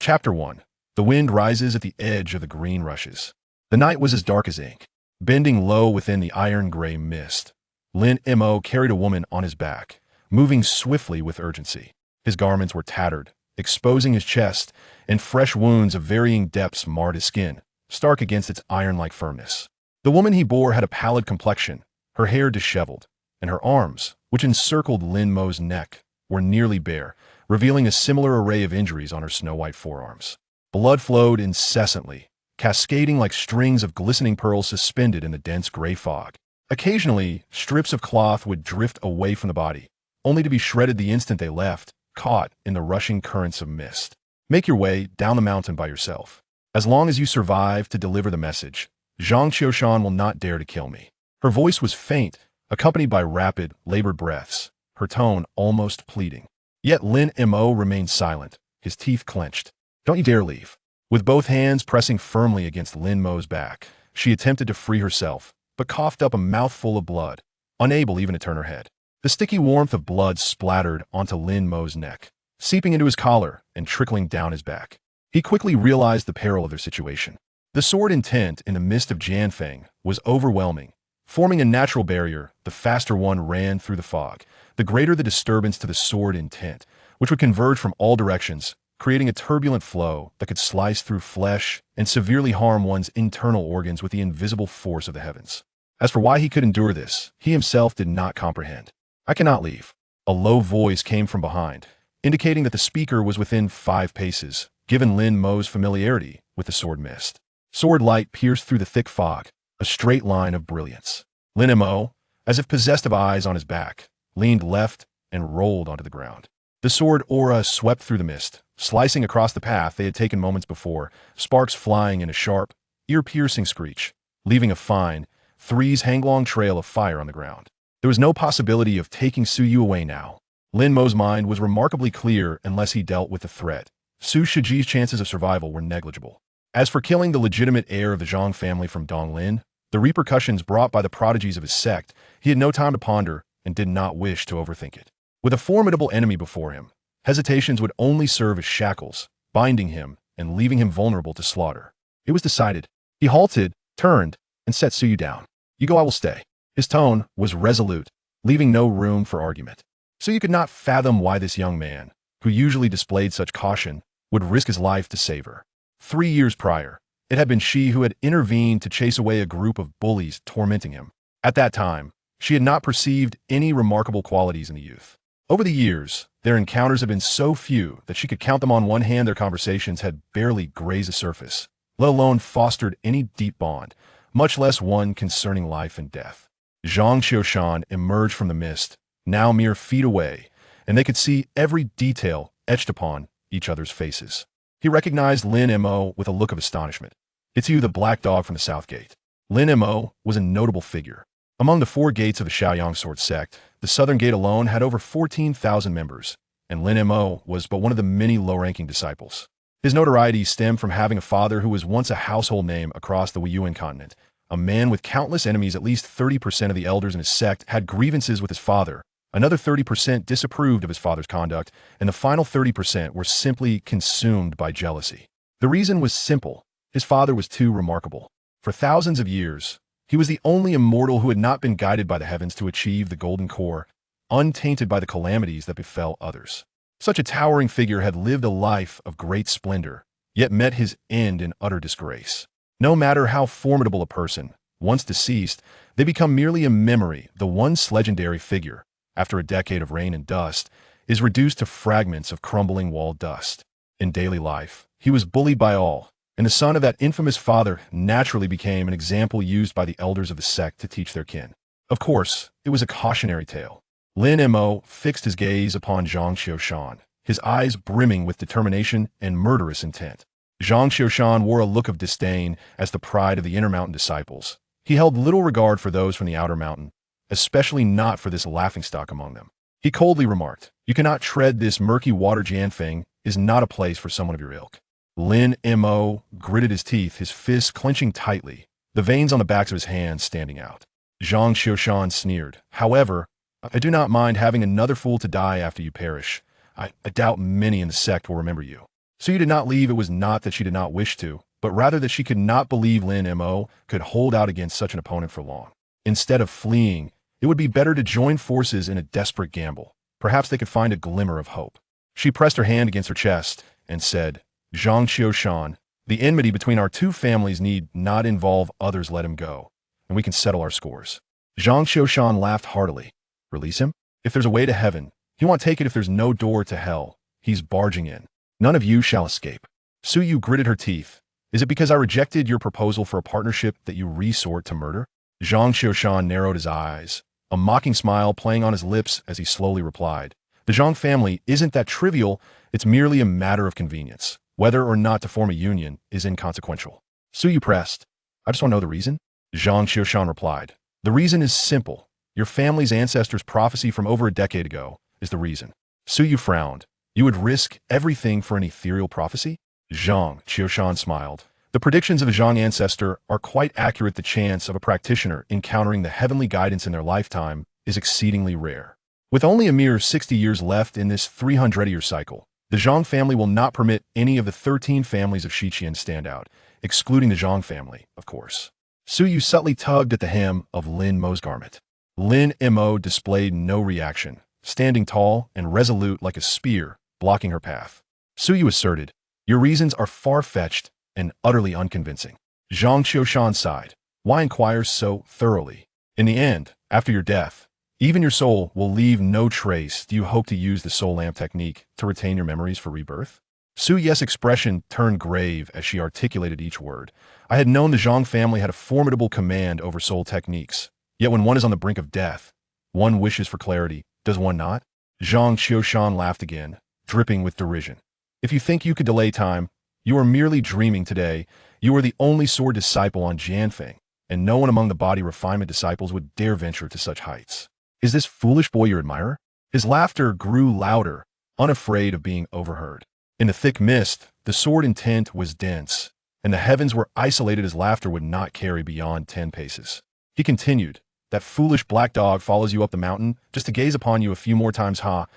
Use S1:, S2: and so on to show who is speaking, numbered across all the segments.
S1: Chapter 1. The wind rises at the edge of the green rushes. The night was as dark as ink, bending low within the iron-gray mist. Lin Mo carried a woman on his back, moving swiftly with urgency. His garments were tattered, exposing his chest, and fresh wounds of varying depths marred his skin, stark against its iron-like firmness. The woman he bore had a pallid complexion, her hair disheveled, and her arms, which encircled Lin Mo's neck, were nearly bare, revealing a similar array of injuries on her snow-white forearms. Blood flowed incessantly, cascading like strings of glistening pearls suspended in the dense gray fog. Occasionally, strips of cloth would drift away from the body, only to be shredded the instant they left, caught in the rushing currents of mist. Make your way down the mountain by yourself. As long as you survive to deliver the message, Zhang Qiushan will not dare to kill me. Her voice was faint, accompanied by rapid, labored breaths, her tone almost pleading. Yet Lin Mo remained silent, his teeth clenched. Don't you dare leave. With both hands pressing firmly against Lin Mo's back, she attempted to free herself, but coughed up a mouthful of blood, unable even to turn her head. The sticky warmth of blood splattered onto Lin Mo's neck, seeping into his collar and trickling down his back. He quickly realized the peril of their situation. The sword intent in the mist of Jianfeng was overwhelming. Forming a natural barrier, the faster one ran through the fog, the greater the disturbance to the sword intent, which would converge from all directions, creating a turbulent flow that could slice through flesh and severely harm one's internal organs with the invisible force of the heavens. As for why he could endure this, he himself did not comprehend. I cannot leave. A low voice came from behind, indicating that the speaker was within 5 paces, given Lin Mo's familiarity with the sword mist. Sword light pierced through the thick fog, a straight line of brilliance. Lin Mo, as if possessed of eyes on his back, leaned left and rolled onto the ground. The sword aura swept through the mist, slicing across the path they had taken moments before, sparks flying in a sharp, ear-piercing screech, leaving a fine, 3's hang-long trail of fire on the ground. There was no possibility of taking Su Yu away now. Lin Mo's mind was remarkably clear unless he dealt with the threat. Su Shiji's chances of survival were negligible. As for killing the legitimate heir of the Zhang family from Donglin, the repercussions brought by the prodigies of his sect, he had no time to ponder and did not wish to overthink it. With a formidable enemy before him, hesitations would only serve as shackles, binding him and leaving him vulnerable to slaughter. It was decided. He halted, turned, and set Su Yu down. You go, I will stay. His tone was resolute, leaving no room for argument. Su Yu could not fathom why this young man, who usually displayed such caution, would risk his life to save her. 3 years prior, it had been she who had intervened to chase away a group of bullies tormenting him. At that time, she had not perceived any remarkable qualities in the youth. Over the years, their encounters had been so few that she could count them on one hand. Their conversations had barely grazed the surface, let alone fostered any deep bond, much less one concerning life and death. Zhang Qiushan emerged from the mist, now mere feet away, and they could see every detail etched upon each other's faces. He recognized Lin Mo with a look of astonishment. It's you, the black dog from the south gate. Lin Mo was a notable figure. Among the 4 gates of the Shaoyang sword sect, the southern gate alone had over 14,000 members, and Lin Mo was but one of the many low-ranking disciples. His notoriety stemmed from having a father who was once a household name across the Weiyuan continent, a man with countless enemies. At least 30% of the elders in his sect had grievances with his father, another 30% disapproved of his father's conduct, and the final 30% were simply consumed by jealousy. The reason was simple. His father was too remarkable. For thousands of years, he was the only immortal who had not been guided by the heavens to achieve the golden core, untainted by the calamities that befell others. Such a towering figure had lived a life of great splendor, yet met his end in utter disgrace. No matter how formidable a person, once deceased, they become merely a memory. The once legendary figure, after a decade of rain and dust, is reduced to fragments of crumbling wall dust. In daily life, he was bullied by all, and the son of that infamous father naturally became an example used by the elders of the sect to teach their kin. Of course, it was a cautionary tale. Lin Mo fixed his gaze upon Zhang Qiushan, his eyes brimming with determination and murderous intent. Zhang Qiushan wore a look of disdain as the pride of the inner mountain disciples. He held little regard for those from the outer mountain, especially not for this laughingstock among them. He coldly remarked, "You cannot tread this murky water. Jianfeng is not a place for someone of your ilk." Lin Mo gritted his teeth, his fists clenching tightly, the veins on the backs of his hands standing out. Zhang Qiushan sneered, "However, I do not mind having another fool to die after you perish. I doubt many in the sect will remember you." Suyu did not leave. It was not that she did not wish to, but rather that she could not believe Lin Mo could hold out against such an opponent for long. Instead of fleeing, it would be better to join forces in a desperate gamble. Perhaps they could find a glimmer of hope. She pressed her hand against her chest and said, Zhang Qiushan, the enmity between our two families need not involve others. Let him go, and we can settle our scores. Zhang Qiushan laughed heartily. Release him? If there's a way to heaven, he won't take it. If there's no door to hell, he's barging in. None of you shall escape. Suyu gritted her teeth. Is it because I rejected your proposal for a partnership that you resort to murder? Zhang Qiushan narrowed his eyes, a mocking smile playing on his lips as he slowly replied. The Zhang family isn't that trivial. It's merely a matter of convenience. Whether or not to form a union is inconsequential. Suyu pressed. I just want to know the reason. Zhang Qiushan replied. The reason is simple. Your family's ancestors' prophecy from over a decade ago is the reason. Suyu frowned. You would risk everything for an ethereal prophecy? Zhang Qiushan smiled. The predictions of a Zhang ancestor are quite accurate. The chance of a practitioner encountering the heavenly guidance in their lifetime is exceedingly rare. With only a mere 60 years left in this 300-year cycle, the Zhang family will not permit any of the 13 families of Shiqian stand out, excluding the Zhang family, of course. Suyu subtly tugged at the hem of Lin Mo's garment. Lin Mo displayed no reaction, standing tall and resolute like a spear, blocking her path. Suyu asserted, Your reasons are far-fetched and utterly unconvincing. Zhang Qiushan sighed. Why inquire so thoroughly? In the end, after your death, even your soul will leave no trace. Do you hope to use the soul lamp technique to retain your memories for rebirth? Suyu's expression turned grave as she articulated each word. I had known the Zhang family had a formidable command over soul techniques. Yet when one is on the brink of death, one wishes for clarity, does one not? Zhang Qiushan laughed again, dripping with derision. If you think you could delay time, you are merely dreaming today. You are the only sword disciple on Jianfeng, and no one among the body refinement disciples would dare venture to such heights. Is this foolish boy your admirer? His laughter grew louder, unafraid of being overheard. In the thick mist, the sword intent was dense, and the heavens were isolated. His laughter would not carry beyond 10 paces. He continued, That foolish black dog follows you up the mountain just to gaze upon you a few more times. How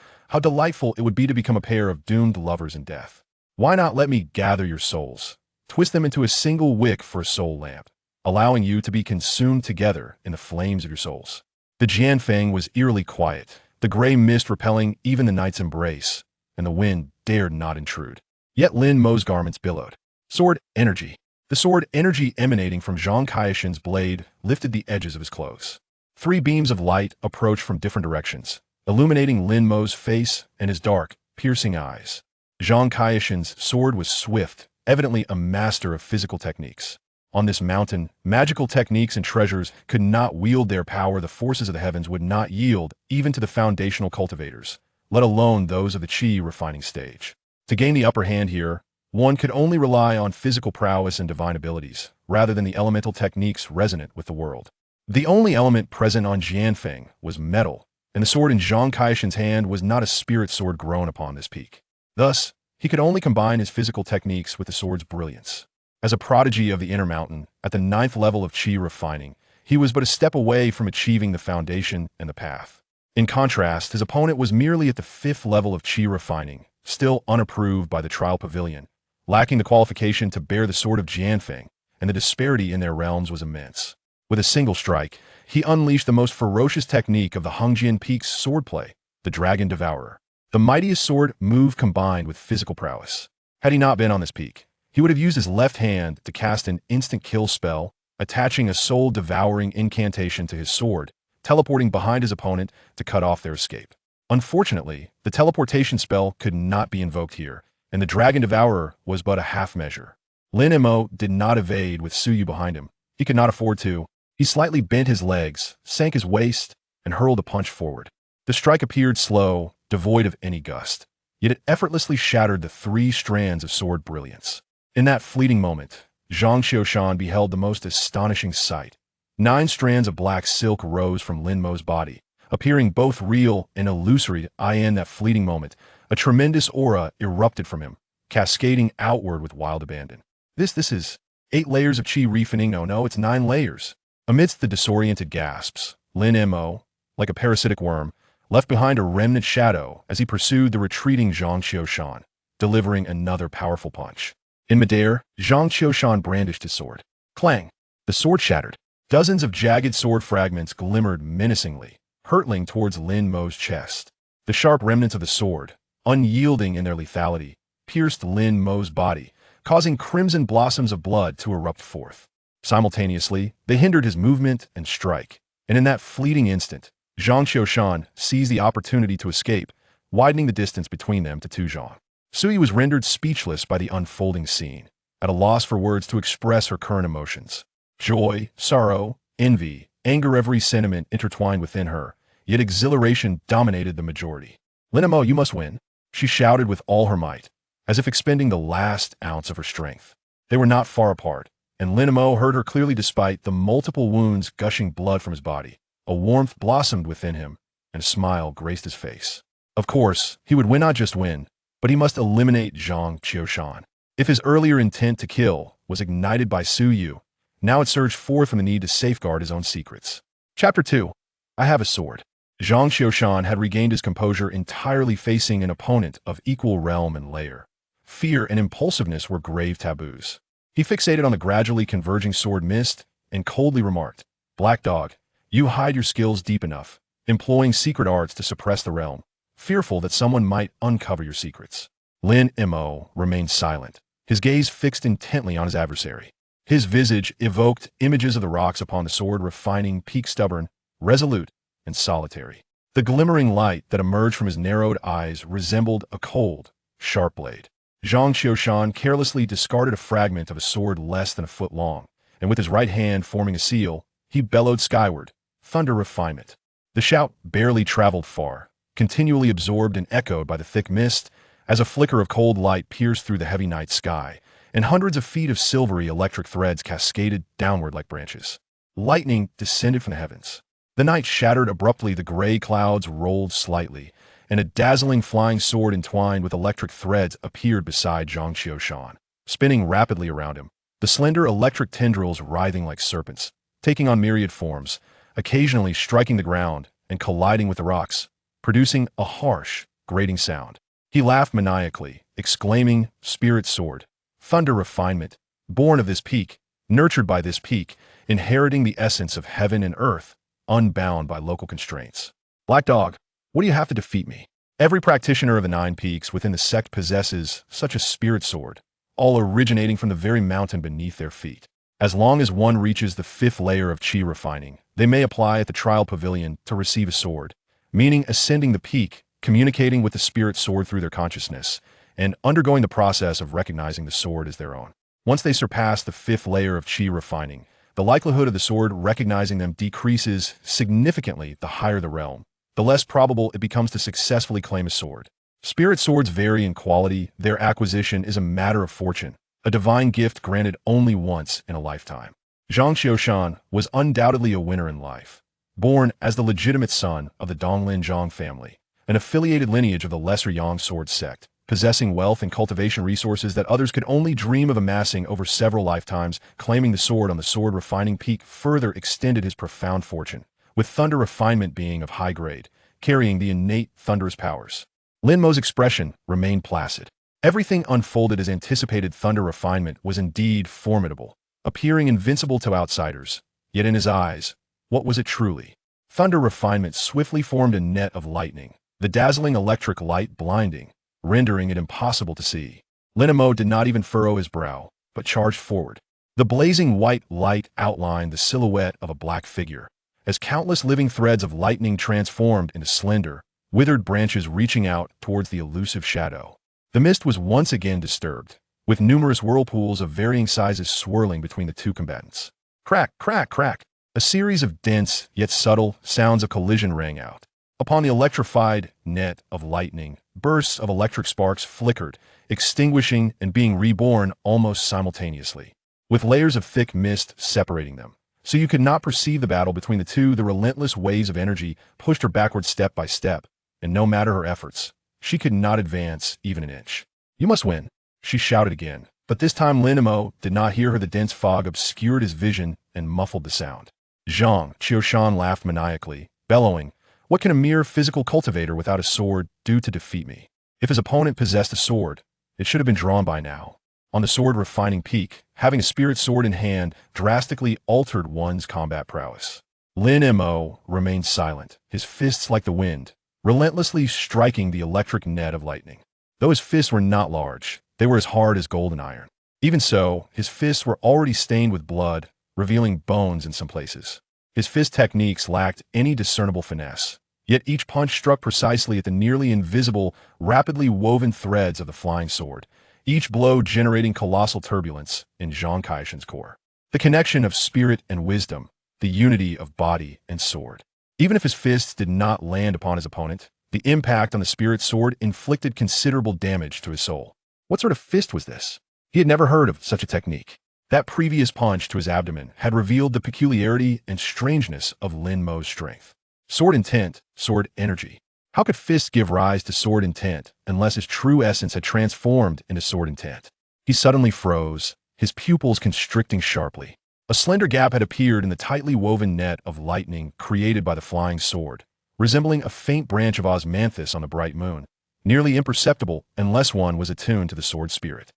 S1: delightful it would be to become a pair of doomed lovers in death. Why not let me gather your souls, twist them into a single wick for a soul lamp, allowing you to be consumed together in the flames of your souls? The Jianfeng was eerily quiet, the gray mist repelling even the night's embrace, and the wind dared not intrude. Yet Lin Mo's garments billowed. Sword energy. The sword energy emanating from Zhang Qiushan's blade lifted the edges of his clothes. 3 beams of light approached from different directions, illuminating Lin Mo's face and his dark, piercing eyes. Zhang Qiushan's sword was swift, evidently a master of physical techniques. On this mountain, magical techniques and treasures could not wield their power. The forces of the heavens would not yield even to the foundational cultivators, let alone those of the qi refining stage. To gain the upper hand here, one could only rely on physical prowess and divine abilities, rather than the elemental techniques resonant with the world. The only element present on Jianfeng was metal, and the sword in Zhang Qiushan's hand was not a spirit sword grown upon this peak. Thus, he could only combine his physical techniques with the sword's brilliance. As a prodigy of the inner mountain, at the 9th level of qi refining, he was but a step away from achieving the foundation and the path. In contrast, his opponent was merely at the 5th level of qi refining, still unapproved by the trial pavilion, lacking the qualification to bear the sword of Jianfeng, and the disparity in their realms was immense. With a single strike, he unleashed the most ferocious technique of the Hongjian Peak's swordplay, the Dragon Devourer. The mightiest sword move combined with physical prowess. Had he not been on this peak, he would have used his left hand to cast an instant kill spell, attaching a soul-devouring incantation to his sword, teleporting behind his opponent to cut off their escape. Unfortunately, the teleportation spell could not be invoked here, and the Dragon Devourer was but a half measure. Lin Mo did not evade with Suyu behind him. He could not afford to. He slightly bent his legs, sank his waist, and hurled a punch forward. The strike appeared slow, devoid of any gust, yet it effortlessly shattered the 3 strands of sword brilliance. In that fleeting moment, Zhang Qiushan beheld the most astonishing sight. 9 strands of black silk rose from Lin Mo's body, appearing both real and illusory. In that fleeting moment, a tremendous aura erupted from him, cascading outward with wild abandon. This is 8 layers of qi refining. No, it's 9 layers. Amidst the disoriented gasps, Lin Mo, like a parasitic worm, left behind a remnant shadow as he pursued the retreating Zhang Qiushan. delivering another powerful punch. In midair, Zhang Qiushan brandished his sword. Clang! The sword shattered. Dozens of jagged sword fragments glimmered menacingly, hurtling towards Lin Mo's chest. The sharp remnants of the sword, unyielding in their lethality, pierced Lin Mo's body, causing crimson blossoms of blood to erupt forth. Simultaneously, they hindered his movement and strike, and in that fleeting instant, Zhang Qiushan seized the opportunity to escape, widening the distance between them to Tu Zhang. Sui was rendered speechless by the unfolding scene, at a loss for words to express her current emotions. Joy, sorrow, envy, anger, every sentiment intertwined within her, yet exhilaration dominated the majority. Lin Mo, you must win, she shouted with all her might, as if expending the last ounce of her strength. They were not far apart, and Lin Mo heard her clearly despite the multiple wounds gushing blood from his body. A warmth blossomed within him, and a smile graced his face. Of course, he would win, not just win, but he must eliminate Zhang Qiushan. If his earlier intent to kill was ignited by Su Yu, now it surged forth from the need to safeguard his own secrets. Chapter 2. I have a sword. Zhang Qiushan had regained his composure entirely, facing an opponent of equal realm and layer. Fear and impulsiveness were grave taboos. He fixated on the gradually converging sword mist and coldly remarked, "Black Dog, you hide your skills deep enough, employing secret arts to suppress the realm, fearful that someone might uncover your secrets." Lin Mo remained silent, his gaze fixed intently on his adversary. His visage evoked images of the rocks upon the sword, refining peak, stubborn, resolute, and solitary. The glimmering light that emerged from his narrowed eyes resembled a cold, sharp blade. Zhang Qiushan carelessly discarded a fragment of a sword less than a foot long, and with his right hand forming a seal, he bellowed skyward, "Thunder refinement." The shout barely traveled far, continually absorbed and echoed by the thick mist, as a flicker of cold light pierced through the heavy night sky, and hundreds of feet of silvery electric threads cascaded downward like branches. Lightning descended from the heavens. The night shattered abruptly, the gray clouds rolled slightly, and a dazzling flying sword entwined with electric threads appeared beside Zhang Qiushan, spinning rapidly around him, the slender electric tendrils writhing like serpents, taking on myriad forms, occasionally striking the ground and colliding with the rocks, producing a harsh, grating sound. He laughed maniacally, exclaiming, "Spirit sword, thunder refinement, born of this peak, nurtured by this peak, inheriting the essence of heaven and earth, unbound by local constraints. Black Dog, what do you have to defeat me?" Every practitioner of the 9 peaks within the sect possesses such a spirit sword, all originating from the very mountain beneath their feet. As long as one reaches the 5th layer of chi refining, they may apply at the trial pavilion to receive a sword, meaning ascending the peak, communicating with the spirit sword through their consciousness, and undergoing the process of recognizing the sword as their own. Once they surpass the 5th layer of chi refining, the likelihood of the sword recognizing them decreases significantly the higher the realm, the less probable it becomes to successfully claim a sword. Spirit swords vary in quality, their acquisition is a matter of fortune, a divine gift granted only once in a lifetime. Zhang Qiushan was undoubtedly a winner in life. Born as the legitimate son of the Donglin Zhang family, an affiliated lineage of the Lesser Yang sword sect, possessing wealth and cultivation resources that others could only dream of amassing over several lifetimes, claiming the sword on the sword refining peak further extended his profound fortune, with thunder refinement being of high grade, carrying the innate thunderous powers. Lin Mo's expression remained placid. Everything unfolded as anticipated. Thunder refinement was indeed formidable, appearing invincible to outsiders, yet in his eyes, what was it truly? Thunder refinement swiftly formed a net of lightning, the dazzling electric light blinding, rendering it impossible to see. Lin Mo did not even furrow his brow, but charged forward. The blazing white light outlined the silhouette of a black figure, as countless living threads of lightning transformed into slender, withered branches reaching out towards the elusive shadow. The mist was once again disturbed, with numerous whirlpools of varying sizes swirling between the two combatants. Crack, crack, crack! A series of dense, yet subtle, sounds of collision rang out. Upon the electrified net of lightning, bursts of electric sparks flickered, extinguishing and being reborn almost simultaneously, with layers of thick mist separating them. So you could not perceive the battle between the two. The relentless waves of energy pushed her backward step by step, and no matter her efforts, she could not advance even an inch. "You must win," she shouted again, but this time Lin Mo did not hear her. The dense fog obscured his vision and muffled the sound. Zhang Qiushan laughed maniacally, bellowing, "What can a mere physical cultivator without a sword do to defeat me?" If his opponent possessed a sword, It should have been drawn by now. On the sword refining peak, having a spirit sword in hand drastically altered one's combat prowess. Lin Mo remained silent, his fists like the wind, relentlessly striking the electric net of lightning. Though his fists were not large, they were as hard as golden iron. Even so, his fists were already stained with blood, revealing bones in some places. His fist techniques lacked any discernible finesse, yet each punch struck precisely at the nearly invisible, rapidly woven threads of the flying sword, each blow generating colossal turbulence in Zhang Kaishen's core. The connection of spirit and wisdom, the unity of body and sword. Even if his fists did not land upon his opponent, the impact on the spirit sword inflicted considerable damage to his soul. What sort of fist was this? He had never heard of such a technique. That previous punch to his abdomen had revealed the peculiarity and strangeness of Lin Mo's strength. Sword intent, sword energy. How could fists give rise to sword intent unless his true essence had transformed into sword intent? He suddenly froze, his pupils constricting sharply. A slender gap had appeared in the tightly woven net of lightning created by the flying sword, resembling a faint branch of osmanthus on the bright moon, nearly imperceptible unless one was attuned to the sword spirit.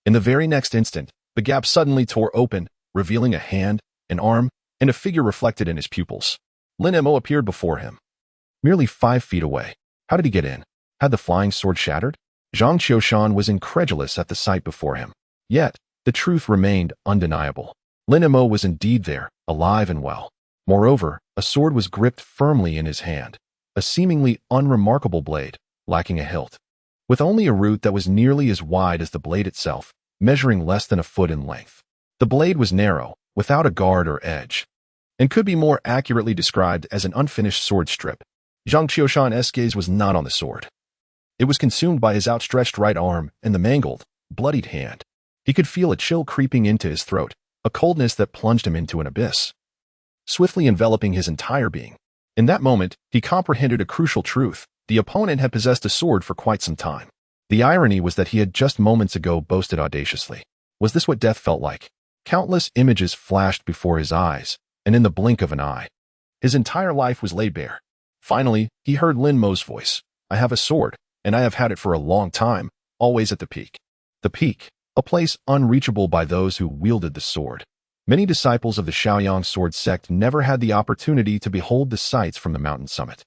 S1: In the very next instant, the gap suddenly tore open, revealing a hand, an arm, and a figure reflected in his pupils. Lin Mo appeared before him, merely 5 feet away. How did he get in? Had the flying sword shattered? Zhang Qiushan was incredulous at the sight before him. Yet, the truth remained undeniable. Lin Mo was indeed there, alive and well. Moreover, a sword was gripped firmly in his hand, a seemingly unremarkable blade, lacking a hilt, with only a root that was nearly as wide as the blade itself, measuring less than a foot in length. The blade was narrow, without a guard or edge, and could be more accurately described as an unfinished sword strip. Zhang Qiushan's gaze was not on the sword. It was consumed by his outstretched right arm and the mangled, bloodied hand. He could feel a chill creeping into his throat, a coldness that plunged him into an abyss, swiftly enveloping his entire being. In that moment, he comprehended a crucial truth. The opponent had possessed a sword for quite some time. The irony was that he had just moments ago boasted audaciously. Was this what death felt like? Countless images flashed before his eyes, and in the blink of an eye, his entire life was laid bare. Finally, he heard Lin Mo's voice. I have a sword, and I have had it for a long time, always at the peak. The peak, a place unreachable by those who wielded the sword. Many disciples of the Shaoyang sword sect never had the opportunity to behold the sights from the mountain summit.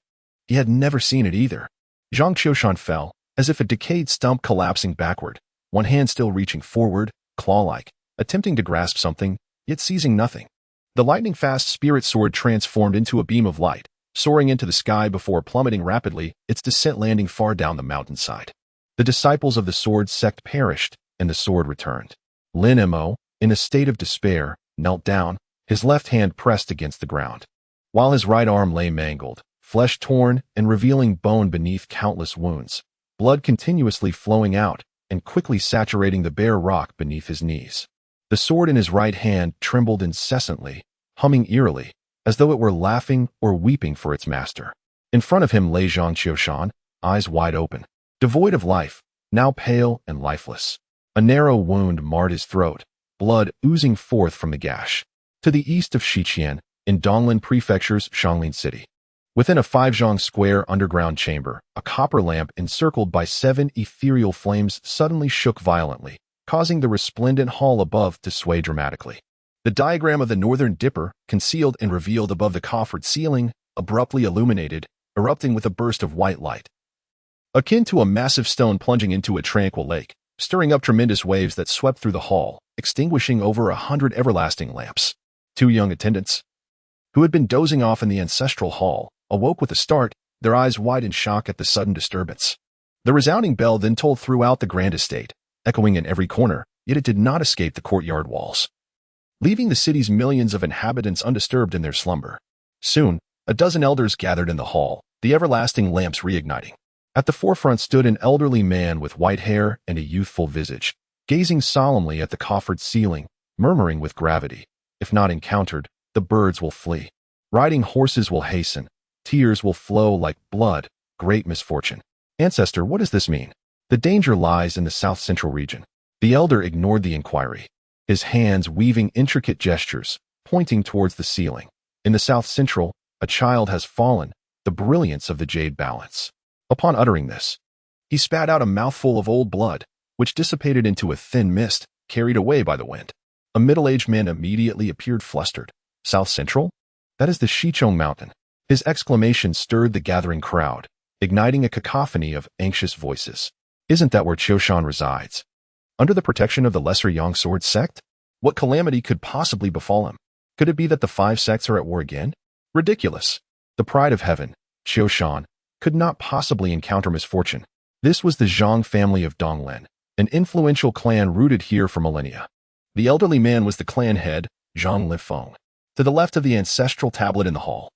S1: He had never seen it either. Zhang Qiushan fell, as if a decayed stump collapsing backward, one hand still reaching forward, claw-like, attempting to grasp something, yet seizing nothing. The lightning-fast spirit sword transformed into a beam of light, soaring into the sky before plummeting rapidly, its descent landing far down the mountainside. The disciples of the sword sect perished, and the sword returned. Lin Mo, in a state of despair, knelt down, his left hand pressed against the ground, while his right arm lay mangled, flesh torn and revealing bone beneath countless wounds, blood continuously flowing out and quickly saturating the bare rock beneath his knees. The sword in his right hand trembled incessantly, humming eerily, as though it were laughing or weeping for its master. In front of him lay Zhang Qiushan, eyes wide open, devoid of life, now pale and lifeless. A narrow wound marred his throat, blood oozing forth from the gash. To the east of Shiqian, in Donglin Prefecture's Shanglin City, within a 5-zhang square underground chamber, a copper lamp encircled by 7 ethereal flames suddenly shook violently, causing the resplendent hall above to sway dramatically. The diagram of the Northern Dipper, concealed and revealed above the coffered ceiling, abruptly illuminated, erupting with a burst of white light, akin to a massive stone plunging into a tranquil lake, stirring up tremendous waves that swept through the hall, extinguishing over 100 everlasting lamps. 2 young attendants, who had been dozing off in the ancestral hall, awoke with a start, their eyes wide in shock at the sudden disturbance. The resounding bell then tolled throughout the grand estate, echoing in every corner, yet it did not escape the courtyard walls, leaving the city's millions of inhabitants undisturbed in their slumber. Soon, a dozen elders gathered in the hall, the everlasting lamps reigniting. At the forefront stood an elderly man with white hair and a youthful visage, gazing solemnly at the coffered ceiling, murmuring with gravity, if not encountered, the birds will flee. Riding horses will hasten. Tears will flow like blood. Great misfortune. Ancestor, what does this mean? The danger lies in the south-central region. The elder ignored the inquiry, his hands weaving intricate gestures, pointing towards the ceiling. In the south-central, a child has fallen, the brilliance of the jade balance. Upon uttering this, he spat out a mouthful of old blood, which dissipated into a thin mist, carried away by the wind. A middle-aged man immediately appeared flustered. South Central? That is the Shichong Mountain. His exclamation stirred the gathering crowd, igniting a cacophony of anxious voices. Isn't that where Qiushan resides? Under the protection of the Lesser Yang Sword sect? What calamity could possibly befall him? Could it be that the 5 sects are at war again? Ridiculous. The pride of heaven, Qiushan, could not possibly encounter misfortune. This was the Zhang family of Donglen, an influential clan rooted here for millennia. The elderly man was the clan head, Zhang Lifeng. To the left of the ancestral tablet in the hall,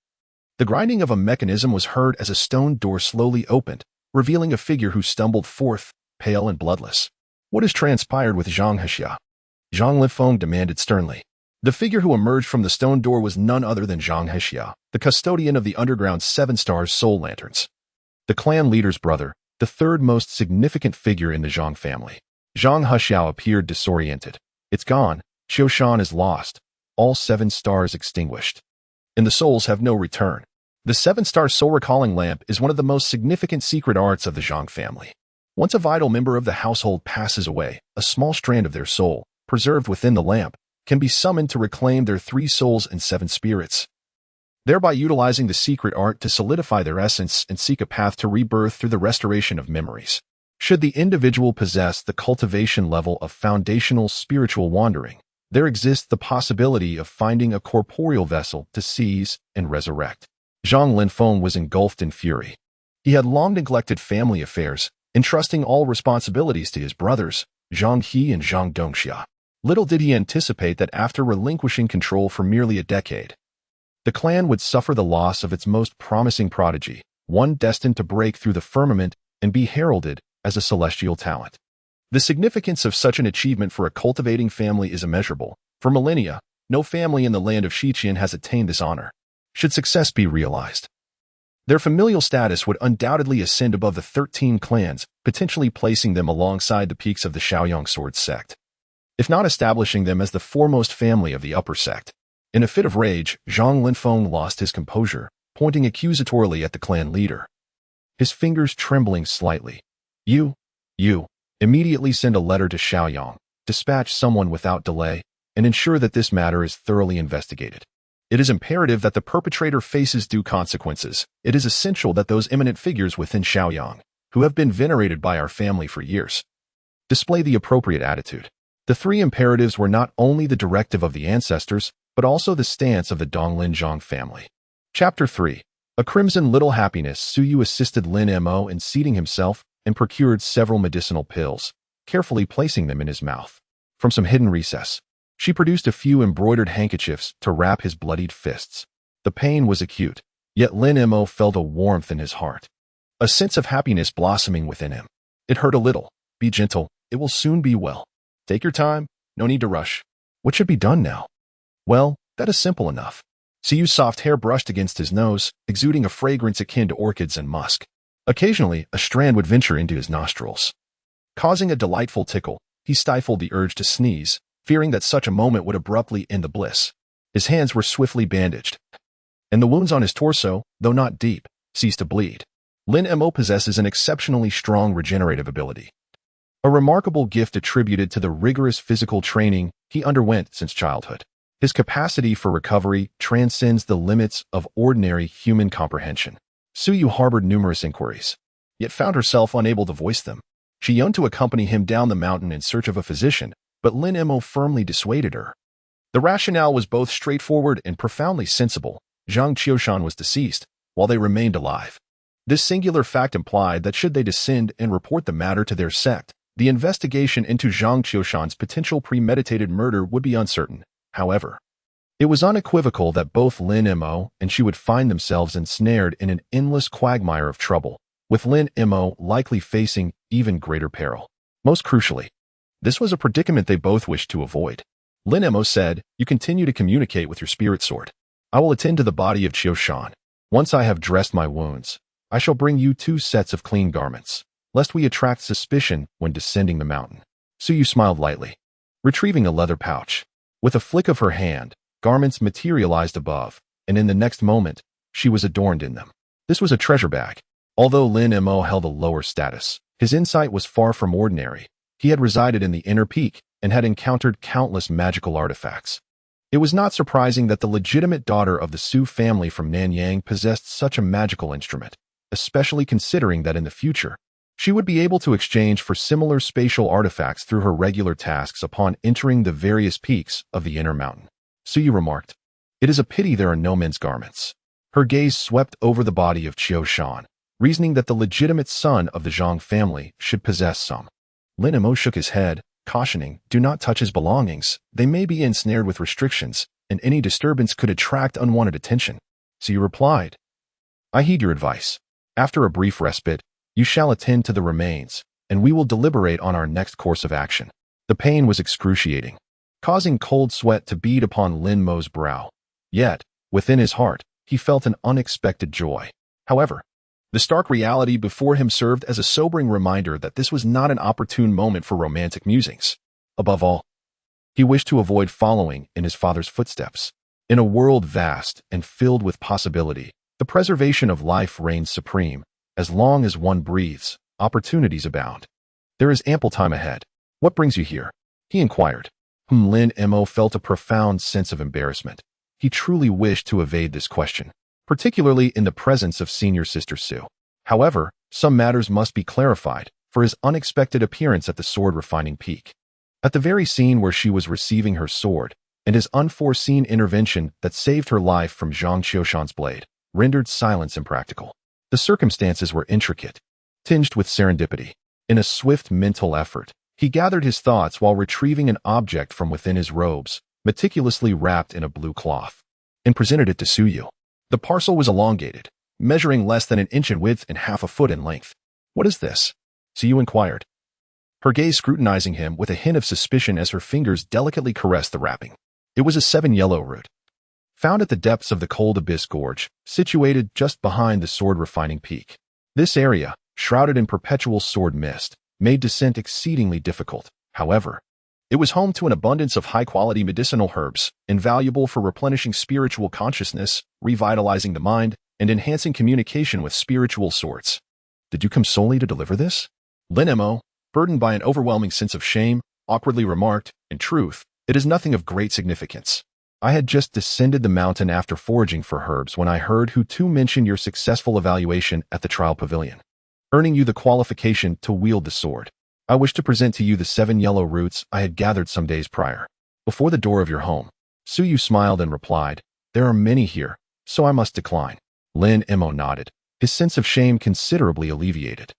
S1: the grinding of a mechanism was heard as a stone door slowly opened, revealing a figure who stumbled forth, pale and bloodless. What has transpired with Zhang Hexia? Zhang Lifeng demanded sternly. The figure who emerged from the stone door was none other than Zhang Hexia, the custodian of the underground 7 Stars soul lanterns. The clan leader's brother, the third most significant figure in the Zhang family. Zhang Hexia appeared disoriented. It's gone. Qiushan is lost. All 7 stars extinguished. And the souls have no return. The 7-star soul recalling lamp is one of the most significant secret arts of the Zhang family. Once a vital member of the household passes away, a small strand of their soul, preserved within the lamp, can be summoned to reclaim their 3 souls and 7 spirits, thereby utilizing the secret art to solidify their essence and seek a path to rebirth through the restoration of memories. Should the individual possess the cultivation level of foundational spiritual wandering, there exists the possibility of finding a corporeal vessel to seize and resurrect. Zhang Linfeng was engulfed in fury. He had long neglected family affairs, entrusting all responsibilities to his brothers, Zhang He and Zhang Dongxia. Little did he anticipate that after relinquishing control for merely a decade, the clan would suffer the loss of its most promising prodigy, one destined to break through the firmament and be heralded as a celestial talent. The significance of such an achievement for a cultivating family is immeasurable. For millennia, no family in the land of Shiqian has attained this honor. Should success be realized, their familial status would undoubtedly ascend above the 13 clans, potentially placing them alongside the peaks of the Shaoyang Sword sect, if not establishing them as the foremost family of the upper sect. In a fit of rage, Zhang Linfeng lost his composure, pointing accusatorily at the clan leader, his fingers trembling slightly. You, immediately send a letter to Shaoyang, dispatch someone without delay, and ensure that this matter is thoroughly investigated. It is imperative that the perpetrator faces due consequences. It is essential that those eminent figures within Shaoyang, who have been venerated by our family for years, display the appropriate attitude. The 3 imperatives were not only the directive of the ancestors, but also the stance of the Donglin Zhang family. Chapter 3. A crimson little happiness. Suyu assisted Lin Mo in seating himself and procured several medicinal pills, carefully placing them in his mouth. From some hidden recess, she produced a few embroidered handkerchiefs to wrap his bloodied fists. The pain was acute, yet Lin Mo felt a warmth in his heart, a sense of happiness blossoming within him. It hurt a little. Be gentle. It will soon be well. Take your time. No need to rush. What should be done now? Well, that is simple enough. Siyu's soft hair brushed against his nose, exuding a fragrance akin to orchids and musk. Occasionally, a strand would venture into his nostrils, causing a delightful tickle. He stifled the urge to sneeze, fearing that such a moment would abruptly end the bliss. His hands were swiftly bandaged, and the wounds on his torso, though not deep, ceased to bleed. Lin Mo possesses an exceptionally strong regenerative ability, a remarkable gift attributed to the rigorous physical training he underwent since childhood. His capacity for recovery transcends the limits of ordinary human comprehension. Suyu harbored numerous inquiries, yet found herself unable to voice them. She yearned to accompany him down the mountain in search of a physician, but Lin Mo firmly dissuaded her. The rationale was both straightforward and profoundly sensible. Zhang Qiushan was deceased, while they remained alive. This singular fact implied that should they descend and report the matter to their sect, the investigation into Zhang Qiushan's potential premeditated murder would be uncertain. However, it was unequivocal that both Lin Mo and she would find themselves ensnared in an endless quagmire of trouble, with Lin Mo likely facing even greater peril. Most crucially, this was a predicament they both wished to avoid. Lin Mo said, "You continue to communicate with your spirit sword. I will attend to the body of Qiushan. Once I have dressed my wounds, I shall bring you 2 sets of clean garments, lest we attract suspicion when descending the mountain." Suyu smiled lightly, retrieving a leather pouch. With a flick of her hand, garments materialized above, and in the next moment, she was adorned in them. This was a treasure bag. Although Lin Mo held a lower status, his insight was far from ordinary. He had resided in the inner peak and had encountered countless magical artifacts. It was not surprising that the legitimate daughter of the Su family from Nanyang possessed such a magical instrument, especially considering that in the future, she would be able to exchange for similar spatial artifacts through her regular tasks upon entering the various peaks of the inner mountain. Suyu remarked, "It is a pity there are no men's garments." Her gaze swept over the body of Qiu Shan, reasoning that the legitimate son of the Zhang family should possess some. Lin Mo shook his head, cautioning, "Do not touch his belongings. They may be ensnared with restrictions, and any disturbance could attract unwanted attention." Suyu replied, "I heed your advice. After a brief respite, you shall attend to the remains, and we will deliberate on our next course of action." The pain was excruciating, causing cold sweat to bead upon Lin Mo's brow. Yet, within his heart, he felt an unexpected joy. However, the stark reality before him served as a sobering reminder that this was not an opportune moment for romantic musings. Above all, he wished to avoid following in his father's footsteps. In a world vast and filled with possibility, the preservation of life reigns supreme. As long as one breathes, opportunities abound. There is ample time ahead. "What brings you here?" he inquired. Lin Mo felt a profound sense of embarrassment. He truly wished to evade this question, particularly in the presence of senior sister Su. However, some matters must be clarified for his unexpected appearance at the sword refining peak. At the very scene where she was receiving her sword, and his unforeseen intervention that saved her life from Zhang Qiushan's blade, rendered silence impractical. The circumstances were intricate, tinged with serendipity. In a swift mental effort, he gathered his thoughts while retrieving an object from within his robes, meticulously wrapped in a blue cloth, and presented it to Suyu. The parcel was elongated, measuring less than an inch in width and half a foot in length. "What is this?" Suyu inquired, her gaze scrutinizing him with a hint of suspicion as her fingers delicately caressed the wrapping. It was a 7 yellow root, found at the depths of the Cold Abyss Gorge, situated just behind the sword refining peak. This area, shrouded in perpetual sword mist, made descent exceedingly difficult. However, it was home to an abundance of high-quality medicinal herbs, invaluable for replenishing spiritual consciousness, revitalizing the mind, and enhancing communication with spiritual swords. "Did you come solely to deliver this?" Lin Mo, burdened by an overwhelming sense of shame, awkwardly remarked, "In truth, it is nothing of great significance. I had just descended the mountain after foraging for herbs when I heard Hu mention your successful evaluation at the trial pavilion, earning you the qualification to wield the sword. I wish to present to you the 7 yellow roots I had gathered some days prior, before the door of your home." Suyu smiled and replied, "There are many here, so I must decline." Lin Mo nodded, his sense of shame considerably alleviated.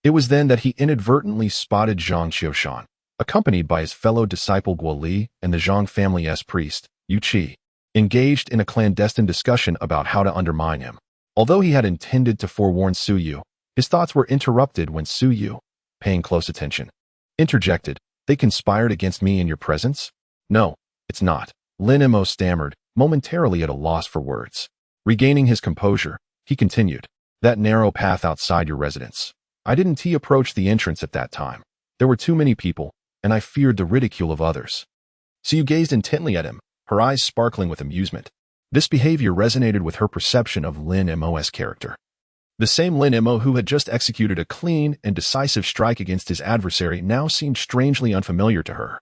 S1: It was then that he inadvertently spotted Zhang Qiushan, accompanied by his fellow disciple Guo Li and the Zhang family's priest, Yu Qi, engaged in a clandestine discussion about how to undermine him. Although he had intended to forewarn Suyu, his thoughts were interrupted when Suyu, paying close attention, interjected, "They conspired against me in your presence?" "No, it's not," Lin Mo stammered, momentarily at a loss for words. Regaining his composure, he continued, "That narrow path outside your residence. I didn't approach the entrance at that time. There were too many people, and I feared the ridicule of others." Suyu gazed intently at him, her eyes sparkling with amusement. This behavior resonated with her perception of Lin Mo's character. The same Lin Mo who had just executed a clean and decisive strike against his adversary now seemed strangely unfamiliar to her.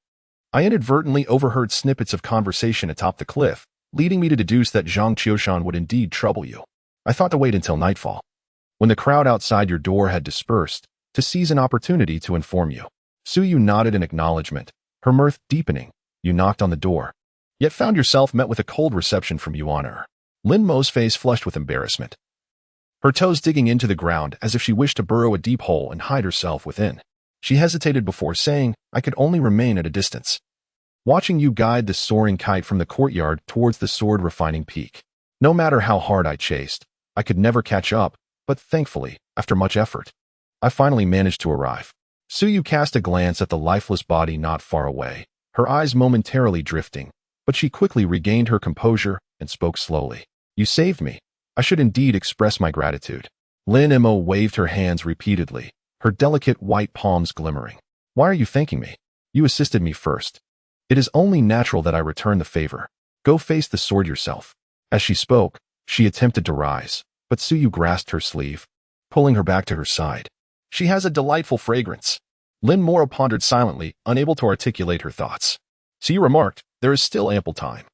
S1: "I inadvertently overheard snippets of conversation atop the cliff, leading me to deduce that Zhang Qiushan would indeed trouble you. I thought to wait until nightfall, when the crowd outside your door had dispersed, to seize an opportunity to inform you." Suyu nodded in acknowledgement, her mirth deepening. "You knocked on the door, yet found yourself met with a cold reception from Yuan. Lin Mo's face flushed with embarrassment, her toes digging into the ground as if she wished to burrow a deep hole and hide herself within. She hesitated before saying, "I could only remain at a distance, watching you guide the soaring kite from the courtyard towards the sword refining peak. No matter how hard I chased, I could never catch up, but thankfully, after much effort, I finally managed to arrive." Suyu cast a glance at the lifeless body not far away, her eyes momentarily drifting, but she quickly regained her composure and spoke slowly. "You saved me. I should indeed express my gratitude." Lin Mo waved her hands repeatedly, her delicate white palms glimmering. "Why are you thanking me? You assisted me first. It is only natural that I return the favor. Go face the sword yourself." As she spoke, she attempted to rise, but Suyu grasped her sleeve, pulling her back to her side. "She has a delightful fragrance." Lin Mora pondered silently, unable to articulate her thoughts. So you remarked, there is still ample time.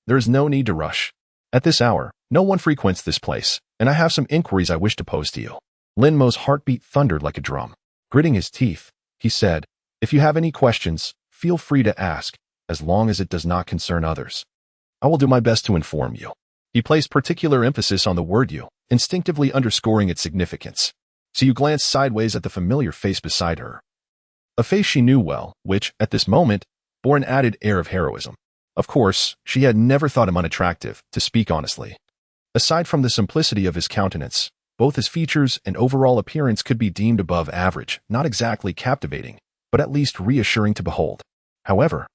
S1: There is no need to rush. At this hour, no one frequents this place, and I have some inquiries I wish to pose to you. Lin Mo's heartbeat thundered like a drum. Gritting his teeth, he said, if you have any questions, feel free to ask, as long as it does not concern others. I will do my best to inform you. He placed particular emphasis on the word you, instinctively underscoring its significance. So you glanced sideways at the familiar face beside her. A face she knew well, which, at this moment, bore an added air of heroism. Of course, she had never thought him unattractive, to speak honestly. Aside from the simplicity of his countenance, both his features and overall appearance could be deemed above average, not exactly captivating, but at least reassuring to behold. However,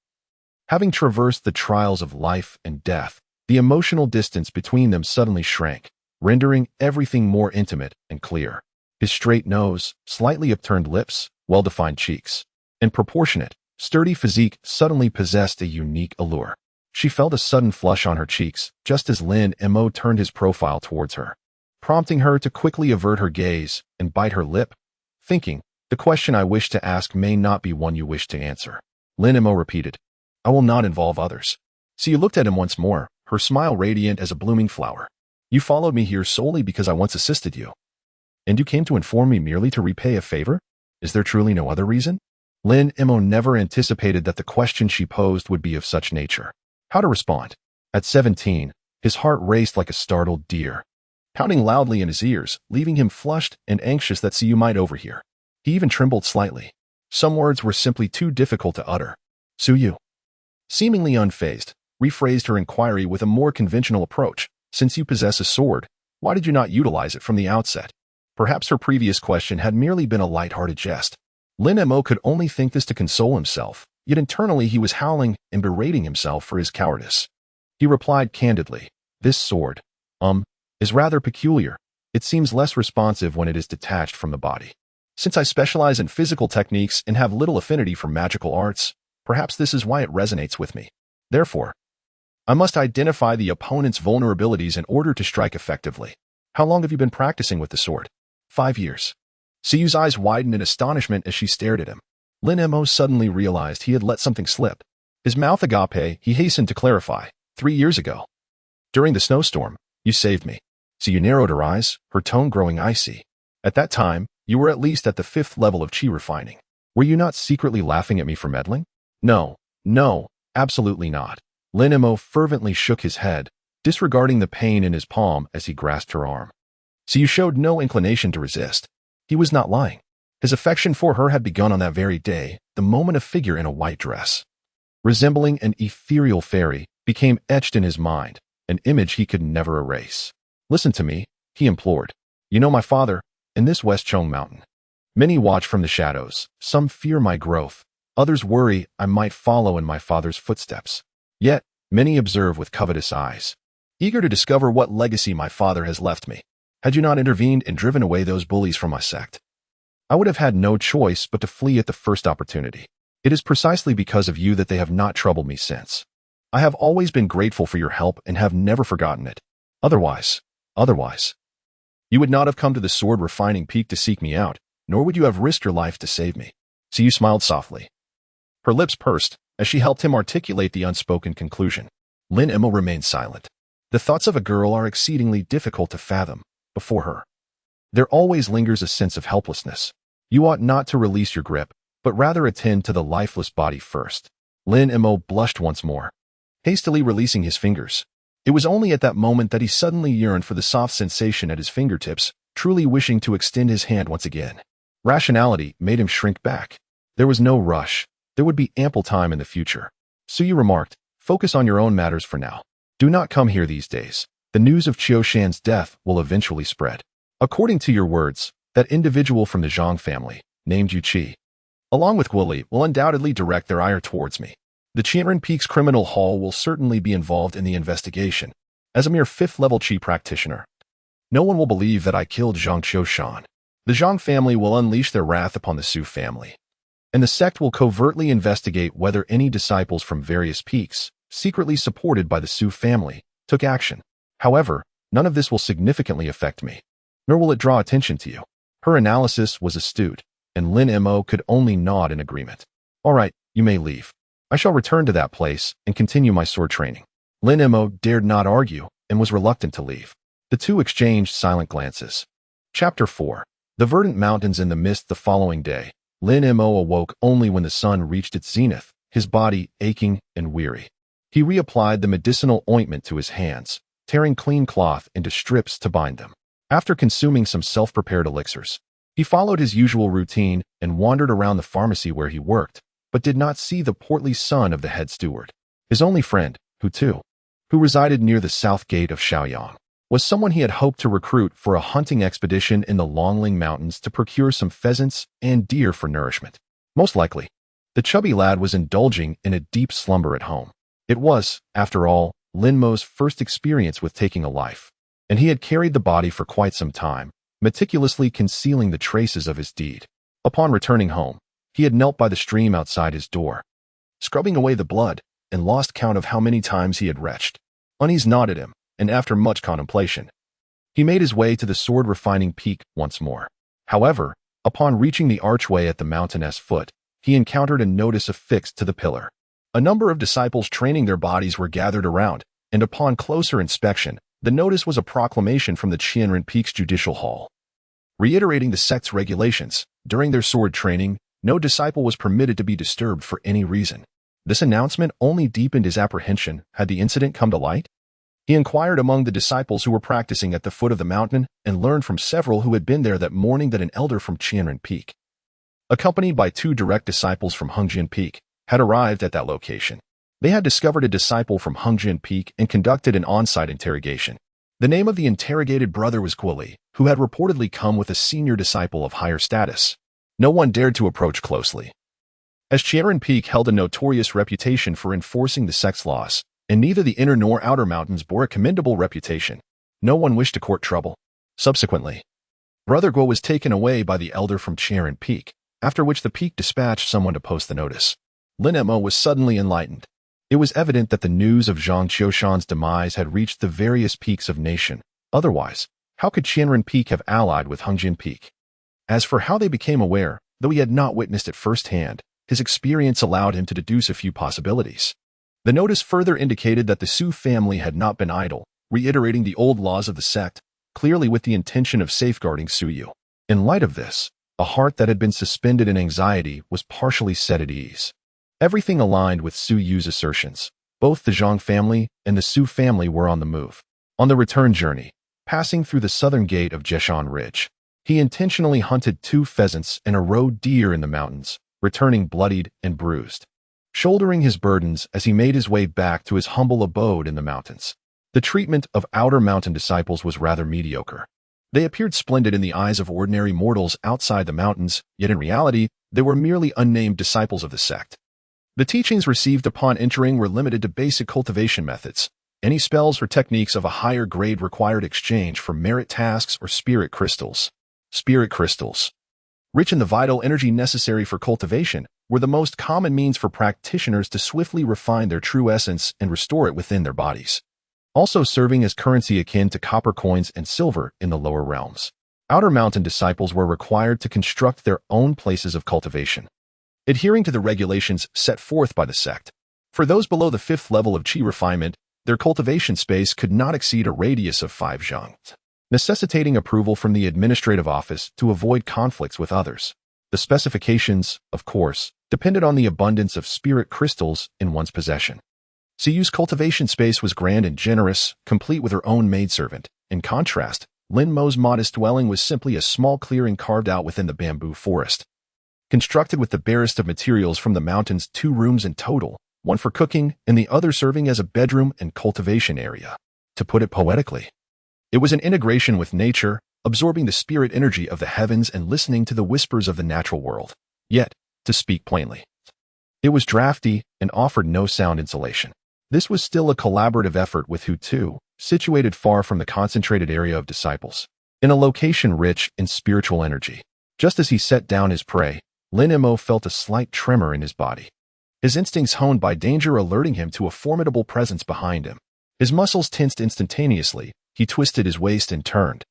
S1: having traversed the trials of life and death, the emotional distance between them suddenly shrank, rendering everything more intimate and clear. His straight nose, slightly upturned lips, well-defined cheeks, and proportionate, sturdy physique suddenly possessed a unique allure. She felt a sudden flush on her cheeks just as Lin Mo turned his profile towards her, prompting her to quickly avert her gaze and bite her lip, thinking, the question I wish to ask may not be one you wish to answer. Lin Mo repeated, I will not involve others. So you looked at him once more, her smile radiant as a blooming flower. You followed me here solely because I once assisted you. And you came to inform me merely to repay a favor? Is there truly no other reason? Lin Mo never anticipated that the question she posed would be of such nature. How to respond? At 17, his heart raced like a startled deer, pounding loudly in his ears, leaving him flushed and anxious that Siyu might overhear. He even trembled slightly. Some words were simply too difficult to utter. Siyu, seemingly unfazed, rephrased her inquiry with a more conventional approach. Since you possess a sword, why did you not utilize it from the outset? Perhaps her previous question had merely been a light-hearted jest. Lin Mo could only think this to console himself, yet internally he was howling and berating himself for his cowardice. He replied candidly, this sword, is rather peculiar. It seems less responsive when it is detached from the body. Since I specialize in physical techniques and have little affinity for magical arts, perhaps this is why it resonates with me. Therefore, I must identify the opponent's vulnerabilities in order to strike effectively. How long have you been practicing with the sword? 5 years. Siyu's eyes widened in astonishment as she stared at him. Lin Mo suddenly realized he had let something slip. His mouth agape, he hastened to clarify. 3 years ago. During the snowstorm, you saved me. Siyu narrowed her eyes, her tone growing icy. At that time, you were at least at the 5th level of chi refining. Were you not secretly laughing at me for meddling? No, absolutely not. Lin Mo fervently shook his head, disregarding the pain in his palm as he grasped her arm. Siyu showed no inclination to resist. He was not lying. His affection for her had begun on that very day, the moment a figure in a white dress, resembling an ethereal fairy, became etched in his mind, an image he could never erase. Listen to me, he implored. You know my father, in this West Chong mountain. Many watch from the shadows, some fear my growth, others worry I might follow in my father's footsteps. Yet, many observe with covetous eyes, eager to discover what legacy my father has left me. Had you not intervened and driven away those bullies from my sect, I would have had no choice but to flee at the first opportunity. It is precisely because of you that they have not troubled me since. I have always been grateful for your help and have never forgotten it. Otherwise, you would not have come to the sword refining peak to seek me out, nor would you have risked your life to save me. Siyu smiled softly. Her lips pursed as she helped him articulate the unspoken conclusion. Lin Mo remained silent. The thoughts of a girl are exceedingly difficult to fathom. Before her, there always lingers a sense of helplessness. You ought not to release your grip, but rather attend to the lifeless body first. Lin Mo blushed once more, hastily releasing his fingers. It was only at that moment that he suddenly yearned for the soft sensation at his fingertips, truly wishing to extend his hand once again. Rationality made him shrink back. There was no rush. There would be ample time in the future. Siyu remarked, focus on your own matters for now. Do not come here these days. The news of Qiu Shan's death will eventually spread. According to your words, that individual from the Zhang family, named Yu Qi, along with Guoli, will undoubtedly direct their ire towards me. The Qianren Peaks Criminal Hall will certainly be involved in the investigation. As a mere 5th-level Qi practitioner, no one will believe that I killed Zhang Qiushan. The Zhang family will unleash their wrath upon the Su family, and the sect will covertly investigate whether any disciples from various peaks, secretly supported by the Su family, took action. However, none of this will significantly affect me, nor will it draw attention to you. Her analysis was astute, and Lin Mo could only nod in agreement. All right, you may leave. I shall return to that place and continue my sword training. Lin Mo dared not argue and was reluctant to leave. The two exchanged silent glances. Chapter 4. The verdant mountains in the mist. The following day, Lin Mo awoke only when the sun reached its zenith, his body aching and weary. He reapplied the medicinal ointment to his hands, tearing clean cloth into strips to bind them. After consuming some self-prepared elixirs, he followed his usual routine and wandered around the pharmacy where he worked, but did not see the portly son of the head steward. His only friend, who resided near the south gate of Shaoyang, was someone he had hoped to recruit for a hunting expedition in the Longling Mountains to procure some pheasants and deer for nourishment. Most likely, the chubby lad was indulging in a deep slumber at home. It was, after all, Lin Mo's first experience with taking a life, and he had carried the body for quite some time, meticulously concealing the traces of his deed. Upon returning home, he had knelt by the stream outside his door, scrubbing away the blood, and lost count of how many times he had retched. Unease gnawed at him, and after much contemplation, he made his way to the sword-refining peak once more. However, upon reaching the archway at the mountain's foot, he encountered a notice affixed to the pillar. A number of disciples training their bodies were gathered around, and upon closer inspection, the notice was a proclamation from the Qianren Peak's Judicial Hall, reiterating the sect's regulations. During their sword training, no disciple was permitted to be disturbed for any reason. This announcement only deepened his apprehension. Had the incident come to light? He inquired among the disciples who were practicing at the foot of the mountain and learned from several who had been there that morning that an elder from Qianren Peak, accompanied by 2 direct disciples from Hengjian Peak, had arrived at that location. They had discovered a disciple from Hengjian Peak and conducted an on-site interrogation. The name of the interrogated brother was Guoli, who had reportedly come with a senior disciple of higher status. No one dared to approach closely, as Qianren Peak held a notorious reputation for enforcing the sect's laws, and neither the inner nor outer mountains bore a commendable reputation. No one wished to court trouble. Subsequently, Brother Guo was taken away by the elder from Qianren Peak, after which the peak dispatched someone to post the notice. Lin Mo was suddenly enlightened. It was evident that the news of Zhang Qiushan's demise had reached the various peaks of nation. Otherwise, how could Qianren Peak have allied with Hengjian Peak? As for how they became aware, though he had not witnessed it firsthand, his experience allowed him to deduce a few possibilities. The notice further indicated that the Su family had not been idle, reiterating the old laws of the sect, clearly with the intention of safeguarding Su Yu. In light of this, a heart that had been suspended in anxiety was partially set at ease. Everything aligned with Su Yu's assertions. Both the Zhang family and the Su family were on the move. On the return journey, passing through the southern gate of Jeshan Ridge, he intentionally hunted 2 pheasants and a roe deer in the mountains, returning bloodied and bruised, shouldering his burdens as he made his way back to his humble abode in the mountains. The treatment of outer mountain disciples was rather mediocre. They appeared splendid in the eyes of ordinary mortals outside the mountains, yet in reality, they were merely unnamed disciples of the sect. The teachings received upon entering were limited to basic cultivation methods. Any spells or techniques of a higher grade required exchange for merit tasks or spirit crystals. Spirit crystals, rich in the vital energy necessary for cultivation, were the most common means for practitioners to swiftly refine their true essence and restore it within their bodies, also serving as currency akin to copper coins and silver in the lower realms. Outer mountain disciples were required to construct their own places of cultivation, adhering to the regulations set forth by the sect. For those below the 5th level of qi refinement, their cultivation space could not exceed a radius of 5 zhang, necessitating approval from the administrative office to avoid conflicts with others. The specifications, of course, depended on the abundance of spirit crystals in one's possession. Siyu's cultivation space was grand and generous, complete with her own maidservant. In contrast, Lin Mo's modest dwelling was simply a small clearing carved out within the bamboo forest. Constructed with the barest of materials from the mountains, 2 rooms in total, one for cooking and the other serving as a bedroom and cultivation area. To put it poetically, it was an integration with nature, absorbing the spirit energy of the heavens and listening to the whispers of the natural world. Yet, to speak plainly, it was drafty and offered no sound insulation. This was still a collaborative effort with Hu, situated far from the concentrated area of disciples, in a location rich in spiritual energy. Just as he set down his prey, Lin Mo felt a slight tremor in his body, his instincts honed by danger alerting him to a formidable presence behind him. His muscles tensed instantaneously. He twisted his waist and turned,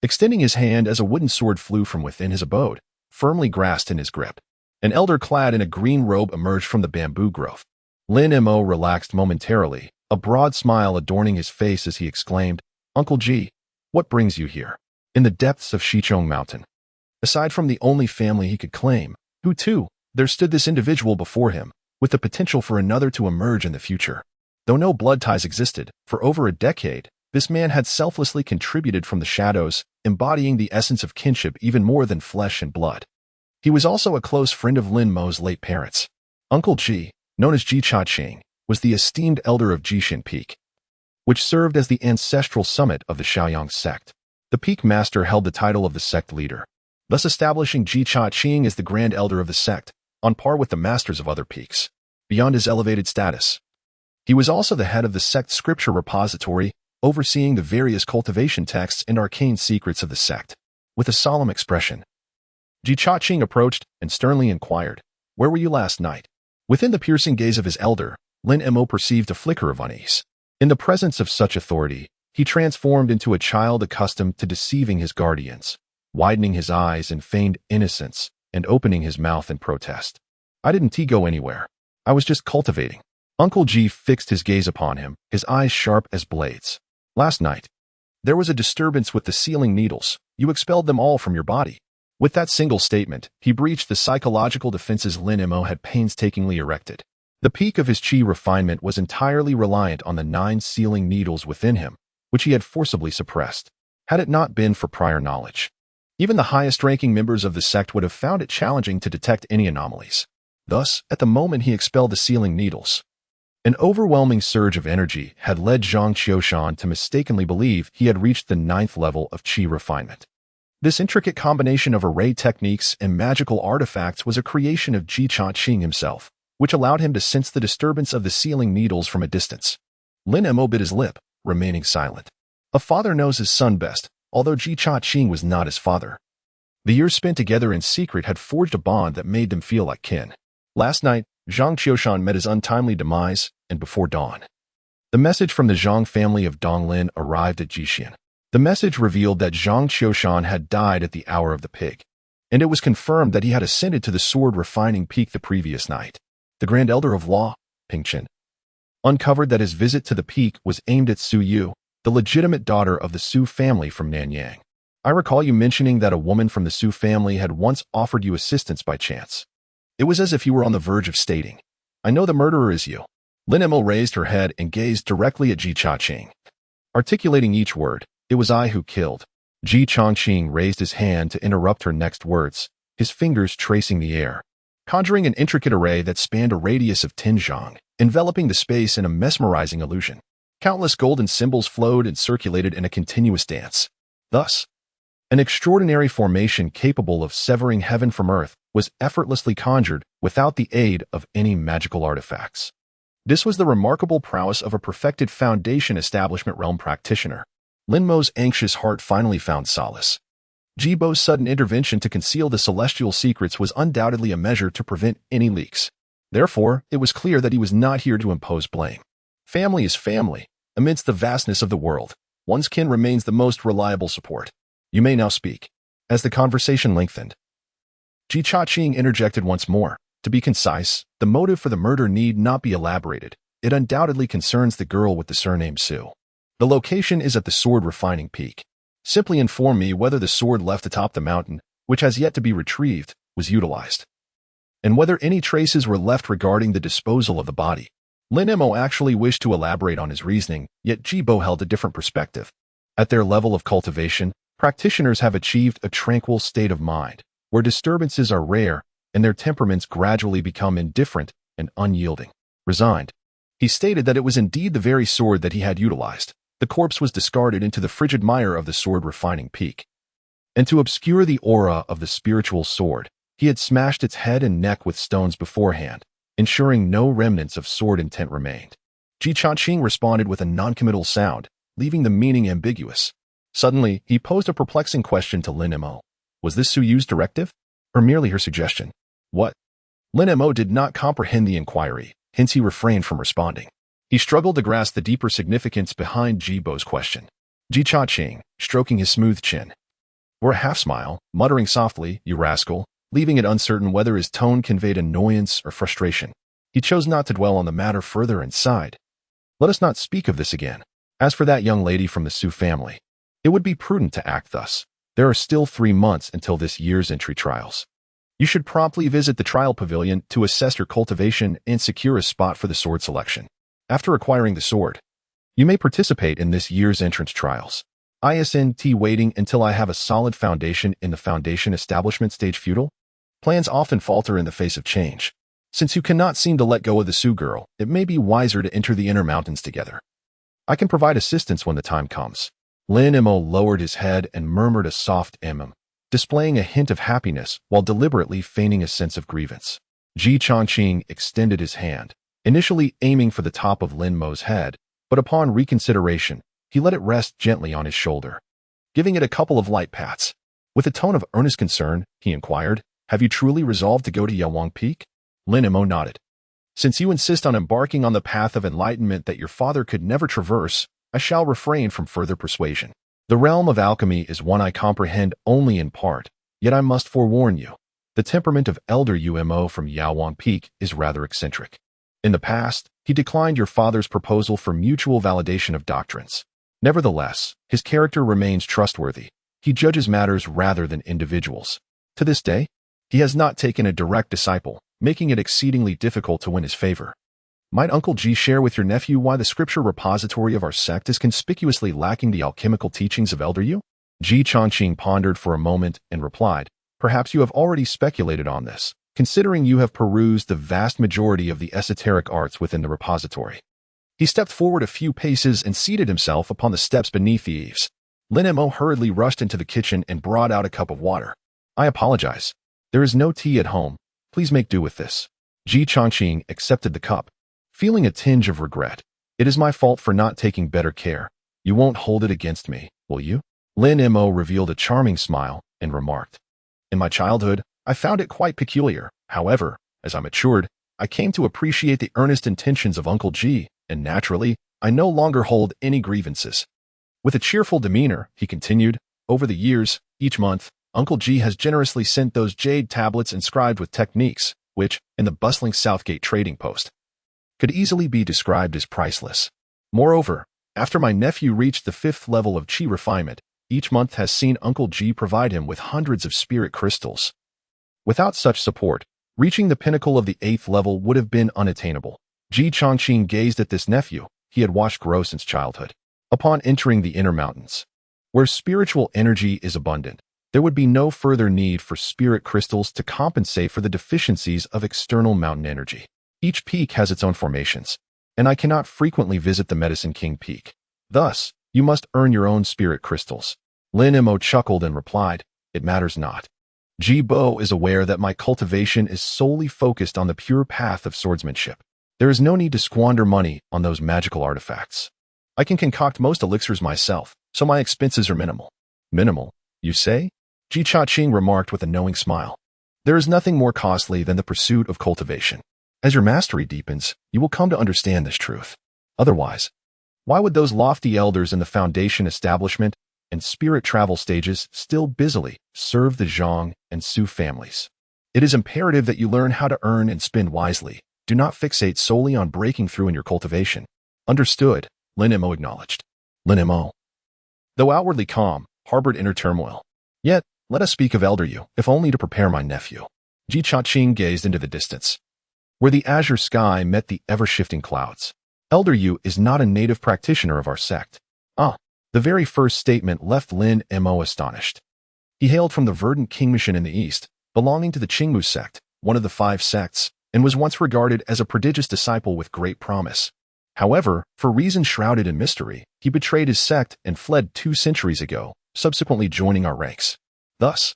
S1: extending his hand as a wooden sword flew from within his abode, firmly grasped in his grip. An elder clad in a green robe emerged from the bamboo grove. Lin Mo relaxed momentarily, a broad smile adorning his face as he exclaimed, "Uncle Ji, what brings you here? In the depths of Shichong Mountain." Aside from the only family he could claim, who too, there stood this individual before him, with the potential for another to emerge in the future. Though no blood ties existed, for over a decade, this man had selflessly contributed from the shadows, embodying the essence of kinship even more than flesh and blood. He was also a close friend of Lin Mo's late parents. Uncle Ji, known as Ji Cha-ching, was the esteemed elder of Jishin Peak, which served as the ancestral summit of the Shaoyang sect. The Peak Master held the title of the sect leader, thus establishing Ji Cha-ching as the grand elder of the sect, on par with the masters of other peaks. Beyond his elevated status, he was also the head of the sect scripture repository, overseeing the various cultivation texts and arcane secrets of the sect. With a solemn expression, Ji Cha-ching approached and sternly inquired, "Where were you last night?" Within the piercing gaze of his elder, Lin Mo perceived a flicker of unease. In the presence of such authority, he transformed into a child accustomed to deceiving his guardians, widening his eyes in feigned innocence and opening his mouth in protest. "I didn't go anywhere. I was just cultivating." Uncle Ji fixed his gaze upon him, his eyes sharp as blades. "Last night, there was a disturbance with the sealing needles. You expelled them all from your body." With that single statement, he breached the psychological defenses Lin Mo had painstakingly erected. The peak of his chi refinement was entirely reliant on the 9 sealing needles within him, which he had forcibly suppressed. Had it not been for prior knowledge, even the highest-ranking members of the sect would have found it challenging to detect any anomalies. Thus, at the moment he expelled the sealing needles, an overwhelming surge of energy had led Zhang Qiushan to mistakenly believe he had reached the 9th level of chi refinement. This intricate combination of array techniques and magical artifacts was a creation of Ji Cha-ching himself, which allowed him to sense the disturbance of the sealing needles from a distance. Lin Mo bit his lip, remaining silent. A father knows his son best, although Ji Cha-ching was not his father. The years spent together in secret had forged a bond that made them feel like kin. Last night, Zhang Qiushan met his untimely demise, and before dawn, the message from the Zhang family of Donglin arrived at Jishin. The message revealed that Zhang Qiushan had died at the hour of the pig, and it was confirmed that he had ascended to the sword refining peak the previous night. The Grand Elder of Law, Ping Chen, uncovered that his visit to the peak was aimed at Su Yu, the legitimate daughter of the Su family from Nanyang. "I recall you mentioning that a woman from the Su family had once offered you assistance by chance." It was as if you were on the verge of stating, "I know the murderer is you." Lin Mo raised her head and gazed directly at Ji Cha-ching. Articulating each word, "It was I who killed." Ji Cha-ching raised his hand to interrupt her next words, his fingers tracing the air, conjuring an intricate array that spanned a radius of 10 zhang, enveloping the space in a mesmerizing illusion. Countless golden symbols flowed and circulated in a continuous dance. Thus, an extraordinary formation capable of severing heaven from earth was effortlessly conjured without the aid of any magical artifacts. This was the remarkable prowess of a perfected Foundation Establishment realm practitioner. Lin Mo's anxious heart finally found solace. Jibo's sudden intervention to conceal the celestial secrets was undoubtedly a measure to prevent any leaks. Therefore, it was clear that he was not here to impose blame. Family is family. Amidst the vastness of the world, one's kin remains the most reliable support. "You may now speak." As the conversation lengthened, Ji Cha-ching interjected once more. "To be concise, the motive for the murder need not be elaborated. It undoubtedly concerns the girl with the surname Su. The location is at the sword refining peak. Simply inform me whether the sword left atop the mountain, which has yet to be retrieved, was utilized, and whether any traces were left regarding the disposal of the body." Lin Mo actually wished to elaborate on his reasoning, yet Jibo held a different perspective. At their level of cultivation, practitioners have achieved a tranquil state of mind, where disturbances are rare and their temperaments gradually become indifferent and unyielding. Resigned, he stated that it was indeed the very sword that he had utilized. The corpse was discarded into the frigid mire of the sword refining peak. And to obscure the aura of the spiritual sword, he had smashed its head and neck with stones beforehand, ensuring no remnants of sword intent remained. Ji Cha-ching responded with a noncommittal sound, leaving the meaning ambiguous. Suddenly, he posed a perplexing question to Lin Mo. Was this Su Yu's directive, or merely her suggestion? What? Lin Mo did not comprehend the inquiry, hence he refrained from responding. He struggled to grasp the deeper significance behind Jibo's question. Ji Cha-ching, stroking his smooth chin, or a half-smile, muttering softly, "You rascal, leaving it uncertain whether his tone conveyed annoyance or frustration. He chose not to dwell on the matter further and sighed. Let us not speak of this again. As for that young lady from the Sioux family, it would be prudent to act thus. There are still 3 months until this year's entry trials. You should promptly visit the trial pavilion to assess your cultivation and secure a spot for the sword selection. After acquiring the sword, you may participate in this year's entrance trials. Isn't waiting until I have a solid foundation in the foundation establishment stage futile? Plans often falter in the face of change. Since you cannot seem to let go of the Sioux girl, it may be wiser to enter the inner mountains together. I can provide assistance when the time comes. Lin Mo lowered his head and murmured a soft displaying a hint of happiness while deliberately feigning a sense of grievance. Ji Changqing extended his hand, initially aiming for the top of Lin Mo's head, but upon reconsideration, he let it rest gently on his shoulder, giving it a couple of light pats. With a tone of earnest concern, he inquired, "Have you truly resolved to go to Yawang Peak?" Lin Mo nodded. "Since you insist on embarking on the path of enlightenment that your father could never traverse, I shall refrain from further persuasion. The realm of alchemy is one I comprehend only in part, yet I must forewarn you. The temperament of Elder Umo from Yawang Peak is rather eccentric. In the past, he declined your father's proposal for mutual validation of doctrines. Nevertheless, his character remains trustworthy. He judges matters rather than individuals. To this day, he has not taken a direct disciple, making it exceedingly difficult to win his favor. Might Uncle G share with your nephew why the scripture repository of our sect is conspicuously lacking the alchemical teachings of Elder Yu?" Ji Changqing pondered for a moment and replied, "Perhaps you have already speculated on this, considering you have perused the vast majority of the esoteric arts within the repository." He stepped forward a few paces and seated himself upon the steps beneath the eaves. Lin Mo hurriedly rushed into the kitchen and brought out a cup of water. "I apologize. There is no tea at home. Please make do with this." Ji Changqing accepted the cup, feeling a tinge of regret. "It is my fault for not taking better care. You won't hold it against me, will you?" Lin Mo revealed a charming smile and remarked, "In my childhood, I found it quite peculiar. However, as I matured, I came to appreciate the earnest intentions of Uncle G, and naturally, I no longer hold any grievances." With a cheerful demeanor, he continued, "Over the years, each month, Uncle G has generously sent those jade tablets inscribed with techniques, which, in the bustling Southgate trading post, could easily be described as priceless. Moreover, after my nephew reached the 5th level of chi refinement, each month has seen Uncle G provide him with hundreds of spirit crystals. Without such support, reaching the pinnacle of the 8th level would have been unattainable." Ji Changqing gazed at this nephew he had watched grow since childhood. Upon entering the inner mountains, where spiritual energy is abundant, there would be no further need for spirit crystals to compensate for the deficiencies of external mountain energy. Each peak has its own formations, and I cannot frequently visit the Medicine King Peak. Thus, you must earn your own spirit crystals. Lin Mo chuckled and replied, "It matters not. Ji Bo is aware that my cultivation is solely focused on the pure path of swordsmanship. There is no need to squander money on those magical artifacts. I can concoct most elixirs myself, so my expenses are minimal." "Minimal, you say?" Ji Changqing remarked with a knowing smile. "There is nothing more costly than the pursuit of cultivation. As your mastery deepens, you will come to understand this truth. Otherwise, why would those lofty elders in the foundation establishment and spirit travel stages still busily serve the Zhang and Su families? It is imperative that you learn how to earn and spend wisely. Do not fixate solely on breaking through in your cultivation." "Understood," Lin Mo acknowledged. Lin Mo, though outwardly calm, harbored inner turmoil. "Yet, let us speak of Elder Yu, if only to prepare my nephew." Ji Changqing gazed into the distance, where the azure sky met the ever-shifting clouds. "Elder Yu is not a native practitioner of our sect." "Ah." The very first statement left Lin Mo astonished. He hailed from the verdant Qingmishan in the east, belonging to the Qingmu sect, one of the 5 sects, and was once regarded as a prodigious disciple with great promise. However, for reasons shrouded in mystery, he betrayed his sect and fled 2 centuries ago, subsequently joining our ranks. Thus,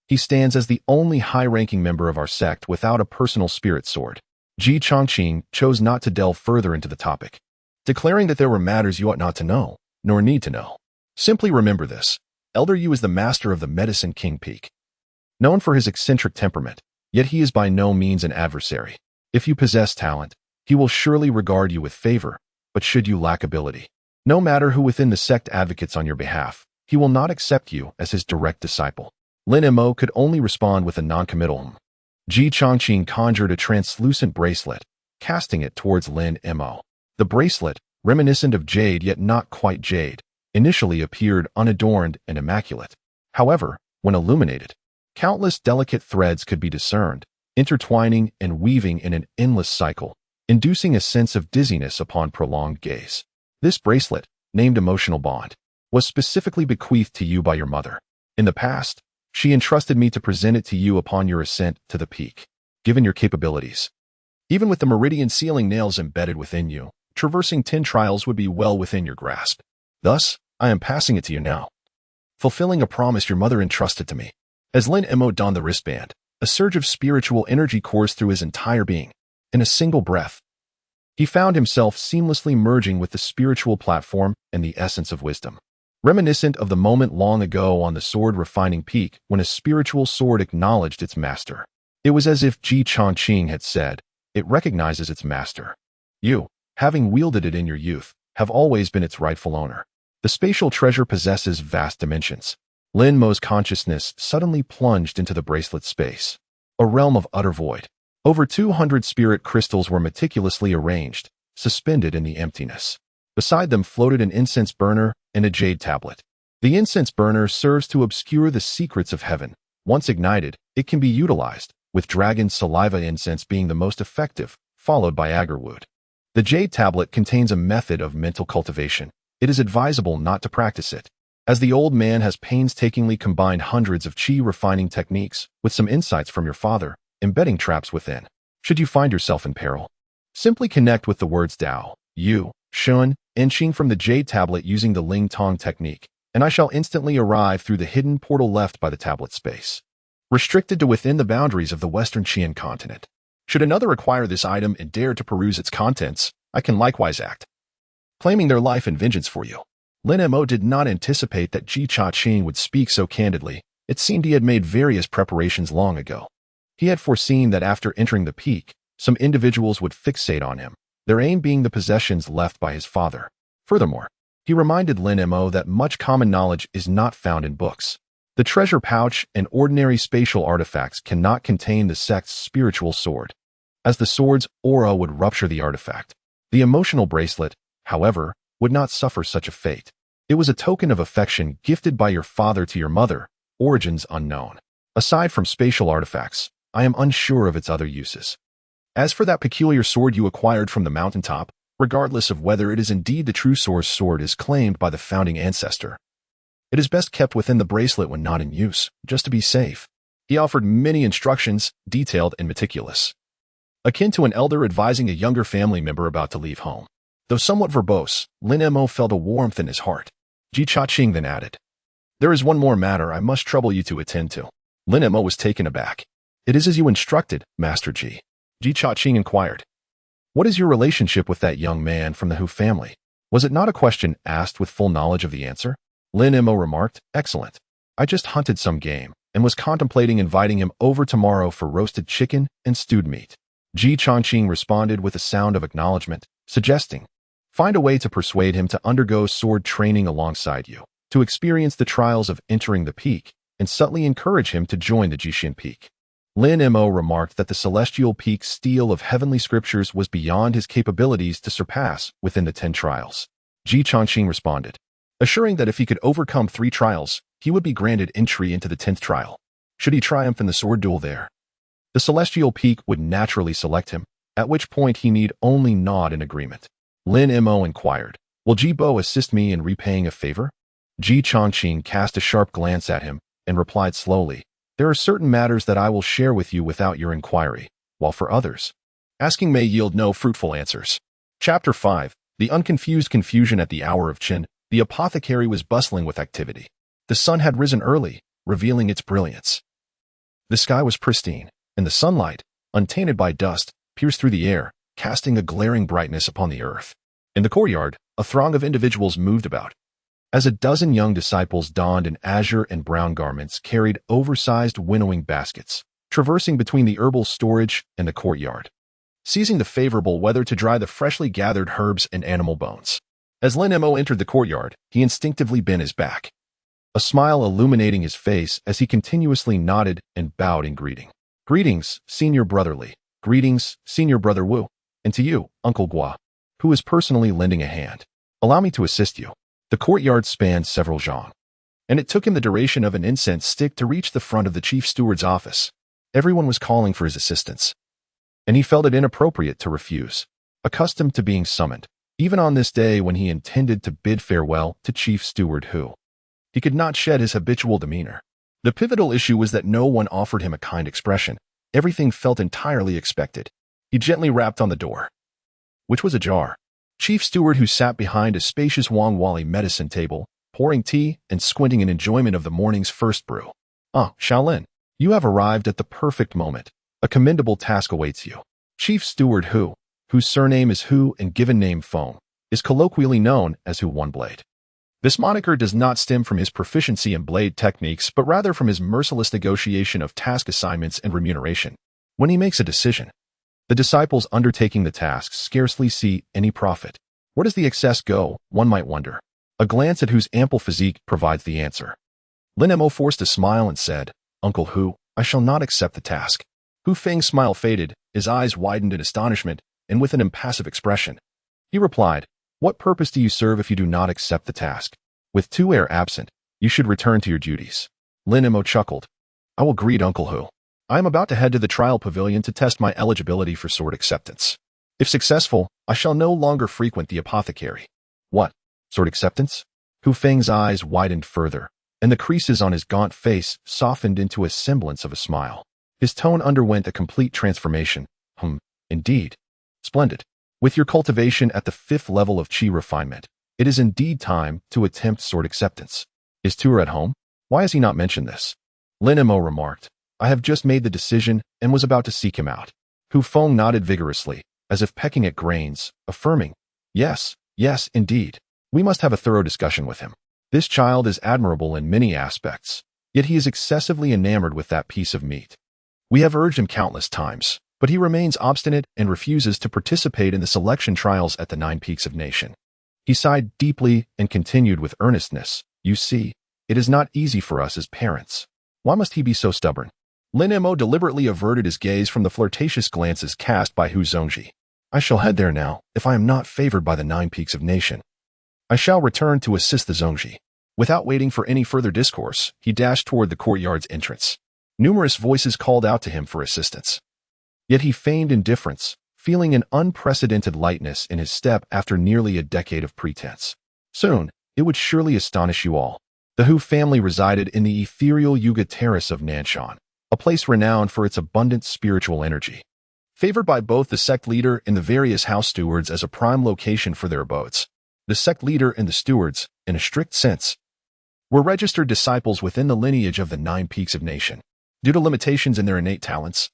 S1: he stands as the only high-ranking member of our sect without a personal spirit sword. Ji Changqing chose not to delve further into the topic, declaring that there were matters you ought not to know, nor need to know. Simply remember this: Elder Yu is the master of the Medicine King Peak. Known for his eccentric temperament, yet he is by no means an adversary. If you possess talent, he will surely regard you with favor, but should you lack ability, no matter who within the sect advocates on your behalf, he will not accept you as his direct disciple. Lin Mo could only respond with a non-committal. Ji Chongqing conjured a translucent bracelet, casting it towards Lin Mo. The bracelet, reminiscent of jade yet not quite jade, initially appeared unadorned and immaculate. However, when illuminated, countless delicate threads could be discerned, intertwining and weaving in an endless cycle, inducing a sense of dizziness upon prolonged gaze. This bracelet, named Emotional Bond, was specifically bequeathed to you by your mother. In the past, she entrusted me to present it to you upon your ascent to the peak. Given your capabilities, even with the meridian sealing nails embedded within you, traversing 10 trials would be well within your grasp. Thus, I am passing it to you now, fulfilling a promise your mother entrusted to me. As Lin Mo donned the wristband, a surge of spiritual energy coursed through his entire being. In a single breath, he found himself seamlessly merging with the spiritual platform and the essence of wisdom. Reminiscent of the moment long ago on the sword-refining peak when a spiritual sword acknowledged its master. It was as if Ji Chongqing had said, it recognizes its master. You, having wielded it in your youth, have always been its rightful owner. The spatial treasure possesses vast dimensions. Lin Mo's consciousness suddenly plunged into the bracelet space, a realm of utter void. Over 200 spirit crystals were meticulously arranged, suspended in the emptiness. Beside them floated an incense burner and a jade tablet. The incense burner serves to obscure the secrets of heaven. Once ignited, it can be utilized, with dragon saliva incense being the most effective, followed by agarwood. The jade tablet contains a method of mental cultivation. It is advisable not to practice it, as the old man has painstakingly combined hundreds of qi refining techniques with some insights from your father, embedding traps within. Should you find yourself in peril, simply connect with the words Dao, Yu, Shun, and Qing from the jade tablet using the Ling Tong technique, and I shall instantly arrive through the hidden portal left by the tablet space, restricted to within the boundaries of the Western Qian continent. Should another acquire this item and dare to peruse its contents, I can likewise act, claiming their life and vengeance for you. Lin Mo did not anticipate that Ji Chongqing would speak so candidly. It seemed he had made various preparations long ago. He had foreseen that after entering the peak, some individuals would fixate on him, their aim being the possessions left by his father. Furthermore, he reminded Lin Mo that much common knowledge is not found in books. The treasure pouch and ordinary spatial artifacts cannot contain the sect's spiritual sword, as the sword's aura would rupture the artifact. The emotional bracelet, however, would not suffer such a fate. It was a token of affection gifted by your father to your mother, origins unknown. Aside from spatial artifacts, I am unsure of its other uses. As for that peculiar sword you acquired from the mountaintop, regardless of whether it is indeed the true source sword is claimed by the founding ancestor, it is best kept within the bracelet when not in use, just to be safe. He offered many instructions, detailed and meticulous, akin to an elder advising a younger family member about to leave home. Though somewhat verbose, Lin Mo felt a warmth in his heart. Ji Chongqing then added, there is one more matter I must trouble you to attend to. Lin Mo was taken aback. It is as you instructed, Master Ji. Ji Chongqing inquired, what is your relationship with that young man from the Hu family? Was it not a question asked with full knowledge of the answer? Lin Mo remarked, excellent. I just hunted some game and was contemplating inviting him over tomorrow for roasted chicken and stewed meat. Ji Chongqing responded with a sound of acknowledgement, suggesting, find a way to persuade him to undergo sword training alongside you, to experience the trials of entering the peak, and subtly encourage him to join the Jishin peak. Lin Mo remarked that the celestial peak's steel of heavenly scriptures was beyond his capabilities to surpass within the 10 trials. Ji Chongqing responded, assuring that if he could overcome 3 trials, he would be granted entry into the 10th trial. Should he triumph in the sword duel there, the celestial peak would naturally select him, at which point he need only nod in agreement. Lin Mo inquired, will Ji Bo assist me in repaying a favor? Ji Chongqing cast a sharp glance at him and replied slowly, there are certain matters that I will share with you without your inquiry, while for others, asking may yield no fruitful answers. Chapter 5. The unconfused confusion at the hour of Qin. The apothecary was bustling with activity. The sun had risen early, revealing its brilliance. The sky was pristine, and the sunlight, untainted by dust, pierced through the air, casting a glaring brightness upon the earth. In the courtyard, a throng of individuals moved about, as a dozen young disciples donned in azure and brown garments carried oversized winnowing baskets, traversing between the herbal storage and the courtyard, seizing the favorable weather to dry the freshly gathered herbs and animal bones. As Lin Mo entered the courtyard, he instinctively bent his back. a smile illuminating his face as he continuously nodded and bowed in greeting. Greetings, Senior Brother Li. Greetings, Senior Brother Wu. And to you, Uncle Gua, who is personally lending a hand. Allow me to assist you. The courtyard spanned several zhang, and it took him the duration of an incense stick to reach the front of the chief steward's office. Everyone was calling for his assistance, and he felt it inappropriate to refuse. Accustomed to being summoned, even on this day when he intended to bid farewell to Chief Steward Hu, he could not shed his habitual demeanor. The pivotal issue was that no one offered him a kind expression. Everything felt entirely expected. He gently rapped on the door, which was ajar. Chief Steward, who sat behind a spacious Wang Wali medicine table, pouring tea and squinting in enjoyment of the morning's first brew. Ah, Shaolin, you have arrived at the perfect moment. A commendable task awaits you. Chief Steward Hu, whose surname is Hu and given name Feng, is colloquially known as Hu One Blade. This moniker does not stem from his proficiency in blade techniques, but rather from his merciless negotiation of task assignments and remuneration. When he makes a decision, the disciples undertaking the tasks scarcely see any profit. Where does the excess go, one might wonder. A glance at Hu's ample physique provides the answer. Lin Mo forced a smile and said, Uncle Hu, I shall not accept the task. Hu Feng's smile faded, his eyes widened in astonishment, and with an impassive expression. He replied, What purpose do you serve if you do not accept the task? With two heir absent, you should return to your duties. Lin Mo chuckled. I will greet Uncle Hu. I am about to head to the trial pavilion to test my eligibility for sword acceptance. If successful, I shall no longer frequent the apothecary. What? Sword acceptance? Hu Feng's eyes widened further, and the creases on his gaunt face softened into a semblance of a smile. His tone underwent a complete transformation. Indeed. Splendid. With your cultivation at the 5th level of Qi refinement, it is indeed time to attempt sword acceptance. Is Tuer at home? Why has he not mentioned this? Lin Mo remarked. I have just made the decision and was about to seek him out. Hu Feng nodded vigorously, as if pecking at grains, affirming, Yes, indeed. We must have a thorough discussion with him. This child is admirable in many aspects, yet he is excessively enamored with that piece of meat. We have urged him countless times, but he remains obstinate and refuses to participate in the selection trials at the 9 Peaks of Nation. He sighed deeply and continued with earnestness, You see, it is not easy for us as parents. Why must he be so stubborn? Lin Mo deliberately averted his gaze from the flirtatious glances cast by Hu Zongji. I shall head there now, if I am not favored by the 9 Peaks of Nation. I shall return to assist the Zongji. Without waiting for any further discourse, he dashed toward the courtyard's entrance. Numerous voices called out to him for assistance. Yet he feigned indifference, feeling an unprecedented lightness in his step after nearly a decade of pretense. Soon, it would surely astonish you all. The Hu family resided in the ethereal Yuga Terrace of Nanshan, a place renowned for its abundant spiritual energy. Favored by both the sect leader and the various house stewards as a prime location for their abodes, the sect leader and the stewards, in a strict sense, were registered disciples within the lineage of the 9 Peaks of Nation. Due to limitations in their innate talents,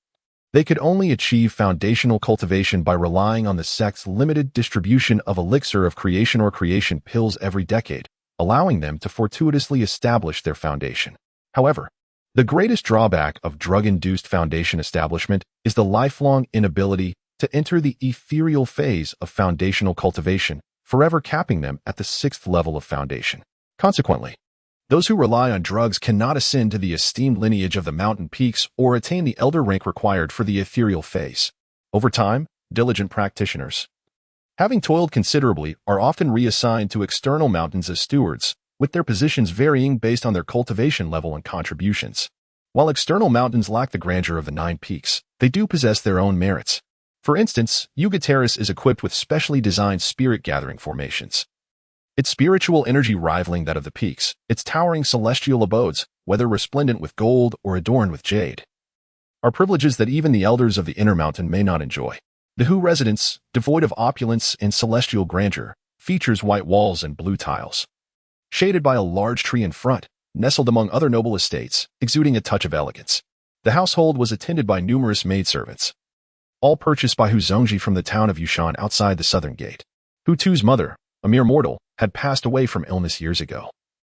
S1: they could only achieve foundational cultivation by relying on the sect's limited distribution of elixir of creation or creation pills every decade, allowing them to fortuitously establish their foundation. However, the greatest drawback of drug-induced foundation establishment is the lifelong inability to enter the ethereal phase of foundational cultivation, forever capping them at the 6th level of foundation. Consequently, those who rely on drugs cannot ascend to the esteemed lineage of the mountain peaks or attain the elder rank required for the ethereal phase. Over time, diligent practitioners, having toiled considerably, are often reassigned to external mountains as stewards, with their positions varying based on their cultivation level and contributions. While external mountains lack the grandeur of the 9 Peaks, they do possess their own merits. For instance, Yuga Terrace is equipped with specially designed spirit-gathering formations, its spiritual energy rivaling that of the peaks, its towering celestial abodes, whether resplendent with gold or adorned with jade, are privileges that even the elders of the inner mountain may not enjoy. The Hu residence, devoid of opulence and celestial grandeur, features white walls and blue tiles, shaded by a large tree in front, nestled among other noble estates, exuding a touch of elegance. The household was attended by numerous maidservants, all purchased by Hu Zongji from the town of Yushan outside the southern gate. Hu Tu's mother, a mere mortal, had passed away from illness years ago,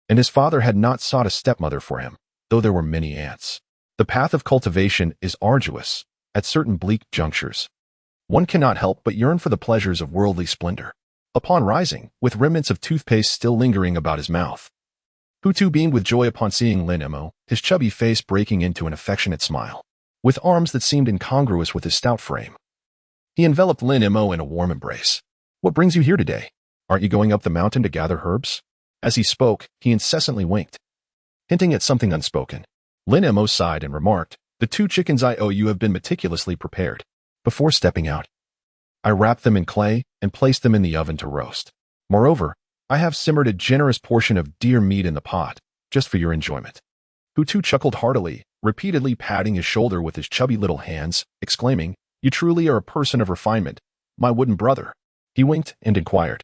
S1: and his father had not sought a stepmother for him, though there were many aunts. The path of cultivation is arduous. At certain bleak junctures, one cannot help but yearn for the pleasures of worldly splendor. Upon rising, with remnants of toothpaste still lingering about his mouth, Hutu beamed with joy upon seeing Lin Mo, his chubby face breaking into an affectionate smile. With arms that seemed incongruous with his stout frame, he enveloped Lin Mo in a warm embrace. What brings you here today? Aren't you going up the mountain to gather herbs? As he spoke, he incessantly winked, hinting at something unspoken. Lin Mo sighed and remarked, the 2 chickens I owe you have been meticulously prepared. Before stepping out, I wrapped them in clay and placed them in the oven to roast. Moreover, I have simmered a generous portion of deer meat in the pot, just for your enjoyment. Hutu chuckled heartily, repeatedly patting his shoulder with his chubby little hands, exclaiming, you truly are a person of refinement, my wooden brother. He winked and inquired,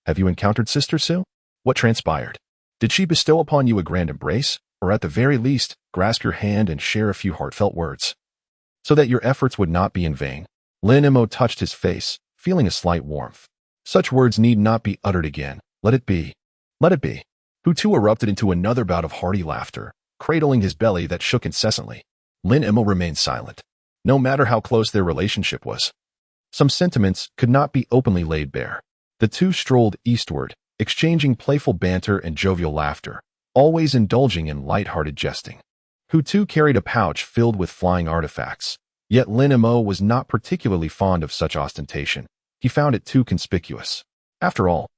S1: have you encountered Sister Sue? What transpired? Did she bestow upon you a grand embrace, or at the very least, grasp your hand and share a few heartfelt words? So that your efforts would not be in vain. Lin Mo touched his face, feeling a slight warmth. Such words need not be uttered again. Let it be. Let it be. Hutu erupted into another bout of hearty laughter, cradling his belly that shook incessantly. Lin Mo remained silent. No matter how close their relationship was, some sentiments could not be openly laid bare. The 2 strolled eastward, exchanging playful banter and jovial laughter, always indulging in light-hearted jesting. Hutu carried a pouch filled with flying artifacts, yet Lin Mo was not particularly fond of such ostentation. He found it too conspicuous. After all,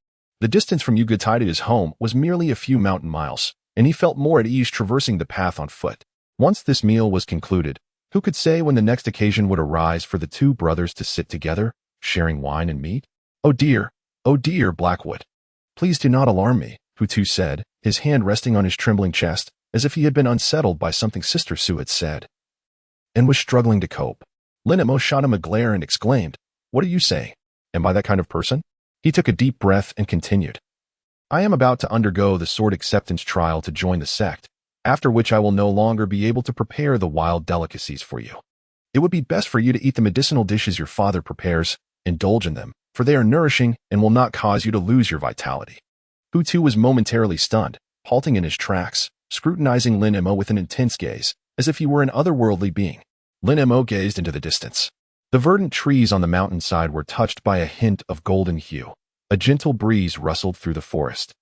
S1: the distance from Ugatai to his home was merely a few mountain miles, and he felt more at ease traversing the path on foot. Once this meal was concluded, who could say when the next occasion would arise for the 2 brothers to sit together, sharing wine and meat? Oh dear, Blackwood. Please do not alarm me, Hutu said, his hand resting on his trembling chest, as if he had been unsettled by something Sister Sue had said, and was struggling to cope. Lin Mo shot him a glare and exclaimed, what are you saying? Am I that kind of person? He took a deep breath and continued, I am about to undergo the sword acceptance trial to join the sect, after which I will no longer be able to prepare the wild delicacies for you. It would be best for you to eat the medicinal dishes your father prepares, indulge in them, for they are nourishing and will not cause you to lose your vitality. Hutu was momentarily stunned, halting in his tracks, scrutinizing Lin Mo with an intense gaze, as if he were an otherworldly being. Lin Mo gazed into the distance. The verdant trees on the mountainside were touched by a hint of golden hue. A gentle breeze rustled through the forest,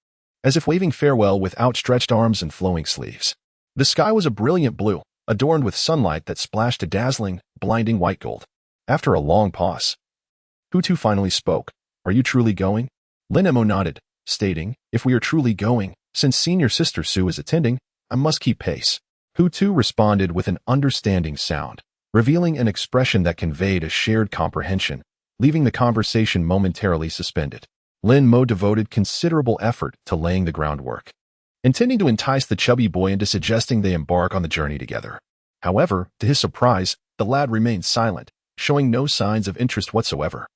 S1: as if waving farewell with outstretched arms and flowing sleeves. The sky was a brilliant blue, adorned with sunlight that splashed a dazzling, blinding white gold. After a long pause, Hutu finally spoke. Are you truly going? Lin Mo nodded, stating, if we are truly going, since senior Sister Sue is attending, I must keep pace. Hutu responded with an understanding sound, revealing an expression that conveyed a shared comprehension, leaving the conversation momentarily suspended. Lin Mo devoted considerable effort to laying the groundwork, intending to entice the chubby boy into suggesting they embark on the journey together. However, to his surprise, the lad remained silent, showing no signs of interest whatsoever.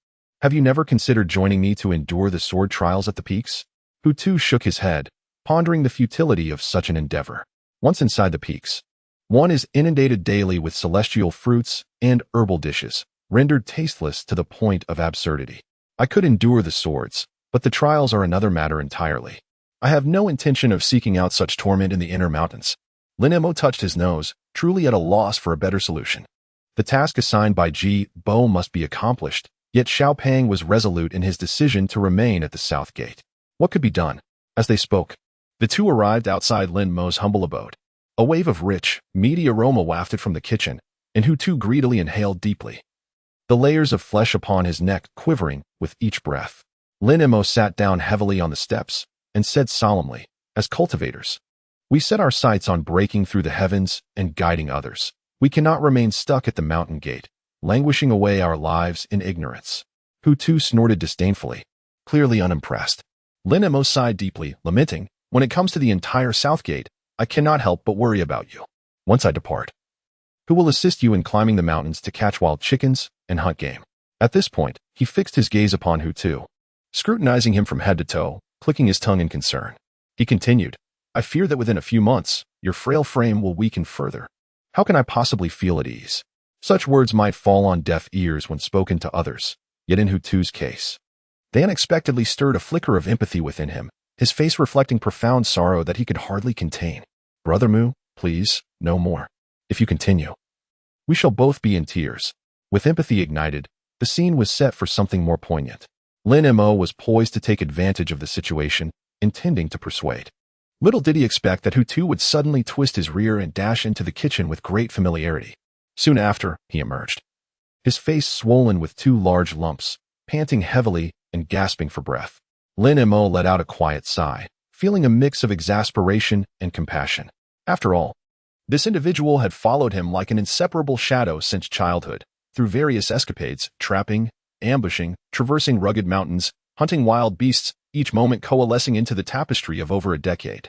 S1: Have you never considered joining me to endure the sword trials at the peaks? Hutu shook his head, pondering the futility of such an endeavor. Once inside the peaks, one is inundated daily with celestial fruits and herbal dishes, rendered tasteless to the point of absurdity. I could endure the swords, but the trials are another matter entirely. I have no intention of seeking out such torment in the inner mountains. Lin Mo touched his nose, truly at a loss for a better solution. The task assigned by Ji Bo must be accomplished, yet Xiao Pang was resolute in his decision to remain at the south gate. What could be done? As they spoke, the 2 arrived outside Lin Mo's humble abode. A wave of rich, meaty aroma wafted from the kitchen, and Hutu greedily inhaled deeply, the layers of flesh upon his neck quivering with each breath. Lin Mo sat down heavily on the steps and said solemnly, as cultivators, we set our sights on breaking through the heavens and guiding others. We cannot remain stuck at the mountain gate, languishing away our lives in ignorance. Hutu snorted disdainfully, clearly unimpressed. Lin Mo sighed deeply, lamenting, when it comes to the entire south gate, I cannot help but worry about you. Once I depart, who will assist you in climbing the mountains to catch wild chickens and hunt game? At this point, he fixed his gaze upon Hutu, scrutinizing him from head to toe, clicking his tongue in concern. He continued, I fear that within a few months, your frail frame will weaken further. How can I possibly feel at ease? Such words might fall on deaf ears when spoken to others, yet in Hutu's case, they unexpectedly stirred a flicker of empathy within him, his face reflecting profound sorrow that he could hardly contain. Brother Mu, please, no more. If you continue, we shall both be in tears. With empathy ignited, the scene was set for something more poignant. Lin Mo was poised to take advantage of the situation, intending to persuade Little did he expect that Hu would suddenly twist his rear and dash into the kitchen with great familiarity. Soon after, he emerged, his face swollen with 2 large lumps, panting heavily and gasping for breath. Lin Mo let out a quiet sigh, feeling a mix of exasperation and compassion. After all, this individual had followed him like an inseparable shadow since childhood, through various escapades, trapping, ambushing, traversing rugged mountains, hunting wild beasts, each moment coalescing into the tapestry of over a decade.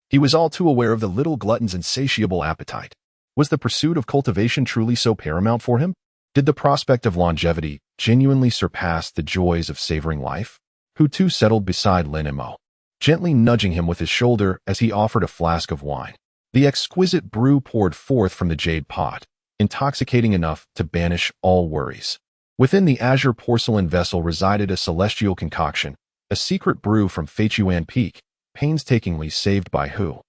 S1: He was all too aware of the little glutton's insatiable appetite. Was the pursuit of cultivation truly so paramount for him? Did the prospect of longevity genuinely surpass the joys of savoring life? Hu settled beside Lin Mo, gently nudging him with his shoulder as he offered a flask of wine. The exquisite brew poured forth from the jade pot, intoxicating enough to banish all worries. Within the azure porcelain vessel resided a celestial concoction, a secret brew from Feichuan Peak, painstakingly saved by Hu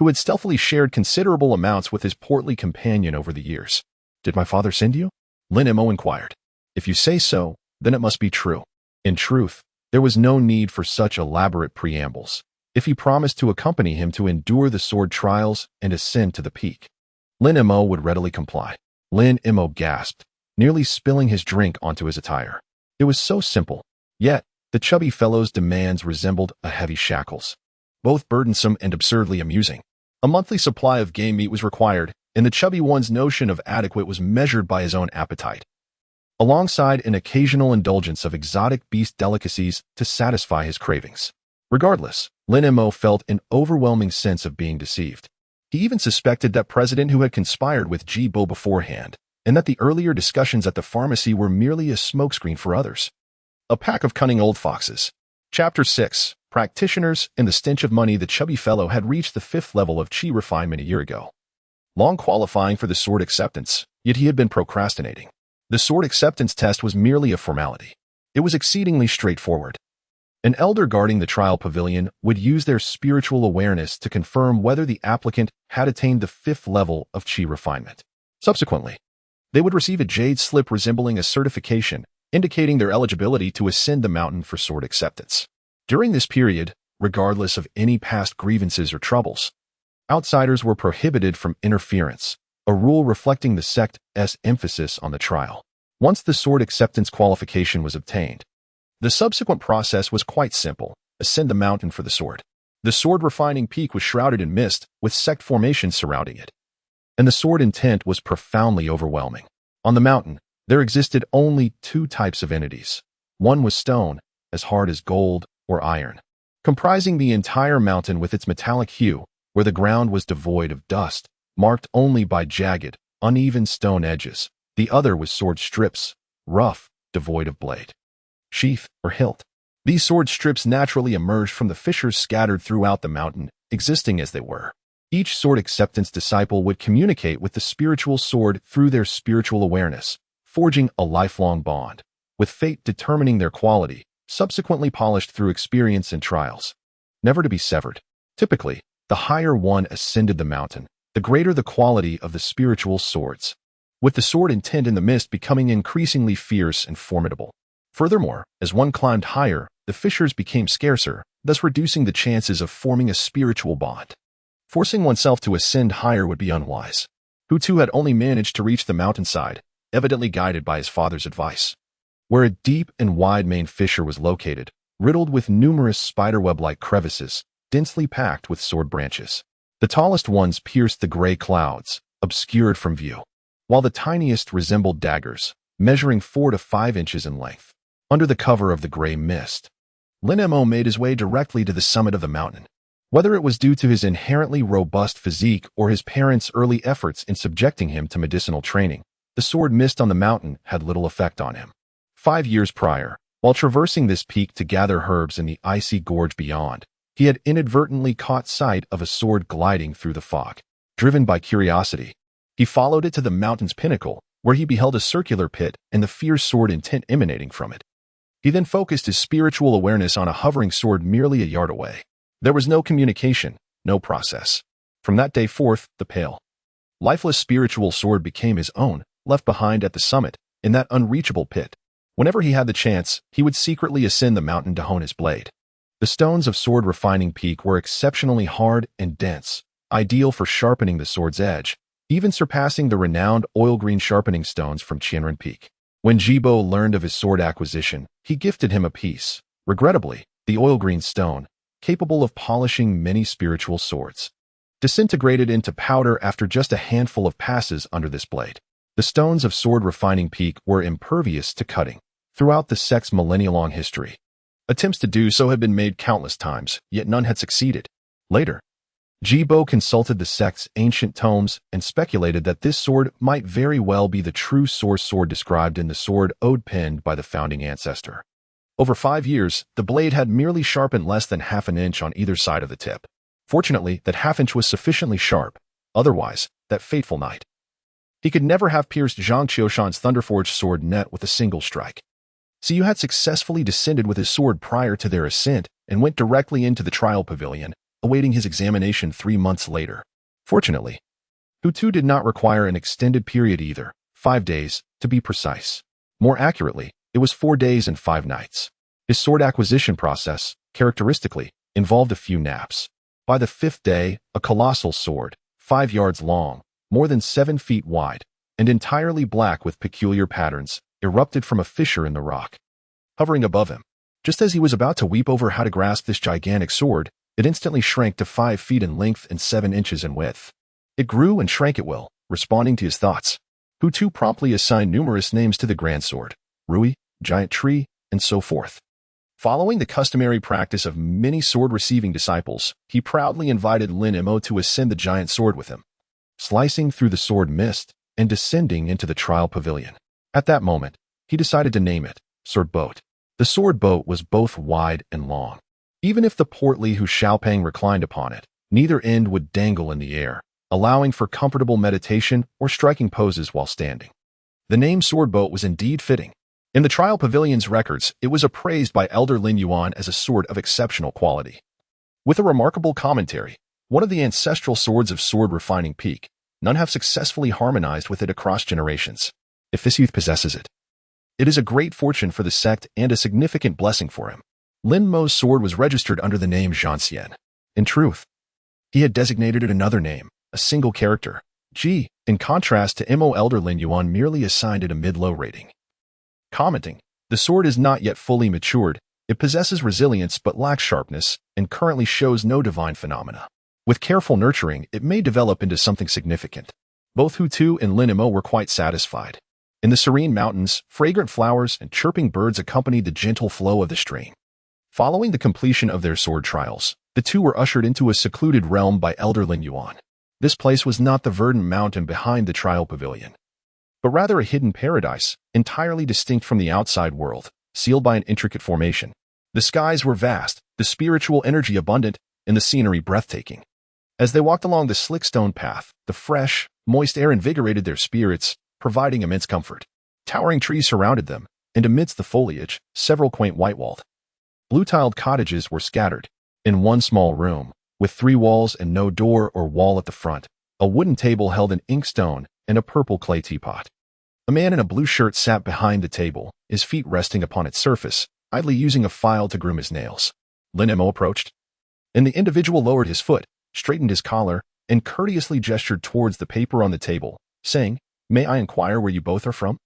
S1: had stealthily shared considerable amounts with his portly companion over the years. "Did my father send you?" Lin Mo inquired. "If you say so, then it must be true." In truth, there was no need for such elaborate preambles. If he promised to accompany him to endure the sword trials and ascend to the peak, Lin Mo would readily comply. Lin Mo gasped, nearly spilling his drink onto his attire. It was so simple, yet the chubby fellow's demands resembled a heavy shackles, both burdensome and absurdly amusing. A monthly supply of game meat was required, and the chubby one's notion of adequate was measured by his own appetite, alongside an occasional indulgence of exotic beast delicacies to satisfy his cravings. Regardless, Lin Mo felt an overwhelming sense of being deceived. He even suspected that President Hu had conspired with Ji Bo beforehand, and that the earlier discussions at the pharmacy were merely a smokescreen for others. A pack of cunning old foxes. Chapter 6. Practitioners and the stench of money. The chubby fellow had reached the 5th level of Qi refinement a year ago, long qualifying for the sword acceptance, yet he had been procrastinating. The sword acceptance test was merely a formality. It was exceedingly straightforward. An elder guarding the trial pavilion would use their spiritual awareness to confirm whether the applicant had attained the 5th level of Qi refinement. Subsequently, they would receive a jade slip resembling a certification, indicating their eligibility to ascend the mountain for sword acceptance. During this period, regardless of any past grievances or troubles, outsiders were prohibited from interference, a rule reflecting the sect's emphasis on the trial. Once the sword acceptance qualification was obtained, the subsequent process was quite simple: ascend the mountain for the sword. The sword refining peak was shrouded in mist, with sect formations surrounding it, and the sword intent was profoundly overwhelming. On the mountain, there existed only 2 types of entities. One was stone, as hard as gold or iron, comprising the entire mountain with its metallic hue, where the ground was devoid of dust, marked only by jagged, uneven stone edges. The other was sword strips, rough, devoid of blade, sheath, or hilt. These sword strips naturally emerged from the fissures scattered throughout the mountain, existing as they were. Each sword acceptance disciple would communicate with the spiritual sword through their spiritual awareness, forging a lifelong bond, with fate determining their quality, subsequently polished through experience and trials, never to be severed. Typically, the higher one ascended the mountain, the greater the quality of the spiritual swords, with the sword intent in the mist becoming increasingly fierce and formidable. Furthermore, as one climbed higher, the fissures became scarcer, thus reducing the chances of forming a spiritual bond. Forcing oneself to ascend higher would be unwise. Hu had only managed to reach the mountainside, evidently guided by his father's advice, where a deep and wide main fissure was located, riddled with numerous spiderweb-like crevices, densely packed with sword branches. The tallest ones pierced the gray clouds, obscured from view, while the tiniest resembled daggers, measuring 4 to 5 inches in length. Under the cover of the gray mist, Lin Mo made his way directly to the summit of the mountain. Whether it was due to his inherently robust physique or his parents' early efforts in subjecting him to medicinal training, the sword mist on the mountain had little effect on him. 5 years prior, while traversing this peak to gather herbs in the icy gorge beyond, he had inadvertently caught sight of a sword gliding through the fog. Driven by curiosity, he followed it to the mountain's pinnacle, where he beheld a circular pit and the fierce sword intent emanating from it. He then focused his spiritual awareness on a hovering sword merely a yard away. There was no communication, no process. From that day forth, the pale, lifeless spiritual sword became his own, left behind at the summit, in that unreachable pit. Whenever he had the chance, he would secretly ascend the mountain to hone his blade. The stones of sword refining peak were exceptionally hard and dense, ideal for sharpening the sword's edge, even surpassing the renowned oil green sharpening stones from Qianren Peak. When Jibo learned of his sword acquisition, he gifted him a piece, regrettably, the oil green stone, capable of polishing many spiritual swords. Disintegrated into powder after just a handful of passes under this blade. The stones of sword refining peak were impervious to cutting. Throughout the sect's millennia-long history, attempts to do so had been made countless times, yet none had succeeded. Later, Jibo consulted the sect's ancient tomes and speculated that this sword might very well be the true source sword described in the sword ode penned by the founding ancestor. Over 5 years, the blade had merely sharpened less than half an inch on either side of the tip. Fortunately, that half inch was sufficiently sharp. Otherwise, that fateful night, he could never have pierced Zhang Qiushan's thunderforged sword net with a single strike. Siyu had successfully descended with his sword prior to their ascent and went directly into the trial pavilion, awaiting his examination 3 months later. Fortunately, Hu Tu did not require an extended period either, 5 days, to be precise. More accurately, it was 4 days and 5 nights. His sword acquisition process, characteristically, involved a few naps. By the 5th day, a colossal sword, 5 yards long, more than 7 feet wide, and entirely black with peculiar patterns, erupted from a fissure in the rock. Hovering above him, just as he was about to weep over how to grasp this gigantic sword, it instantly shrank to 5 feet in length and 7 inches in width. It grew and shrank at will, responding to his thoughts. Hu Tu promptly assigned numerous names to the grand sword, Rui, giant tree, and so forth. Following the customary practice of many sword-receiving disciples, he proudly invited Lin Mo to ascend the giant sword with him, slicing through the sword mist and descending into the trial pavilion. At that moment, he decided to name it Sword Boat. The sword boat was both wide and long. Even if the portly Hu Xiaopeng reclined upon it, neither end would dangle in the air, allowing for comfortable meditation or striking poses while standing. The name Sword Boat was indeed fitting. In the trial pavilion's records, it was appraised by Elder Lin Yuan as a sword of exceptional quality. With a remarkable commentary, one of the ancestral swords of sword refining peak, none have successfully harmonized with it across generations. If this youth possesses it, it is a great fortune for the sect and a significant blessing for him. Lin Mo's sword was registered under the name Zhanxian. In truth, he had designated it another name, a single character, G. In contrast to Mo, Elder Lin Yuan merely assigned it a mid-low rating. Commenting, the sword is not yet fully matured, it possesses resilience but lacks sharpness, and currently shows no divine phenomena. With careful nurturing, it may develop into something significant. Both Hu Tu and Lin Mo were quite satisfied. In the serene mountains, fragrant flowers and chirping birds accompanied the gentle flow of the stream. Following the completion of their sword trials, the two were ushered into a secluded realm by Elder Lin Yuan. This place was not the verdant mountain behind the trial pavilion, but rather a hidden paradise, entirely distinct from the outside world, sealed by an intricate formation. The skies were vast, the spiritual energy abundant, and the scenery breathtaking. As they walked along the slick stone path, the fresh, moist air invigorated their spirits, providing immense comfort. Towering trees surrounded them, and amidst the foliage, several quaint white-walled, blue-tiled cottages were scattered. In one small room, with 3 walls and no door or wall at the front, a wooden table held an inkstone and a purple clay teapot. A man in a blue shirt sat behind the table, his feet resting upon its surface, idly using a file to groom his nails. Lin Mo approached, and the individual lowered his foot, straightened his collar, and courteously gestured towards the paper on the table, saying, "May I inquire where you both are from?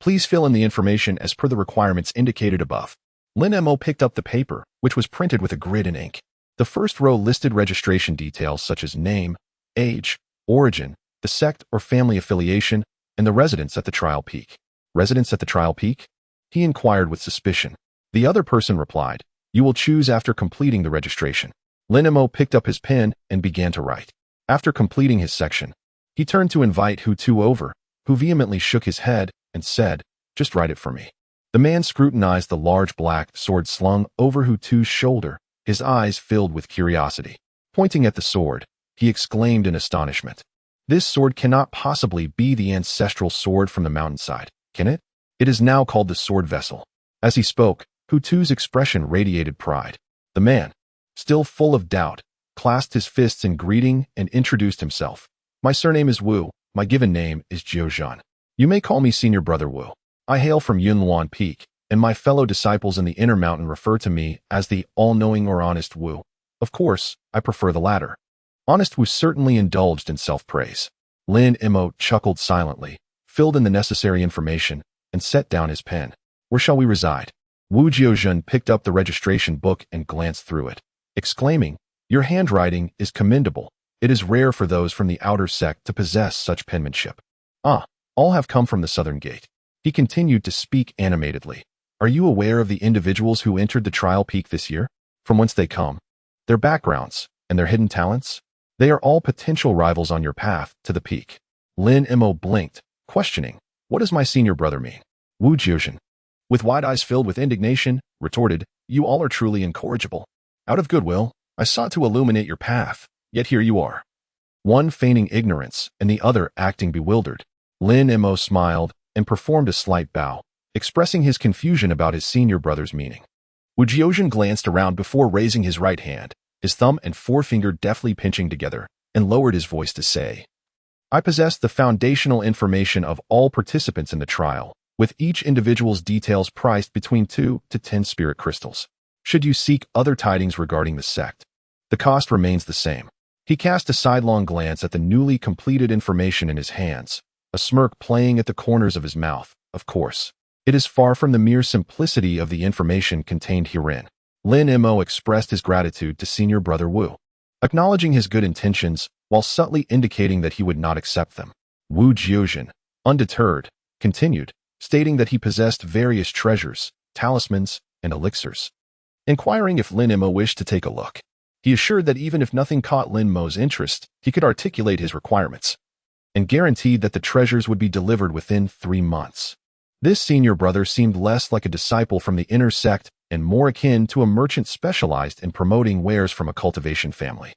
S1: Please fill in the information as per the requirements indicated above." Lin Mo picked up the paper, which was printed with a grid and ink. The first row listed registration details such as name, age, origin, the sect or family affiliation, and the residence at the trial peak. Residence at the trial peak? He inquired with suspicion. The other person replied, "You will choose after completing the registration." Lin Mo picked up his pen and began to write. After completing his section, he turned to invite Hu Tu over, who vehemently shook his head and said, "Just write it for me." The man scrutinized the large black sword slung over Hu Tu's shoulder, his eyes filled with curiosity. Pointing at the sword, he exclaimed in astonishment, "This sword cannot possibly be the ancestral sword from the mountainside, can it? It is now called the sword vessel." As he spoke, Hu Tu's expression radiated pride. The man, still full of doubt, clasped his fists in greeting and introduced himself. "My surname is Wu. My given name is Jiu Zhan. You may call me Senior Brother Wu. I hail from Yunluan Peak, and my fellow disciples in the inner mountain refer to me as the all-knowing or honest Wu. Of course, I prefer the latter. Honest Wu certainly indulged in self-praise. Lin Imo chuckled silently, filled in the necessary information, and set down his pen. Where shall we reside? Wu Jiuzhen picked up the registration book and glanced through it, exclaiming, "Your handwriting is commendable. It is rare for those from the outer sect to possess such penmanship." "Ah, all have come from the southern gate." He continued to speak animatedly. "Are you aware of the individuals who entered the trial peak this year? From whence they come, their backgrounds, and their hidden talents? They are all potential rivals on your path to the peak." Lin Imo blinked, questioning, "What does my senior brother mean?" Wu Jiuzhen, with wide eyes filled with indignation, retorted, "You all are truly incorrigible. Out of goodwill, I sought to illuminate your path, yet here you are." One feigning ignorance and the other acting bewildered. Lin Imo smiled and performed a slight bow, expressing his confusion about his senior brother's meaning. Wu Jiuzhen glanced around before raising his right hand, his thumb and forefinger deftly pinching together, and lowered his voice to say, "I possess the foundational information of all participants in the trial, with each individual's details priced between 2 to 10 spirit crystals. Should you seek other tidings regarding the sect, the cost remains the same." He cast a sidelong glance at the newly completed information in his hands, a smirk playing at the corners of his mouth. "Of course, it is far from the mere simplicity of the information contained herein." Lin Imo expressed his gratitude to senior brother Wu, acknowledging his good intentions while subtly indicating that he would not accept them. Wu Jiuzhen, undeterred, continued, stating that he possessed various treasures, talismans, and elixirs. Inquiring if Lin Imo wished to take a look, he assured that even if nothing caught Lin Mo's interest, he could articulate his requirements, and guaranteed that the treasures would be delivered within 3 months. This senior brother seemed less like a disciple from the inner sect and more akin to a merchant specialized in promoting wares from a cultivation family.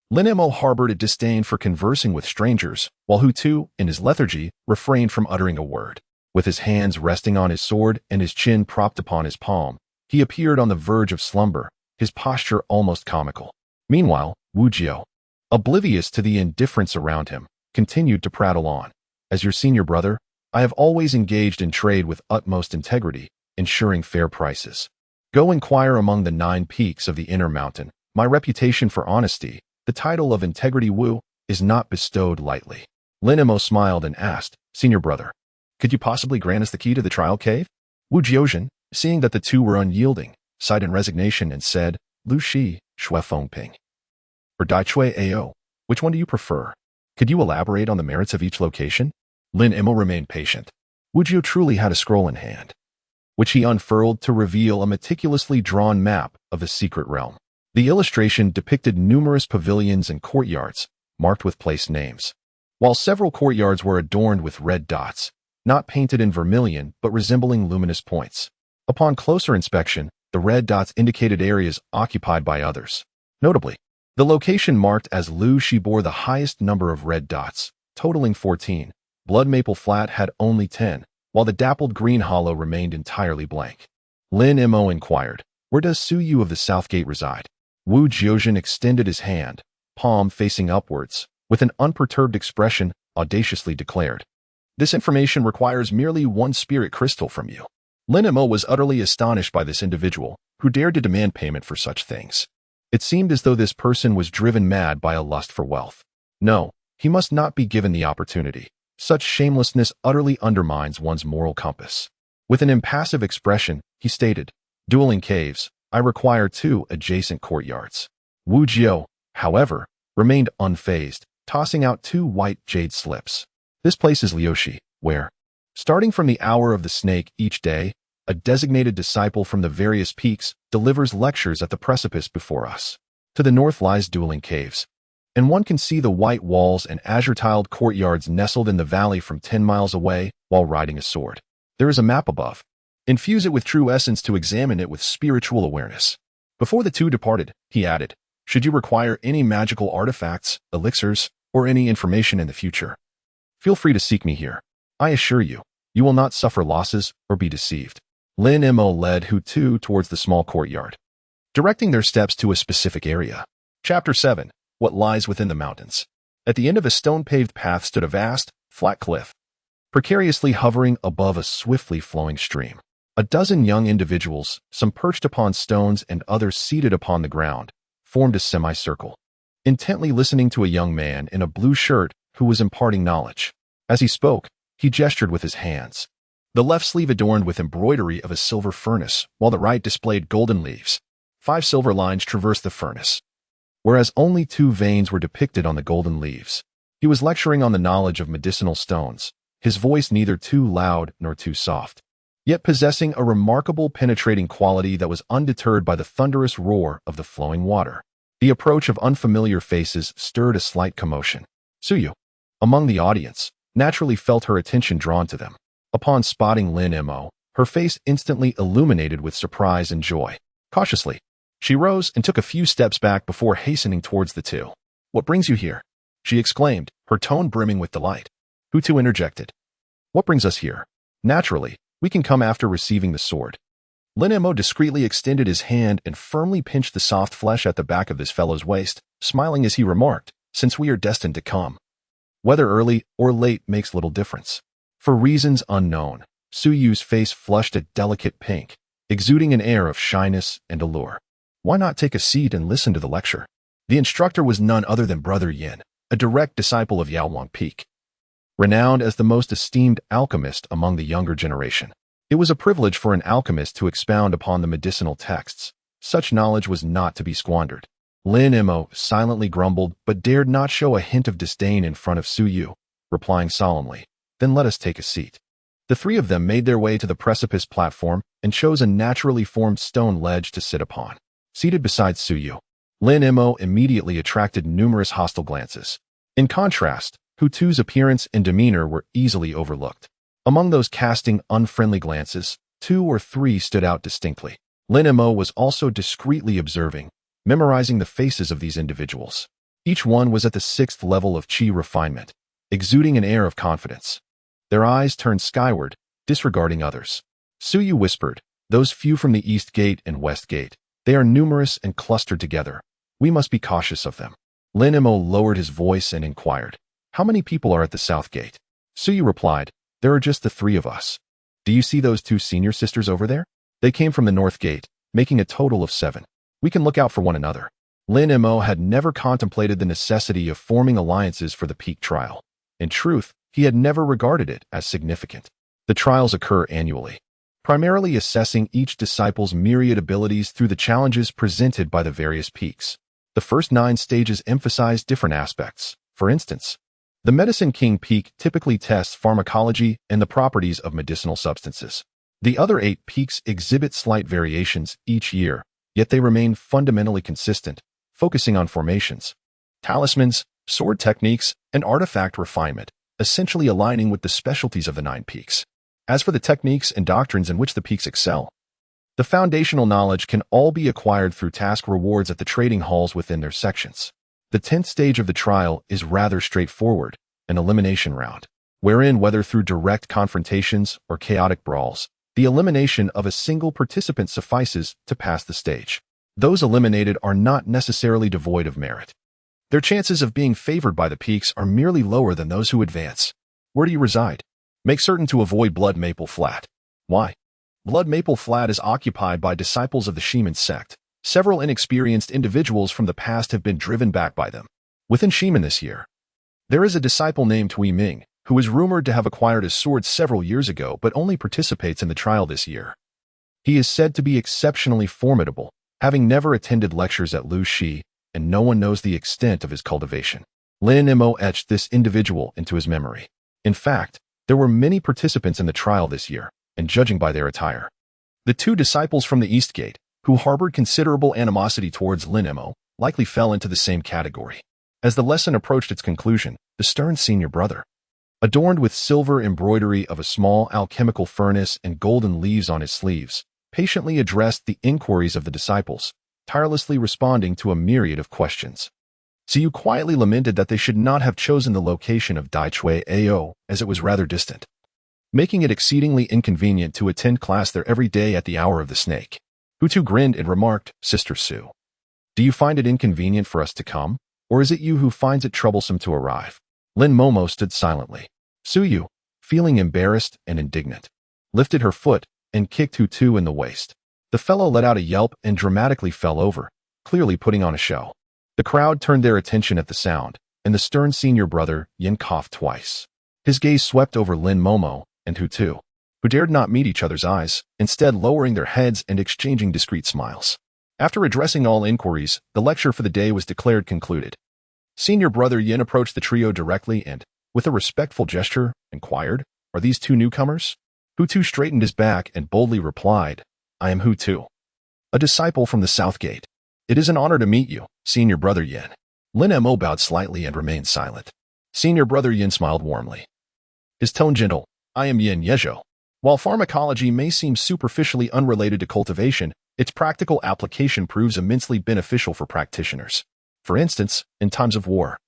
S1: Lin Imo harbored a disdain for conversing with strangers, while Hu Tu, in his lethargy, refrained from uttering a word. With his hands resting on his sword and his chin propped upon his palm, he appeared on the verge of slumber, his posture almost comical. Meanwhile, Wu Jiu, oblivious to the indifference around him, continued to prattle on. "As your senior brother, I have always engaged in trade with utmost integrity, ensuring fair prices. Go inquire among the 9 peaks of the inner mountain. My reputation for honesty, the title of Integrity Wu, is not bestowed lightly." Lin Imo smiled and asked, "Senior brother, could you possibly grant us the key to the trial cave?" Wu Jiuzhen, seeing that the two were unyielding, sighed in resignation and said, "Lu Shi, Shui Feng Ping, or Dai Chui Ao, which one do you prefer? Could you elaborate on the merits of each location?" Lin Imo remained patient. Wu Jiu truly had a scroll in hand, which he unfurled to reveal a meticulously drawn map of the secret realm. The illustration depicted numerous pavilions and courtyards, marked with place names. While several courtyards were adorned with red dots, not painted in vermilion but resembling luminous points. Upon closer inspection, the red dots indicated areas occupied by others. Notably, the location marked as Lu Shi bore the highest number of red dots, totaling 14. Blood Maple Flat had only 10, while the dappled green hollow remained entirely blank. Lin Imo inquired, "Where does Su Yu of the South Gate reside?" Wu Jiuzhen extended his hand, palm facing upwards, with an unperturbed expression, audaciously declared, "This information requires merely 1 spirit crystal from you." Lin Imo was utterly astonished by this individual, who dared to demand payment for such things. It seemed as though this person was driven mad by a lust for wealth. No, he must not be given the opportunity. Such shamelessness utterly undermines one's moral compass. With an impassive expression, he stated, "Dueling caves, I require 2 adjacent courtyards." Wu Jiu, however, remained unfazed, tossing out 2 white jade slips. "This place is Liushi, where, starting from the hour of the snake each day, a designated disciple from the various peaks delivers lectures at the precipice before us. To the north lies Dueling Caves, and one can see the white walls and azure-tiled courtyards nestled in the valley from 10 miles away while riding a sword. There is a map above. Infuse it with true essence to examine it with spiritual awareness." Before the two departed, he added, "Should you require any magical artifacts, elixirs, or any information in the future, feel free to seek me here. I assure you, you will not suffer losses or be deceived." Lin Imo led Hu Tu towards the small courtyard, directing their steps to a specific area. Chapter 7. What lies within the mountains. At the end of a stone-paved path stood a vast, flat cliff, precariously hovering above a swiftly flowing stream. A dozen young individuals, some perched upon stones and others seated upon the ground, formed a semicircle, intently listening to a young man in a blue shirt who was imparting knowledge. As he spoke, he gestured with his hands. The left sleeve adorned with embroidery of a silver furnace, while the right displayed golden leaves. 5 silver lines traversed the furnace, whereas only 2 veins were depicted on the golden leaves. He was lecturing on the knowledge of medicinal stones, his voice neither too loud nor too soft, yet possessing a remarkable penetrating quality that was undeterred by the thunderous roar of the flowing water. The approach of unfamiliar faces stirred a slight commotion. Suyu, among the audience, naturally felt her attention drawn to them. Upon spotting Lin Mo, her face instantly illuminated with surprise and joy. Cautiously, she rose and took a few steps back before hastening towards the two. "What brings you here?" she exclaimed, her tone brimming with delight. Hutu interjected. "What brings us here? Naturally, we can come after receiving the sword." Lin Mo discreetly extended his hand and firmly pinched the soft flesh at the back of this fellow's waist, smiling as he remarked, "Since we are destined to come, whether early or late makes little difference." For reasons unknown, Suyu's face flushed a delicate pink, exuding an air of shyness and allure. Why not take a seat and listen to the lecture? The instructor was none other than Brother Yin, a direct disciple of Yao Wang Peak, renowned as the most esteemed alchemist among the younger generation. It was a privilege for an alchemist to expound upon the medicinal texts. Such knowledge was not to be squandered. Lin Mo silently grumbled but dared not show a hint of disdain in front of Suyu, replying solemnly, "Then let us take a seat." The 3 of them made their way to the precipice platform and chose a naturally formed stone ledge to sit upon. Seated beside Suyu, Lin Mo immediately attracted numerous hostile glances. In contrast, Hutu's appearance and demeanor were easily overlooked. Among those casting unfriendly glances, 2 or 3 stood out distinctly. Lin Mo was also discreetly observing, memorizing the faces of these individuals. Each one was at the 6th level of qi refinement, exuding an air of confidence. Their eyes turned skyward, disregarding others. Suyu whispered, "Those few from the East Gate and West Gate, they are numerous and clustered together. We must be cautious of them." Lin Mo lowered his voice and inquired, "How many people are at the South Gate?" Suyu replied, "There are just the 3 of us. Do you see those 2 senior sisters over there? They came from the North Gate, making a total of 7. We can look out for one another." Lin Mo had never contemplated the necessity of forming alliances for the peak trial. In truth, he had never regarded it as significant. The trials occur annually, primarily assessing each disciple's myriad abilities through the challenges presented by the various peaks. The first 9 stages emphasize different aspects. For instance, the Medicine King peak typically tests pharmacology and the properties of medicinal substances. The other 8 peaks exhibit slight variations each year, yet they remain fundamentally consistent, focusing on formations, talismans, sword techniques, and artifact refinement, essentially aligning with the specialties of the 9 peaks. As for the techniques and doctrines in which the peaks excel, the foundational knowledge can all be acquired through task rewards at the trading halls within their sections. The 10th stage of the trial is rather straightforward, an elimination round, wherein whether through direct confrontations or chaotic brawls, the elimination of a single participant suffices to pass the stage. Those eliminated are not necessarily devoid of merit. Their chances of being favored by the peaks are merely lower than those who advance. Where do you reside? Make certain to avoid Blood Maple Flat. Why? Blood Maple Flat is occupied by disciples of the Shaman sect. Several inexperienced individuals from the past have been driven back by them. Within Shaman this year, there is a disciple named Hui Ming, who is rumored to have acquired a sword several years ago but only participates in the trial this year. He is said to be exceptionally formidable, having never attended lectures at Lu Shi, and no one knows the extent of his cultivation. Lin Mo etched this individual into his memory. In fact, there were many participants in the trial this year, and judging by their attire, the 2 disciples from the East Gate, who harbored considerable animosity towards Lin Mo, likely fell into the same category. As the lesson approached its conclusion, the stern senior brother, adorned with silver embroidery of a small alchemical furnace and golden leaves on his sleeves, patiently addressed the inquiries of the disciples, tirelessly responding to a myriad of questions. Ziyu quietly lamented that they should not have chosen the location of Daichui Ao, as it was rather distant, making it exceedingly inconvenient to attend class there every day at the hour of the snake. Hutu grinned and remarked, "Sister Su, do you find it inconvenient for us to come, or is it you who finds it troublesome to arrive?" Lin Momo stood silently. Suyu, feeling embarrassed and indignant, lifted her foot and kicked Hu-Tu in the waist. The fellow let out a yelp and dramatically fell over, clearly putting on a show. The crowd turned their attention at the sound, and the stern senior brother Yin coughed twice. His gaze swept over Lin Momo and Hu-Tu, who dared not meet each other's eyes, instead lowering their heads and exchanging discreet smiles. After addressing all inquiries, the lecture for the day was declared concluded. Senior brother Yin approached the trio directly and, with a respectful gesture, inquired, "Are these two newcomers?" Hu-Tu straightened his back and boldly replied, "I am Hu-Tu, a disciple from the South Gate. It is an honor to meet you, Senior brother Yin." Lin Mo bowed slightly and remained silent. Senior brother Yin smiled warmly, his tone gentle. "I am Yin Yezhou. While pharmacology may seem superficially unrelated to cultivation, its practical application proves immensely beneficial for practitioners. For instance, in times of war,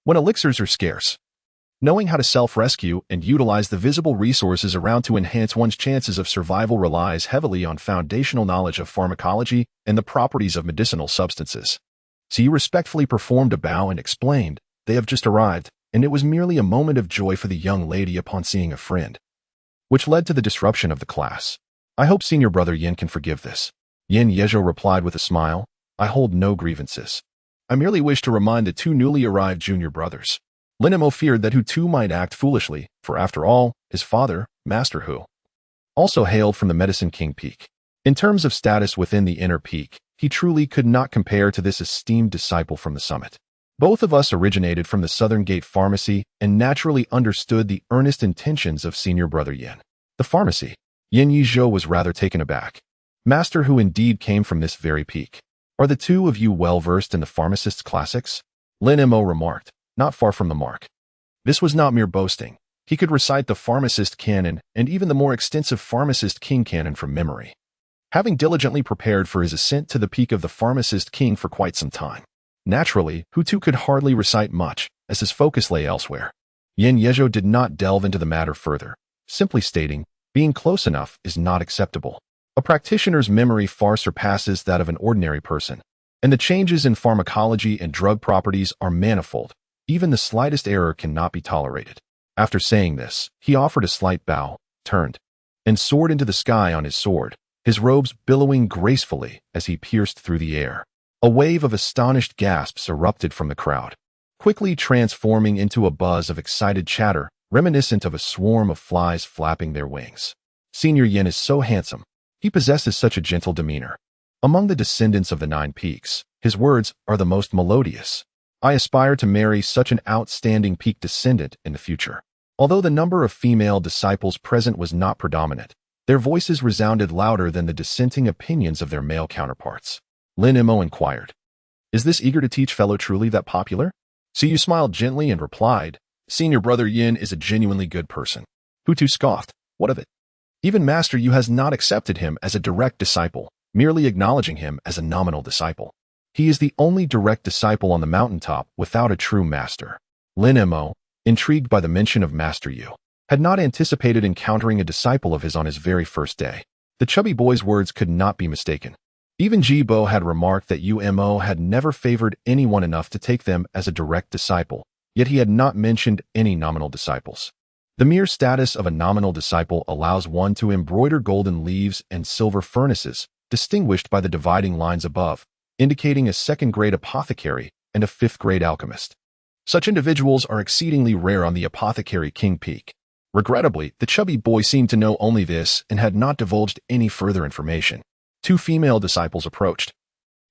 S1: when elixirs are scarce, knowing how to self-rescue and utilize the visible resources around to enhance one's chances of survival relies heavily on foundational knowledge of pharmacology and the properties of medicinal substances." So you respectfully performed a bow and explained, "They have just arrived, and it was merely a moment of joy for the young lady upon seeing a friend, which led to the disruption of the class. I hope Senior brother Yin can forgive this." Yin Yezhou replied with a smile, "I hold no grievances. I merely wish to remind the two newly arrived junior brothers." Lin Mo feared that Hu-Tu might act foolishly, for after all, his father, Master Hu, also hailed from the Medicine King Peak. In terms of status within the Inner Peak, he truly could not compare to this esteemed disciple from the summit. Both of us originated from the Southern Gate Pharmacy and naturally understood the earnest intentions of Senior brother Yin. The pharmacy? Yin Yezhou was rather taken aback. Master Hu indeed came from this very peak. Are the two of you well versed in the pharmacist's classics? Lin Mo remarked, not far from the mark. This was not mere boasting. He could recite the pharmacist canon and even the more extensive pharmacist king canon from memory, having diligently prepared for his ascent to the peak of the pharmacist king for quite some time. Naturally, Hu-Tu could hardly recite much, as his focus lay elsewhere. Yin Yezhou did not delve into the matter further, simply stating, "Being close enough is not acceptable. A practitioner's memory far surpasses that of an ordinary person, and the changes in pharmacology and drug properties are manifold. Even the slightest error cannot be tolerated." After saying this, he offered a slight bow, turned, and soared into the sky on his sword, his robes billowing gracefully as he pierced through the air. A wave of astonished gasps erupted from the crowd, quickly transforming into a buzz of excited chatter, reminiscent of a swarm of flies flapping their wings. Senior Yin is so handsome. He possesses such a gentle demeanor. Among the descendants of the 9 peaks, his words are the most melodious. I aspire to marry such an outstanding peak descendant in the future. Although the number of female disciples present was not predominant, their voices resounded louder than the dissenting opinions of their male counterparts. Lin Mo inquired, "Is this eager to teach fellow truly that popular?" Siyu smiled gently and replied, "Senior brother Yin is a genuinely good person." Hu-Tu scoffed, "What of it? Even Master Yu has not accepted him as a direct disciple, merely acknowledging him as a nominal disciple. He is the only direct disciple on the mountaintop without a true master." Lin Mo, intrigued by the mention of Master Yu, had not anticipated encountering a disciple of his on his very first day. The chubby boy's words could not be mistaken. Even Ji Bo had remarked that Mo had never favored anyone enough to take them as a direct disciple, yet he had not mentioned any nominal disciples. The mere status of a nominal disciple allows one to embroider golden leaves and silver furnaces, distinguished by the dividing lines above, indicating a second-grade apothecary and a fifth-grade alchemist. Such individuals are exceedingly rare on the Apothecary King Peak. Regrettably, the chubby boy seemed to know only this and had not divulged any further information. 2 female disciples approached,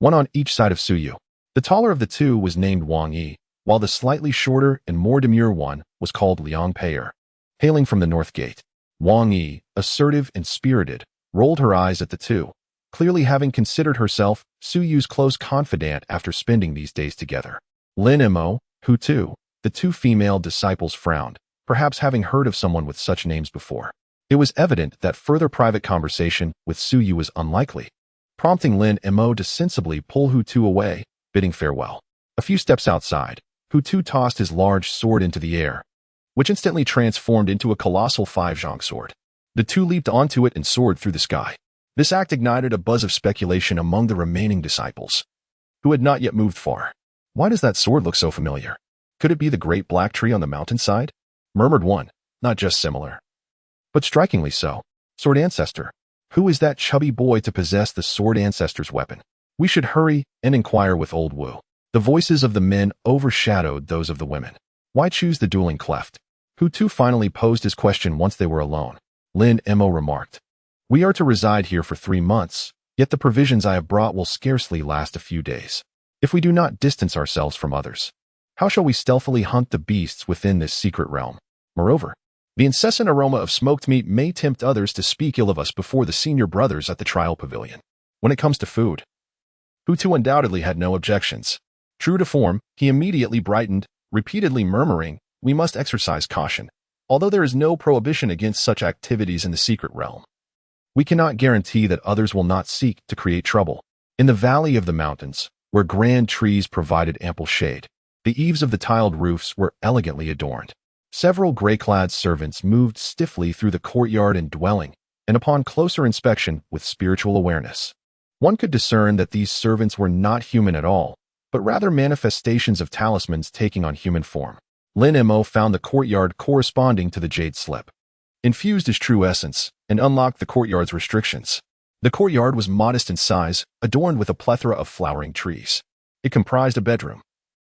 S1: one on each side of Suyu. The taller of the two was named Wang Yi, while the slightly shorter and more demure one was called Liang Pei'er. Hailing from the North Gate, Wang Yi, assertive and spirited, rolled her eyes at the two, clearly having considered herself Suyu's close confidant after spending these days together. Lin Mo, Hu-Tu, the 2 female disciples frowned, perhaps having heard of someone with such names before. It was evident that further private conversation with Suyu was unlikely, prompting Lin Mo to sensibly pull Hu-Tu away, bidding farewell. A few steps outside, Hu-Tu tossed his large sword into the air, which instantly transformed into a colossal 5-zhang sword. The two leaped onto it and soared through the sky. This act ignited a buzz of speculation among the remaining disciples, who had not yet moved far. "Why does that sword look so familiar? Could it be the great black tree on the mountainside?" murmured one, "Not just similar, but strikingly so. Sword ancestor, Who is that chubby boy to possess the sword ancestor's weapon? We should hurry and inquire with old Wu. The voices of the men overshadowed those of the women. Why choose the dueling cleft? Hu Tu finally posed his question once they were alone. Lin Mo remarked, "We are to reside here for 3 months, yet the provisions I have brought will scarcely last a few days. If we do not distance ourselves from others, how shall we stealthily hunt the beasts within this secret realm? Moreover, the incessant aroma of smoked meat may tempt others to speak ill of us before the senior brothers at the trial pavilion. When it comes to food," Hu Tu undoubtedly had no objections. True to form, he immediately brightened, repeatedly murmuring, "We must exercise caution. Although there is no prohibition against such activities in the secret realm, we cannot guarantee that others will not seek to create trouble." In the valley of the mountains, where grand trees provided ample shade, the eaves of the tiled roofs were elegantly adorned. Several gray-clad servants moved stiffly through the courtyard and dwelling, and upon closer inspection with spiritual awareness, one could discern that these servants were not human at all, but rather manifestations of talismans taking on human form. Lin Mo found the courtyard corresponding to the jade slip, infused his true essence, and unlocked the courtyard's restrictions. The courtyard was modest in size, adorned with a plethora of flowering trees. It comprised a bedroom,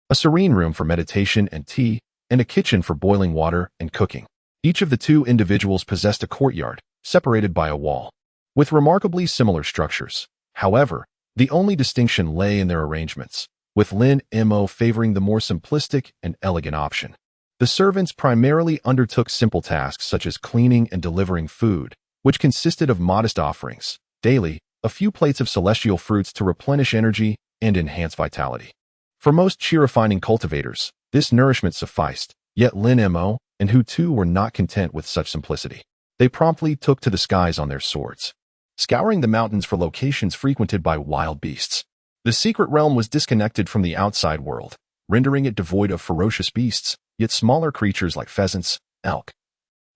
S1: a serene room for meditation and tea, and a kitchen for boiling water and cooking. Each of the 2 individuals possessed a courtyard, separated by a wall, with remarkably similar structures. However, the only distinction lay in their arrangements, with Lin Mo favoring the more simplistic and elegant option. The servants primarily undertook simple tasks such as cleaning and delivering food, which consisted of modest offerings, daily, a few plates of celestial fruits to replenish energy and enhance vitality. For most chi-refining cultivators, this nourishment sufficed, yet Lin Mo and Hu Tu were not content with such simplicity. They promptly took to the skies on their swords, scouring the mountains for locations frequented by wild beasts. The secret realm was disconnected from the outside world, rendering it devoid of ferocious beasts, yet smaller creatures like pheasants, elk,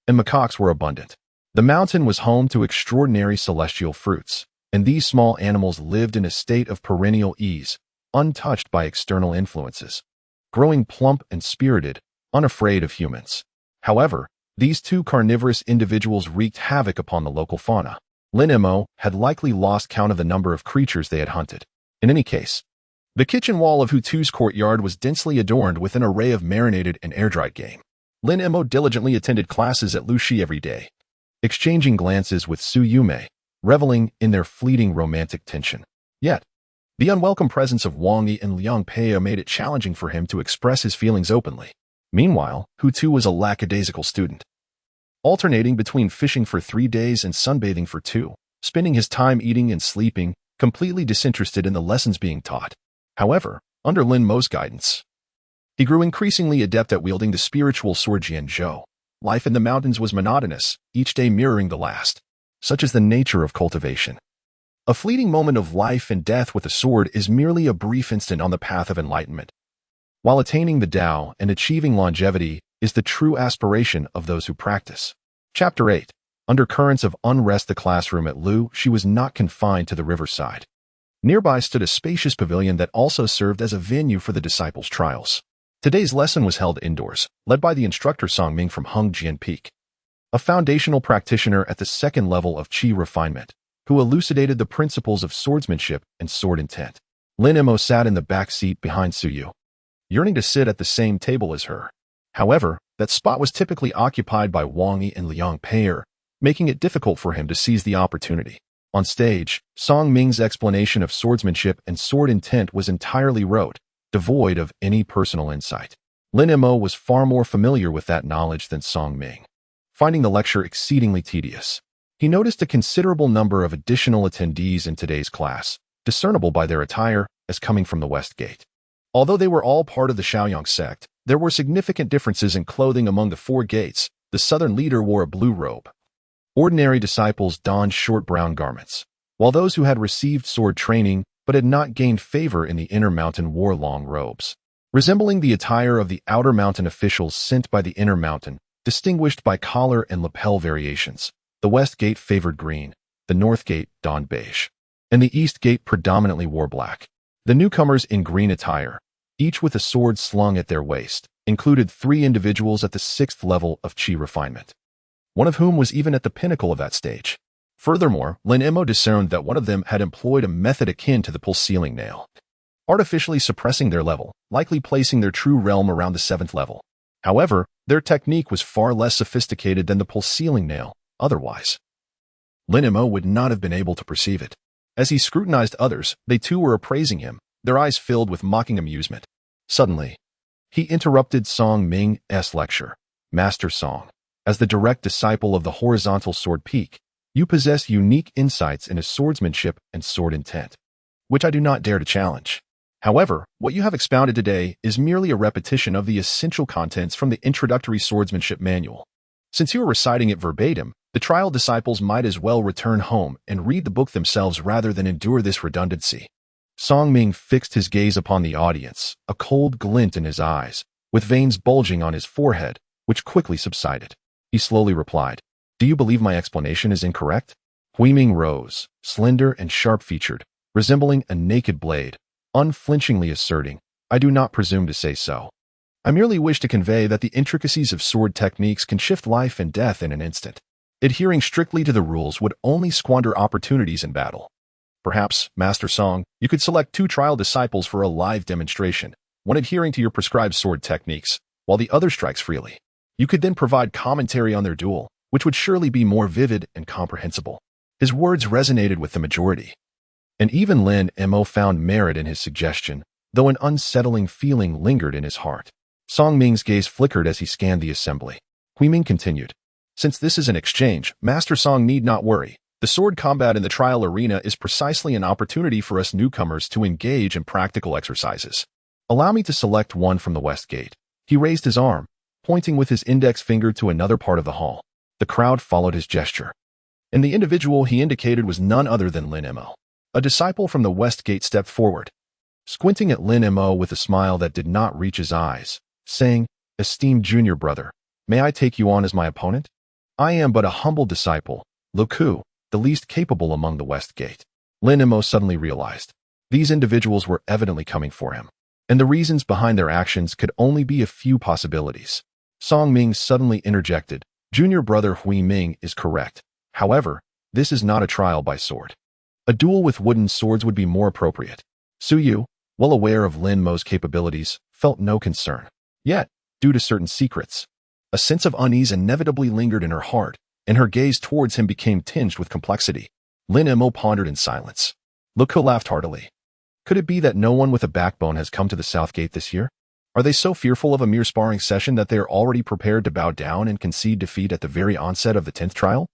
S1: and macaques were abundant. The mountain was home to extraordinary celestial fruits, and these small animals lived in a state of perennial ease, untouched by external influences, growing plump and spirited, unafraid of humans. However, these 2 carnivorous individuals wreaked havoc upon the local fauna. Lin Mo had likely lost count of the number of creatures they had hunted. In any case, the kitchen wall of Hu Tu's courtyard was densely adorned with an array of marinated and air-dried game. Lin Mo diligently attended classes at Lushi every day, exchanging glances with Su Yume, reveling in their fleeting romantic tension. Yet, the unwelcome presence of Wang Yi and Liang Pei made it challenging for him to express his feelings openly. Meanwhile, Hu Tu was a lackadaisical student, alternating between fishing for 3 days and sunbathing for 2, spending his time eating and sleeping, completely disinterested in the lessons being taught. However, under Lin Mo's guidance, he grew increasingly adept at wielding the spiritual sword Jianzhou. Life in the mountains was monotonous, each day mirroring the last. Such is the nature of cultivation. A fleeting moment of life and death with a sword is merely a brief instant on the path of enlightenment, while attaining the Tao and achieving longevity is the true aspiration of those who practice. Chapter 8. Under currents of unrest, the classroom at Lushi was not confined to the riverside. Nearby stood a spacious pavilion that also served as a venue for the disciples' trials. Today's lesson was held indoors, led by the instructor Song Ming from Hengjian Peak, a foundational practitioner at the 2nd level of Qi refinement, who elucidated the principles of swordsmanship and sword intent. Lin Mo sat in the back seat behind Su Yu, yearning to sit at the same table as her. However, that spot was typically occupied by Wang Yi and Liang Pei, making it difficult for him to seize the opportunity. On stage, Song Ming's explanation of swordsmanship and sword intent was entirely rote, devoid of any personal insight. Lin Mo was far more familiar with that knowledge than Song Ming. Finding the lecture exceedingly tedious, he noticed a considerable number of additional attendees in today's class, discernible by their attire as coming from the West Gate. Although they were all part of the Shaoyang sect, there were significant differences in clothing among the 4 gates. The southern leader wore a blue robe. Ordinary disciples donned short brown garments, while those who had received sword training but had not gained favor in the inner mountain wore long robes, resembling the attire of the outer mountain officials sent by the inner mountain, distinguished by collar and lapel variations. The West Gate favored green, the North Gate donned beige, and the East Gate predominantly wore black. The newcomers in green attire, each with a sword slung at their waist, included 3 individuals at the 6th level of Qi refinement, one of whom was even at the pinnacle of that stage. Furthermore, Lin Emo discerned that one of them had employed a method akin to the pulse sealing nail, artificially suppressing their level, likely placing their true realm around the 7th level. However, their technique was far less sophisticated than the pulse sealing nail. Otherwise, Lin Emo would not have been able to perceive it. As he scrutinized others, they too were appraising him, their eyes filled with mocking amusement. Suddenly, he interrupted Song Ming's lecture. Master Song, as the direct disciple of the horizontal sword peak, you possess unique insights into swordsmanship and sword intent, which I do not dare to challenge. However, what you have expounded today is merely a repetition of the essential contents from the introductory swordsmanship manual. Since you are reciting it verbatim, the trial disciples might as well return home and read the book themselves rather than endure this redundancy. Song Ming fixed his gaze upon the audience, a cold glint in his eyes, with veins bulging on his forehead, which quickly subsided. He slowly replied, "Do you believe my explanation is incorrect?" Hui Ming rose, slender and sharp-featured, resembling a naked blade, unflinchingly asserting, "I do not presume to say so. I merely wish to convey that the intricacies of sword techniques can shift life and death in an instant. Adhering strictly to the rules would only squander opportunities in battle. Perhaps, Master Song, you could select 2 trial disciples for a live demonstration, one adhering to your prescribed sword techniques, while the other strikes freely. You could then provide commentary on their duel, which would surely be more vivid and comprehensible." His words resonated with the majority, and even Lin Emo found merit in his suggestion, though an unsettling feeling lingered in his heart. Song Ming's gaze flickered as he scanned the assembly. Hui Ming continued, "Since this is an exchange, Master Song need not worry. The sword combat in the trial arena is precisely an opportunity for us newcomers to engage in practical exercises. Allow me to select one from the west gate." He raised his arm, pointing with his index finger to another part of the hall. The crowd followed his gesture, and the individual he indicated was none other than Lin Emo. A disciple from the west gate stepped forward, squinting at Lin Emo with a smile that did not reach his eyes, saying, "Esteemed junior brother, may I take you on as my opponent? I am but a humble disciple, Luku, the least capable among the west gate." Lin Emo suddenly realized these individuals were evidently coming for him, and the reasons behind their actions could only be a few possibilities. Song Ming suddenly interjected, "Junior brother Hui Ming is correct. However, this is not a trial by sword. A duel with wooden swords would be more appropriate." Su Yu, well aware of Lin Mo's capabilities, felt no concern. Yet, due to certain secrets, a sense of unease inevitably lingered in her heart, and her gaze towards him became tinged with complexity. Lin Emo pondered in silence. Luko laughed heartily. Could it be that no one with a backbone has come to the South Gate this year? Are they so fearful of a mere sparring session that they are already prepared to bow down and concede defeat at the very onset of the 10th trial?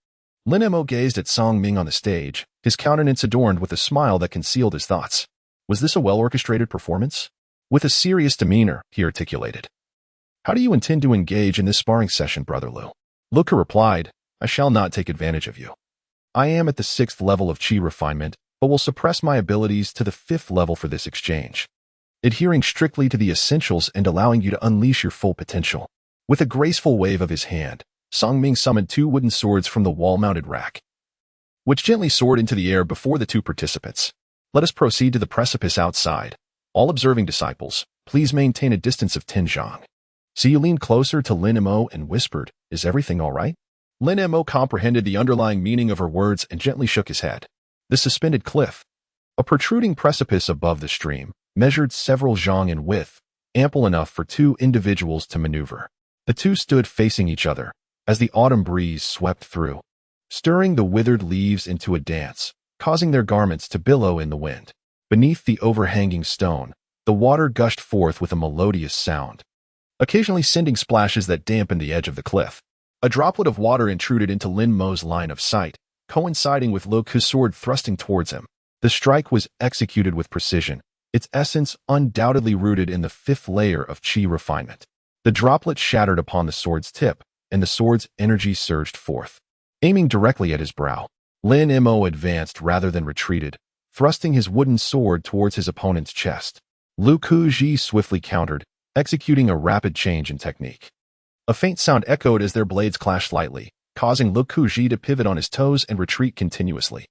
S1: Lin Emo gazed at Song Ming on the stage, his countenance adorned with a smile that concealed his thoughts. Was this a well-orchestrated performance? With a serious demeanor, he articulated, "How do you intend to engage in this sparring session, Brother Lu?" Luka replied, "I shall not take advantage of you. I am at the 6th level of chi refinement, but will suppress my abilities to the 5th level for this exchange, adhering strictly to the essentials and allowing you to unleash your full potential." With a graceful wave of his hand, Song Ming summoned 2 wooden swords from the wall-mounted rack, which gently soared into the air before the 2 participants. "Let us proceed to the precipice outside. All observing disciples, please maintain a distance of 10 zhang." So you leaned closer to Lin Emo and whispered, "Is everything all right?" Lin Emo comprehended the underlying meaning of her words and gently shook his head. The suspended cliff, a protruding precipice above the stream, measured several zhang in width, ample enough for 2 individuals to maneuver. The 2 stood facing each other as the autumn breeze swept through, stirring the withered leaves into a dance, causing their garments to billow in the wind. Beneath the overhanging stone, the water gushed forth with a melodious sound, occasionally sending splashes that dampened the edge of the cliff. A droplet of water intruded into Lin Mo's line of sight, coinciding with Luku's sword thrusting towards him. The strike was executed with precision, its essence undoubtedly rooted in the 5th layer of chi refinement. The droplet shattered upon the sword's tip, and the sword's energy surged forth. Aiming directly at his brow, Lin Emo advanced rather than retreated, thrusting his wooden sword towards his opponent's chest. Luku Ji swiftly countered, executing a rapid change in technique. A faint sound echoed as their blades clashed lightly, causing Luku Ji to pivot on his toes and retreat continuously.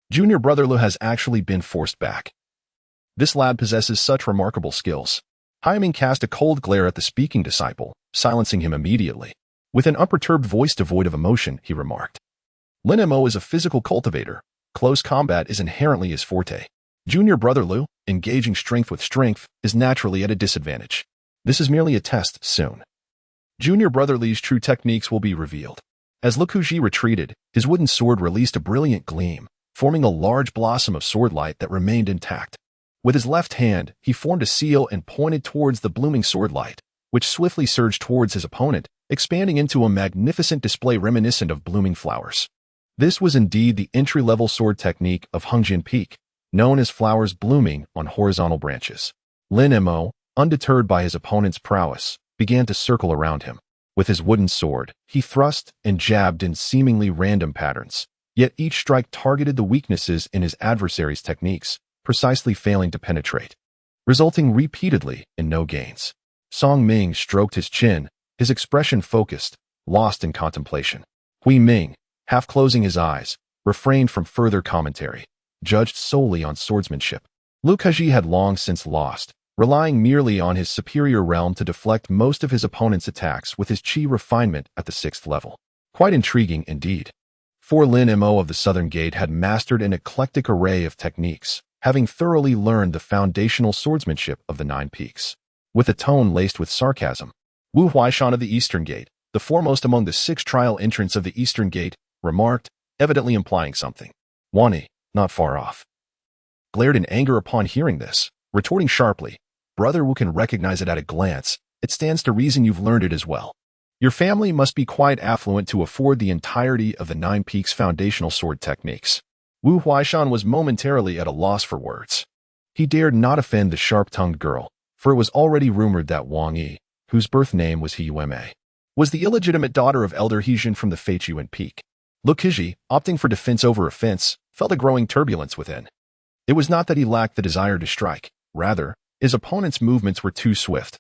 S1: Junior Brother Lu has actually been forced back. This lad possesses such remarkable skills. Haiming cast a cold glare at the speaking disciple, silencing him immediately. With an unperturbed voice devoid of emotion, he remarked, Lin Mo is a physical cultivator. Close combat is inherently his forte. Junior brother Lu, engaging strength with strength, is naturally at a disadvantage. This is merely a test soon. Junior brother Li's true techniques will be revealed. As Lu Kuji retreated, his wooden sword released a brilliant gleam, forming a large blossom of sword light that remained intact. With his left hand, he formed a seal and pointed towards the blooming sword light, which swiftly surged towards his opponent, expanding into a magnificent display reminiscent of blooming flowers. This was indeed the entry-level sword technique of Hungjin Peak, known as flowers blooming on horizontal branches. Lin Mo, undeterred by his opponent's prowess, began to circle around him. With his wooden sword, he thrust and jabbed in seemingly random patterns, yet each strike targeted the weaknesses in his adversary's techniques, precisely failing to penetrate, resulting repeatedly in no gains. Song Ming stroked his chin, his expression focused, lost in contemplation. Hui Ming, half closing his eyes, refrained from further commentary, judged solely on swordsmanship. Lu Kuji had long since lost, relying merely on his superior realm to deflect most of his opponent's attacks with his chi refinement at the 6th level. Quite intriguing indeed. For Lin Mo of the Southern Gate had mastered an eclectic array of techniques, having thoroughly learned the foundational swordsmanship of the 9 peaks. With a tone laced with sarcasm, Wu Huaishan of the Eastern Gate, the foremost among the 6 trial entrants of the Eastern Gate, remarked, evidently implying something. Wani, not far off, glared in anger upon hearing this, retorting sharply, Brother Wu can recognize it at a glance. It stands to reason you've learned it as well. Your family must be quite affluent to afford the entirety of the 9 peaks foundational sword techniques. Wu Huaishan was momentarily at a loss for words. He dared not offend the sharp-tongued girl, for it was already rumored that Wang Yi, whose birth name was He Yuemei, was the illegitimate daughter of Elder Heijin from the Feiyuan Peak. Lu Kuji, opting for defense over offense, felt a growing turbulence within. It was not that he lacked the desire to strike. Rather, his opponent's movements were too swift,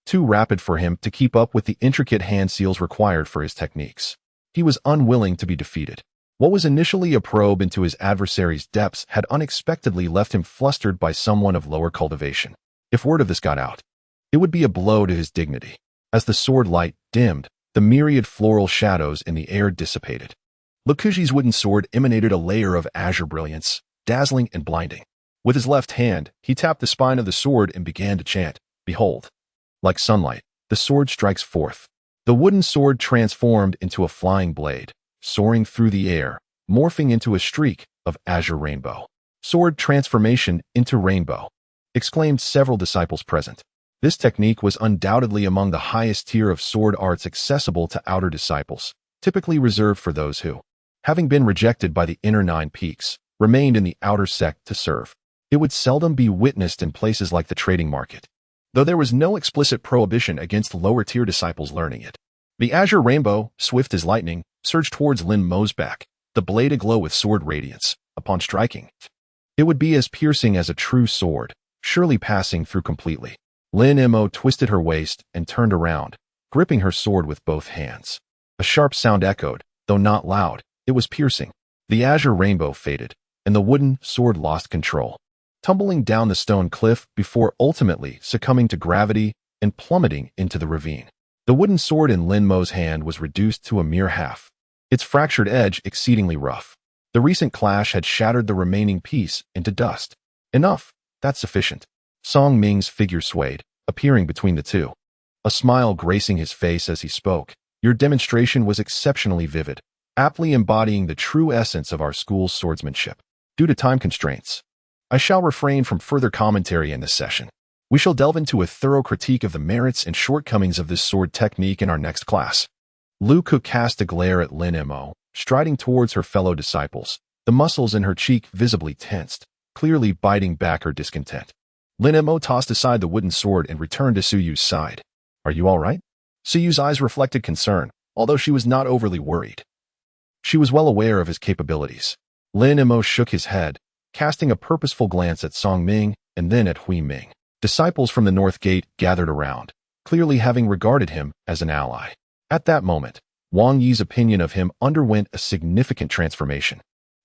S1: too rapid for him to keep up with the intricate hand seals required for his techniques. He was unwilling to be defeated. What was initially a probe into his adversary's depths had unexpectedly left him flustered by someone of lower cultivation. If word of this got out, it would be a blow to his dignity. As the sword light dimmed, the myriad floral shadows in the air dissipated. Lu Kuji's wooden sword emanated a layer of azure brilliance, dazzling and blinding. With his left hand, he tapped the spine of the sword and began to chant, Behold! Like sunlight, the sword strikes forth. The wooden sword transformed into a flying blade, soaring through the air, morphing into a streak of azure rainbow. Sword transformation into rainbow, exclaimed several disciples present. This technique was undoubtedly among the highest tier of sword arts accessible to outer disciples, typically reserved for those who, having been rejected by the inner 9 peaks, remained in the outer sect to serve. It would seldom be witnessed in places like the trading market, though there was no explicit prohibition against lower-tier disciples learning it. The azure rainbow, swift as lightning, surged towards Lin Mo's back, the blade aglow with sword radiance. Upon striking, it would be as piercing as a true sword, surely passing through completely. Lin Mo twisted her waist and turned around, gripping her sword with both hands. A sharp sound echoed, though not loud. It was piercing. The azure rainbow faded, and the wooden sword lost control, tumbling down the stone cliff before ultimately succumbing to gravity and plummeting into the ravine. The wooden sword in Lin Mo's hand was reduced to a mere half, its fractured edge exceedingly rough. The recent clash had shattered the remaining piece into dust. Enough, that's sufficient. Song Ming's figure swayed, appearing between the two, a smile gracing his face as he spoke. Your demonstration was exceptionally vivid, aptly embodying the true essence of our school's swordsmanship. Due to time constraints, I shall refrain from further commentary in this session. We shall delve into a thorough critique of the merits and shortcomings of this sword technique in our next class. Lu Ku cast a glare at Lin Mo, striding towards her fellow disciples, the muscles in her cheek visibly tensed, clearly biting back her discontent. Lin Mo tossed aside the wooden sword and returned to Su Yu's side. Are you all right? Su Yu's eyes reflected concern, although she was not overly worried. She was well aware of his capabilities. Lin Mo shook his head, casting a purposeful glance at Song Ming and then at Hui Ming. Disciples from the North Gate gathered around, clearly having regarded him as an ally. At that moment, Wang Yi's opinion of him underwent a significant transformation.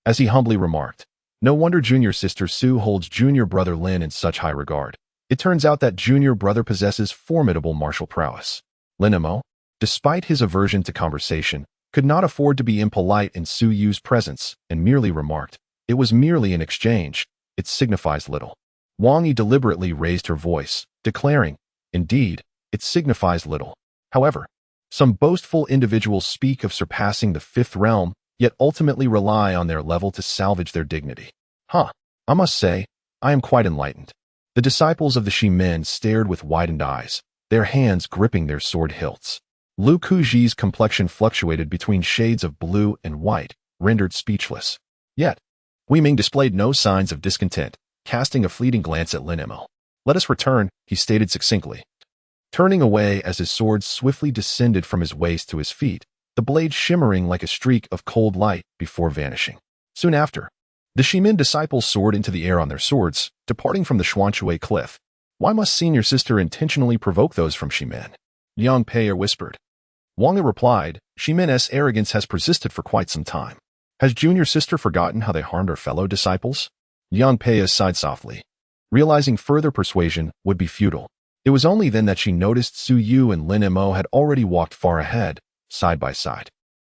S1: As he humbly remarked, no wonder junior sister Su holds junior brother Lin in such high regard. It turns out that junior brother possesses formidable martial prowess. Lin Mo, despite his aversion to conversation, could not afford to be impolite in Su Yu's presence and merely remarked, "It was merely an exchange. It signifies little." Wang Yi deliberately raised her voice, declaring, "Indeed, it signifies little. However, some boastful individuals speak of surpassing the fifth realm, yet ultimately rely on their level to salvage their dignity. I must say, I am quite enlightened." The disciples of the Shimen stared with widened eyes, their hands gripping their sword hilts. Lu Kuji's complexion fluctuated between shades of blue and white, rendered speechless. Yet, Hui Ming displayed no signs of discontent, casting a fleeting glance at Lin Emo. "Let us return," he stated succinctly. Turning away as his sword swiftly descended from his waist to his feet, the blade shimmering like a streak of cold light before vanishing. Soon after, the Shimen disciples soared into the air on their swords, departing from the Xuanshui cliff. "Why must senior sister intentionally provoke those from Shimen?" Yang Pei whispered. Wang Yi replied, "Shimen's arrogance has persisted for quite some time. Has junior sister forgotten how they harmed her fellow disciples?" Yang Pei sighed softly. Realizing further persuasion would be futile, it was only then that she noticed Su Yu and Lin Mo had already walked far ahead, side by side.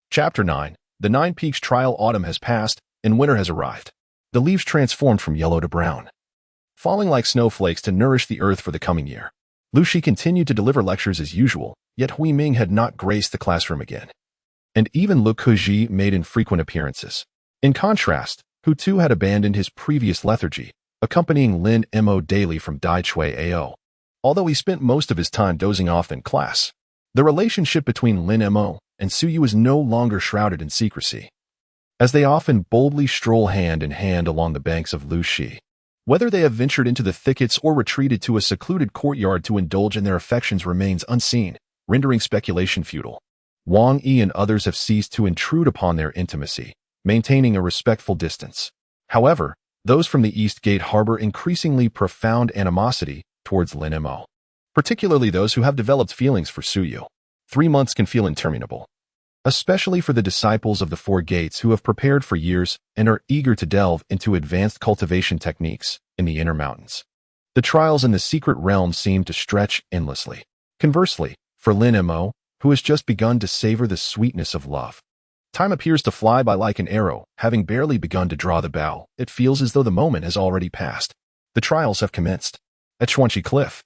S1: Chapter 9. The Nine Peaks Trial. Autumn has passed, and winter has arrived. The leaves transformed from yellow to brown, falling like snowflakes to nourish the earth for the coming year. Lu Shi continued to deliver lectures as usual, yet Hui Ming had not graced the classroom again. And even Lu Kuji made infrequent appearances. In contrast, Hu Tu had abandoned his previous lethargy, accompanying Lin Mo daily from Daichui Ao. Although he spent most of his time dozing off in class, the relationship between Lin Mo and Su Yu is no longer shrouded in secrecy, as they often boldly stroll hand in hand along the banks of Lu Shi. Whether they have ventured into the thickets or retreated to a secluded courtyard to indulge in their affections remains unseen, rendering speculation futile. Wang Yi and others have ceased to intrude upon their intimacy, maintaining a respectful distance. However, those from the East Gate harbor increasingly profound animosity towards Lin Mo, particularly those who have developed feelings for Su Yu. 3 months can feel interminable, especially for the disciples of the Four Gates who have prepared for years and are eager to delve into advanced cultivation techniques in the inner mountains. The trials in the secret realm seem to stretch endlessly. Conversely, for Lin Mo, who has just begun to savor the sweetness of love, time appears to fly by like an arrow. Having barely begun to draw the bow, it feels as though the moment has already passed. The trials have commenced. At Xuanqi Cliff,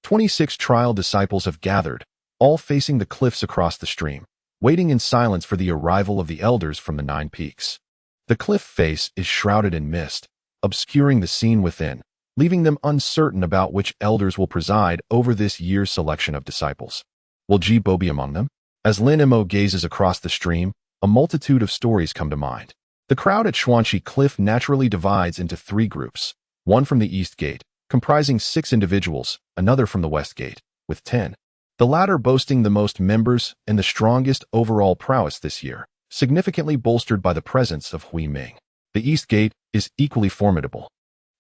S1: 26 trial disciples have gathered, all facing the cliffs across the stream, waiting in silence for the arrival of the elders from the Nine Peaks. The cliff face is shrouded in mist, obscuring the scene within, leaving them uncertain about which elders will preside over this year's selection of disciples. Will Ji Bo be among them? As Lin Mo gazes across the stream, a multitude of stories come to mind. The crowd at Xuanqi Cliff naturally divides into 3 groups, one from the East Gate, comprising 6 individuals, another from the West Gate, with 10. The latter boasting the most members and the strongest overall prowess this year, significantly bolstered by the presence of Hui Ming. The East Gate is equally formidable,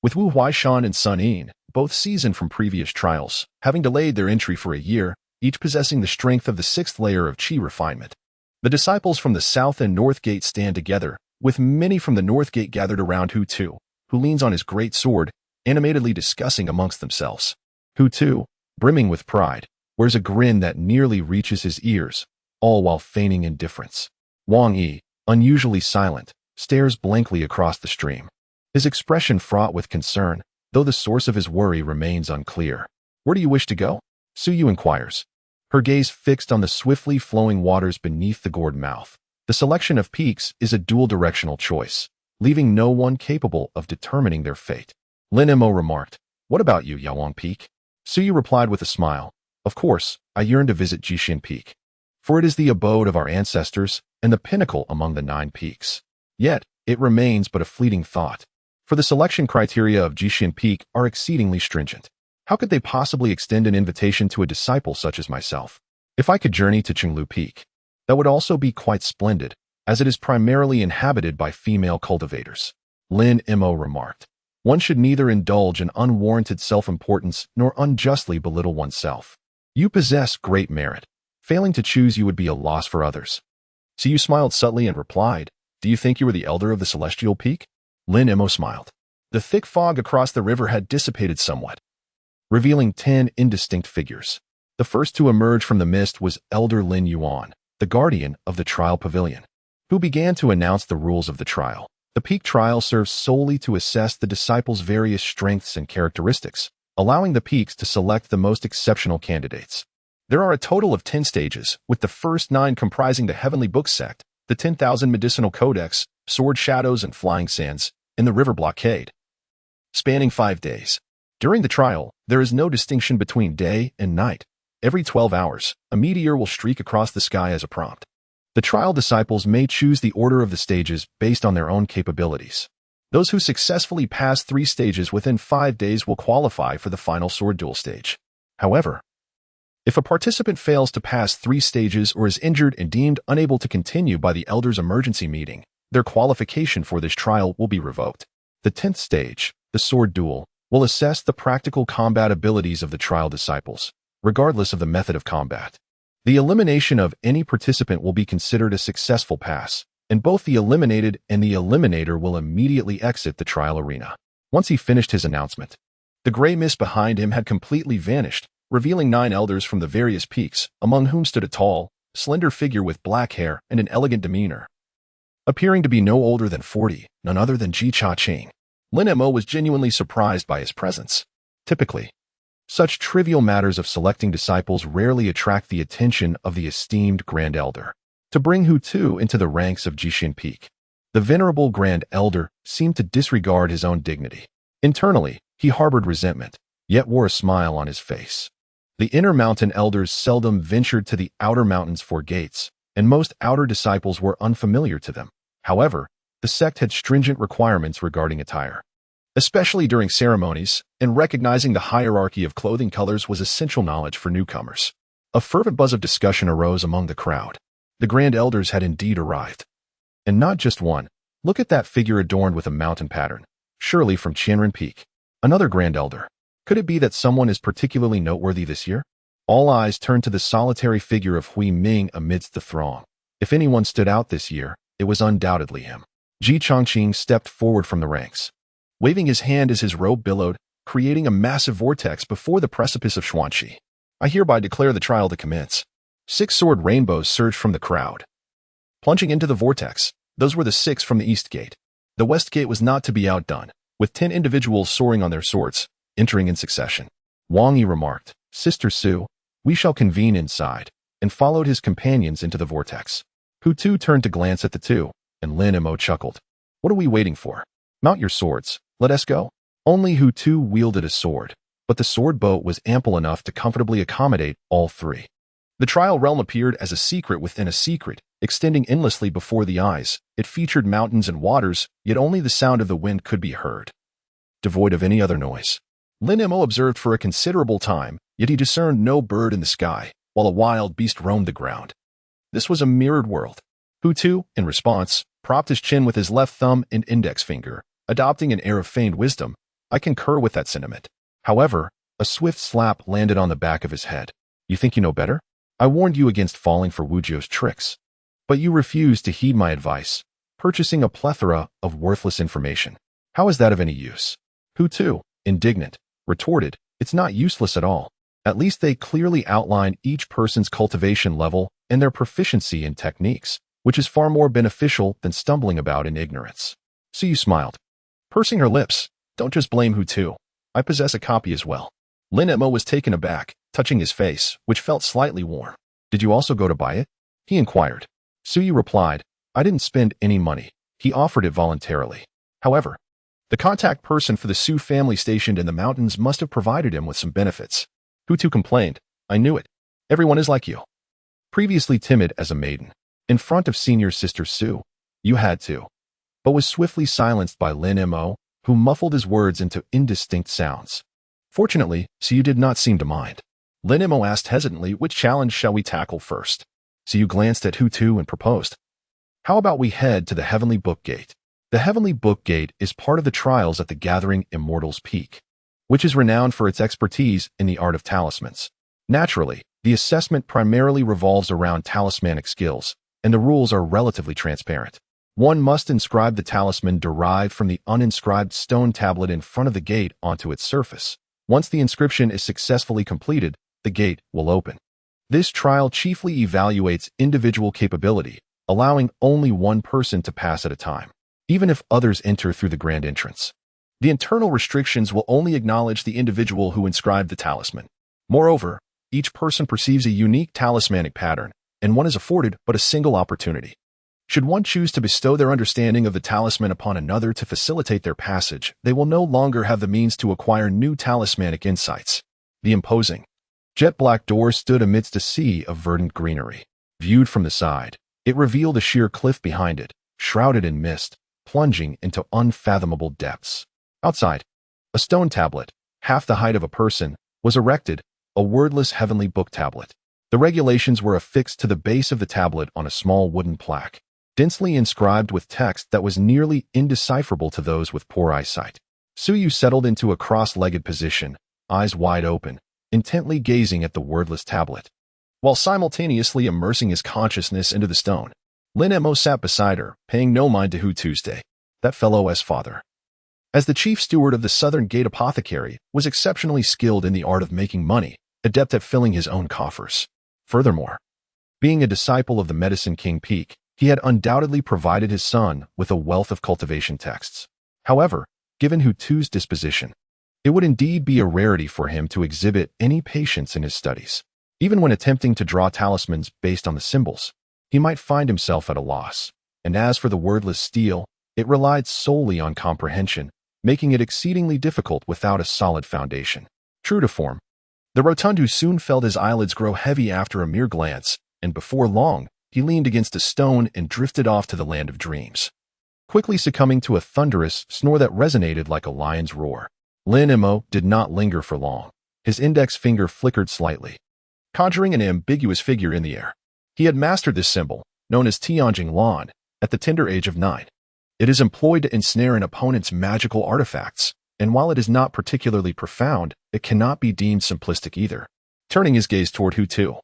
S1: with Wu Huaishan and Sun Yin, both seasoned from previous trials, having delayed their entry for a year, each possessing the strength of the 6th layer of Qi refinement. The disciples from the South and North Gate stand together, with many from the North Gate gathered around Hu Tu, who leans on his great sword, animatedly discussing amongst themselves. Hu Tu, brimming with pride, wears a grin that nearly reaches his ears, all while feigning indifference. Wang Yi, unusually silent, stares blankly across the stream, his expression fraught with concern, though the source of his worry remains unclear. "Where do you wish to go?" Su Yu inquires, her gaze fixed on the swiftly flowing waters beneath the gourd mouth. The selection of peaks is a dual-directional choice, leaving no one capable of determining their fate. Lin Mo remarked, "What about you, Yawang Peak?" Su Yu replied with a smile, "Of course, I yearn to visit Jixin Peak, for it is the abode of our ancestors and the pinnacle among the 9 peaks. Yet, it remains but a fleeting thought, for the selection criteria of Jixin Peak are exceedingly stringent. How could they possibly extend an invitation to a disciple such as myself? If I could journey to Qinglu Peak, that would also be quite splendid, as it is primarily inhabited by female cultivators." Lin Mo remarked, "One should neither indulge in unwarranted self-importance nor unjustly belittle oneself. You possess great merit. Failing to choose you would be a loss for others." Su Yu smiled subtly and replied, "Do you think you were the elder of the celestial peak?" Lin Mo smiled. The thick fog across the river had dissipated somewhat, revealing 10 indistinct figures. The first to emerge from the mist was Elder Lin Yuan, the guardian of the trial pavilion, who began to announce the rules of the trial. The peak trial serves solely to assess the disciples' various strengths and characteristics, allowing the peaks to select the most exceptional candidates. There are a total of 10 stages, with the first 9 comprising the Heavenly Book sect, the 10,000 Medicinal Codex, Sword Shadows and Flying Sands, and the River Blockade. Spanning 5 days. During the trial, there is no distinction between day and night. Every 12 hours, a meteor will streak across the sky as a prompt. The trial disciples may choose the order of the stages based on their own capabilities. Those who successfully pass 3 stages within 5 days will qualify for the final sword duel stage. However, if a participant fails to pass 3 stages or is injured and deemed unable to continue by the Elders' emergency meeting, their qualification for this trial will be revoked. The 10th stage, the sword duel, will assess the practical combat abilities of the trial disciples, regardless of the method of combat. The elimination of any participant will be considered a successful pass, and both the eliminated and the eliminator will immediately exit the trial arena. Once he finished his announcement, the gray mist behind him had completely vanished, revealing 9 elders from the various peaks, among whom stood a tall, slender figure with black hair and an elegant demeanor. Appearing to be no older than 40, none other than Ji Cha-ching. Lin Mo was genuinely surprised by his presence. Typically, such trivial matters of selecting disciples rarely attract the attention of the esteemed Grand Elder. To bring Hu Tu into the ranks of Jishin Peak, the venerable Grand Elder seemed to disregard his own dignity. Internally, he harbored resentment, yet wore a smile on his face. The inner mountain elders seldom ventured to the outer mountain's 4 gates, and most outer disciples were unfamiliar to them. However, the sect had stringent requirements regarding attire, especially during ceremonies, and recognizing the hierarchy of clothing colors was essential knowledge for newcomers. A fervent buzz of discussion arose among the crowd. The Grand Elders had indeed arrived. And not just one. Look at that figure adorned with a mountain pattern, surely from Qianren Peak. Another Grand Elder. Could it be that someone is particularly noteworthy this year? All eyes turned to the solitary figure of Hui Ming amidst the throng. If anyone stood out this year, it was undoubtedly him. Ji Changqing stepped forward from the ranks, waving his hand as his robe billowed, creating a massive vortex before the precipice of Xuanxi. I hereby declare the trial to commence. 6 sword rainbows surged from the crowd, plunging into the vortex. Those were the 6 from the east gate. The west gate was not to be outdone, with 10 individuals soaring on their swords, entering in succession. Wang Yi remarked, "Sister Su, we shall convene inside," and followed his companions into the vortex. Hu Tu turned to glance at the 2, and Lin Mo chuckled. "What are we waiting for? Mount your swords, let us go." Only Hu Tu wielded a sword, but the sword boat was ample enough to comfortably accommodate all 3. The trial realm appeared as a secret within a secret, extending endlessly before the eyes. It featured mountains and waters, yet only the sound of the wind could be heard, devoid of any other noise. Lin Mo observed for a considerable time, yet he discerned no bird in the sky, while a wild beast roamed the ground. This was a mirrored world. Hu Tu, in response, propped his chin with his left thumb and index finger, adopting an air of feigned wisdom. I concur with that sentiment. However, a swift slap landed on the back of his head. You think you know better? I warned you against falling for Wu Jiu's tricks. But you refused to heed my advice, purchasing a plethora of worthless information. How is that of any use? Hu Tu, indignant, retorted, it's not useless at all. At least they clearly outline each person's cultivation level and their proficiency in techniques, which is far more beneficial than stumbling about in ignorance. Su smiled, pursing her lips. Don't just blame Hu Tu. I possess a copy as well. Lin Mo was taken aback, touching his face, which felt slightly warm. Did you also go to buy it? He inquired. Su replied, I didn't spend any money. He offered it voluntarily. However, the contact person for the Su family stationed in the mountains must have provided him with some benefits. Hu Tu complained, I knew it. Everyone is like you. Previously timid as a maiden, in front of senior sister Su, you had to, but was swiftly silenced by Lin Mo, who muffled his words into indistinct sounds. Fortunately, Su did not seem to mind. Lin Mo asked hesitantly, which challenge shall we tackle first? Su glanced at Hu Tu and proposed, how about we head to the Heavenly Book Gate? The Heavenly Book Gate is part of the trials at the gathering Immortals Peak, which is renowned for its expertise in the art of talismans. Naturally, the assessment primarily revolves around talismanic skills, and the rules are relatively transparent. One must inscribe the talisman derived from the uninscribed stone tablet in front of the gate onto its surface. Once the inscription is successfully completed, the gate will open. This trial chiefly evaluates individual capability, allowing only one person to pass at a time, even if others enter through the grand entrance. The internal restrictions will only acknowledge the individual who inscribed the talisman. Moreover, each person perceives a unique talismanic pattern, and one is afforded but a single opportunity. Should one choose to bestow their understanding of the talisman upon another to facilitate their passage, they will no longer have the means to acquire new talismanic insights. The imposing, jet-black door stood amidst a sea of verdant greenery. Viewed from the side, it revealed a sheer cliff behind it, shrouded in mist, plunging into unfathomable depths. Outside, a stone tablet, half the height of a person, was erected, a wordless heavenly book tablet. The regulations were affixed to the base of the tablet on a small wooden plaque, densely inscribed with text that was nearly indecipherable to those with poor eyesight. Suyu settled into a cross-legged position, eyes wide open, intently gazing at the wordless tablet, while simultaneously immersing his consciousness into the stone. Lin Mo sat beside her, paying no mind to Hu Tuesday, that fellow's father. As the chief steward of the Southern Gate Apothecary, was exceptionally skilled in the art of making money, adept at filling his own coffers. Furthermore, being a disciple of the Medicine King Peak, he had undoubtedly provided his son with a wealth of cultivation texts. However, given Hu Tu's disposition, it would indeed be a rarity for him to exhibit any patience in his studies. Even when attempting to draw talismans based on the symbols, he might find himself at a loss. And as for the wordless stele, it relied solely on comprehension, making it exceedingly difficult without a solid foundation. True to form, the Rotundu soon felt his eyelids grow heavy after a mere glance, and before long, he leaned against a stone and drifted off to the land of dreams, quickly succumbing to a thunderous snore that resonated like a lion's roar. Lin Mo did not linger for long. His index finger flickered slightly, conjuring an ambiguous figure in the air. He had mastered this symbol, known as Tianjing Lan, at the tender age of 9. It is employed to ensnare an opponent's magical artifacts, and while it is not particularly profound, it cannot be deemed simplistic either. Turning his gaze toward Hu Tu,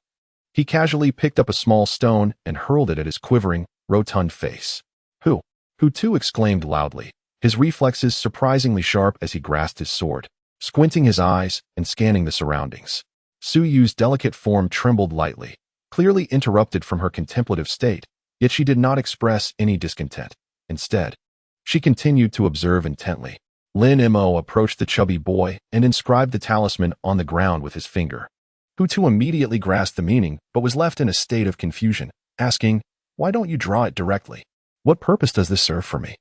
S1: he casually picked up a small stone and hurled it at his quivering, rotund face. Hu Tu exclaimed loudly, his reflexes surprisingly sharp as he grasped his sword, squinting his eyes and scanning the surroundings. Suyu's delicate form trembled lightly, clearly interrupted from her contemplative state, yet she did not express any discontent. Instead, she continued to observe intently. Lin Mo approached the chubby boy and inscribed the talisman on the ground with his finger. Hu Tu immediately grasped the meaning, but was left in a state of confusion, asking, "Why don't you draw it directly? What purpose does this serve for me?"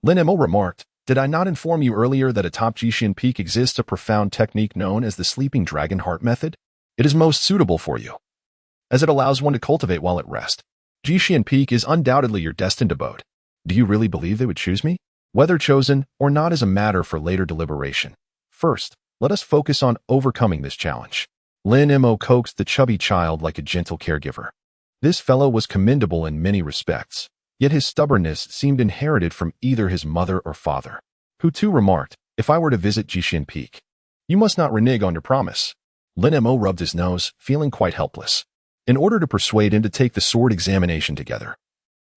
S1: Lin Mo remarked, "Did I not inform you earlier that atop Jishin Peak exists a profound technique known as the Sleeping Dragon Heart Method? It is most suitable for you, as it allows one to cultivate while at rest. Jishin Peak is undoubtedly your destined abode. Do you really believe they would choose me? Whether chosen or not is a matter for later deliberation. First, let us focus on overcoming this challenge." Lin Mo coaxed the chubby child like a gentle caregiver. This fellow was commendable in many respects, yet his stubbornness seemed inherited from either his mother or father. Hu Tu remarked, "If I were to visit Jishin Peak, you must not renege on your promise." Lin Mo rubbed his nose, feeling quite helpless. In order to persuade him to take the sword examination together,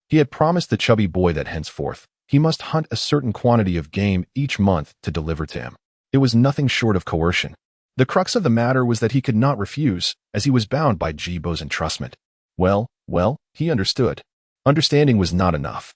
S1: he had promised the chubby boy that henceforth, he must hunt a certain quantity of game each month to deliver to him. It was nothing short of coercion. The crux of the matter was that he could not refuse, as he was bound by Jibo's entrustment. Well, he understood. Understanding was not enough.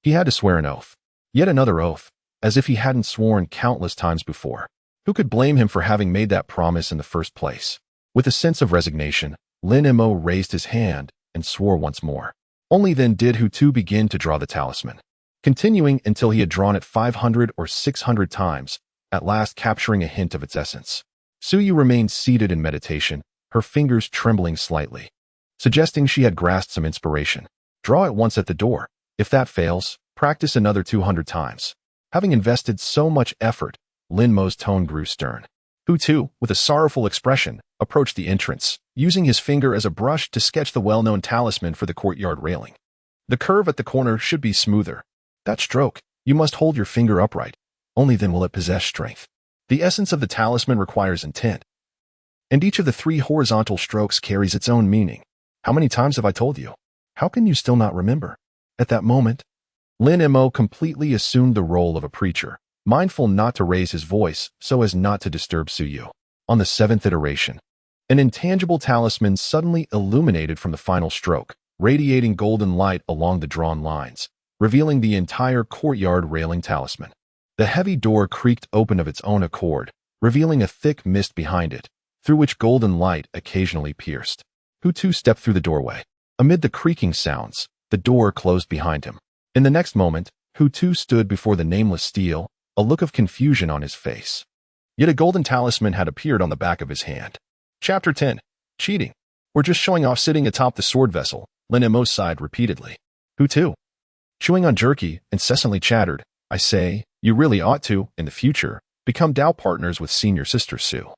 S1: He had to swear an oath. Yet another oath, as if he hadn't sworn countless times before. Who could blame him for having made that promise in the first place? With a sense of resignation, Lin Mo raised his hand and swore once more. Only then did Hu Tu begin to draw the talisman, continuing until he had drawn it 500 or 600 times, at last capturing a hint of its essence. Suyu remained seated in meditation, her fingers trembling slightly, suggesting she had grasped some inspiration. Draw it once at the door. If that fails, practice another 200 times. Having invested so much effort, Lin Mo's tone grew stern. Hu Tu, with a sorrowful expression, approached the entrance, using his finger as a brush to sketch the well-known talisman for the courtyard railing. The curve at the corner should be smoother. That stroke, you must hold your finger upright. Only then will it possess strength. The essence of the talisman requires intent, and each of the 3 horizontal strokes carries its own meaning. How many times have I told you? How can you still not remember? At that moment, Lin Mo completely assumed the role of a preacher, mindful not to raise his voice so as not to disturb Suyu. On the 7th iteration, An intangible talisman suddenly illuminated from the final stroke, radiating golden light along the drawn lines, revealing the entire courtyard railing talisman. The heavy door creaked open of its own accord, revealing a thick mist behind it, through which golden light occasionally pierced. Hu-Tu stepped through the doorway. Amid the creaking sounds, the door closed behind him. In the next moment, Hu-Tu stood before the nameless steel, a look of confusion on his face. Yet a golden talisman had appeared on the back of his hand. Chapter 10. Cheating. We're just showing off. Sitting atop the sword vessel, Lin Mo sighed repeatedly. Hu-Tu, chewing on jerky, incessantly chattered, I say, you really ought to, in the future, become Dao partners with senior sister Su.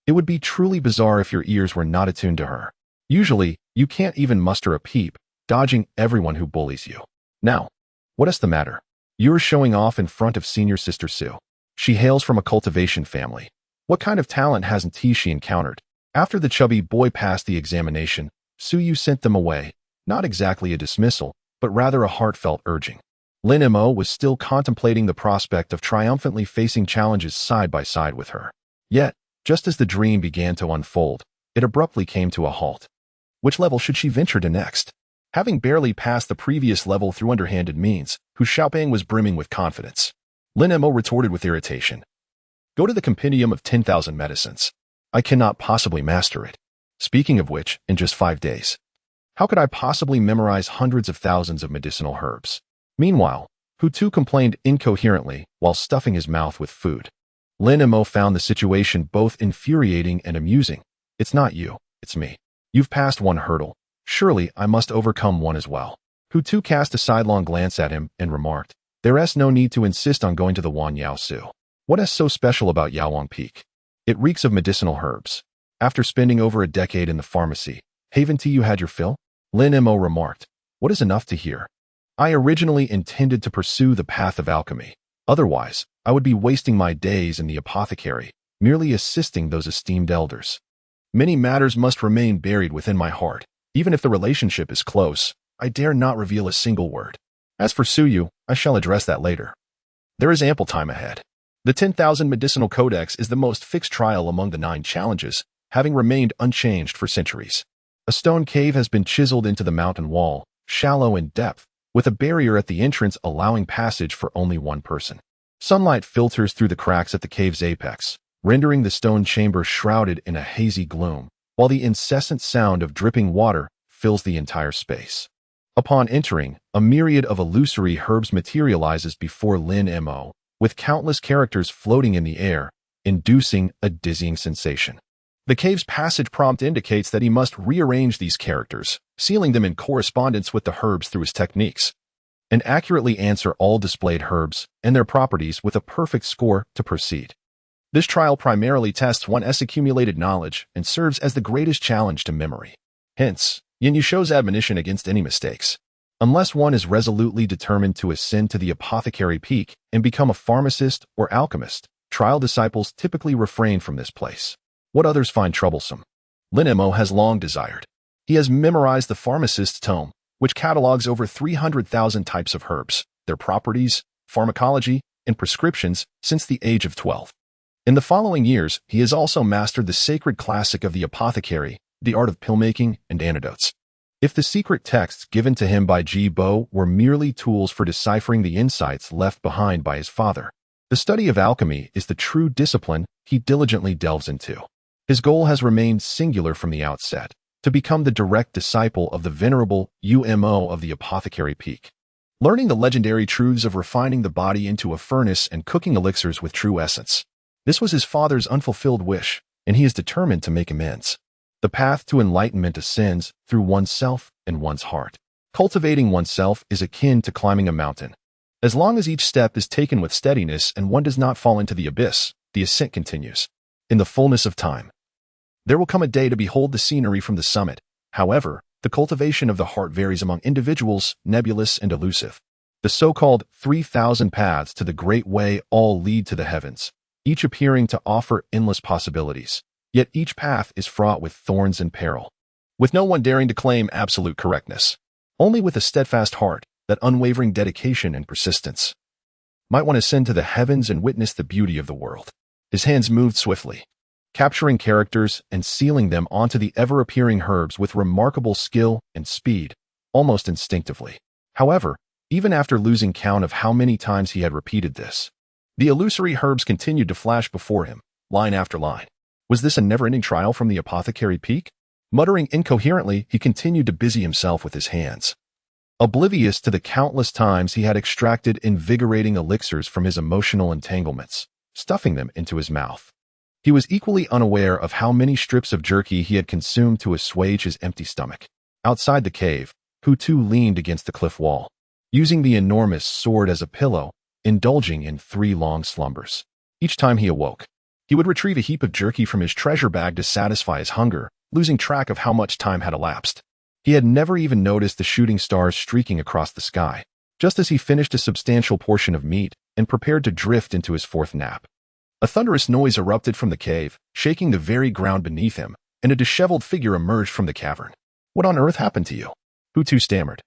S1: It would be truly bizarre if your ears were not attuned to her. Usually, you can't even muster a peep, dodging everyone who bullies you. Now, what is the matter? You're showing off in front of senior sister Su. She hails from a cultivation family. What kind of talent hasn't she encountered? After the chubby boy passed the examination, Su Yu sent them away, not exactly a dismissal, but rather a heartfelt urging. Lin Mo was still contemplating the prospect of triumphantly facing challenges side by side with her. Yet, just as the dream began to unfold, it abruptly came to a halt. Which level should she venture to next? Having barely passed the previous level through underhanded means, Hu Xiaoping was brimming with confidence. Lin Mo retorted with irritation. Go to the compendium of 10,000 medicines. I cannot possibly master it. Speaking of which, in just 5 days. How could I possibly memorize hundreds of thousands of medicinal herbs? Meanwhile, Hu-Tu complained incoherently while stuffing his mouth with food. Lin Mo found the situation both infuriating and amusing. It's not you, it's me. You've passed one hurdle. Surely I must overcome one as well. Hu-Tu cast a sidelong glance at him and remarked, There's no need to insist on going to the Wan Yao Su. What is so special about Yaowang Peak? It reeks of medicinal herbs. After spending over a decade in the pharmacy, haven't you had your fill? Lin Mo remarked, What is enough to hear? I originally intended to pursue the path of alchemy. Otherwise, I would be wasting my days in the apothecary, merely assisting those esteemed elders. Many matters must remain buried within my heart. Even if the relationship is close, I dare not reveal a single word. As for Su Yu, I shall address that later. There is ample time ahead. The 10,000 Medicinal Codex is the most fixed trial among the 9 challenges, having remained unchanged for centuries. A stone cave has been chiseled into the mountain wall, shallow in depth, with a barrier at the entrance allowing passage for only one person. Sunlight filters through the cracks at the cave's apex, rendering the stone chamber shrouded in a hazy gloom, while the incessant sound of dripping water fills the entire space. Upon entering, a myriad of illusory herbs materializes before Lin Mo, with countless characters floating in the air, inducing a dizzying sensation. The cave's passage prompt indicates that he must rearrange these characters, sealing them in correspondence with the herbs through his techniques, and accurately answer all displayed herbs and their properties with a perfect score to proceed. This trial primarily tests one's accumulated knowledge and serves as the greatest challenge to memory. Hence, Yin Yusho's admonition against any mistakes. Unless one is resolutely determined to ascend to the apothecary peak and become a pharmacist or alchemist, trial disciples typically refrain from this place. What others find troublesome, Lin Mo has long desired. He has memorized the pharmacist's tome, which catalogs over 300,000 types of herbs, their properties, pharmacology, and prescriptions since the age of 12. In the following years, he has also mastered the sacred classic of the apothecary, the art of pill-making and antidotes. If the secret texts given to him by Ji Bo were merely tools for deciphering the insights left behind by his father, the study of alchemy is the true discipline he diligently delves into. His goal has remained singular from the outset, to become the direct disciple of the venerable Umo of the apothecary peak. Learning the legendary truths of refining the body into a furnace and cooking elixirs with true essence. This was his father's unfulfilled wish, and he is determined to make amends. The path to enlightenment ascends through oneself and one's heart. Cultivating oneself is akin to climbing a mountain. As long as each step is taken with steadiness and one does not fall into the abyss, the ascent continues. In the fullness of time, there will come a day to behold the scenery from the summit. However, the cultivation of the heart varies among individuals, nebulous and elusive. The so-called 3,000 paths to the Great Way all lead to the heavens, each appearing to offer endless possibilities. Yet each path is fraught with thorns and peril, with no one daring to claim absolute correctness. Only with a steadfast heart, that unwavering dedication and persistence, might one ascend to the heavens and witness the beauty of the world. His hands moved swiftly. capturing characters and sealing them onto the ever-appearing herbs with remarkable skill and speed, almost instinctively. However, even after losing count of how many times he had repeated this, the illusory herbs continued to flash before him, line after line. Was this a never-ending trial from the apothecary peak? Muttering incoherently, he continued to busy himself with his hands, oblivious to the countless times he had extracted invigorating elixirs from his emotional entanglements, stuffing them into his mouth. He was equally unaware of how many strips of jerky he had consumed to assuage his empty stomach. Outside the cave, Hutu leaned against the cliff wall, using the enormous sword as a pillow, indulging in 3 long slumbers. Each time he awoke, he would retrieve a heap of jerky from his treasure bag to satisfy his hunger, losing track of how much time had elapsed. He had never even noticed the shooting stars streaking across the sky, just as he finished a substantial portion of meat and prepared to drift into his 4th nap. A thunderous noise erupted from the cave, shaking the very ground beneath him, and a disheveled figure emerged from the cavern. "What on earth happened to you?" Hutu stammered,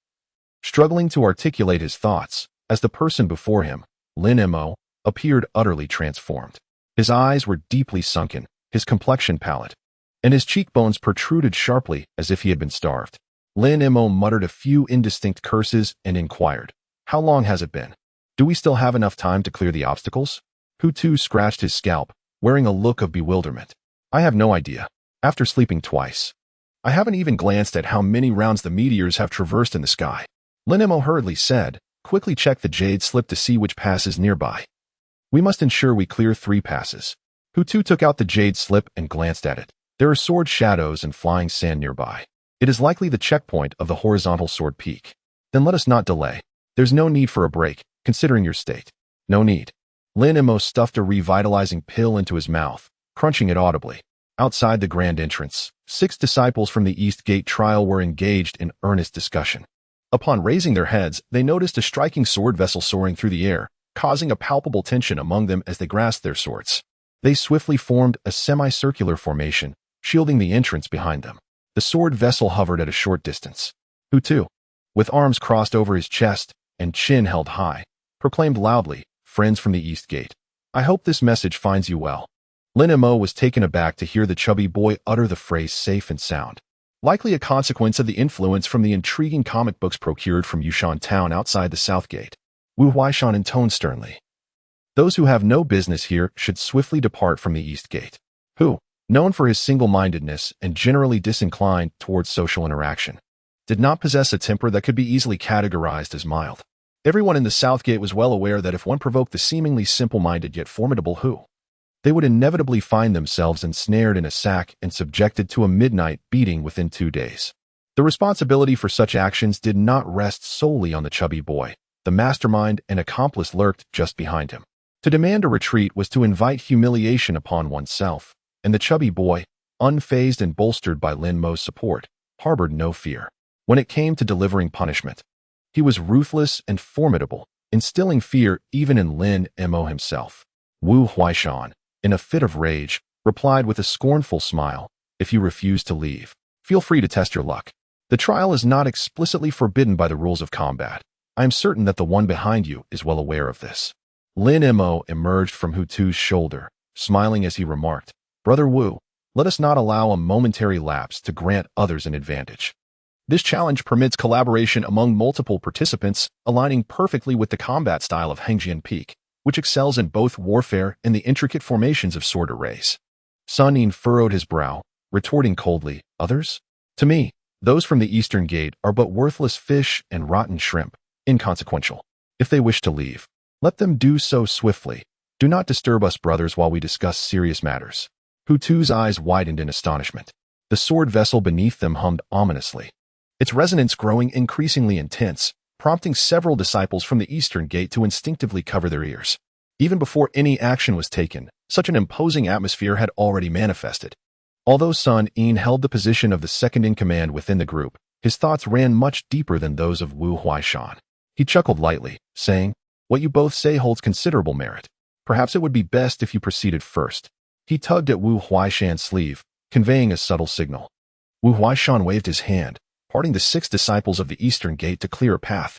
S1: struggling to articulate his thoughts, as the person before him, Lin Mo, appeared utterly transformed. His eyes were deeply sunken, his complexion pallid, and his cheekbones protruded sharply as if he had been starved. Lin Mo muttered a few indistinct curses and inquired, "How long has it been? Do we still have enough time to clear the obstacles?" Hutu scratched his scalp, wearing a look of bewilderment. "I have no idea. After sleeping twice, I haven't even glanced at how many rounds the meteors have traversed in the sky." Lin Mo hurriedly said, "Quickly check the jade slip to see which pass is nearby. We must ensure we clear 3 passes." Hutu took out the jade slip and glanced at it. "There are sword shadows and flying sand nearby. It is likely the checkpoint of the horizontal sword peak. Then let us not delay. There's no need for a break, considering your state." "No need." Lin Mo stuffed a revitalizing pill into his mouth, crunching it audibly. Outside the grand entrance, 6 disciples from the East Gate trial were engaged in earnest discussion. Upon raising their heads, they noticed a striking sword vessel soaring through the air, causing a palpable tension among them as they grasped their swords. They swiftly formed a semicircular formation, shielding the entrance behind them. The sword vessel hovered at a short distance. Hutu, with arms crossed over his chest and chin held high, proclaimed loudly, "Friends from the East Gate, I hope this message finds you well." Lin Mo was taken aback to hear the chubby boy utter the phrase safe and sound, likely a consequence of the influence from the intriguing comic books procured from Yushan Town outside the South Gate. Wu Huaishan intoned sternly, "Those who have no business here should swiftly depart from the East Gate." Who, known for his single-mindedness and generally disinclined towards social interaction, did not possess a temper that could be easily categorized as mild. Everyone in the South Gate was well aware that if one provoked the seemingly simple-minded yet formidable Hu, they would inevitably find themselves ensnared in a sack and subjected to a midnight beating within 2 days. The responsibility for such actions did not rest solely on the chubby boy. The mastermind and accomplice lurked just behind him. To demand a retreat was to invite humiliation upon oneself, and the chubby boy, unfazed and bolstered by Lin Mo's support, harbored no fear. When it came to delivering punishment, he was ruthless and formidable, instilling fear even in Lin Mo himself. Wu Huaishan, in a fit of rage, replied with a scornful smile, "If you refuse to leave, feel free to test your luck. The trial is not explicitly forbidden by the rules of combat. I am certain that the one behind you is well aware of this." Lin Mo emerged from Hutu's shoulder, smiling as he remarked, "Brother Wu, let us not allow a momentary lapse to grant others an advantage. This challenge permits collaboration among multiple participants, aligning perfectly with the combat style of Hengjian Peak, which excels in both warfare and the intricate formations of sword arrays." Sun Yin furrowed his brow, retorting coldly, "Others? To me, those from the Eastern Gate are but worthless fish and rotten shrimp, inconsequential. If they wish to leave, let them do so swiftly. Do not disturb us brothers while we discuss serious matters." Hutu's eyes widened in astonishment. The sword vessel beneath them hummed ominously, its resonance growing increasingly intense, prompting several disciples from the Eastern Gate to instinctively cover their ears. Even before any action was taken, such an imposing atmosphere had already manifested. Although Sun Yin held the position of the second-in-command within the group, his thoughts ran much deeper than those of Wu Huaishan. He chuckled lightly, saying, "What you both say holds considerable merit. Perhaps it would be best if you proceeded first." He tugged at Wu Huaishan's sleeve, conveying a subtle signal. Wu Huaishan waved his hand, parting the 6 disciples of the Eastern Gate to clear a path.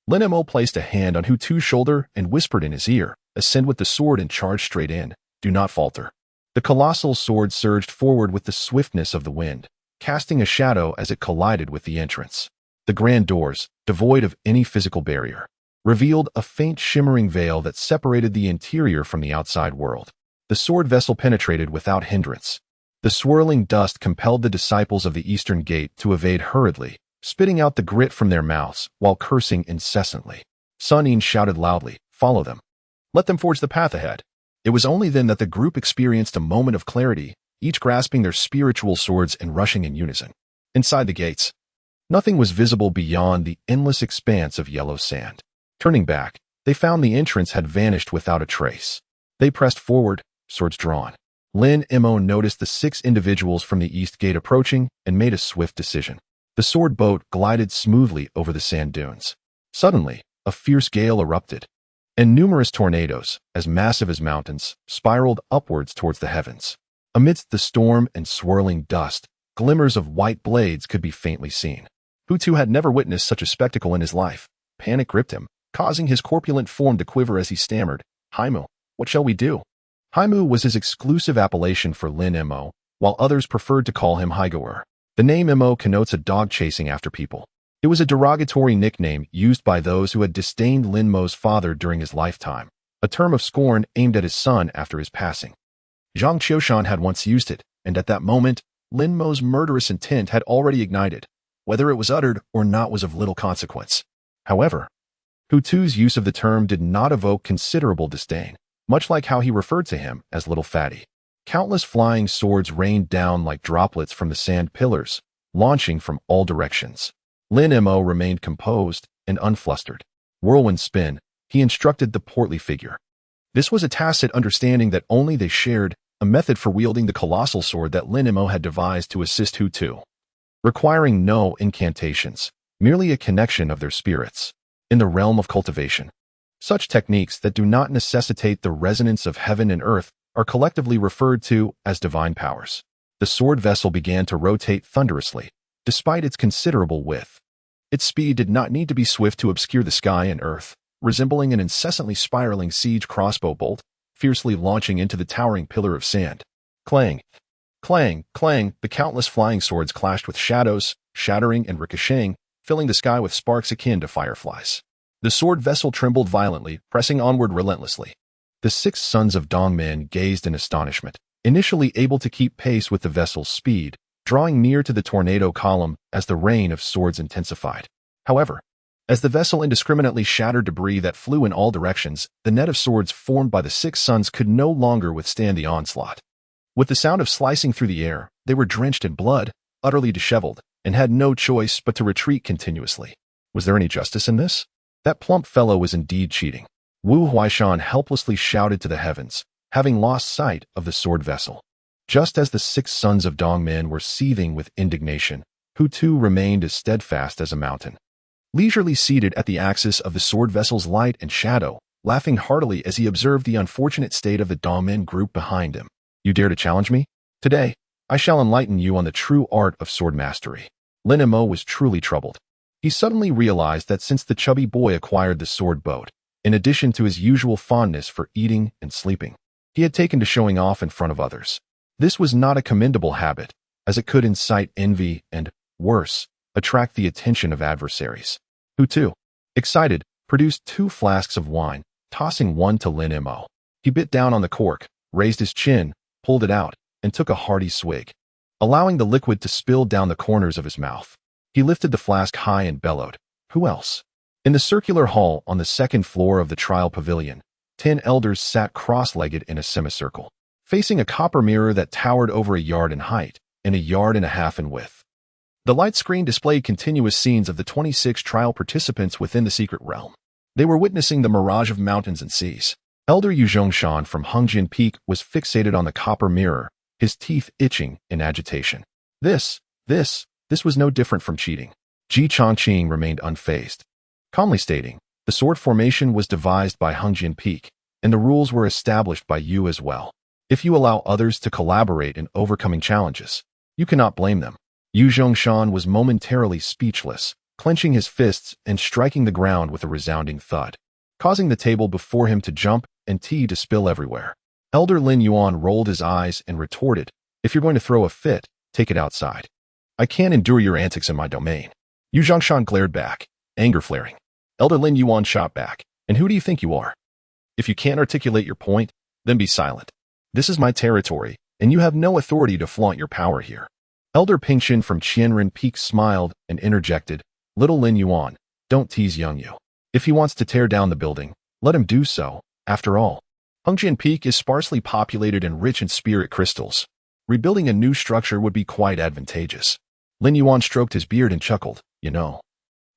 S1: Lin Mo placed a hand on Hutu's shoulder and whispered in his ear, "Ascend with the sword and charge straight in. Do not falter." The colossal sword surged forward with the swiftness of the wind, casting a shadow as it collided with the entrance. The grand doors, devoid of any physical barrier, revealed a faint shimmering veil that separated the interior from the outside world. The sword vessel penetrated without hindrance. The swirling dust compelled the disciples of the eastern gate to evade hurriedly, spitting out the grit from their mouths while cursing incessantly. Sun Yin shouted loudly, "Follow them. Let them forge the path ahead." It was only then that the group experienced a moment of clarity, each grasping their spiritual swords and rushing in unison. Inside the gates, nothing was visible beyond the endless expanse of yellow sand. Turning back, they found the entrance had vanished without a trace. They pressed forward, swords drawn. Lin Mo noticed the 6 individuals from the east gate approaching and made a swift decision. The sword boat glided smoothly over the sand dunes. Suddenly, a fierce gale erupted, and numerous tornadoes, as massive as mountains, spiraled upwards towards the heavens. Amidst the storm and swirling dust, glimmers of white blades could be faintly seen. Hutu had never witnessed such a spectacle in his life. Panic gripped him, causing his corpulent form to quiver as he stammered, "Haimu, what shall we do?" Haimu was his exclusive appellation for Lin Mo, while others preferred to call him Haigoer. The name Mo connotes a dog chasing after people. It was a derogatory nickname used by those who had disdained Lin Mo's father during his lifetime, a term of scorn aimed at his son after his passing. Zhang Qiushan had once used it, and at that moment, Lin Mo's murderous intent had already ignited. Whether it was uttered or not was of little consequence. However, Hutu's use of the term did not evoke considerable disdain, much like how he referred to him as Little Fatty. Countless flying swords rained down like droplets from the sand pillars, launching from all directions. Lin Mo remained composed and unflustered. Whirlwind spin, he instructed the portly figure. This was a tacit understanding that only they shared, a method for wielding the colossal sword that Lin Mo had devised to assist Hutu, requiring no incantations, merely a connection of their spirits. In the realm of cultivation, such techniques that do not necessitate the resonance of heaven and earth are collectively referred to as divine powers. The sword vessel began to rotate thunderously, despite its considerable width. Its speed did not need to be swift to obscure the sky and earth, resembling an incessantly spiraling siege crossbow bolt, fiercely launching into the towering pillar of sand. Clang, clang, clang, the countless flying swords clashed with shadows, shattering and ricocheting, filling the sky with sparks akin to fireflies. The sword vessel trembled violently, pressing onward relentlessly. The 6 sons of Dongmen gazed in astonishment, initially able to keep pace with the vessel's speed, drawing near to the tornado column as the rain of swords intensified. However, as the vessel indiscriminately shattered debris that flew in all directions, the net of swords formed by the 6 sons could no longer withstand the onslaught. With the sound of slicing through the air, they were drenched in blood, utterly disheveled, and had no choice but to retreat continuously. Was there any justice in this? That plump fellow was indeed cheating. Wu Huaishan helplessly shouted to the heavens, having lost sight of the sword vessel. Just as the 6 sons of Dongmen were seething with indignation, Hutu remained as steadfast as a mountain. Leisurely seated at the axis of the sword vessel's light and shadow, laughing heartily as he observed the unfortunate state of the Dongmen group behind him. "You dare to challenge me? Today, I shall enlighten you on the true art of sword mastery." Lin Mo was truly troubled. He suddenly realized that since the chubby boy acquired the sword boat, in addition to his usual fondness for eating and sleeping, he had taken to showing off in front of others. This was not a commendable habit, as it could incite envy and, worse, attract the attention of adversaries. Hutu, excited, produced 2 flasks of wine, tossing one to Lin Mo. He bit down on the cork, raised his chin, pulled it out, and took a hearty swig, allowing the liquid to spill down the corners of his mouth. He lifted the flask high and bellowed, "Who else?" In the circular hall on the 2nd floor of the trial pavilion, 10 elders sat cross-legged in a semicircle, facing a copper mirror that towered over a yard in height and a yard and a half in width. The light screen displayed continuous scenes of the 26 trial participants within the secret realm. They were witnessing the mirage of mountains and seas. Elder Yu Zhongshan from Hengjian Peak was fixated on the copper mirror, his teeth itching in agitation. This was no different from cheating. Ji Chongqing remained unfazed, calmly stating, "The sword formation was devised by Hengjian Peak, and the rules were established by you as well. If you allow others to collaborate in overcoming challenges, you cannot blame them." Yu Zhongshan was momentarily speechless, clenching his fists and striking the ground with a resounding thud, causing the table before him to jump and tea to spill everywhere. Elder Lin Yuan rolled his eyes and retorted, "If you're going to throw a fit, take it outside. I can't endure your antics in my domain." Yu Zhongshan glared back, anger flaring. Elder Lin Yuan shot back, "And who do you think you are? If you can't articulate your point, then be silent. This is my territory, and you have no authority to flaunt your power here." Elder Pingchen from Qianren Peak smiled and interjected, "Little Lin Yuan, don't tease young Yu. If he wants to tear down the building, let him do so. After all, Hengjian Peak is sparsely populated and rich in spirit crystals. Rebuilding a new structure would be quite advantageous." Lin Yuan stroked his beard and chuckled, "You know,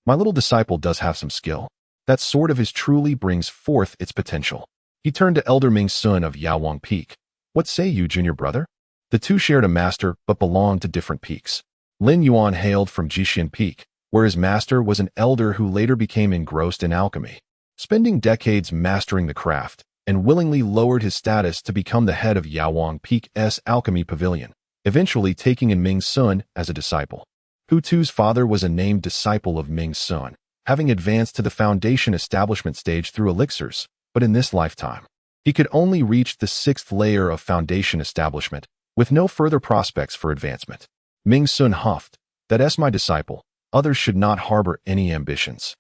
S1: my little disciple does have some skill. That sword of his truly brings forth its potential." He turned to Elder Ming Sun of Yaowang Peak. "What say you, junior brother?" The two shared a master but belonged to different peaks. Lin Yuan hailed from Jixian Peak, where his master was an elder who later became engrossed in alchemy, spending decades mastering the craft, and willingly lowered his status to become the head of Yaowang Peak's alchemy pavilion, eventually taking in Ming Sun as a disciple. Hu Tu's father was a named disciple of Ming Sun, having advanced to the foundation establishment stage through elixirs, but in this lifetime, he could only reach the 6th layer of foundation establishment, with no further prospects for advancement. Ming Sun huffed, "That's my disciple. Others should not harbor any ambitions."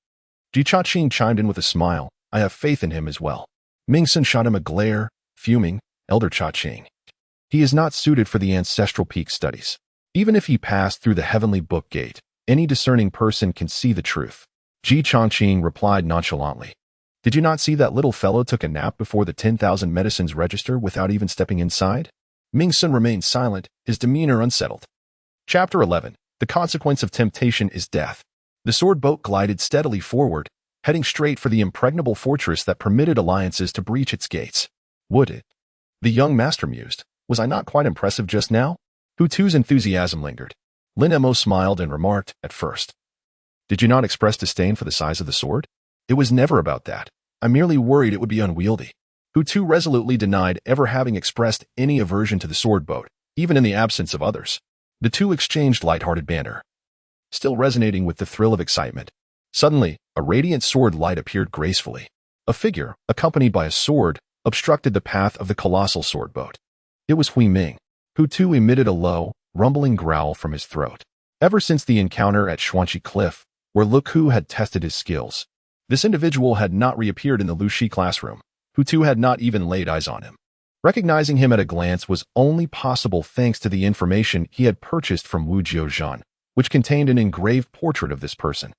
S1: Ji Chaqing chimed in with a smile, "I have faith in him as well." Ming Sun shot him a glare, fuming, "Elder Chaqing. He is not suited for the ancestral peak studies. Even if he passed through the heavenly book gate, any discerning person can see the truth." Ji Chaqing replied nonchalantly, "Did you not see that little fellow took a nap before the 10,000 medicines register without even stepping inside?" Ming Sun remained silent, his demeanor unsettled. Chapter 11. The consequence of temptation is death. The sword boat glided steadily forward, heading straight for the impregnable fortress that permitted alliances to breach its gates. "Would it?" The young master mused. "Was I not quite impressive just now?" Hu Tu's enthusiasm lingered. Lin Mo smiled and remarked, "At first. Did you not express disdain for the size of the sword?" "It was never about that. I merely worried it would be unwieldy." Hu Tu resolutely denied ever having expressed any aversion to the sword boat, even in the absence of others. The two exchanged light-hearted banter, still resonating with the thrill of excitement. Suddenly, a radiant sword light appeared gracefully. A figure, accompanied by a sword, obstructed the path of the colossal sword boat. It was Hui Ming. Hu Tu emitted a low, rumbling growl from his throat. Ever since the encounter at Xuanqi Cliff, where Lu Ku had tested his skills, this individual had not reappeared in the Lu Shi classroom. Hu Tu had not even laid eyes on him. Recognizing him at a glance was only possible thanks to the information he had purchased from Wu Jiuzhan, which contained an engraved portrait of this person.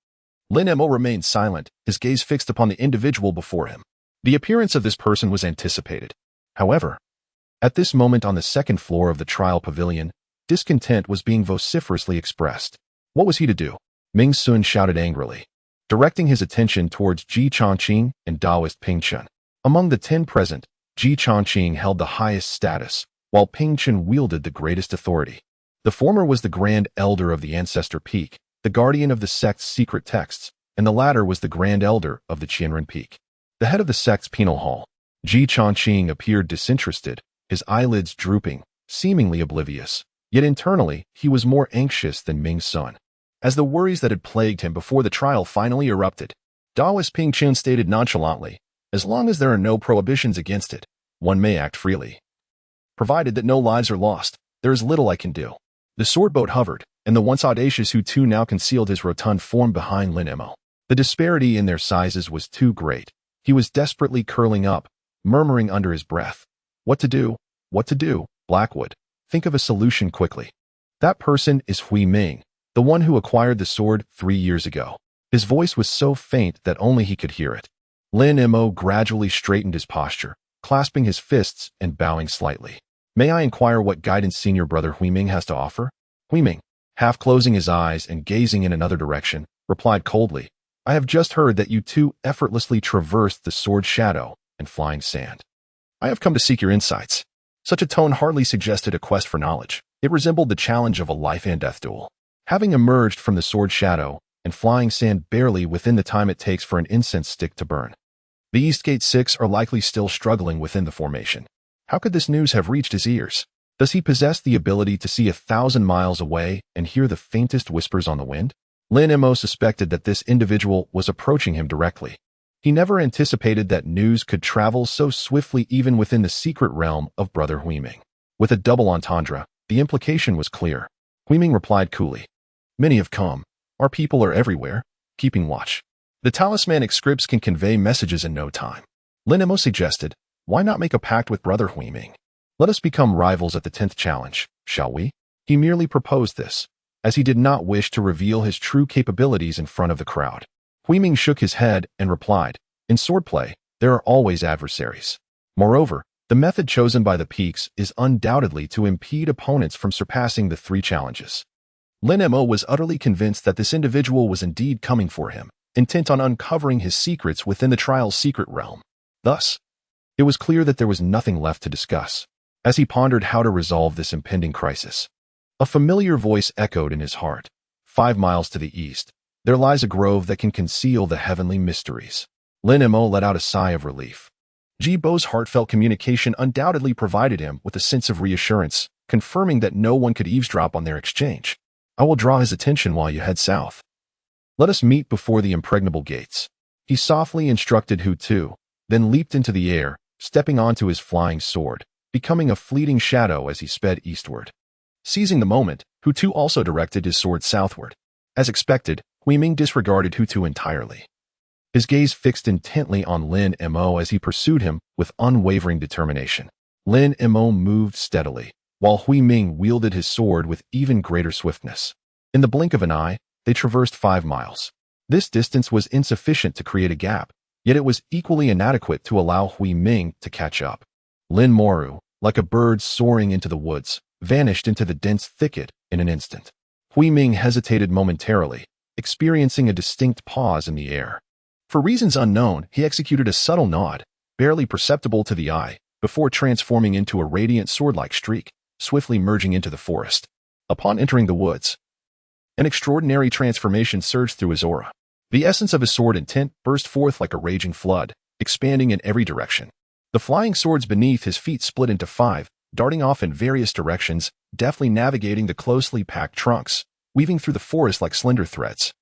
S1: Lin Mo remained silent, his gaze fixed upon the individual before him. The appearance of this person was anticipated. However, at this moment on the 2nd floor of the trial pavilion, discontent was being vociferously expressed. What was he to do? Ming Sun shouted angrily, directing his attention towards Ji Changqing and Daoist Pingchen. Among the 10 present, Ji Changqing held the highest status, while Pingchen wielded the greatest authority. The former was the Grand Elder of the Ancestor Peak, the guardian of the sect's secret texts, and the latter was the Grand Elder of the Qianren Peak, the head of the sect's penal hall. Ji Changqing appeared disinterested, his eyelids drooping, seemingly oblivious. Yet internally, he was more anxious than Ming Sun. As the worries that had plagued him before the trial finally erupted, Daoist Pingchen stated nonchalantly, "As long as there are no prohibitions against it, one may act freely. Provided that no lives are lost, there is little I can do." The sword boat hovered, and the once audacious Hu Tu now concealed his rotund form behind Lin Mo. The disparity in their sizes was too great. He was desperately curling up, murmuring under his breath, "What to do? What to do, Blackwood? Think of a solution quickly." "That person is Hui Ming, the one who acquired the sword 3 years ago." His voice was so faint that only he could hear it. Lin Mo gradually straightened his posture, clasping his fists and bowing slightly. "May I inquire what guidance senior brother Hui Ming has to offer?" Hui Ming, half closing his eyes and gazing in another direction, replied coldly, "I have just heard that you two effortlessly traversed the sword shadow and flying sand. I have come to seek your insights." Such a tone hardly suggested a quest for knowledge. It resembled the challenge of a life and death duel. Having emerged from the sword shadow and flying sand barely within the time it takes for an incense stick to burn, the Eastgate Six are likely still struggling within the formation. How could this news have reached his ears? Does he possess the ability to see 1,000 miles away and hear the faintest whispers on the wind? Lin Mo suspected that this individual was approaching him directly. He never anticipated that news could travel so swiftly even within the secret realm of Brother Huiming. With a double entendre, the implication was clear. Huiming replied coolly, "Many have come. Our people are everywhere, keeping watch. The talismanic scripts can convey messages in no time." Lin Emo suggested, "Why not make a pact with Brother Huiming? Let us become rivals at the 10th challenge, shall we?" He merely proposed this, as he did not wish to reveal his true capabilities in front of the crowd. Huiming shook his head and replied, "In swordplay, there are always adversaries. Moreover, the method chosen by the peaks is undoubtedly to impede opponents from surpassing the 3 challenges." Lin Mo was utterly convinced that this individual was indeed coming for him, intent on uncovering his secrets within the trial's secret realm. Thus, it was clear that there was nothing left to discuss. As he pondered how to resolve this impending crisis, a familiar voice echoed in his heart. 5 miles to the east, there lies a grove that can conceal the heavenly mysteries. Lin Mo let out a sigh of relief. Jibo's heartfelt communication undoubtedly provided him with a sense of reassurance, confirming that no one could eavesdrop on their exchange. "I will draw his attention while you head south. Let us meet before the impregnable gates." He softly instructed Hu Tu, then leaped into the air, stepping onto his flying sword, becoming a fleeting shadow as he sped eastward. Seizing the moment, Hu Tu also directed his sword southward. As expected, Huiming disregarded Hu Tu entirely. His gaze fixed intently on Lin Mo as he pursued him with unwavering determination. Lin Mo moved steadily, while Huiming wielded his sword with even greater swiftness. In the blink of an eye, they traversed 5 miles. This distance was insufficient to create a gap, yet it was equally inadequate to allow Huiming to catch up. Lin Moru, like a bird soaring into the woods, vanished into the dense thicket in an instant. Huiming hesitated momentarily, experiencing a distinct pause in the air. For reasons unknown, he executed a subtle nod, barely perceptible to the eye, before transforming into a radiant sword-like streak, swiftly merging into the forest. Upon entering the woods, an extraordinary transformation surged through his aura. The essence of his sword intent burst forth like a raging flood, expanding in every direction. The flying swords beneath his feet split into 5, darting off in various directions, deftly navigating the closely packed trunks, weaving through the forest like slender threads.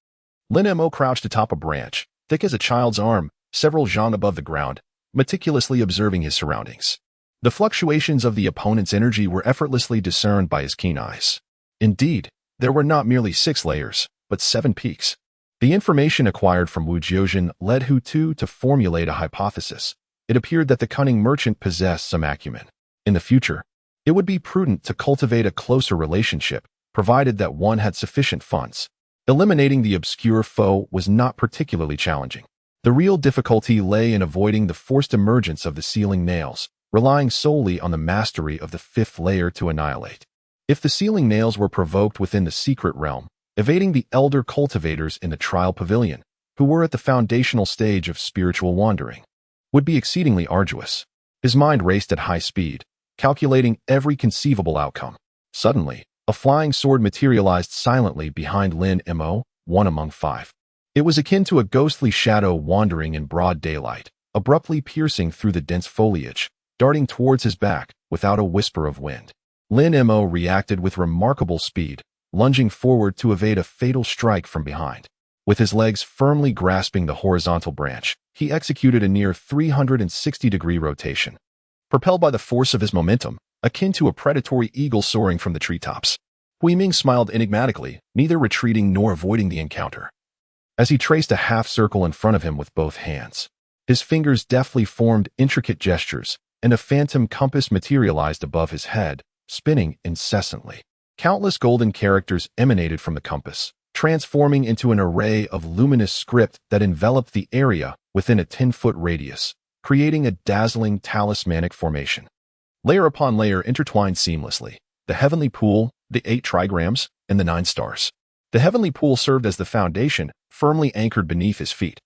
S1: Lin Mo crouched atop a branch, thick as a child's arm, several zhang above the ground, meticulously observing his surroundings. The fluctuations of the opponent's energy were effortlessly discerned by his keen eyes. Indeed, there were not merely 6 layers, but 7 peaks. The information acquired from Wu Jiuzhen led Hu Tu to formulate a hypothesis. It appeared that the cunning merchant possessed some acumen. In the future, it would be prudent to cultivate a closer relationship, provided that one had sufficient funds. Eliminating the obscure foe was not particularly challenging. The real difficulty lay in avoiding the forced emergence of the sealing nails, relying solely on the mastery of the 5th layer to annihilate. If the sealing nails were provoked within the secret realm, evading the elder cultivators in the trial pavilion, who were at the foundational stage of spiritual wandering, would be exceedingly arduous. His mind raced at high speed, calculating every conceivable outcome. Suddenly, a flying sword materialized silently behind Lin Mo, one among 5. It was akin to a ghostly shadow wandering in broad daylight, abruptly piercing through the dense foliage, darting towards his back without a whisper of wind. Lin Mo reacted with remarkable speed, lunging forward to evade a fatal strike from behind. With his legs firmly grasping the horizontal branch, he executed a near 360-degree rotation. Propelled by the force of his momentum, akin to a predatory eagle soaring from the treetops, Huiming smiled enigmatically, neither retreating nor avoiding the encounter. As he traced a half-circle in front of him with both hands, his fingers deftly formed intricate gestures, and a phantom compass materialized above his head, spinning incessantly. Countless golden characters emanated from the compass, transforming into an array of luminous script that enveloped the area within a 10-foot radius, creating a dazzling talismanic formation. Layer upon layer intertwined seamlessly, the heavenly pool, the 8 trigrams, and the 9 stars. The heavenly pool served as the foundation, firmly anchored beneath his feet.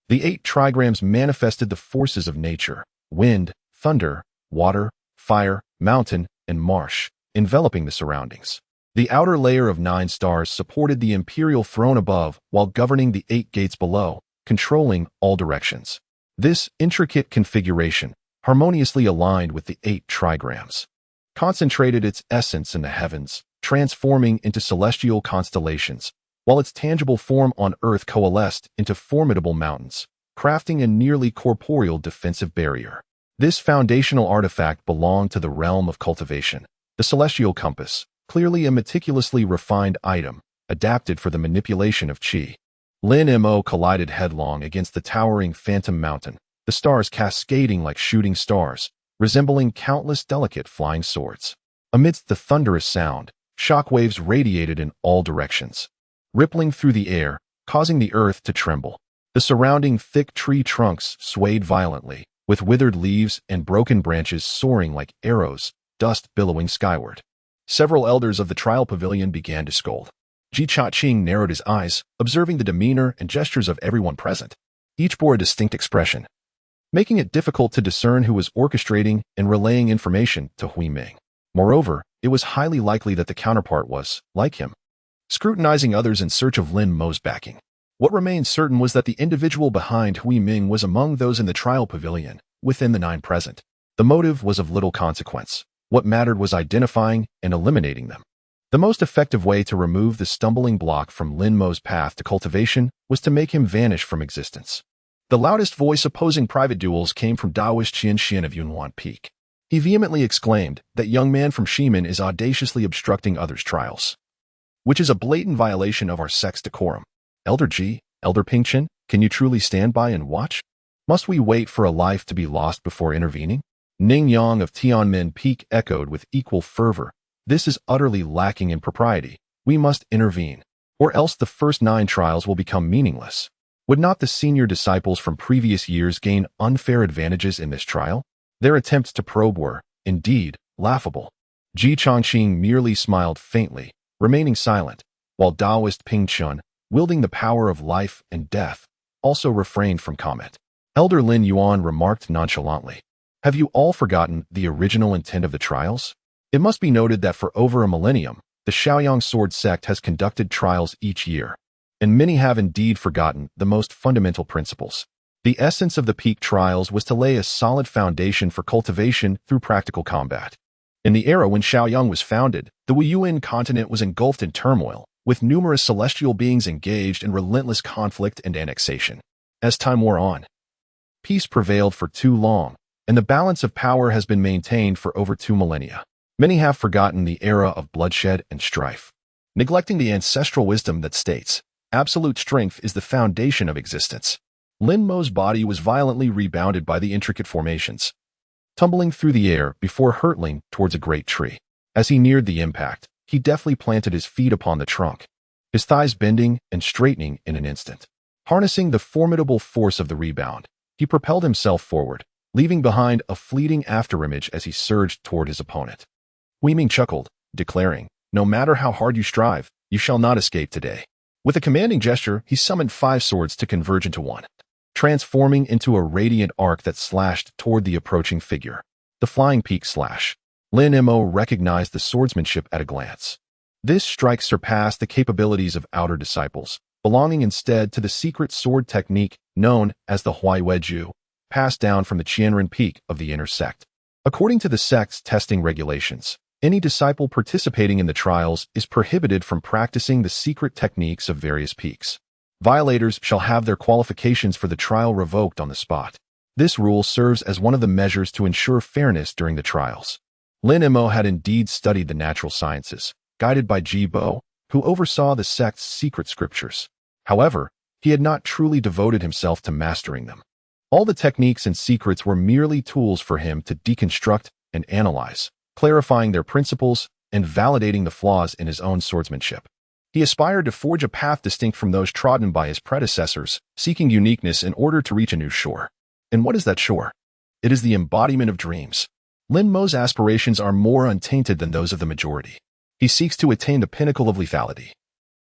S1: The 8 trigrams manifested the forces of nature: wind, thunder, water, fire, mountain, and marsh, enveloping the surroundings. The outer layer of 9 stars supported the imperial throne above while governing the 8 gates below, controlling all directions. This intricate configuration, harmoniously aligned with the 8 trigrams, concentrated its essence in the heavens, transforming into celestial constellations, while its tangible form on earth coalesced into formidable mountains, crafting a nearly corporeal defensive barrier. This foundational artifact belonged to the realm of cultivation, the celestial compass, clearly a meticulously refined item, adapted for the manipulation of chi. Lin Mo collided headlong against the towering phantom mountain, the stars cascading like shooting stars, resembling countless delicate flying swords. Amidst the thunderous sound, shockwaves radiated in all directions, rippling through the air, causing the earth to tremble. The surrounding thick tree trunks swayed violently, with withered leaves and broken branches soaring like arrows, dust billowing skyward. Several elders of the trial pavilion began to scold. Ji Cha-ching narrowed his eyes, observing the demeanor and gestures of everyone present. Each bore a distinct expression, making it difficult to discern who was orchestrating and relaying information to Hui Ming. Moreover, it was highly likely that the counterpart was, like him, scrutinizing others in search of Lin Mo's backing. What remained certain was that the individual behind Hui Ming was among those in the trial pavilion, within the 9 present. The motive was of little consequence. What mattered was identifying and eliminating them. The most effective way to remove the stumbling block from Lin Mo's path to cultivation was to make him vanish from existence. The loudest voice opposing private duels came from Daoist Qian Xian of Yunwan Peak. He vehemently exclaimed, "That young man from Shimen is audaciously obstructing others' trials, which is a blatant violation of our sect's decorum. Elder Ji, Elder Pingchen, can you truly stand by and watch? Must we wait for a life to be lost before intervening?" Ning Yang of Tianmen Peak echoed with equal fervor, "This is utterly lacking in propriety. We must intervene, or else the first 9 trials will become meaningless. Would not the senior disciples from previous years gain unfair advantages in this trial? Their attempts to probe were, indeed, laughable." Ji Changqing merely smiled faintly, remaining silent, while Daoist Ping Chun, wielding the power of life and death, also refrained from comment. Elder Lin Yuan remarked nonchalantly, "Have you all forgotten the original intent of the trials? It must be noted that for over a millennium, the Shaoyang Sword Sect has conducted trials each year, and many have indeed forgotten the most fundamental principles. The essence of the peak trials was to lay a solid foundation for cultivation through practical combat. In the era when Shaoyang was founded, the Wuyuan continent was engulfed in turmoil, with numerous celestial beings engaged in relentless conflict and annexation. As time wore on, peace prevailed for too long, and the balance of power has been maintained for over 2 millennia. Many have forgotten the era of bloodshed and strife, neglecting the ancestral wisdom that states, absolute strength is the foundation of existence. Lin Mo's body was violently rebounded by the intricate formations, tumbling through the air before hurtling towards a great tree. As he neared the impact, he deftly planted his feet upon the trunk, his thighs bending and straightening in an instant. Harnessing the formidable force of the rebound, he propelled himself forward, leaving behind a fleeting afterimage as he surged toward his opponent. Hui Ming chuckled, declaring, "No matter how hard you strive, you shall not escape today." With a commanding gesture, he summoned 5 swords to converge into one, transforming into a radiant arc that slashed toward the approaching figure. The flying peak slash. Lin Mo recognized the swordsmanship at a glance. This strike surpassed the capabilities of outer disciples, belonging instead to the secret sword technique known as the Huaiweju, passed down from the Qianren peak of the inner sect. According to the sect's testing regulations, any disciple participating in the trials is prohibited from practicing the secret techniques of various peaks. Violators shall have their qualifications for the trial revoked on the spot. This rule serves as one of the measures to ensure fairness during the trials. Lin Mo had indeed studied the natural sciences, guided by Ji Bo, who oversaw the sect's secret scriptures. However, he had not truly devoted himself to mastering them. All the techniques and secrets were merely tools for him to deconstruct and analyze, clarifying their principles and validating the flaws in his own swordsmanship. He aspired to forge a path distinct from those trodden by his predecessors, seeking uniqueness in order to reach a new shore. And what is that shore? It is the embodiment of dreams. Lin Mo's aspirations are more untainted than those of the majority. He seeks to attain the pinnacle of lethality.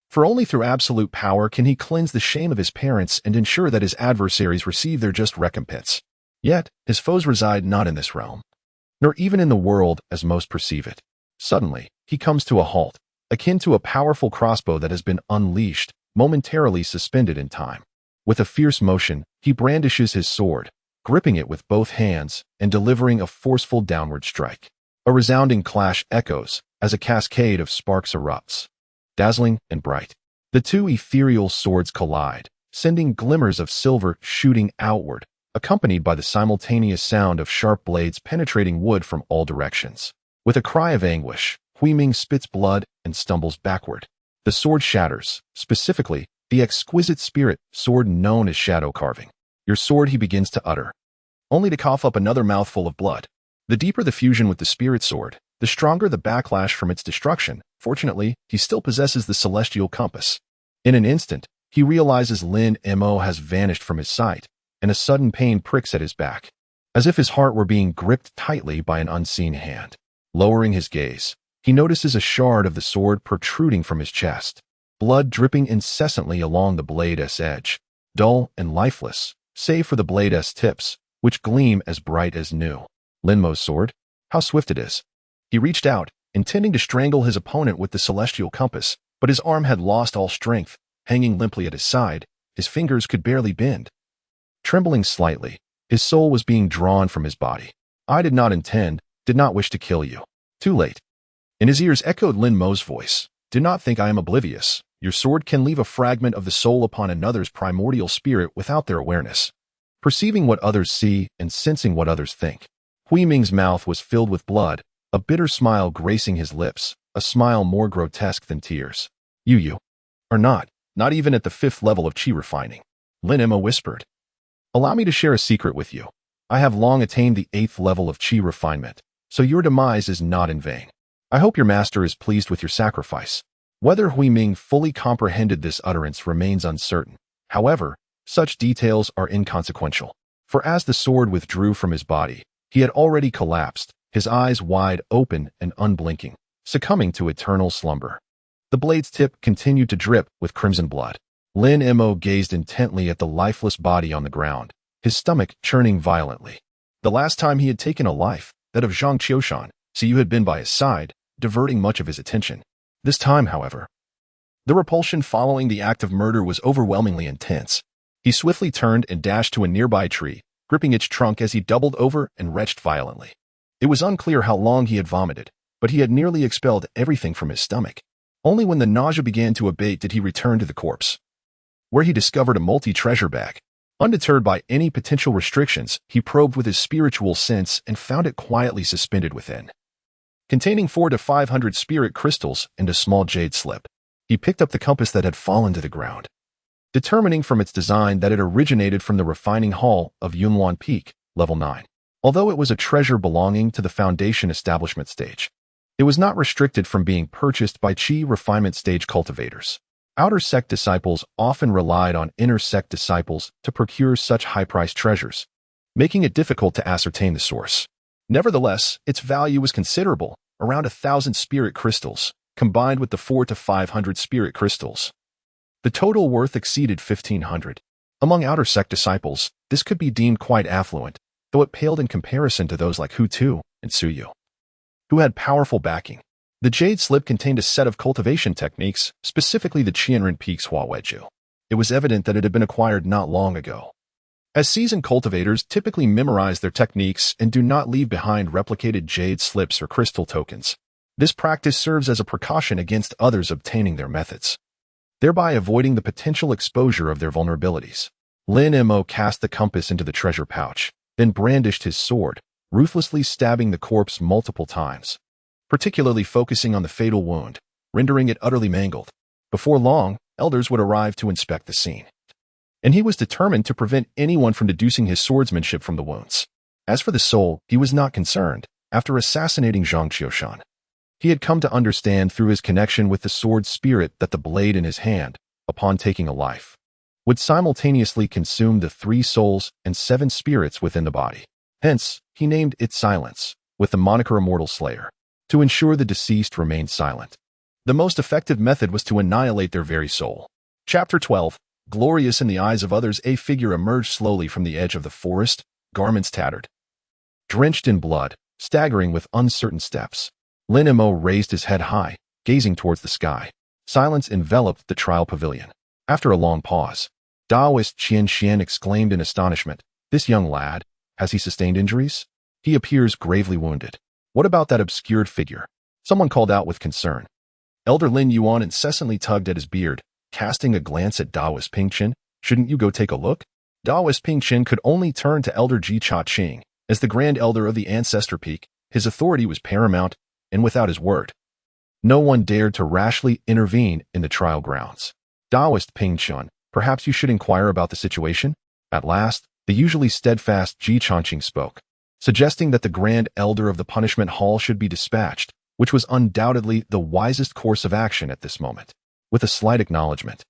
S1: For only through absolute power can he cleanse the shame of his parents and ensure that his adversaries receive their just recompense. Yet, his foes reside not in this realm, nor even in the world as most perceive it. Suddenly, he comes to a halt, akin to a powerful crossbow that has been unleashed, momentarily suspended in time. With a fierce motion, he brandishes his sword, gripping it with both hands and delivering a forceful downward strike. A resounding clash echoes as a cascade of sparks erupts, dazzling and bright. The 2 ethereal swords collide, sending glimmers of silver shooting outward, accompanied by the simultaneous sound of sharp blades penetrating wood from all directions. With a cry of anguish, Hui Ming spits blood and stumbles backward. The sword shatters, specifically, the exquisite spirit sword known as shadow carving. "Your sword," he begins to utter, only to cough up another mouthful of blood. The deeper the fusion with the spirit sword, the stronger the backlash from its destruction. Fortunately, he still possesses the celestial compass. In an instant, he realizes Lin Mo has vanished from his sight, and a sudden pain pricks at his back, as if his heart were being gripped tightly by an unseen hand. Lowering his gaze, he notices a shard of the sword protruding from his chest, blood dripping incessantly along the blade's edge, dull and lifeless, save for the blade's tips, which gleam as bright as new. Lin Mo's sword? How swift it is! He reached out, intending to strangle his opponent with the celestial compass, but his arm had lost all strength. Hanging limply at his side, his fingers could barely bend. Trembling slightly, his soul was being drawn from his body. "I did not wish to kill you." Too late. In his ears echoed Lin Mo's voice. "Do not think I am oblivious. Your sword can leave a fragment of the soul upon another's primordial spirit without their awareness, perceiving what others see and sensing what others think." Hui Ming's mouth was filled with blood, a bitter smile gracing his lips, a smile more grotesque than tears. You are not even at the 5th level of chi refining." Lin Mo whispered. "Allow me to share a secret with you. I have long attained the 8th level of chi refinement, so your demise is not in vain. I hope your master is pleased with your sacrifice." Whether Hui Ming fully comprehended this utterance remains uncertain. However, such details are inconsequential, for as the sword withdrew from his body, he had already collapsed, his eyes wide open and unblinking, succumbing to eternal slumber. The blade's tip continued to drip with crimson blood. Lin Mo gazed intently at the lifeless body on the ground, his stomach churning violently. The last time he had taken a life, that of Zhang Qiushan, Siyu had been by his side, diverting much of his attention. This time, however, the repulsion following the act of murder was overwhelmingly intense. He swiftly turned and dashed to a nearby tree, gripping its trunk as he doubled over and retched violently. It was unclear how long he had vomited, but he had nearly expelled everything from his stomach. Only when the nausea began to abate did he return to the corpse, where he discovered a multi-treasure bag. Undeterred by any potential restrictions, he probed with his spiritual sense and found it quietly suspended within, containing 400 to 500 spirit crystals and a small jade slip. He picked up the compass that had fallen to the ground, determining from its design that it originated from the refining hall of Yunwan Peak, level 9. Although it was a treasure belonging to the Foundation establishment stage, it was not restricted from being purchased by Qi refinement stage cultivators. Outer sect disciples often relied on inner sect disciples to procure such high-priced treasures, making it difficult to ascertain the source. Nevertheless, its value was considerable, around 1,000 spirit crystals, combined with the 400 to 500 spirit crystals. The total worth exceeded 1,500. Among outer sect disciples, this could be deemed quite affluent, though it paled in comparison to those like Hu Tu and Suyu, who had powerful backing. The jade slip contained a set of cultivation techniques, specifically the Qianren Peak's Huaweju. It was evident that it had been acquired not long ago, as seasoned cultivators typically memorize their techniques and do not leave behind replicated jade slips or crystal tokens. This practice serves as a precaution against others obtaining their methods, thereby avoiding the potential exposure of their vulnerabilities. Lin Mo cast the compass into the treasure pouch, then brandished his sword, ruthlessly stabbing the corpse multiple times, particularly focusing on the fatal wound, rendering it utterly mangled. Before long, elders would arrive to inspect the scene, and he was determined to prevent anyone from deducing his swordsmanship from the wounds. As for the soul, he was not concerned. After assassinating Zhang Qiushan, he had come to understand through his connection with the sword spirit that the blade in his hand, upon taking a life, would simultaneously consume the 3 souls and 7 spirits within the body. Hence, he named it Silence, with the moniker Immortal Slayer, to ensure the deceased remained silent. The most effective method was to annihilate their very soul. Chapter 12. Glorious in the eyes of others, a figure emerged slowly from the edge of the forest, garments tattered, drenched in blood, staggering with uncertain steps. Lin Mo raised his head high, gazing towards the sky. Silence enveloped the trial pavilion. After a long pause, Taoist Qian Xian exclaimed in astonishment, "This young lad, has he sustained injuries? He appears gravely wounded." "What about that obscured figure?" someone called out with concern. Elder Lin Yuan incessantly tugged at his beard, casting a glance at Taoist Ping Chen, Shouldn't you go take a look? Daoist Ping Chen could only turn to Elder Ji Cha-ching. As the Grand Elder of the Ancestor Peak, his authority was paramount, and without his word, no one dared to rashly intervene in the trial grounds. Daoist Ping Chen, perhaps you should inquire about the situation? At last, the usually steadfast Ji Changqing spoke, suggesting that the Grand Elder of the Punishment Hall should be dispatched, which was undoubtedly the wisest course of action at this moment. With a slight acknowledgement,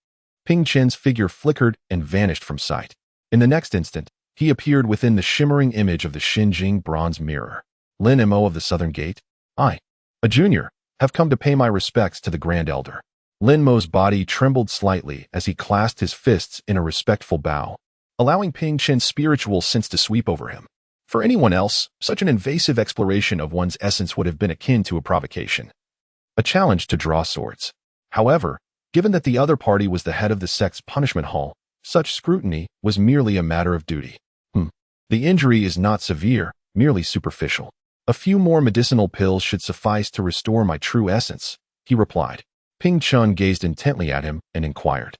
S1: Ping Chen's figure flickered and vanished from sight. In the next instant, he appeared within the shimmering image of the Xinjing bronze mirror. Lin Mo of the Southern Gate, I, a junior, have come to pay my respects to the Grand Elder. Lin Mo's body trembled slightly as he clasped his fists in a respectful bow, allowing Ping Chen's spiritual sense to sweep over him. For anyone else, such an invasive exploration of one's essence would have been akin to a provocation, a challenge to draw swords. However, given that the other party was the head of the sect's punishment hall, such scrutiny was merely a matter of duty. The injury is not severe, merely superficial. A few more medicinal pills should suffice to restore my true essence, he replied. Ping Chen gazed intently at him and inquired,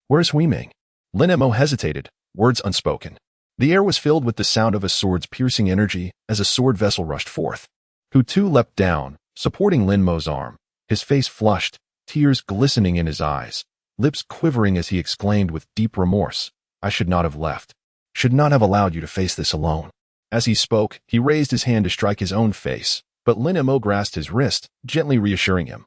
S1: "Where's Hui Ming?" Lin Mo hesitated, words unspoken. The air was filled with the sound of a sword's piercing energy as a sword vessel rushed forth. Hu Tu leapt down, supporting Lin Mo's arm, his face flushed, tears glistening in his eyes, lips quivering as he exclaimed with deep remorse, "I should not have left. Should not have allowed you to face this alone." As he spoke, he raised his hand to strike his own face, but Lin Mo grasped his wrist, gently reassuring him.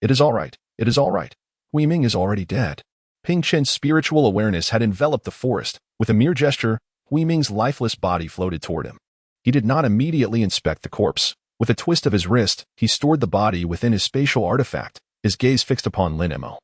S1: "It is all right. It is all right. Hui Ming is already dead." Ping Chen's spiritual awareness had enveloped the forest. With a mere gesture, Hui Ming's lifeless body floated toward him. He did not immediately inspect the corpse. With a twist of his wrist, he stored the body within his spatial artifact, his gaze fixed upon Lin Mo.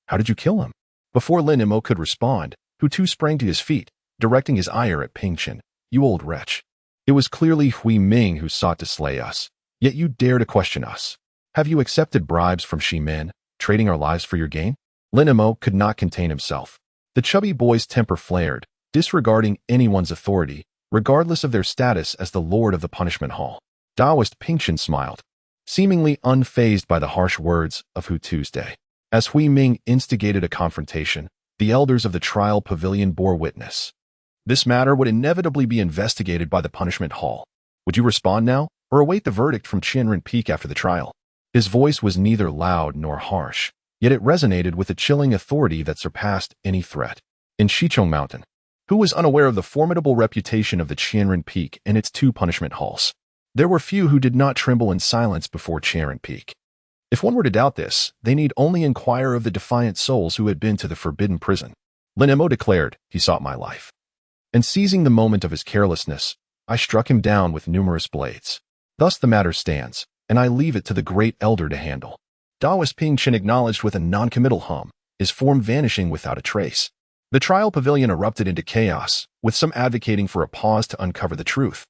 S1: "How did you kill him?" Before Lin Mo could respond, Hu Tu sprang to his feet, directing his ire at Ping Chen. "You old wretch. It was clearly Hui Ming who sought to slay us, yet you dare to question us. Have you accepted bribes from Shi Men, trading our lives for your gain?" Lin Mo could not contain himself. The chubby boy's temper flared, disregarding anyone's authority, regardless of their status as the Lord of the Punishment Hall. Daoist Ping Chen smiled, seemingly unfazed by the harsh words of Hu Tuesday. As Hui Ming instigated a confrontation, the elders of the trial pavilion bore witness. This matter would inevitably be investigated by the Punishment Hall. Would you respond now, or await the verdict from Qianren Peak after the trial? His voice was neither loud nor harsh, yet it resonated with a chilling authority that surpassed any threat. In Shichong Mountain, who was unaware of the formidable reputation of the Qianren Peak and its two punishment halls? There were few who did not tremble in silence before Qianren Peak. If one were to doubt this, they need only inquire of the defiant souls who had been to the forbidden prison. Lin Mo declared, "He sought my life. And seizing the moment of his carelessness, I struck him down with numerous blades. Thus the matter stands, and I leave it to the great elder to handle." Daoist Ping Chen acknowledged with a non-committal hum, his form vanishing without a trace. The trial pavilion erupted into chaos, with some advocating for a pause to uncover the truth,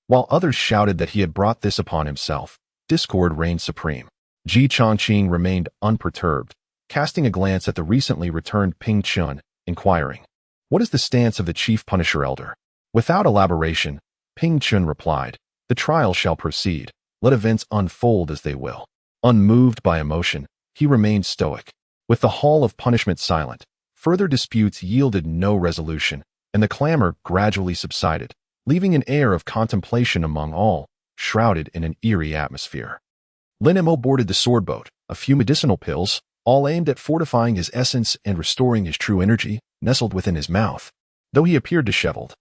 S1: while others shouted that he had brought this upon himself. Discord reigned supreme. Ji Changqing remained unperturbed, casting a glance at the recently returned Ping Chen, inquiring, "What is the stance of the Chief Punisher Elder?" Without elaboration, Ping Chen replied, "The trial shall proceed. Let events unfold as they will." Unmoved by emotion, he remained stoic. With the Hall of Punishment silent, further disputes yielded no resolution, and the clamor gradually subsided, leaving an air of contemplation among all, shrouded in an eerie atmosphere. Lin Mo boarded the sword boat, a few medicinal pills, all aimed at fortifying his essence and restoring his true energy, nestled within his mouth, though he appeared disheveled.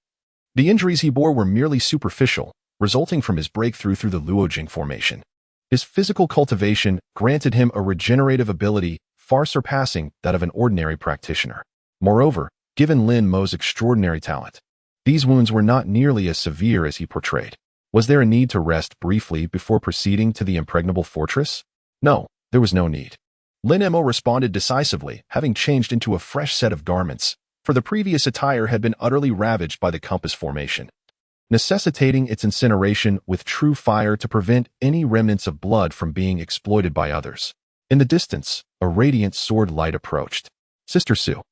S1: The injuries he bore were merely superficial, resulting from his breakthrough through the Luojing formation. His physical cultivation granted him a regenerative ability far surpassing that of an ordinary practitioner. Moreover, given Lin Mo's extraordinary talent, these wounds were not nearly as severe as he portrayed. Was there a need to rest briefly before proceeding to the impregnable fortress? No, there was no need. Lin Mo responded decisively, having changed into a fresh set of garments, for the previous attire had been utterly ravaged by the compass formation, necessitating its incineration with true fire to prevent any remnants of blood from being exploited by others. In the distance, a radiant sword light approached. "Sister Su,"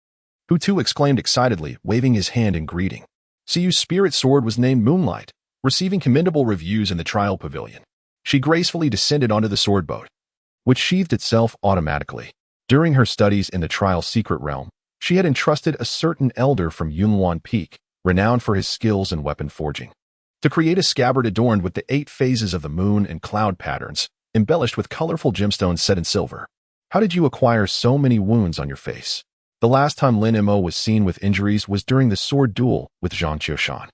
S1: Hu Tu exclaimed excitedly, waving his hand in greeting. Siu's spirit sword was named Moonlight, receiving commendable reviews in the trial pavilion. She gracefully descended onto the sword boat, which sheathed itself automatically. During her studies in the trial secret realm, She had entrusted a certain elder from Yunwan Peak, renowned for his skills in weapon forging, to create a scabbard adorned with the 8 phases of the moon and cloud patterns, embellished with colorful gemstones set in silver. How did you acquire so many wounds on your face? The last time Lin Mo was seen with injuries was during the sword duel with Zhang Qiushan.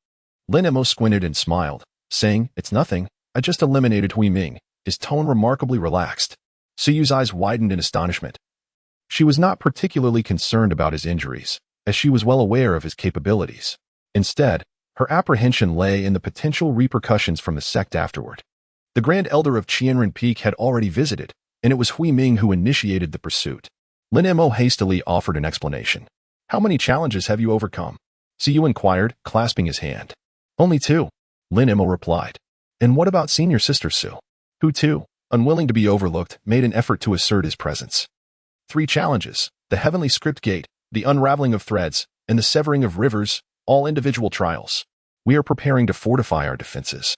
S1: Lin Mo squinted and smiled, saying, "It's nothing. I just eliminated Hui Ming." His tone remarkably relaxed. Su Yu's eyes widened in astonishment. She was not particularly concerned about his injuries, as she was well aware of his capabilities. Instead, her apprehension lay in the potential repercussions from the sect afterward. The Grand Elder of Qianren Peak had already visited, and it was Hui Ming who initiated the pursuit. Lin Mo hastily offered an explanation. "How many challenges have you overcome?" Su Yu inquired, clasping his hand. "Only 2, Lin Mo replied. "And what about senior sister Su?" Who too, unwilling to be overlooked, made an effort to assert his presence. 3 challenges: the Heavenly Script Gate, the Unraveling of Threads, and the Severing of Rivers, all individual trials. We are preparing to fortify our defenses.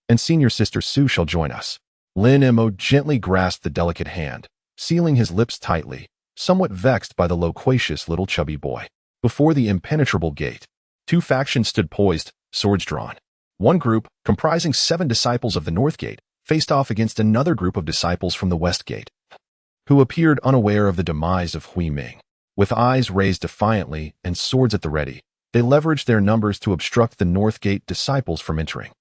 S1: And senior sister Su shall join us." Lin Mo gently grasped the delicate hand, sealing his lips tightly, somewhat vexed by the loquacious little chubby boy. Before the impenetrable gate, 2 factions stood poised, swords drawn. One group, comprising 7 disciples of the North Gate, faced off against another group of disciples from the West Gate, who appeared unaware of the demise of Hui Ming. With eyes raised defiantly and swords at the ready, they leveraged their numbers to obstruct the North Gate disciples from entering.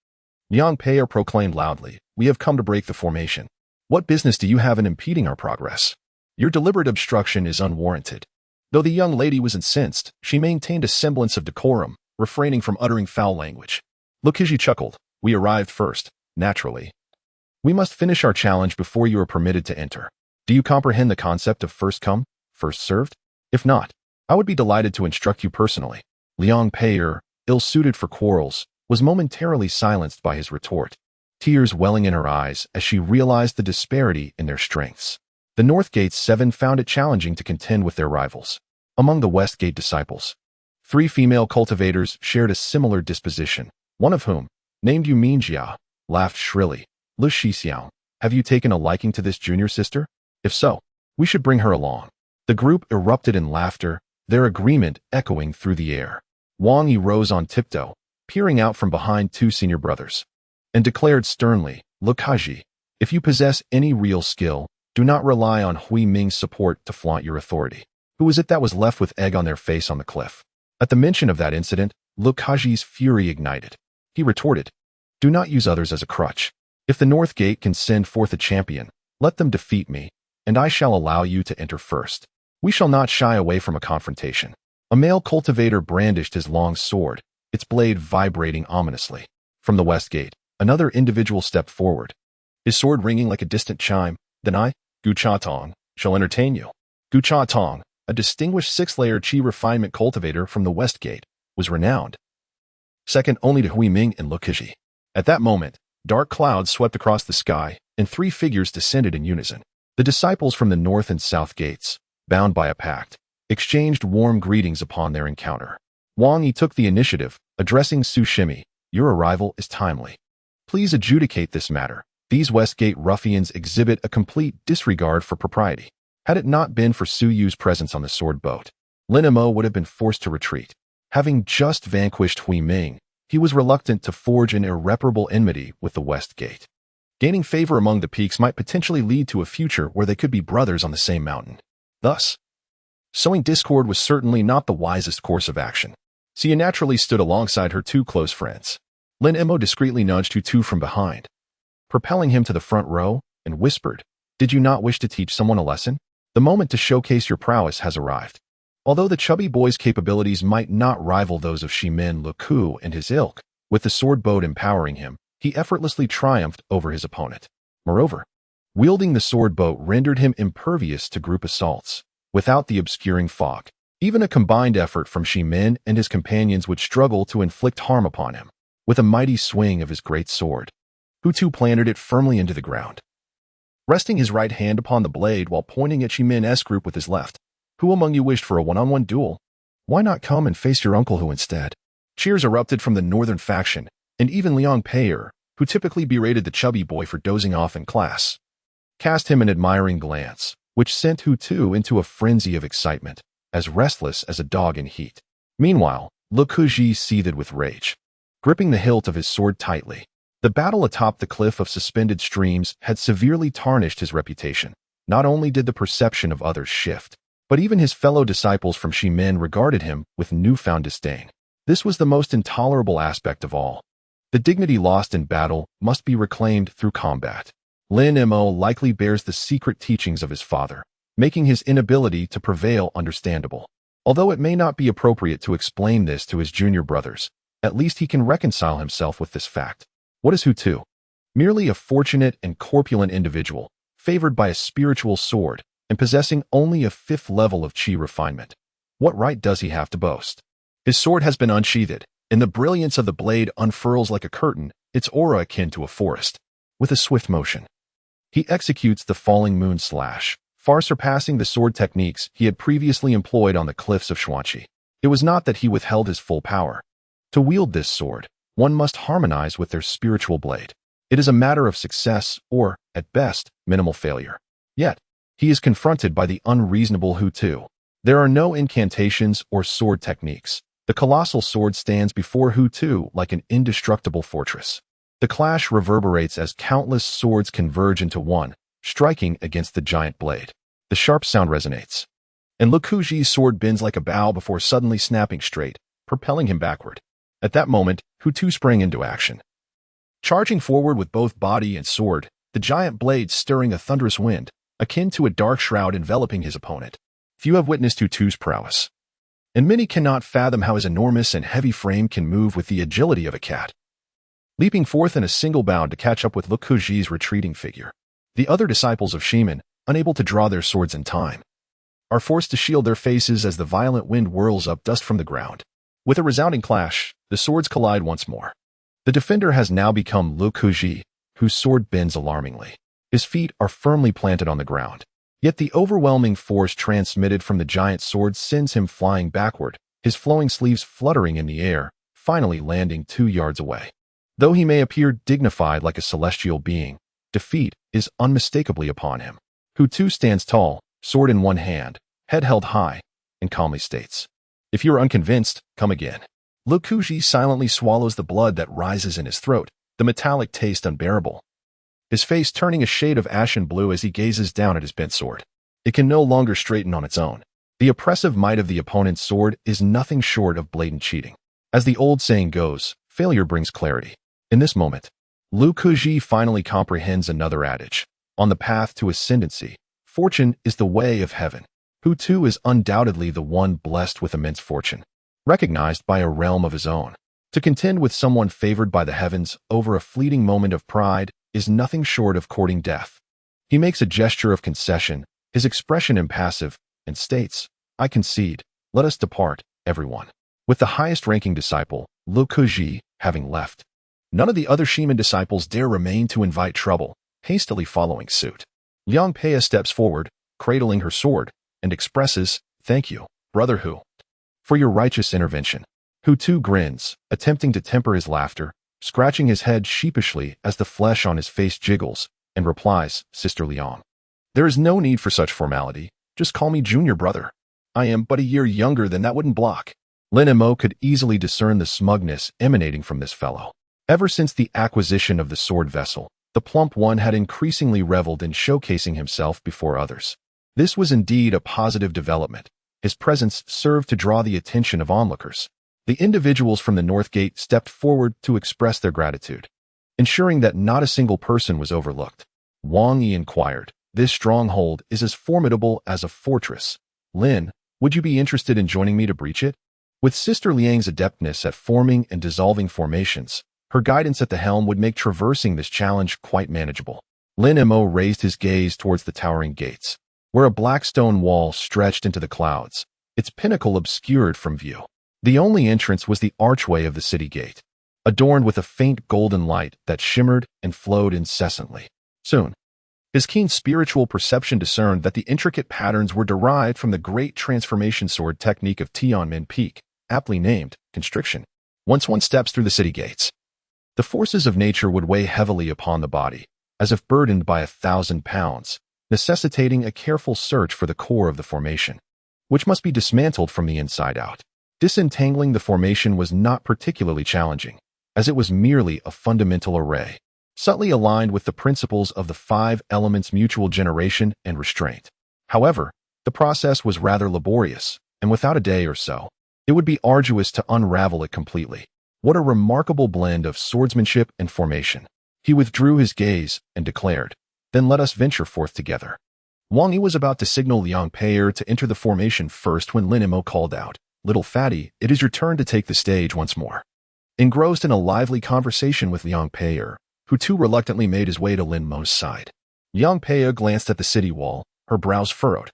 S1: Liang Pei'er proclaimed loudly, "We have come to break the formation. What business do you have in impeding our progress? Your deliberate obstruction is unwarranted." Though the young lady was incensed, she maintained a semblance of decorum, refraining from uttering foul language. Lukishi chuckled. "We arrived first, naturally. We must finish our challenge before you are permitted to enter. Do you comprehend the concept of first come, first served? If not, I would be delighted to instruct you personally." Liang Pei'er, ill-suited for quarrels, was momentarily silenced by his retort, tears welling in her eyes as she realized the disparity in their strengths. The North Gate's 7 found it challenging to contend with their rivals. Among the West Gate disciples, 3 female cultivators shared a similar disposition, one of whom, named Yu Mingjia, laughed shrilly. "Lu Shixiang, have you taken a liking to this junior sister? If so, we should bring her along." The group erupted in laughter, their agreement echoing through the air. Wang Yi rose on tiptoe, peering out from behind 2 senior brothers, and declared sternly, "Look, Haji, if you possess any real skill, do not rely on Hui Ming's support to flaunt your authority." Who was it that was left with egg on their face on the cliff? At the mention of that incident, Lu Kaji's fury ignited. He retorted, "Do not use others as a crutch. If the North Gate can send forth a champion, let them defeat me, and I shall allow you to enter first. We shall not shy away from a confrontation." A male cultivator brandished his long sword, its blade vibrating ominously. From the West Gate, another individual stepped forward, his sword ringing like a distant chime. "Then I, Gu Cha Tong, shall entertain you." Gu Cha Tong, a distinguished 6-layer Qi refinement cultivator from the West Gate, was renowned, second only to Hui Ming and Lukishi. At that moment, dark clouds swept across the sky, and 3 figures descended in unison. The disciples from the North and South Gates, bound by a pact, exchanged warm greetings upon their encounter. Wang Yi took the initiative, addressing Su Shimi. "Your arrival is timely. Please adjudicate this matter. These Westgate ruffians exhibit a complete disregard for propriety." Had it not been for Su Yu's presence on the sword boat, Lin Mo would have been forced to retreat. Having just vanquished Hui Ming, he was reluctant to forge an irreparable enmity with the West Gate. Gaining favor among the peaks might potentially lead to a future where they could be brothers on the same mountain. Thus, sowing discord was certainly not the wisest course of action. Sia naturally stood alongside her 2 close friends. Lin Mo discreetly nudged Hu from behind, propelling him to the front row, and whispered, "Did you not wish to teach someone a lesson? The moment to showcase your prowess has arrived." Although the chubby boy's capabilities might not rival those of Shimin Luku and his ilk, with the sword boat empowering him, he effortlessly triumphed over his opponent. Moreover, wielding the sword boat rendered him impervious to group assaults. Without the obscuring fog, even a combined effort from Shimin and his companions would struggle to inflict harm upon him. With a mighty swing of his great sword, Hu planted it firmly into the ground, resting his right hand upon the blade while pointing at Shimin's group with his left. "Who among you wished for a one-on-one duel? Why not come and face your uncle Hu instead?" Cheers erupted from the northern faction, and even Liang Pei'er, who typically berated the chubby boy for dozing off in class, cast him an admiring glance, which sent Hu into a frenzy of excitement. as restless as a dog in heat. Meanwhile, Le Cougy seethed with rage, gripping the hilt of his sword tightly. The battle atop the cliff of suspended streams had severely tarnished his reputation. Not only did the perception of others shift, but even his fellow disciples from Shimen regarded him with newfound disdain. This was the most intolerable aspect of all. The dignity lost in battle must be reclaimed through combat. Lin Mo likely bears the secret teachings of his father, making his inability to prevail understandable. Although it may not be appropriate to explain this to his junior brothers, at least he can reconcile himself with this fact. What is Hu Tu? Merely a fortunate and corpulent individual, favored by a spiritual sword and possessing only a 5th level of qi refinement. What right does he have to boast? His sword has been unsheathed, and the brilliance of the blade unfurls like a curtain, its aura akin to a forest. With a swift motion, he executes the falling moon slash, far surpassing the sword techniques he had previously employed on the cliffs of Xuanqi. It was not that he withheld his full power. To wield this sword, one must harmonize with their spiritual blade. It is a matter of success or, at best, minimal failure. Yet, he is confronted by the unreasonable Hu Tu. There are no incantations or sword techniques. The colossal sword stands before Hu Tu like an indestructible fortress. The clash reverberates as countless swords converge into one, striking against the giant blade. The sharp sound resonates, and Le Cougy's sword bends like a bow before suddenly snapping straight, propelling him backward. At that moment, Hu Tu sprang into action. Charging forward with both body and sword, the giant blade stirring a thunderous wind, akin to a dark shroud enveloping his opponent. Few have witnessed Hu Tu's prowess, and many cannot fathom how his enormous and heavy frame can move with the agility of a cat. Leaping forth in a single bound to catch up with Le Cougy's retreating figure, the other disciples of Shimen, unable to draw their swords in time, are forced to shield their faces as the violent wind whirls up dust from the ground. With a resounding clash, the swords collide once more. The defender has now become Le Cougy, whose sword bends alarmingly. His feet are firmly planted on the ground. Yet the overwhelming force transmitted from the giant sword sends him flying backward, his flowing sleeves fluttering in the air, finally landing 2 yards away. Though he may appear dignified like a celestial being, defeat is unmistakably upon him. Hu Tu stands tall, sword in one hand, head held high, and calmly states, "If you are unconvinced, come again." Le Cougy silently swallows the blood that rises in his throat, the metallic taste unbearable. His face turning a shade of ashen blue as he gazes down at his bent sword. It can no longer straighten on its own. The oppressive might of the opponent's sword is nothing short of blatant cheating. As the old saying goes, failure brings clarity. In this moment, Le Cougy finally comprehends another adage. On the path to ascendancy, fortune is the way of heaven. Hu Tu is undoubtedly the one blessed with immense fortune, recognized by a realm of his own. To contend with someone favored by the heavens over a fleeting moment of pride is nothing short of courting death. He makes a gesture of concession, his expression impassive, and states, "I concede, let us depart, everyone." With the highest-ranking disciple, Le Cougy, having left, none of the other Shimen disciples dare remain to invite trouble, hastily following suit. Liang Pei steps forward, cradling her sword, and expresses, "Thank you, Brother Hu, for your righteous intervention." Hu Tu grins, attempting to temper his laughter, scratching his head sheepishly as the flesh on his face jiggles, and replies, "Sister Liang, there is no need for such formality. Just call me junior brother. I am but a year younger than that wouldn't block." Lin Mo could easily discern the smugness emanating from this fellow. Ever since the acquisition of the sword vessel, the plump one had increasingly reveled in showcasing himself before others. This was indeed a positive development. His presence served to draw the attention of onlookers. The individuals from the North Gate stepped forward to express their gratitude, ensuring that not a single person was overlooked. Wang Yi inquired, "This stronghold is as formidable as a fortress. Lin, would you be interested in joining me to breach it?" With Sister Liang's adeptness at forming and dissolving formations, her guidance at the helm would make traversing this challenge quite manageable. Lin Mo raised his gaze towards the towering gates, where a black stone wall stretched into the clouds, its pinnacle obscured from view. The only entrance was the archway of the city gate, adorned with a faint golden light that shimmered and flowed incessantly. Soon, his keen spiritual perception discerned that the intricate patterns were derived from the great transformation sword technique of Tianmen Peak, aptly named Constriction. Once one steps through the city gates, the forces of nature would weigh heavily upon the body, as if burdened by 1,000 pounds, necessitating a careful search for the core of the formation. which must be dismantled from the inside out. Disentangling the formation was not particularly challenging, as it was merely a fundamental array, subtly aligned with the principles of the 5 elements: mutual generation and restraint. However, the process was rather laborious, and without a day or so, it would be arduous to unravel it completely. What a remarkable blend of swordsmanship and formation. He withdrew his gaze and declared, "Then let us venture forth together." Wang Yi was about to signal Liang Pei'er to enter the formation first when Lin Mo called out, "Little fatty, it is your turn to take the stage once more." Engrossed in a lively conversation with Liang Pei'er, who too reluctantly made his way to Lin Mo's side, Liang Pei'er glanced at the city wall, her brows furrowed,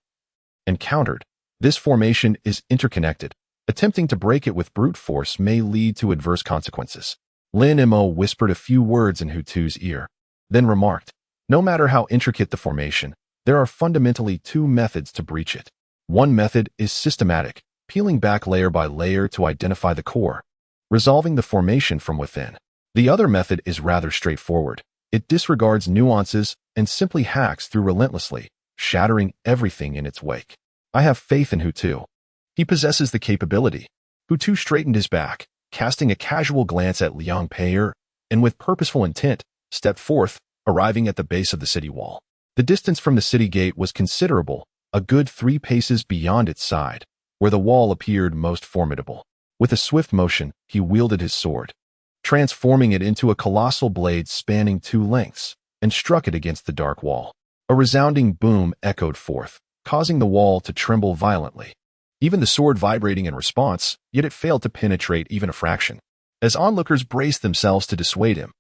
S1: and countered, "This formation is interconnected. Attempting to break it with brute force may lead to adverse consequences." Lin Mo whispered a few words in Hu Tu's ear, then remarked, "No matter how intricate the formation, there are fundamentally 2 methods to breach it. One method is systematic, peeling back layer by layer to identify the core, resolving the formation from within. The other method is rather straightforward. It disregards nuances and simply hacks through relentlessly, shattering everything in its wake. I have faith in Hu Tu. He possesses the capability." Hu Tu straightened his back, casting a casual glance at Liang Pei'er, and with purposeful intent, stepped forth, arriving at the base of the city wall. The distance from the city gate was considerable, a good 3 paces beyond its side, where the wall appeared most formidable. With a swift motion, he wielded his sword, transforming it into a colossal blade spanning 2 lengths, and struck it against the dark wall. A resounding boom echoed forth, causing the wall to tremble violently. Even the sword vibrating in response, yet it failed to penetrate even a fraction. As onlookers braced themselves to dissuade him,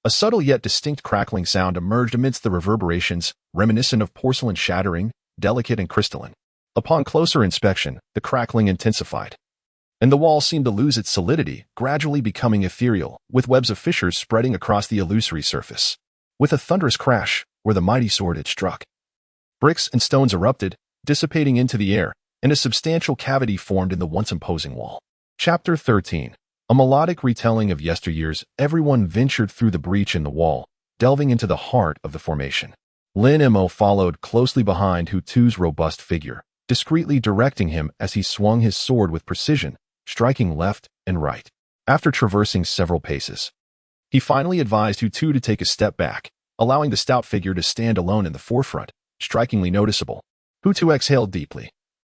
S1: a subtle yet distinct crackling sound emerged amidst the reverberations, reminiscent of porcelain shattering, delicate and crystalline. Upon closer inspection, the crackling intensified, and the wall seemed to lose its solidity, gradually becoming ethereal, with webs of fissures spreading across the illusory surface. With a thunderous crash, where the mighty sword had struck, bricks and stones erupted, dissipating into the air, and a substantial cavity formed in the once imposing wall. Chapter 13. A melodic retelling of yesteryears. Everyone ventured through the breach in the wall, delving into the heart of the formation. Lin Mo followed closely behind Hu Tu's robust figure, discreetly directing him as he swung his sword with precision, striking left and right. After traversing several paces, he finally advised Hu Tu to take a step back, allowing the stout figure to stand alone in the forefront, strikingly noticeable. Hu Tu exhaled deeply.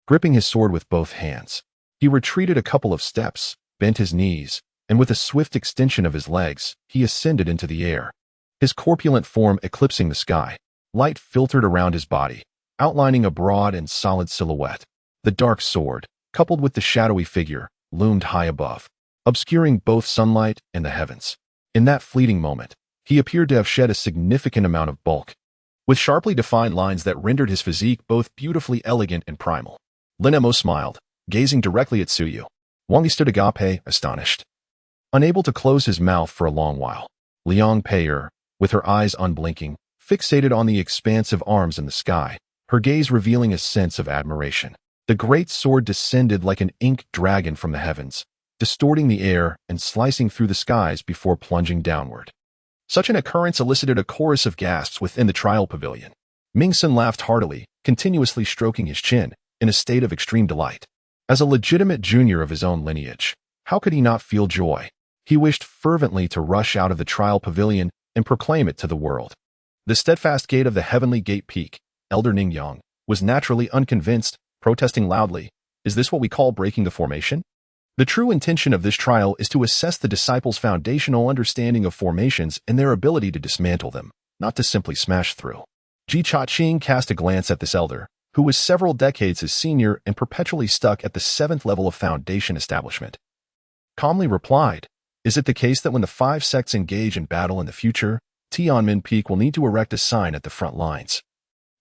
S1: Gripping his sword with both hands, he retreated a couple of steps, bent his knees, and with a swift extension of his legs, he ascended into the air, his corpulent form eclipsing the sky. Light filtered around his body, outlining a broad and solid silhouette. The dark sword, coupled with the shadowy figure, loomed high above, obscuring both sunlight and the heavens. In that fleeting moment, he appeared to have shed a significant amount of bulk, with sharply defined lines that rendered his physique both beautifully elegant and primal. Lin Mo smiled, gazing directly at Suyu. Wang Yi stood agape, astonished, unable to close his mouth for a long while. Liang Pei'er, with her eyes unblinking, fixated on the expansive arms in the sky, her gaze revealing a sense of admiration. The great sword descended like an ink dragon from the heavens, distorting the air and slicing through the skies before plunging downward. Such an occurrence elicited a chorus of gasps within the trial pavilion. Mingsun laughed heartily, continuously stroking his chin, in a state of extreme delight. As a legitimate junior of his own lineage, how could he not feel joy? He wished fervently to rush out of the trial pavilion and proclaim it to the world. The steadfast gate of the heavenly gate peak, Elder Ningyang, was naturally unconvinced, protesting loudly, "Is this what we call breaking the formation?" The true intention of this trial is to assess the disciples' foundational understanding of formations and their ability to dismantle them, not to simply smash through. Ji Cha-ching cast a glance at this elder, who was several decades his senior and perpetually stuck at the 7th level of foundation establishment. Calmly replied, "Is it the case that when the 5 sects engage in battle in the future, Tianmen Peak will need to erect a sign at the front lines,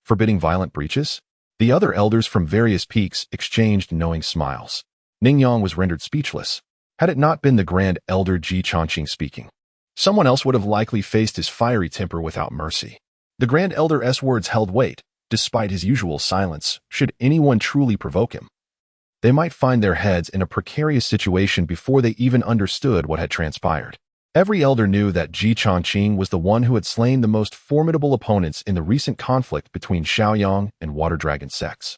S1: forbidding violent breaches?" The other elders from various peaks exchanged knowing smiles. Ningyang was rendered speechless. Had it not been the Grand Elder Ji Changqing speaking, someone else would have likely faced his fiery temper without mercy. The Grand Elder's words held weight, despite his usual silence. Should anyone truly provoke him, they might find their heads in a precarious situation before they even understood what had transpired. Every elder knew that Ji Changqing was the one who had slain the most formidable opponents in the recent conflict between Shaoyang and Water Dragon sects.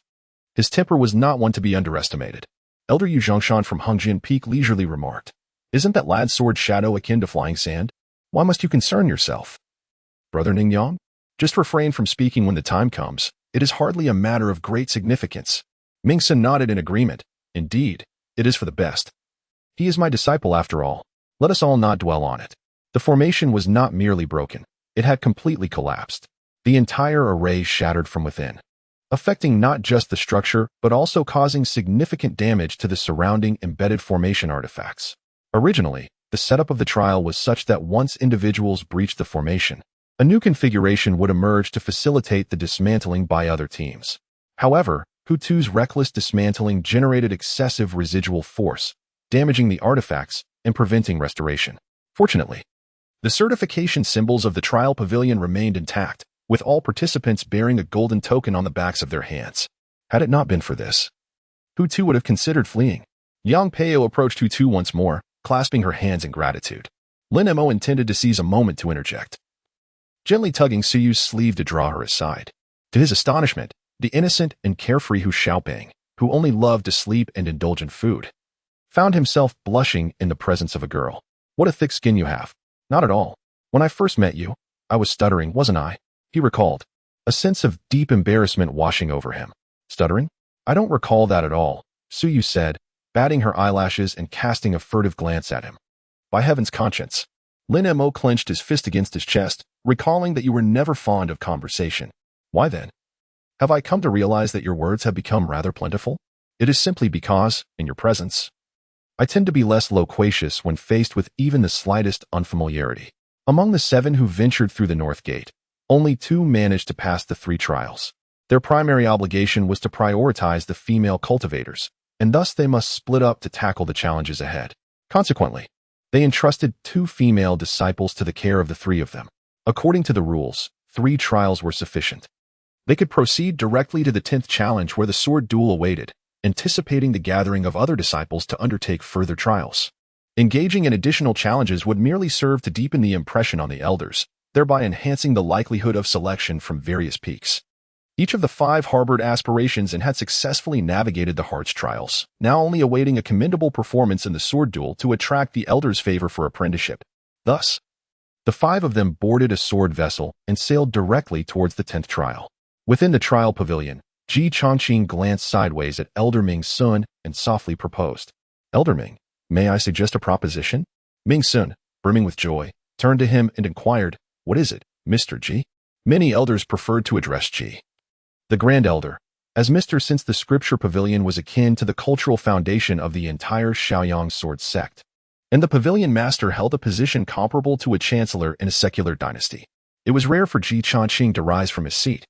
S1: His temper was not one to be underestimated. Elder Yu Zhongshan from Hengjian Peak leisurely remarked, "Isn't that lad's sword shadow akin to flying sand? Why must you concern yourself? Brother Ningyang, just refrain from speaking when the time comes. It is hardly a matter of great significance." Mingsun nodded in agreement. "Indeed, it is for the best. He is my disciple after all. Let us all not dwell on it." The formation was not merely broken. It had completely collapsed. The entire array shattered from within, affecting not just the structure, but also causing significant damage to the surrounding embedded formation artifacts. Originally, the setup of the trial was such that once individuals breached the formation, a new configuration would emerge to facilitate the dismantling by other teams. However, Hutu's reckless dismantling generated excessive residual force, damaging the artifacts and preventing restoration. Fortunately, the certification symbols of the trial pavilion remained intact, with all participants bearing a golden token on the backs of their hands. Had it not been for this, Hutu would have considered fleeing. Yang Peo approached Hutu once more, clasping her hands in gratitude. Lin Mo intended to seize a moment to interject, gently tugging Suyu's sleeve to draw her aside. To his astonishment, the innocent and carefree Hu Xiaoping, who only loved to sleep and indulge in food, found himself blushing in the presence of a girl. "What a thick skin you have." "Not at all. When I first met you, I was stuttering, wasn't I?" he recalled, a sense of deep embarrassment washing over him. "Stuttering? I don't recall that at all," Suyu said, batting her eyelashes and casting a furtive glance at him. "By heaven's conscience." Lin Mo clenched his fist against his chest, recalling that you were never fond of conversation. "Why then? Have I come to realize that your words have become rather plentiful? It is simply because, in your presence, I tend to be less loquacious when faced with even the slightest unfamiliarity." Among the 7 who ventured through the North Gate, only 2 managed to pass the 3 trials. Their primary obligation was to prioritize the female cultivators, and thus they must split up to tackle the challenges ahead. Consequently, they entrusted 2 female disciples to the care of the 3 of them. According to the rules, 3 trials were sufficient. They could proceed directly to the 10th challenge where the sword duel awaited, anticipating the gathering of other disciples to undertake further trials. Engaging in additional challenges would merely serve to deepen the impression on the elders, thereby enhancing the likelihood of selection from various peaks. Each of the 5 harbored aspirations and had successfully navigated the Hearts trials, now only awaiting a commendable performance in the sword duel to attract the elders' favor for apprenticeship. Thus, the 5 of them boarded a sword vessel and sailed directly towards the 10th trial. Within the trial pavilion, Ji Chongqing glanced sideways at Elder Ming Sun and softly proposed, "Elder Ming, may I suggest a proposition?" Ming Sun, brimming with joy, turned to him and inquired, "What is it, Mr. Ji?" Many elders preferred to address Ji, the Grand Elder, as Mr. since the scripture pavilion was akin to the cultural foundation of the entire Shaoyang sword sect, and the pavilion master held a position comparable to a chancellor in a secular dynasty. It was rare for Ji Chongqing to rise from his seat.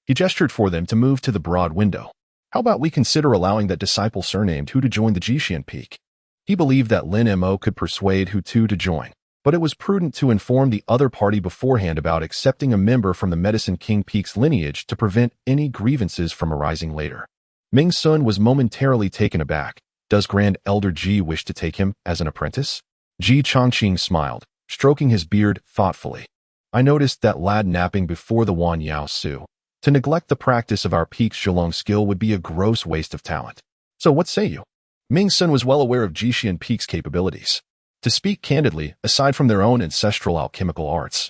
S1: He gestured for them to move to the broad window. "How about we consider allowing that disciple surnamed Hu to join the Jixian Peak?" He believed that Lin Mo could persuade Hutu to join, but it was prudent to inform the other party beforehand about accepting a member from the Medicine King Peak's lineage to prevent any grievances from arising later. Ming Sun was momentarily taken aback. "Does Grand Elder Ji wish to take him as an apprentice?" Ji Chongqing smiled, stroking his beard thoughtfully. "I noticed that lad napping before the Wan Yao Su. To neglect the practice of our peak's Zhulong skill would be a gross waste of talent. So what say you?" Ming Sun was well aware of Jixian Peak's capabilities. To speak candidly, aside from their own ancestral alchemical arts,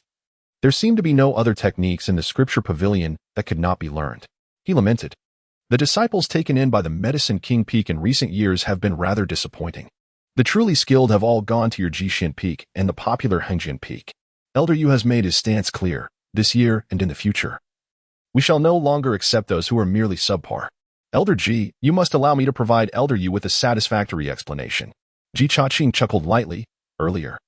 S1: there seemed to be no other techniques in the scripture pavilion that could not be learned. He lamented, "The disciples taken in by the Medicine King Peak in recent years have been rather disappointing. The truly skilled have all gone to your Jixian Peak and the popular Hengjian Peak. Elder Yu has made his stance clear, this year and in the future. We shall no longer accept those who are merely subpar. Elder Ji, you must allow me to provide Elder Yu with a satisfactory explanation." Ji Chongqing chuckled lightly. "Earlier,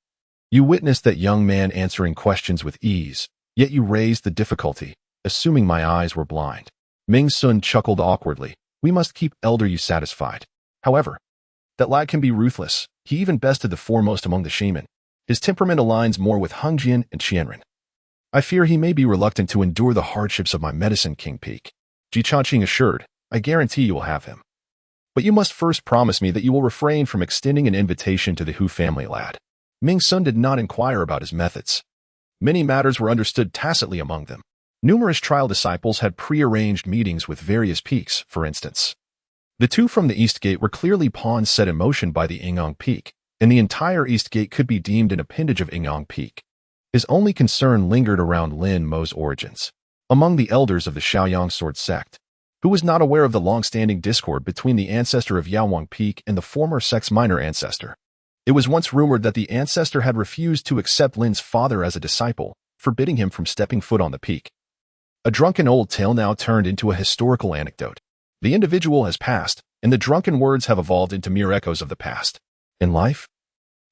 S1: you witnessed that young man answering questions with ease, yet you raised the difficulty, assuming my eyes were blind." Ming Sun chuckled awkwardly. "We must keep Elder Yu satisfied. However, that lad can be ruthless. He even bested the foremost among the shaman. His temperament aligns more with Hengjian and Qianren. I fear he may be reluctant to endure the hardships of my Medicine King Peak." Ji Chongqing assured, "I guarantee you will have him. But you must first promise me that you will refrain from extending an invitation to the Hu family lad." Ming Sun did not inquire about his methods. Many matters were understood tacitly among them. Numerous trial disciples had pre-arranged meetings with various peaks, for instance. The two from the East Gate were clearly pawns set in motion by the Ingong Peak, and the entire East Gate could be deemed an appendage of Ingong Peak. His only concern lingered around Lin Mo's origins, among the elders of the Shaoyang Sword sect, who was not aware of the long-standing discord between the ancestor of Yaowang Peak and the former Sex Minor ancestor. It was once rumored that the ancestor had refused to accept Lin's father as a disciple, forbidding him from stepping foot on the peak. A drunken old tale now turned into a historical anecdote. The individual has passed, and the drunken words have evolved into mere echoes of the past. In life,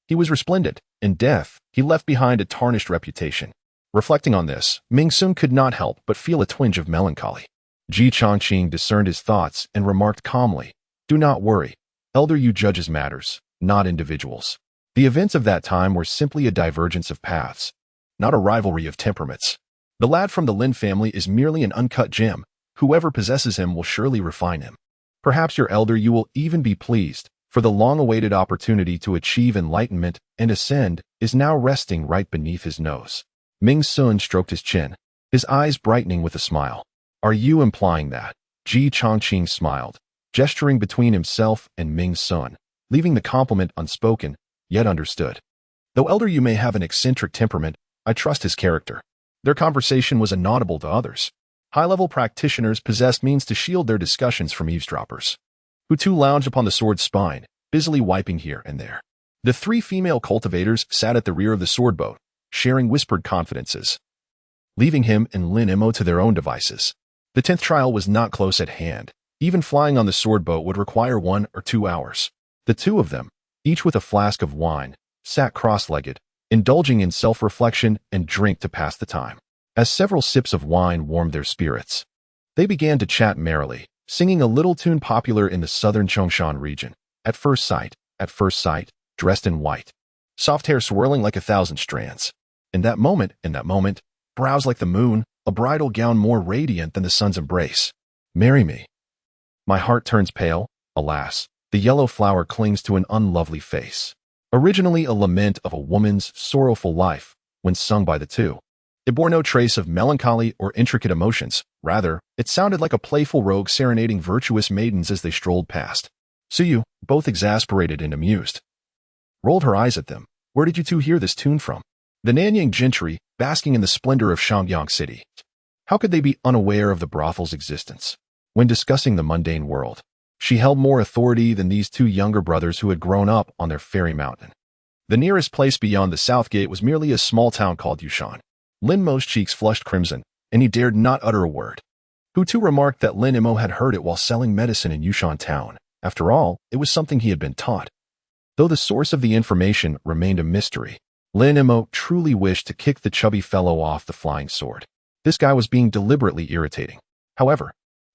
S1: he was resplendent. In death, he left behind a tarnished reputation. Reflecting on this, Ming Sun could not help but feel a twinge of melancholy. Ji Chongqing discerned his thoughts and remarked calmly, "Do not worry. Elder Yu judges matters, not individuals." The events of that time were simply a divergence of paths, not a rivalry of temperaments. The lad from the Lin family is merely an uncut gem. Whoever possesses him will surely refine him. Perhaps your elder Yu will even be pleased, for the long-awaited opportunity to achieve enlightenment and ascend is now resting right beneath his nose. Ming Sun stroked his chin, his eyes brightening with a smile. "Are you implying that?" Ji Chongqing smiled, gesturing between himself and Ming Sun, leaving the compliment unspoken, yet understood. "Though Elder Yu may have an eccentric temperament, I trust his character." Their conversation was inaudible to others. High-level practitioners possessed means to shield their discussions from eavesdroppers, who too lounged upon the sword's spine, busily wiping here and there. The three female cultivators sat at the rear of the sword boat, sharing whispered confidences, leaving him and Lin Mo to their own devices. The 10th trial was not close at hand. Even flying on the sword boat would require 1 or 2 hours. The two of them, each with a flask of wine, sat cross-legged, indulging in self-reflection and drink to pass the time. As several sips of wine warmed their spirits, they began to chat merrily, singing a little tune popular in the southern Chongshan region. At first sight, dressed in white, soft hair swirling like 1,000 strands. In that moment, brows like the moon, a bridal gown more radiant than the sun's embrace. "Marry me." My heart turns pale, alas, the yellow flower clings to an unlovely face. Originally a lament of a woman's sorrowful life, when sung by the two, it bore no trace of melancholy or intricate emotions. Rather, it sounded like a playful rogue serenading virtuous maidens as they strolled past. Suyu, both exasperated and amused, rolled her eyes at them. "Where did you two hear this tune from?" The Nanyang gentry, basking in the splendor of Shangyang City. How could they be unaware of the brothel's existence? When discussing the mundane world, she held more authority than these two younger brothers who had grown up on their fairy mountain. The nearest place beyond the South Gate was merely a small town called Yushan. Lin Mo's cheeks flushed crimson, and he dared not utter a word. Hu Tu remarked that Lin Mo had heard it while selling medicine in Yushan town. After all, it was something he had been taught. Though the source of the information remained a mystery, Lin Mo truly wished to kick the chubby fellow off the flying sword. This guy was being deliberately irritating. However,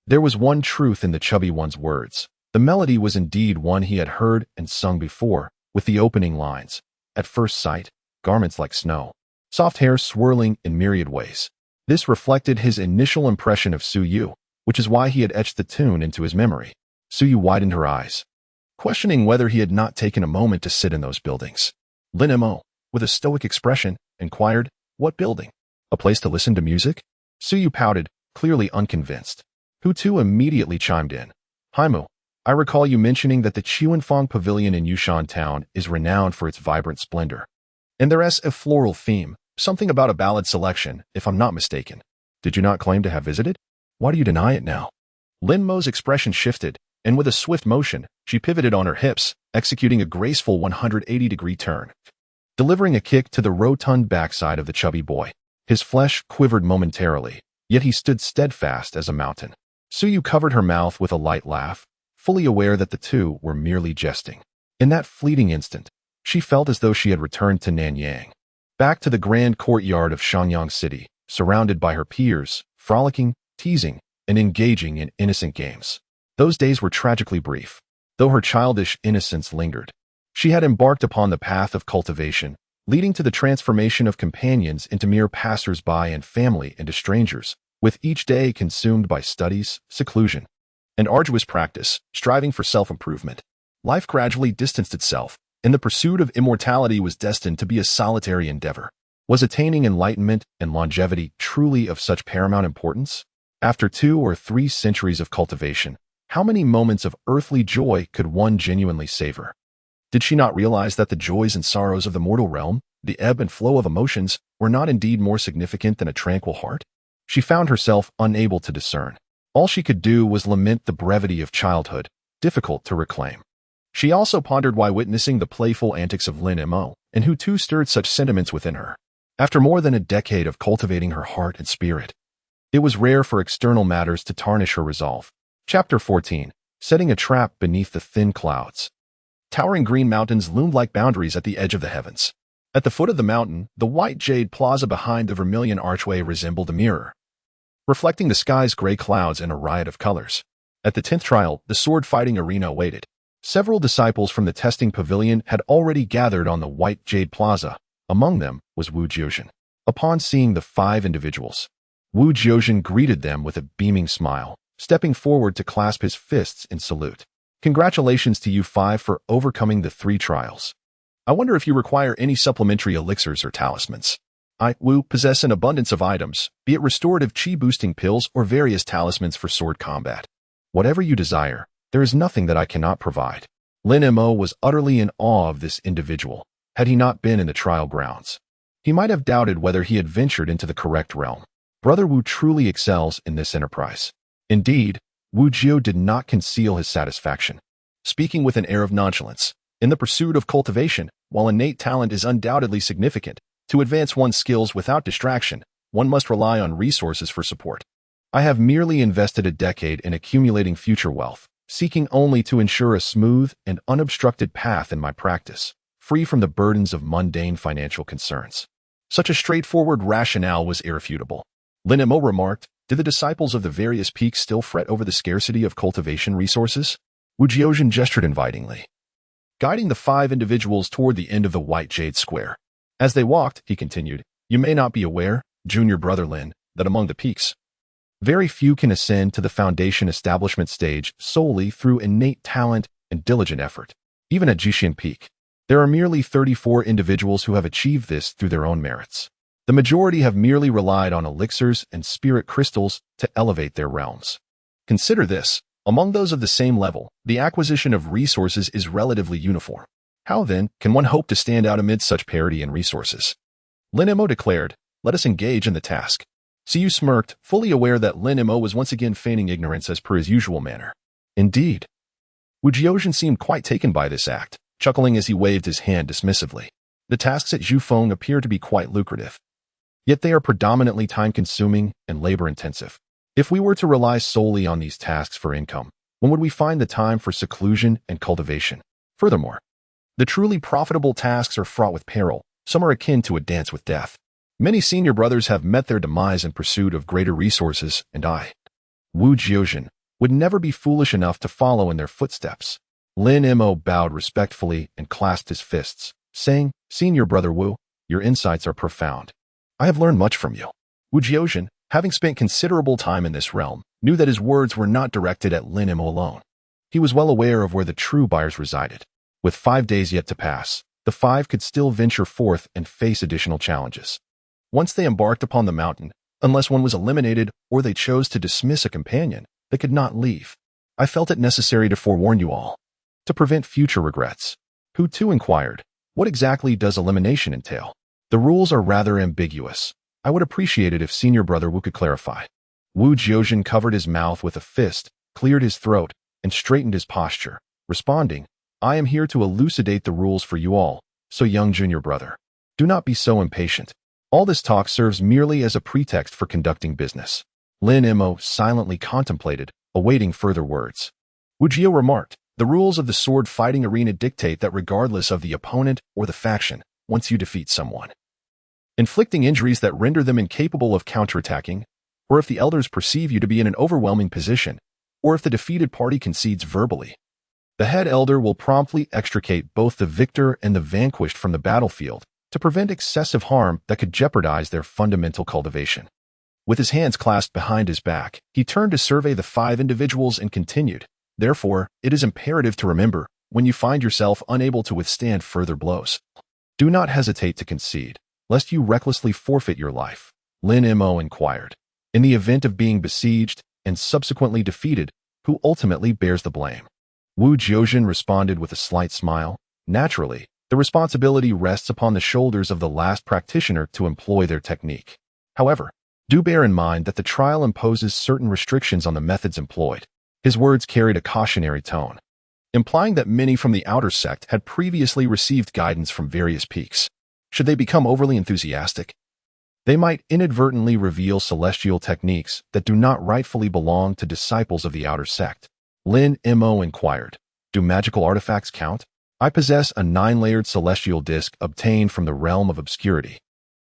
S1: there was one truth in the chubby one's words. The melody was indeed one he had heard and sung before, with the opening lines. "At first sight, garments like snow, soft hair swirling in myriad ways." This reflected his initial impression of Su Yu, which is why he had etched the tune into his memory. Su Yu widened her eyes, questioning whether he had not taken a moment to sit in those buildings. Lin Mo, with a stoic expression, inquired, "What building? A place to listen to music?" Su Yu pouted, clearly unconvinced. Hu Tu immediately chimed in. "Haimu, I recall you mentioning that the Chuanfang Pavilion in Yushan town is renowned for its vibrant splendor. And there's a floral theme, something about a ballad selection, if I'm not mistaken. Did you not claim to have visited? Why do you deny it now?" Lin Mo's expression shifted, and with a swift motion, she pivoted on her hips, executing a graceful 180-degree turn, delivering a kick to the rotund backside of the chubby boy. His flesh quivered momentarily, yet he stood steadfast as a mountain. Suyu covered her mouth with a light laugh, fully aware that the two were merely jesting. In that fleeting instant, she felt as though she had returned to Nanyang, back to the grand courtyard of Shangyang City, surrounded by her peers, frolicking, teasing, and engaging in innocent games. Those days were tragically brief, though her childish innocence lingered. She had embarked upon the path of cultivation, leading to the transformation of companions into mere passers-by and family into strangers, with each day consumed by studies, seclusion, and arduous practice, striving for self-improvement. Life gradually distanced itself, and the pursuit of immortality was destined to be a solitary endeavor. Was attaining enlightenment and longevity truly of such paramount importance? After 2 or 3 centuries of cultivation, how many moments of earthly joy could one genuinely savor? Did she not realize that the joys and sorrows of the mortal realm, the ebb and flow of emotions, were not indeed more significant than a tranquil heart? She found herself unable to discern. All she could do was lament the brevity of childhood, difficult to reclaim. She also pondered why witnessing the playful antics of Lin Mo, and who too stirred such sentiments within her. After more than a decade of cultivating her heart and spirit, it was rare for external matters to tarnish her resolve. Chapter 14. Setting a Trap Beneath the Thin Clouds. Towering green mountains loomed like boundaries at the edge of the heavens. At the foot of the mountain, the white jade plaza behind the vermilion archway resembled a mirror, reflecting the sky's gray clouds in a riot of colors. At the 10th trial, the sword-fighting arena awaited. Several disciples from the testing pavilion had already gathered on the white jade plaza. Among them was Wu Jiuzhen. Upon seeing the 5 individuals, Wu Jiuzhen greeted them with a beaming smile, stepping forward to clasp his fists in salute. Congratulations to you 5 for overcoming the 3 trials. I wonder if you require any supplementary elixirs or talismans. I, Wu, possess an abundance of items, be it restorative chi-boosting pills or various talismans for sword combat. Whatever you desire, there is nothing that I cannot provide. Lin Mo was utterly in awe of this individual. Had he not been in the trial grounds, he might have doubted whether he had ventured into the correct realm. Brother Wu truly excels in this enterprise. Indeed, Wu Jiu did not conceal his satisfaction, speaking with an air of nonchalance. In the pursuit of cultivation, while innate talent is undoubtedly significant, to advance one's skills without distraction, one must rely on resources for support. I have merely invested a decade in accumulating future wealth, seeking only to ensure a smooth and unobstructed path in my practice, free from the burdens of mundane financial concerns. Such a straightforward rationale was irrefutable. Lin Mo remarked, did the disciples of the various peaks still fret over the scarcity of cultivation resources? Wu Jiuzhen gestured invitingly, guiding the 5 individuals toward the end of the white jade square. As they walked, he continued, you may not be aware, junior brother Lin, that among the peaks, very few can ascend to the foundation establishment stage solely through innate talent and diligent effort. Even at Jishin Peak, there are merely 34 individuals who have achieved this through their own merits. The majority have merely relied on elixirs and spirit crystals to elevate their realms. Consider this, among those of the same level, the acquisition of resources is relatively uniform. How then can one hope to stand out amid such parity in resources? Lin Mo declared, let us engage in the task. Siyu smirked, fully aware that Lin Mo was once again feigning ignorance as per his usual manner. Indeed. Wu Jiuzhen seemed quite taken by this act, chuckling as he waved his hand dismissively. The tasks at Zhufeng appear to be quite lucrative. Yet they are predominantly time-consuming and labor-intensive. If we were to rely solely on these tasks for income, when would we find the time for seclusion and cultivation? Furthermore, the truly profitable tasks are fraught with peril. Some are akin to a dance with death. Many senior brothers have met their demise in pursuit of greater resources, and I, Wu Jiuzhen, would never be foolish enough to follow in their footsteps. Lin Mo bowed respectfully and clasped his fists, saying, Senior brother Wu, your insights are profound. I have learned much from you. Wu Jiuzhen, having spent considerable time in this realm, knew that his words were not directed at Lin Mo alone. He was well aware of where the true buyers resided. With 5 days yet to pass, the 5 could still venture forth and face additional challenges. Once they embarked upon the mountain, unless one was eliminated or they chose to dismiss a companion, they could not leave. I felt it necessary to forewarn you all, to prevent future regrets. Hu too inquired, what exactly does elimination entail? The rules are rather ambiguous. I would appreciate it if Senior Brother Wu could clarify. Wu Jiuzhen covered his mouth with a fist, cleared his throat, and straightened his posture, responding, I am here to elucidate the rules for you all, so young junior brother. Do not be so impatient. All this talk serves merely as a pretext for conducting business. Lin Mo silently contemplated, awaiting further words. Wu Jiu remarked, the rules of the sword fighting arena dictate that regardless of the opponent or the faction, once you defeat someone, inflicting injuries that render them incapable of counterattacking, or if the elders perceive you to be in an overwhelming position, or if the defeated party concedes verbally, the head elder will promptly extricate both the victor and the vanquished from the battlefield to prevent excessive harm that could jeopardize their fundamental cultivation. With his hands clasped behind his back, he turned to survey the 5 individuals and continued, therefore, it is imperative to remember, when you find yourself unable to withstand further blows, do not hesitate to concede. lest you recklessly forfeit your life, Lin Mo inquired. In the event of being besieged and subsequently defeated, who ultimately bears the blame? Wu Jiuzhen responded with a slight smile. Naturally, the responsibility rests upon the shoulders of the last practitioner to employ their technique. However, do bear in mind that the trial imposes certain restrictions on the methods employed. His words carried a cautionary tone, implying that many from the outer sect had previously received guidance from various peaks. Should they become overly enthusiastic, they might inadvertently reveal celestial techniques that do not rightfully belong to disciples of the outer sect. Lin Mo inquired, do magical artifacts count? I possess a 9-layered celestial disc obtained from the realm of obscurity.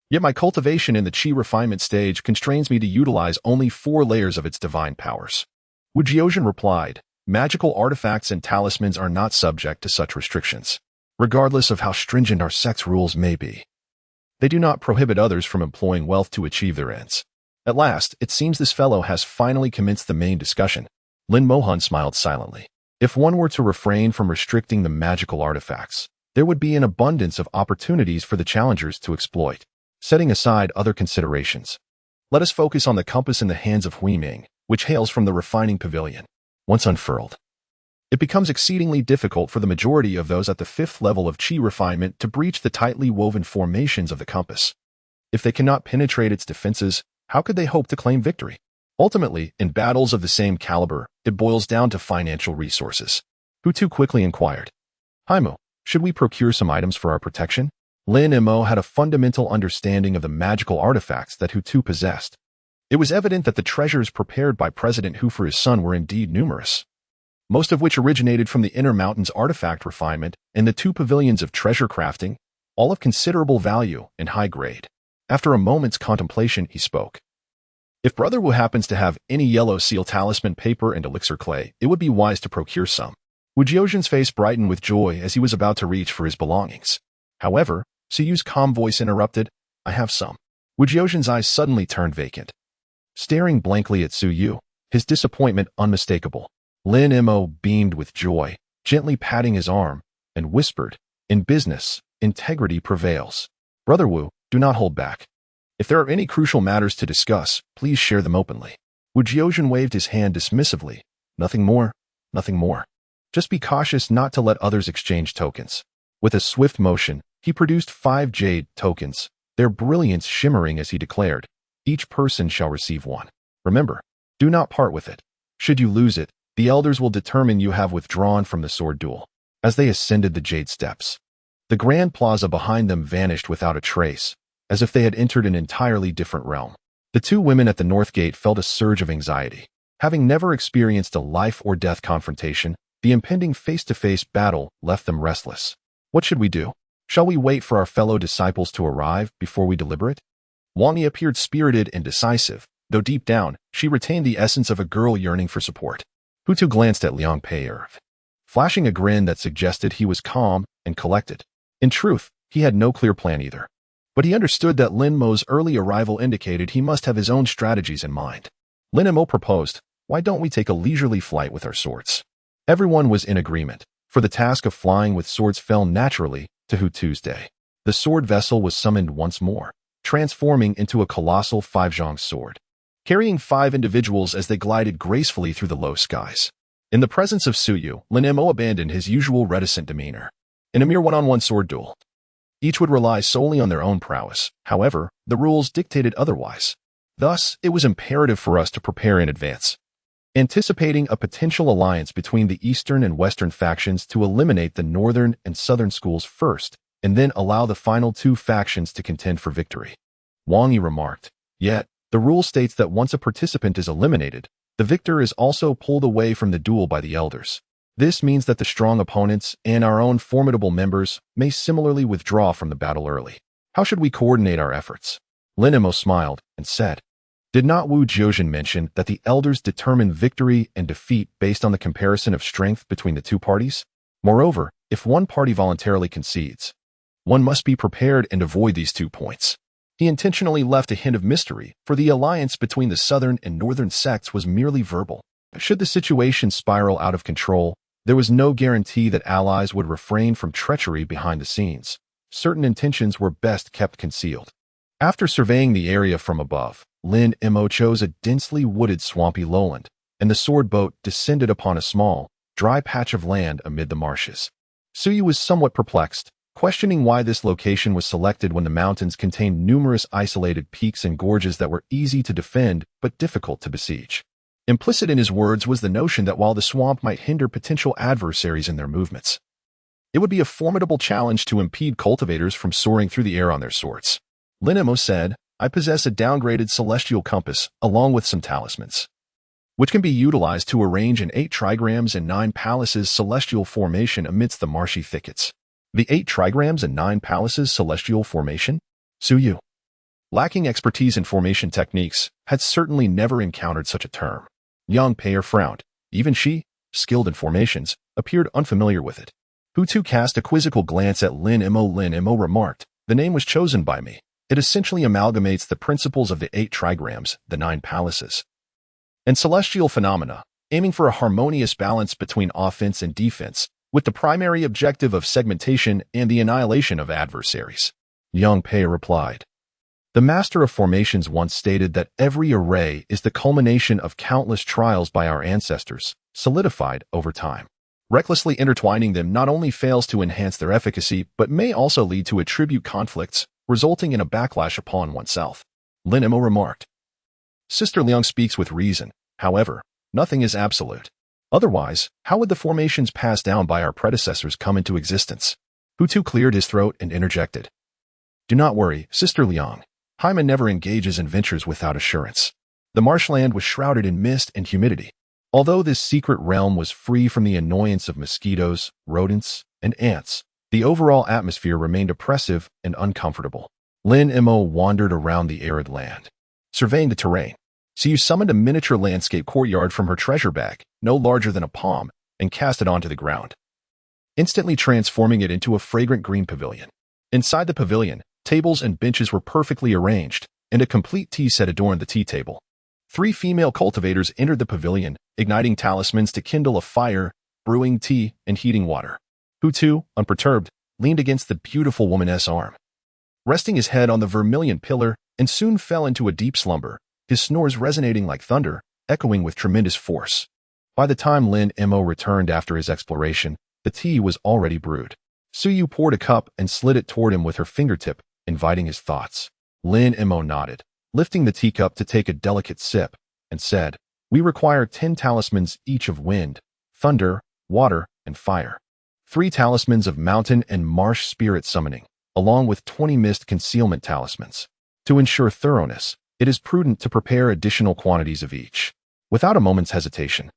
S1: Yet my cultivation in the chi refinement stage constrains me to utilize only 4 layers of its divine powers. Wu Jiuzhen replied, magical artifacts and talismans are not subject to such restrictions, regardless of how stringent our sect's rules may be. They do not prohibit others from employing wealth to achieve their ends. At last, it seems this fellow has finally commenced the main discussion. Lin Mohan smiled silently. If one were to refrain from restricting the magical artifacts, there would be an abundance of opportunities for the challengers to exploit. Setting aside other considerations, let us focus on the compass in the hands of Huiming, which hails from the refining pavilion. Once unfurled, it becomes exceedingly difficult for the majority of those at the 5th level of chi refinement to breach the tightly woven formations of the compass. If they cannot penetrate its defenses, how could they hope to claim victory? Ultimately, in battles of the same caliber, it boils down to financial resources. Hu Tu quickly inquired, Haimu, should we procure some items for our protection? Lin Mo had a fundamental understanding of the magical artifacts that Hu Tu possessed. It was evident that the treasures prepared by President Hu for his son were indeed numerous, most of which originated from the Inner Mountains artifact refinement and the 2 pavilions of treasure crafting, all of considerable value and high grade. After a moment's contemplation, he spoke. If Brother Wu happens to have any yellow seal talisman paper and elixir clay, it would be wise to procure some. Wu Jiuzhen's face brightened with joy as he was about to reach for his belongings. However, Suyu's calm voice interrupted, I have some. Wu Jiuzhen's eyes suddenly turned vacant, staring blankly at Suyu, his disappointment unmistakable. Lin Mo beamed with joy, gently patting his arm, and whispered, in business, integrity prevails. Brother Wu, do not hold back. If there are any crucial matters to discuss, please share them openly. Wu Jiuzhen waved his hand dismissively. Nothing more, nothing more. Just be cautious not to let others exchange tokens. With a swift motion, he produced 5 jade tokens, their brilliance shimmering as he declared, each person shall receive 1. Remember, do not part with it. Should you lose it, the elders will determine you have withdrawn from the sword duel. As they ascended the jade steps, the grand plaza behind them vanished without a trace, as if they had entered an entirely different realm. The 2 women at the north gate felt a surge of anxiety. Having never experienced a life-or-death confrontation, the impending face-to-face battle left them restless. What should we do? Shall we wait for our fellow disciples to arrive before we deliberate? Wang Yi appeared spirited and decisive, though deep down, she retained the essence of a girl yearning for support. Hu Tu glanced at Liang Pei'er, flashing a grin that suggested he was calm and collected. In truth, he had no clear plan either. But he understood that Lin Mo's early arrival indicated he must have his own strategies in mind. Lin Mo proposed, why don't we take a leisurely flight with our swords? Everyone was in agreement, for the task of flying with swords fell naturally to Hu Tu's day. The sword vessel was summoned once more, transforming into a colossal 5-zhang sword, carrying 5 individuals as they glided gracefully through the low skies. In the presence of Suyu, Lin Mo abandoned his usual reticent demeanor. In a mere one-on-one sword duel, each would rely solely on their own prowess. However, the rules dictated otherwise. Thus, it was imperative for us to prepare in advance, anticipating a potential alliance between the eastern and western factions to eliminate the northern and southern schools first, and then allow the final 2 factions to contend for victory. Wang Yi remarked, yet, the rule states that once a participant is eliminated, the victor is also pulled away from the duel by the elders. This means that the strong opponents and our own formidable members may similarly withdraw from the battle early. How should we coordinate our efforts? Lin Mo smiled and said, did not Wu Jiuzhen mention that the elders determine victory and defeat based on the comparison of strength between the 2 parties? Moreover, if one party voluntarily concedes, one must be prepared and avoid these 2 points. He intentionally left a hint of mystery, for the alliance between the southern and northern sects was merely verbal. Should the situation spiral out of control, there was no guarantee that allies would refrain from treachery behind the scenes. Certain intentions were best kept concealed. After surveying the area from above, Lin Mo chose a densely wooded swampy lowland, and the sword boat descended upon a small, dry patch of land amid the marshes. Suyu was somewhat perplexed, questioning why this location was selected when the mountains contained numerous isolated peaks and gorges that were easy to defend but difficult to besiege. Implicit in his words was the notion that while the swamp might hinder potential adversaries in their movements, it would be a formidable challenge to impede cultivators from soaring through the air on their swords. Lin Mo said, I possess a downgraded celestial compass along with some talismans, which can be utilized to arrange an 8 trigrams and 9 palaces celestial formation amidst the marshy thickets. The 8 trigrams and 9 palaces celestial formation? Suyu, lacking expertise in formation techniques, had certainly never encountered such a term. Young Payer frowned. Even she, skilled in formations, appeared unfamiliar with it. Hu cast a quizzical glance at Lin Mo. Lin Mo remarked, the name was chosen by me. It essentially amalgamates the principles of the 8 trigrams, the 9 palaces, and celestial phenomena, aiming for a harmonious balance between offense and defense, with the primary objective of segmentation and the annihilation of adversaries. Young Pei replied. The master of formations once stated that every array is the culmination of countless trials by our ancestors, solidified over time. Recklessly intertwining them not only fails to enhance their efficacy, but may also lead to attribute conflicts, resulting in a backlash upon oneself. Lin Mo remarked. Sister Liang speaks with reason. However, nothing is absolute. Otherwise, how would the formations passed down by our predecessors come into existence? Hu cleared his throat and interjected. Do not worry, Sister Liang. Hyman never engages in ventures without assurance. The marshland was shrouded in mist and humidity. Although this secret realm was free from the annoyance of mosquitoes, rodents, and ants, the overall atmosphere remained oppressive and uncomfortable. Lin Mo wandered around the arid land, surveying the terrain. Suyu summoned a miniature landscape courtyard from her treasure bag, no larger than a palm, and cast it onto the ground, instantly transforming it into a fragrant green pavilion. Inside the pavilion, tables and benches were perfectly arranged, and a complete tea set adorned the tea table. 3 female cultivators entered the pavilion, igniting talismans to kindle a fire, brewing tea, and heating water. Hu, unperturbed, leaned against the beautiful woman's arm, resting his head on the vermilion pillar, and soon fell into a deep slumber, his snores resonating like thunder, echoing with tremendous force. By the time Lin Mo returned after his exploration, the tea was already brewed. Suyu poured a cup and slid it toward him with her fingertip, inviting his thoughts. Lin Mo nodded, lifting the teacup to take a delicate sip, and said, We require 10 talismans each of wind, thunder, water, and fire. 3 talismans of mountain and marsh spirit summoning, along with 20 mist concealment talismans. To ensure thoroughness, it is prudent to prepare additional quantities of each. Without a moment's hesitation,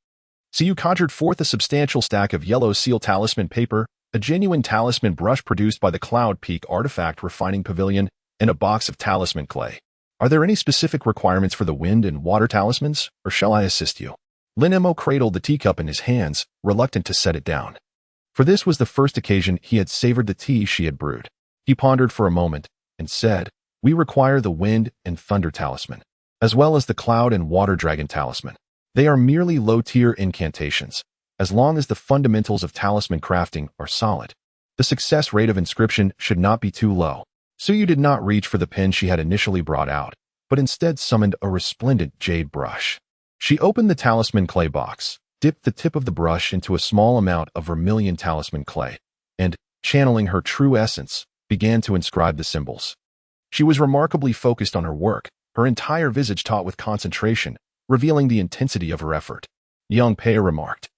S1: Suyu conjured forth a substantial stack of yellow seal talisman paper, a genuine talisman brush produced by the Cloud Peak Artifact Refining Pavilion, and a box of talisman clay. Are there any specific requirements for the wind and water talismans, or shall I assist you? Lin Mo cradled the teacup in his hands, reluctant to set it down. For this was the first occasion he had savored the tea she had brewed. He pondered for a moment, and said, We require the wind and thunder talisman, as well as the cloud and water dragon talisman. They are merely low-tier incantations, as long as the fundamentals of talisman crafting are solid. The success rate of inscription should not be too low. Suyu did not reach for the pen she had initially brought out, but instead summoned a resplendent jade brush. She opened the talisman clay box, dipped the tip of the brush into a small amount of vermilion talisman clay, and, channeling her true essence, began to inscribe the symbols. She was remarkably focused on her work, her entire visage taut with concentration, revealing the intensity of her effort. Young Pei remarked,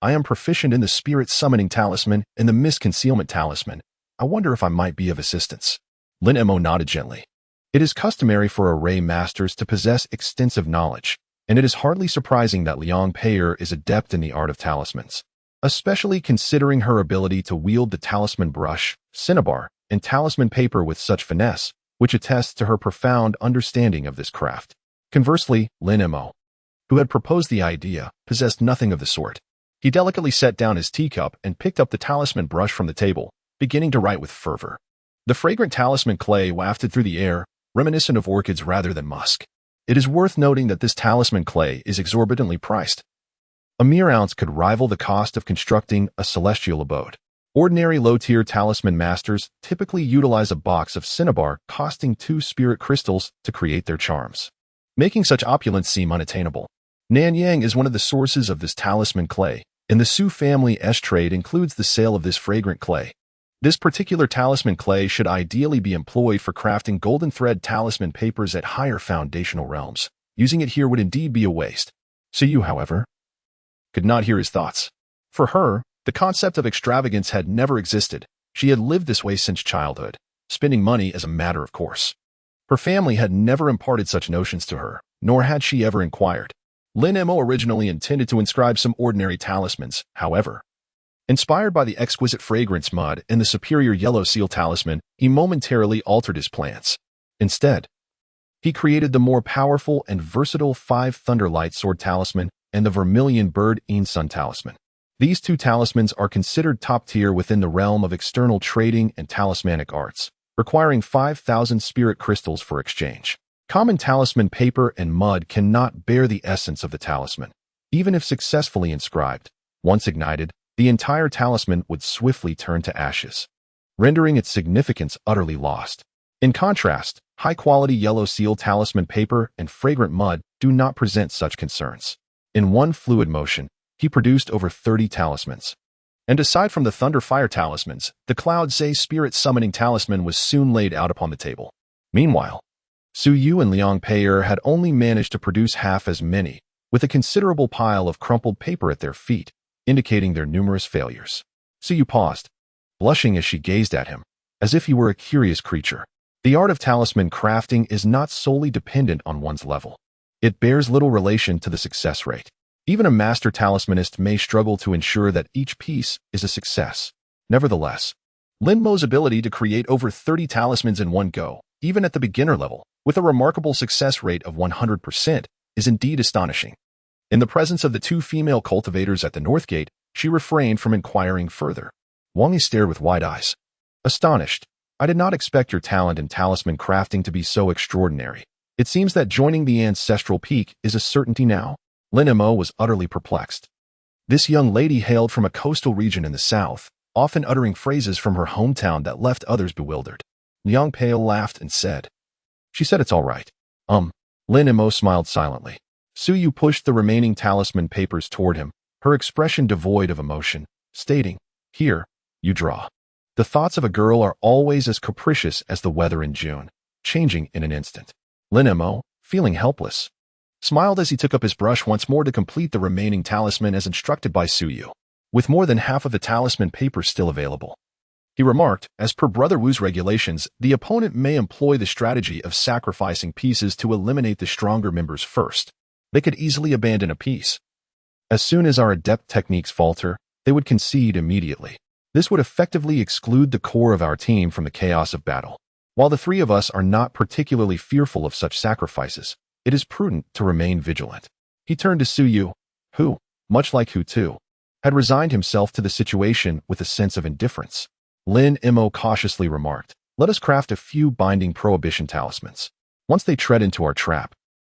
S1: I am proficient in the spirit summoning talisman and the mist concealment talisman. I wonder if I might be of assistance. Lin Mo nodded gently. It is customary for array masters to possess extensive knowledge, and it is hardly surprising that Liang Pei'er is adept in the art of talismans, especially considering her ability to wield the talisman brush, cinnabar, and talisman paper with such finesse, which attests to her profound understanding of this craft. Conversely, Lin Mo, who had proposed the idea, possessed nothing of the sort. He delicately set down his teacup and picked up the talisman brush from the table, beginning to write with fervor. The fragrant talisman clay wafted through the air, reminiscent of orchids rather than musk. It is worth noting that this talisman clay is exorbitantly priced. A mere ounce could rival the cost of constructing a celestial abode. Ordinary low-tier talisman masters typically utilize a box of cinnabar costing 2 spirit crystals to create their charms, making such opulence seem unattainable. Nanyang is one of the sources of this talisman clay, and the Su family's trade includes the sale of this fragrant clay. This particular talisman clay should ideally be employed for crafting golden thread talisman papers at higher foundational realms. Using it here would indeed be a waste. Suyu, however, could not hear his thoughts. For her, the concept of extravagance had never existed. She had lived this way since childhood, spending money as a matter of course. Her family had never imparted such notions to her, nor had she ever inquired. Lin Mo originally intended to inscribe some ordinary talismans, however. Inspired by the exquisite fragrance mud and the superior yellow seal talisman, he momentarily altered his plans. Instead, he created the more powerful and versatile 5 Thunderlight Sword Talisman and the Vermilion Bird Sun Talisman. These 2 talismans are considered top tier within the realm of external trading and talismanic arts, requiring 5,000 spirit crystals for exchange. Common talisman paper and mud cannot bear the essence of the talisman. Even if successfully inscribed, once ignited, the entire talisman would swiftly turn to ashes, rendering its significance utterly lost. In contrast, high-quality yellow seal talisman paper and fragrant mud do not present such concerns. In one fluid motion, he produced over 30 talismans. And aside from the Thunder Fire talismans, the Cloud Zay Spirit Summoning talisman was soon laid out upon the table. Meanwhile, Su Yu and Liang Pei'er had only managed to produce half as many, with a considerable pile of crumpled paper at their feet, indicating their numerous failures. Su Yu paused, blushing as she gazed at him, as if he were a curious creature. The art of talisman crafting is not solely dependent on one's level. It bears little relation to the success rate. Even a master talismanist may struggle to ensure that each piece is a success. Nevertheless, Lin Mo's ability to create over 30 talismans in one go, even at the beginner level, with a remarkable success rate of 100%, is indeed astonishing. In the presence of the 2 female cultivators at the North Gate, she refrained from inquiring further. Wang Yi stared with wide eyes. Astonished, I did not expect your talent in talisman crafting to be so extraordinary. It seems that joining the ancestral peak is a certainty now. Lin Mo was utterly perplexed. This young lady hailed from a coastal region in the south, often uttering phrases from her hometown that left others bewildered. Liang Pei'er laughed and said, She said it's all right. Lin Mo smiled silently. Su Yu pushed the remaining talisman papers toward him, her expression devoid of emotion, stating, Here, you draw. The thoughts of a girl are always as capricious as the weather in June, changing in an instant. Lin Mo, feeling helpless, smiled as he took up his brush once more to complete the remaining talisman as instructed by Su Yu. With more than half of the talisman papers still available, he remarked, as per Brother Wu's regulations, the opponent may employ the strategy of sacrificing pieces to eliminate the stronger members first. They could easily abandon a piece. As soon as our adept techniques falter, they would concede immediately. This would effectively exclude the core of our team from the chaos of battle. While the 3 of us are not particularly fearful of such sacrifices, it is prudent to remain vigilant. He turned to Su Yu, who, much like Hu Tu, had resigned himself to the situation with a sense of indifference. Lin Mo cautiously remarked, Let us craft a few binding prohibition talismans. Once they tread into our trap,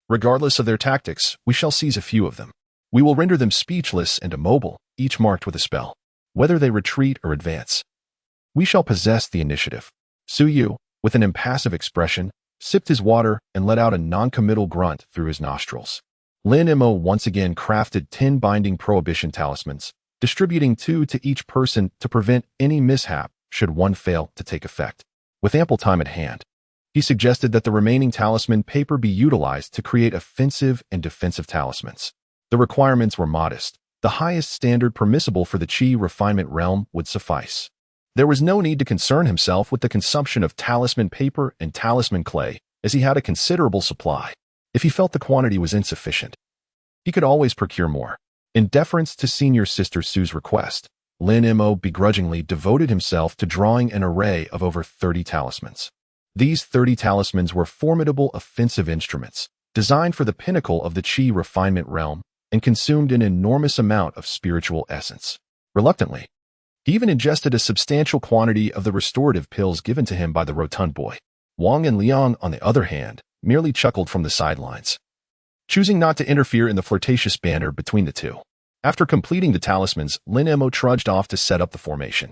S1: regardless of their tactics, we shall seize a few of them. We will render them speechless and immobile, each marked with a spell. Whether they retreat or advance, we shall possess the initiative. Su Yu, with an impassive expression, sipped his water and let out a non-committal grunt through his nostrils. Lin Mo once again crafted 10 binding prohibition talismans, distributing 2 to each person to prevent any mishap should one fail to take effect. With ample time at hand, he suggested that the remaining talisman paper be utilized to create offensive and defensive talismans. The requirements were modest. The highest standard permissible for the Qi refinement realm would suffice. There was no need to concern himself with the consumption of talisman paper and talisman clay, as he had a considerable supply. If he felt the quantity was insufficient, he could always procure more. In deference to senior sister Su's request, Lin Mo begrudgingly devoted himself to drawing an array of over 30 talismans. These 30 talismans were formidable offensive instruments, designed for the pinnacle of the Qi refinement realm, and consumed an enormous amount of spiritual essence. Reluctantly, he even ingested a substantial quantity of the restorative pills given to him by the rotund boy. Wang and Liang, on the other hand, merely chuckled from the sidelines, choosing not to interfere in the flirtatious banter between the 2. After completing the talismans, Lin Mo trudged off to set up the formation.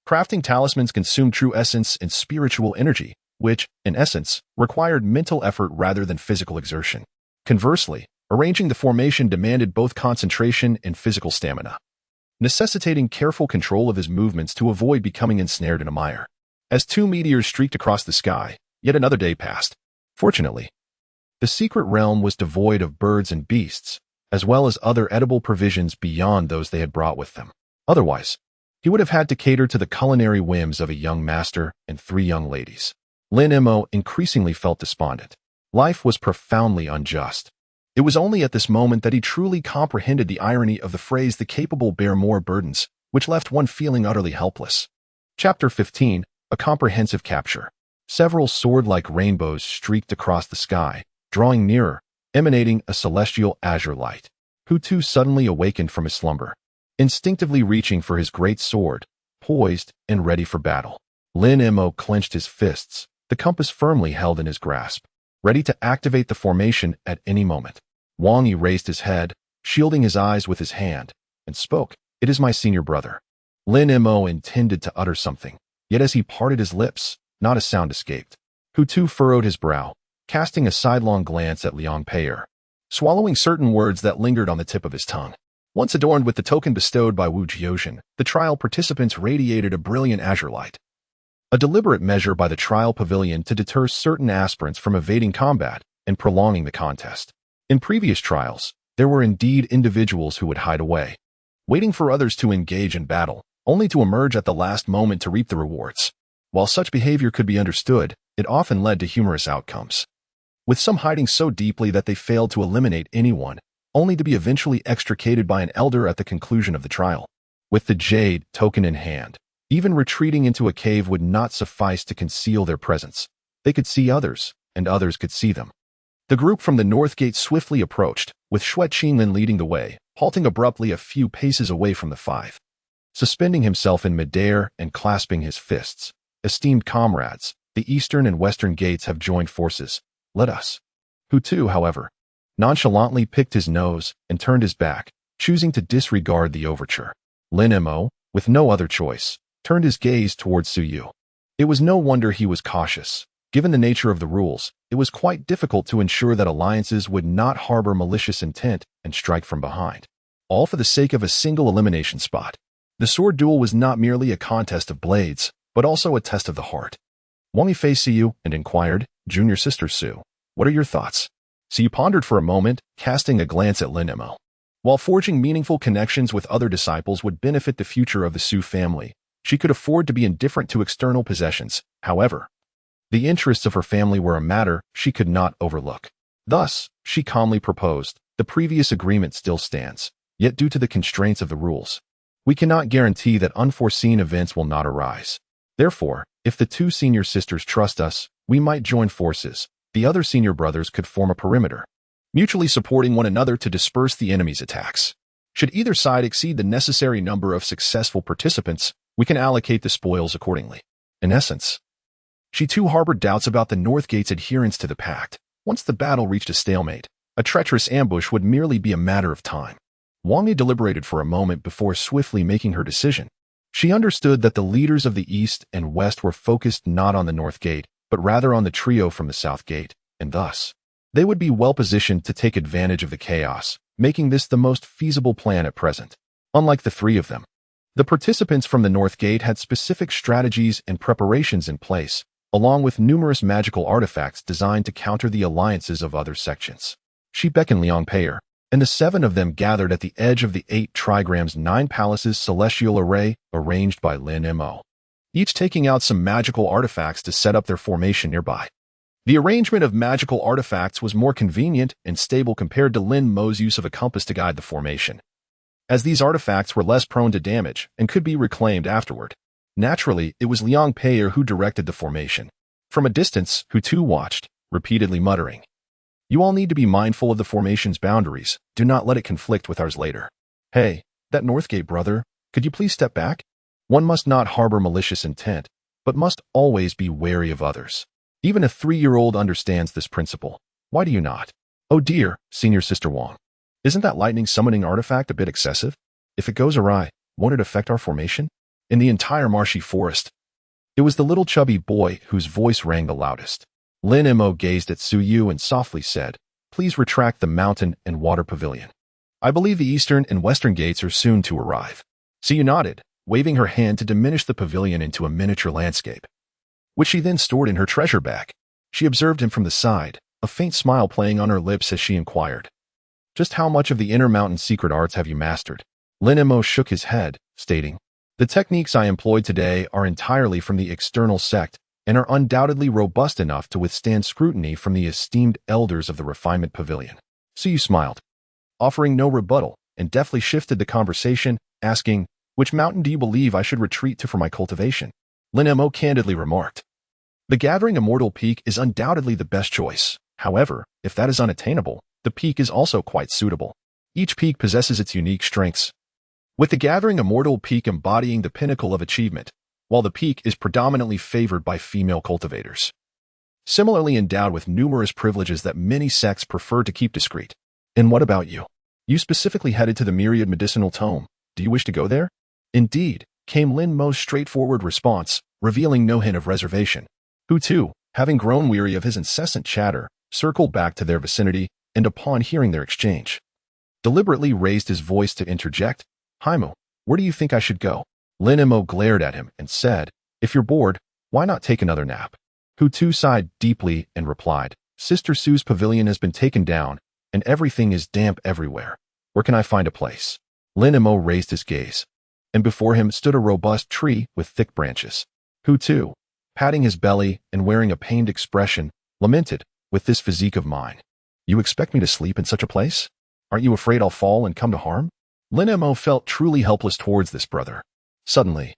S1: Crafting talismans consumed true essence and spiritual energy, which, in essence, required mental effort rather than physical exertion. Conversely, arranging the formation demanded both concentration and physical stamina, necessitating careful control of his movements to avoid becoming ensnared in a mire. As two meteors streaked across the sky, yet another day passed. Fortunately, the secret realm was devoid of birds and beasts, as well as other edible provisions beyond those they had brought with them. Otherwise, he would have had to cater to the culinary whims of a young master and 3 young ladies. Lin Mo increasingly felt despondent. Life was profoundly unjust. It was only at this moment that he truly comprehended the irony of the phrase "the capable bear more burdens," which left one feeling utterly helpless. Chapter 15, A Comprehensive Capture. Several sword-like rainbows streaked across the sky, drawing nearer, emanating a celestial azure light. Hu Tu suddenly awakened from his slumber, instinctively reaching for his great sword, poised and ready for battle. Lin Mo clenched his fists, the compass firmly held in his grasp, ready to activate the formation at any moment. Wang Yi raised his head, shielding his eyes with his hand, and spoke. "It is my senior brother." Lin Mo intended to utter something, yet as he parted his lips, not a sound escaped. Hu Tu furrowed his brow, casting a sidelong glance at Liang Pei'er, swallowing certain words that lingered on the tip of his tongue. Once adorned with the token bestowed by Wu Jiuzhen, the trial participants radiated a brilliant azure light, a deliberate measure by the trial pavilion to deter certain aspirants from evading combat and prolonging the contest. In previous trials, there were indeed individuals who would hide away, waiting for others to engage in battle, only to emerge at the last moment to reap the rewards. While such behavior could be understood, it often led to humorous outcomes, with some hiding so deeply that they failed to eliminate anyone, only to be eventually extricated by an elder at the conclusion of the trial. With the jade token in hand, even retreating into a cave would not suffice to conceal their presence. They could see others, and others could see them. The group from the north gate swiftly approached, with Xue Qinglin leading the way, halting abruptly a few paces away from the 5. Suspending himself in midair and clasping his fists. "Esteemed comrades, the eastern and western gates have joined forces. Let us." Hu Tu, however, nonchalantly picked his nose and turned his back, choosing to disregard the overture. Lin Mo, with no other choice, turned his gaze towards Su Yu. It was no wonder he was cautious. Given the nature of the rules, it was quite difficult to ensure that alliances would not harbor malicious intent and strike from behind, all for the sake of a single elimination spot. The sword duel was not merely a contest of blades, but also a test of the heart. Wang Yi faced Siyu and inquired, "Junior sister Su, what are your thoughts?" Siyu pondered for a moment, casting a glance at Lin Mo. While forging meaningful connections with other disciples would benefit the future of the Su family, she could afford to be indifferent to external possessions. However, the interests of her family were a matter she could not overlook. Thus, she calmly proposed, "The previous agreement still stands, yet due to the constraints of the rules, we cannot guarantee that unforeseen events will not arise. Therefore, if the 2 senior sisters trust us, we might join forces. The other senior brothers could form a perimeter, mutually supporting one another to disperse the enemy's attacks. Should either side exceed the necessary number of successful participants, we can allocate the spoils accordingly." In essence, she too harbored doubts about the North Gate's adherence to the pact. Once the battle reached a stalemate, a treacherous ambush would merely be a matter of time. Wang Yi deliberated for a moment before swiftly making her decision. She understood that the leaders of the East and West were focused not on the North Gate, but rather on the trio from the South Gate, and thus, they would be well positioned to take advantage of the chaos, making this the most feasible plan at present. Unlike the 3 of them, the participants from the North Gate had specific strategies and preparations in place, along with numerous magical artifacts designed to counter the alliances of other sections. She beckoned Liang Pei'er, and the 7 of them gathered at the edge of the 8 trigrams 9 palaces celestial array arranged by Lin Mo, each taking out some magical artifacts to set up their formation nearby. The arrangement of magical artifacts was more convenient and stable compared to Lin Mo's use of a compass to guide the formation, as these artifacts were less prone to damage and could be reclaimed afterward. Naturally, it was Liang Pei'er who directed the formation. From a distance, Hu Tu watched, repeatedly muttering, "You all need to be mindful of the formation's boundaries. Do not let it conflict with ours later. Hey, that Northgate brother, could you please step back? One must not harbor malicious intent, but must always be wary of others. Even a 3-year-old understands this principle. Why do you not? Oh dear, senior sister Wang. Isn't that lightning summoning artifact a bit excessive? If it goes awry, won't it affect our formation?" in the entire marshy forest. It was the little chubby boy whose voice rang the loudest. Lin Mo gazed at Su Yu and softly said, "Please retract the mountain and water pavilion. I believe the eastern and western gates are soon to arrive." Su Yu nodded, waving her hand to diminish the pavilion into a miniature landscape, which she then stored in her treasure bag. She observed him from the side, a faint smile playing on her lips as she inquired, "Just how much of the inner mountain secret arts have you mastered?" Lin Mo shook his head, stating, "The techniques I employed today are entirely from the external sect and are undoubtedly robust enough to withstand scrutiny from the esteemed elders of the refinement pavilion." Su Yu smiled, offering no rebuttal, and deftly shifted the conversation, asking, "Which mountain do you believe I should retreat to for my cultivation?" Lin Mo candidly remarked, "The Gathering Immortal Peak is undoubtedly the best choice. However, if that is unattainable, the peak is also quite suitable. Each peak possesses its unique strengths, with the Gathering Immortal Peak embodying the pinnacle of achievement, while the peak is predominantly favored by female cultivators, similarly endowed with numerous privileges that many sects prefer to keep discreet." "And what about you? You specifically headed to the Myriad Medicinal Tome. Do you wish to go there?" "Indeed," came Lin Mo's straightforward response, revealing no hint of reservation. Hu too, having grown weary of his incessant chatter, circled back to their vicinity, and upon hearing their exchange, deliberately raised his voice to interject, "Haimu, where do you think I should go?" Lin Mo glared at him and said, "If you're bored, why not take another nap?" Hu too sighed deeply and replied, "Sister Sue's pavilion has been taken down, and everything is damp everywhere. Where can I find a place?" Lin Mo raised his gaze, and before him stood a robust tree with thick branches. Hu too, patting his belly and wearing a pained expression, lamented, "With this physique of mine, you expect me to sleep in such a place? Aren't you afraid I'll fall and come to harm?" Lin Mo felt truly helpless towards this brother. Suddenly,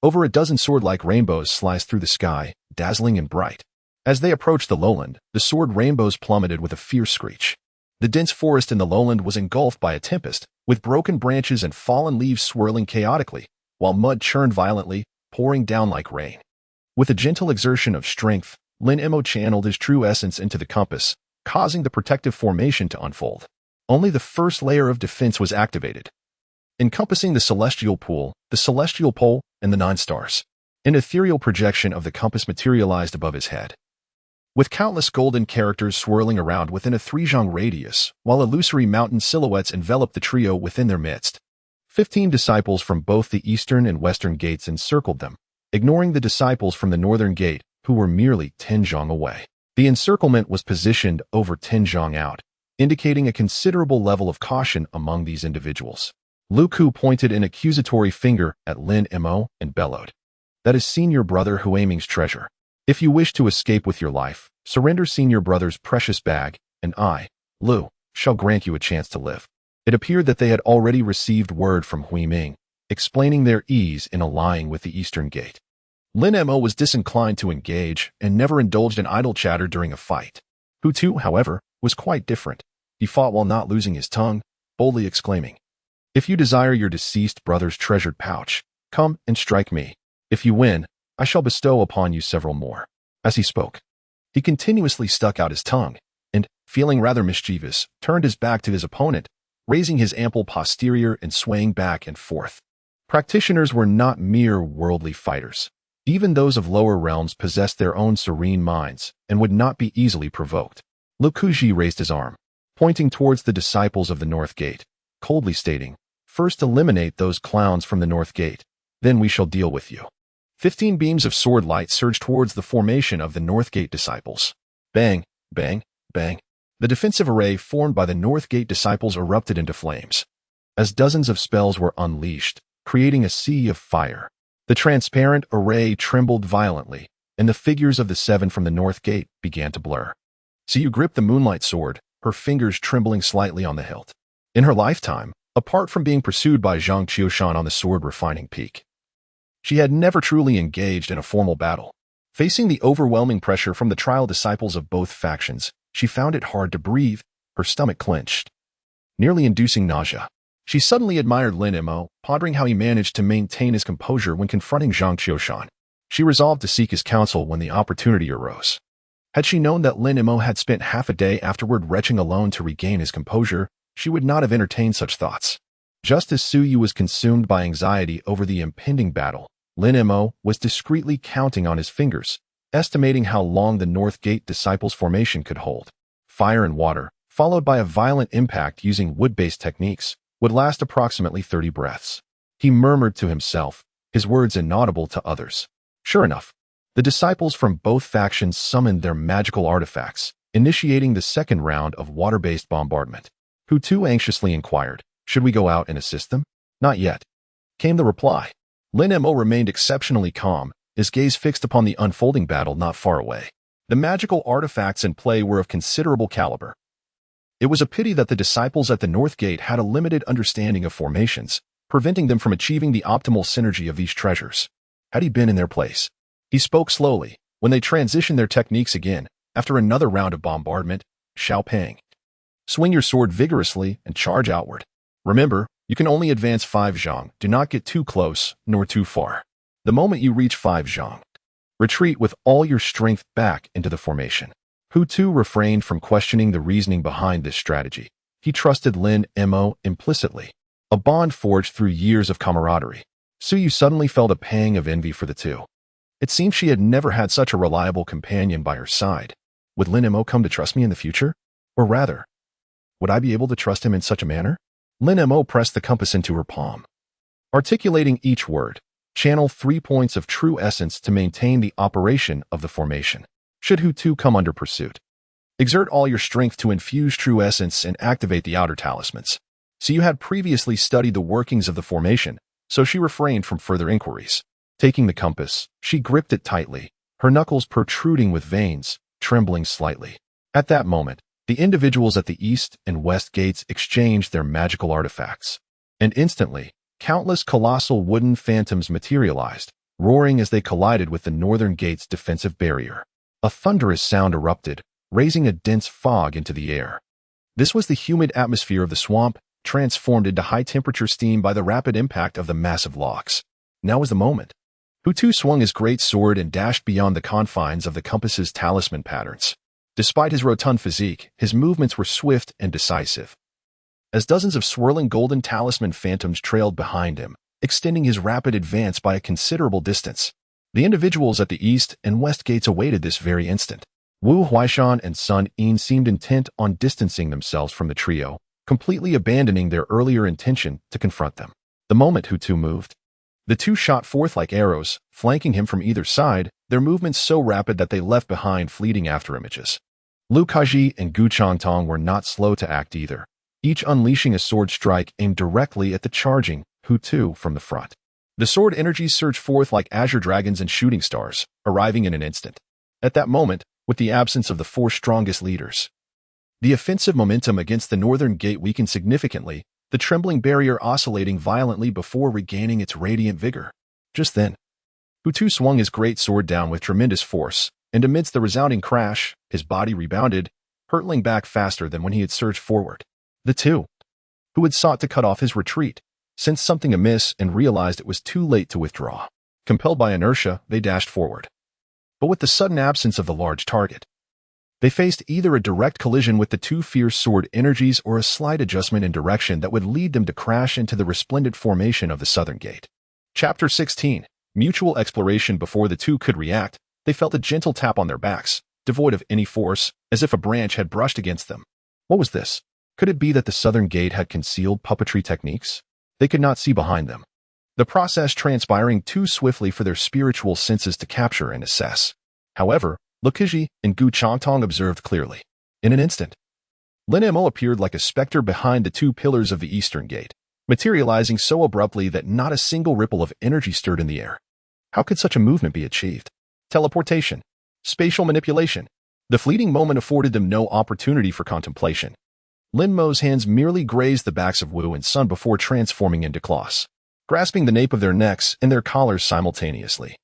S1: over a dozen sword-like rainbows sliced through the sky, dazzling and bright. As they approached the lowland, the sword rainbows plummeted with a fierce screech. The dense forest in the lowland was engulfed by a tempest, with broken branches and fallen leaves swirling chaotically, while mud churned violently, pouring down like rain. With a gentle exertion of strength, Lin Mo channeled his true essence into the compass, causing the protective formation to unfold. Only the first layer of defense was activated, encompassing the celestial pool, the celestial pole, and the 9 stars. An ethereal projection of the compass materialized above his head, with countless golden characters swirling around within a 3-zhang radius, while illusory mountain silhouettes enveloped the trio within their midst. 15 disciples from both the eastern and western gates encircled them, ignoring the disciples from the northern gate, who were merely 10 zhang away. The encirclement was positioned over 10 zhang out, indicating a considerable level of caution among these individuals. Lu Ku pointed an accusatory finger at Lin Mo and bellowed, "That is senior brother Huaming's treasure. If you wish to escape with your life, surrender senior brother's precious bag, and I, Lu, shall grant you a chance to live." It appeared that they had already received word from Huiming, explaining their ease in allying with the eastern gate. Lin Mo was disinclined to engage and never indulged in idle chatter during a fight. Hu too, however, was quite different. He fought while not losing his tongue, boldly exclaiming, "If you desire your deceased brother's treasured pouch, come and strike me. If you win, I shall bestow upon you several more." As he spoke, he continuously stuck out his tongue, and, feeling rather mischievous, turned his back to his opponent, raising his ample posterior and swaying back and forth. Practitioners were not mere worldly fighters. Even those of lower realms possessed their own serene minds and would not be easily provoked. Lu Kuji raised his arm, pointing towards the disciples of the North Gate, coldly stating, "First eliminate those clowns from the North Gate, then we shall deal with you." 15 beams of sword light surged towards the formation of the North Gate disciples. Bang, bang, bang. The defensive array formed by the North Gate disciples erupted into flames, as dozens of spells were unleashed, creating a sea of fire. The transparent array trembled violently, and the figures of the 7 from the North Gate began to blur. Su Yu gripped the moonlight sword, her fingers trembling slightly on the hilt. In her lifetime, apart from being pursued by Zhang Qiushan on the sword refining peak, she had never truly engaged in a formal battle. Facing the overwhelming pressure from the trial disciples of both factions, she found it hard to breathe, her stomach clenched, nearly inducing nausea. She suddenly admired Lin Mo, pondering how he managed to maintain his composure when confronting Zhang Qiushan. She resolved to seek his counsel when the opportunity arose. Had she known that Lin Mo had spent half a day afterward retching alone to regain his composure, she would not have entertained such thoughts. Just as Suyu was consumed by anxiety over the impending battle, Lin Mo was discreetly counting on his fingers, estimating how long the North Gate Disciples formation could hold. Fire and water, followed by a violent impact using wood-based techniques, would last approximately 30 breaths. He murmured to himself, his words inaudible to others. Sure enough, the disciples from both factions summoned their magical artifacts, initiating the second round of water-based bombardment. Hu Tu anxiously inquired, "Should we go out and assist them?" "Not yet," came the reply. Lin Mo remained exceptionally calm, his gaze fixed upon the unfolding battle not far away. The magical artifacts in play were of considerable caliber. It was a pity that the disciples at the North Gate had a limited understanding of formations, preventing them from achieving the optimal synergy of these treasures. Had he been in their place? He spoke slowly, when they transitioned their techniques again, after another round of bombardment. "Xiao Peng, swing your sword vigorously and charge outward. Remember, you can only advance 5 zhang. Do not get too close, nor too far. The moment you reach 5 zhang, retreat with all your strength back into the formation." Hu Tu refrained from questioning the reasoning behind this strategy. He trusted Lin Mo implicitly, a bond forged through years of camaraderie. Suyu suddenly felt a pang of envy for the two. It seemed she had never had such a reliable companion by her side. Would Lin Mo come to trust me in the future? Or rather, would I be able to trust him in such a manner? Lin Mo pressed the compass into her palm. Articulating each word, channel 3 points of true essence to maintain the operation of the formation. Should Hu Tu come under pursuit, exert all your strength to infuse true essence and activate the outer talismans. Suyu had previously studied the workings of the formation, so she refrained from further inquiries. Taking the compass, she gripped it tightly, her knuckles protruding with veins, trembling slightly. At that moment, the individuals at the east and west gates exchanged their magical artifacts. And instantly, countless colossal wooden phantoms materialized, roaring as they collided with the northern gate's defensive barrier. A thunderous sound erupted, raising a dense fog into the air. This was the humid atmosphere of the swamp, transformed into high-temperature steam by the rapid impact of the massive logs. Now was the moment. Hu Tu swung his great sword and dashed beyond the confines of the compass's talisman patterns. Despite his rotund physique, his movements were swift and decisive. As dozens of swirling golden talisman phantoms trailed behind him, extending his rapid advance by a considerable distance. The individuals at the east and west gates awaited this very instant. Wu Huaishan and Sun Yin seemed intent on distancing themselves from the trio, completely abandoning their earlier intention to confront them. The moment Hu Tu moved, the two shot forth like arrows, flanking him from either side, their movements so rapid that they left behind fleeting afterimages. Lu Kaji and Gu Changtong were not slow to act either, each unleashing a sword strike aimed directly at the charging Hu Tu from the front. The sword energies surged forth like azure dragons and shooting stars, arriving in an instant. At that moment, with the absence of the 4 strongest leaders, the offensive momentum against the northern gate weakened significantly, the trembling barrier oscillating violently before regaining its radiant vigor. Just then, Hu Tu swung his great sword down with tremendous force, and amidst the resounding crash, his body rebounded, hurtling back faster than when he had surged forward. The two, who had sought to cut off his retreat, sensed something amiss and realized it was too late to withdraw. Compelled by inertia, they dashed forward. But with the sudden absence of the large target, they faced either a direct collision with the 2 fierce sword energies or a slight adjustment in direction that would lead them to crash into the resplendent formation of the southern gate. Chapter 16. Mutual exploration. Before the two could react, they felt a gentle tap on their backs, devoid of any force, as if a branch had brushed against them. What was this? Could it be that the southern gate had concealed puppetry techniques? They could not see behind them, the process transpiring too swiftly for their spiritual senses to capture and assess. However, Lukaji and Gu Changtong observed clearly. In an instant, Lin Mo appeared like a specter behind the 2 pillars of the eastern gate, materializing so abruptly that not a single ripple of energy stirred in the air. How could such a movement be achieved? Teleportation, spatial manipulation. The fleeting moment afforded them no opportunity for contemplation. Lin Mo's hands merely grazed the backs of Wu and Sun before transforming into claws, grasping the nape of their necks and their collars simultaneously.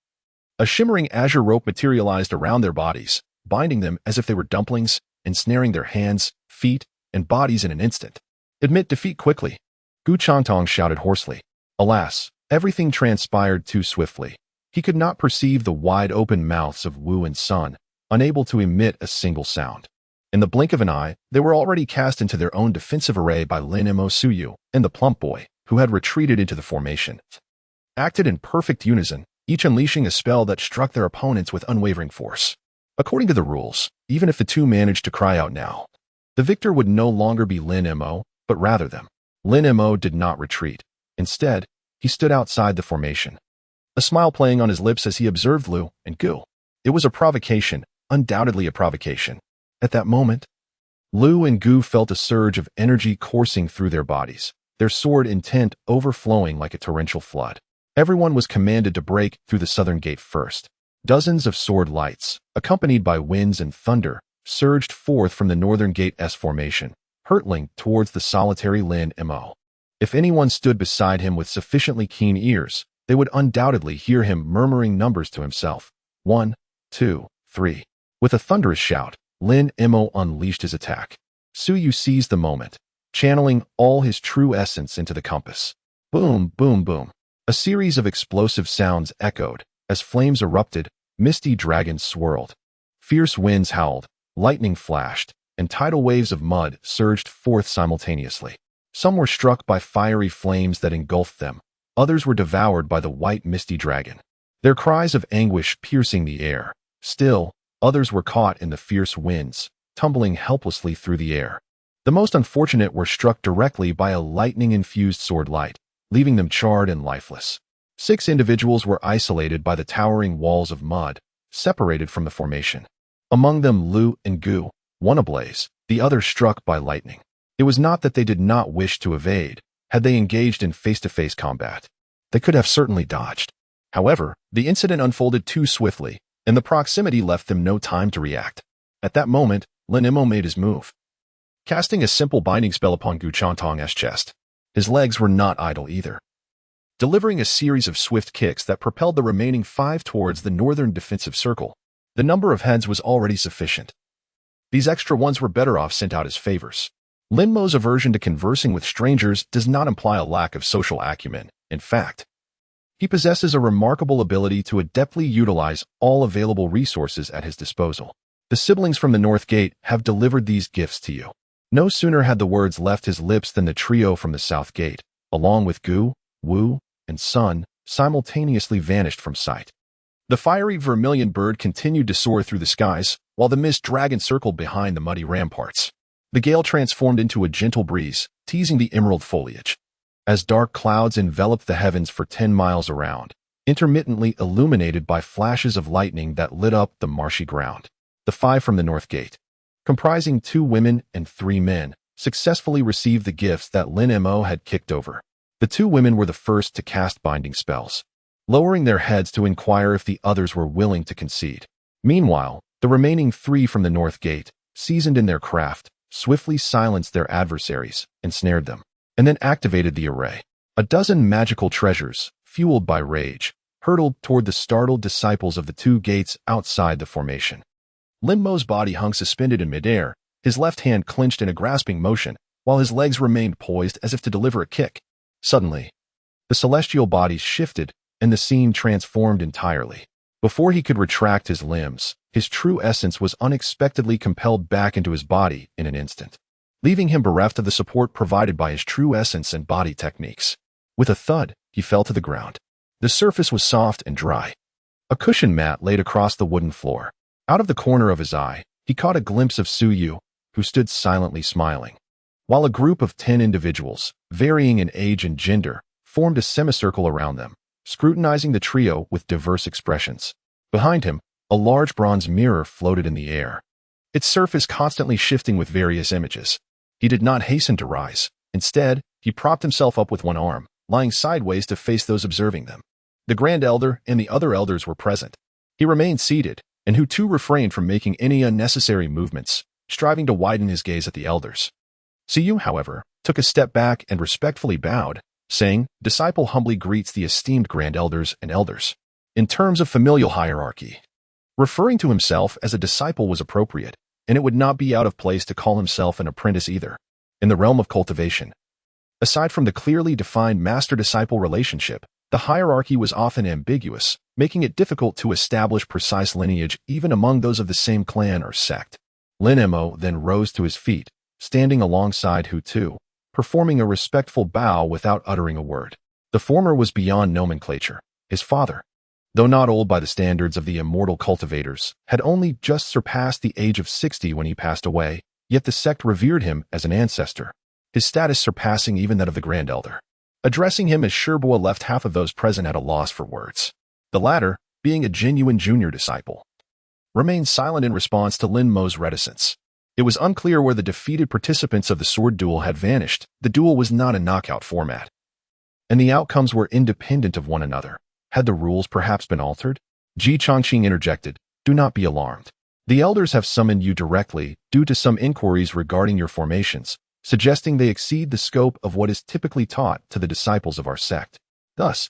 S1: A shimmering azure rope materialized around their bodies, binding them as if they were dumplings, ensnaring their hands, feet, and bodies in an instant. Admit defeat quickly, Gu Changtong shouted hoarsely. Alas, everything transpired too swiftly. He could not perceive the wide-open mouths of Wu and Sun, unable to emit a single sound. In the blink of an eye, they were already cast into their own defensive array by Lin Mo Suyu and the plump boy, who had retreated into the formation, acted in perfect unison, each unleashing a spell that struck their opponents with unwavering force. According to the rules, even if the two managed to cry out now, the victor would no longer be Lin Mo, but rather them. Lin Mo did not retreat. Instead, he stood outside the formation, a smile playing on his lips as he observed Lu and Gu. It was a provocation, undoubtedly a provocation. At that moment, Lu and Gu felt a surge of energy coursing through their bodies, their sword intent overflowing like a torrential flood. Everyone was commanded to break through the southern gate first. Dozens of sword lights, accompanied by winds and thunder, surged forth from the northern gate's formation, hurtling towards the solitary Lin Mo. If anyone stood beside him with sufficiently keen ears, they would undoubtedly hear him murmuring numbers to himself. 1, 2, 3. With a thunderous shout, Lin Mo unleashed his attack. Suyu seized the moment, channeling all his true essence into the compass. Boom, boom, boom. A series of explosive sounds echoed. As flames erupted, misty dragons swirled. Fierce winds howled, lightning flashed, and tidal waves of mud surged forth simultaneously. Some were struck by fiery flames that engulfed them. Others were devoured by the white misty dragon, their cries of anguish piercing the air. Still, others were caught in the fierce winds, tumbling helplessly through the air. The most unfortunate were struck directly by a lightning-infused sword light, leaving them charred and lifeless. 6 individuals were isolated by the towering walls of mud, separated from the formation. Among them Lu and Gu, one ablaze, the other struck by lightning. It was not that they did not wish to evade. Had they engaged in face-to-face combat, they could have certainly dodged. However, the incident unfolded too swiftly, and the proximity left them no time to react. At that moment, Lin Mo made his move, casting a simple binding spell upon Gu Chantong's chest. His legs were not idle either, delivering a series of swift kicks that propelled the remaining 5 towards the northern defensive circle. The number of heads was already sufficient. These extra ones were better off sent out as favors. Lin Mo's aversion to conversing with strangers does not imply a lack of social acumen. In fact, he possesses a remarkable ability to adeptly utilize all available resources at his disposal. The siblings from the North Gate have delivered these gifts to you. No sooner had the words left his lips than the trio from the South Gate, along with Gu, Wu, and Sun, simultaneously vanished from sight. The fiery vermilion bird continued to soar through the skies, while the mist dragon circled behind the muddy ramparts. The gale transformed into a gentle breeze, teasing the emerald foliage. As dark clouds enveloped the heavens for 10 miles around, intermittently illuminated by flashes of lightning that lit up the marshy ground. The 5 from the North Gate, comprising 2 women and 3 men, successfully received the gifts that Lin Mo had kicked over. The 2 women were the first to cast binding spells, lowering their heads to inquire if the others were willing to concede. Meanwhile, the remaining 3 from the North Gate, seasoned in their craft, swiftly silenced their adversaries, ensnared them, and then activated the array. A dozen magical treasures, fueled by rage, hurtled toward the startled disciples of the 2 gates outside the formation. Lin Mo's body hung suspended in midair, his left hand clenched in a grasping motion, while his legs remained poised as if to deliver a kick. Suddenly, the celestial bodies shifted, and the scene transformed entirely. Before he could retract his limbs, his true essence was unexpectedly compelled back into his body in an instant, leaving him bereft of the support provided by his true essence and body techniques. With a thud, he fell to the ground. The surface was soft and dry. A cushion mat laid across the wooden floor. Out of the corner of his eye, he caught a glimpse of Suyu, who stood silently smiling, while a group of 10 individuals, varying in age and gender, formed a semicircle around them, scrutinizing the trio with diverse expressions. Behind him, a large bronze mirror floated in the air, its surface constantly shifting with various images. He did not hasten to rise. Instead, he propped himself up with one arm, lying sideways to face those observing them. The Grand Elder and the other elders were present. He remained seated, and Hu too refrained from making any unnecessary movements, striving to widen his gaze at the elders. Siyu, however, took a step back and respectfully bowed, saying, "Disciple humbly greets the esteemed Grand Elders and Elders." In terms of familial hierarchy, referring to himself as a disciple was appropriate, and it would not be out of place to call himself an apprentice either. In the realm of cultivation, aside from the clearly defined master-disciple relationship, the hierarchy was often ambiguous, making it difficult to establish precise lineage even among those of the same clan or sect. Lin Mo then rose to his feet, standing alongside Hu Tu, performing a respectful bow without uttering a word. The former was beyond nomenclature. His father, though not old by the standards of the immortal cultivators, had only just surpassed the age of 60 when he passed away, yet the sect revered him as an ancestor, his status surpassing even that of the Grand Elder. Addressing him as Sherbua left half of those present at a loss for words. The latter, being a genuine junior disciple, remained silent in response to Lin Mo's reticence. It was unclear where the defeated participants of the sword duel had vanished. The duel was not a knockout format, and the outcomes were independent of one another. Had the rules perhaps been altered? Ji Chongqing interjected, "Do not be alarmed. The elders have summoned you directly due to some inquiries regarding your formations, suggesting they exceed the scope of what is typically taught to the disciples of our sect." Thus,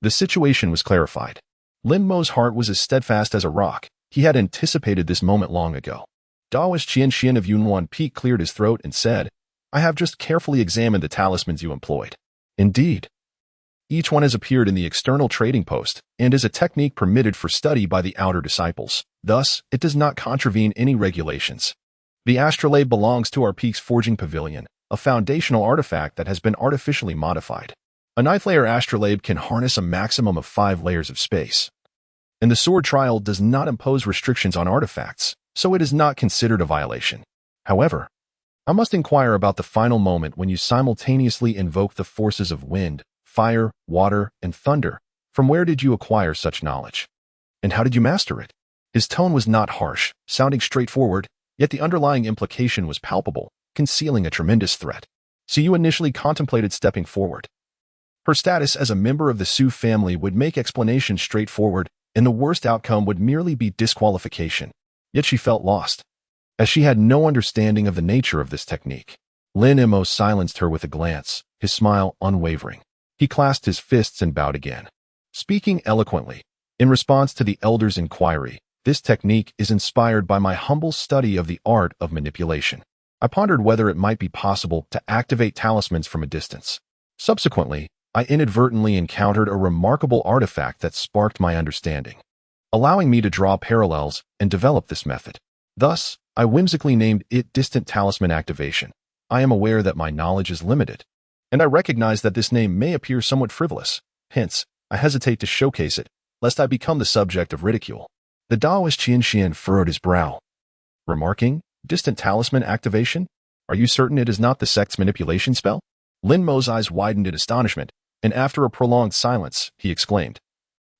S1: the situation was clarified. Lin Mo's heart was as steadfast as a rock. He had anticipated this moment long ago. Daoist Qian Xian of Yunwan Peak cleared his throat and said, "I have just carefully examined the talismans you employed." Indeed, each one has appeared in the external trading post and is a technique permitted for study by the outer disciples. Thus, it does not contravene any regulations. The astrolabe belongs to our Peak's forging pavilion, a foundational artifact that has been artificially modified. A ninth-layer astrolabe can harness a maximum of 5 layers of space, and the sword trial does not impose restrictions on artifacts, so it is not considered a violation. However, I must inquire about the final moment when you simultaneously invoke the forces of wind, fire, water, and thunder. From where did you acquire such knowledge? And how did you master it? His tone was not harsh, sounding straightforward, yet the underlying implication was palpable, concealing a tremendous threat. So you initially contemplated stepping forward. Her status as a member of the Su family would make explanation straightforward, and the worst outcome would merely be disqualification. Yet she felt lost, as she had no understanding of the nature of this technique. Lin Mo silenced her with a glance, his smile unwavering. He clasped his fists and bowed again, speaking eloquently. In response to the elder's inquiry, "This technique is inspired by my humble study of the art of manipulation." I pondered whether it might be possible to activate talismans from a distance. Subsequently, I inadvertently encountered a remarkable artifact that sparked my understanding, allowing me to draw parallels and develop this method. Thus, I whimsically named it Distant Talisman Activation. I am aware that my knowledge is limited, and I recognize that this name may appear somewhat frivolous. Hence, I hesitate to showcase it, lest I become the subject of ridicule. The Daoist Qian Xian furrowed his brow, remarking, "Distant Talisman Activation? Are you certain it is not the sect's manipulation spell?" Lin Mo's eyes widened in astonishment, and after a prolonged silence, he exclaimed,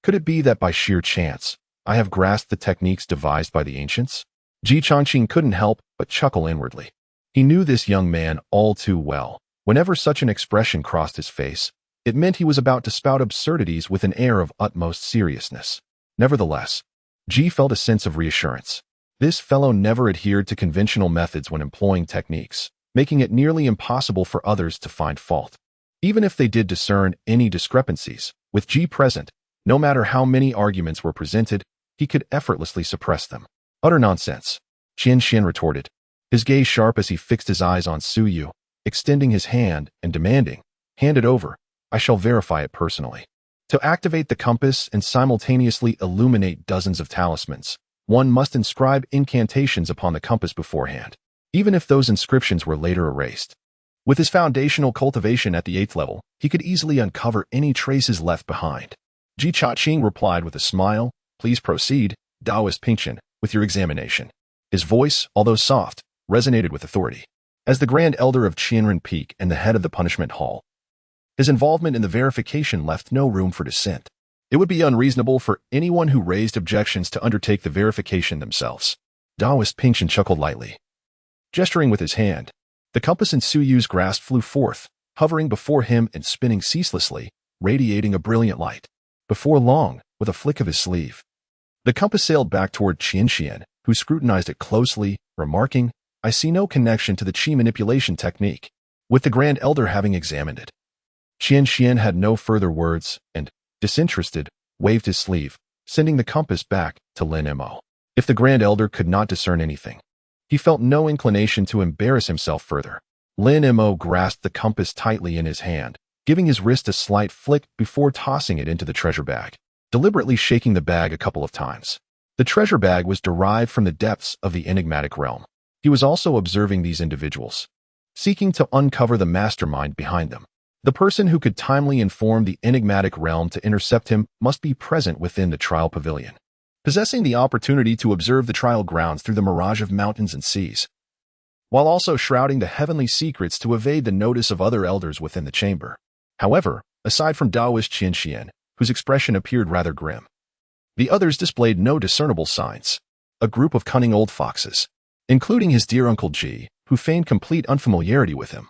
S1: "Could it be that by sheer chance, I have grasped the techniques devised by the ancients?" Ji Chongqing couldn't help but chuckle inwardly. He knew this young man all too well. Whenever such an expression crossed his face, it meant he was about to spout absurdities with an air of utmost seriousness. Nevertheless, Ji felt a sense of reassurance. This fellow never adhered to conventional methods when employing techniques, making it nearly impossible for others to find fault. Even if they did discern any discrepancies, with Ji present, no matter how many arguments were presented, he could effortlessly suppress them. "Utter nonsense," Qian Xian retorted, his gaze sharp as he fixed his eyes on Su Yu, extending his hand and demanding, "Hand it over. I shall verify it personally." To activate the compass and simultaneously illuminate dozens of talismans, one must inscribe incantations upon the compass beforehand, even if those inscriptions were later erased. With his foundational cultivation at the 8th level, he could easily uncover any traces left behind. Ji Chongqing replied with a smile, "Please proceed, Daoist Pingchen, with your examination." His voice, although soft, resonated with authority. As the Grand Elder of Qianren Peak and the head of the Punishment Hall, his involvement in the verification left no room for dissent. It would be unreasonable for anyone who raised objections to undertake the verification themselves. Daoist Pingchen chuckled lightly. Gesturing with his hand, the compass in Su Yu's grasp flew forth, hovering before him and spinning ceaselessly, radiating a brilliant light. Before long, with a flick of his sleeve, the compass sailed back toward Qian Xian, who scrutinized it closely, remarking, "I see no connection to the Qi manipulation technique," with the Grand Elder having examined it. Qian Xian had no further words and, disinterested, waved his sleeve, sending the compass back to Lin Mo. If the Grand Elder could not discern anything, he felt no inclination to embarrass himself further. Lin Mo grasped the compass tightly in his hand, giving his wrist a slight flick before tossing it into the treasure bag, deliberately shaking the bag a couple of times. The treasure bag was derived from the depths of the enigmatic realm. He was also observing these individuals, seeking to uncover the mastermind behind them. The person who could timely inform the enigmatic realm to intercept him must be present within the trial pavilion, possessing the opportunity to observe the trial grounds through the mirage of mountains and seas, while also shrouding the heavenly secrets to evade the notice of other elders within the chamber. However, aside from Daoist Qianxian, whose expression appeared rather grim, the others displayed no discernible signs. A group of cunning old foxes, including his dear Uncle Ji, who feigned complete unfamiliarity with him,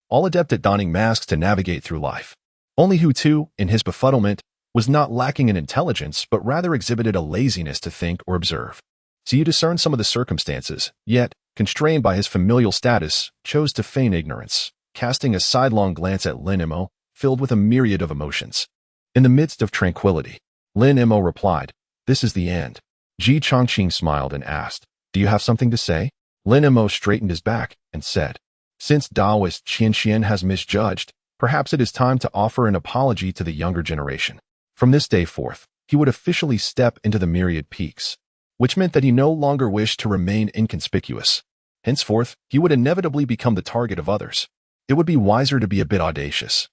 S1: all adept at donning masks to navigate through life. Only Hu Tu, in his befuddlement, was not lacking in intelligence, but rather exhibited a laziness to think or observe. So you discern some of the circumstances, yet, constrained by his familial status, chose to feign ignorance, casting a sidelong glance at Lin Imo, filled with a myriad of emotions. In the midst of tranquility, Lin Imo replied, "This is the end." Ji Chongqing smiled and asked, "Do you have something to say?" Lin Imo straightened his back and said, "Since Daoist Qianxian has misjudged, perhaps it is time to offer an apology to the younger generation. From this day forth, he would officially step into the myriad peaks, which meant that he no longer wished to remain inconspicuous. Henceforth, he would inevitably become the target of others. It would be wiser to be a bit audacious,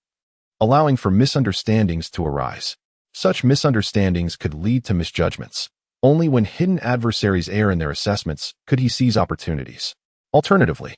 S1: allowing for misunderstandings to arise. Such misunderstandings could lead to misjudgments. Only when hidden adversaries err in their assessments could he seize opportunities. Alternatively,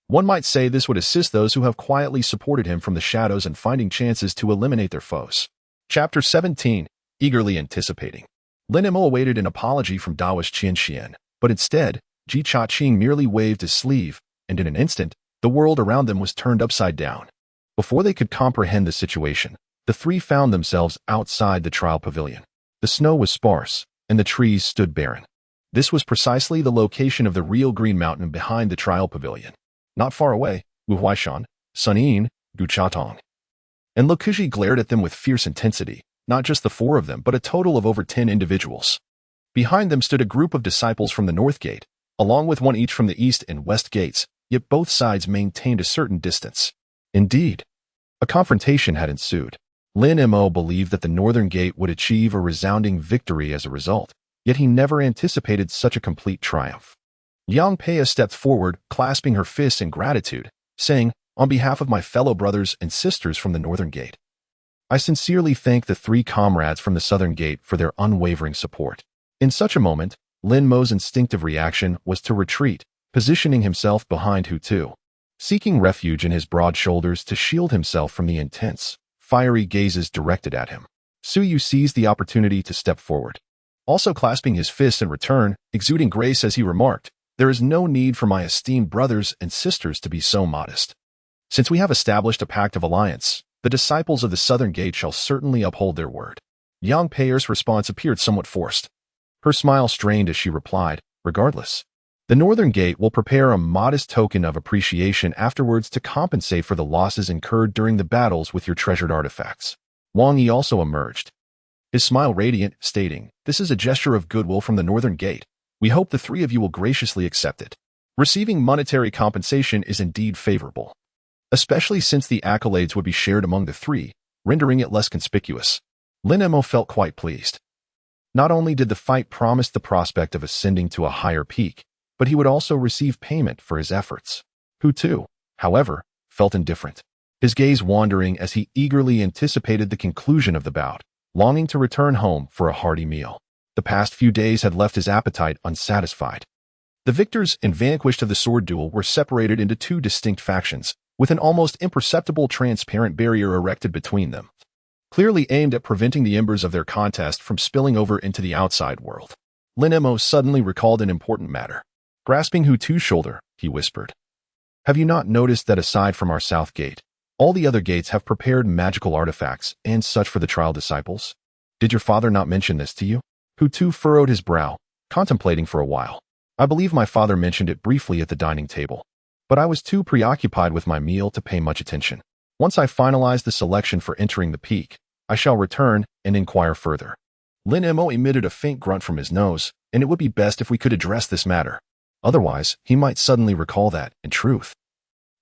S1: one might say this would assist those who have quietly supported him from the shadows in finding chances to eliminate their foes." Chapter 17. Eagerly anticipating. Lin Imo awaited an apology from Daoist Qianxian, but instead, Ji Chongqing merely waved his sleeve, and in an instant, the world around them was turned upside down. Before they could comprehend the situation, the three found themselves outside the trial pavilion. The snow was sparse, and the trees stood barren. This was precisely the location of the real Green Mountain behind the trial pavilion. Not far away, Wu Huaishan, Sun Yin, Gu Chatong, and Lukuji glared at them with fierce intensity, not just the four of them, but a total of over 10 individuals. Behind them stood a group of disciples from the North Gate, along with one each from the East and West Gates, yet both sides maintained a certain distance. Indeed, a confrontation had ensued. Lin Imo believed that the Northern Gate would achieve a resounding victory as a result, yet he never anticipated such a complete triumph. Yang Peia stepped forward, clasping her fists in gratitude, saying, "On behalf of my fellow brothers and sisters from the Northern Gate, I sincerely thank the three comrades from the Southern Gate for their unwavering support." In such a moment, Lin Mo's instinctive reaction was to retreat, positioning himself behind Hu Tu, seeking refuge in his broad shoulders to shield himself from the intense, fiery gazes directed at him. Su Yu seized the opportunity to step forward, also clasping his fists in return, exuding grace as he remarked, "There is no need for my esteemed brothers and sisters to be so modest. Since we have established a pact of alliance, the disciples of the Southern Gate shall certainly uphold their word." Yang Peier's response appeared somewhat forced. Her smile strained as she replied, "Regardless, the Northern Gate will prepare a modest token of appreciation afterwards to compensate for the losses incurred during the battles with your treasured artifacts." Wang Yi also emerged, his smile radiant, stating, "This is a gesture of goodwill from the Northern Gate. We hope the three of you will graciously accept it. Receiving monetary compensation is indeed favorable, especially since the accolades would be shared among the three, rendering it less conspicuous." Lin Imo felt quite pleased. Not only did the fight promise the prospect of ascending to a higher peak, but he would also receive payment for his efforts. Hu Tu, however, felt indifferent, his gaze wandering as he eagerly anticipated the conclusion of the bout, longing to return home for a hearty meal. The past few days had left his appetite unsatisfied. The victors and vanquished of the sword duel were separated into two distinct factions, with an almost imperceptible transparent barrier erected between them, clearly aimed at preventing the embers of their contest from spilling over into the outside world. Lin Imo suddenly recalled an important matter. Grasping Hu Tu's shoulder, he whispered, "Have you not noticed that aside from our South Gate, all the other gates have prepared magical artifacts and such for the trial disciples? Did your father not mention this to you?" Hu Tu furrowed his brow, contemplating for a while. "I believe my father mentioned it briefly at the dining table, but I was too preoccupied with my meal to pay much attention. Once I finalize the selection for entering the peak, I shall return and inquire further." Lin Imo emitted a faint grunt from his nose, and it would be best if we could address this matter. Otherwise, he might suddenly recall that, in truth,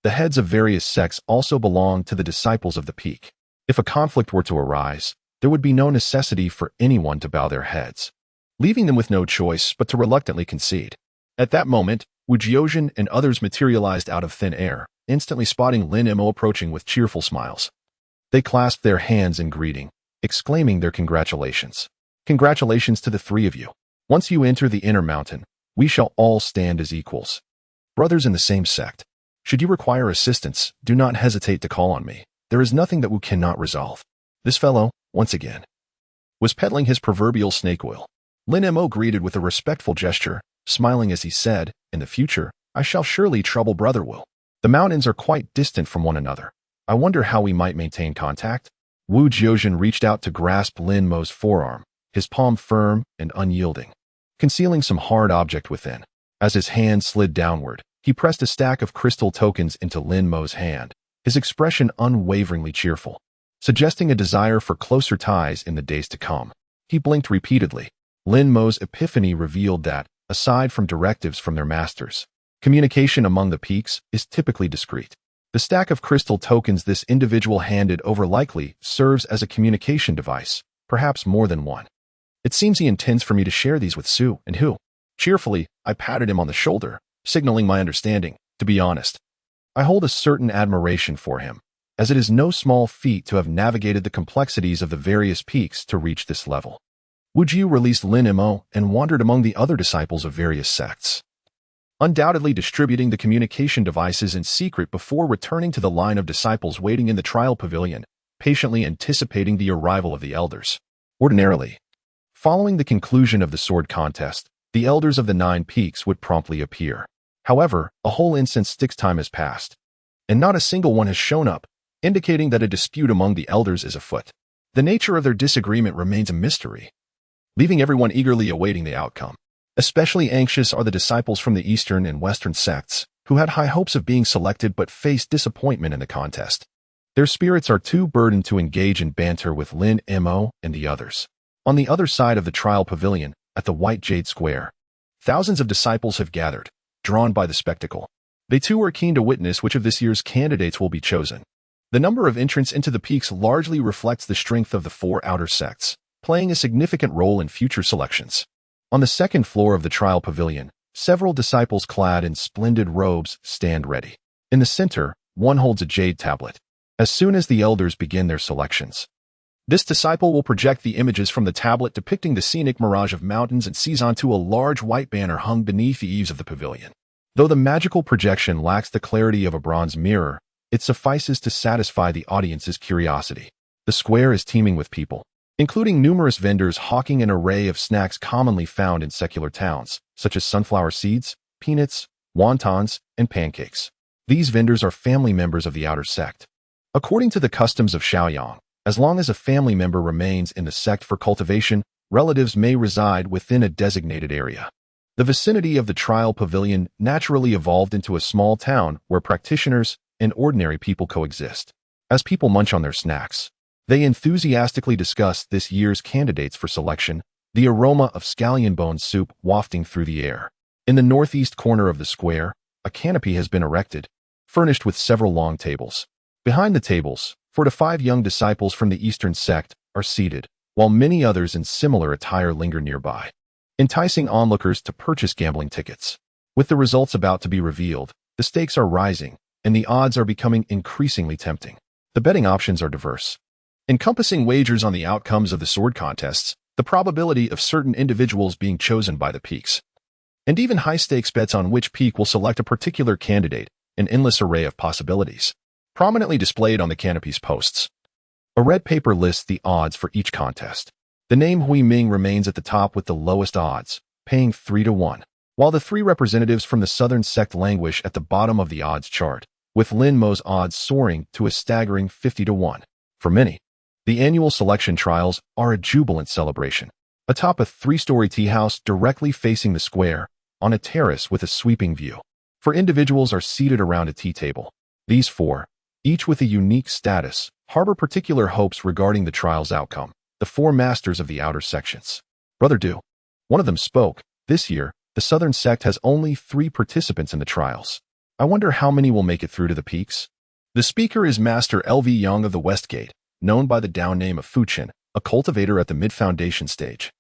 S1: the heads of various sects also belong to the disciples of the peak. If a conflict were to arise, there would be no necessity for anyone to bow their heads, leaving them with no choice but to reluctantly concede. At that moment, Wu Jiozhen and others materialized out of thin air, instantly spotting Lin Mo approaching with cheerful smiles. They clasped their hands in greeting, exclaiming their congratulations. Congratulations to the three of you. Once you enter the inner mountain, we shall all stand as equals. Brothers in the same sect. Should you require assistance, do not hesitate to call on me. There is nothing that we cannot resolve. This fellow, once again, was peddling his proverbial snake oil. Lin Mo greeted with a respectful gesture, smiling as he said, "In the future, I shall surely trouble Brother Wu. The mountains are quite distant from one another. I wonder how we might maintain contact." Wu Jiuzhen reached out to grasp Lin Mo's forearm, his palm firm and unyielding, concealing some hard object within. As his hand slid downward, he pressed a stack of crystal tokens into Lin Mo's hand, his expression unwaveringly cheerful, suggesting a desire for closer ties in the days to come. He blinked repeatedly. Lin Mo's epiphany revealed that, aside from directives from their masters, communication among the peaks is typically discreet. The stack of crystal tokens this individual handed over likely serves as a communication device, perhaps more than one. It seems he intends for me to share these with Su and Hu. Cheerfully, I patted him on the shoulder, signaling my understanding. To be honest, I hold a certain admiration for him, as it is no small feat to have navigated the complexities of the various peaks to reach this level. Wu Jiu released Lin Mo and wandered among the other disciples of various sects, undoubtedly distributing the communication devices in secret before returning to the line of disciples waiting in the trial pavilion, patiently anticipating the arrival of the elders. Ordinarily, following the conclusion of the sword contest, the elders of the 9 peaks would promptly appear. However, a whole instant sticks time has passed, and not a single one has shown up, indicating that a dispute among the elders is afoot. The nature of their disagreement remains a mystery, leaving everyone eagerly awaiting the outcome. Especially anxious are the disciples from the eastern and western sects, who had high hopes of being selected but faced disappointment in the contest. Their spirits are too burdened to engage in banter with Lin Mo and the others. On the other side of the trial pavilion, at the White Jade Square, thousands of disciples have gathered, drawn by the spectacle. They too are keen to witness which of this year's candidates will be chosen. The number of entrants into the peaks largely reflects the strength of the 4 outer sects, playing a significant role in future selections. On the second floor of the trial pavilion, several disciples clad in splendid robes stand ready. In the center, one holds a jade tablet. As soon as the elders begin their selections, this disciple will project the images from the tablet depicting the scenic mirage of mountains and sees onto a large white banner hung beneath the eaves of the pavilion. Though the magical projection lacks the clarity of a bronze mirror, it suffices to satisfy the audience's curiosity. The square is teeming with people, including numerous vendors hawking an array of snacks commonly found in secular towns, such as sunflower seeds, peanuts, wontons, and pancakes. These vendors are family members of the outer sect. According to the customs of Shaoyang, as long as a family member remains in the sect for cultivation, relatives may reside within a designated area. The vicinity of the trial pavilion naturally evolved into a small town where practitioners and ordinary people coexist. As people munch on their snacks, they enthusiastically discuss this year's candidates for selection, the aroma of scallion bone soup wafting through the air. In the northeast corner of the square, a canopy has been erected, furnished with several long tables. Behind the tables, 4 to 5 young disciples from the eastern sect are seated, while many others in similar attire linger nearby, enticing onlookers to purchase gambling tickets. With the results about to be revealed, the stakes are rising, and the odds are becoming increasingly tempting. The betting options are diverse, encompassing wagers on the outcomes of the sword contests, the probability of certain individuals being chosen by the peaks, and even high-stakes bets on which peak will select a particular candidate, an endless array of possibilities. Prominently displayed on the canopy's posts, a red paper lists the odds for each contest. The name Hui Ming remains at the top with the lowest odds, paying 3 to 1, while the 3 representatives from the southern sect languish at the bottom of the odds chart, with Lin Mo's odds soaring to a staggering 50 to 1. For many, the annual selection trials are a jubilant celebration. Atop a 3-story tea house directly facing the square, on a terrace with a sweeping view, 4 individuals are seated around a tea table. These 4, each with a unique status, harbor particular hopes regarding the trial's outcome. The 4 masters of the outer sections. Brother Du, one of them spoke. This year, the southern sect has only 3 participants in the trials. I wonder how many will make it through to the peaks. The speaker is Master L.V. Young of the West Gate, known by the down name of Fuchin, a cultivator at the mid-foundation stage,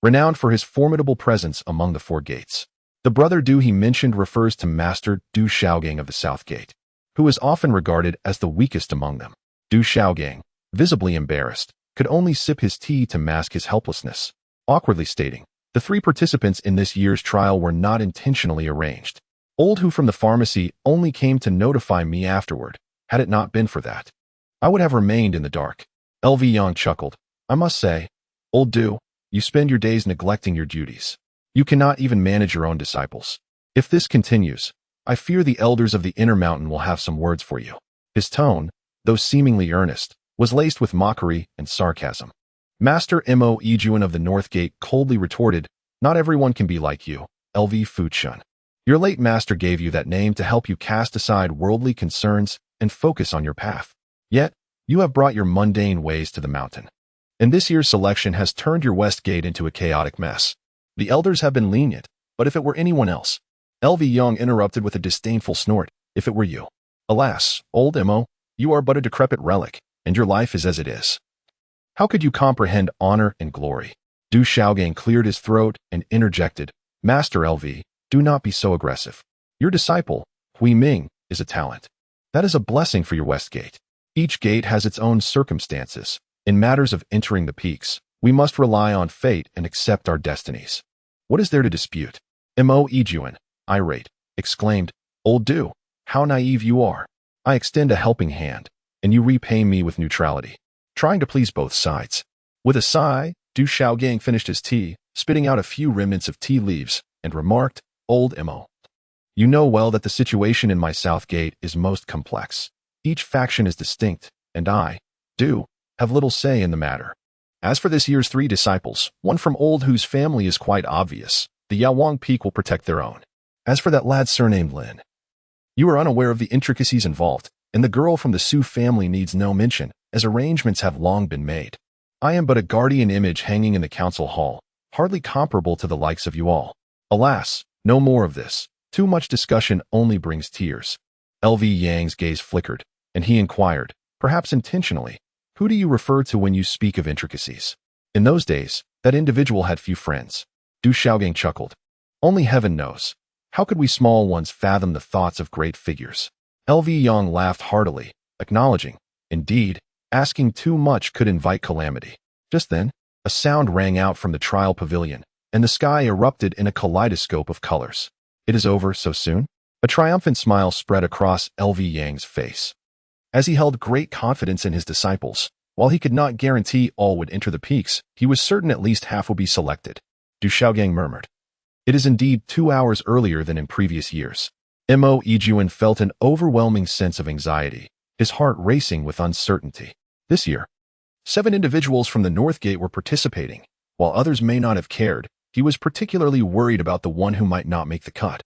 S1: renowned for his formidable presence among the 4 gates. The brother Du he mentioned refers to Master Du Shaogang of the South Gate, who was often regarded as the weakest among them. Du Xiaogang, visibly embarrassed, could only sip his tea to mask his helplessness, awkwardly stating, "The three participants in this year's trial were not intentionally arranged. Old Hu from the pharmacy only came to notify me afterward. Had it not been for that, I would have remained in the dark." LV Yang chuckled. "I must say, Old Du, you spend your days neglecting your duties. You cannot even manage your own disciples. If this continues, I fear the elders of the Inner Mountain will have some words for you." His tone, though seemingly earnest, was laced with mockery and sarcasm. Master Mo Yijuan of the North Gate coldly retorted, "Not everyone can be like you, LV Fuchun. Your late master gave you that name to help you cast aside worldly concerns and focus on your path. Yet, you have brought your mundane ways to the mountain. And this year's selection has turned your West Gate into a chaotic mess. The elders have been lenient, but if it were anyone else," LV Young interrupted with a disdainful snort, "if it were you. Alas, old Mo, you are but a decrepit relic, and your life is as it is. How could you comprehend honor and glory?" Du Xiaogang cleared his throat and interjected, "Master LV, do not be so aggressive. Your disciple, Hui Ming, is a talent. That is a blessing for your West Gate. Each gate has its own circumstances. In matters of entering the peaks, we must rely on fate and accept our destinies. What is there to dispute?" Mo Yijuan, irate, exclaimed, "Old Du, how naive you are. I extend a helping hand, and you repay me with neutrality, trying to please both sides." With a sigh, Du Xiaogang finished his tea, spitting out a few remnants of tea leaves, and remarked, "Old Mo, you know well that the situation in my South Gate is most complex. Each faction is distinct, and I, Du, have little say in the matter. As for this year's three disciples, one from Old Hu's family is quite obvious. The Yawang Peak will protect their own. As for that lad surnamed Lin, you are unaware of the intricacies involved, and the girl from the Su family needs no mention, as arrangements have long been made. I am but a guardian image hanging in the council hall, hardly comparable to the likes of you all. Alas, no more of this. Too much discussion only brings tears." LV Yang's gaze flickered, and he inquired, perhaps intentionally, "Who do you refer to when you speak of intricacies?" In those days, that individual had few friends. Du Xiaogang chuckled. "Only heaven knows. How could we small ones fathom the thoughts of great figures?" LV Yang laughed heartily, acknowledging, indeed, asking too much could invite calamity. Just then, a sound rang out from the trial pavilion, and the sky erupted in a kaleidoscope of colors. "It is over so soon?" A triumphant smile spread across LV Yang's face. As he held great confidence in his disciples, while he could not guarantee all would enter the peaks, he was certain at least half would be selected. Du Xiaogang murmured, "It is indeed 2 hours earlier than in previous years." Mo Yijuan felt an overwhelming sense of anxiety, his heart racing with uncertainty. This year, 7 individuals from the North Gate were participating. While others may not have cared, he was particularly worried about the one who might not make the cut.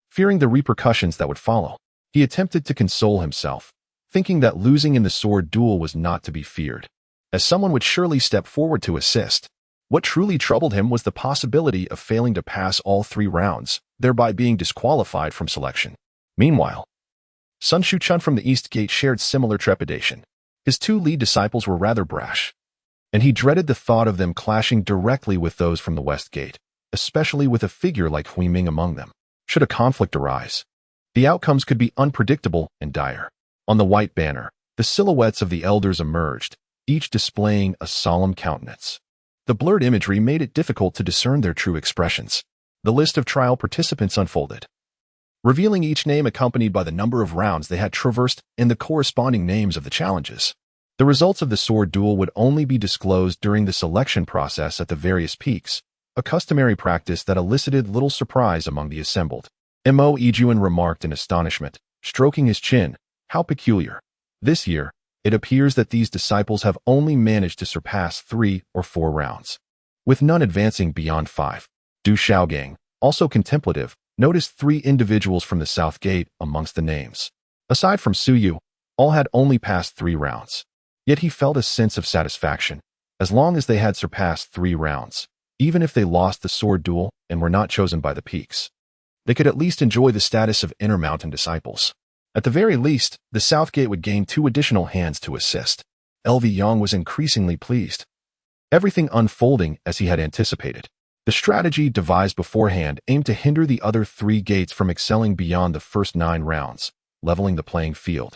S1: Fearing the repercussions that would follow, he attempted to console himself, thinking that losing in the sword duel was not to be feared, as someone would surely step forward to assist. What truly troubled him was the possibility of failing to pass all 3 rounds, thereby being disqualified from selection. Meanwhile, Sun Shuchun from the East Gate shared similar trepidation. His 2 lead disciples were rather brash, and he dreaded the thought of them clashing directly with those from the West Gate, especially with a figure like Hui Ming among them. Should a conflict arise, the outcomes could be unpredictable and dire. On the white banner, the silhouettes of the elders emerged, each displaying a solemn countenance. The blurred imagery made it difficult to discern their true expressions. The list of trial participants unfolded, revealing each name accompanied by the number of rounds they had traversed and the corresponding names of the challenges. The results of the sword duel would only be disclosed during the selection process at the various peaks, a customary practice that elicited little surprise among the assembled. Mo Yijuan remarked in astonishment, stroking his chin, "How peculiar. This year, it appears that these disciples have only managed to surpass 3 or 4 rounds, with none advancing beyond 5. Du Xiaogang, also contemplative, noticed 3 individuals from the South Gate amongst the names. Aside from Su Yu, all had only passed 3 rounds. Yet he felt a sense of satisfaction, as long as they had surpassed 3 rounds, even if they lost the sword duel and were not chosen by the peaks. They could at least enjoy the status of Inner Mountain disciples. At the very least, the South Gate would gain 2 additional hands to assist. LV Yang was increasingly pleased. Everything unfolding as he had anticipated. The strategy devised beforehand aimed to hinder the other 3 gates from excelling beyond the first 9 rounds, leveling the playing field,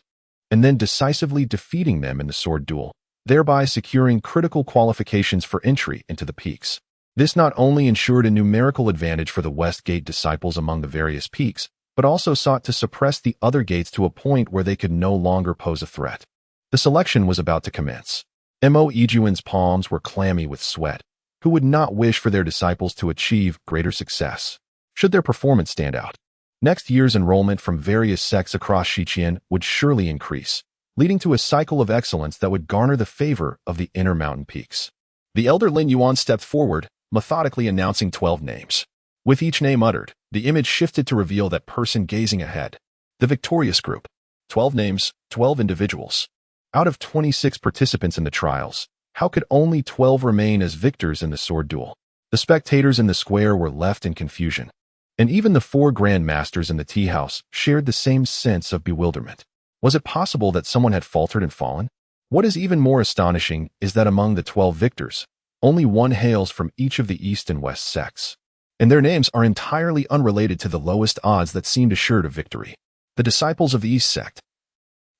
S1: and then decisively defeating them in the sword duel, thereby securing critical qualifications for entry into the peaks. This not only ensured a numerical advantage for the West Gate disciples among the various peaks, but also sought to suppress the other gates to a point where they could no longer pose a threat. The selection was about to commence. Ejuan's palms were clammy with sweat. Who would not wish for their disciples to achieve greater success, should their performance stand out? Next year's enrollment from various sects across Shiqian would surely increase, leading to a cycle of excellence that would garner the favor of the inner mountain peaks. The elder Lin Yuan stepped forward, methodically announcing 12 names. With each name uttered, the image shifted to reveal that person gazing ahead. The victorious group. 12 names, 12 individuals. Out of 26 participants in the trials, how could only 12 remain as victors in the sword duel? The spectators in the square were left in confusion, and even the 4 Grand Masters in the tea house shared the same sense of bewilderment. Was it possible that someone had faltered and fallen? What is even more astonishing is that among the 12 victors, only one hails from each of the East and West sects, and their names are entirely unrelated to the lowest odds that seemed assured of victory. The disciples of the East sect,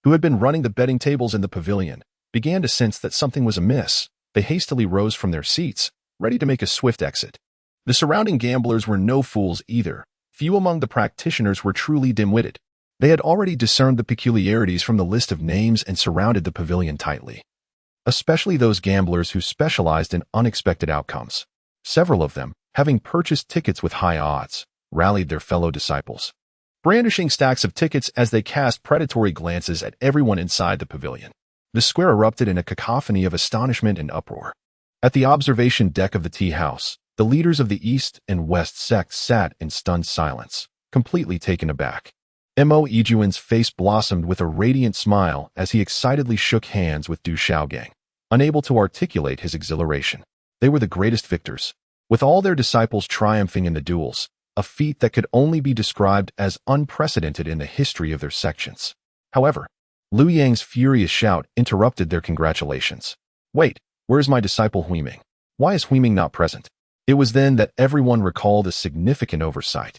S1: who had been running the betting tables in the pavilion, began to sense that something was amiss. They hastily rose from their seats, ready to make a swift exit. The surrounding gamblers were no fools either. Few among the practitioners were truly dim-witted. They had already discerned the peculiarities from the list of names and surrounded the pavilion tightly, especially those gamblers who specialized in unexpected outcomes. Several of them, having purchased tickets with high odds, rallied their fellow disciples, brandishing stacks of tickets as they cast predatory glances at everyone inside the pavilion. The square erupted in a cacophony of astonishment and uproar. At the observation deck of the tea house, the leaders of the East and West sects sat in stunned silence, completely taken aback. Ejuan's face blossomed with a radiant smile as he excitedly shook hands with Du Xiaogang, unable to articulate his exhilaration. They were the greatest victors, with all their disciples triumphing in the duels, a feat that could only be described as unprecedented in the history of their sections. However, Liu Yang's furious shout interrupted their congratulations. Wait, where is my disciple Huiming? Why is Huiming not present? It was then that everyone recalled a significant oversight.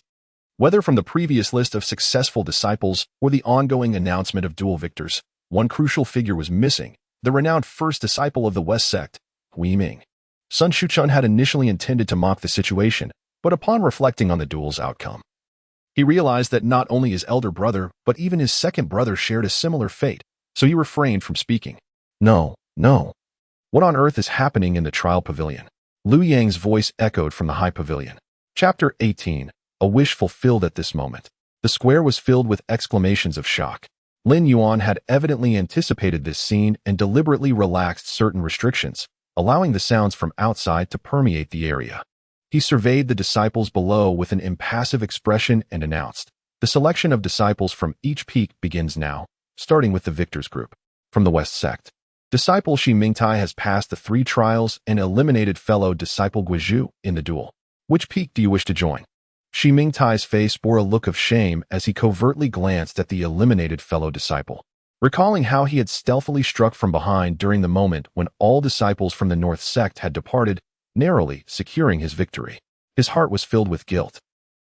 S1: Whether from the previous list of successful disciples or the ongoing announcement of duel victors, one crucial figure was missing, the renowned first disciple of the West sect, Huiming. Sun Shuchun had initially intended to mock the situation, but upon reflecting on the duel's outcome, he realized that not only his elder brother, but even his second brother shared a similar fate, so he refrained from speaking. No. What on earth is happening in the trial pavilion? Liu Yang's voice echoed from the high pavilion. Chapter 18. A wish fulfilled at this moment. The square was filled with exclamations of shock. Lin Yuan had evidently anticipated this scene and deliberately relaxed certain restrictions, allowing the sounds from outside to permeate the area. He surveyed the disciples below with an impassive expression and announced, "The selection of disciples from each peak begins now, starting with the victors group." From the West sect, disciple Shi Mingtai has passed the 3 trials and eliminated fellow disciple Guizhu in the duel. Which peak do you wish to join? Shi Mingtai's face bore a look of shame as he covertly glanced at the eliminated fellow disciple, recalling how he had stealthily struck from behind during the moment when all disciples from the North sect had departed, narrowly securing his victory. His heart was filled with guilt.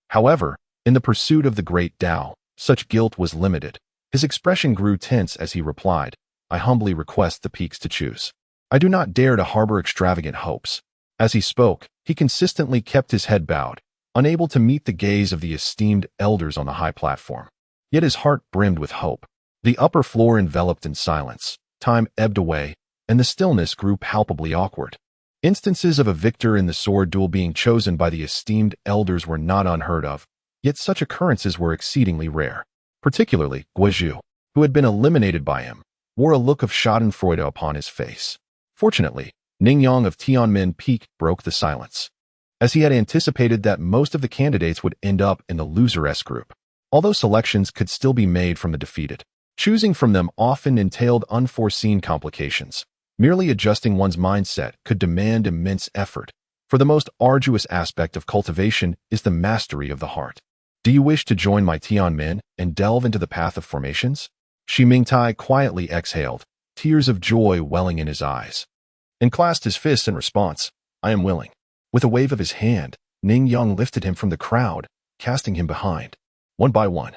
S1: However, in the pursuit of the great Tao, such guilt was limited. His expression grew tense as he replied, "I humbly request the peaks to choose. I do not dare to harbor extravagant hopes." As he spoke, he consistently kept his head bowed, unable to meet the gaze of the esteemed elders on the high platform. Yet his heart brimmed with hope. The upper floor enveloped in silence. Time ebbed away, and the stillness grew palpably awkward. Instances of a victor in the sword duel being chosen by the esteemed elders were not unheard of, yet such occurrences were exceedingly rare. Particularly, Guizhu, who had been eliminated by him, wore a look of schadenfreude upon his face. Fortunately, Ningyang of Tianmen Peak broke the silence, as he had anticipated that most of the candidates would end up in the loser S group. Although selections could still be made from the defeated, choosing from them often entailed unforeseen complications. Merely adjusting one's mindset could demand immense effort, for the most arduous aspect of cultivation is the mastery of the heart. Do you wish to join my Tianmen and delve into the path of formations? Shi Mingtai quietly exhaled, tears of joy welling in his eyes, and clasped his fists in response. "I am willing." With a wave of his hand, Ningyang lifted him from the crowd, casting him behind. One by one,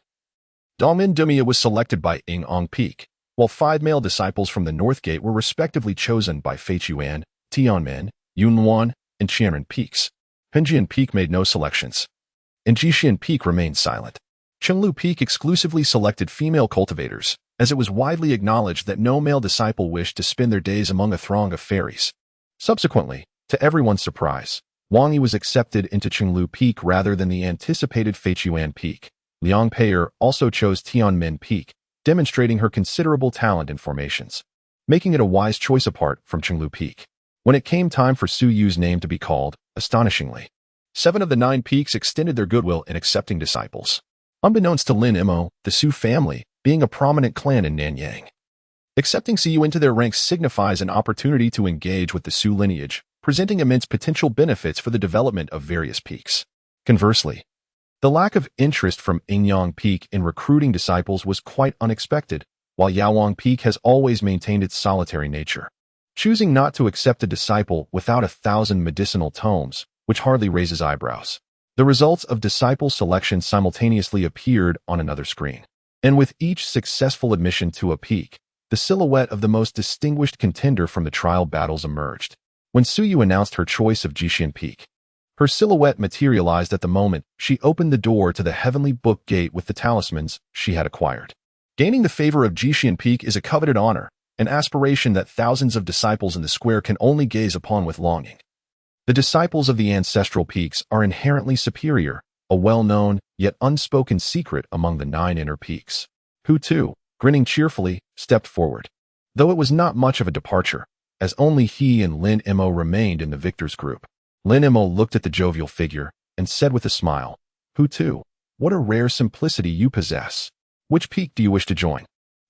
S1: Dongmin Dumia was selected by Ingong Peak, while 5 male disciples from the North Gate were respectively chosen by Fei Chuan, Tianmin, Yunwan, and Qianren Peaks. Penjian Peak made no selections, and Jixian Peak remained silent. Chenglu Peak exclusively selected female cultivators, as it was widely acknowledged that no male disciple wished to spend their days among a throng of fairies. Subsequently, to everyone's surprise, Wang Yi was accepted into Chenglu Peak rather than the anticipated Feichuan Peak. Liang Pei'er also chose Tianmin Peak, demonstrating her considerable talent in formations, making it a wise choice apart from Chenglu Peak. When it came time for Su Yu's name to be called, astonishingly, 7 of the 9 peaks extended their goodwill in accepting disciples. Unbeknownst to Lin Mo, the Su family, being a prominent clan in Nanyang. Accepting Su Yu into their ranks signifies an opportunity to engage with the Su lineage, presenting immense potential benefits for the development of various peaks. Conversely, the lack of interest from Ingyang Peak in recruiting disciples was quite unexpected, while Yaowang Peak has always maintained its solitary nature, choosing not to accept a disciple without 1,000 medicinal tomes, which hardly raises eyebrows. The results of disciple selection simultaneously appeared on another screen, and with each successful admission to a peak, the silhouette of the most distinguished contender from the trial battles emerged. When Su Yu announced her choice of Jixian Peak, her silhouette materialized at the moment she opened the door to the heavenly book gate with the talismans she had acquired. Gaining the favor of Jixian Peak is a coveted honor, an aspiration that thousands of disciples in the square can only gaze upon with longing. The disciples of the ancestral peaks are inherently superior, a well-known yet unspoken secret among the 9 inner peaks. Hu Tu, grinning cheerfully, stepped forward, though it was not much of a departure, as only he and Lin Mo remained in the victors group. Lin Mo looked at the jovial figure and said with a smile, "Hu Tu, what a rare simplicity you possess. Which peak do you wish to join?"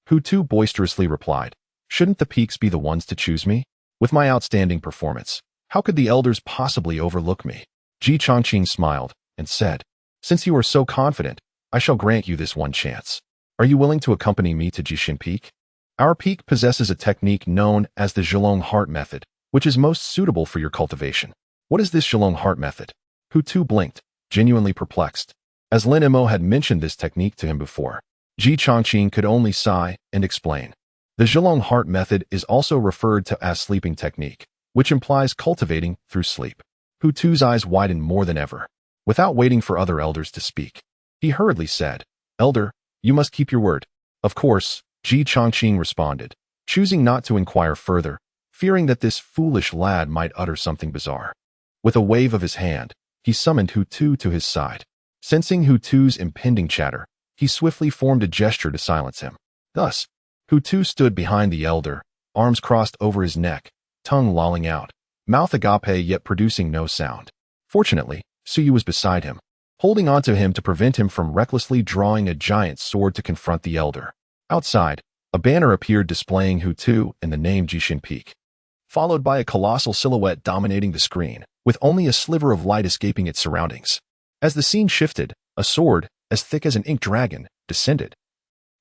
S1: Hu Tu boisterously replied, "Shouldn't the peaks be the ones to choose me? With my outstanding performance, how could the elders possibly overlook me?" Ji Chongqing smiled and said, "Since you are so confident, I shall grant you this one chance. Are you willing to accompany me to Jixian Peak? Our peak possesses a technique known as the Zhulong Heart Method, which is most suitable for your cultivation." "What is this Zhulong Heart Method?" Hu Tu blinked, genuinely perplexed. As Lin Mo had mentioned this technique to him before, Ji Chongqing could only sigh and explain. The Zhulong Heart Method is also referred to as sleeping technique, which implies cultivating through sleep. Hu Tu's eyes widened more than ever. Without waiting for other elders to speak, he hurriedly said, "Elder, you must keep your word." "Of course," Ji Chongqing responded, choosing not to inquire further, fearing that this foolish lad might utter something bizarre. With a wave of his hand, he summoned Hu Tu to his side. Sensing Hu Tu's impending chatter, he swiftly formed a gesture to silence him. Thus, Hu Tu stood behind the elder, arms crossed over his neck, tongue lolling out, mouth agape yet producing no sound. Fortunately, Su Yu was beside him, holding onto him to prevent him from recklessly drawing a giant sword to confront the elder. Outside, a banner appeared displaying Hu Tu and the name Jixian Peak, followed by a colossal silhouette dominating the screen, with only a sliver of light escaping its surroundings. As the scene shifted, a sword, as thick as an ink dragon, descended,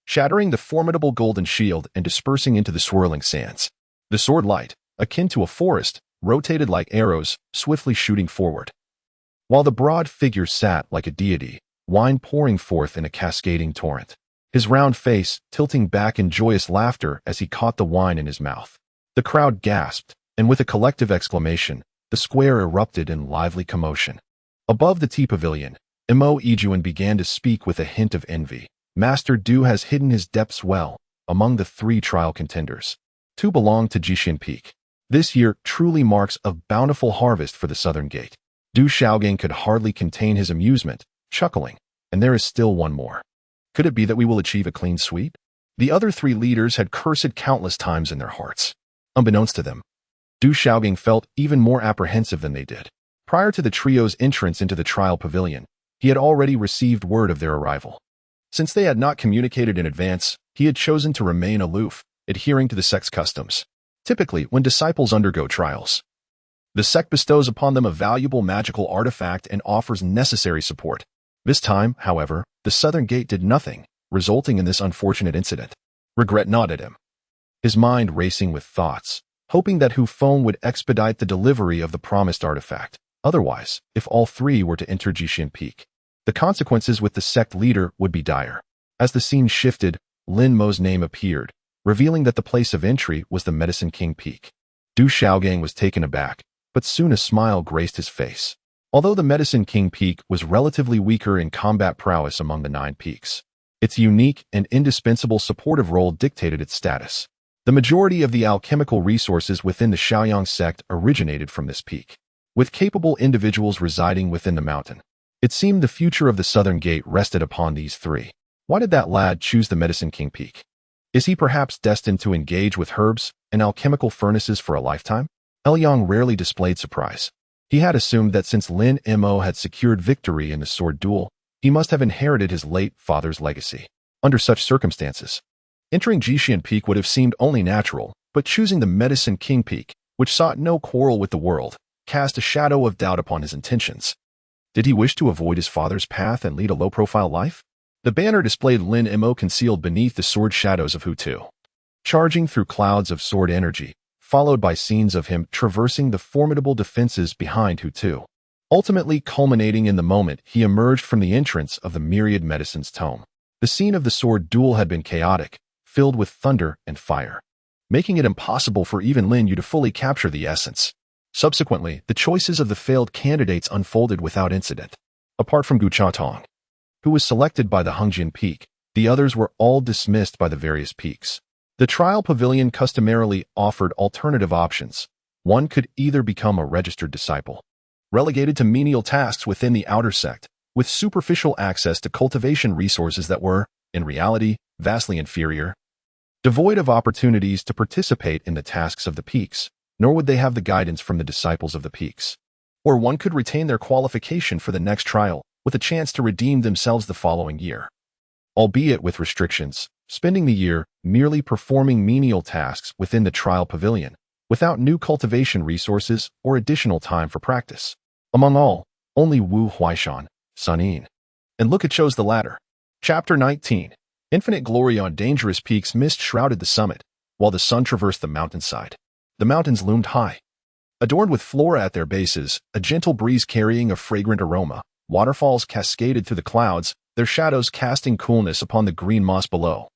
S1: shattering the formidable golden shield and dispersing into the swirling sands. The sword light, akin to a forest, rotated like arrows, swiftly shooting forward, while the broad figure sat like a deity, wine pouring forth in a cascading torrent, his round face tilting back in joyous laughter as he caught the wine in his mouth. The crowd gasped, and with a collective exclamation, the square erupted in lively commotion. Above the tea pavilion, Mo Ijuan began to speak with a hint of envy. "Master Du has hidden his depths well among the 3 trial contenders. 2 belong to Jixian Peak. This year truly marks a bountiful harvest for the Southern Gate." Du Xiaogang could hardly contain his amusement, chuckling, "And there is still one more. Could it be that we will achieve a clean sweep?" The other 3 leaders had cursed countless times in their hearts. Unbeknownst to them, Du Xiaogang felt even more apprehensive than they did. Prior to the trio's entrance into the trial pavilion, he had already received word of their arrival. Since they had not communicated in advance, he had chosen to remain aloof, adhering to the sect's customs. Typically, when disciples undergo trials, the sect bestows upon them a valuable magical artifact and offers necessary support. This time, however, the Southern Gate did nothing, resulting in this unfortunate incident. Regret gnawed at him, his mind racing with thoughts, hoping that Hu Feng would expedite the delivery of the promised artifact. Otherwise, if all 3 were to enter Jixian Peak, the consequences with the sect leader would be dire. As the scene shifted, Lin Mo's name appeared, revealing that the place of entry was the Medicine King Peak. Du Xiaogang was taken aback, but soon a smile graced his face. Although the Medicine King Peak was relatively weaker in combat prowess among the 9 peaks, its unique and indispensable supportive role dictated its status. The majority of the alchemical resources within the Shaoyang sect originated from this peak, with capable individuals residing within the mountain. It seemed the future of the Southern Gate rested upon these 3. Why did that lad choose the Medicine King Peak? Is he perhaps destined to engage with herbs and alchemical furnaces for a lifetime? Elyang rarely displayed surprise. He had assumed that since Lin Mo had secured victory in the sword duel, he must have inherited his late father's legacy. Under such circumstances, entering Jixian Peak would have seemed only natural, but choosing the Medicine King Peak, which sought no quarrel with the world, cast a shadow of doubt upon his intentions. Did he wish to avoid his father's path and lead a low-profile life? The banner displayed Lin Mo concealed beneath the sword shadows of Hu Tu, charging through clouds of sword energy, followed by scenes of him traversing the formidable defenses behind Hu Tu. Ultimately culminating in the moment he emerged from the entrance of the Myriad Medicines Tome. The scene of the sword duel had been chaotic, filled with thunder and fire, making it impossible for even Lin Yu to fully capture the essence. Subsequently, the choices of the failed candidates unfolded without incident. Apart from Gu Chatong, who was selected by the Hengjian Peak, the others were all dismissed by the various peaks. The trial pavilion customarily offered alternative options. One could either become a registered disciple, relegated to menial tasks within the outer sect, with superficial access to cultivation resources that were, in reality, vastly inferior, devoid of opportunities to participate in the tasks of the peaks, nor would they have the guidance from the disciples of the peaks. Or one could retain their qualification for the next trial, with a chance to redeem themselves the following year, albeit with restrictions, spending the year merely performing menial tasks within the trial pavilion, without new cultivation resources or additional time for practice. Among all, only Wu Huaishan, Sun Yin, and Luca chose the latter. Chapter 19. Infinite glory on dangerous peaks mist shrouded the summit, while the sun traversed the mountainside. The mountains loomed high, adorned with flora at their bases, a gentle breeze carrying a fragrant aroma. Waterfalls cascaded through the clouds, their shadows casting coolness upon the green moss below.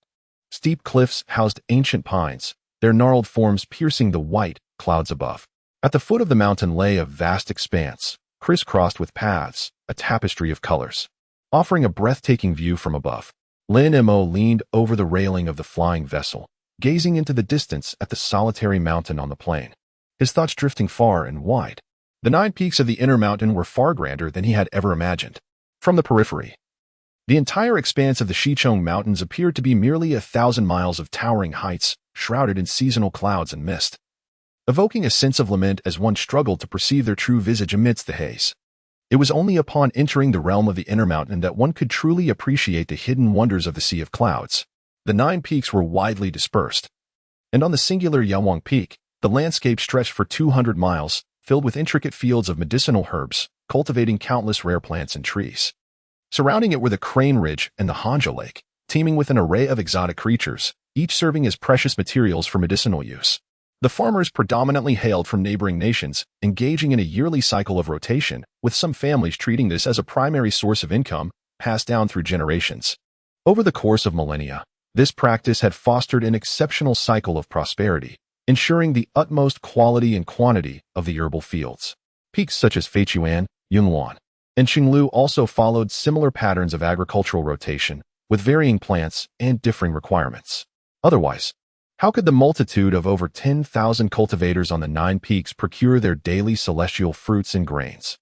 S1: Steep cliffs housed ancient pines, their gnarled forms piercing the white clouds above. At the foot of the mountain lay a vast expanse, crisscrossed with paths, a tapestry of colors, offering a breathtaking view from above. Lin Mo leaned over the railing of the flying vessel, gazing into the distance at the solitary mountain on the plain, his thoughts drifting far and wide. The 9 peaks of the inner mountain were far grander than he had ever imagined. From the periphery, the entire expanse of the Shichong Mountains appeared to be merely 1,000 miles of towering heights, shrouded in seasonal clouds and mist, evoking a sense of lament as one struggled to perceive their true visage amidst the haze. It was only upon entering the realm of the inner mountain that one could truly appreciate the hidden wonders of the Sea of Clouds. The 9 peaks were widely dispersed, and on the singular Yawang Peak, the landscape stretched for 200 miles, filled with intricate fields of medicinal herbs, cultivating countless rare plants and trees. Surrounding it were the Crane Ridge and the Hanja Lake, teeming with an array of exotic creatures, each serving as precious materials for medicinal use. The farmers predominantly hailed from neighboring nations, engaging in a yearly cycle of rotation, with some families treating this as a primary source of income, passed down through generations. Over the course of millennia, this practice had fostered an exceptional cycle of prosperity, ensuring the utmost quality and quantity of the herbal fields. Peaks such as Feichuan, Yunguan, and Qinglu also followed similar patterns of agricultural rotation, with varying plants and differing requirements. Otherwise, how could the multitude of over 10,000 cultivators on the 9 peaks procure their daily celestial fruits and grains?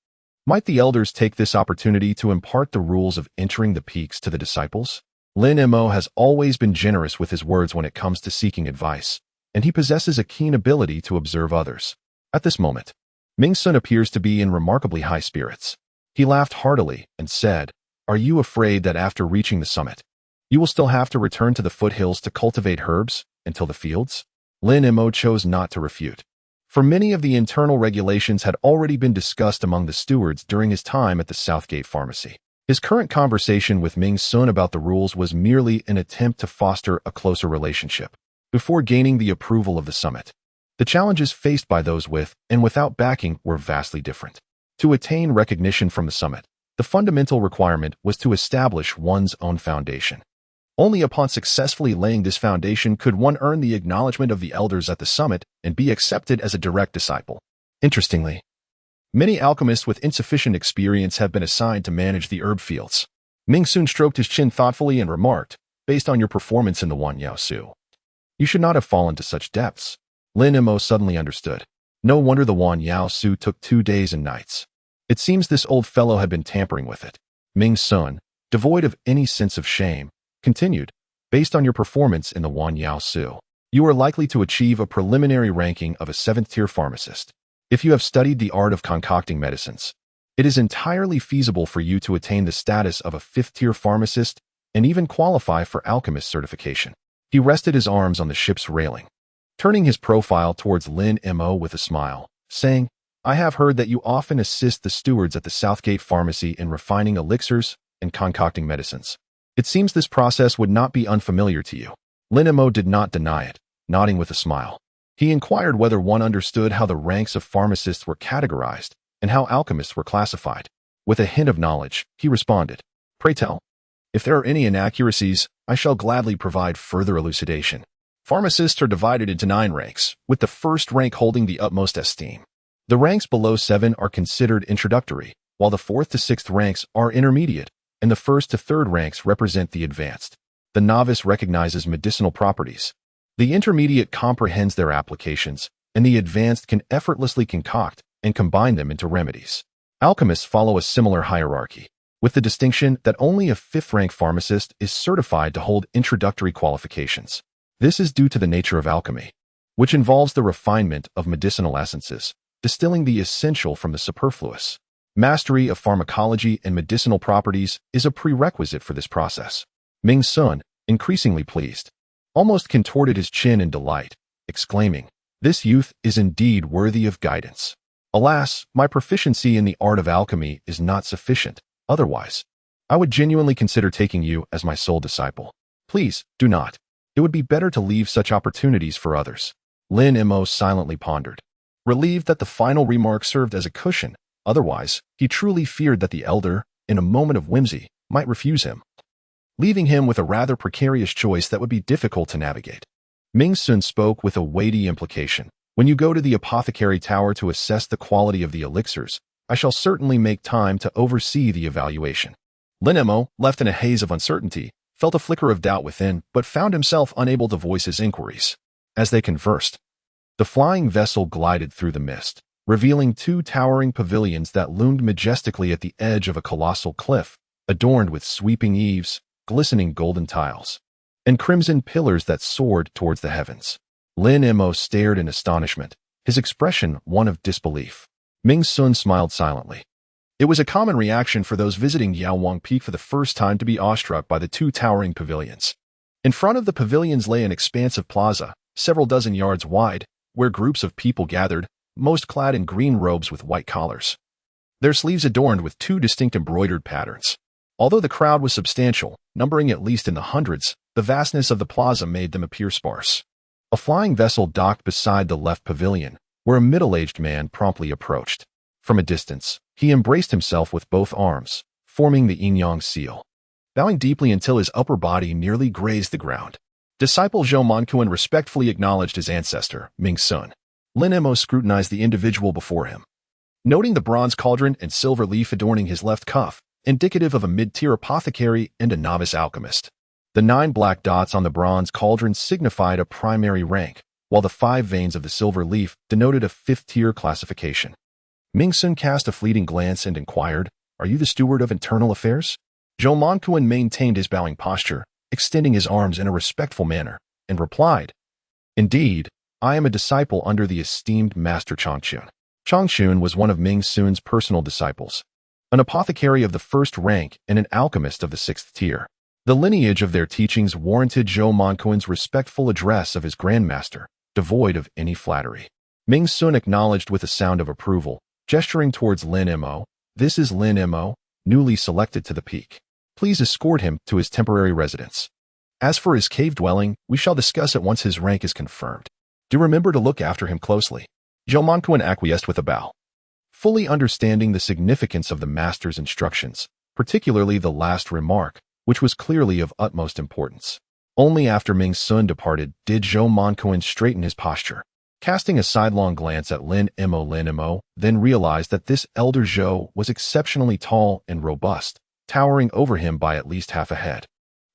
S1: Might the elders take this opportunity to impart the rules of entering the peaks to the disciples? Lin Mo has always been generous with his words when it comes to seeking advice, and he possesses a keen ability to observe others. At this moment, Ming Sun appears to be in remarkably high spirits. He laughed heartily and said, "Are you afraid that after reaching the summit, you will still have to return to the foothills to cultivate herbs until the fields?" Lin Mo chose not to refute, for many of the internal regulations had already been discussed among the stewards during his time at the Southgate Pharmacy. His current conversation with Ming Sun about the rules was merely an attempt to foster a closer relationship before gaining the approval of the summit. The challenges faced by those with and without backing were vastly different. To attain recognition from the summit, the fundamental requirement was to establish one's own foundation. Only upon successfully laying this foundation could one earn the acknowledgement of the elders at the summit and be accepted as a direct disciple. Interestingly, many alchemists with insufficient experience have been assigned to manage the herb fields. Ming Sun stroked his chin thoughtfully and remarked, based on your performance in the Wan Yao Su, you should not have fallen to such depths. Lin Mo suddenly understood. No wonder the Wan Yao Su took 2 days and nights. It seems this old fellow had been tampering with it. Ming Sun, devoid of any sense of shame, continued, based on your performance in the Wan Yao Su, you are likely to achieve a preliminary ranking of a 7th-tier pharmacist. If you have studied the art of concocting medicines, it is entirely feasible for you to attain the status of a 5th-tier pharmacist and even qualify for alchemist certification. He rested his arms on the ship's railing, turning his profile towards Lin Mo with a smile, saying, I have heard that you often assist the stewards at the Southgate Pharmacy in refining elixirs and concocting medicines. It seems this process would not be unfamiliar to you. Lin Mo did not deny it, nodding with a smile. He inquired whether one understood how the ranks of pharmacists were categorized and how alchemists were classified. With a hint of knowledge, he responded, Pray tell. If there are any inaccuracies, I shall gladly provide further elucidation. Pharmacists are divided into 9 ranks, with the first rank holding the utmost esteem. The ranks below 7 are considered introductory, while the 4th to 6th ranks are intermediate, and the 1st to 3rd ranks represent the advanced. The novice recognizes medicinal properties. The intermediate comprehends their applications, and the advanced can effortlessly concoct and combine them into remedies. Alchemists follow a similar hierarchy, with the distinction that only a 5th-rank pharmacist is certified to hold introductory qualifications. This is due to the nature of alchemy, which involves the refinement of medicinal essences, distilling the essential from the superfluous. Mastery of pharmacology and medicinal properties is a prerequisite for this process. Ming Sun, increasingly pleased, almost contorted his chin in delight, exclaiming, This youth is indeed worthy of guidance. Alas, my proficiency in the art of alchemy is not sufficient. Otherwise, I would genuinely consider taking you as my sole disciple. Please, do not. It would be better to leave such opportunities for others. Lin Mo silently pondered, relieved that the final remark served as a cushion. Otherwise, he truly feared that the elder, in a moment of whimsy, might refuse him, leaving him with a rather precarious choice that would be difficult to navigate. Ming Sun spoke with a weighty implication. When you go to the apothecary tower to assess the quality of the elixirs, I shall certainly make time to oversee the evaluation. Lin Mo, left in a haze of uncertainty, felt a flicker of doubt within, but found himself unable to voice his inquiries. As they conversed, the flying vessel glided through the mist, revealing 2 towering pavilions that loomed majestically at the edge of a colossal cliff, adorned with sweeping eaves, glistening golden tiles, and crimson pillars that soared towards the heavens. Lin Mo stared in astonishment, his expression one of disbelief. Ming Sun smiled silently. It was a common reaction for those visiting Yaowang Peak for the first time to be awestruck by the 2 towering pavilions. In front of the pavilions lay an expansive plaza, several dozen yards wide, where groups of people gathered, most clad in green robes with white collars, their sleeves adorned with 2 distinct embroidered patterns. Although the crowd was substantial, numbering at least in the hundreds, the vastness of the plaza made them appear sparse. A flying vessel docked beside the left pavilion, where a middle-aged man promptly approached. From a distance, he embraced himself with both arms, forming the yin-yang seal, bowing deeply until his upper body nearly grazed the ground. Disciple Zhou Manquan respectfully acknowledged his ancestor, Ming Sun. Lin Mo scrutinized the individual before him, noting the bronze cauldron and silver leaf adorning his left cuff, indicative of a mid-tier apothecary and a novice alchemist. The 9 black dots on the bronze cauldron signified a primary rank, while the 5 veins of the silver leaf denoted a 5th-tier classification. Ming Sun cast a fleeting glance and inquired, Are you the steward of internal affairs? Zhou Manquan maintained his bowing posture, extending his arms in a respectful manner, and replied, Indeed, I am a disciple under the esteemed Master Changxun. Changxun was one of Ming Sun's personal disciples, an apothecary of the 1st rank and an alchemist of the 6th tier. The lineage of their teachings warranted Zhou Manquan's respectful address of his grandmaster, devoid of any flattery. Ming Sun acknowledged with a sound of approval, gesturing towards Lin Mo. This is Lin Mo, newly selected to the peak. Please escort him to his temporary residence. As for his cave dwelling, we shall discuss it once his rank is confirmed. Do remember to look after him closely. Zhou Manquan acquiesced with a bow, fully understanding the significance of the master's instructions, particularly the last remark, which was clearly of utmost importance. Only after Ming Sun departed did Zhou Monquin straighten his posture. Casting a sidelong glance at Lin Mo, then realized that this elder Zhou was exceptionally tall and robust, towering over him by at least half a head,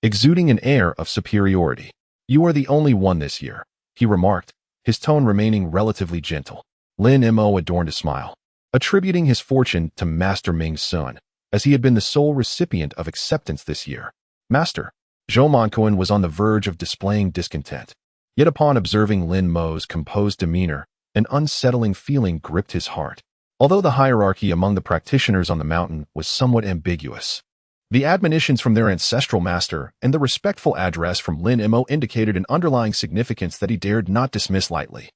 S1: exuding an air of superiority. "You are the only one this year," he remarked, his tone remaining relatively gentle. Lin Mo adorned a smile, attributing his fortune to Master Ming Sun, as he had been the sole recipient of acceptance this year. "Master," Zhou Monquin was on the verge of displaying discontent. Yet upon observing Lin Mo's composed demeanor, an unsettling feeling gripped his heart. Although the hierarchy among the practitioners on the mountain was somewhat ambiguous, the admonitions from their ancestral master and the respectful address from Lin Mo indicated an underlying significance that he dared not dismiss lightly.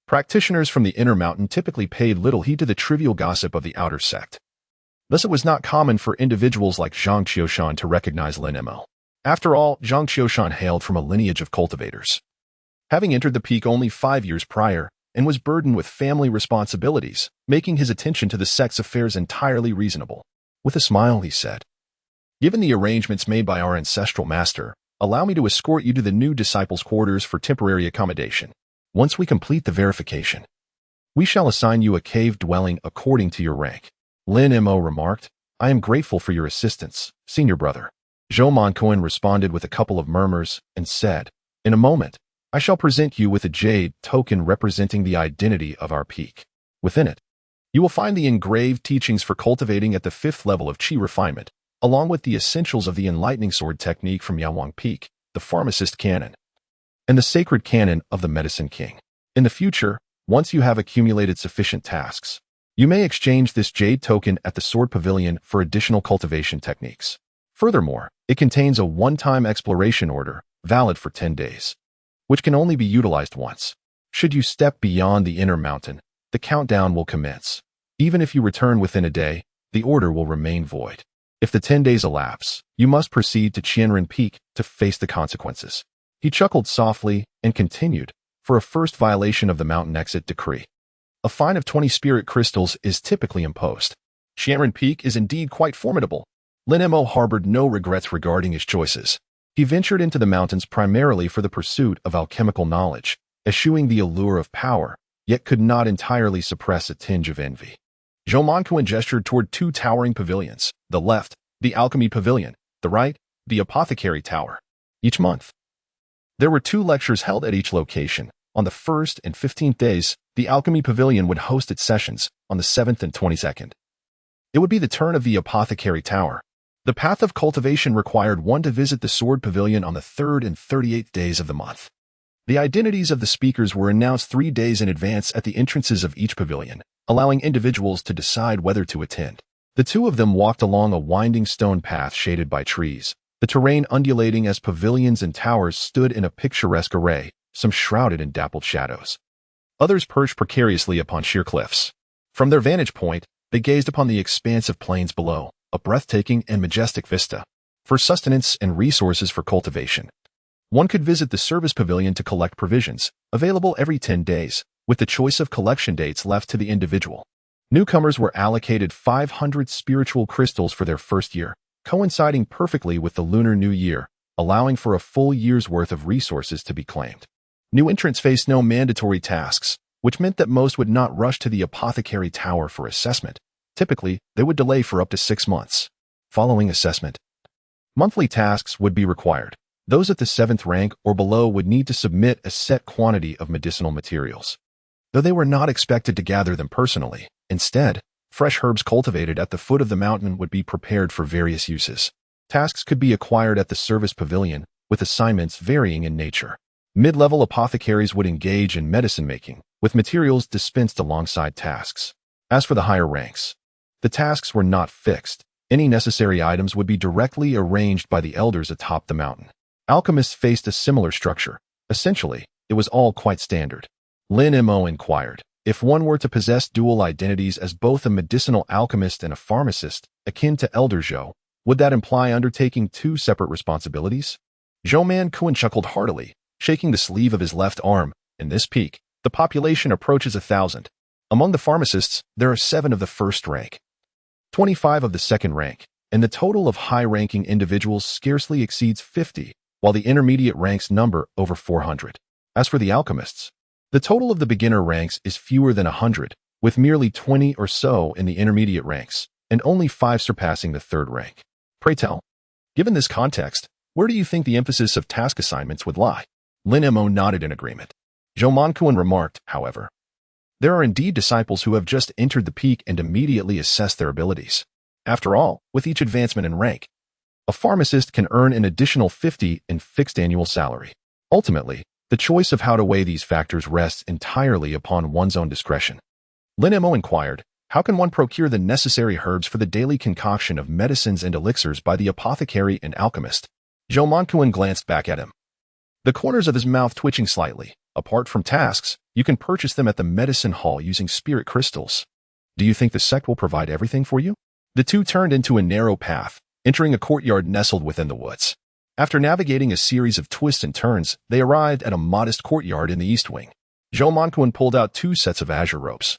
S1: Practitioners from the inner mountain typically paid little heed to the trivial gossip of the outer sect. Thus it was not common for individuals like Zhang Qiushan to recognize Lin Mo. After all, Zhang Qiushan hailed from a lineage of cultivators, having entered the peak only 5 years prior, and was burdened with family responsibilities, making his attention to the sect's affairs entirely reasonable. With a smile, he said, "Given the arrangements made by our ancestral master, allow me to escort you to the new disciples' quarters for temporary accommodation. Once we complete the verification, we shall assign you a cave dwelling according to your rank." Lin Mo remarked, "I am grateful for your assistance, senior brother." Zhou Monquin responded with a couple of murmurs and said, "In a moment, I shall present you with a jade token representing the identity of our peak. Within it, you will find the engraved teachings for cultivating at the 5th level of Qi refinement, along with the essentials of the enlightening sword technique from Yangwang Peak, the pharmacist canon, and the sacred canon of the medicine king. In the future, once you have accumulated sufficient tasks, you may exchange this jade token at the sword pavilion for additional cultivation techniques. Furthermore, it contains a one-time exploration order, valid for 10 days. Which can only be utilized once. Should you step beyond the inner mountain, the countdown will commence. Even if you return within a day, the order will remain void. If the 10 days elapse, you must proceed to Qianren Peak to face the consequences." He chuckled softly and continued, "For a first violation of the mountain exit decree, a fine of 20 spirit crystals is typically imposed." Qianren Peak is indeed quite formidable. Lin Mo harbored no regrets regarding his choices. He ventured into the mountains primarily for the pursuit of alchemical knowledge, eschewing the allure of power, yet could not entirely suppress a tinge of envy. Zhou Monquin gestured toward 2 towering pavilions, the left, the alchemy pavilion, the right, the apothecary tower. Each month, there were 2 lectures held at each location. On the 1st and 15th days, the alchemy pavilion would host its sessions. On the 7th and 22nd, it would be the turn of the apothecary tower. The path of cultivation required one to visit the sword pavilion on the 3rd and 38th days of the month. The identities of the speakers were announced 3 days in advance at the entrances of each pavilion, allowing individuals to decide whether to attend. The 2 of them walked along a winding stone path shaded by trees, the terrain undulating as pavilions and towers stood in a picturesque array, some shrouded in dappled shadows. Others perched precariously upon sheer cliffs. From their vantage point, they gazed upon the expansive plains below, a breathtaking and majestic vista. For sustenance and resources for cultivation, one could visit the service pavilion to collect provisions, available every 10 days, with the choice of collection dates left to the individual. Newcomers were allocated 500 spiritual crystals for their first year, coinciding perfectly with the Lunar New Year, allowing for a full year's worth of resources to be claimed. New entrants faced no mandatory tasks, which meant that most would not rush to the apothecary tower for assessment. Typically, they would delay for up to 6 months. Following assessment, monthly tasks would be required. Those at the 7th rank or below would need to submit a set quantity of medicinal materials, though they were not expected to gather them personally. Instead, fresh herbs cultivated at the foot of the mountain would be prepared for various uses. Tasks could be acquired at the service pavilion, with assignments varying in nature. Mid-level apothecaries would engage in medicine making, with materials dispensed alongside tasks. As for the higher ranks, the tasks were not fixed. Any necessary items would be directly arranged by the elders atop the mountain. Alchemists faced a similar structure. Essentially, it was all quite standard. Lin Mo inquired, if one were to possess dual identities as both a medicinal alchemist and a pharmacist, akin to Elder Zhou, would that imply undertaking 2 separate responsibilities? Zhou Monquin chuckled heartily, shaking the sleeve of his left arm. In this peak, the population approaches 1,000. Among the pharmacists, there are 7 of the 1st rank, 25 of the 2nd rank, and the total of high-ranking individuals scarcely exceeds 50, while the intermediate ranks number over 400. As for the alchemists, the total of the beginner ranks is fewer than 100, with merely 20 or so in the intermediate ranks, and only 5 surpassing the third rank. Pray tell, given this context, where do you think the emphasis of task assignments would lie? Lin Mo nodded in agreement. Zhou Manquan remarked, however, there are indeed disciples who have just entered the peak and immediately assess their abilities. After all, with each advancement in rank, a pharmacist can earn an additional 50 in fixed annual salary. Ultimately, the choice of how to weigh these factors rests entirely upon one's own discretion. Lin Mo inquired, how can one procure the necessary herbs for the daily concoction of medicines and elixirs by the apothecary and alchemist? Zhou Manquan glanced back at him, the corners of his mouth twitching slightly. Apart from tasks, you can purchase them at the medicine hall using spirit crystals. Do you think the sect will provide everything for you? The two turned into a narrow path, entering a courtyard nestled within the woods. After navigating a series of twists and turns, they arrived at a modest courtyard in the east wing. Zhou Manquan pulled out 2 sets of azure robes,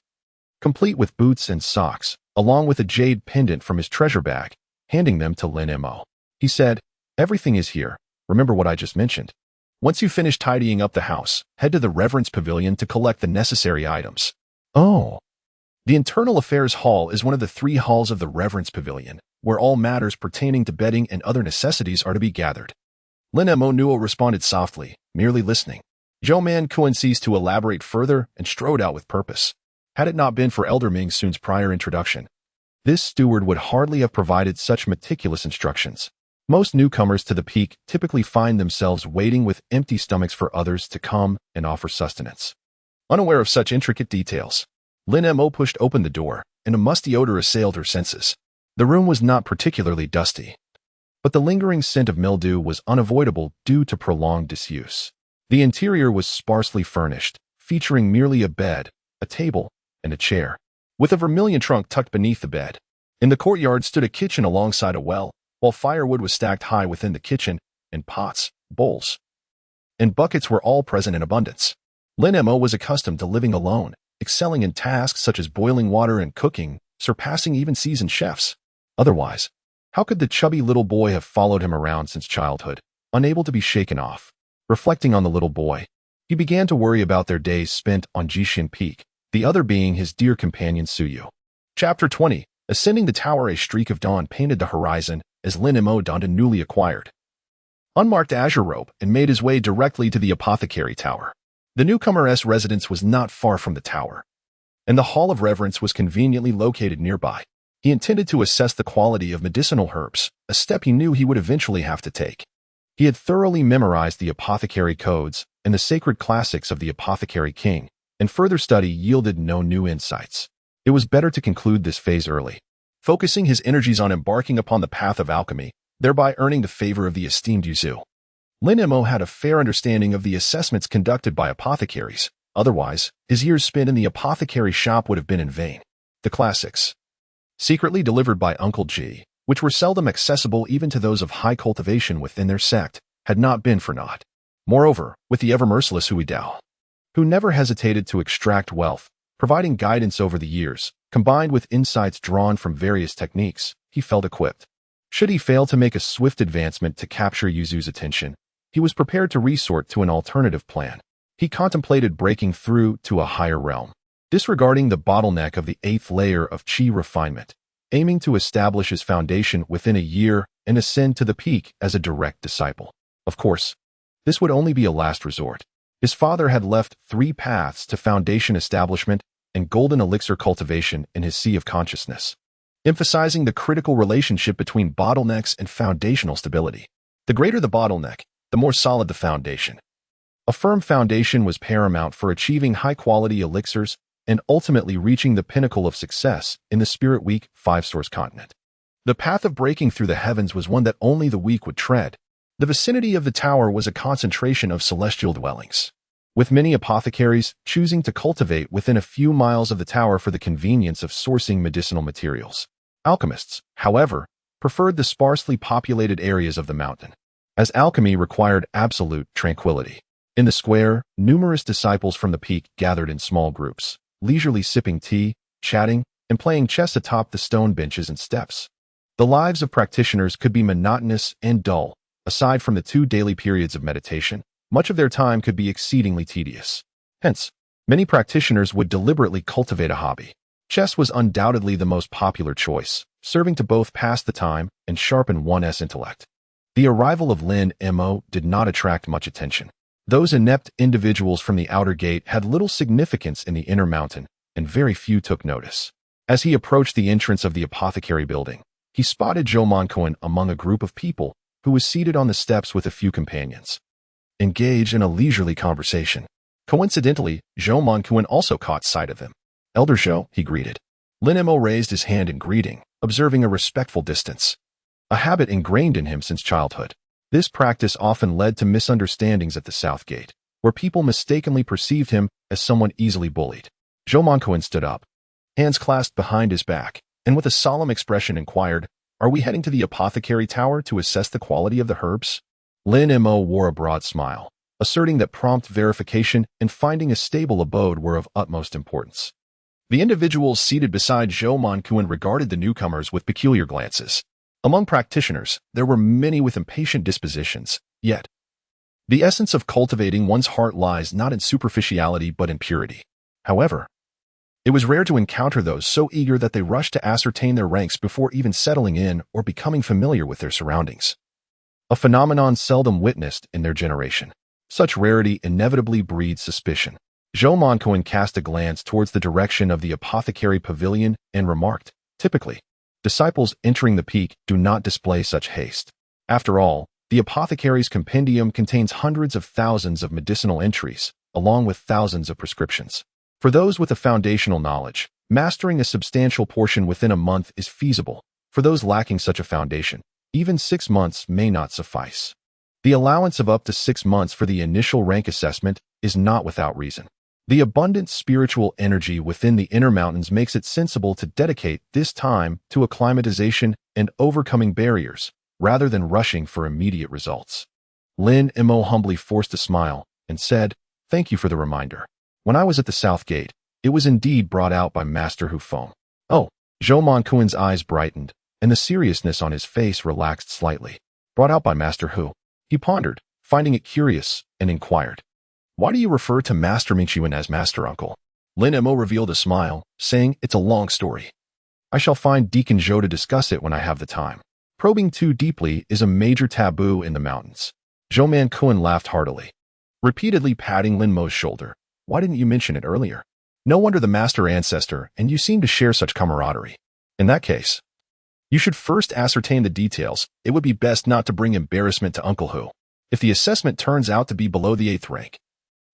S1: complete with boots and socks, along with a jade pendant from his treasure bag, handing them to Lin Mo. He said, everything is here. Remember what I just mentioned. Once you finish tidying up the house, head to the Reverence Pavilion to collect the necessary items. Oh. The Internal Affairs Hall is one of the 3 halls of the Reverence Pavilion, where all matters pertaining to bedding and other necessities are to be gathered. Lin Mo Nuo responded softly, merely listening. Zhou Manquan ceased to elaborate further and strode out with purpose. Had it not been for Elder Ming Sun's prior introduction, this steward would hardly have provided such meticulous instructions. Most newcomers to the peak typically find themselves waiting with empty stomachs for others to come and offer sustenance. Unaware of such intricate details, Lin Mo pushed open the door, and a musty odor assailed her senses. The room was not particularly dusty, but the lingering scent of mildew was unavoidable due to prolonged disuse. The interior was sparsely furnished, featuring merely a bed, a table, and a chair, with a vermilion trunk tucked beneath the bed. In the courtyard stood a kitchen alongside a well, while firewood was stacked high within the kitchen, and pots, bowls, and buckets were all present in abundance. Lin Mo was accustomed to living alone, excelling in tasks such as boiling water and cooking, surpassing even seasoned chefs. Otherwise, how could the chubby little boy have followed him around since childhood, unable to be shaken off? Reflecting on the little boy, he began to worry about their days spent on Jishin Peak, the other being his dear companion Suyu. Chapter 20. Ascending the tower, a streak of dawn painted the horizon as Lin Mo donned a newly acquired, unmarked azure robe and made his way directly to the apothecary tower. The newcomer's residence was not far from the tower, and the Hall of Reverence was conveniently located nearby. He intended to assess the quality of medicinal herbs, a step he knew he would eventually have to take. He had thoroughly memorized the apothecary codes and the sacred classics of the Apothecary King, and further study yielded no new insights. It was better to conclude this phase early, focusing his energies on embarking upon the path of alchemy, thereby earning the favor of the esteemed Yuzu. Lin Mo had a fair understanding of the assessments conducted by apothecaries. Otherwise, his years spent in the apothecary shop would have been in vain. The classics, secretly delivered by Uncle G, which were seldom accessible even to those of high cultivation within their sect, had not been for naught. Moreover, with the ever-merciless Hui Dao, who never hesitated to extract wealth, providing guidance over the years, combined with insights drawn from various techniques, he felt equipped. Should he fail to make a swift advancement to capture Yuzu's attention, he was prepared to resort to an alternative plan. He contemplated breaking through to a higher realm, disregarding the bottleneck of the 8th layer of Qi refinement, aiming to establish his foundation within a year and ascend to the peak as a direct disciple. Of course, this would only be a last resort. His father had left 3 paths to foundation establishment and golden elixir cultivation in his sea of consciousness, emphasizing the critical relationship between bottlenecks and foundational stability. The greater the bottleneck, the more solid the foundation. A firm foundation was paramount for achieving high-quality elixirs and ultimately reaching the pinnacle of success in the Spirit Week 5-source continent. The path of breaking through the heavens was one that only the weak would tread. The vicinity of the tower was a concentration of celestial dwellings, with many apothecaries choosing to cultivate within a few miles of the tower for the convenience of sourcing medicinal materials. Alchemists, however, preferred the sparsely populated areas of the mountain, as alchemy required absolute tranquility. In the square, numerous disciples from the peak gathered in small groups, leisurely sipping tea, chatting, and playing chess atop the stone benches and steps. The lives of practitioners could be monotonous and dull. Aside from the 2 daily periods of meditation, much of their time could be exceedingly tedious. Hence, many practitioners would deliberately cultivate a hobby. Chess was undoubtedly the most popular choice, serving to both pass the time and sharpen one's intellect. The arrival of Lin Mo did not attract much attention. Those inept individuals from the outer gate had little significance in the inner mountain, and very few took notice. As he approached the entrance of the apothecary building, he spotted Zhou Manquin among a group of people who was seated on the steps with a few companions, engaged in a leisurely conversation. Coincidentally, Zhou Manquin also caught sight of him. "Elder Zhou," he greeted. Lin Mo raised his hand in greeting, observing a respectful distance, a habit ingrained in him since childhood. This practice often led to misunderstandings at the South Gate, where people mistakenly perceived him as someone easily bullied. Zhou Manquin stood up, hands clasped behind his back, and with a solemn expression inquired, "Are we heading to the apothecary tower to assess the quality of the herbs?" Lin Mo wore a broad smile, asserting that prompt verification and finding a stable abode were of utmost importance. The individuals seated beside Zhou Manquin regarded the newcomers with peculiar glances. Among practitioners, there were many with impatient dispositions, yet the essence of cultivating one's heart lies not in superficiality but in purity. However, it was rare to encounter those so eager that they rushed to ascertain their ranks before even settling in or becoming familiar with their surroundings. A phenomenon seldom witnessed in their generation. Such rarity inevitably breeds suspicion. Zhou Manquin cast a glance towards the direction of the apothecary pavilion and remarked, "Typically, disciples entering the peak do not display such haste. After all, the apothecary's compendium contains hundreds of thousands of medicinal entries, along with thousands of prescriptions. For those with a foundational knowledge, mastering a substantial portion within a month is feasible. For those lacking such a foundation, even 6 months may not suffice. The allowance of up to 6 months for the initial rank assessment is not without reason. The abundant spiritual energy within the inner mountains makes it sensible to dedicate this time to acclimatization and overcoming barriers, rather than rushing for immediate results." Lin Mo humbly forced a smile and said, "Thank you for the reminder. When I was at the South Gate, it was indeed brought out by Master Hufeng." "Oh," Zhou Manquin's eyes brightened, and the seriousness on his face relaxed slightly. "Brought out by Master Hu?" He pondered, finding it curious, and inquired, "Why do you refer to Master Mingxuan as Master Uncle?" Lin Mo revealed a smile, saying, "It's a long story. I shall find Deacon Zhou to discuss it when I have the time. Probing too deeply is a major taboo in the mountains." Zhou Manquin laughed heartily, repeatedly patting Lin Mo's shoulder. "Why didn't you mention it earlier? No wonder the master ancestor and you seem to share such camaraderie. In that case, you should first ascertain the details. It would be best not to bring embarrassment to Uncle Hu. If the assessment turns out to be below the 8th rank,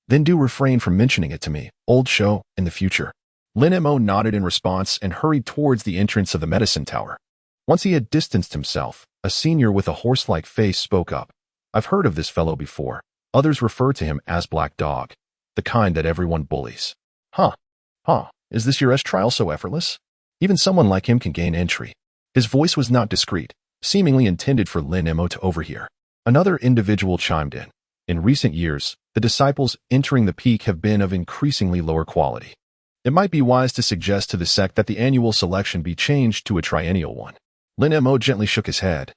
S1: then do refrain from mentioning it to me, old Zhou, in the future." Lin Mo nodded in response and hurried towards the entrance of the medicine tower. Once he had distanced himself, a senior with a horse-like face spoke up. "I've heard of this fellow before. Others refer to him as Black Dog, the kind that everyone bullies." Huh. Is this your trial so effortless? Even someone like him can gain entry." His voice was not discreet, seemingly intended for Lin Mo to overhear. Another individual chimed in. "In recent years, the disciples entering the peak have been of increasingly lower quality. It might be wise to suggest to the sect that the annual selection be changed to a triennial one." Lin Mo gently shook his head,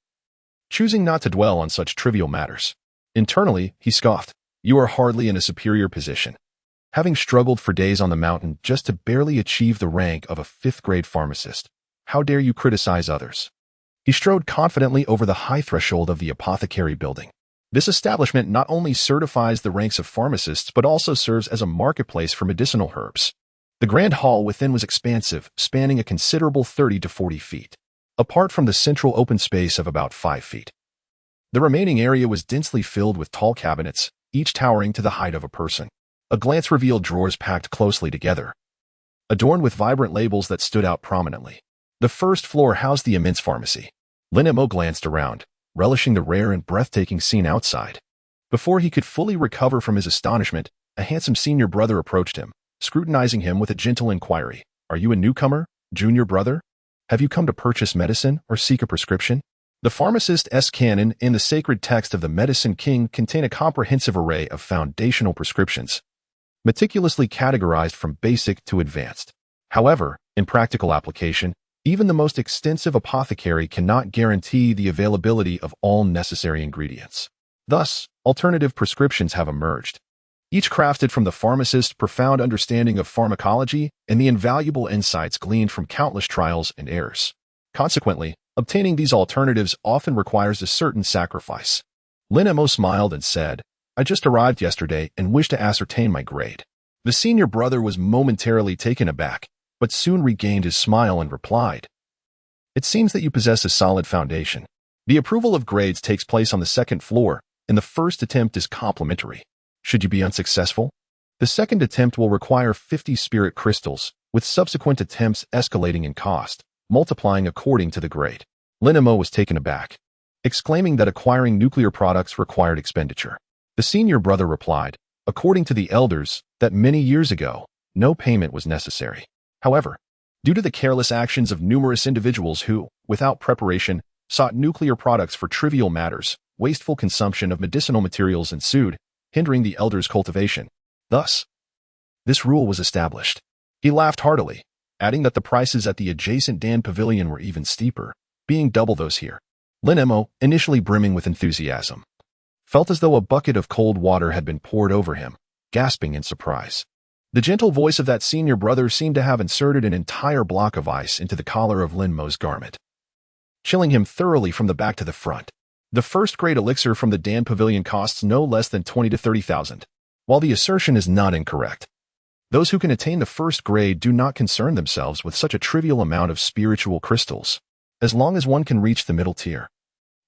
S1: choosing not to dwell on such trivial matters. Internally, he scoffed, "You are hardly in a superior position, having struggled for days on the mountain just to barely achieve the rank of a 5th-grade pharmacist. How dare you criticize others?" He strode confidently over the high threshold of the apothecary building. This establishment not only certifies the ranks of pharmacists but also serves as a marketplace for medicinal herbs. The grand hall within was expansive, spanning a considerable 30 to 40 feet, apart from the central open space of about 5 feet. The remaining area was densely filled with tall cabinets, each towering to the height of a person. A glance revealed drawers packed closely together, adorned with vibrant labels that stood out prominently. The first floor housed the immense pharmacy. Lin Mo glanced around, relishing the rare and breathtaking scene outside. Before he could fully recover from his astonishment, a handsome senior brother approached him, scrutinizing him with a gentle inquiry. "Are you a newcomer, junior brother? Have you come to purchase medicine or seek a prescription?" The pharmacist's canon and the sacred text of the Medicine King contain a comprehensive array of foundational prescriptions, meticulously categorized from basic to advanced. However, in practical application, Even the most extensive apothecary cannot guarantee the availability of all necessary ingredients. Thus, alternative prescriptions have emerged, each crafted from the pharmacist's profound understanding of pharmacology and the invaluable insights gleaned from countless trials and errors. Consequently, obtaining these alternatives often requires a certain sacrifice. Lin Mo smiled and said, "I just arrived yesterday and wish to ascertain my grade." The senior brother was momentarily taken aback, but soon regained his smile and replied, "It seems that you possess a solid foundation. The approval of grades takes place on the second floor, and the first attempt is complimentary. Should you be unsuccessful, the second attempt will require 50 spirit crystals, with subsequent attempts escalating in cost, multiplying according to the grade." Lin Mo was taken aback, exclaiming that acquiring nuclear products required expenditure. The senior brother replied, "According to the elders, that many years ago, no payment was necessary. However, due to the careless actions of numerous individuals who, without preparation, sought nuclear products for trivial matters, wasteful consumption of medicinal materials ensued, hindering the elders' cultivation. Thus, this rule was established." He laughed heartily, adding that the prices at the adjacent Dan Pavilion were even steeper, being double those here. Lin Mo, initially brimming with enthusiasm, felt as though a bucket of cold water had been poured over him, gasping in surprise. The gentle voice of that senior brother seemed to have inserted an entire block of ice into the collar of Lin Mo's garment, chilling him thoroughly from the back to the front. The first-grade elixir from the Dan Pavilion costs no less than 20 to 30,000. While the assertion is not incorrect, those who can attain the first grade do not concern themselves with such a trivial amount of spiritual crystals. As long as one can reach the middle tier,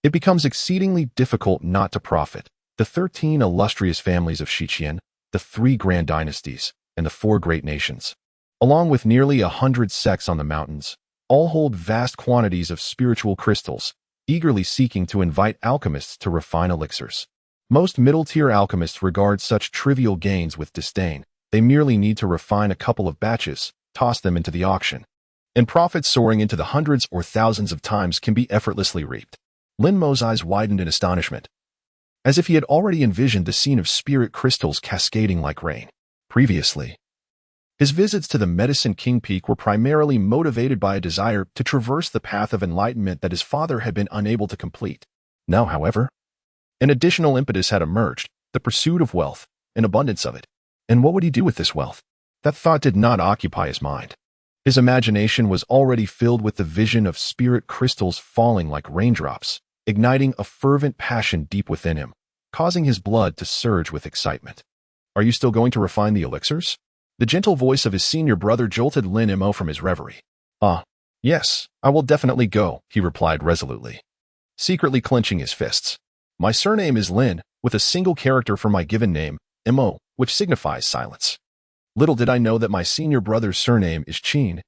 S1: it becomes exceedingly difficult not to profit. The 13 illustrious families of Shiqian, the 3 grand dynasties, and the 4 great nations, along with nearly 100 sects on the mountains, all hold vast quantities of spiritual crystals, eagerly seeking to invite alchemists to refine elixirs. Most middle-tier alchemists regard such trivial gains with disdain. They merely need to refine a couple of batches, toss them into the auction, and profits soaring into the hundreds or thousands of times can be effortlessly reaped. Lin Mo's eyes widened in astonishment, as if he had already envisioned the scene of spirit crystals cascading like rain. Previously, his visits to the Medicine King Peak were primarily motivated by a desire to traverse the path of enlightenment that his father had been unable to complete. Now, however, an additional impetus had emerged, the pursuit of wealth, an abundance of it. And what would he do with this wealth? That thought did not occupy his mind. His imagination was already filled with the vision of spirit crystals falling like raindrops, igniting a fervent passion deep within him, causing his blood to surge with excitement. "Are you still going to refine the elixirs?" The gentle voice of his senior brother jolted Lin Mo from his reverie. Yes, I will definitely go," he replied resolutely, secretly clenching his fists. "My surname is Lin, with a single character for my given name, Mo, which signifies silence. Little did I know that my senior brother's surname is Qin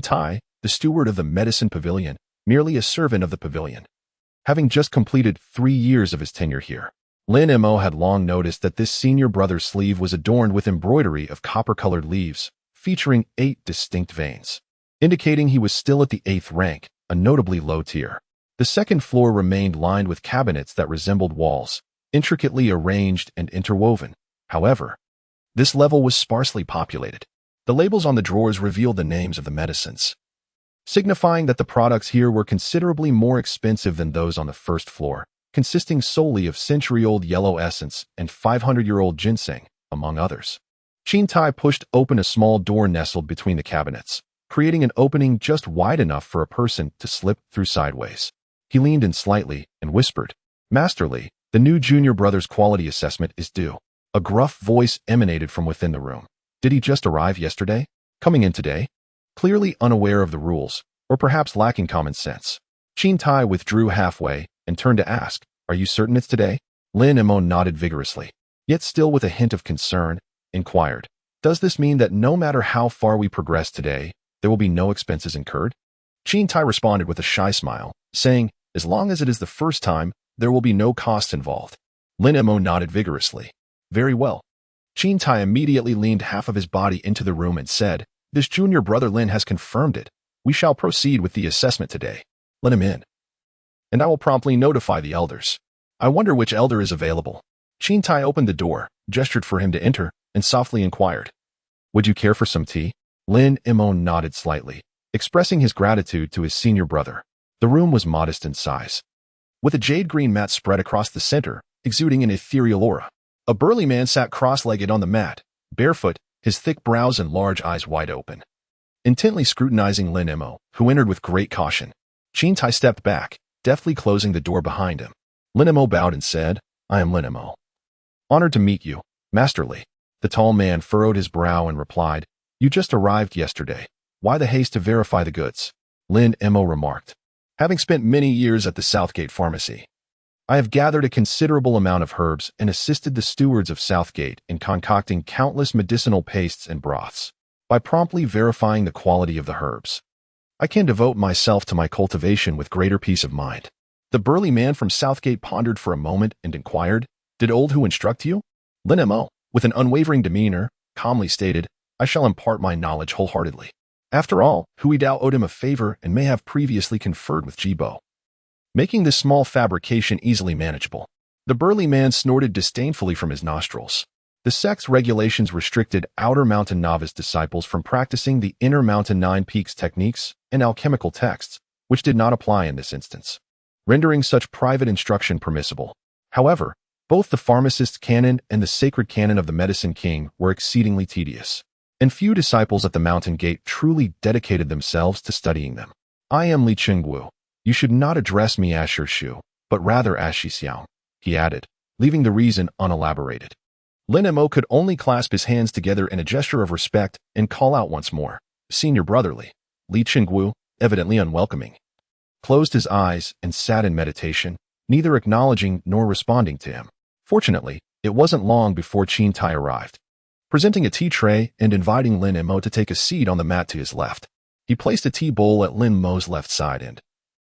S1: Tai, the steward of the Medicine Pavilion, merely a servant of the pavilion, having just completed 3 years of his tenure here." Lin Mo had long noticed that this senior brother's sleeve was adorned with embroidery of copper-colored leaves, featuring 8 distinct veins, indicating he was still at the 8th rank, a notably low tier. The second floor remained lined with cabinets that resembled walls, intricately arranged and interwoven. However, this level was sparsely populated. The labels on the drawers revealed the names of the medicines, signifying that the products here were considerably more expensive than those on the first floor, consisting solely of century-old yellow essence and 500-year-old ginseng, among others. Qin Tai pushed open a small door nestled between the cabinets, creating an opening just wide enough for a person to slip through sideways. He leaned in slightly and whispered, "Masterly, the new junior brother's quality assessment is due." A gruff voice emanated from within the room. Did he just arrive yesterday? Coming in today? Clearly unaware of the rules, or perhaps lacking common sense, Qin Tai withdrew halfway and turned to ask, "Are you certain it's today?" Lin Mo nodded vigorously, yet still with a hint of concern, inquired, "Does this mean that no matter how far we progress today, there will be no expenses incurred?" Qin Tai responded with a shy smile, saying, "As long as it is the first time, there will be no costs involved." Lin Mo nodded vigorously. "Very well." Qin Tai immediately leaned half of his body into the room and said, "This junior brother Lin has confirmed it. We shall proceed with the assessment today. Let him in, and I will promptly notify the elders. I wonder which elder is available." Qin Tai opened the door, gestured for him to enter, and softly inquired, "Would you care for some tea?" Lin Mo nodded slightly, expressing his gratitude to his senior brother. The room was modest in size, with a jade-green mat spread across the center, exuding an ethereal aura. A burly man sat cross-legged on the mat, barefoot, his thick brows and large eyes wide open, intently scrutinizing Lin Mo, who entered with great caution. Qin Tai stepped back, deftly closing the door behind him. Lin Mo bowed and said, "I am Lin Mo. Honored to meet you, Master Li." The tall man furrowed his brow and replied, "You just arrived yesterday. Why the haste to verify the goods?" Lin Mo remarked, "Having spent many years at the Southgate Pharmacy, I have gathered a considerable amount of herbs and assisted the stewards of Southgate in concocting countless medicinal pastes and broths. By promptly verifying the quality of the herbs, I can devote myself to my cultivation with greater peace of mind." The burly man from Southgate pondered for a moment and inquired, "Did old who instruct you?" Lin Mo, with an unwavering demeanor, calmly stated, "I shall impart my knowledge wholeheartedly." After all, Hui Dao owed him a favor and may have previously conferred with Jibo, making this small fabrication easily manageable. The burly man snorted disdainfully from his nostrils. The sect's regulations restricted Outer Mountain novice disciples from practicing the Inner Mountain Nine Peaks techniques and alchemical texts, which did not apply in this instance, rendering such private instruction permissible. However, both the pharmacist's canon and the sacred canon of the Medicine King were exceedingly tedious, and few disciples at the Mountain Gate truly dedicated themselves to studying them. "I am Li Qingwu. You should not address me as Shi Shu, but rather as Shi Xiao," he added, leaving the reason unelaborated. Lin Mo could only clasp his hands together in a gesture of respect and call out once more, "Senior brotherly." Li Qingwu, evidently unwelcoming, closed his eyes and sat in meditation, neither acknowledging nor responding to him. Fortunately, it wasn't long before Qin Tai arrived, presenting a tea tray and inviting Lin Mo to take a seat on the mat to his left. He placed a tea bowl at Lin Mo's left side and,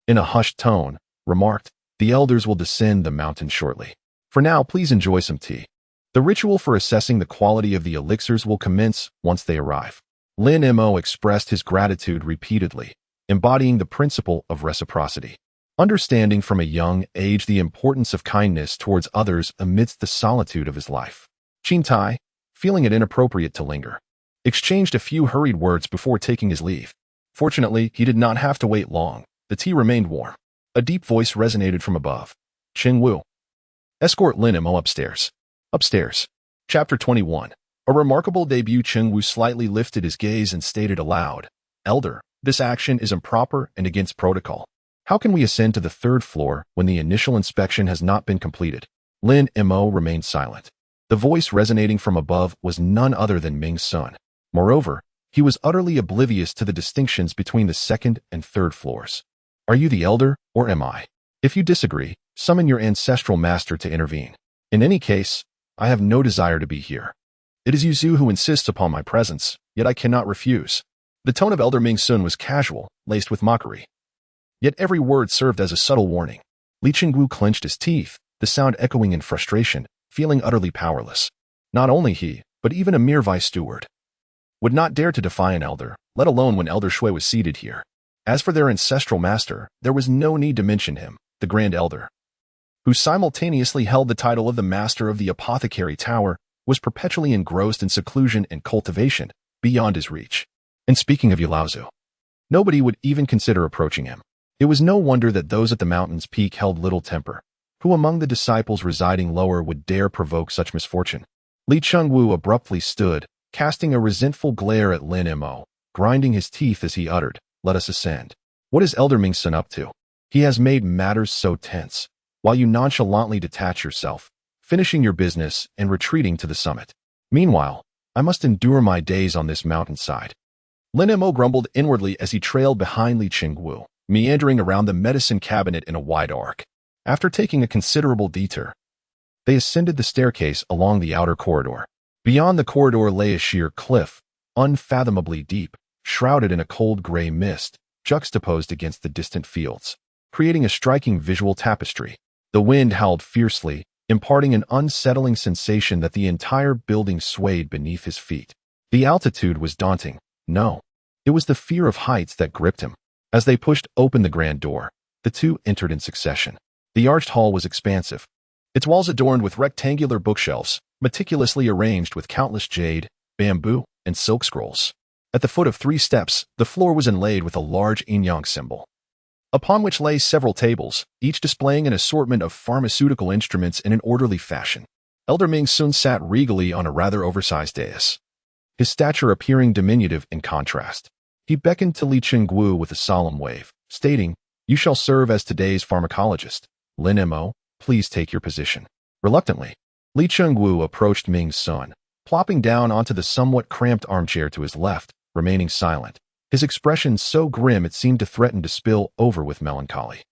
S1: in a hushed tone, remarked, "The elders will descend the mountain shortly. For now, please enjoy some tea. The ritual for assessing the quality of the elixirs will commence once they arrive." Lin Mo expressed his gratitude repeatedly, embodying the principle of reciprocity, understanding from a young age the importance of kindness towards others amidst the solitude of his life. Qin Tai, feeling it inappropriate to linger, exchanged a few hurried words before taking his leave. Fortunately, he did not have to wait long. The tea remained warm. A deep voice resonated from above. "Qingwu, escort Lin Mo upstairs." Upstairs. Chapter 21. A remarkable debut. Qingwu slightly lifted his gaze and stated aloud, "Elder, this action is improper and against protocol. How can we ascend to the third floor when the initial inspection has not been completed?" Lin Mo remained silent. The voice resonating from above was none other than Ming's son. Moreover, he was utterly oblivious to the distinctions between the second and third floors. "Are you the elder, or am I? If you disagree, summon your ancestral master to intervene. In any case, I have no desire to be here. It is Yuzu who insists upon my presence, yet I cannot refuse." The tone of Elder Ming's son was casual, laced with mockery. Yet every word served as a subtle warning. Li Qingwu clenched his teeth, the sound echoing in frustration, feeling utterly powerless. Not only he, but even a mere vice steward, would not dare to defy an elder, let alone when Elder Shui was seated here. As for their ancestral master, there was no need to mention him, the Grand Elder, who simultaneously held the title of the Master of the Apothecary Tower, was perpetually engrossed in seclusion and cultivation, beyond his reach. And speaking of Yulaozu, nobody would even consider approaching him. It was no wonder that those at the mountain's peak held little temper. Who among the disciples residing lower would dare provoke such misfortune? Li Qingwu abruptly stood, casting a resentful glare at Lin Mo, grinding his teeth as he uttered, "Let us ascend. What is Elder Ming's son up to? He has made matters so tense, while you nonchalantly detach yourself, finishing your business and retreating to the summit. Meanwhile, I must endure my days on this mountainside." Lin Mo grumbled inwardly as he trailed behind Li Qingwu, meandering around the medicine cabinet in a wide arc. After taking a considerable detour, they ascended the staircase along the outer corridor. Beyond the corridor lay a sheer cliff, unfathomably deep, shrouded in a cold gray mist, juxtaposed against the distant fields, creating a striking visual tapestry. The wind howled fiercely, imparting an unsettling sensation that the entire building swayed beneath his feet. The altitude was daunting. No, it was the fear of heights that gripped him. As they pushed open the grand door, the two entered in succession. The arched hall was expansive, its walls adorned with rectangular bookshelves, meticulously arranged with countless jade, bamboo, and silk scrolls. At the foot of 3 steps, the floor was inlaid with a large yin-yang symbol, upon which lay several tables, each displaying an assortment of pharmaceutical instruments in an orderly fashion. Elder Ming Sun sat regally on a rather oversized dais, his stature appearing diminutive in contrast. He beckoned to Li Chengguo with a solemn wave, stating, "You shall serve as today's pharmacologist. Lin Mo, please take your position." Reluctantly, Li Chengguo approached Ming Sun, plopping down onto the somewhat cramped armchair to his left, remaining silent, his expression so grim it seemed to threaten to spill over with melancholy.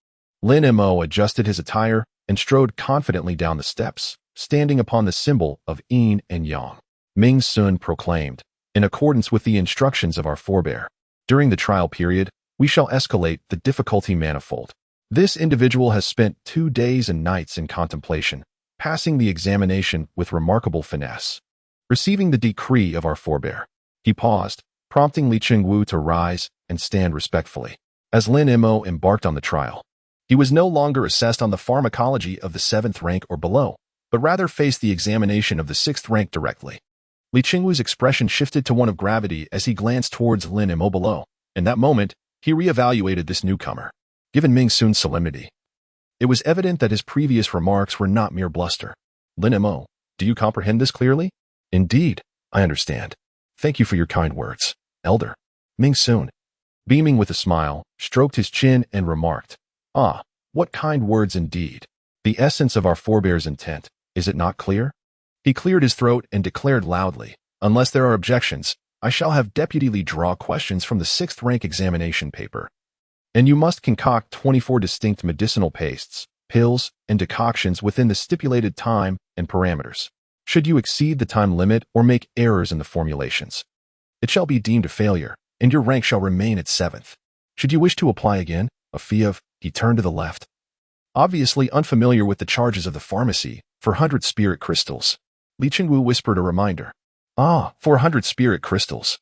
S1: Lin Mo adjusted his attire and strode confidently down the steps, standing upon the symbol of yin and yang. Ming Sun proclaimed, "In accordance with the instructions of our forebear, during the trial period, we shall escalate the difficulty manifold. This individual has spent 2 days and nights in contemplation, passing the examination with remarkable finesse, receiving the decree of our forebear." He paused, prompting Li Chengguo to rise and stand respectfully. As Lin Mo embarked on the trial, he was no longer assessed on the pharmacology of the 7th rank or below, but rather faced the examination of the 6th rank directly. Li Chengguo's expression shifted to one of gravity as he glanced towards Lin Mo below. In that moment, he re-evaluated this newcomer. Given Ming Sun's solemnity, it was evident that his previous remarks were not mere bluster. "Lin Mo, do you comprehend this clearly?" "Indeed, I understand. Thank you for your kind words, Elder." Ming Sun, beaming with a smile, stroked his chin and remarked, "Ah, what kind words indeed. The essence of our forebear's intent, is it not clear?" He cleared his throat and declared loudly, "Unless there are objections, I shall have Deputy Li draw questions from the 6th rank examination paper. And you must concoct 24 distinct medicinal pastes, pills, and decoctions within the stipulated time and parameters. Should you exceed the time limit or make errors in the formulations, it shall be deemed a failure, and your rank shall remain at 7th. Should you wish to apply again, a fee of..." He turned to the left, obviously unfamiliar with the charges of the pharmacy, 400 spirit crystals. Li Chengguo whispered a reminder. "Ah, 400 spirit crystals.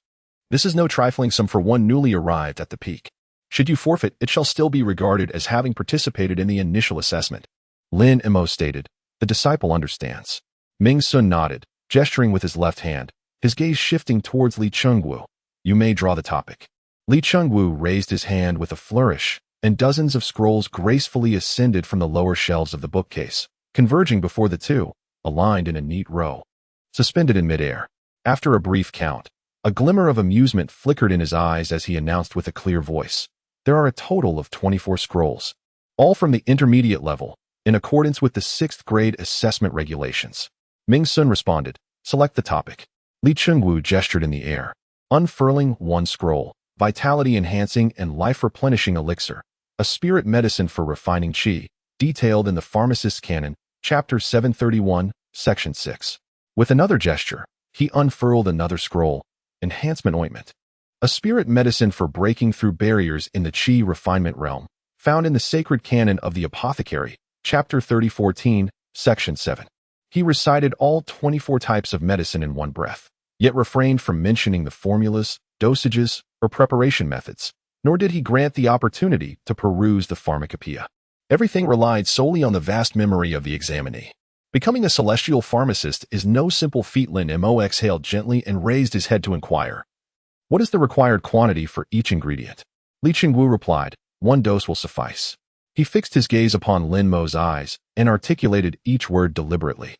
S1: This is no trifling sum for one newly arrived at the peak. Should you forfeit, it shall still be regarded as having participated in the initial assessment." Lin Mo stated, "The disciple understands." Ming Sun nodded, gesturing with his left hand, his gaze shifting towards Li Chengguo. "You may draw the topic." Li Chengguo raised his hand with a flourish, and dozens of scrolls gracefully ascended from the lower shelves of the bookcase, converging before the two, aligned in a neat row, suspended in midair. After a brief count, a glimmer of amusement flickered in his eyes as he announced with a clear voice, "There are a total of 24 scrolls, all from the intermediate level, in accordance with the 6th grade assessment regulations." Ming Sun responded, "Select the topic." Li Chengguo gestured in the air, unfurling one scroll, "Vitality-enhancing and life-replenishing elixir, a spirit medicine for refining qi, detailed in the Pharmacist's Canon, Chapter 731, Section 6. With another gesture, he unfurled another scroll, Enhancement Ointment, a spirit medicine for breaking through barriers in the qi refinement realm, found in the Sacred Canon of the Apothecary, Chapter 3014, Section 7. He recited all 24 types of medicine in one breath, yet refrained from mentioning the formulas, dosages, or preparation methods, nor did he grant the opportunity to peruse the pharmacopoeia. Everything relied solely on the vast memory of the examinee. Becoming a celestial pharmacist is no simple feat. Lin Mo exhaled gently and raised his head to inquire, "What is the required quantity for each ingredient?" Li Chengguo replied, "1 dose will suffice." He fixed his gaze upon Lin Mo's eyes and articulated each word deliberately.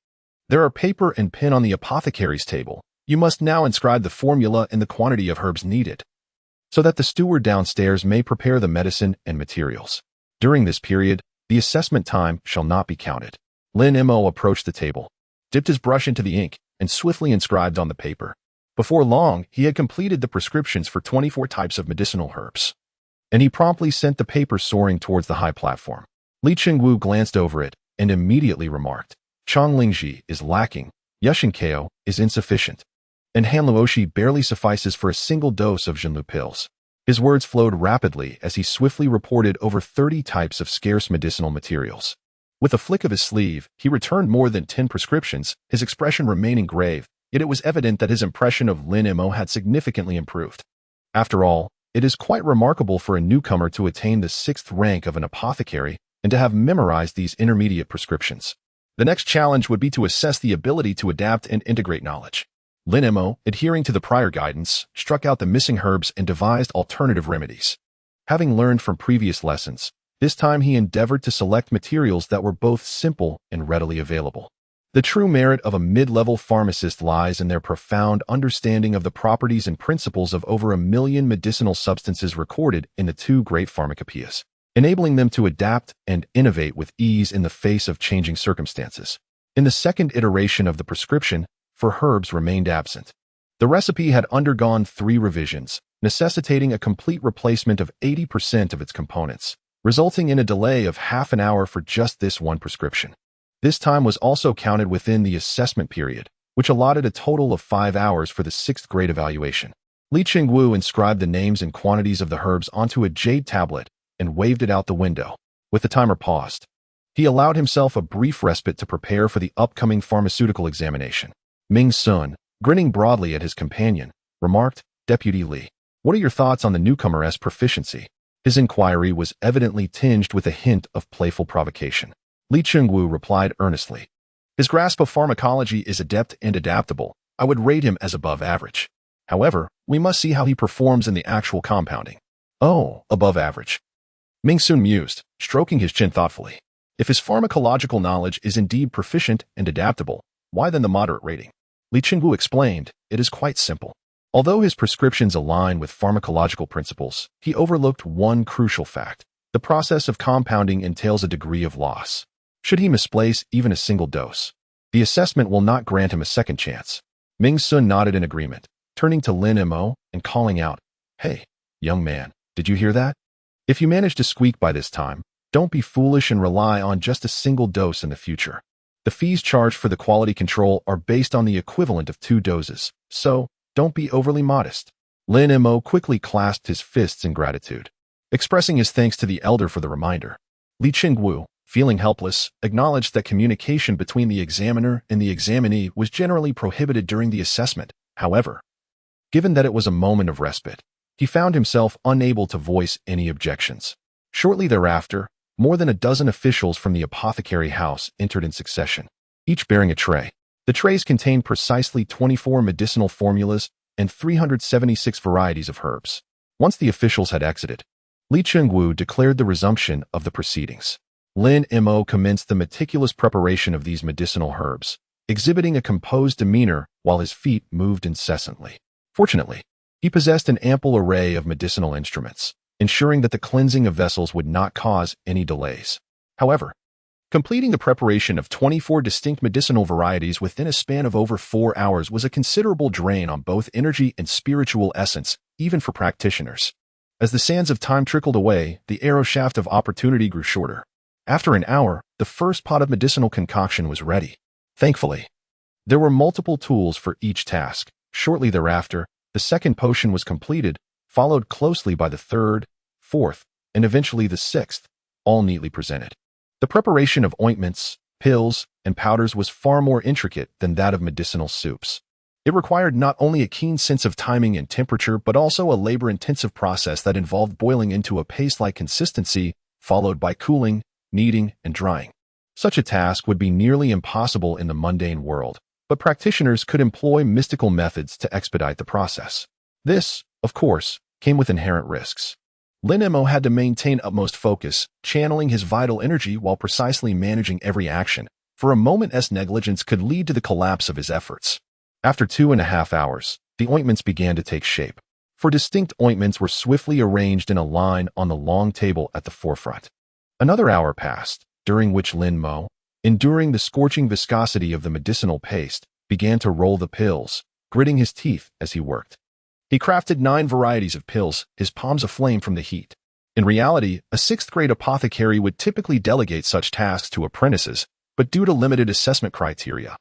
S1: "There are paper and pen on the apothecary's table. You must now inscribe the formula and the quantity of herbs needed, so that the steward downstairs may prepare the medicine and materials. During this period, the assessment time shall not be counted." Lin Mo approached the table, dipped his brush into the ink, and swiftly inscribed on the paper. Before long, he had completed the prescriptions for 24 types of medicinal herbs, and he promptly sent the paper soaring towards the high platform. Li Chengguo glanced over it and immediately remarked, "Chonglingji is lacking, Yushinkeo is insufficient, and Hanluoshi barely suffices for a single dose of Jinlu pills." His words flowed rapidly as he swiftly reported over 30 types of scarce medicinal materials. With a flick of his sleeve, he returned more than 10 prescriptions, his expression remaining grave, yet it was evident that his impression of Lin Mo had significantly improved. After all, it is quite remarkable for a newcomer to attain the 6th rank of an apothecary and to have memorized these intermediate prescriptions. The next challenge would be to assess the ability to adapt and integrate knowledge. Lin Mo, adhering to the prior guidance, struck out the missing herbs and devised alternative remedies. Having learned from previous lessons, this time he endeavored to select materials that were both simple and readily available. The true merit of a mid-level pharmacist lies in their profound understanding of the properties and principles of over 1 million medicinal substances recorded in the 2 great pharmacopoeias, enabling them to adapt and innovate with ease in the face of changing circumstances. In the second iteration of the prescription, for herbs remained absent. The recipe had undergone 3 revisions, necessitating a complete replacement of 80% of its components, resulting in a delay of half an hour for just this one prescription. This time was also counted within the assessment period, which allotted a total of 5 hours for the 6th grade evaluation. Li Qingwu inscribed the names and quantities of the herbs onto a jade tablet and waved it out the window. With the timer paused, he allowed himself a brief respite to prepare for the upcoming pharmaceutical examination. Ming Sun, grinning broadly at his companion, remarked, "Deputy Li, what are your thoughts on the newcomer's proficiency?" His inquiry was evidently tinged with a hint of playful provocation. Li Qingwu replied earnestly, "His grasp of pharmacology is adept and adaptable. I would rate him as above average. However, we must see how he performs in the actual compounding." "Oh, above average." Ming Sun mused, stroking his chin thoughtfully. If his pharmacological knowledge is indeed proficient and adaptable, why then the moderate rating? Li Qingwu explained, "It is quite simple. Although his prescriptions align with pharmacological principles, he overlooked one crucial fact. The process of compounding entails a degree of loss. Should he misplace even a single dose, the assessment will not grant him a second chance." Ming Sun nodded in agreement, turning to Lin Mo and calling out, "Hey, young man, did you hear that? If you manage to squeak by this time, don't be foolish and rely on just a single dose in the future. The fees charged for the quality control are based on the equivalent of 2 doses, so don't be overly modest." Lin Mo quickly clasped his fists in gratitude, expressing his thanks to the elder for the reminder. Li Qingwu, feeling helpless, acknowledged that communication between the examiner and the examinee was generally prohibited during the assessment. However, given that it was a moment of respite, he found himself unable to voice any objections. Shortly thereafter, more than a dozen officials from the apothecary house entered in succession, each bearing a tray. The trays contained precisely 24 medicinal formulas and 376 varieties of herbs. Once the officials had exited, Li Qingwu declared the resumption of the proceedings. Lin Mo commenced the meticulous preparation of these medicinal herbs, exhibiting a composed demeanor while his feet moved incessantly. Fortunately, he possessed an ample array of medicinal instruments, ensuring that the cleansing of vessels would not cause any delays. However, completing the preparation of 24 distinct medicinal varieties within a span of over 4 hours was a considerable drain on both energy and spiritual essence, even for practitioners. As the sands of time trickled away, the arrow shaft of opportunity grew shorter. After an hour, the first pot of medicinal concoction was ready. Thankfully, there were multiple tools for each task. Shortly thereafter, the second potion was completed, followed closely by the third, fourth, and eventually the 6th, all neatly presented. The preparation of ointments, pills, and powders was far more intricate than that of medicinal soups. It required not only a keen sense of timing and temperature, but also a labor-intensive process that involved boiling into a paste-like consistency, followed by cooling, kneading, and drying. Such a task would be nearly impossible in the mundane world, but practitioners could employ mystical methods to expedite the process. This, of course, came with inherent risks. Lin Mo had to maintain utmost focus, channeling his vital energy while precisely managing every action, for a moment's negligence could lead to the collapse of his efforts. After 2.5 hours, the ointments began to take shape. 4 distinct ointments were swiftly arranged in a line on the long table at the forefront. Another hour passed, during which Lin Mo, enduring the scorching viscosity of the medicinal paste, began to roll the pills, gritting his teeth as he worked. He crafted 9 varieties of pills, his palms aflame from the heat. In reality, a 6th-grade apothecary would typically delegate such tasks to apprentices, but due to limited assessment criteria,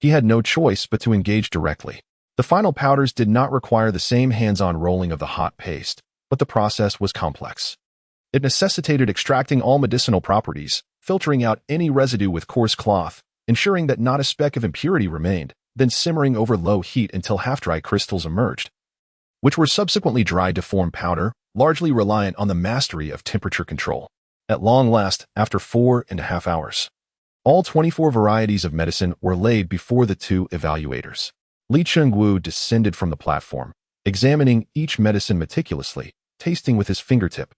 S1: he had no choice but to engage directly. The final powders did not require the same hands-on rolling of the hot paste, but the process was complex. It necessitated extracting all medicinal properties, filtering out any residue with coarse cloth, ensuring that not a speck of impurity remained, then simmering over low heat until half-dry crystals emerged, which were subsequently dried to form powder, largely reliant on the mastery of temperature control. At long last, after 4.5 hours, all 24 varieties of medicine were laid before the 2 evaluators. Li Chengwu descended from the platform, examining each medicine meticulously, tasting with his fingertip,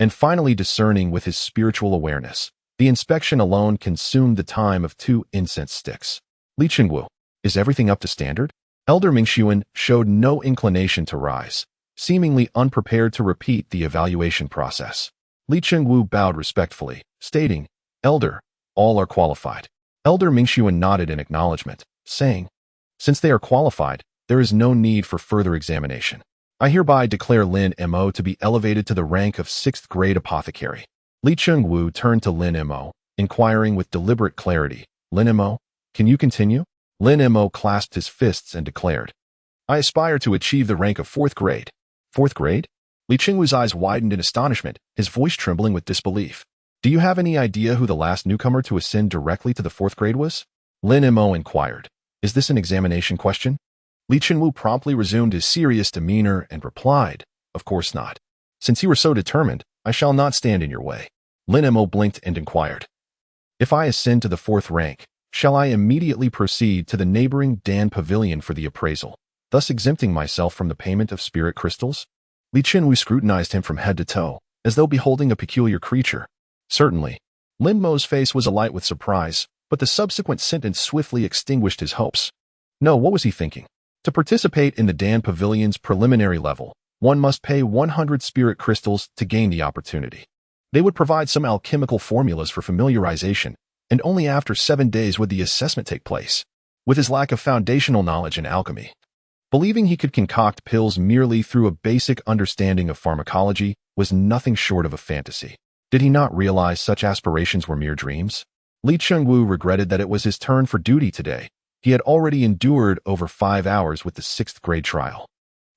S1: and finally discerning with his spiritual awareness. The inspection alone consumed the time of 2 incense sticks. Li Chengwu, is everything up to standard? Elder Mingxuan showed no inclination to rise, seemingly unprepared to repeat the evaluation process. Li Chengwu bowed respectfully, stating, Elder, all are qualified. Elder Mingxuan nodded in acknowledgement, saying, Since they are qualified, there is no need for further examination. I hereby declare Lin Mo to be elevated to the rank of 6th grade apothecary. Li Chengwu turned to Lin Mo, inquiring with deliberate clarity, Lin Mo, can you continue? Lin Mo clasped his fists and declared, I aspire to achieve the rank of 4th grade. 4th grade? Li Chengwu's eyes widened in astonishment, his voice trembling with disbelief. Do you have any idea who the last newcomer to ascend directly to the 4th grade was? Lin Mo inquired. Is this an examination question? Li Chengwu promptly resumed his serious demeanor and replied, Of course not. Since you are so determined, I shall not stand in your way. Lin Mo blinked and inquired. If I ascend to the 4th rank, shall I immediately proceed to the neighboring Dan Pavilion for the appraisal, thus exempting myself from the payment of spirit crystals? Li Chengwu scrutinized him from head to toe, as though beholding a peculiar creature. Certainly. Lin Mo's face was alight with surprise, but the subsequent sentence swiftly extinguished his hopes. No, what was he thinking? To participate in the Dan Pavilion's preliminary level, one must pay 100 spirit crystals to gain the opportunity. They would provide some alchemical formulas for familiarization, and only after 7 days would the assessment take place. With his lack of foundational knowledge in alchemy, believing he could concoct pills merely through a basic understanding of pharmacology was nothing short of a fantasy. Did he not realize such aspirations were mere dreams? Li Chengwu regretted that it was his turn for duty today. He had already endured over 5 hours with the 6th grade trial.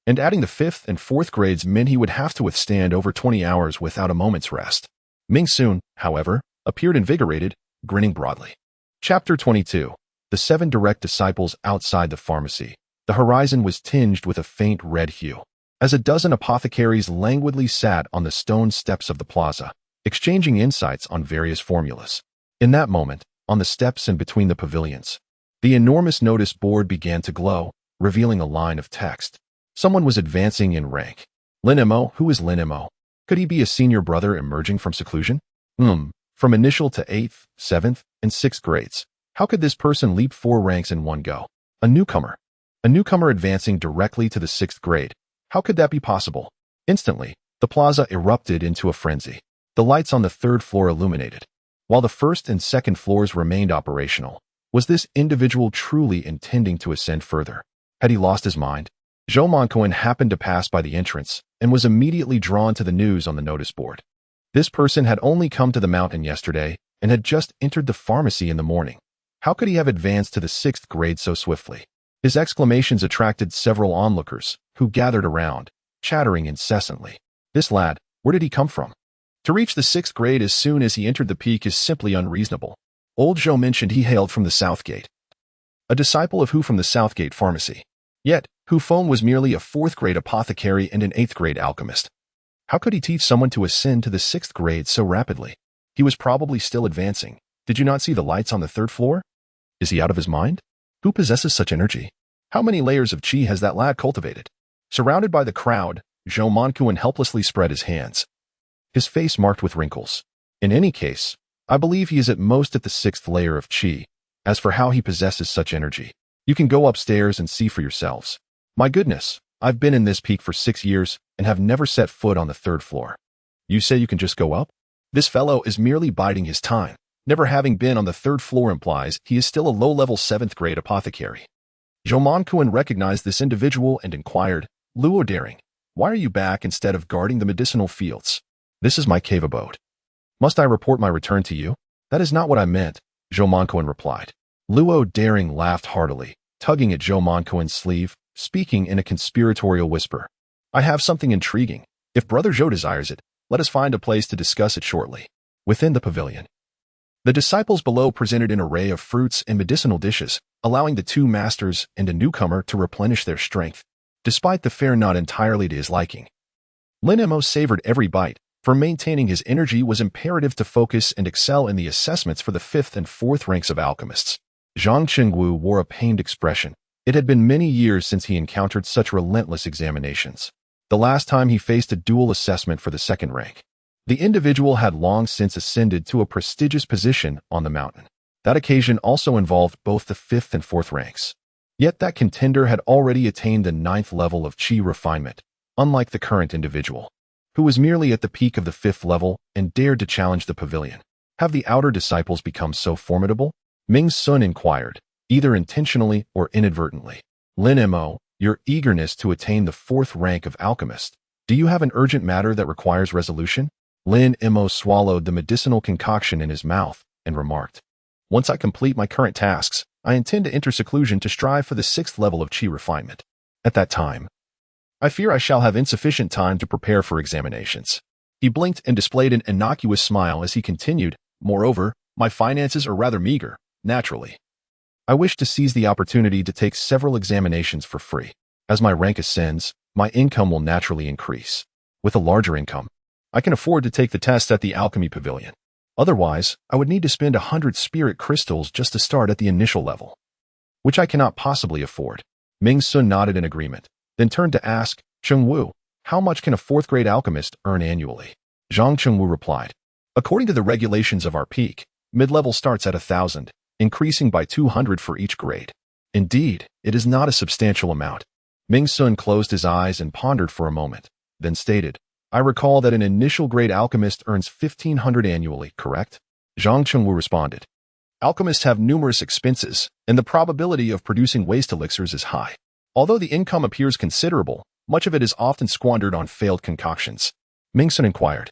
S1: And adding the 5th and 4th grades meant he would have to withstand over 20 hours without a moment's rest. Mingxuan, however, appeared invigorated, grinning broadly. Chapter 22. The 7 direct disciples outside the pharmacy. The horizon was tinged with a faint red hue, as a dozen apothecaries languidly sat on the stone steps of the plaza, exchanging insights on various formulas. In that moment, on the steps and between the pavilions, the enormous notice board began to glow, revealing a line of text. Someone was advancing in rank. Lin Mo? Who is Lin Mo? Could he be a senior brother emerging from seclusion? From initial to 8th, 7th, and 6th grades. How could this person leap 4 ranks in one go? A newcomer. A newcomer advancing directly to the 6th grade. How could that be possible? Instantly, the plaza erupted into a frenzy. The lights on the 3rd floor illuminated, while the 1st and 2nd floors remained operational. Was this individual truly intending to ascend further? Had he lost his mind? Zhou Moncoin happened to pass by the entrance and was immediately drawn to the news on the notice board. This person had only come to the mountain yesterday and had just entered the pharmacy in the morning. How could he have advanced to the 6th grade so swiftly? His exclamations attracted several onlookers, who gathered around, chattering incessantly. This lad, where did he come from? To reach the 6th grade as soon as he entered the peak is simply unreasonable. Old Zhou mentioned he hailed from the South Gate. A disciple of Hu from the South Gate Pharmacy. Yet, Hu Feng was merely a 4th grade apothecary and an 8th grade alchemist. How could he teach someone to ascend to the 6th grade so rapidly? He was probably still advancing. Did you not see the lights on the 3rd floor? Is he out of his mind? Who possesses such energy? How many layers of qi has that lad cultivated? Surrounded by the crowd, Zhou Moncuan helplessly spread his hands, his face marked with wrinkles. In any case, I believe he is at most at the 6th layer of qi. As for how he possesses such energy, you can go upstairs and see for yourselves. My goodness, I've been in this peak for 6 years and have never set foot on the 3rd floor. You say you can just go up? This fellow is merely biding his time. Never having been on the 3rd floor implies he is still a low-level 7th grade apothecary. Zhou Moncuan recognized this individual and inquired, Luo Daring, why are you back instead of guarding the medicinal fields? This is my cave abode. Must I report my return to you? That is not what I meant, Zhou Moncuan replied. Luo Daring laughed heartily, tugging at Zhou Moncuan's sleeve, speaking in a conspiratorial whisper. I have something intriguing. If Brother Zhou desires it, let us find a place to discuss it shortly. Within the pavilion, the disciples below presented an array of fruits and medicinal dishes, allowing the 2 masters and a newcomer to replenish their strength, despite the fare not entirely to his liking. Lin Mo savored every bite. For maintaining his energy was imperative to focus and excel in the assessments for the 5th and 4th ranks of alchemists. Zhang Chengwu wore a pained expression, It had been many years since he encountered such relentless examinations. The last time he faced a dual assessment for the second rank. The individual had long since ascended to a prestigious position on the mountain. That occasion also involved both the 5th and 4th ranks. Yet that contender had already attained the 9th level of chi refinement, unlike the current individual, who was merely at the peak of the 5th level and dared to challenge the pavilion. Have the outer disciples become so formidable? Ming Sun inquired, either intentionally or inadvertently. Lin Mo, your eagerness to attain the 4th rank of alchemist. Do you have an urgent matter that requires resolution? Lin Mo swallowed the medicinal concoction in his mouth and remarked, once I complete my current tasks, I intend to enter seclusion to strive for the 6th level of chi refinement. At that time, I fear I shall have insufficient time to prepare for examinations. He blinked and displayed an innocuous smile as he continued, moreover, my finances are rather meager, naturally. I wish to seize the opportunity to take several examinations for free. As my rank ascends, my income will naturally increase. With a larger income, I can afford to take the test at the alchemy pavilion. Otherwise, I would need to spend 100 spirit crystals just to start at the initial level, which I cannot possibly afford. Ming Sun nodded in agreement, then turned to ask, Cheng Wu, how much can a 4th grade alchemist earn annually? Zhang Cheng Wu replied, according to the regulations of our peak, mid-level starts at 1,000, increasing by 200 for each grade. Indeed, it is not a substantial amount. Ming Sun closed his eyes and pondered for a moment, then stated, I recall that an initial grade alchemist earns 1,500 annually, correct? Zhang Chengwu responded. Alchemists have numerous expenses, and the probability of producing waste elixirs is high. Although the income appears considerable, much of it is often squandered on failed concoctions. Ming Sun inquired,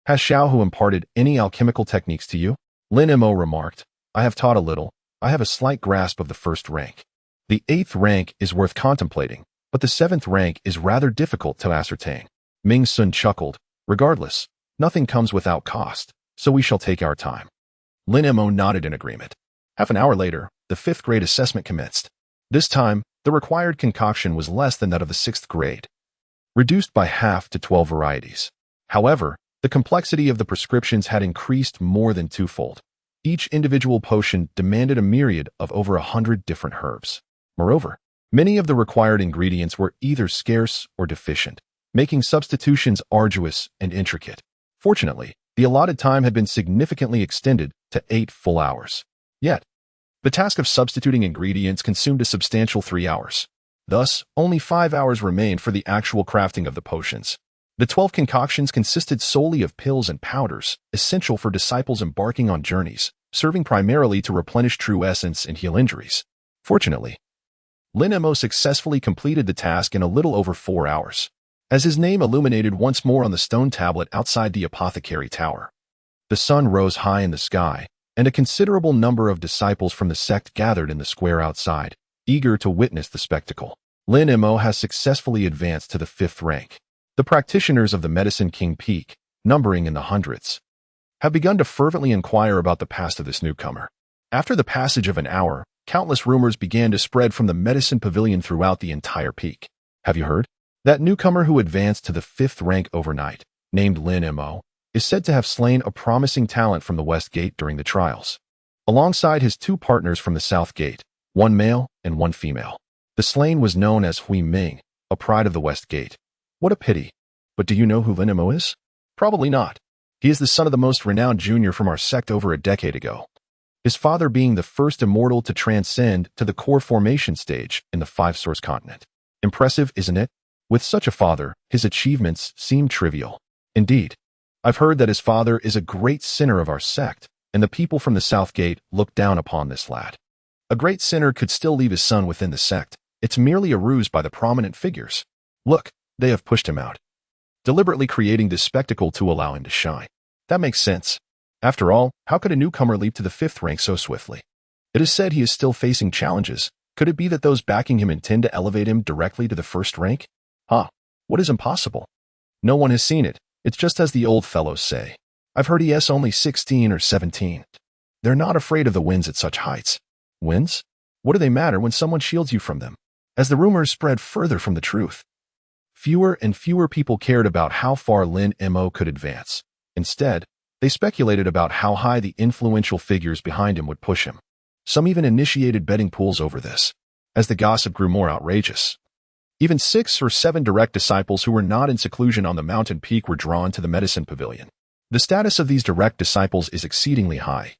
S1: has Xiaohu imparted any alchemical techniques to you? Lin Mo remarked, I have taught a little. I have a slight grasp of the 1st rank. The 8th rank is worth contemplating, but the 7th rank is rather difficult to ascertain. Ming Sun chuckled. Regardless, nothing comes without cost, so we shall take our time. Lin Mo nodded in agreement. Half an hour later, the 5th grade assessment commenced. This time, the required concoction was less than that of the 6th grade, reduced by half to 12 varieties. However, the complexity of the prescriptions had increased more than twofold. Each individual potion demanded a myriad of over 100 different herbs. Moreover, many of the required ingredients were either scarce or deficient, making substitutions arduous and intricate. Fortunately, the allotted time had been significantly extended to 8 full hours. Yet, the task of substituting ingredients consumed a substantial 3 hours. Thus, only 5 hours remained for the actual crafting of the potions. The 12 concoctions consisted solely of pills and powders, essential for disciples embarking on journeys, serving primarily to replenish true essence and heal injuries. Fortunately, Lin Mo successfully completed the task in a little over 4 hours. As his name illuminated once more on the stone tablet outside the apothecary tower. The sun rose high in the sky, and a considerable number of disciples from the sect gathered in the square outside, eager to witness the spectacle. Lin Mo has successfully advanced to the 5th rank. The practitioners of the Medicine King Peak, numbering in the hundreds, have begun to fervently inquire about the past of this newcomer. After the passage of an hour, countless rumors began to spread from the Medicine Pavilion throughout the entire peak. Have you heard? That newcomer who advanced to the 5th rank overnight, named Lin Mo, is said to have slain a promising talent from the West Gate during the trials, alongside his 2 partners from the South Gate, one male and one female. The slain was known as Hui Ming, a pride of the West Gate. What a pity. But do you know who Lin Mo is? Probably not. He is the son of the most renowned junior from our sect over a decade ago. His father being the first immortal to transcend to the core formation stage in the 5-source continent. Impressive, isn't it? With such a father, his achievements seem trivial. Indeed, I've heard that his father is a great sinner of our sect, and the people from the South Gate look down upon this lad. A great sinner could still leave his son within the sect. It's merely a ruse by the prominent figures. Look, they have pushed him out, deliberately creating this spectacle to allow him to shine. That makes sense. After all, how could a newcomer leap to the 5th rank so swiftly? It is said he is still facing challenges. Could it be that those backing him intend to elevate him directly to the 1st rank? What is impossible? No one has seen it. It's just as the old fellows say. I've heard he is only 16 or 17. They're not afraid of the winds at such heights. Winds? What do they matter when someone shields you from them? As the rumors spread further from the truth, fewer and fewer people cared about how far Lin Mo could advance. Instead, they speculated about how high the influential figures behind him would push him. Some even initiated betting pools over this. as the gossip grew more outrageous. Even 6 or 7 direct disciples who were not in seclusion on the mountain peak were drawn to the medicine pavilion. The status of these direct disciples is exceedingly high.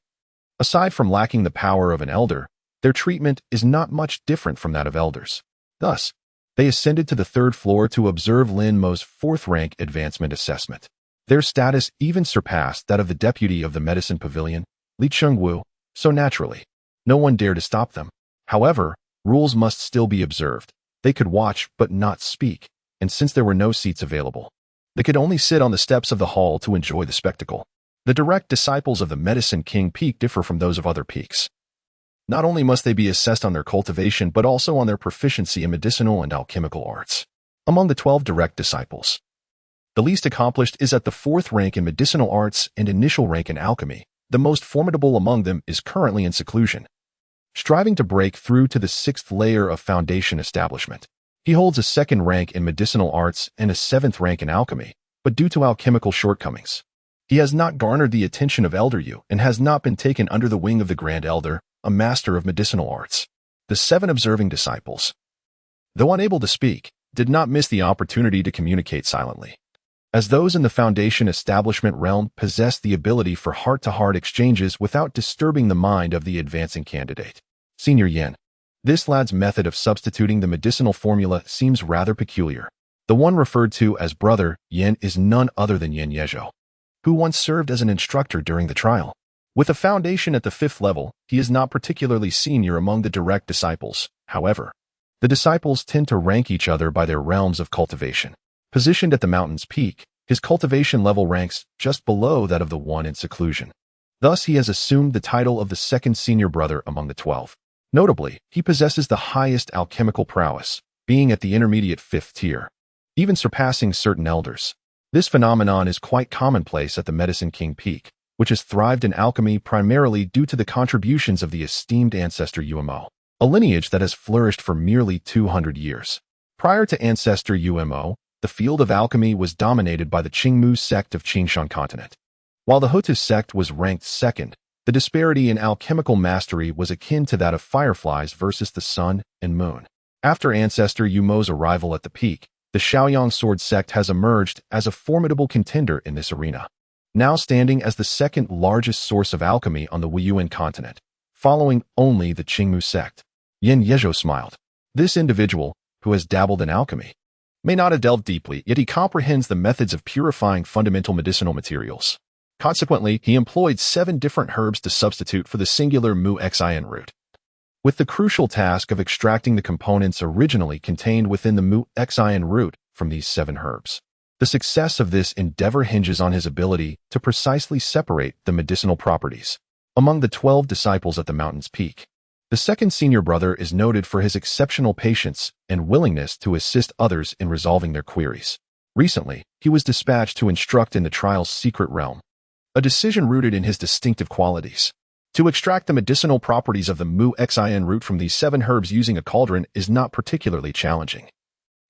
S1: Aside from lacking the power of an elder, their treatment is not much different from that of elders. Thus, they ascended to the 3rd floor to observe Lin Mo's 4th-rank advancement assessment. Their status even surpassed that of the deputy of the medicine pavilion, Li Chengwu, so naturally, no one dared to stop them. However, rules must still be observed. They could watch but not speak, and since there were no seats available, they could only sit on the steps of the hall to enjoy the spectacle. The direct disciples of the Medicine King Peak differ from those of other peaks. Not only must they be assessed on their cultivation but also on their proficiency in medicinal and alchemical arts. Among the 12 direct disciples, the least accomplished is at the 4th rank in medicinal arts and initial rank in alchemy. The most formidable among them is currently in seclusion, striving to break through to the 6th layer of foundation establishment. He holds a 2nd rank in medicinal arts and a 7th rank in alchemy, but due to alchemical shortcomings, he has not garnered the attention of Elder Yu and has not been taken under the wing of the Grand Elder, a master of medicinal arts. The 7 observing disciples, though unable to speak, did not miss the opportunity to communicate silently, as those in the foundation establishment realm possessed the ability for heart-to-heart exchanges without disturbing the mind of the advancing candidate. Senior Yin. This lad's method of substituting the medicinal formula seems rather peculiar. The one referred to as Brother Yin is none other than Yin Yezhou, who once served as an instructor during the trial. With a foundation at the 5th level, he is not particularly senior among the direct disciples. However, the disciples tend to rank each other by their realms of cultivation. Positioned at the mountain's peak, his cultivation level ranks just below that of the one in seclusion. Thus, he has assumed the title of the 2nd senior brother among the 12. Notably, he possesses the highest alchemical prowess, being at the intermediate 5th tier, even surpassing certain elders. This phenomenon is quite commonplace at the Medicine King Peak, which has thrived in alchemy primarily due to the contributions of the esteemed ancestor Yuemo, a lineage that has flourished for merely 200 years. Prior to ancestor Yuemo, the field of alchemy was dominated by the Qingmu sect of Qingshan continent. While the Hotu sect was ranked 2nd, the disparity in alchemical mastery was akin to that of fireflies versus the sun and moon. After ancestor Yumo's arrival at the peak, the Shaoyang sword sect has emerged as a formidable contender in this arena, now standing as the 2nd largest source of alchemy on the Wuyuan continent, following only the Qingmu sect. Yin Yezhou smiled. This individual, who has dabbled in alchemy, may not have delved deeply, yet he comprehends the methods of purifying fundamental medicinal materials. Consequently, he employed 7 different herbs to substitute for the singular Mu Xian root, with the crucial task of extracting the components originally contained within the Mu Xian root from these 7 herbs. The success of this endeavor hinges on his ability to precisely separate the medicinal properties. Among the 12 disciples at the mountain's peak, the 2nd senior brother is noted for his exceptional patience and willingness to assist others in resolving their queries. Recently, he was dispatched to instruct in the trial's secret realm, a decision rooted in his distinctive qualities. To extract the medicinal properties of the Mu Xian root from these 7 herbs using a cauldron is not particularly challenging.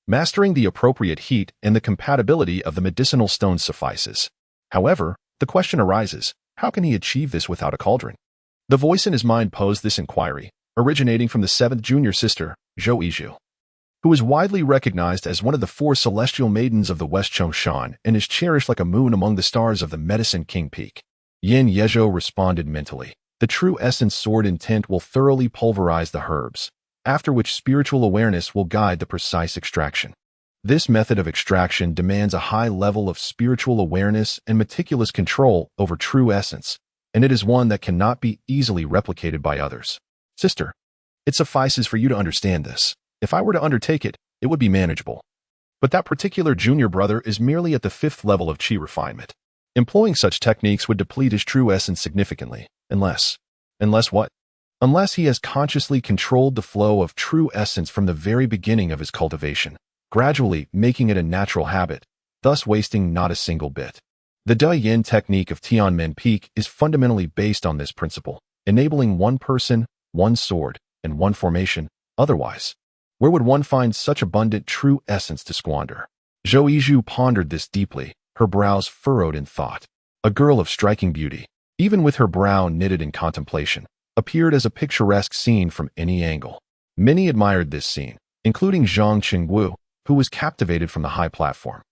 S1: Mastering the appropriate heat and the compatibility of the medicinal stones suffices. However, the question arises, how can he achieve this without a cauldron? The voice in his mind posed this inquiry, originating from the 7th junior sister, Zhou Yizhu, who is widely recognized as one of the 4 celestial maidens of the West Chongshan and is cherished like a moon among the stars of the Medicine King Peak. Yin Yezhou responded mentally. The true essence sword intent will thoroughly pulverize the herbs, after which spiritual awareness will guide the precise extraction. This method of extraction demands a high level of spiritual awareness and meticulous control over true essence, and it is one that cannot be easily replicated by others. Sister, it suffices for you to understand this. If I were to undertake it, it would be manageable. But that particular junior brother is merely at the 5th level of chi refinement. Employing such techniques would deplete his true essence significantly, unless what? Unless he has consciously controlled the flow of true essence from the very beginning of his cultivation, gradually making it a natural habit, thus wasting not a single bit. The De Yin technique of Tianmen Peak is fundamentally based on this principle, enabling one person, one sword, and one formation. Otherwise, where would one find such abundant true essence to squander? Zhou Yizhu pondered this deeply, her brows furrowed in thought. A girl of striking beauty, even with her brow knitted in contemplation, appeared as a picturesque scene from any angle. Many admired this scene, including Zhang Qingwu, who was captivated from the high platform.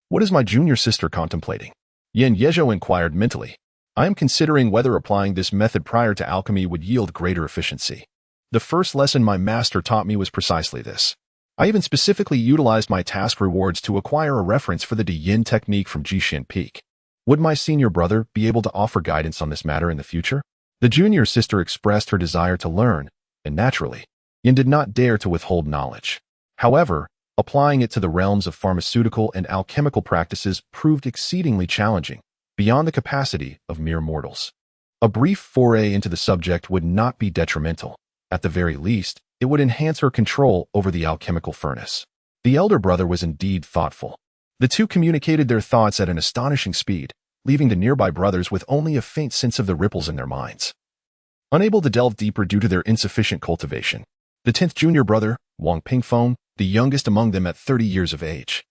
S1: "What is my junior sister contemplating?" Yin Yezhou inquired mentally. "I am considering whether applying this method prior to alchemy would yield greater efficiency. The first lesson my master taught me was precisely this. I even specifically utilized my task rewards to acquire a reference for the De Yin technique from Jishin Peak. Would my senior brother be able to offer guidance on this matter in the future?" The junior sister expressed her desire to learn, and naturally, Yin did not dare to withhold knowledge. However, applying it to the realms of pharmaceutical and alchemical practices proved exceedingly challenging, beyond the capacity of mere mortals. A brief foray into the subject would not be detrimental. At the very least, it would enhance her control over the alchemical furnace. The elder brother was indeed thoughtful. The two communicated their thoughts at an astonishing speed, leaving the nearby brothers with only a faint sense of the ripples in their minds. Unable to delve deeper due to their insufficient cultivation, the 10th junior brother, Wang Pingfeng, the youngest among them at 30 years of age,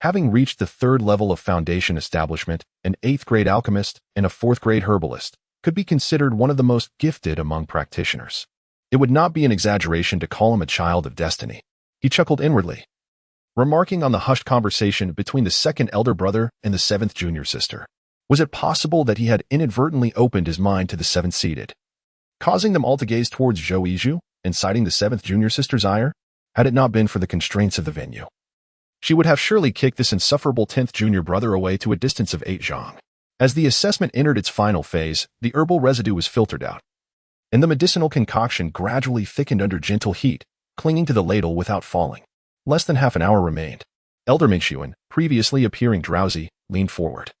S1: having reached the 3rd level of foundation establishment, an 8th-grade alchemist and a 4th-grade herbalist, could be considered one of the most gifted among practitioners. It would not be an exaggeration to call him a child of destiny. He chuckled inwardly, remarking on the hushed conversation between the 2nd elder brother and the 7th junior sister. Was it possible that he had inadvertently opened his mind to the 7th-seated, causing them all to gaze towards Zhou Yizhu, inciting the 7th junior sister's ire? Had it not been for the constraints of the venue, she would have surely kicked this insufferable 10th junior brother away to a distance of 8 zhang. As the assessment entered its final phase, the herbal residue was filtered out, and the medicinal concoction gradually thickened under gentle heat, clinging to the ladle without falling. Less than half an hour remained. Elder Mingxuan, previously appearing drowsy, leaned forward.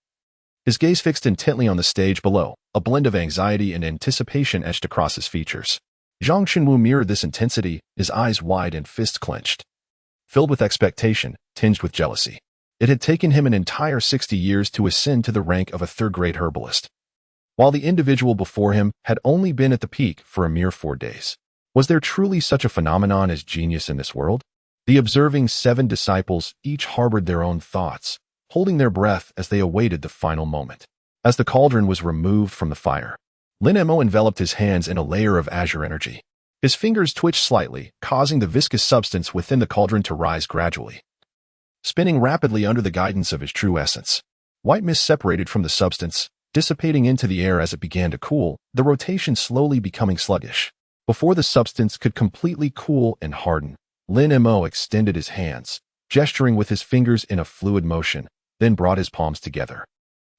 S1: His gaze fixed intently on the stage below, a blend of anxiety and anticipation etched across his features. Zhang Qinwu mirrored this intensity, his eyes wide and fists clenched, filled with expectation, tinged with jealousy. It had taken him an entire 60 years to ascend to the rank of a 3rd-grade herbalist, while the individual before him had only been at the peak for a mere 4 days. Was there truly such a phenomenon as genius in this world? The observing 7 disciples each harbored their own thoughts, holding their breath as they awaited the final moment. As the cauldron was removed from the fire, Lin Mo enveloped his hands in a layer of azure energy. His fingers twitched slightly, causing the viscous substance within the cauldron to rise gradually, spinning rapidly under the guidance of his true essence. White mist separated from the substance, dissipating into the air as it began to cool, the rotation slowly becoming sluggish. Before the substance could completely cool and harden, Lin Mo extended his hands, gesturing with his fingers in a fluid motion, then brought his palms together,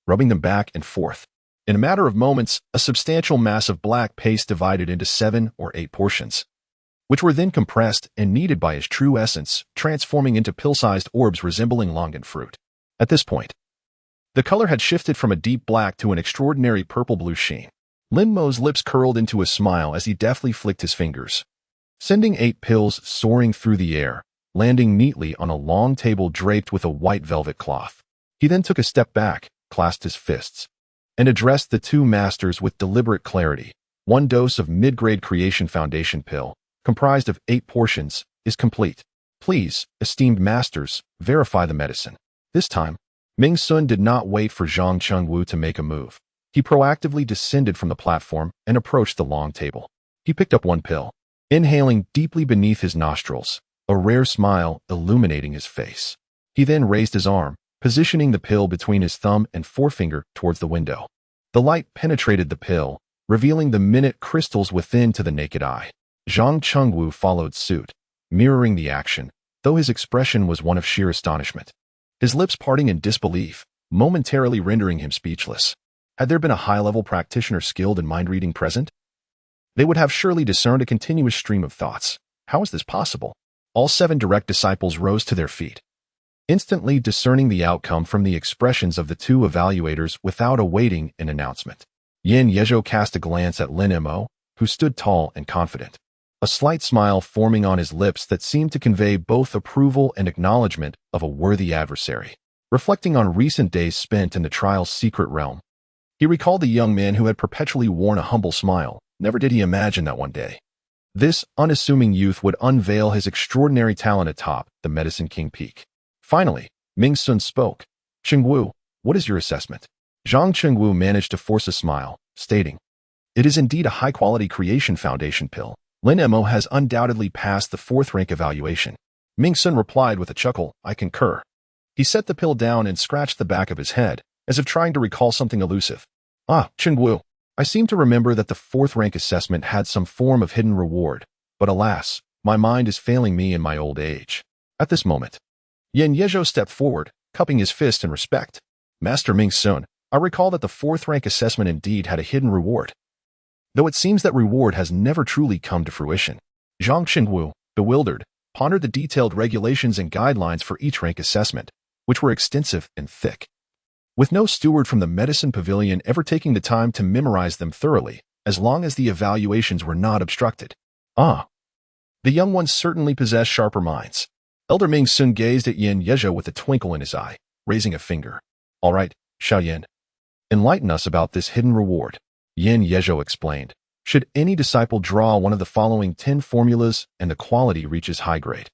S1: rubbing them back and forth. In a matter of moments, a substantial mass of black paste divided into 7 or 8 portions, which were then compressed and kneaded by his true essence, transforming into pill-sized orbs resembling longan fruit. At this point, the color had shifted from a deep black to an extraordinary purple-blue sheen. Lin Mo's lips curled into a smile as he deftly flicked his fingers, sending 8 pills soaring through the air, landing neatly on a long table draped with a white velvet cloth. He then took a step back, clasped his fists, and addressed the 2 masters with deliberate clarity. 1 dose of mid-grade creation foundation pill, comprised of 8 portions, is complete. Please, esteemed masters, verify the medicine. This time, Ming Sun did not wait for Zhang Chengwu to make a move. He proactively descended from the platform and approached the long table. He picked up 1 pill, inhaling deeply beneath his nostrils, a rare smile illuminating his face. He then raised his arm, positioning the pill between his thumb and forefinger towards the window. The light penetrated the pill, revealing the minute crystals within to the naked eye. Zhang Chengwu followed suit, mirroring the action, though his expression was one of sheer astonishment, his lips parting in disbelief, momentarily rendering him speechless. Had there been a high-level practitioner skilled in mind-reading present, they would have surely discerned a continuous stream of thoughts. How is this possible? All 7 direct disciples rose to their feet, instantly discerning the outcome from the expressions of the 2 evaluators without awaiting an announcement. Yin Yezhou cast a glance at Lin Mo, who stood tall and confident, a slight smile forming on his lips that seemed to convey both approval and acknowledgement of a worthy adversary. Reflecting on recent days spent in the trial's secret realm, he recalled the young man who had perpetually worn a humble smile. Never did he imagine that one day this unassuming youth would unveil his extraordinary talent atop the Medicine King Peak. Finally, Ming Sun spoke. Chengwu, what is your assessment? Zhang Chengwu managed to force a smile, stating, "It is indeed a high-quality creation foundation pill. Lin Mo has undoubtedly passed the 4th rank evaluation. Ming Sun replied with a chuckle, I concur. He set the pill down and scratched the back of his head, as if trying to recall something elusive. Ah, Chengwu. I seem to remember that the 4th rank assessment had some form of hidden reward, but alas, my mind is failing me in my old age. At this moment, Yin Yezhou stepped forward, cupping his fist in respect. Master Ming Sun, I recall that the 4th rank assessment indeed had a hidden reward, though it seems that reward has never truly come to fruition. Zhang Chengwu, bewildered, pondered the detailed regulations and guidelines for each rank assessment, which were extensive and thick, with no steward from the medicine pavilion ever taking the time to memorize them thoroughly, as long as the evaluations were not obstructed. Ah, the young ones certainly possess sharper minds. Elder Ming Sun gazed at Yin Yezhou with a twinkle in his eye, raising a finger. All right, Xiaoyan. Enlighten us about this hidden reward. Yin Yezhou explained. Should any disciple draw one of the following 10 formulas and the quality reaches high grade,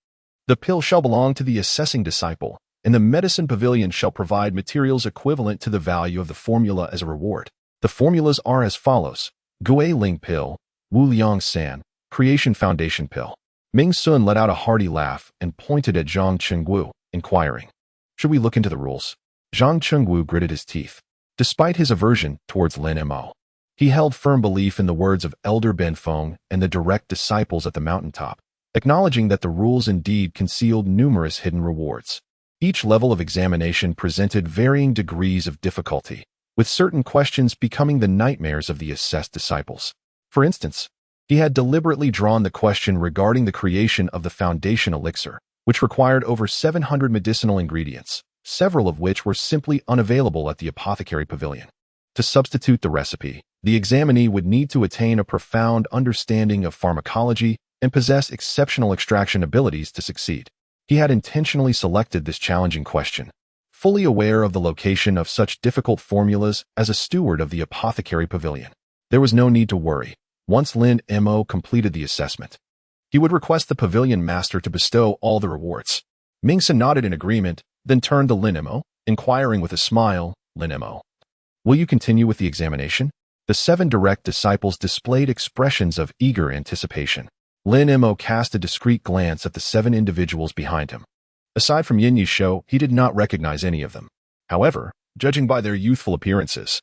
S1: the pill shall belong to the assessing disciple, and the medicine pavilion shall provide materials equivalent to the value of the formula as a reward. The formulas are as follows. Gui Ling Pill, Wu Liang San, Creation Foundation Pill. Ming Sun let out a hearty laugh and pointed at Zhang Chengwu, inquiring, should we look into the rules? Zhang Chengwu gritted his teeth. Despite his aversion towards Lin Mo, he held firm belief in the words of Elder Ben Feng and the direct disciples at the mountaintop, acknowledging that the rules indeed concealed numerous hidden rewards. Each level of examination presented varying degrees of difficulty, with certain questions becoming the nightmares of the assessed disciples. For instance, he had deliberately drawn the question regarding the creation of the foundation elixir, which required over 700 medicinal ingredients, several of which were simply unavailable at the apothecary pavilion. To substitute the recipe, the examinee would need to attain a profound understanding of pharmacology and possess exceptional extraction abilities to succeed. He had intentionally selected this challenging question, fully aware of the location of such difficult formulas as a steward of the apothecary pavilion. There was no need to worry. Once Lin Mo completed the assessment, he would request the pavilion master to bestow all the rewards. Ming Sun nodded in agreement, then turned to Lin Mo, inquiring with a smile, Lin Mo, will you continue with the examination? The 7 direct disciples displayed expressions of eager anticipation. Lin Mo cast a discreet glance at the 7 individuals behind him. Aside from Yin Yezhou, he did not recognize any of them. However, judging by their youthful appearances,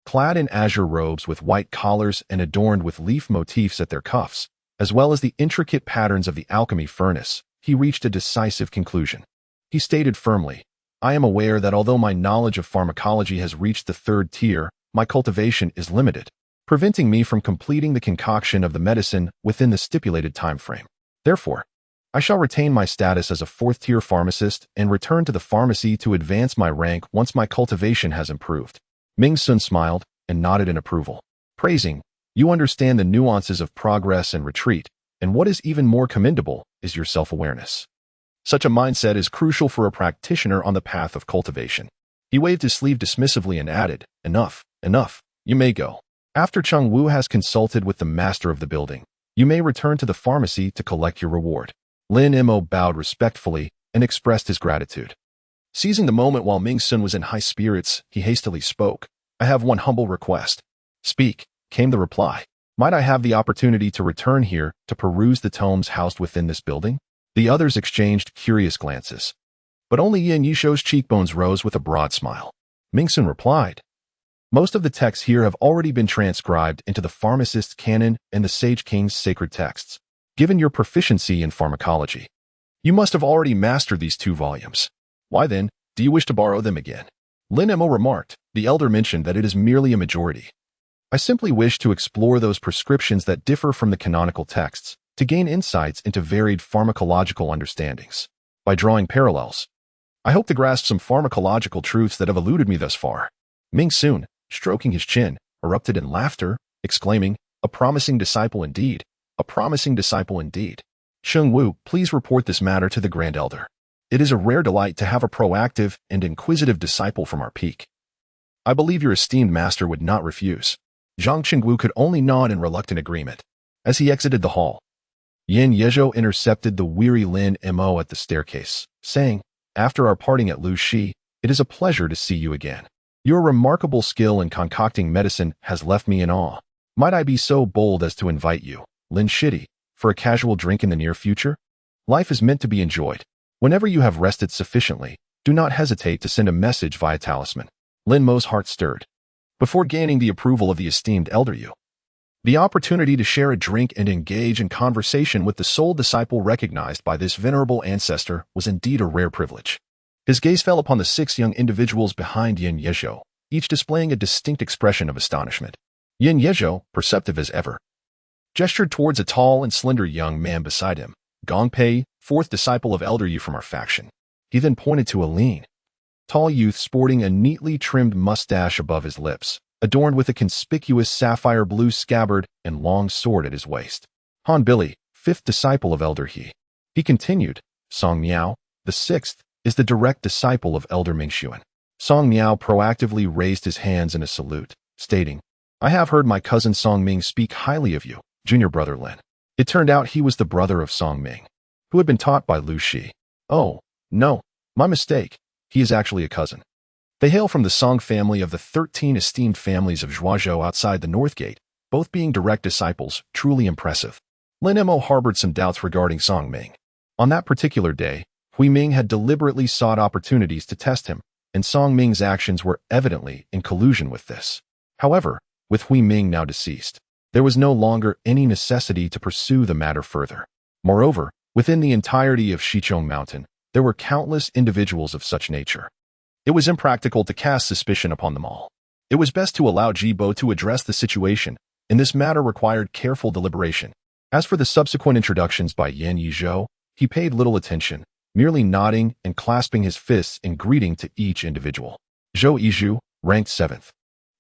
S1: clad in azure robes with white collars and adorned with leaf motifs at their cuffs, as well as the intricate patterns of the alchemy furnace, he reached a decisive conclusion. He stated firmly, I am aware that although my knowledge of pharmacology has reached the 3rd tier, my cultivation is limited, preventing me from completing the concoction of the medicine within the stipulated time frame. Therefore, I shall retain my status as a 4th-tier pharmacist and return to the pharmacy to advance my rank once my cultivation has improved. Ming Sun smiled and nodded in approval, praising, you understand the nuances of progress and retreat, and what is even more commendable is your self-awareness. Such a mindset is crucial for a practitioner on the path of cultivation. He waved his sleeve dismissively and added, enough, you may go. After Cheng Wu has consulted with the master of the building, you may return to the pharmacy to collect your reward. Lin Mo bowed respectfully and expressed his gratitude. Seizing the moment while Ming Sun was in high spirits, he hastily spoke. I have one humble request. Speak, came the reply. Might I have the opportunity to return here to peruse the tomes housed within this building? The others exchanged curious glances, but only Yin Yezhou's cheekbones rose with a broad smile. Ming Sun replied, most of the texts here have already been transcribed into the pharmacist's canon and the Sage King's sacred texts. Given your proficiency in pharmacology, you must have already mastered these 2 volumes. Why then, do you wish to borrow them again? Lin Mo remarked, the elder mentioned that it is merely a majority. I simply wish to explore those prescriptions that differ from the canonical texts, to gain insights into varied pharmacological understandings. By drawing parallels, I hope to grasp some pharmacological truths that have eluded me thus far. Ming Sun, stroking his chin, erupted in laughter, exclaiming, a promising disciple indeed, a promising disciple indeed. Cheng Wu, please report this matter to the Grand Elder. It is a rare delight to have a proactive and inquisitive disciple from our peak. I believe your esteemed master would not refuse. Zhang Chengwu could only nod in reluctant agreement. As he exited the hall, Yin Yezhou intercepted the weary Lin Mo at the staircase, saying, after our parting at Lu Shi, it is a pleasure to see you again. Your remarkable skill in concocting medicine has left me in awe. Might I be so bold as to invite you, Lin Shidi, for a casual drink in the near future? Life is meant to be enjoyed. Whenever you have rested sufficiently, do not hesitate to send a message via talisman. Lin Mo's heart stirred. Before gaining the approval of the esteemed elder Yu, the opportunity to share a drink and engage in conversation with the sole disciple recognized by this venerable ancestor was indeed a rare privilege. His gaze fell upon the 6 young individuals behind Yin Yezhou, each displaying a distinct expression of astonishment. Yin Yezhou, perceptive as ever, gestured towards a tall and slender young man beside him, Gong Pei, 4th disciple of Elder Yu from our faction. He then pointed to a lean, tall youth sporting a neatly trimmed mustache above his lips, adorned with a conspicuous sapphire blue scabbard and long sword at his waist. Han Billy, 5th disciple of Elder He. He continued, Song Miao, the 6th, is the direct disciple of Elder Mingxuan. Song Miao proactively raised his hands in a salute, stating, I have heard my cousin Song Ming speak highly of you, junior brother Lin. It turned out he was the brother of Song Ming, who had been taught by Lu Shi. Oh, no, my mistake. He is actually a cousin. They hail from the Song family of the 13 esteemed families of Zhuazhou outside the North Gate, both being direct disciples, truly impressive. Lin Mo harbored some doubts regarding Song Ming. On that particular day, Hui Ming had deliberately sought opportunities to test him, and Song Ming's actions were evidently in collusion with this. However, with Hui Ming now deceased, there was no longer any necessity to pursue the matter further. Moreover, within the entirety of Shichong Mountain, there were countless individuals of such nature. It was impractical to cast suspicion upon them all. It was best to allow Jibo to address the situation, and this matter required careful deliberation. As for the subsequent introductions by Yan Yizhou, he paid little attention, merely nodding and clasping his fists in greeting to each individual. Zhou Yizhu, ranked 7th,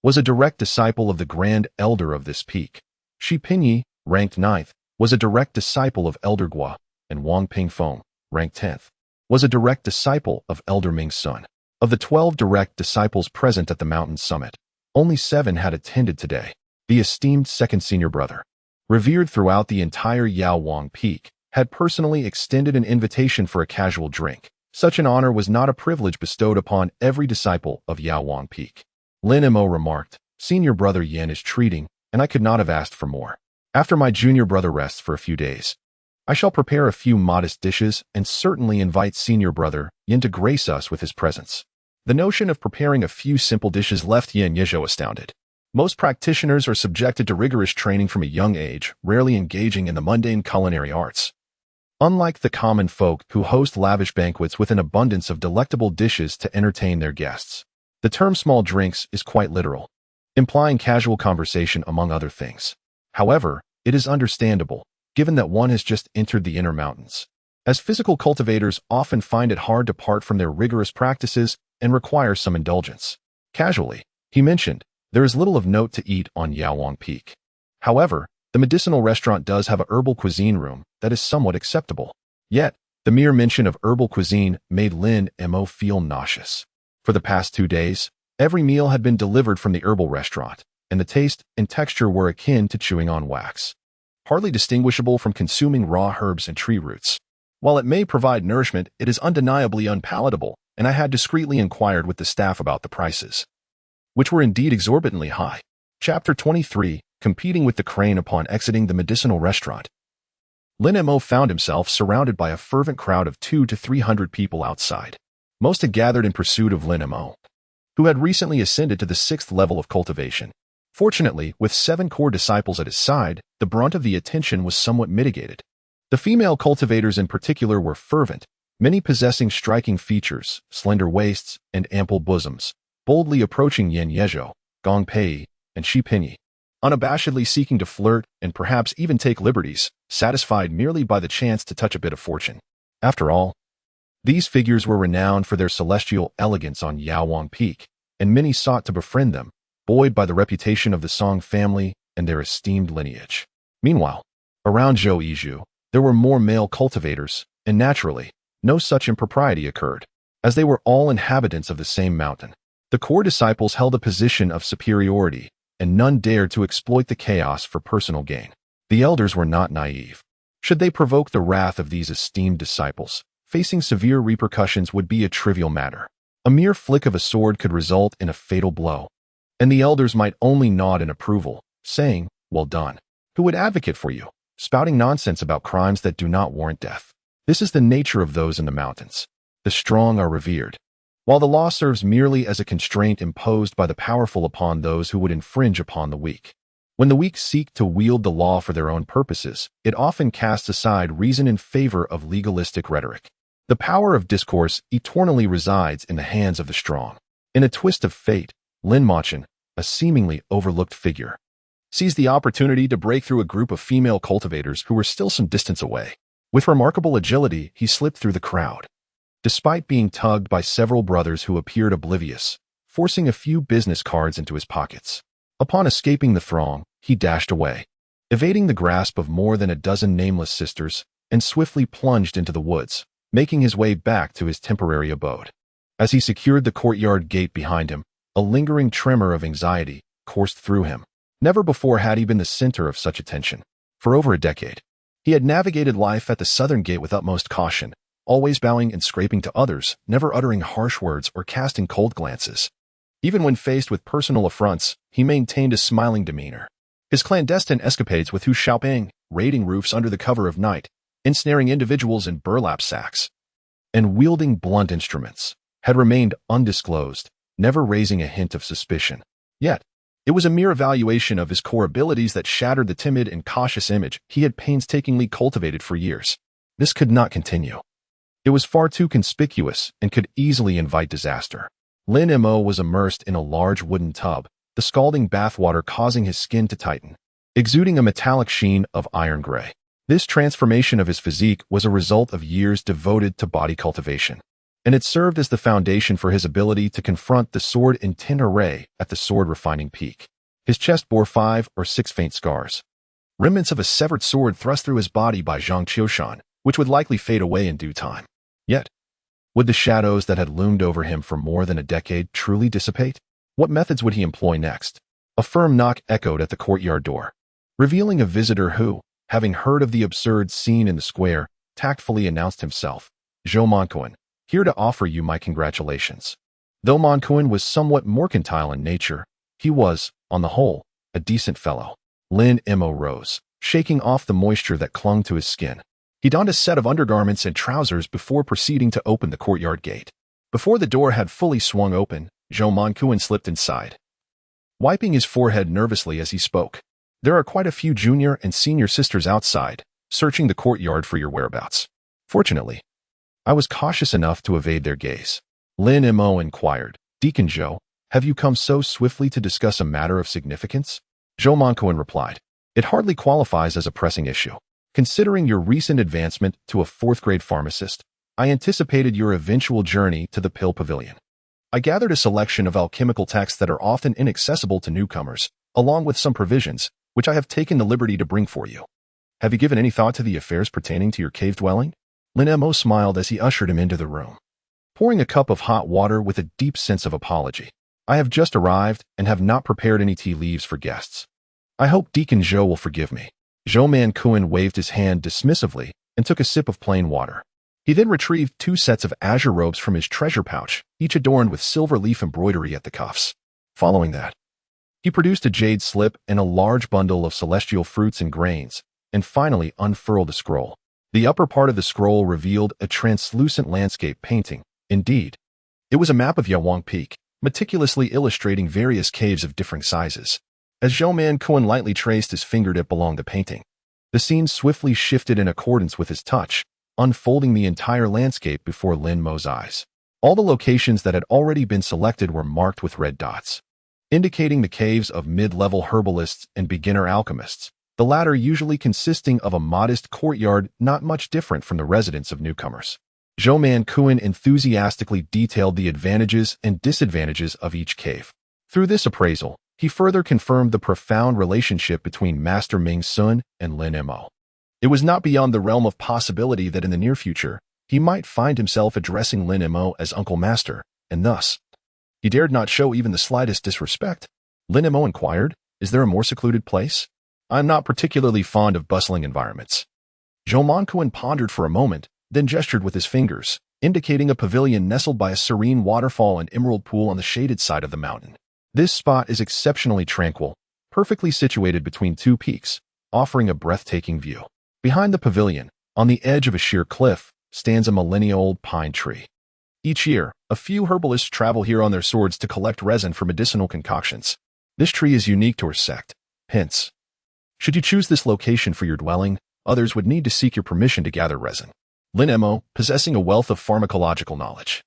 S1: was a direct disciple of the Grand Elder of this peak. Shi Pinyi, ranked 9th, was a direct disciple of Elder Gua, and Wang Pingfeng, ranked 10th, was a direct disciple of Elder Ming's son. Of the 12 direct disciples present at the mountain summit, only 7 had attended today. The esteemed second senior brother, revered throughout the entire Yaowang Peak, had personally extended an invitation for a casual drink. Such an honor was not a privilege bestowed upon every disciple of Yaowang Peak. Lin Mo remarked, Senior brother Yan is treating, and I could not have asked for more. After my junior brother rests for a few days, I shall prepare a few modest dishes and certainly invite senior brother Yan to grace us with his presence. The notion of preparing a few simple dishes left Yin Yezhou astounded. Most practitioners are subjected to rigorous training from a young age, rarely engaging in the mundane culinary arts. Unlike the common folk who host lavish banquets with an abundance of delectable dishes to entertain their guests, the term small drinks is quite literal, implying casual conversation among other things. However, it is understandable, given that one has just entered the inner mountains, as physical cultivators often find it hard to part from their rigorous practices and require some indulgence. Casually, he mentioned, there is little of note to eat on Yaowang Peak. However, the medicinal restaurant does have a herbal cuisine room that is somewhat acceptable. Yet, the mere mention of herbal cuisine made Lin Mo feel nauseous. For the past 2 days, every meal had been delivered from the herbal restaurant, and the taste and texture were akin to chewing on wax, hardly distinguishable from consuming raw herbs and tree roots. While it may provide nourishment, it is undeniably unpalatable, and I had discreetly inquired with the staff about the prices, which were indeed exorbitantly high. Chapter 23, Competing with the Crane. Upon exiting the medicinal restaurant, Lin Mo found himself surrounded by a fervent crowd of 200 to 300 people outside. Most had gathered in pursuit of Lin Mo, who had recently ascended to the 6th level of cultivation. Fortunately, with 7 core disciples at his side, the brunt of the attention was somewhat mitigated. The female cultivators in particular were fervent, many possessing striking features, slender waists, and ample bosoms, boldly approaching Yin Yezhou, Gong Pei, and Shi Pinyi, unabashedly seeking to flirt and perhaps even take liberties, satisfied merely by the chance to touch a bit of fortune. After all, these figures were renowned for their celestial elegance on Yaowang Peak, and many sought to befriend them, buoyed by the reputation of the Song family and their esteemed lineage. Meanwhile, around Zhou Yizhu, there were more male cultivators, and naturally, no such impropriety occurred, as they were all inhabitants of the same mountain. The core disciples held a position of superiority, and none dared to exploit the chaos for personal gain. The elders were not naive. Should they provoke the wrath of these esteemed disciples, facing severe repercussions would be a trivial matter. A mere flick of a sword could result in a fatal blow, and the elders might only nod in approval, saying, "Well done. Who would advocate for you?" spouting nonsense about crimes that do not warrant death. This is the nature of those in the mountains. The strong are revered, while the law serves merely as a constraint imposed by the powerful upon those who would infringe upon the weak. When the weak seek to wield the law for their own purposes, it often casts aside reason in favor of legalistic rhetoric. The power of discourse eternally resides in the hands of the strong. In a twist of fate, Lin Machin, a seemingly overlooked figure, seized the opportunity to break through a group of female cultivators who were still some distance away. With remarkable agility, he slipped through the crowd, despite being tugged by several brothers who appeared oblivious, forcing a few business cards into his pockets. Upon escaping the throng, he dashed away, evading the grasp of more than a dozen nameless sisters, and swiftly plunged into the woods, making his way back to his temporary abode. As he secured the courtyard gate behind him, a lingering tremor of anxiety coursed through him. Never before had he been the center of such attention. For over a decade, he had navigated life at the southern gate with utmost caution, always bowing and scraping to others, never uttering harsh words or casting cold glances. Even when faced with personal affronts, he maintained a smiling demeanor. His clandestine escapades with Hu Xiaoping, raiding roofs under the cover of night, ensnaring individuals in burlap sacks, and wielding blunt instruments, had remained undisclosed, never raising a hint of suspicion. Yet, it was a mere evaluation of his core abilities that shattered the timid and cautious image he had painstakingly cultivated for years. This could not continue. It was far too conspicuous and could easily invite disaster. Lin Mo was immersed in a large wooden tub, the scalding bathwater causing his skin to tighten, exuding a metallic sheen of iron gray. This transformation of his physique was a result of years devoted to body cultivation, and it served as the foundation for his ability to confront the sword in tin array at the sword-refining peak. His chest bore 5 or 6 faint scars, remnants of a severed sword thrust through his body by Zhang Qiushan, which would likely fade away in due time. Yet, would the shadows that had loomed over him for more than a decade truly dissipate? What methods would he employ next? A firm knock echoed at the courtyard door, revealing a visitor who, having heard of the absurd scene in the square, tactfully announced himself. Zhou Mankuan, here to offer you my congratulations. Though Mankuan was somewhat mercantile in nature, he was, on the whole, a decent fellow. Lin Mo rose, shaking off the moisture that clung to his skin. He donned a set of undergarments and trousers before proceeding to open the courtyard gate. Before the door had fully swung open, Zhou Mankuan slipped inside, wiping his forehead nervously as he spoke. There are quite a few junior and senior sisters outside, searching the courtyard for your whereabouts. Fortunately, I was cautious enough to evade their gaze. Lin Mo inquired, Deacon Zhou, have you come so swiftly to discuss a matter of significance? Zhou Mankuan replied, it hardly qualifies as a pressing issue. Considering your recent advancement to a 4th-grade pharmacist, I anticipated your eventual journey to the Pill Pavilion. I gathered a selection of alchemical texts that are often inaccessible to newcomers, along with some provisions, which I have taken the liberty to bring for you. Have you given any thought to the affairs pertaining to your cave dwelling? Lin Mo smiled as he ushered him into the room, pouring a cup of hot water with a deep sense of apology. I have just arrived and have not prepared any tea leaves for guests. I hope Deacon Zhou will forgive me. Zhou Mankuan waved his hand dismissively and took a sip of plain water. He then retrieved 2 sets of azure robes from his treasure pouch, each adorned with silver leaf embroidery at the cuffs. Following that, he produced a jade slip and a large bundle of celestial fruits and grains, and finally unfurled a scroll. The upper part of the scroll revealed a translucent landscape painting. Indeed, it was a map of Yawang Peak, meticulously illustrating various caves of differing sizes. As Zhou Mankuan lightly traced his fingertip along the painting, the scene swiftly shifted in accordance with his touch, unfolding the entire landscape before Lin Mo's eyes. All the locations that had already been selected were marked with red dots, indicating the caves of mid-level herbalists and beginner alchemists, the latter usually consisting of a modest courtyard not much different from the residence of newcomers. Zhou Mankuan enthusiastically detailed the advantages and disadvantages of each cave. Through this appraisal, he further confirmed the profound relationship between Master Ming Sun and Lin Mo. It was not beyond the realm of possibility that in the near future, he might find himself addressing Lin Mo as Uncle Master, and thus, he dared not show even the slightest disrespect. Lin Mo inquired, is there a more secluded place? I am not particularly fond of bustling environments. Zhou Mankuan pondered for a moment, then gestured with his fingers, indicating a pavilion nestled by a serene waterfall and emerald pool on the shaded side of the mountain. This spot is exceptionally tranquil, perfectly situated between 2 peaks, offering a breathtaking view. Behind the pavilion, on the edge of a sheer cliff, stands a millennia-old pine tree. Each year, a few herbalists travel here on their swords to collect resin for medicinal concoctions. This tree is unique to our sect. Hence, should you choose this location for your dwelling, others would need to seek your permission to gather resin. Lin Mo, possessing a wealth of pharmacological knowledge,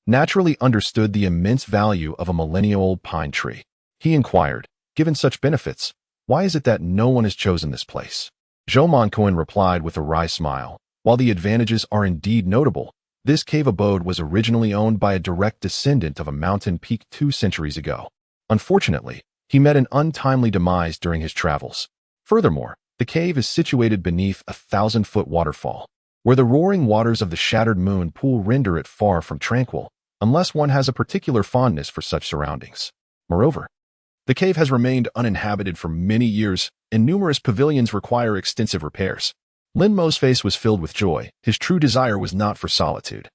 S1: naturally understood the immense value of a millennia-old pine tree. He inquired, given such benefits, why is it that no one has chosen this place? Zhou Moncoin replied with a wry smile, while the advantages are indeed notable, this cave abode was originally owned by a direct descendant of a mountain peak 2 centuries ago. Unfortunately, he met an untimely demise during his travels. Furthermore, the cave is situated beneath a 1,000-foot waterfall, where the roaring waters of the shattered moon pool render it far from tranquil, unless one has a particular fondness for such surroundings. Moreover, the cave has remained uninhabited for many years, and numerous pavilions require extensive repairs. Lin Mo's face was filled with joy. His true desire was not for solitude,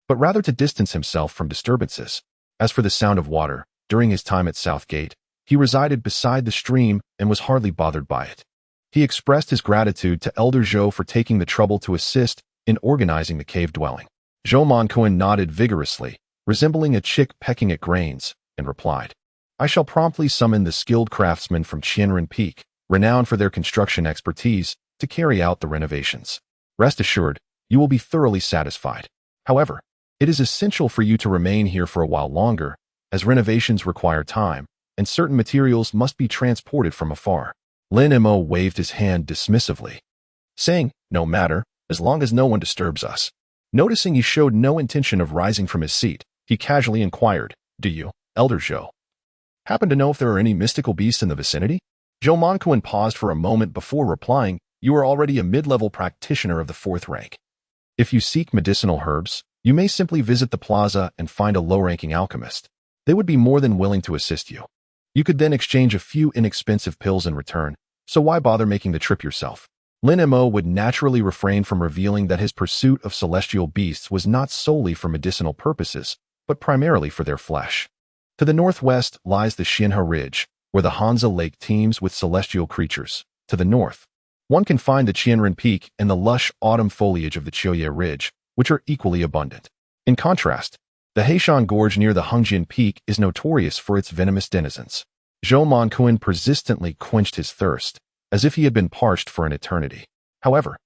S1: but rather to distance himself from disturbances. As for the sound of water, during his time at South Gate, he resided beside the stream and was hardly bothered by it. He expressed his gratitude to Elder Zhou for taking the trouble to assist in organizing the cave dwelling. Zhou Moncoin nodded vigorously, resembling a chick pecking at grains, and replied, I shall promptly summon the skilled craftsmen from Qianren Peak, renowned for their construction expertise, to carry out the renovations. Rest assured, you will be thoroughly satisfied. However, it is essential for you to remain here for a while longer, as renovations require time, and certain materials must be transported from afar. Lin Mo waved his hand dismissively, saying, no matter, as long as no one disturbs us. Noticing he showed no intention of rising from his seat, he casually inquired, do you, Elder Zhou, happen to know if there are any mystical beasts in the vicinity? Zhou Moncoin paused for a moment before replying, you are already a mid-level practitioner of the 4th rank. If you seek medicinal herbs, you may simply visit the plaza and find a low-ranking alchemist. They would be more than willing to assist you. You could then exchange a few inexpensive pills in return, so why bother making the trip yourself? Lin Mo would naturally refrain from revealing that his pursuit of celestial beasts was not solely for medicinal purposes, but primarily for their flesh. To the northwest lies the Xinhe Ridge, where the Hanzi Lake teems with celestial creatures. To the north, one can find the Qianren Peak and the lush autumn foliage of the Qiuye Ridge, which are equally abundant. In contrast, the Heishan Gorge near the Hengjian Peak is notorious for its venomous denizens. Zhou Moncoin persistently quenched his thirst, as if he had been parched for an eternity. However,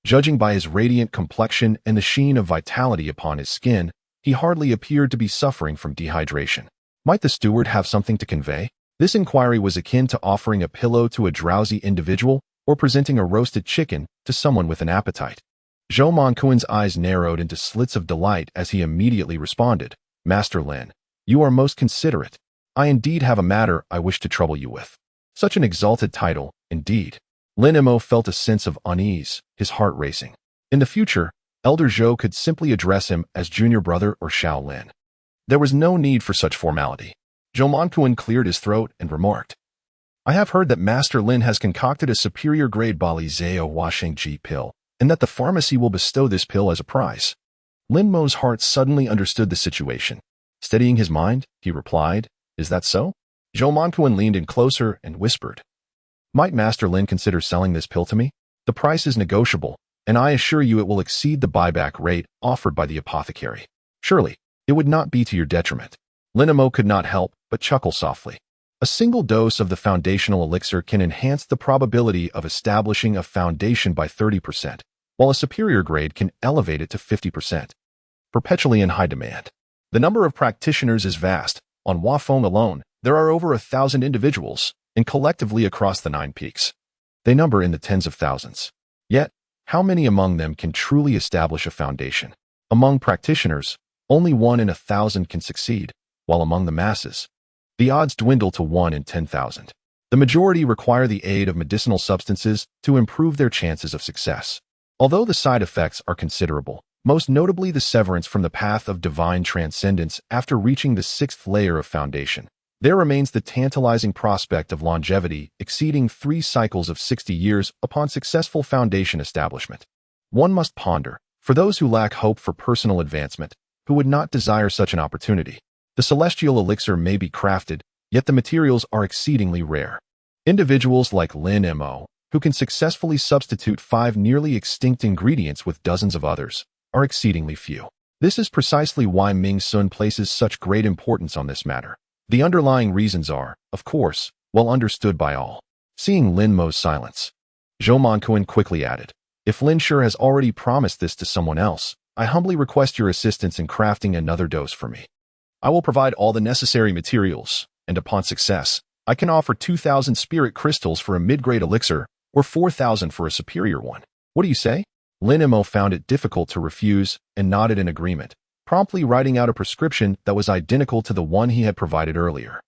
S1: judging by his radiant complexion and the sheen of vitality upon his skin, he hardly appeared to be suffering from dehydration. Might the steward have something to convey? This inquiry was akin to offering a pillow to a drowsy individual or presenting a roasted chicken to someone with an appetite. Zhou Moncoin's eyes narrowed into slits of delight as he immediately responded, Master Lin, you are most considerate. I indeed have a matter I wish to trouble you with. Such an exalted title, indeed. Lin Mo felt a sense of unease, his heart racing. In the future, Elder Zhou could simply address him as Junior Brother or Xiao Lin. There was no need for such formality. Zhou Moncoin cleared his throat and remarked, I have heard that Master Lin has concocted a superior-grade Bali Zao Washingji pill, and that the pharmacy will bestow this pill as a prize. Lin Mo's heart suddenly understood the situation. Steadying his mind, he replied, Is that so? Zhou Moncoin leaned in closer and whispered, Might Master Lin consider selling this pill to me? The price is negotiable, and I assure you it will exceed the buyback rate offered by the apothecary. Surely, it would not be to your detriment. Lin Mo could not help but chuckle softly. A single dose of the foundational elixir can enhance the probability of establishing a foundation by 30%, while a superior grade can elevate it to 50%. Perpetually in high demand. The number of practitioners is vast. On Huafeng alone, there are over 1,000 individuals, and collectively across the 9 peaks. They number in the tens of thousands. Yet, how many among them can truly establish a foundation? Among practitioners, only 1 in 1,000 can succeed, while among the masses, the odds dwindle to 1 in 10,000. The majority require the aid of medicinal substances to improve their chances of success. Although the side effects are considerable, most notably the severance from the path of divine transcendence after reaching the 6th layer of foundation, there remains the tantalizing prospect of longevity exceeding 3 cycles of 60 years upon successful foundation establishment. One must ponder, for those who lack hope for personal advancement, who would not desire such an opportunity. The celestial elixir may be crafted, yet the materials are exceedingly rare. Individuals like Lin Mo, who can successfully substitute 5 nearly extinct ingredients with dozens of others, are exceedingly few. This is precisely why Ming Sun places such great importance on this matter. The underlying reasons are, of course, well understood by all. Seeing Lin Mo's silence, Zhou Manquin quickly added, "If Lin Shi has already promised this to someone else, I humbly request your assistance in crafting another dose for me. I will provide all the necessary materials, and upon success, I can offer 2,000 spirit crystals for a mid-grade elixir, or 4,000 for a superior one. What do you say?" Lin Mo found it difficult to refuse and nodded in agreement, promptly writing out a prescription that was identical to the one he had provided earlier.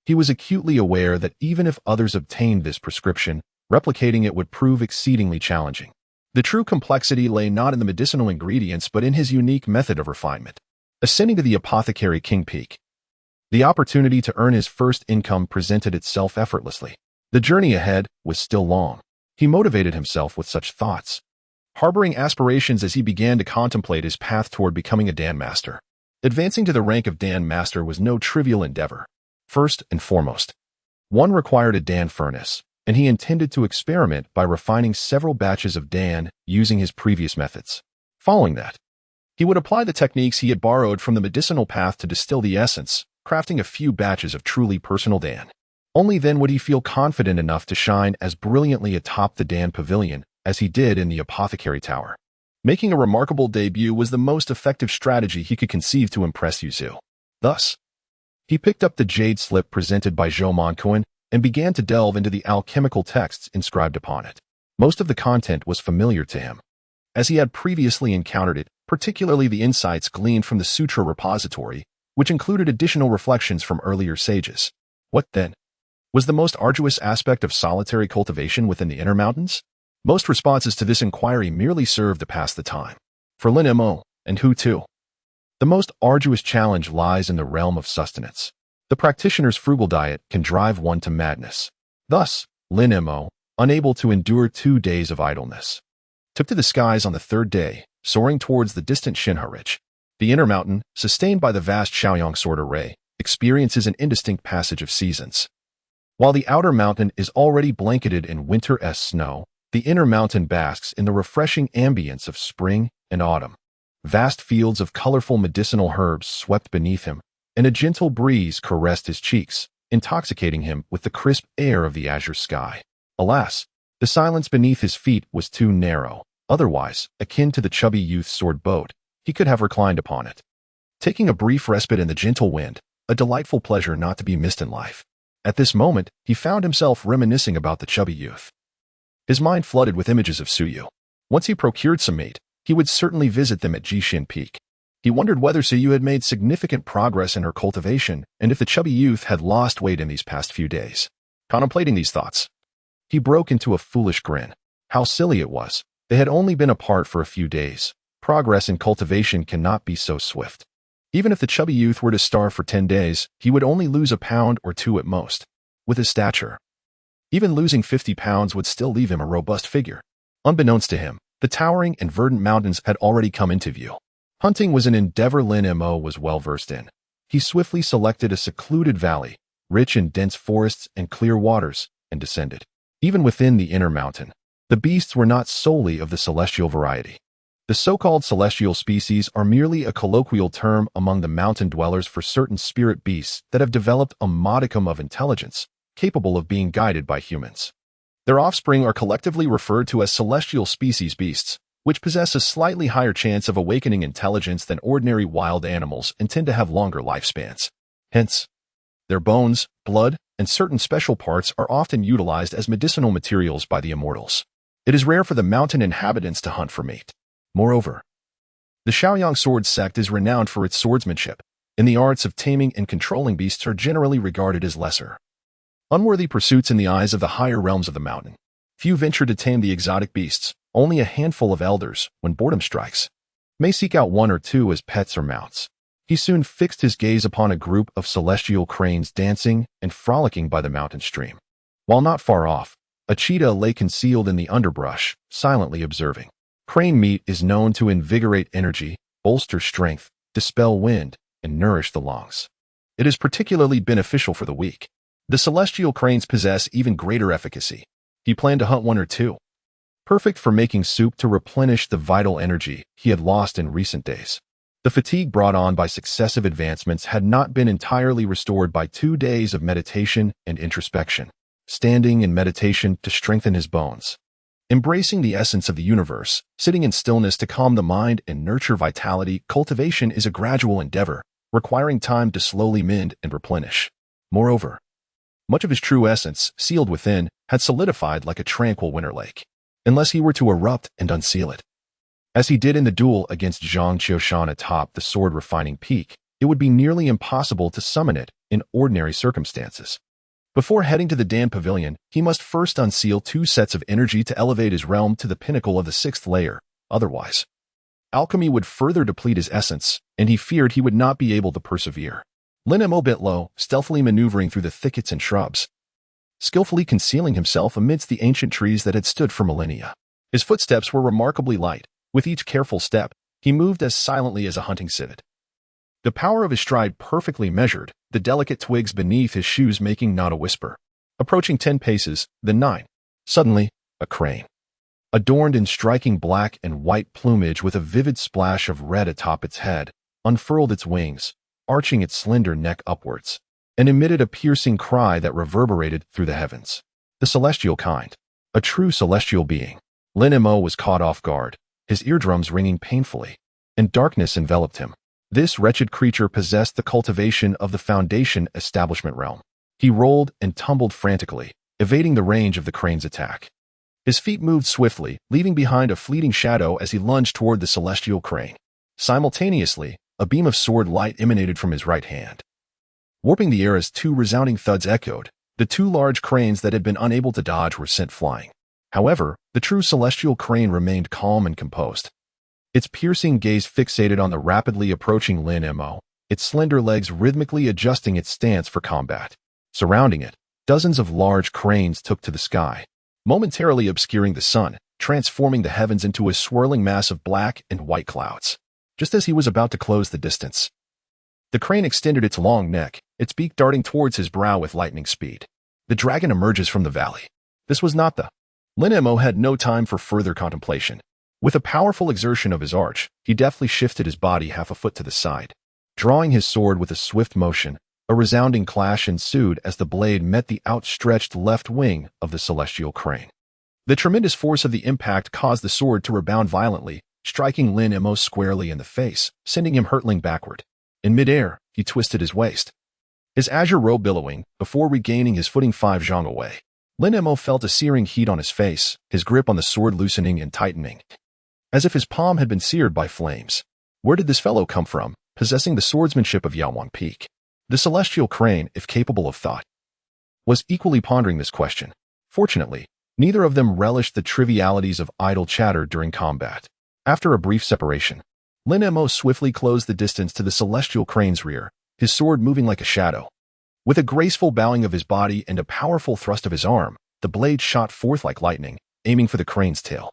S1: He was acutely aware that even if others obtained this prescription, replicating it would prove exceedingly challenging. The true complexity lay not in the medicinal ingredients but in his unique method of refinement. Ascending to the apothecary king peak, the opportunity to earn his first income presented itself effortlessly. The journey ahead was still long. He motivated himself with such thoughts, harboring aspirations as he began to contemplate his path toward becoming a Dan Master. Advancing to the rank of Dan Master was no trivial endeavor. First and foremost, one required a Dan furnace, and he intended to experiment by refining several batches of Dan using his previous methods. Following that, he would apply the techniques he had borrowed from the medicinal path to distill the essence, crafting a few batches of truly personal Dan. Only then would he feel confident enough to shine as brilliantly atop the Dan Pavilion as he did in the apothecary tower. Making a remarkable debut was the most effective strategy he could conceive to impress Yuzu. Thus, he picked up the jade slip presented by Zhou Manquin and began to delve into the alchemical texts inscribed upon it. Most of the content was familiar to him, as he had previously encountered it, particularly the insights gleaned from the Sutra repository, which included additional reflections from earlier sages. What, then, was the most arduous aspect of solitary cultivation within the inner mountains? Most responses to this inquiry merely served to pass the time. For Lin Mo, and Hu too, the most arduous challenge lies in the realm of sustenance. The practitioner's frugal diet can drive one to madness. Thus, Lin Mo, unable to endure 2 days of idleness, took to the skies on the 3rd day, soaring towards the distant Xinhe Ridge. The inner mountain, sustained by the vast Shaoyang sword array, experiences an indistinct passage of seasons. While the outer mountain is already blanketed in winter-esque snow, the inner mountain basks in the refreshing ambience of spring and autumn. Vast fields of colorful medicinal herbs swept beneath him, and a gentle breeze caressed his cheeks, intoxicating him with the crisp air of the azure sky. Alas, the silence beneath his feet was too narrow. Otherwise, akin to the chubby youth's sword boat, he could have reclined upon it, taking a brief respite in the gentle wind, a delightful pleasure not to be missed in life. At this moment, he found himself reminiscing about the chubby youth. His mind flooded with images of Suyu. Once he procured some meat, he would certainly visit them at Jishin Peak. He wondered whether Suyu had made significant progress in her cultivation and if the chubby youth had lost weight in these past few days. Contemplating these thoughts, he broke into a foolish grin. How silly it was. They had only been apart for a few days. Progress in cultivation cannot be so swift. Even if the chubby youth were to starve for 10 days, he would only lose a pound or 2 at most. With his stature, even losing 50 pounds would still leave him a robust figure. Unbeknownst to him, the towering and verdant mountains had already come into view. Hunting was an endeavor Lin Mo was well versed in. He swiftly selected a secluded valley, rich in dense forests and clear waters, and descended. Even within the inner mountain, the beasts were not solely of the celestial variety. The so-called celestial species are merely a colloquial term among the mountain dwellers for certain spirit beasts that have developed a modicum of intelligence, capable of being guided by humans. Their offspring are collectively referred to as celestial species beasts, which possess a slightly higher chance of awakening intelligence than ordinary wild animals and tend to have longer lifespans. Hence, their bones, blood, and certain special parts are often utilized as medicinal materials by the immortals. It is rare for the mountain inhabitants to hunt for meat. Moreover, the Shaoyang sword sect is renowned for its swordsmanship, and the arts of taming and controlling beasts are generally regarded as lesser, unworthy pursuits in the eyes of the higher realms of the mountain. Few venture to tame the exotic beasts. Only a handful of elders, when boredom strikes, may seek out 1 or 2 as pets or mounts. He soon fixed his gaze upon a group of celestial cranes dancing and frolicking by the mountain stream. While not far off, a cheetah lay concealed in the underbrush, silently observing. Crane meat is known to invigorate energy, bolster strength, dispel wind, and nourish the lungs. It is particularly beneficial for the weak. The celestial cranes possess even greater efficacy. He planned to hunt one or two, perfect for making soup to replenish the vital energy he had lost in recent days. The fatigue brought on by successive advancements had not been entirely restored by 2 days of meditation and introspection, standing in meditation to strengthen his bones. Embracing the essence of the universe, sitting in stillness to calm the mind and nurture vitality, cultivation is a gradual endeavor, requiring time to slowly mend and replenish. Moreover, much of his true essence, sealed within, had solidified like a tranquil winter lake, unless he were to erupt and unseal it. As he did in the duel against Zhang Qiushan atop the sword-refining peak, it would be nearly impossible to summon it in ordinary circumstances. Before heading to the Dan Pavilion, he must first unseal 2 sets of energy to elevate his realm to the pinnacle of the 6th layer. Otherwise, alchemy would further deplete his essence, and he feared he would not be able to persevere. Lin Mo bent low, stealthily maneuvering through the thickets and shrubs, skillfully concealing himself amidst the ancient trees that had stood for millennia. His footsteps were remarkably light. With each careful step, he moved as silently as a hunting civet. The power of his stride perfectly measured, the delicate twigs beneath his shoes making not a whisper. Approaching 10 paces, then 9. Suddenly, a crane, adorned in striking black and white plumage with a vivid splash of red atop its head, unfurled its wings, arching its slender neck upwards, and emitted a piercing cry that reverberated through the heavens. The celestial kind, a true celestial being. Lin Mo was caught off guard, his eardrums ringing painfully, and darkness enveloped him. This wretched creature possessed the cultivation of the Foundation establishment realm. He rolled and tumbled frantically, evading the range of the crane's attack. His feet moved swiftly, leaving behind a fleeting shadow as he lunged toward the celestial crane. Simultaneously, a beam of sword light emanated from his right hand, warping the air as 2 resounding thuds echoed. The 2 large cranes that had been unable to dodge were sent flying. However, the true celestial crane remained calm and composed. Its piercing gaze fixated on the rapidly approaching Lin Mo, its slender legs rhythmically adjusting its stance for combat. Surrounding it, dozens of large cranes took to the sky, momentarily obscuring the sun, transforming the heavens into a swirling mass of black and white clouds. Just as he was about to close the distance, the crane extended its long neck, its beak darting towards his brow with lightning speed. The dragon emerges from the valley. This was not the Lin Mo had no time for further contemplation. With a powerful exertion of his arch, he deftly shifted his body half a foot to the side. Drawing his sword with a swift motion, a resounding clash ensued as the blade met the outstretched left wing of the celestial crane. The tremendous force of the impact caused the sword to rebound violently, striking Lin Mo squarely in the face, sending him hurtling backward. In midair, he twisted his waist, his azure robe billowing, before regaining his footing 5 zhang away. Lin Mo felt a searing heat on his face, his grip on the sword loosening and tightening, as if his palm had been seared by flames. Where did this fellow come from, possessing the swordsmanship of Yaowan Peak? The celestial crane, if capable of thought, was equally pondering this question. Fortunately, neither of them relished the trivialities of idle chatter during combat. After a brief separation, Lin Mo swiftly closed the distance to the celestial crane's rear, his sword moving like a shadow. With a graceful bowing of his body and a powerful thrust of his arm, the blade shot forth like lightning, aiming for the crane's tail.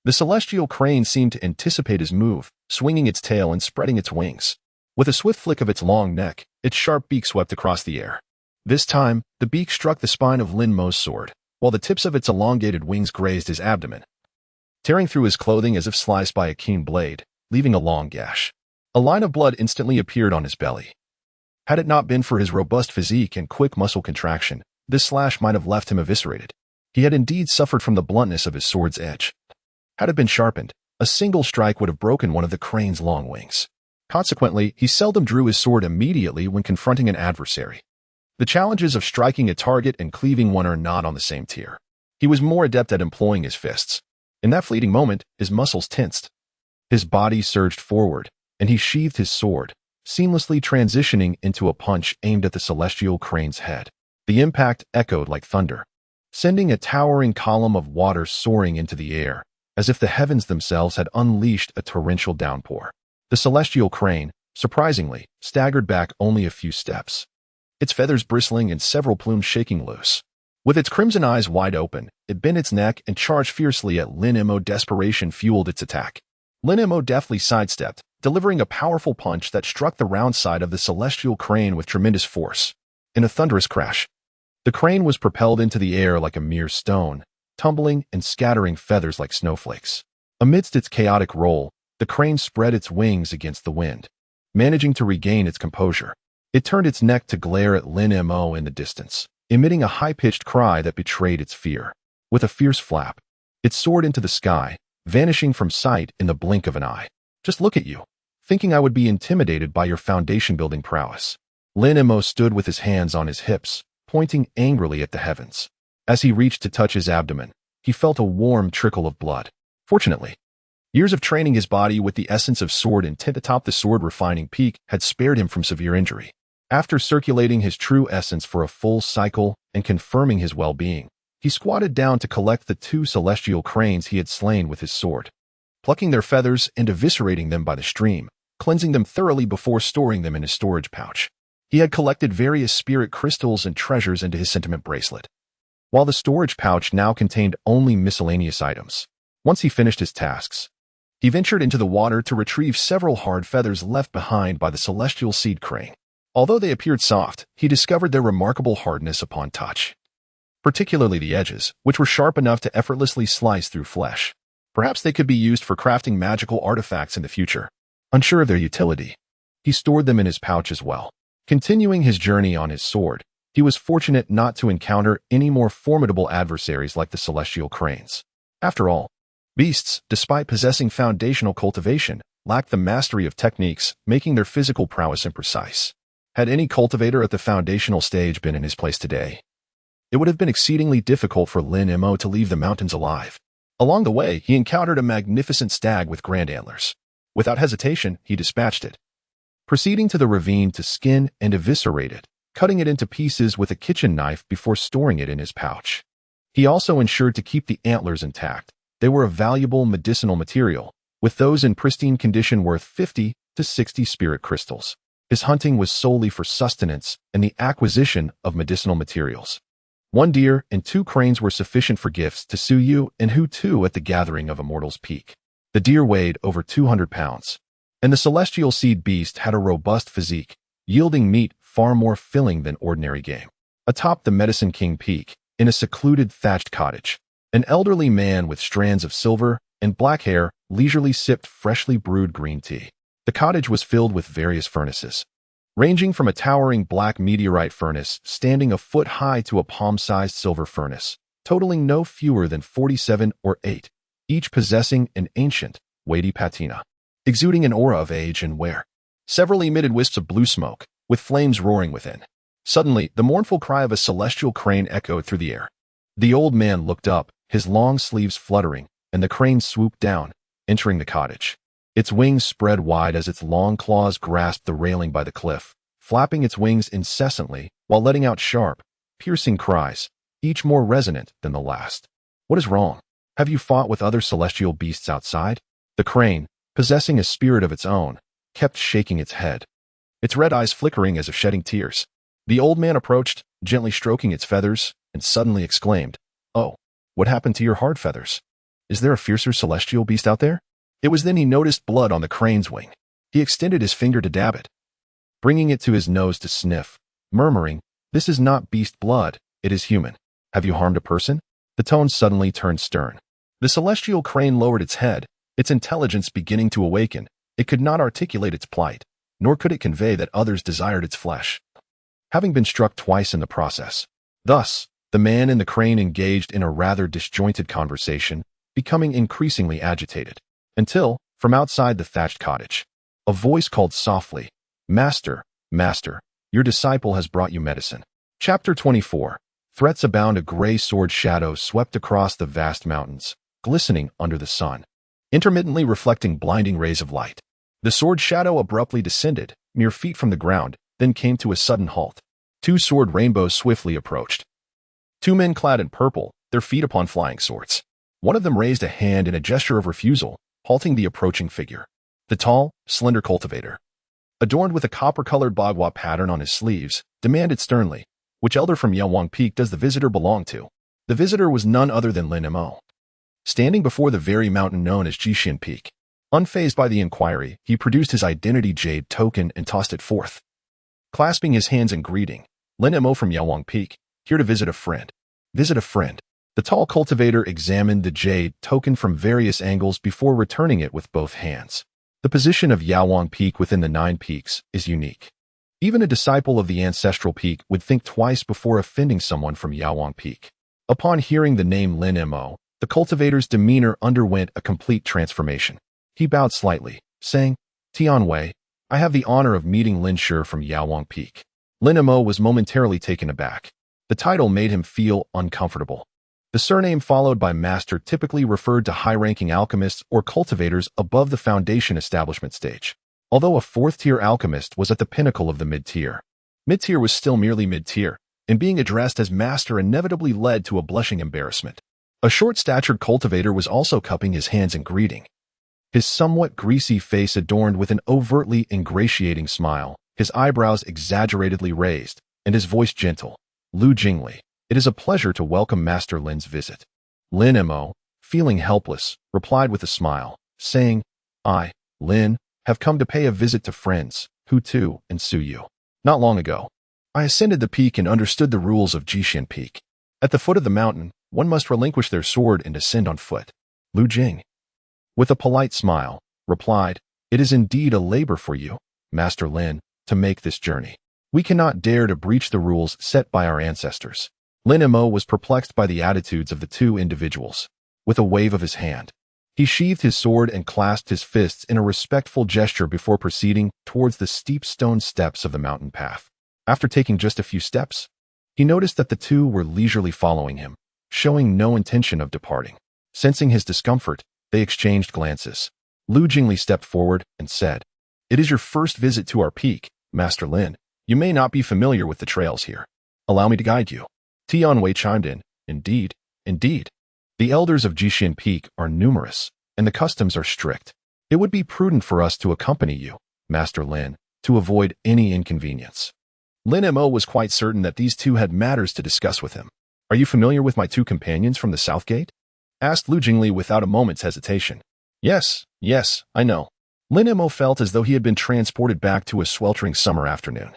S1: The celestial crane seemed to anticipate his move, swinging its tail and spreading its wings. With a swift flick of its long neck, its sharp beak swept across the air. This time, the beak struck the spine of Lin Mo's sword, while the tips of its elongated wings grazed his abdomen, tearing through his clothing as if sliced by a keen blade, leaving a long gash. A line of blood instantly appeared on his belly. Had it not been for his robust physique and quick muscle contraction, this slash might have left him eviscerated. He had indeed suffered from the bluntness of his sword's edge. Had it been sharpened, a single strike would have broken one of the crane's long wings. Consequently, he seldom drew his sword immediately when confronting an adversary. The challenges of striking a target and cleaving one are not on the same tier. He was more adept at employing his fists. In that fleeting moment, his muscles tensed. His body surged forward, and he sheathed his sword, seamlessly transitioning into a punch aimed at the celestial crane's head. The impact echoed like thunder, sending a towering column of water soaring into the air, as if the heavens themselves had unleashed a torrential downpour. The celestial crane, surprisingly, staggered back only a few steps, its feathers bristling and several plumes shaking loose. With its crimson eyes wide open, it bent its neck and charged fiercely at Lin Mo. Desperation fueled its attack. Lin Mo deftly sidestepped, delivering a powerful punch that struck the round side of the celestial crane with tremendous force. In a thunderous crash, the crane was propelled into the air like a mere stone, tumbling and scattering feathers like snowflakes. Amidst its chaotic roll, the crane spread its wings against the wind, managing to regain its composure. It turned its neck to glare at Lin Mo in the distance, emitting a high-pitched cry that betrayed its fear. With a fierce flap, it soared into the sky, vanishing from sight in the blink of an eye. Just look at you, thinking I would be intimidated by your foundation-building prowess. Lin Mo stood with his hands on his hips, pointing angrily at the heavens. As he reached to touch his abdomen, he felt a warm trickle of blood. Fortunately, years of training his body with the essence of sword intent atop the sword-refining peak had spared him from severe injury. After circulating his true essence for a full cycle and confirming his well-being, he squatted down to collect the 2 celestial cranes he had slain with his sword, plucking their feathers and eviscerating them by the stream, cleansing them thoroughly before storing them in his storage pouch. He had collected various spirit crystals and treasures into his sentiment bracelet, while the storage pouch now contained only miscellaneous items. Once he finished his tasks, he ventured into the water to retrieve several hard feathers left behind by the celestial seed crane. Although they appeared soft, he discovered their remarkable hardness upon touch, particularly the edges, which were sharp enough to effortlessly slice through flesh. Perhaps they could be used for crafting magical artifacts in the future. Unsure of their utility, he stored them in his pouch as well. Continuing his journey on his sword, he was fortunate not to encounter any more formidable adversaries like the celestial cranes. After all, beasts, despite possessing foundational cultivation, lacked the mastery of techniques, making their physical prowess imprecise. Had any cultivator at the foundational stage been in his place today, it would have been exceedingly difficult for Lin Mo to leave the mountains alive. Along the way, he encountered a magnificent stag with grand antlers. Without hesitation, he dispatched it, proceeding to the ravine to skin and eviscerate it, cutting it into pieces with a kitchen knife before storing it in his pouch. He also ensured to keep the antlers intact. They were a valuable medicinal material, with those in pristine condition worth 50 to 60 spirit crystals. His hunting was solely for sustenance and the acquisition of medicinal materials. 1 deer and 2 cranes were sufficient for gifts to Su Yu and Hu Tu at the gathering of Immortals Peak. The deer weighed over 200 pounds, and the celestial seed beast had a robust physique, yielding meat far more filling than ordinary game. Atop the Medicine King Peak, in a secluded thatched cottage, an elderly man with strands of silver and black hair leisurely sipped freshly brewed green tea. The cottage was filled with various furnaces, ranging from a towering black meteorite furnace standing a foot high to a palm-sized silver furnace, totaling no fewer than 47 or 8, each possessing an ancient, weighty patina, exuding an aura of age and wear. Several emitted wisps of blue smoke, with flames roaring within. Suddenly, the mournful cry of a celestial crane echoed through the air. The old man looked up, his long sleeves fluttering, and the crane swooped down, entering the cottage. Its wings spread wide as its long claws grasped the railing by the cliff, flapping its wings incessantly while letting out sharp, piercing cries, each more resonant than the last. What is wrong? Have you fought with other celestial beasts outside? The crane, possessing a spirit of its own, kept shaking its head, its red eyes flickering as if shedding tears. The old man approached, gently stroking its feathers, and suddenly exclaimed, "Oh, what happened to your hard feathers? Is there a fiercer celestial beast out there?" It was then he noticed blood on the crane's wing. He extended his finger to dab it, bringing it to his nose to sniff, murmuring, "This is not beast blood, it is human. Have you harmed a person?" The tone suddenly turned stern. The celestial crane lowered its head, its intelligence beginning to awaken. It could not articulate its plight, nor could it convey that others desired its flesh, having been struck twice in the process. Thus, the man and the crane engaged in a rather disjointed conversation, becoming increasingly agitated, until, from outside the thatched cottage, a voice called softly, "Master, Master, your disciple has brought you medicine." Chapter 24. Threats abound. A gray sword shadow swept across the vast mountains, glistening under the sun, intermittently reflecting blinding rays of light. The sword shadow abruptly descended, mere feet from the ground, then came to a sudden halt. 2 sword rainbows swiftly approached. 2 men clad in purple, their feet upon flying swords. One of them raised a hand in a gesture of refusal, halting the approaching figure. The tall, slender cultivator, adorned with a copper-colored bagua pattern on his sleeves, demanded sternly, "Which elder from Yelwang Peak does the visitor belong to?" The visitor was none other than Lin Mo, standing before the very mountain known as Jishin Peak. Unfazed by the inquiry, he produced his identity jade token and tossed it forth. Clasping his hands in greeting, "Lin Mo from Yelwang Peak, here to visit a friend." "Visit a friend?" The tall cultivator examined the jade token from various angles before returning it with both hands. The position of Yawang Peak within the 9 peaks is unique. Even a disciple of the ancestral peak would think twice before offending someone from Yawang Peak. Upon hearing the name Lin Mo, the cultivator's demeanor underwent a complete transformation. He bowed slightly, saying, Tianwei, I have the honor of meeting Lin Shi from Yawang Peak. Lin Mo was momentarily taken aback. The title made him feel uncomfortable. The surname followed by master typically referred to high-ranking alchemists or cultivators above the foundation establishment stage. Although a 4th-tier alchemist was at the pinnacle of the mid-tier. Mid-tier was still merely mid-tier, and being addressed as master inevitably led to a blushing embarrassment. A short-statured cultivator was also cupping his hands in greeting. His somewhat greasy face adorned with an overtly ingratiating smile, his eyebrows exaggeratedly raised, and his voice gentle. Lu Jingli, it is a pleasure to welcome Master Lin's visit. Lin Mo, feeling helpless, replied with a smile, saying, I, Lin, have come to pay a visit to friends, Hu Tu and Su Yu. Not long ago, I ascended the peak and understood the rules of Jishan Peak. At the foot of the mountain, one must relinquish their sword and descend on foot. Lu Jing, with a polite smile, replied, It is indeed a labor for you, Master Lin, to make this journey. We cannot dare to breach the rules set by our ancestors. Lin Mo was perplexed by the attitudes of the 2 individuals. With a wave of his hand, he sheathed his sword and clasped his fists in a respectful gesture before proceeding towards the steep stone steps of the mountain path. After taking just a few steps, he noticed that the 2 were leisurely following him, showing no intention of departing. Sensing his discomfort, they exchanged glances. Lu Jingli stepped forward and said, It is your first visit to our peak, Master Lin. You may not be familiar with the trails here. Allow me to guide you. Tianwei chimed in, Indeed, indeed. The elders of Jishan Peak are numerous, and the customs are strict. It would be prudent for us to accompany you, Master Lin, to avoid any inconvenience. Lin Mo was quite certain that these 2 had matters to discuss with him. Are you familiar with my 2 companions from the South Gate? Asked Lu Jingli without a moment's hesitation. Yes, I know. Lin Mo felt as though he had been transported back to a sweltering summer afternoon,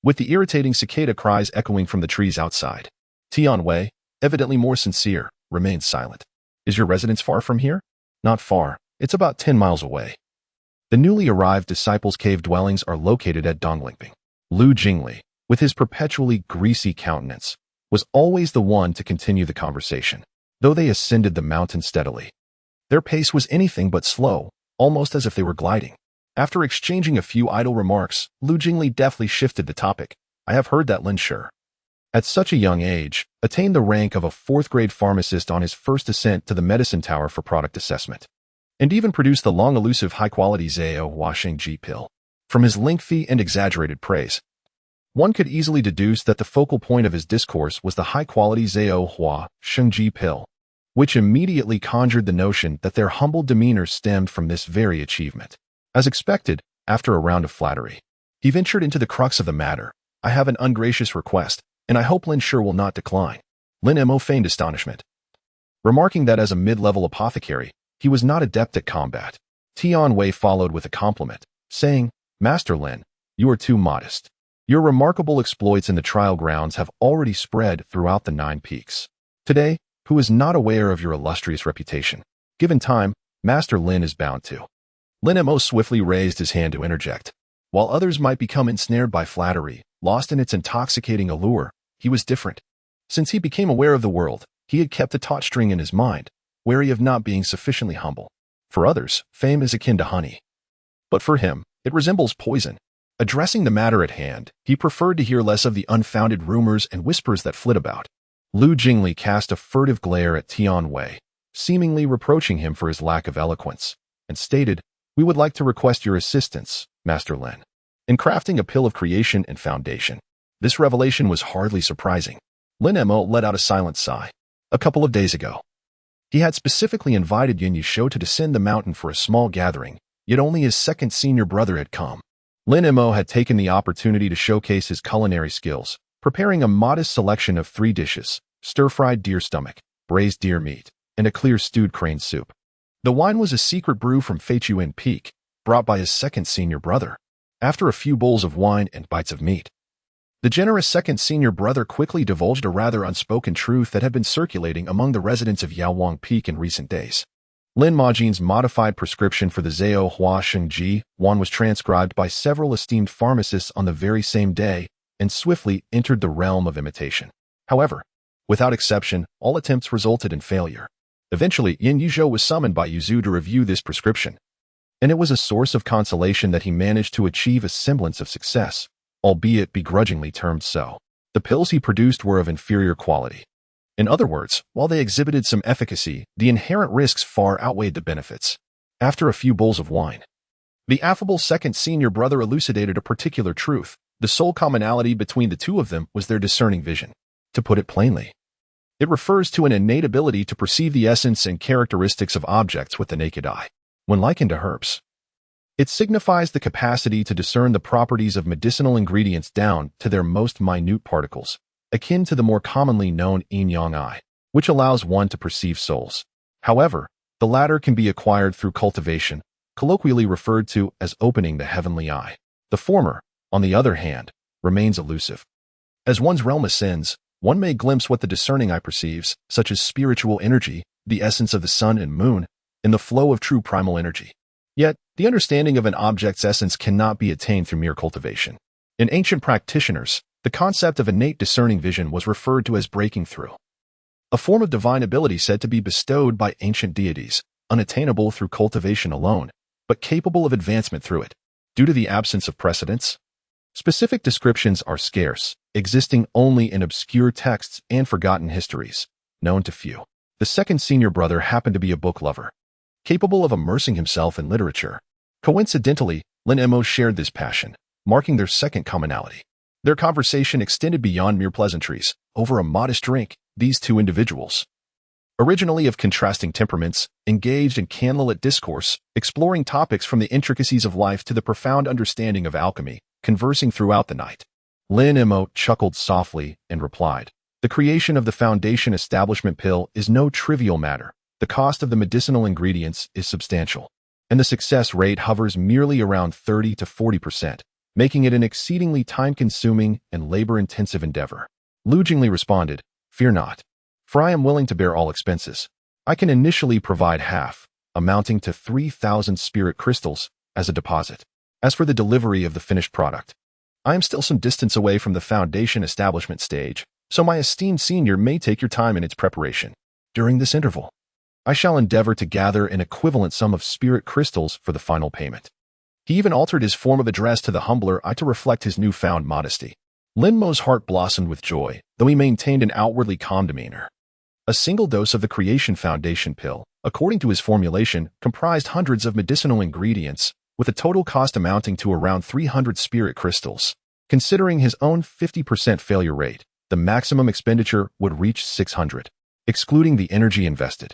S1: with the irritating cicada cries echoing from the trees outside. Tianwei, evidently more sincere, remained silent. Is your residence far from here? Not far. It's about 10 miles away. The newly arrived disciples' cave dwellings are located at Donglingping. Lu Jingli, with his perpetually greasy countenance, was always the one to continue the conversation, though they ascended the mountain steadily. Their pace was anything but slow, almost as if they were gliding. After exchanging a few idle remarks, Lu Jingli deftly shifted the topic. I have heard that Lin Shi, at such a young age, attained the rank of a 4th-grade pharmacist on his first ascent to the medicine tower for product assessment, and even produced the long-elusive high-quality Zhao Hua Shengji pill. From his lengthy and exaggerated praise, one could easily deduce that the focal point of his discourse was the high-quality Zhao Hua Shengji pill, which immediately conjured the notion that their humble demeanor stemmed from this very achievement. As expected, after a round of flattery, he ventured into the crux of the matter. I have an ungracious request, and I hope Lin Shi will not decline. Lin Mo feigned astonishment, remarking that as a mid-level apothecary, he was not adept at combat. Tianwei followed with a compliment, saying, Master Lin, you are too modest. Your remarkable exploits in the trial grounds have already spread throughout the 9 peaks. Today, who is not aware of your illustrious reputation? Given time, Master Lin is bound to. Lin Mo swiftly raised his hand to interject. While others might become ensnared by flattery, lost in its intoxicating allure, he was different. Since he became aware of the world, he had kept a taut string in his mind, wary of not being sufficiently humble. For others, fame is akin to honey. But for him, it resembles poison. Addressing the matter at hand, he preferred to hear less of the unfounded rumors and whispers that flit about. Lu Jingli cast a furtive glare at Tianwei, seemingly reproaching him for his lack of eloquence, and stated, We would like to request your assistance, Master Lin, in crafting a pill of creation and foundation. This revelation was hardly surprising. Lin Mo let out a silent sigh. A couple of days ago, he had specifically invited Yin Yisho to descend the mountain for a small gathering, yet only his 2nd senior brother had come. Lin Mo had taken the opportunity to showcase his culinary skills, preparing a modest selection of 3 dishes, stir-fried deer stomach, braised deer meat, and a clear stewed crane soup. The wine was a secret brew from Feichuan Peak, brought by his 2nd senior brother. After a few bowls of wine and bites of meat, The generous second senior brother quickly divulged a rather unspoken truth that had been circulating among the residents of Yaowang Peak in recent days. Lin Majin's modified prescription for the Zhao Hua Shengji Wan was transcribed by several esteemed pharmacists on the very same day and swiftly entered the realm of imitation. However, without exception, all attempts resulted in failure. Eventually, Yin Yuzhou was summoned by Yuzu to review this prescription, and it was a source of consolation that he managed to achieve a semblance of success, albeit begrudgingly termed so. The pills he produced were of inferior quality. In other words, while they exhibited some efficacy, the inherent risks far outweighed the benefits. After a few bowls of wine, the affable second senior brother elucidated a particular truth. The sole commonality between the two of them was their discerning vision. To put it plainly, it refers to an innate ability to perceive the essence and characteristics of objects with the naked eye. When likened to herbs, it signifies the capacity to discern the properties of medicinal ingredients down to their most minute particles, akin to the more commonly known yin-yang eye, which allows one to perceive souls. However, the latter can be acquired through cultivation, colloquially referred to as opening the heavenly eye. The former, on the other hand, remains elusive. As one's realm ascends, one may glimpse what the discerning eye perceives, such as spiritual energy, the essence of the sun and moon, and the flow of true primal energy. Yet, the understanding of an object's essence cannot be attained through mere cultivation. In ancient practitioners, the concept of innate discerning vision was referred to as breaking through, a form of divine ability said to be bestowed by ancient deities, unattainable through cultivation alone, but capable of advancement through it. Due to the absence of precedents, specific descriptions are scarce, existing only in obscure texts and forgotten histories, known to few. The second senior brother happened to be a book lover, capable of immersing himself in literature. Coincidentally, Lin Emo shared this passion, marking their second commonality. Their conversation extended beyond mere pleasantries. Over a modest drink, these two individuals, originally of contrasting temperaments, engaged in candlelit discourse, exploring topics from the intricacies of life to the profound understanding of alchemy, conversing throughout the night. Lin Emo chuckled softly and replied, "The creation of the Foundation Establishment pill is no trivial matter. The cost of the medicinal ingredients is substantial, and the success rate hovers merely around 30 to 40%, making it an exceedingly time-consuming and labor-intensive endeavor." Lu Jingli responded, "Fear not, for I am willing to bear all expenses. I can initially provide half, amounting to 3,000 spirit crystals, as a deposit. As for the delivery of the finished product, I am still some distance away from the Foundation establishment stage, so my esteemed senior may take your time in its preparation. During this interval, I shall endeavor to gather an equivalent sum of spirit crystals for the final payment." He even altered his form of address to the humbler I to reflect his newfound modesty. Lin Mo's heart blossomed with joy, though he maintained an outwardly calm demeanor. A single dose of the Creation Foundation pill, according to his formulation, comprised hundreds of medicinal ingredients, with a total cost amounting to around 300 spirit crystals. Considering his own 50% failure rate, the maximum expenditure would reach 600, excluding the energy invested.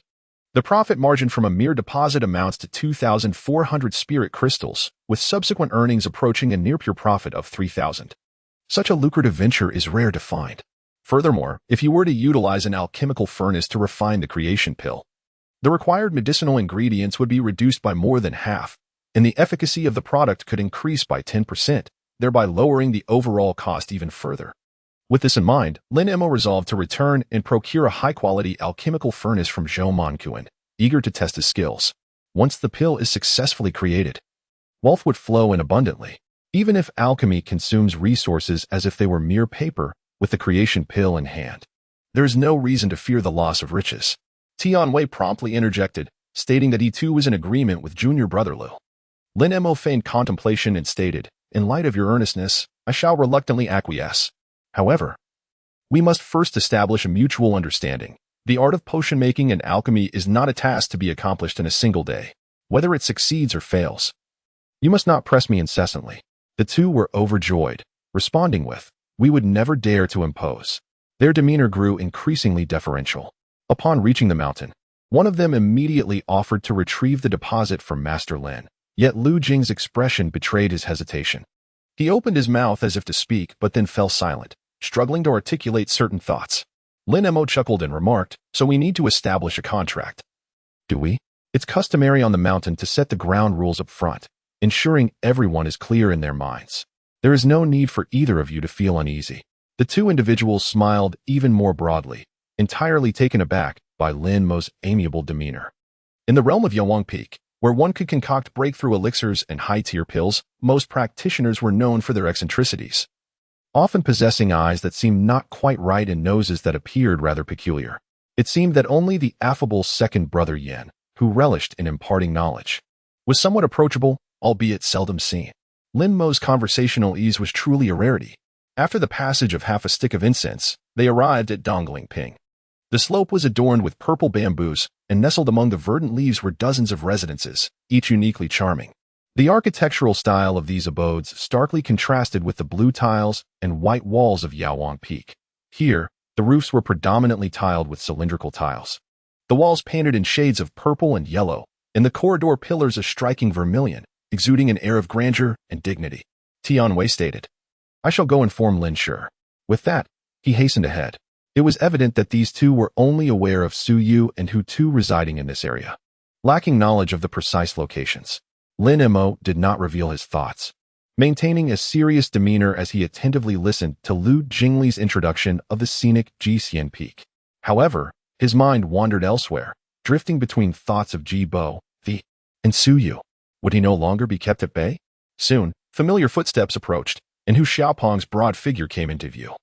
S1: The profit margin from a mere deposit amounts to 2,400 spirit crystals, with subsequent earnings approaching a near-pure profit of 3,000. Such a lucrative venture is rare to find. Furthermore, if you were to utilize an alchemical furnace to refine the creation pill, the required medicinal ingredients would be reduced by more than half, and the efficacy of the product could increase by 10%, thereby lowering the overall cost even further. With this in mind, Lin Emo resolved to return and procure a high-quality alchemical furnace from Zhou Mankuan, eager to test his skills. Once the pill is successfully created, wealth would flow in abundantly. Even if alchemy consumes resources as if they were mere paper, with the creation pill in hand, there is no reason to fear the loss of riches. Tian Wei promptly interjected, stating that he too was in agreement with junior brother Lu. Lin Emo feigned contemplation and stated, "In light of your earnestness, I shall reluctantly acquiesce. However, we must first establish a mutual understanding. The art of potion making and alchemy is not a task to be accomplished in a single day, whether it succeeds or fails. You must not press me incessantly." The two were overjoyed, responding with, "We would never dare to impose." Their demeanor grew increasingly deferential. Upon reaching the mountain, one of them immediately offered to retrieve the deposit from Master Lin, yet Lu Jing's expression betrayed his hesitation. He opened his mouth as if to speak, but then fell silent, struggling to articulate certain thoughts. Lin Emo chuckled and remarked, "So we need to establish a contract, do we? It's customary on the mountain to set the ground rules up front, ensuring everyone is clear in their minds. There is no need for either of you to feel uneasy. The two individuals smiled even more broadly, entirely taken aback by Lin Mo's amiable demeanor. In the realm of Yawang Peak, where one could concoct breakthrough elixirs and high-tier pills, most practitioners were known for their eccentricities, often possessing eyes that seemed not quite right and noses that appeared rather peculiar. It seemed that only the affable second brother Yan, who relished in imparting knowledge, was somewhat approachable, albeit seldom seen. Lin Mo's conversational ease was truly a rarity. After the passage of half a stick of incense, they arrived at Dongling Ping. The slope was adorned with purple bamboos, and nestled among the verdant leaves were dozens of residences, each uniquely charming. The architectural style of these abodes starkly contrasted with the blue tiles and white walls of Yawang Peak. Here, the roofs were predominantly tiled with cylindrical tiles, the walls painted in shades of purple and yellow, and the corridor pillars a striking vermilion, exuding an air of grandeur and dignity. Tian Wei stated, "I shall go inform Lin Shi." With that, he hastened ahead. It was evident that these two were only aware of Su Yu and Hu Tu residing in this area, lacking knowledge of the precise locations. Lin Mo did not reveal his thoughts, maintaining a serious demeanor as he attentively listened to Lu Jingli's introduction of the scenic Jixian Peak. However, his mind wandered elsewhere, drifting between thoughts of Ji Bo, and Su Yu. Would he no longer be kept at bay? Soon, familiar footsteps approached, and Hu Xiaopong's broad figure came into view.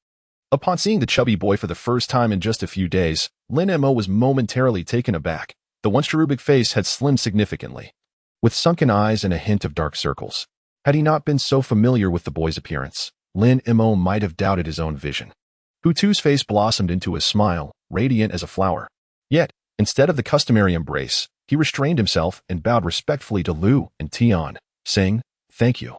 S1: Upon seeing the chubby boy for the first time in just a few days, Lin Mo was momentarily taken aback. The once cherubic face had slimmed significantly, with sunken eyes and a hint of dark circles. Had he not been so familiar with the boy's appearance, Lin Mo might have doubted his own vision. Hu Tu's face blossomed into a smile, radiant as a flower. Yet, instead of the customary embrace, he restrained himself and bowed respectfully to Lu and Tian, saying, "Thank you.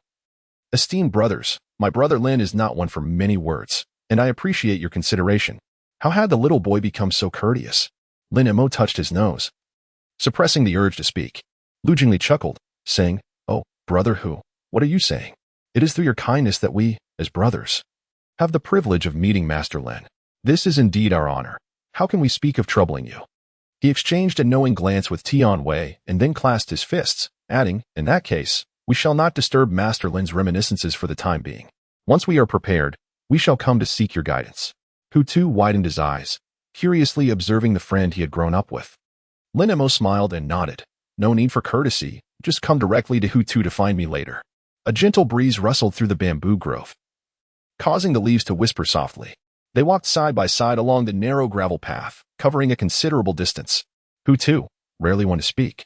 S1: Esteemed brothers, my brother Lin is not one for many words, and I appreciate your consideration. How had the little boy become so courteous?" Lin Mo touched his nose, suppressing the urge to speak. Lu Jingli chuckled, saying, "Oh, brother Hu, what are you saying? It is through your kindness that we, as brothers, have the privilege of meeting Master Lin. This is indeed our honor. How can we speak of troubling you?" He exchanged a knowing glance with Tian Wei and then clasped his fists, adding, "In that case, we shall not disturb Master Lin's reminiscences for the time being. Once we are prepared, we shall come to seek your guidance." Hu Tu widened his eyes, curiously observing the friend he had grown up with. Lin Mo smiled and nodded. "No need for courtesy, just come directly to Hu Tu to find me later." A gentle breeze rustled through the bamboo grove, causing the leaves to whisper softly. They walked side by side along the narrow gravel path, covering a considerable distance. Hu Tu, rarely one to speak,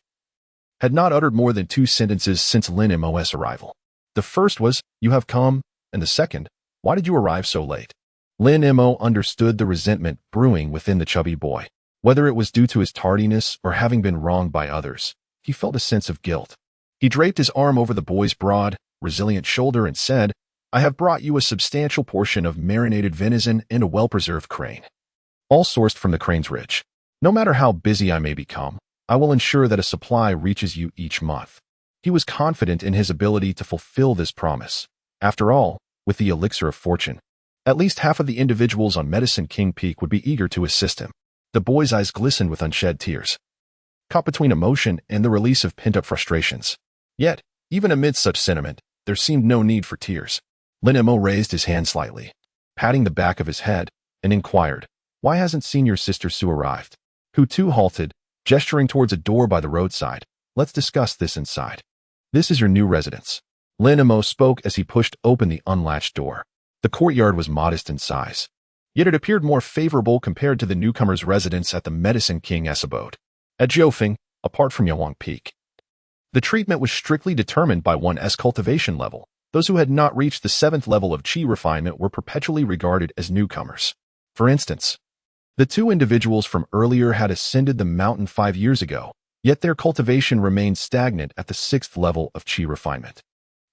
S1: had not uttered more than 2 sentences since Lin Mo's arrival. The first was, "You have come," and the second, "Why did you arrive so late?" Lin Mo understood the resentment brewing within the chubby boy. Whether it was due to his tardiness or having been wronged by others, he felt a sense of guilt. He draped his arm over the boy's broad, resilient shoulder and said, "I have brought you a substantial portion of marinated venison and a well-preserved crane, all sourced from the Crane's Ridge. No matter how busy I may become, I will ensure that a supply reaches you each month." He was confident in his ability to fulfill this promise. After all, with the elixir of fortune, at least half of the individuals on Medicine King Peak would be eager to assist him. The boy's eyes glistened with unshed tears, caught between emotion and the release of pent-up frustrations. Yet, even amid such sentiment, there seemed no need for tears. Lin Mo raised his hand slightly, patting the back of his head, and inquired, "Why hasn't Senior Sister Su arrived?" Hu Tu halted, gesturing towards a door by the roadside. "Let's discuss this inside. This is your new residence." Lin Mo spoke as he pushed open the unlatched door. The courtyard was modest in size, yet it appeared more favorable compared to the newcomer's residence at the Medicine King's abode. At Jiufeng, apart from Yawang Peak, the treatment was strictly determined by one's cultivation level. Those who had not reached the 7th level of qi refinement were perpetually regarded as newcomers. For instance, the two individuals from earlier had ascended the mountain 5 years ago, yet their cultivation remained stagnant at the 6th level of qi refinement.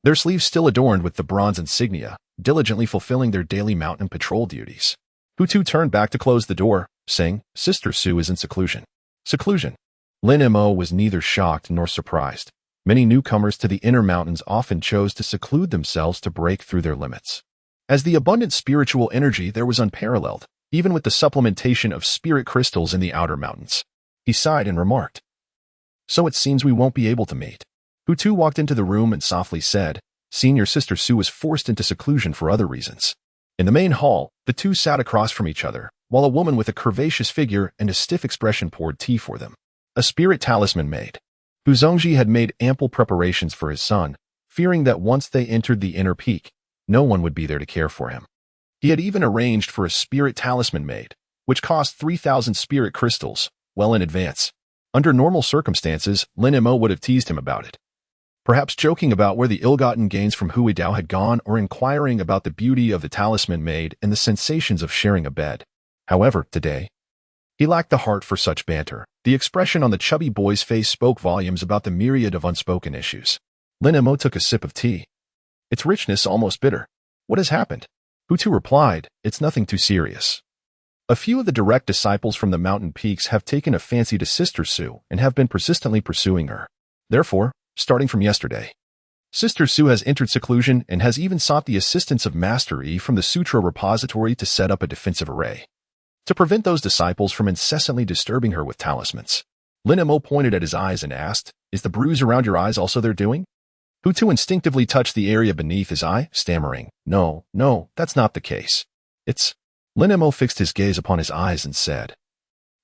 S1: Their sleeves still adorned with the bronze insignia, diligently fulfilling their daily mountain patrol duties. Hu Tu turned back to close the door, saying, "Sister Su is in seclusion." Seclusion. Lin Mo was neither shocked nor surprised. Many newcomers to the inner mountains often chose to seclude themselves to break through their limits. As the abundant spiritual energy there was unparalleled, even with the supplementation of spirit crystals in the outer mountains. He sighed and remarked, "So it seems we won't be able to meet." Hu Tu walked into the room and softly said, Senior Sister Sue was forced into seclusion for other reasons. In the main hall, the two sat across from each other, while a woman with a curvaceous figure and a stiff expression poured tea for them. A spirit talisman maid. Hu Zongji had made ample preparations for his son, fearing that once they entered the inner peak, no one would be there to care for him. He had even arranged for a spirit talisman maid, which cost 3,000 spirit crystals, well in advance. Under normal circumstances, Lin Mo would have teased him about it. Perhaps joking about where the ill-gotten gains from Hui Dao had gone or inquiring about the beauty of the talisman maid and the sensations of sharing a bed. However, today, he lacked the heart for such banter. The expression on the chubby boy's face spoke volumes about the myriad of unspoken issues. Lin Mo took a sip of tea. Its richness almost bitter. What has happened? Hu Tu replied, it's nothing too serious. A few of the direct disciples from the mountain peaks have taken a fancy to Sister Sue and have been persistently pursuing her. Therefore, starting from yesterday, Sister Sue has entered seclusion and has even sought the assistance of Master Yi from the Sutra repository to set up a defensive array to prevent those disciples from incessantly disturbing her with talismans. Lin Mo pointed at his eyes and asked, is the bruise around your eyes also their doing? Hu Tu instinctively touched the area beneath his eye, stammering, no, that's not the case. It's... Lin Mo fixed his gaze upon his eyes and said,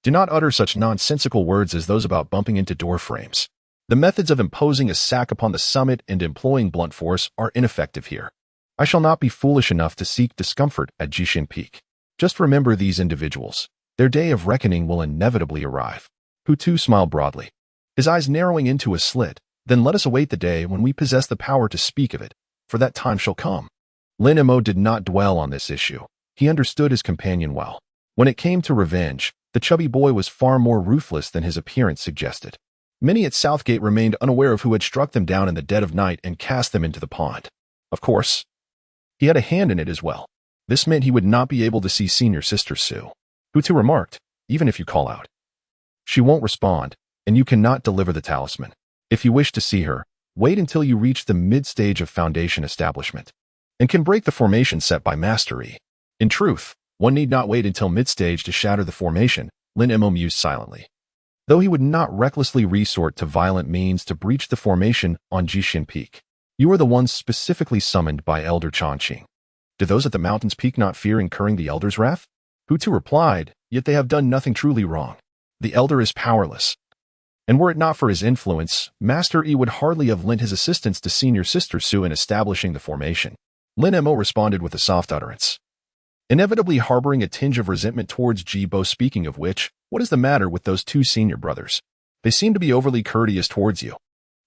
S1: do not utter such nonsensical words as those about bumping into door frames. The methods of imposing a sack upon the summit and employing blunt force are ineffective here. I shall not be foolish enough to seek discomfort at Jishin Peak. Just remember these individuals. Their day of reckoning will inevitably arrive. Hu Tu smiled broadly, his eyes narrowing into a slit. Then let us await the day when we possess the power to speak of it, for that time shall come. Lin Mo did not dwell on this issue. He understood his companion well. When it came to revenge, the chubby boy was far more ruthless than his appearance suggested. Many at Southgate remained unaware of who had struck them down in the dead of night and cast them into the pond. Of course, he had a hand in it as well. This meant he would not be able to see Senior Sister Sue. Hu Tu remarked, even if you call out, she won't respond, and you cannot deliver the talisman. If you wish to see her, wait until you reach the mid-stage of Foundation establishment, and can break the formation set by Master Yi. In truth, one need not wait until mid-stage to shatter the formation, Lin Mo mused silently. Though he would not recklessly resort to violent means to breach the formation on Jishin Peak. You are the ones specifically summoned by Elder Chongqing. Do those at the mountain's peak not fear incurring the Elder's wrath? Hu Tu replied, yet they have done nothing truly wrong. The Elder is powerless. And were it not for his influence, Master Yi would hardly have lent his assistance to Senior Sister Sue in establishing the formation. Lin Mo responded with a soft utterance, inevitably harboring a tinge of resentment towards Jibo. Speaking of which, what is the matter with those two senior brothers? They seem to be overly courteous towards you.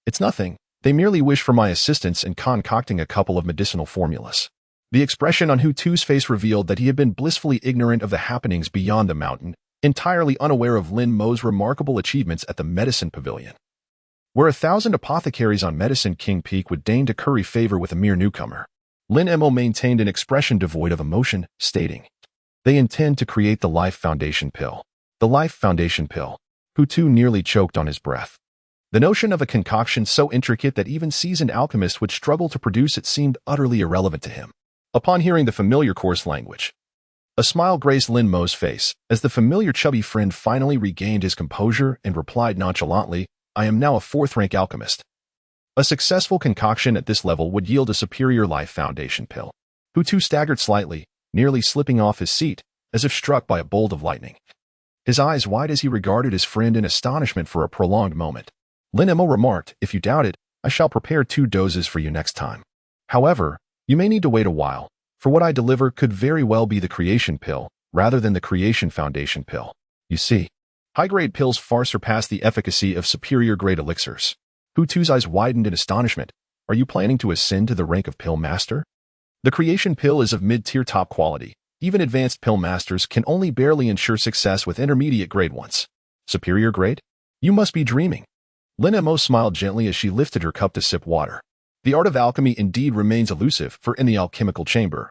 S1: It's nothing. They merely wish for my assistance in concocting a couple of medicinal formulas. The expression on Hu Tu's face revealed that he had been blissfully ignorant of the happenings beyond the mountain, entirely unaware of Lin Mo's remarkable achievements at the Medicine Pavilion, where 1,000 apothecaries on Medicine King Peak would deign to curry favor with a mere newcomer. Lin Mo maintained an expression devoid of emotion, stating, they intend to create the Life Foundation pill. The Life Foundation pill. Hu Tu nearly choked on his breath. The notion of a concoction so intricate that even seasoned alchemists would struggle to produce it seemed utterly irrelevant to him. Upon hearing the familiar coarse language, a smile graced Lin Mo's face as the familiar chubby friend finally regained his composure and replied nonchalantly, I am now a 4th-rank alchemist. A successful concoction at this level would yield a superior Life Foundation pill. Hu Tu staggered slightly, nearly slipping off his seat, as if struck by a bolt of lightning. His eyes wide as he regarded his friend in astonishment for a prolonged moment. Lin Mo remarked, if you doubt it, I shall prepare 2 doses for you next time. However, you may need to wait a while, for what I deliver could very well be the Creation pill, rather than the Creation Foundation pill. You see, high-grade pills far surpass the efficacy of superior-grade elixirs. Hu Tu's eyes widened in astonishment. Are you planning to ascend to the rank of pill master? The Creation pill is of mid-tier top quality. Even advanced pill masters can only barely ensure success with intermediate-grade ones. Superior grade? You must be dreaming. Lin Mo smiled gently as she lifted her cup to sip water. The art of alchemy indeed remains elusive, for in the alchemical chamber,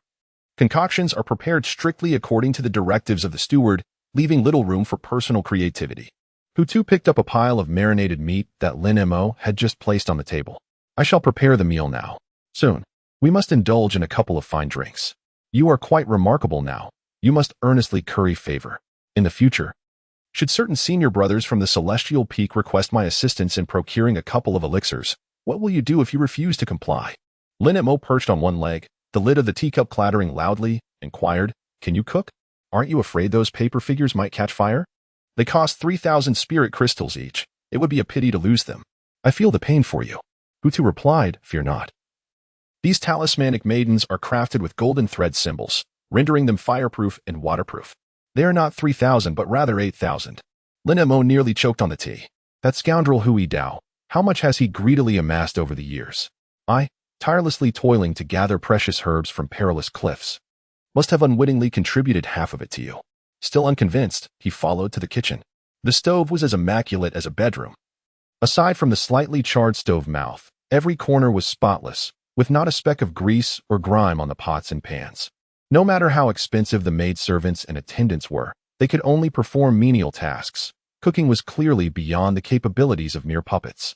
S1: concoctions are prepared strictly according to the directives of the steward, leaving little room for personal creativity. Hu Tu picked up a pile of marinated meat that Lin Mo had just placed on the table. I shall prepare the meal now. Soon, we must indulge in a couple of fine drinks. You are quite remarkable now. You must earnestly curry favor. In the future, should certain senior brothers from the Celestial Peak request my assistance in procuring a couple of elixirs, what will you do if you refuse to comply? Lin Mo, perched on one leg, the lid of the teacup clattering loudly, inquired, "Can you cook? Aren't you afraid those paper figures might catch fire? They cost 3,000 spirit crystals each. It would be a pity to lose them. I feel the pain for you." Hutu replied, "Fear not. These talismanic maidens are crafted with golden thread symbols, rendering them fireproof and waterproof. They are not 3,000, but rather 8,000. Lin Mo nearly choked on the tea. That scoundrel Hui Dao, how much has he greedily amassed over the years? I, tirelessly toiling to gather precious herbs from perilous cliffs, must have unwittingly contributed half of it to you." Still unconvinced, he followed to the kitchen. The stove was as immaculate as a bedroom. Aside from the slightly charred stove mouth, every corner was spotless, with not a speck of grease or grime on the pots and pans. No matter how expensive the maidservants and attendants were, they could only perform menial tasks. Cooking was clearly beyond the capabilities of mere puppets.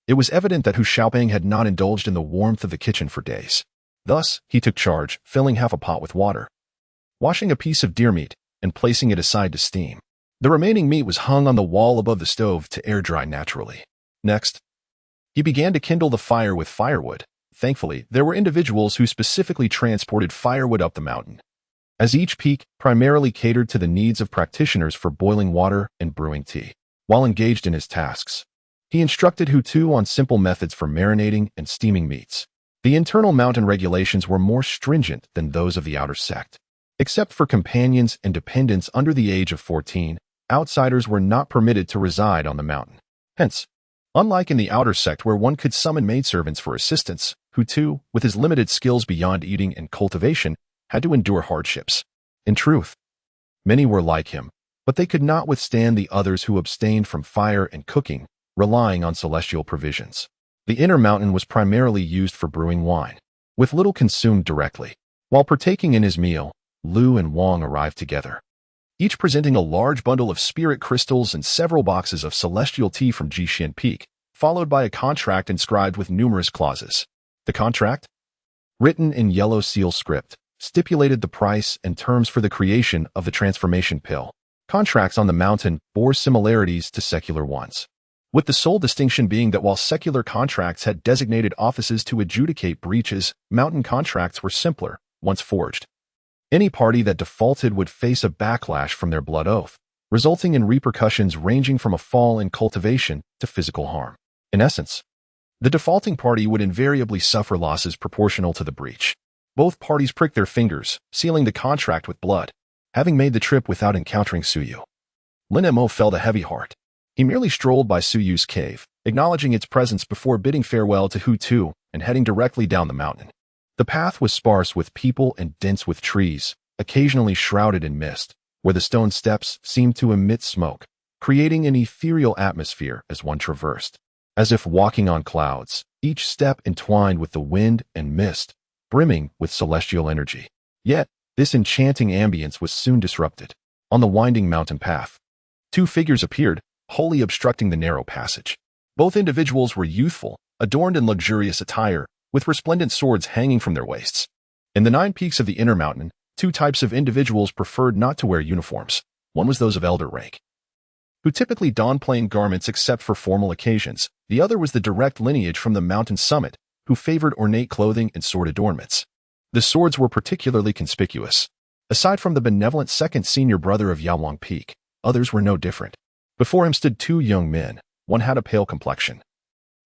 S1: It was evident that Hu Xiaoping had not indulged in the warmth of the kitchen for days. Thus, he took charge, filling half a pot with water, washing a piece of deer meat, and placing it aside to steam. The remaining meat was hung on the wall above the stove to air dry naturally. Next, he began to kindle the fire with firewood. Thankfully, there were individuals who specifically transported firewood up the mountain, as each peak primarily catered to the needs of practitioners for boiling water and brewing tea. While engaged in his tasks, he instructed Hutu on simple methods for marinating and steaming meats. The internal mountain regulations were more stringent than those of the outer sect. Except for companions and dependents under the age of 14, outsiders were not permitted to reside on the mountain. Hence, unlike in the outer sect where one could summon maidservants for assistance, Hutu, with his limited skills beyond eating and cultivation, had to endure hardships. In truth, many were like him, but they could not withstand the others who abstained from fire and cooking, relying on celestial provisions. The inner mountain was primarily used for brewing wine, with little consumed directly. While partaking in his meal, Lu and Wang arrived together, each presenting a large bundle of spirit crystals and several boxes of celestial tea from Jishin Peak, followed by a contract inscribed with numerous clauses. The contract, written in yellow seal script, stipulated the price and terms for the creation of the transformation pill. Contracts on the mountain bore similarities to secular ones, with the sole distinction being that while secular contracts had designated offices to adjudicate breaches, mountain contracts were simpler, once forged. Any party that defaulted would face a backlash from their blood oath, resulting in repercussions ranging from a fall in cultivation to physical harm. In essence, the defaulting party would invariably suffer losses proportional to the breach. Both parties pricked their fingers, sealing the contract with blood, having made the trip without encountering Suyu. Lin Mo felt a heavy heart. He merely strolled by Suyu's cave, acknowledging its presence before bidding farewell to Hutu and heading directly down the mountain. The path was sparse with people and dense with trees, occasionally shrouded in mist, where the stone steps seemed to emit smoke, creating an ethereal atmosphere as one traversed. As if walking on clouds, each step entwined with the wind and mist, brimming with celestial energy. Yet, this enchanting ambience was soon disrupted. On the winding mountain path, two figures appeared, wholly obstructing the narrow passage. Both individuals were youthful, adorned in luxurious attire, with resplendent swords hanging from their waists. In the 9 peaks of the inner mountain, 2 types of individuals preferred not to wear uniforms. One was those of elder rank, who typically donned plain garments except for formal occasions. The other was the direct lineage from the mountain summit, who favored ornate clothing and sword adornments. The swords were particularly conspicuous. Aside from the benevolent second senior brother of Yaowang Peak, others were no different. Before him stood 2 young men. One had a pale complexion,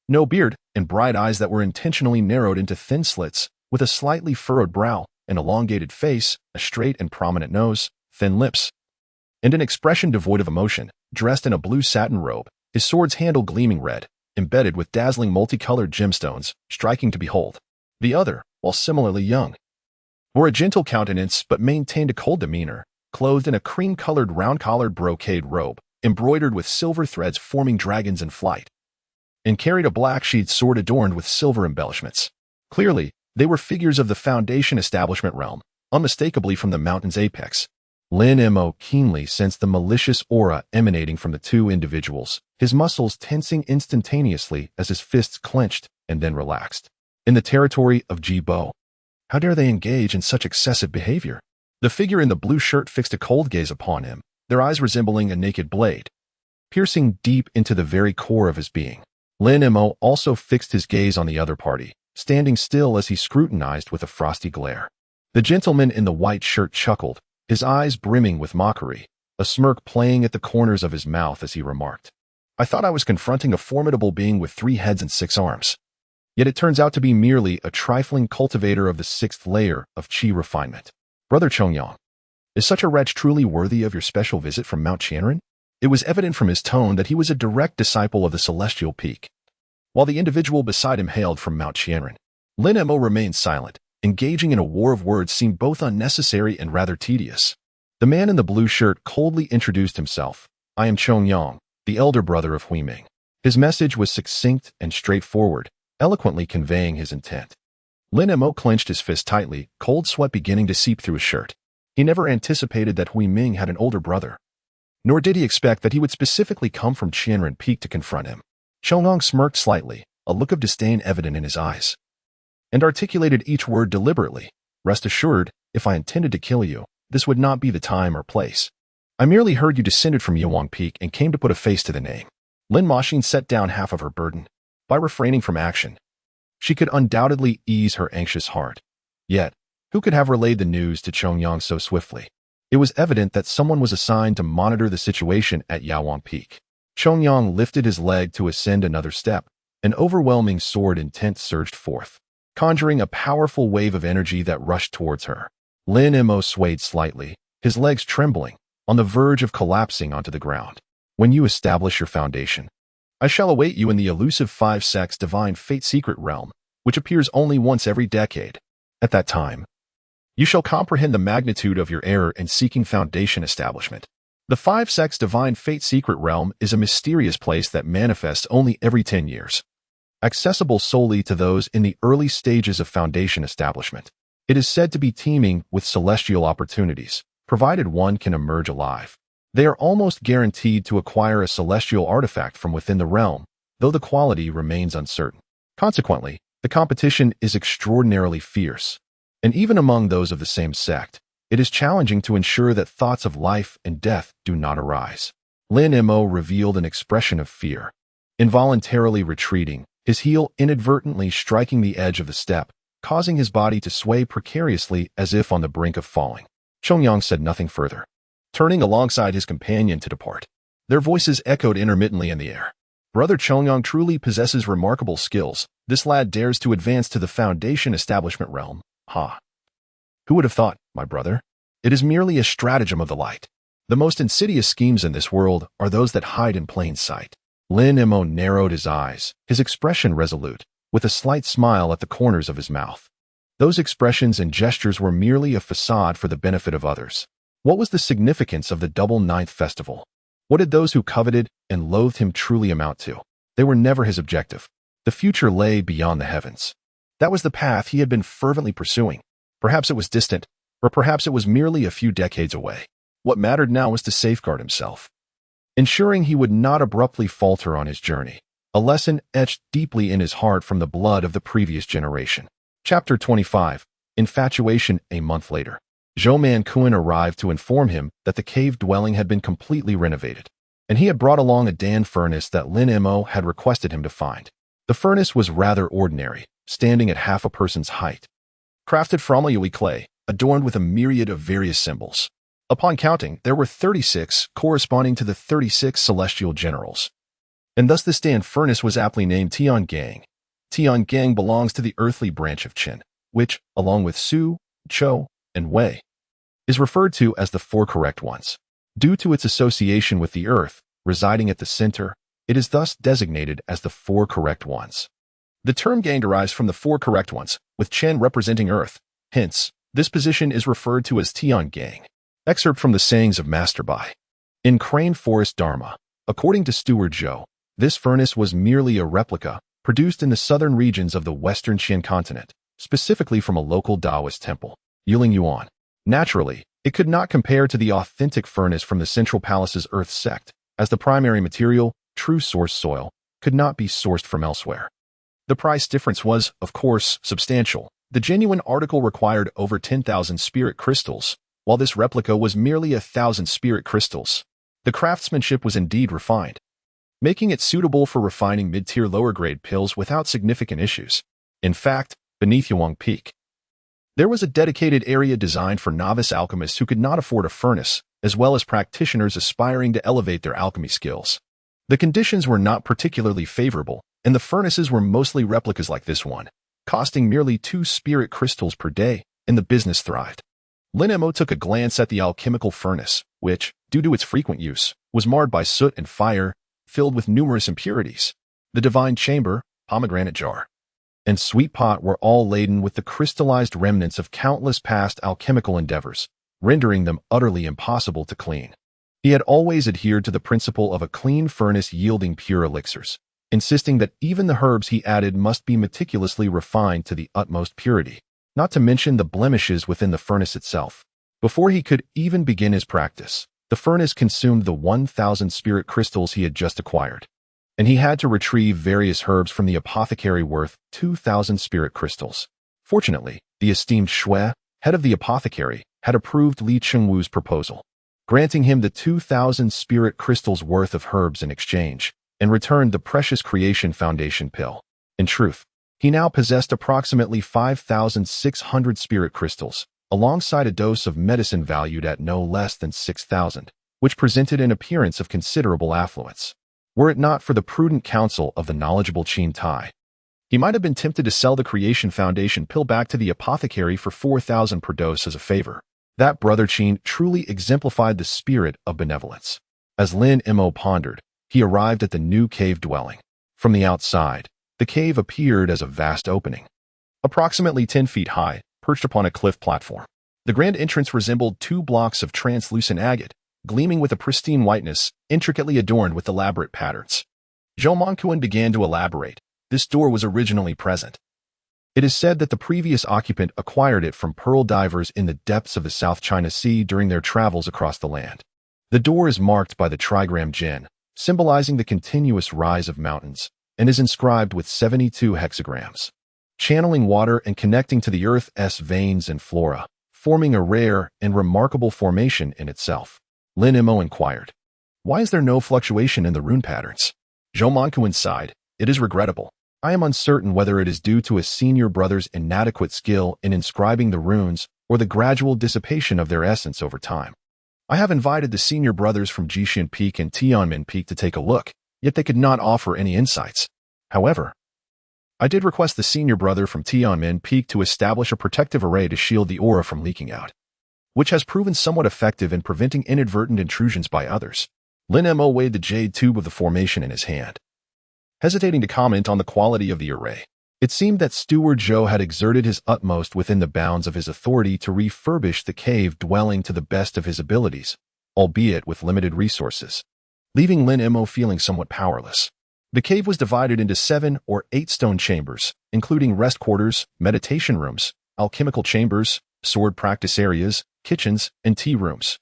S1: no beard, and bright eyes that were intentionally narrowed into thin slits, with a slightly furrowed brow, an elongated face, a straight and prominent nose, thin lips, and an expression devoid of emotion. Dressed in a blue satin robe, his sword's handle gleaming red, embedded with dazzling multicolored gemstones, striking to behold. The other, while similarly young, wore a gentle countenance but maintained a cold demeanor, clothed in a cream-colored round-collared brocade robe, embroidered with silver threads forming dragons in flight, and carried a black-sheathed sword adorned with silver embellishments. Clearly, they were figures of the Foundation establishment realm, unmistakably from the mountain's apex. Lin Mo keenly sensed the malicious aura emanating from the 2 individuals, his muscles tensing instantaneously as his fists clenched and then relaxed. In the territory of Jibo, how dare they engage in such excessive behavior? The figure in the blue shirt fixed a cold gaze upon him, their eyes resembling a naked blade, piercing deep into the very core of his being. Lin Mo also fixed his gaze on the other party, standing still as he scrutinized with a frosty glare. The gentleman in the white shirt chuckled, his eyes brimming with mockery, a smirk playing at the corners of his mouth as he remarked, "I thought I was confronting a formidable being with 3 heads and 6 arms. Yet it turns out to be merely a trifling cultivator of the 6th layer of chi refinement. Brother Chongyang, is such a wretch truly worthy of your special visit from Mount Qianren?" It was evident from his tone that he was a direct disciple of the Celestial Peak. While the individual beside him hailed from Mount Qianren, Lin Mo remained silent. Engaging in a war of words seemed both unnecessary and rather tedious. The man in the blue shirt coldly introduced himself. "I am Chongyang, the elder brother of Hui Ming." His message was succinct and straightforward, eloquently conveying his intent. Lin Mo clenched his fist tightly, cold sweat beginning to seep through his shirt. He never anticipated that Hui Ming had an older brother. Nor did he expect that he would specifically come from Qianren Peak to confront him. Chongyang smirked slightly, a look of disdain evident in his eyes, and articulated each word deliberately. "Rest assured, if I intended to kill you, this would not be the time or place. I merely heard you descended from Yewang Peak and came to put a face to the name." Lin Maxin set down half of her burden. By refraining from action, she could undoubtedly ease her anxious heart. Yet, who could have relayed the news to Chongyang so swiftly? It was evident that someone was assigned to monitor the situation at Yewang Peak. Chongyang lifted his leg to ascend another step. An overwhelming sword intent surged forth, conjuring a powerful wave of energy that rushed towards her. Lin Mo swayed slightly, his legs trembling, on the verge of collapsing onto the ground. "When you establish your foundation, I shall await you in the elusive 5-sex divine fate secret realm, which appears only once every decade. At that time, you shall comprehend the magnitude of your error in seeking foundation establishment. The 5-sex divine fate secret realm is a mysterious place that manifests only every 10 years. Accessible solely to those in the early stages of foundation establishment. It is said to be teeming with celestial opportunities, provided one can emerge alive. They are almost guaranteed to acquire a celestial artifact from within the realm, though the quality remains uncertain. Consequently, the competition is extraordinarily fierce, and even among those of the same sect, it is challenging to ensure that thoughts of life and death do not arise." Lin Mo revealed an expression of fear. Involuntarily retreating, his heel inadvertently striking the edge of the step, causing his body to sway precariously as if on the brink of falling. Chongyang said nothing further, turning alongside his companion to depart. Their voices echoed intermittently in the air. "Brother Chongyang truly possesses remarkable skills. This lad dares to advance to the foundation establishment realm. Ha! Who would have thought, my brother? It is merely a stratagem of the light. The most insidious schemes in this world are those that hide in plain sight." Lin Mo narrowed his eyes, his expression resolute, with a slight smile at the corners of his mouth. Those expressions and gestures were merely a facade for the benefit of others. What was the significance of the Double Ninth Festival? What did those who coveted and loathed him truly amount to? They were never his objective. The future lay beyond the heavens. That was the path he had been fervently pursuing. Perhaps it was distant, or perhaps it was merely a few decades away. What mattered now was to safeguard himself, ensuring he would not abruptly falter on his journey, a lesson etched deeply in his heart from the blood of the previous generation. Chapter 25. Infatuation. A month later, Zhou Manquin arrived to inform him that the cave dwelling had been completely renovated, and he had brought along a Dan furnace that Lin Mo had requested him to find. The furnace was rather ordinary, standing at half a person's height, crafted from Yui clay, adorned with a myriad of various symbols. Upon counting, there were 36, corresponding to the 36 celestial generals. And thus the stand furnace was aptly named Tiangang. Tiangang belongs to the earthly branch of Qin, which, along with Su, Chou, and Wei, is referred to as the 4 correct ones. Due to its association with the earth, residing at the center, it is thus designated as the 4 correct ones. The term gang derives from the 4 correct ones, with Chen representing earth. Hence, this position is referred to as Tiangang. Excerpt from the sayings of Master Bai. In Crane Forest Dharma, according to Steward Zhou, this furnace was merely a replica, produced in the southern regions of the western Qin continent, specifically from a local Taoist temple, Yiling Yuan. Naturally, it could not compare to the authentic furnace from the Central Palace's Earth sect, as the primary material, true source soil, could not be sourced from elsewhere. The price difference was, of course, substantial. The genuine article required over 10,000 spirit crystals, while this replica was merely 1,000 spirit crystals. The craftsmanship was indeed refined, making it suitable for refining mid-tier lower-grade pills without significant issues. In fact, beneath Yuang Peak, there was a dedicated area designed for novice alchemists who could not afford a furnace, as well as practitioners aspiring to elevate their alchemy skills. The conditions were not particularly favorable, and the furnaces were mostly replicas like this one, costing merely 2 spirit crystals per day, and the business thrived. Lin Mo took a glance at the alchemical furnace, which, due to its frequent use, was marred by soot and fire, filled with numerous impurities. The divine chamber, pomegranate jar, and sweet pot were all laden with the crystallized remnants of countless past alchemical endeavors, rendering them utterly impossible to clean. He had always adhered to the principle of a clean furnace yielding pure elixirs, insisting that even the herbs he added must be meticulously refined to the utmost purity, not to mention the blemishes within the furnace itself. Before he could even begin his practice, the furnace consumed the 1,000 spirit crystals he had just acquired, and he had to retrieve various herbs from the apothecary worth 2,000 spirit crystals. Fortunately, the esteemed Shui, head of the apothecary, had approved Li Chengwu's proposal, granting him the 2,000 spirit crystals worth of herbs in exchange, and returned the precious Creation Foundation pill. In truth, he now possessed approximately 5,600 spirit crystals, alongside a dose of medicine valued at no less than 6,000, which presented an appearance of considerable affluence. Were it not for the prudent counsel of the knowledgeable Qin Tai, he might have been tempted to sell the Creation Foundation pill back to the apothecary for 4,000 per dose as a favor. That brother Qin truly exemplified the spirit of benevolence. As Lin Mo pondered, he arrived at the new cave dwelling. From the outside, the cave appeared as a vast opening, approximately 10 feet high, perched upon a cliff platform. The grand entrance resembled 2 blocks of translucent agate, gleaming with a pristine whiteness, intricately adorned with elaborate patterns. Zhou Monquin began to elaborate. This door was originally present. It is said that the previous occupant acquired it from pearl divers in the depths of the South China Sea during their travels across the land. The door is marked by the trigram Jin, symbolizing the continuous rise of mountains, and is inscribed with 72 hexagrams, channeling water and connecting to the Earth's veins and flora, forming a rare and remarkable formation in itself. Lin Mo inquired, "Why is there no fluctuation in the rune patterns?" Zhou Monquin sighed, "It is regrettable. I am uncertain whether it is due to a senior brother's inadequate skill in inscribing the runes or the gradual dissipation of their essence over time. I have invited the senior brothers from Jishin Peak and Tianmen Peak to take a look, yet they could not offer any insights. However, I did request the senior brother from Tianmen Peak to establish a protective array to shield the aura from leaking out, which has proven somewhat effective in preventing inadvertent intrusions by others." Lin Mo weighed the jade tube of the formation in his hand, hesitating to comment on the quality of the array. It seemed that Steward Zhou had exerted his utmost within the bounds of his authority to refurbish the cave dwelling to the best of his abilities, albeit with limited resources, leaving Lin Mo feeling somewhat powerless. The cave was divided into 7 or 8 stone chambers, including rest quarters, meditation rooms, alchemical chambers, sword practice areas, kitchens, and tea rooms,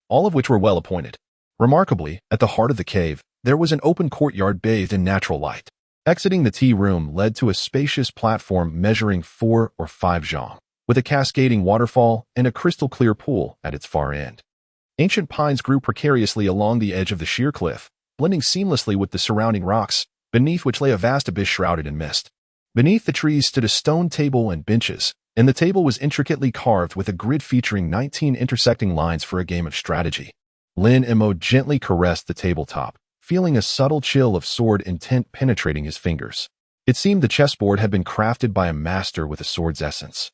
S1: all of which were well appointed. Remarkably, at the heart of the cave, there was an open courtyard bathed in natural light. Exiting the tea room led to a spacious platform measuring 4 or 5 zhang, with a cascading waterfall and a crystal-clear pool at its far end. Ancient pines grew precariously along the edge of the sheer cliff, blending seamlessly with the surrounding rocks, beneath which lay a vast abyss shrouded in mist. Beneath the trees stood a stone table and benches, and the table was intricately carved with a grid featuring 19 intersecting lines for a game of strategy. Lin Mo gently caressed the tabletop, feeling a subtle chill of sword intent penetrating his fingers. It seemed the chessboard had been crafted by a master with a sword's essence.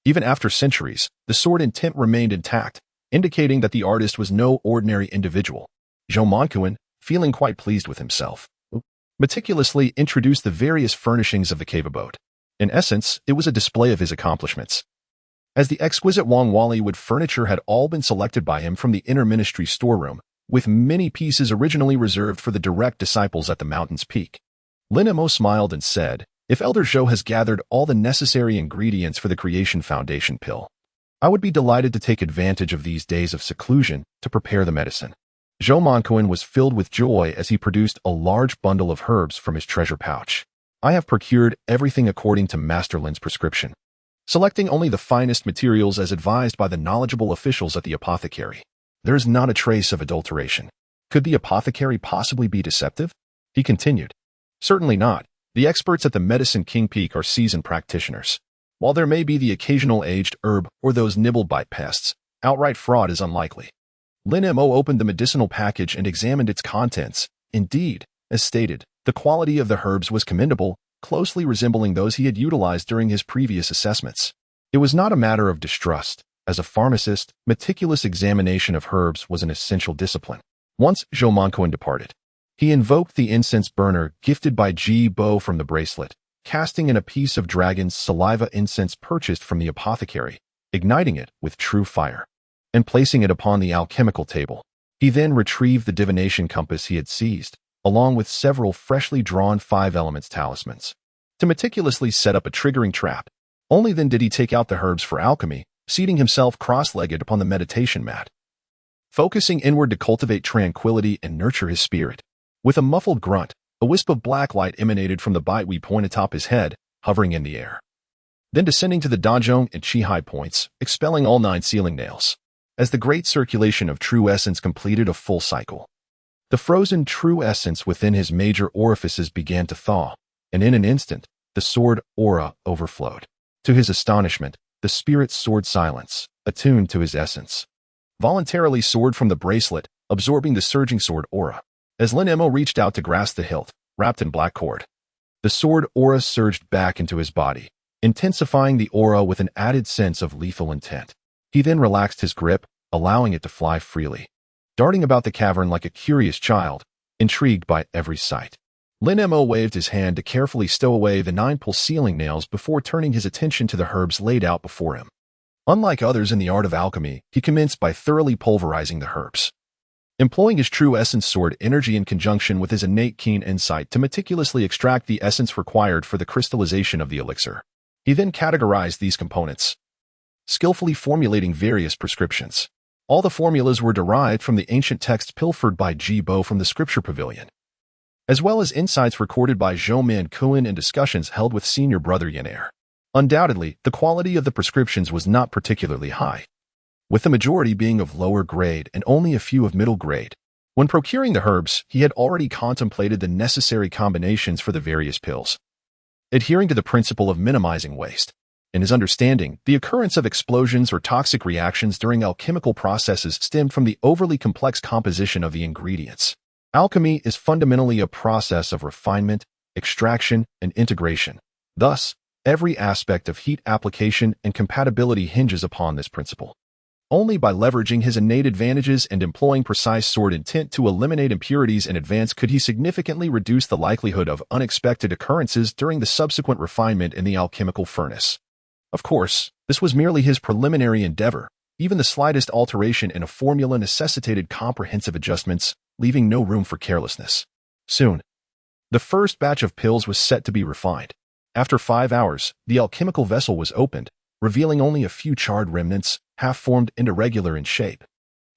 S1: Even after centuries, the sword intent remained intact, indicating that the artist was no ordinary individual. Zhou Monquin, feeling quite pleased with himself, meticulously introduced the various furnishings of the cave abode. In essence, it was a display of his accomplishments, as the exquisite Wang Wallywood furniture had all been selected by him from the inner ministry storeroom, with many pieces originally reserved for the direct disciples at the mountain's peak. Lin Mo smiled and said, "If Elder Zhou has gathered all the necessary ingredients for the Creation Foundation pill, I would be delighted to take advantage of these days of seclusion to prepare the medicine." Zhou Monquin was filled with joy as he produced a large bundle of herbs from his treasure pouch. "I have procured everything according to Master Lin's prescription, selecting only the finest materials as advised by the knowledgeable officials at the apothecary. There is not a trace of adulteration. Could the apothecary possibly be deceptive?" He continued. "Certainly not. The experts at the Medicine King Peak are seasoned practitioners. While there may be the occasional aged herb or those nibbled by pests, outright fraud is unlikely. Lin Mo opened the medicinal package and examined its contents. Indeed, as stated, the quality of the herbs was commendable, closely resembling those he had utilized during his previous assessments. It was not a matter of distrust. As a pharmacist, meticulous examination of herbs was an essential discipline. Once Zhou Manquan departed, he invoked the incense burner gifted by Ji Bo from the bracelet, casting in a piece of dragon's saliva incense purchased from the apothecary, igniting it with true fire, and placing it upon the alchemical table. He then retrieved the divination compass he had seized, along with several freshly drawn 5 elements talismans, to meticulously set up a triggering trap. Only then did he take out the herbs for alchemy, seating himself cross-legged upon the meditation mat, focusing inward to cultivate tranquility and nurture his spirit. With a muffled grunt, a wisp of black light emanated from the Baitui point atop his head, hovering in the air, then descending to the Dazhong and Qihai points, expelling all 9 sealing nails. As the great circulation of true essence completed a full cycle, the frozen true essence within his major orifices began to thaw, and in an instant, the sword aura overflowed. To his astonishment, the spirit's sword silence, attuned to his essence, voluntarily soared from the bracelet, absorbing the surging sword aura. As Lin Mo reached out to grasp the hilt, wrapped in black cord, the sword aura surged back into his body, intensifying the aura with an added sense of lethal intent. He then relaxed his grip, allowing it to fly freely, darting about the cavern like a curious child, intrigued by every sight. Lin Mo waved his hand to carefully stow away the 9 pull sealing nails before turning his attention to the herbs laid out before him. Unlike others in the art of alchemy, he commenced by thoroughly pulverizing the herbs, employing his true essence sword energy in conjunction with his innate keen insight to meticulously extract the essence required for the crystallization of the elixir. He then categorized these components, skillfully formulating various prescriptions. All the formulas were derived from the ancient texts pilfered by Ji Bo from the scripture pavilion, as well as insights recorded by Zhou Manquan and discussions held with senior brother Yaner. Undoubtedly, the quality of the prescriptions was not particularly high, with the majority being of lower grade and only a few of middle grade. When procuring the herbs, he had already contemplated the necessary combinations for the various pills, adhering to the principle of minimizing waste. In his understanding, the occurrence of explosions or toxic reactions during alchemical processes stemmed from the overly complex composition of the ingredients. Alchemy is fundamentally a process of refinement, extraction, and integration. Thus, every aspect of heat application and compatibility hinges upon this principle. Only by leveraging his innate advantages and employing precise sword intent to eliminate impurities in advance could he significantly reduce the likelihood of unexpected occurrences during the subsequent refinement in the alchemical furnace. Of course, this was merely his preliminary endeavor. Even the slightest alteration in a formula necessitated comprehensive adjustments, leaving no room for carelessness. Soon, the first batch of pills was set to be refined. After 5 hours, the alchemical vessel was opened, revealing only a few charred remnants, half-formed and irregular in shape.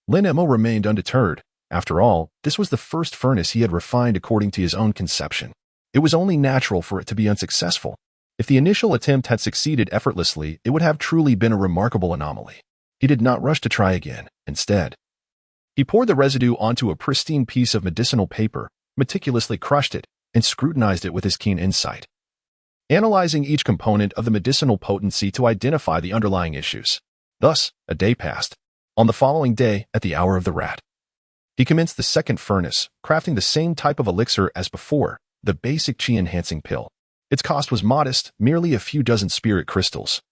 S1: Lin Mo remained undeterred. After all, this was the first furnace he had refined according to his own conception. It was only natural for it to be unsuccessful. If the initial attempt had succeeded effortlessly, it would have truly been a remarkable anomaly. He did not rush to try again. Instead, he poured the residue onto a pristine piece of medicinal paper, meticulously crushed it, and scrutinized it with his keen insight, analyzing each component of the medicinal potency to identify the underlying issues. Thus, a day passed. On the following day, at the hour of the rat, he commenced the second furnace, crafting the same type of elixir as before, the basic chi-enhancing pill. Its cost was modest, merely a few dozen spirit crystals,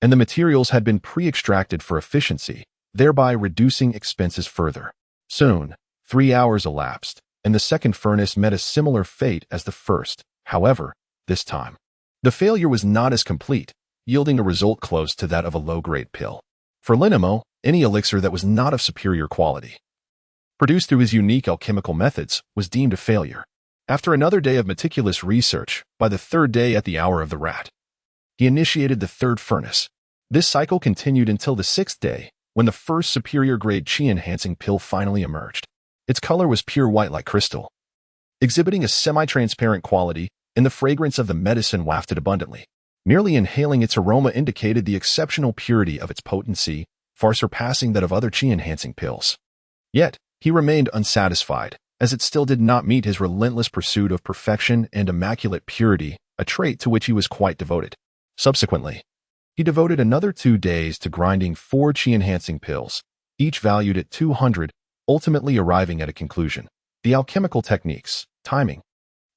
S1: and the materials had been pre-extracted for efficiency, thereby reducing expenses further. Soon, 3 hours elapsed, and the second furnace met a similar fate as the first. However, this time, the failure was not as complete, yielding a result close to that of a low-grade pill. For Lin Mo, any elixir that was not of superior quality, produced through his unique alchemical methods, was deemed a failure. After another day of meticulous research, by the 3rd day at the hour of the rat, he initiated the 3rd furnace. This cycle continued until the 6th day, when the first superior-grade chi-enhancing pill finally emerged. Its color was pure white like crystal, exhibiting a semi-transparent quality, and the fragrance of the medicine wafted abundantly. Merely inhaling its aroma indicated the exceptional purity of its potency, far surpassing that of other chi-enhancing pills. Yet, he remained unsatisfied. as it still did not meet his relentless pursuit of perfection and immaculate purity, a trait to which he was quite devoted. Subsequently, he devoted another 2 days to grinding 4 chi-enhancing pills, each valued at 200, ultimately arriving at a conclusion. The alchemical techniques, timing,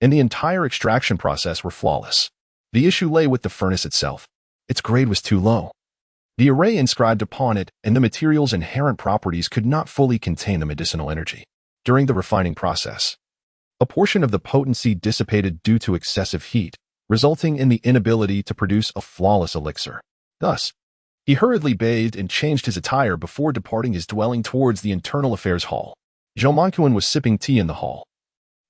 S1: and the entire extraction process were flawless. The issue lay with the furnace itself. Its grade was too low. The array inscribed upon it and the material's inherent properties could not fully contain the medicinal energy. During the refining process, a portion of the potency dissipated due to excessive heat, resulting in the inability to produce a flawless elixir. Thus, he hurriedly bathed and changed his attire before departing his dwelling towards the internal affairs hall. Zhou Manquan was sipping tea in the hall,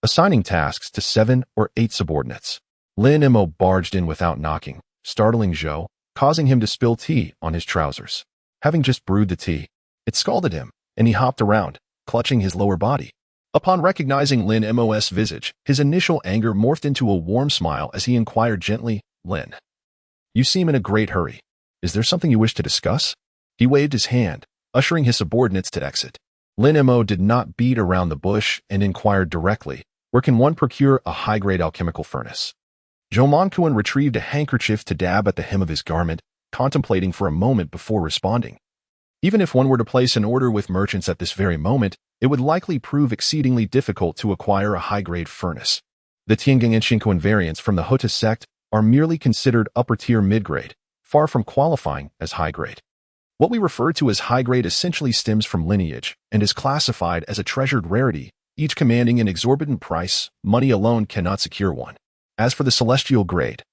S1: assigning tasks to 7 or 8 subordinates. Lin Mo barged in without knocking, startling Zhou, causing him to spill tea on his trousers. Having just brewed the tea, it scalded him, and he hopped around, clutching his lower body. Upon recognizing Lin Mo's visage, his initial anger morphed into a warm smile as he inquired gently, "Lin, you seem in a great hurry. Is there something you wish to discuss?" He waved his hand, ushering his subordinates to exit. Lin Mo did not beat around the bush and inquired directly, "Where can one procure a high-grade alchemical furnace?" Zhou Manquan retrieved a handkerchief to dab at the hem of his garment, contemplating for a moment before responding. Even if one were to place an order with merchants at this very moment, it would likely prove exceedingly difficult to acquire a high-grade furnace. The Tiangang and Xinquan variants from the Huta sect are merely considered upper-tier mid-grade, far from qualifying as high-grade. What we refer to as high-grade essentially stems from lineage and is classified as a treasured rarity, each commanding an exorbitant price. Money alone cannot secure one. As for the celestial grade,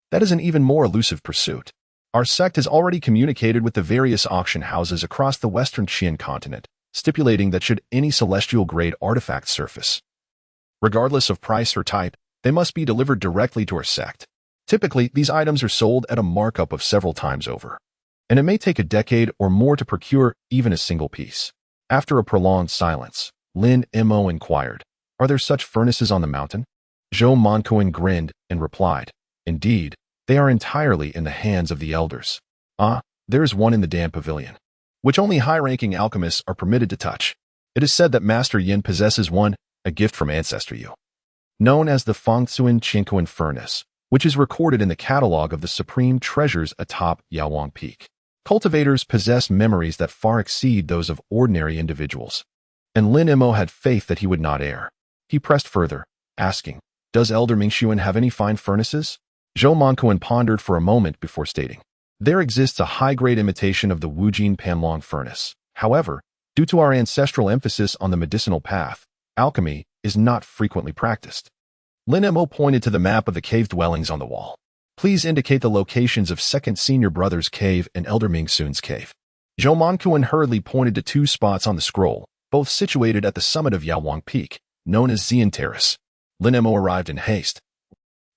S1: that is an even more elusive pursuit. Our sect has already communicated with the various auction houses across the western Qian continent, stipulating that should any celestial grade artifact surface, regardless of price or type, they must be delivered directly to our sect. Typically, these items are sold at a markup of several times over, and it may take a decade or more to procure even a single piece. After a prolonged silence, Lin Mo inquired, "Are there such furnaces on the mountain?" Zhou Manquan grinned and replied, "Indeed, they are entirely in the hands of the elders. There is one in the Dan Pavilion, which only high-ranking alchemists are permitted to touch. It is said that Master Yin possesses one, a gift from Ancestor Yu, known as the Fangsuan Qingquan Furnace, which is recorded in the catalog of the supreme treasures atop Yaowang Peak. Cultivators possess memories that far exceed those of ordinary individuals." And Lin Mo had faith that he would not err. He pressed further, asking, "Does Elder Mingxuan have any fine furnaces?" Zhou Manquan pondered for a moment before stating, "There exists a high-grade imitation of the Wujin Panlong furnace. However, due to our ancestral emphasis on the medicinal path, alchemy is not frequently practiced." Lin Mo pointed to the map of the cave dwellings on the wall. "Please indicate the locations of Second Senior Brother's cave and Elder Mingxuan's cave." Zhou Manquan hurriedly pointed to 2 spots on the scroll, both situated at the summit of Yaowang Peak, known as Xian Terrace. Lin Mo arrived in haste,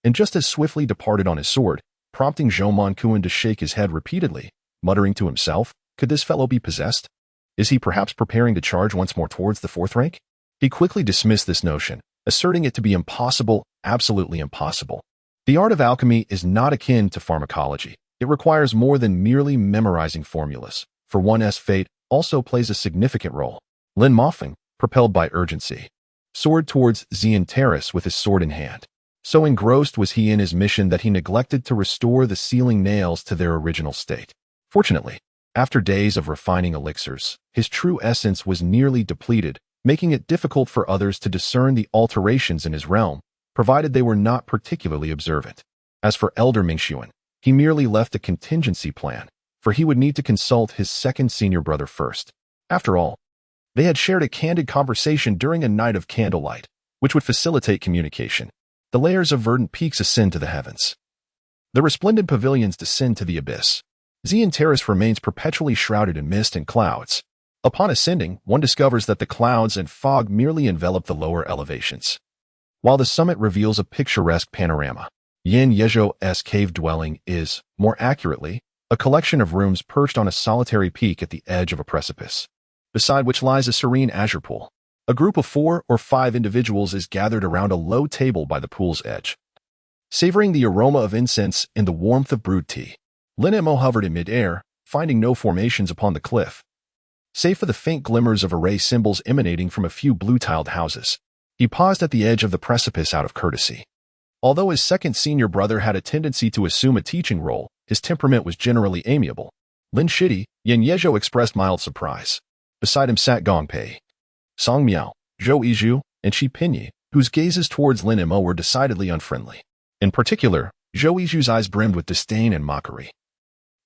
S1: and just as swiftly departed on his sword, prompting Zhou Manquan to shake his head repeatedly, muttering to himself, "Could this fellow be possessed? Is he perhaps preparing to charge once more towards the 4th rank?" He quickly dismissed this notion, asserting it to be impossible, absolutely impossible. The art of alchemy is not akin to pharmacology. It requires more than merely memorizing formulas, for one's fate also plays a significant role. Lin Mofeng, propelled by urgency, soared towards Xian Terrace with his sword in hand. So engrossed was he in his mission that he neglected to restore the sealing nails to their original state. Fortunately, after days of refining elixirs, his true essence was nearly depleted, making it difficult for others to discern the alterations in his realm, provided they were not particularly observant. As for Elder Mingxuan, he merely left a contingency plan, for he would need to consult his second senior brother first. After all, they had shared a candid conversation during a night of candlelight, which would facilitate communication. The layers of verdant peaks ascend to the heavens. The resplendent pavilions descend to the abyss. Xian Terrace remains perpetually shrouded in mist and clouds. Upon ascending, one discovers that the clouds and fog merely envelop the lower elevations, while the summit reveals a picturesque panorama. Yin Yezhou's cave dwelling is, more accurately, a collection of rooms perched on a solitary peak at the edge of a precipice, beside which lies a serene azure pool. A group of 4 or 5 individuals is gathered around a low table by the pool's edge, savoring the aroma of incense and the warmth of brewed tea. Lin Mo hovered in mid-air, finding no formations upon the cliff, save for the faint glimmers of array symbols emanating from a few blue-tiled houses. He paused at the edge of the precipice out of courtesy. Although his second senior brother had a tendency to assume a teaching role, his temperament was generally amiable. Lin Shidi, Yin Yezhou expressed mild surprise. Beside him sat Gong Pei, Song Miao, Zhou Yizhu, and Shi Pinyi, whose gazes towards Lin Mo were decidedly unfriendly. In particular, Zhou Yizhu's eyes brimmed with disdain and mockery,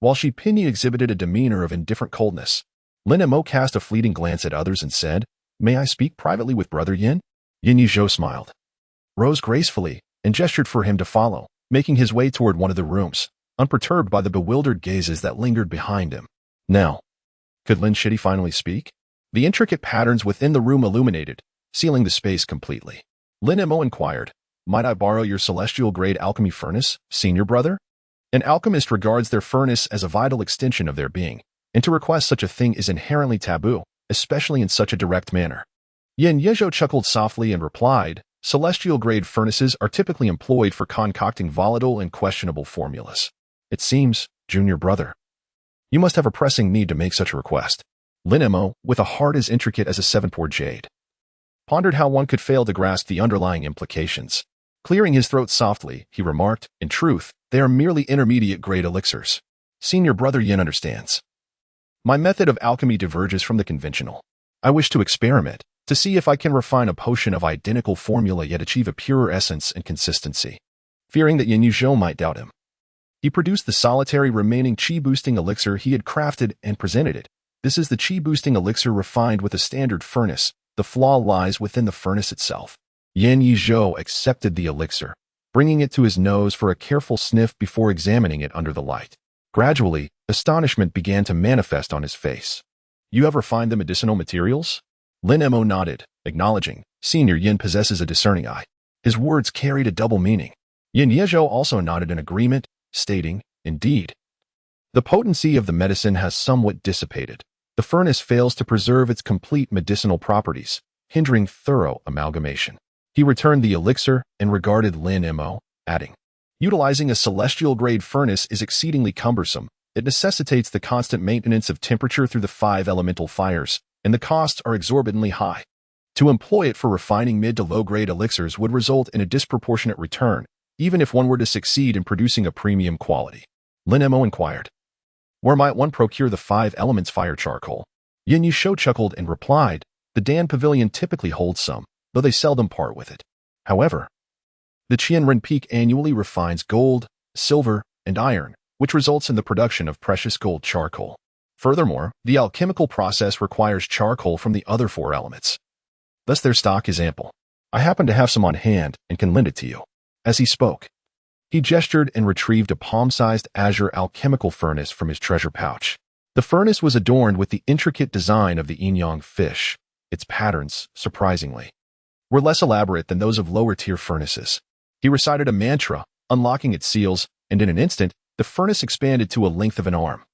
S1: while Shi Pinyi exhibited a demeanor of indifferent coldness. Lin Mo cast a fleeting glance at others and said, "May I speak privately with Brother Yin?" Yin Yizhou smiled, rose gracefully, and gestured for him to follow, making his way toward one of the rooms, unperturbed by the bewildered gazes that lingered behind him. Now, could Lin Shidi finally speak? The intricate patterns within the room illuminated, sealing the space completely. Lin Mo inquired, "Might I borrow your celestial-grade alchemy furnace, senior brother?" An alchemist regards their furnace as a vital extension of their being, and to request such a thing is inherently taboo, especially in such a direct manner. Yin Yezhou chuckled softly and replied, "Celestial-grade furnaces are typically employed for concocting volatile and questionable formulas. It seems, junior brother, you must have a pressing need to make such a request." Lin Mo, with a heart as intricate as a seven-pored jade, pondered how one could fail to grasp the underlying implications. Clearing his throat softly, he remarked, "In truth, they are merely intermediate-grade elixirs. Senior brother Yin understands. My method of alchemy diverges from the conventional. I wish to experiment, to see if I can refine a potion of identical formula yet achieve a purer essence and consistency." Fearing that Yin Yizhou might doubt him, he produced the solitary remaining chi-boosting elixir he had crafted and presented it. "This is the chi-boosting elixir refined with a standard furnace. The flaw lies within the furnace itself." Yin Yizhou accepted the elixir, bringing it to his nose for a careful sniff before examining it under the light. Gradually, astonishment began to manifest on his face. "You have refined the medicinal materials?" Lin Mo nodded, acknowledging, "Senior Yin possesses a discerning eye." His words carried a double meaning. Yin Yezhou also nodded in agreement, stating, "Indeed. The potency of the medicine has somewhat dissipated. The furnace fails to preserve its complete medicinal properties, hindering thorough amalgamation." He returned the elixir and regarded Lin Mo, adding, "Utilizing a celestial-grade furnace is exceedingly cumbersome. It necessitates the constant maintenance of temperature through the 5 elemental fires, and the costs are exorbitantly high. To employ it for refining mid to low-grade elixirs would result in a disproportionate return, even if one were to succeed in producing a premium quality." Lin Mo inquired, "Where might one procure the 5 elements fire charcoal?" Yin Yizhou chuckled and replied, "The Dan Pavilion typically holds some, though they seldom part with it. However, the Qianren Peak annually refines gold, silver, and iron, which results in the production of precious gold charcoal. Furthermore, the alchemical process requires charcoal from the other 4 elements. Thus their stock is ample. I happen to have some on hand and can lend it to you." As he spoke, he gestured and retrieved a palm-sized azure alchemical furnace from his treasure pouch. The furnace was adorned with the intricate design of the yin-yang fish. Its patterns, surprisingly, were less elaborate than those of lower-tier furnaces. He recited a mantra, unlocking its seals, and in an instant, the furnace expanded to a length of an arm,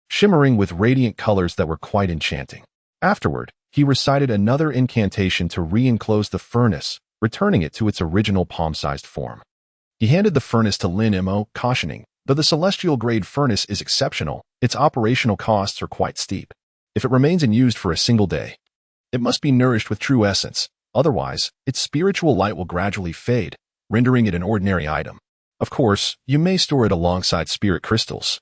S1: shimmering with radiant colors that were quite enchanting. Afterward, he recited another incantation to re-enclose the furnace, returning it to its original palm-sized form. He handed the furnace to Lin Mo, cautioning, "Though the celestial-grade furnace is exceptional, its operational costs are quite steep. If it remains unused for a single day, it must be nourished with true essence. Otherwise, its spiritual light will gradually fade, rendering it an ordinary item. Of course, you may store it alongside spirit crystals,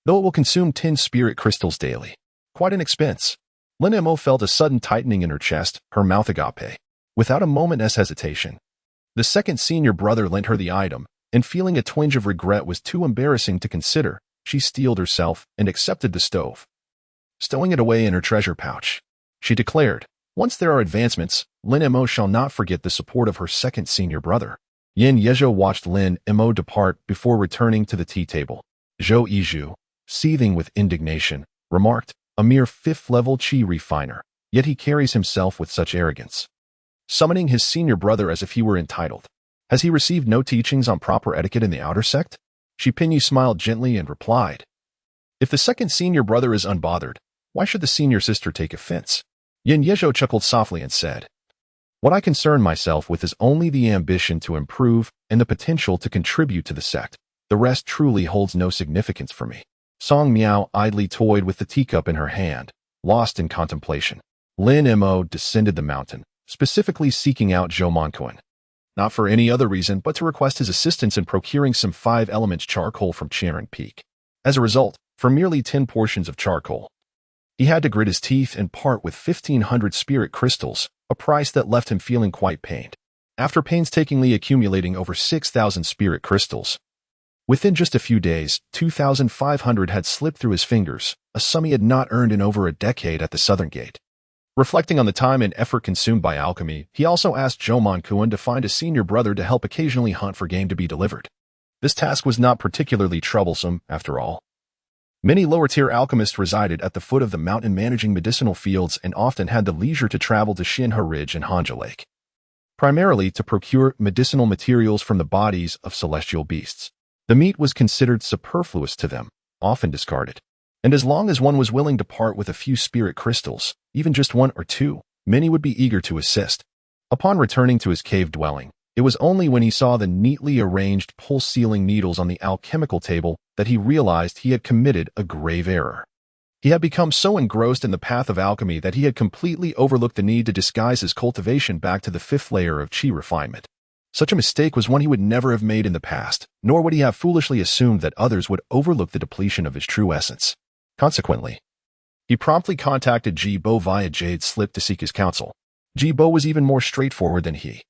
S1: though it will consume 10 spirit crystals daily. Quite an expense." Lin Mo felt a sudden tightening in her chest, her mouth agape. Without a moment's hesitation, the second senior brother lent her the item, and feeling a twinge of regret was too embarrassing to consider, she steeled herself and accepted the stove. Stowing it away in her treasure pouch, she declared, "Once there are advancements, Lin Mo shall not forget the support of her second senior brother." Yin Yezhou watched Lin Mo depart before returning to the tea table. Zhou Yizhu, seething with indignation, remarked, "A mere 5th-level chi refiner, yet he carries himself with such arrogance, summoning his senior brother as if he were entitled. Has he received no teachings on proper etiquette in the outer sect?" Shi Pinyi smiled gently and replied, "If the second senior brother is unbothered, why should the senior sister take offense?" Yin Yezhou chuckled softly and said, "What I concern myself with is only the ambition to improve and the potential to contribute to the sect. The rest truly holds no significance for me." Song Miao idly toyed with the teacup in her hand, lost in contemplation. Lin Mo descended the mountain, specifically seeking out Zhou Manquan. Not for any other reason but to request his assistance in procuring some 5 elements charcoal from Chiaran Peak. As a result, for merely 10 portions of charcoal, he had to grit his teeth and part with 1,500 spirit crystals, a price that left him feeling quite pained. After painstakingly accumulating over 6,000 spirit crystals, within just a few days, 2,500 had slipped through his fingers, a sum he had not earned in over a decade at the Southern Gate. Reflecting on the time and effort consumed by alchemy, he also asked Zhou Manquan to find a senior brother to help occasionally hunt for game to be delivered. This task was not particularly troublesome, after all. Many lower-tier alchemists resided at the foot of the mountain managing medicinal fields and often had the leisure to travel to Xinhe Ridge and Hanja Lake, primarily to procure medicinal materials from the bodies of celestial beasts. The meat was considered superfluous to them, often discarded. And as long as one was willing to part with a few spirit crystals, even just 1 or 2, many would be eager to assist. Upon returning to his cave dwelling, it was only when he saw the neatly arranged pulse-sealing needles on the alchemical table that he realized he had committed a grave error. He had become so engrossed in the path of alchemy that he had completely overlooked the need to disguise his cultivation back to the 5th layer of chi refinement. Such a mistake was one he would never have made in the past, nor would he have foolishly assumed that others would overlook the depletion of his true essence. Consequently, he promptly contacted Jibo via Jade Slip to seek his counsel. Jibo was even more straightforward than he.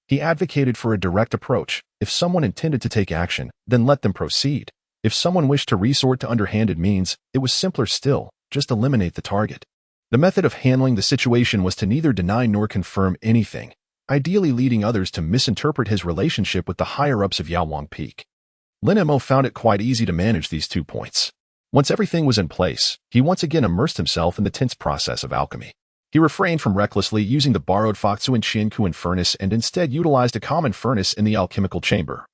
S1: He advocated for a direct approach. If someone intended to take action, then let them proceed. If someone wished to resort to underhanded means, it was simpler still, just eliminate the target. The method of handling the situation was to neither deny nor confirm anything, ideally leading others to misinterpret his relationship with the higher-ups of Yaowang Peak. Lin Mo found it quite easy to manage these 2 points. Once everything was in place, he once again immersed himself in the tense process of alchemy. He refrained from recklessly using the borrowed Foxuan Qiankuan furnace and instead utilized a common furnace in the alchemical chamber,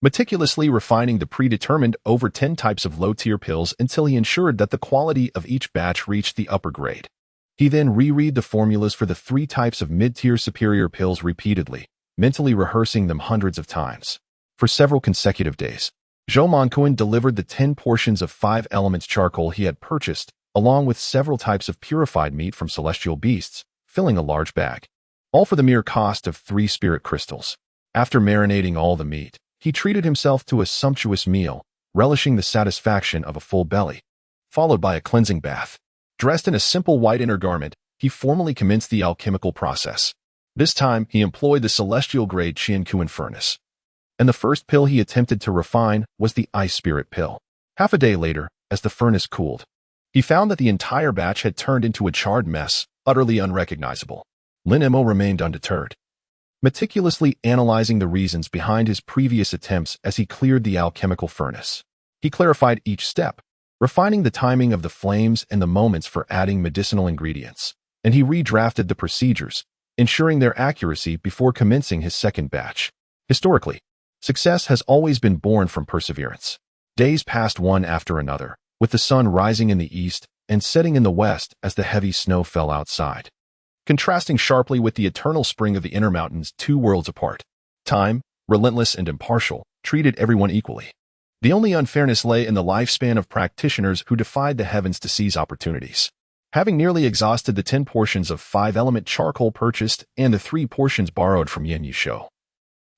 S1: meticulously refining the predetermined over 10 types of low-tier pills until he ensured that the quality of each batch reached the upper grade. He then reread the formulas for the 3 types of mid-tier superior pills repeatedly, mentally rehearsing them hundreds of times. For several consecutive days, Zhou Manquan delivered the 10 portions of 5 elements charcoal he had purchased, along with several types of purified meat from celestial beasts, filling a large bag, all for the mere cost of 3 spirit crystals. After marinating all the meat, he treated himself to a sumptuous meal, relishing the satisfaction of a full belly, followed by a cleansing bath. Dressed in a simple white inner garment, he formally commenced the alchemical process. This time, he employed the celestial-grade Qiankuan furnace. And the first pill he attempted to refine was the ice spirit pill. Half a day later, as the furnace cooled, he found that the entire batch had turned into a charred mess, utterly unrecognizable. Lin Mo remained undeterred, meticulously analyzing the reasons behind his previous attempts as he cleared the alchemical furnace. He clarified each step, refining the timing of the flames and the moments for adding medicinal ingredients, and he redrafted the procedures, ensuring their accuracy before commencing his second batch. Historically, success has always been born from perseverance. Days passed one after another, with the sun rising in the east and setting in the west as the heavy snow fell outside, contrasting sharply with the eternal spring of the inner mountains 2 worlds apart. Time, relentless and impartial, treated everyone equally. The only unfairness lay in the lifespan of practitioners who defied the heavens to seize opportunities. Having nearly exhausted the 10 portions of 5-element charcoal purchased and the 3 portions borrowed from Yen Yishou,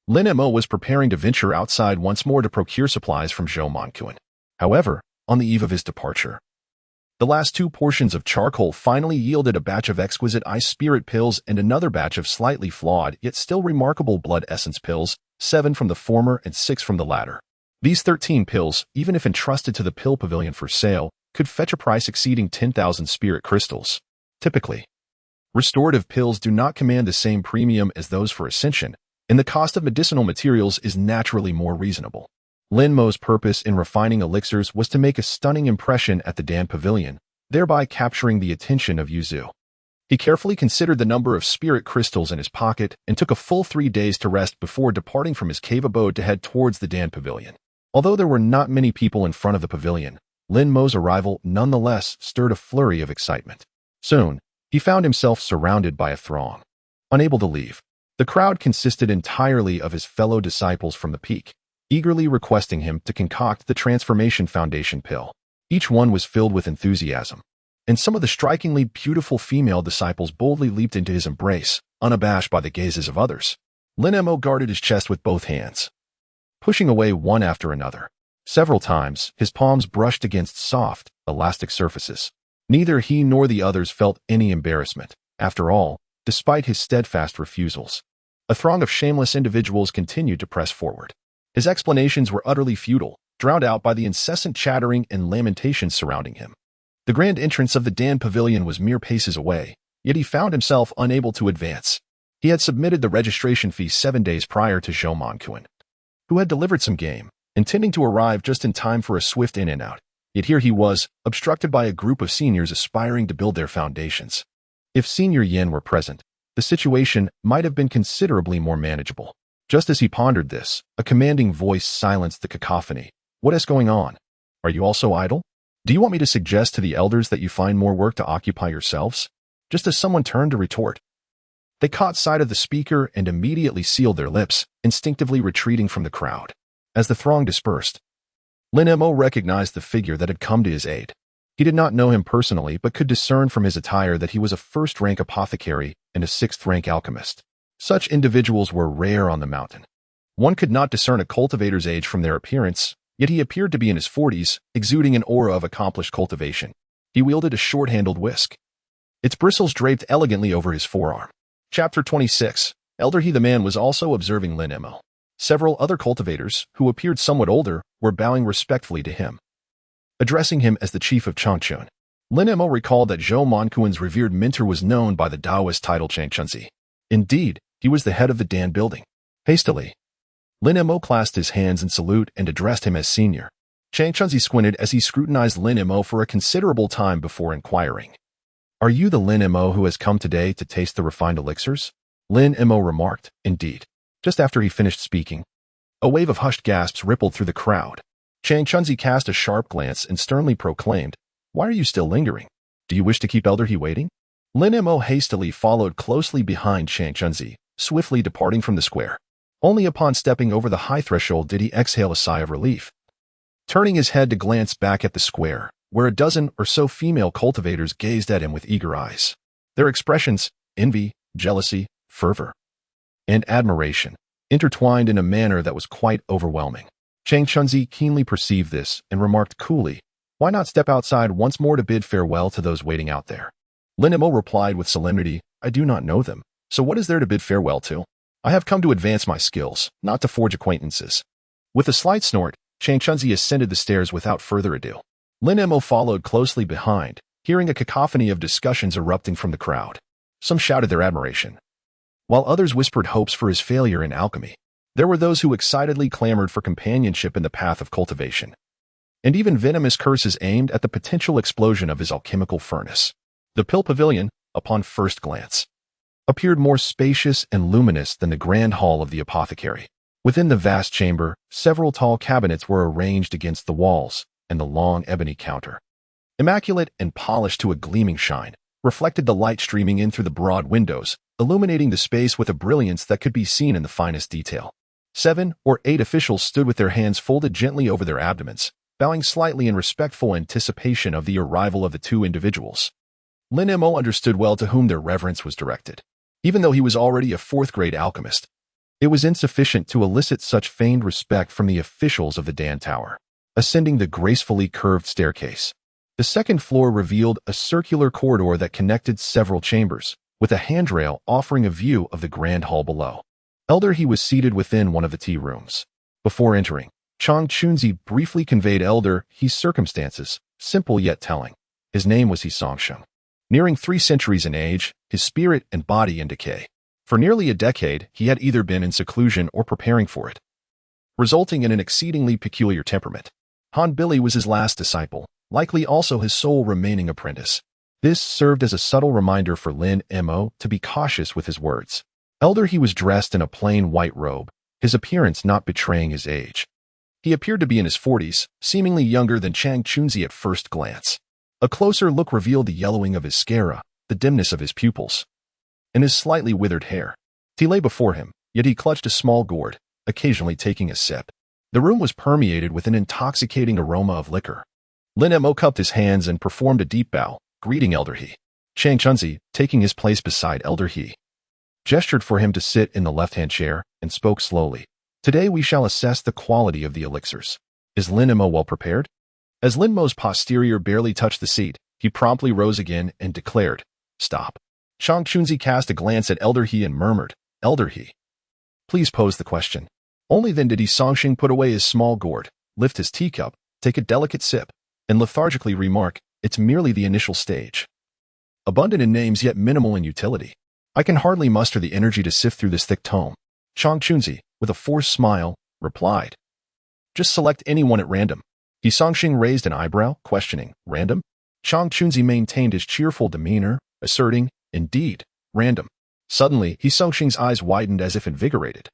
S1: Lin Mo was preparing to venture outside once more to procure supplies from Zhou Manquan. However, on the eve of his departure, the last 2 portions of charcoal finally yielded a batch of exquisite ice spirit pills and another batch of slightly flawed yet still remarkable blood essence pills, 7 from the former and 6 from the latter. These 13 pills, even if entrusted to the pill pavilion for sale, could fetch a price exceeding 10,000 spirit crystals. Typically, restorative pills do not command the same premium as those for ascension, and the cost of medicinal materials is naturally more reasonable. Lin Mo's purpose in refining elixirs was to make a stunning impression at the Dan Pavilion, thereby capturing the attention of Yuzu. He carefully considered the number of spirit crystals in his pocket and took a full 3 days to rest before departing from his cave abode to head towards the Dan Pavilion. Although there were not many people in front of the pavilion, Lin Mo's arrival nonetheless stirred a flurry of excitement. Soon, he found himself surrounded by a throng. Unable to leave, the crowd consisted entirely of his fellow disciples from the peak, eagerly requesting him to concoct the Transformation Foundation pill. Each one was filled with enthusiasm, and some of the strikingly beautiful female disciples boldly leaped into his embrace, unabashed by the gazes of others. Lin Mo guarded his chest with both hands, pushing away one after another. Several times, his palms brushed against soft, elastic surfaces. Neither he nor the others felt any embarrassment. After all, despite his steadfast refusals, a throng of shameless individuals continued to press forward. His explanations were utterly futile, drowned out by the incessant chattering and lamentations surrounding him. The grand entrance of the Dan Pavilion was mere paces away, yet he found himself unable to advance. He had submitted the registration fee 7 days prior to Zhou Monkun, who had delivered some game, intending to arrive just in time for a swift in and out. Yet here he was, obstructed by a group of seniors aspiring to build their foundations. If Senior Yin were present, the situation might have been considerably more manageable. Just as he pondered this, a commanding voice silenced the cacophony. What is going on? Are you also idle? Do you want me to suggest to the elders that you find more work to occupy yourselves? Just as someone turned to retort, they caught sight of the speaker and immediately sealed their lips, instinctively retreating from the crowd. As the throng dispersed, Lin Mo recognized the figure that had come to his aid. He did not know him personally, but could discern from his attire that he was a first-rank apothecary and a sixth-rank alchemist. Such individuals were rare on the mountain. One could not discern a cultivator's age from their appearance, yet he appeared to be in his 40s, exuding an aura of accomplished cultivation. He wielded a short-handled whisk, its bristles draped elegantly over his forearm. Chapter 26. Elder He the man was also observing Lin Mo. Several other cultivators, who appeared somewhat older, were bowing respectfully to him, addressing him as the chief of Changchun. Lin Mo recalled that Zhou Monkun's revered mentor was known by the Taoist title Changchunzi. Indeed, he was the head of the Dan building. Hastily, Lin Mo clasped his hands in salute and addressed him as senior. Changchunzi squinted as he scrutinized Lin Mo for a considerable time before inquiring, "Are you the Lin Mo who has come today to taste the refined elixirs?" Lin Mo remarked, "Indeed." Just after he finished speaking, a wave of hushed gasps rippled through the crowd. Changchunzi cast a sharp glance and sternly proclaimed, "Why are you still lingering? Do you wish to keep Elder He waiting?" Lin Mo hastily followed closely behind Changchunzi, swiftly departing from the square. Only upon stepping over the high threshold did he exhale a sigh of relief, turning his head to glance back at the square, where a dozen or so female cultivators gazed at him with eager eyes. Their expressions, envy, jealousy, fervor, and admiration, intertwined in a manner that was quite overwhelming. Changchunzi keenly perceived this and remarked coolly, "Why not step outside once more to bid farewell to those waiting out there?" Lin Mo replied with solemnity, "I do not know them, so what is there to bid farewell to? I have come to advance my skills, not to forge acquaintances." With a slight snort, Changchunzi ascended the stairs without further ado. Lin Mo followed closely behind, hearing a cacophony of discussions erupting from the crowd. Some shouted their admiration, while others whispered hopes for his failure in alchemy. There were those who excitedly clamored for companionship in the path of cultivation, and even venomous curses aimed at the potential explosion of his alchemical furnace. The Pill Pavilion, upon first glance, appeared more spacious and luminous than the grand hall of the apothecary. Within the vast chamber, several tall cabinets were arranged against the walls, and the long ebony counter, immaculate and polished to a gleaming shine, reflected the light streaming in through the broad windows, illuminating the space with a brilliance that could be seen in the finest detail. 7 or 8 officials stood with their hands folded gently over their abdomens, bowing slightly in respectful anticipation of the arrival of the two individuals. Lin Mo understood well to whom their reverence was directed. Even though he was already a 4th-grade alchemist, it was insufficient to elicit such feigned respect from the officials of the Dan Tower. Ascending the gracefully curved staircase, the second floor revealed a circular corridor that connected several chambers, with a handrail offering a view of the grand hall below. Elder He was seated within one of the tea rooms. Before entering, Changchunzi briefly conveyed Elder He's circumstances, simple yet telling. His name was He Songsheng. Nearing 3 centuries in age, his spirit and body in decay. For nearly a decade, he had either been in seclusion or preparing for it, resulting in an exceedingly peculiar temperament. Han Billy was his last disciple, likely also his sole remaining apprentice. This served as a subtle reminder for Lin Mo to be cautious with his words. Elder He was dressed in a plain white robe, his appearance not betraying his age. He appeared to be in his 40s, seemingly younger than Changchunzi at first glance. A closer look revealed the yellowing of his sclera, the dimness of his pupils, and his slightly withered hair. Tea lay before him, yet he clutched a small gourd, occasionally taking a sip. The room was permeated with an intoxicating aroma of liquor. Lin Mo cupped his hands and performed a deep bow, greeting Elder He. Changchunzi, taking his place beside Elder He, gestured for him to sit in the left-hand chair, and spoke slowly. Today we shall assess the quality of the elixirs. Is Lin Mo well prepared? As Lin Mo's posterior barely touched the seat, he promptly rose again and declared, "Stop." Chang Chunzi cast a glance at Elder He and murmured, "Elder He, please pose the question." Only then did He Songxing put away his small gourd, lift his teacup, take a delicate sip, and lethargically remark, "It's merely the initial stage. Abundant in names yet minimal in utility. I can hardly muster the energy to sift through this thick tome." Chang Chunzi, with a forced smile, replied, "Just select anyone at random." He Songxing raised an eyebrow, questioning, "Random?" Chang Chunzi maintained his cheerful demeanor, asserting, "Indeed, random." Suddenly, He Songxing's eyes widened as if invigorated,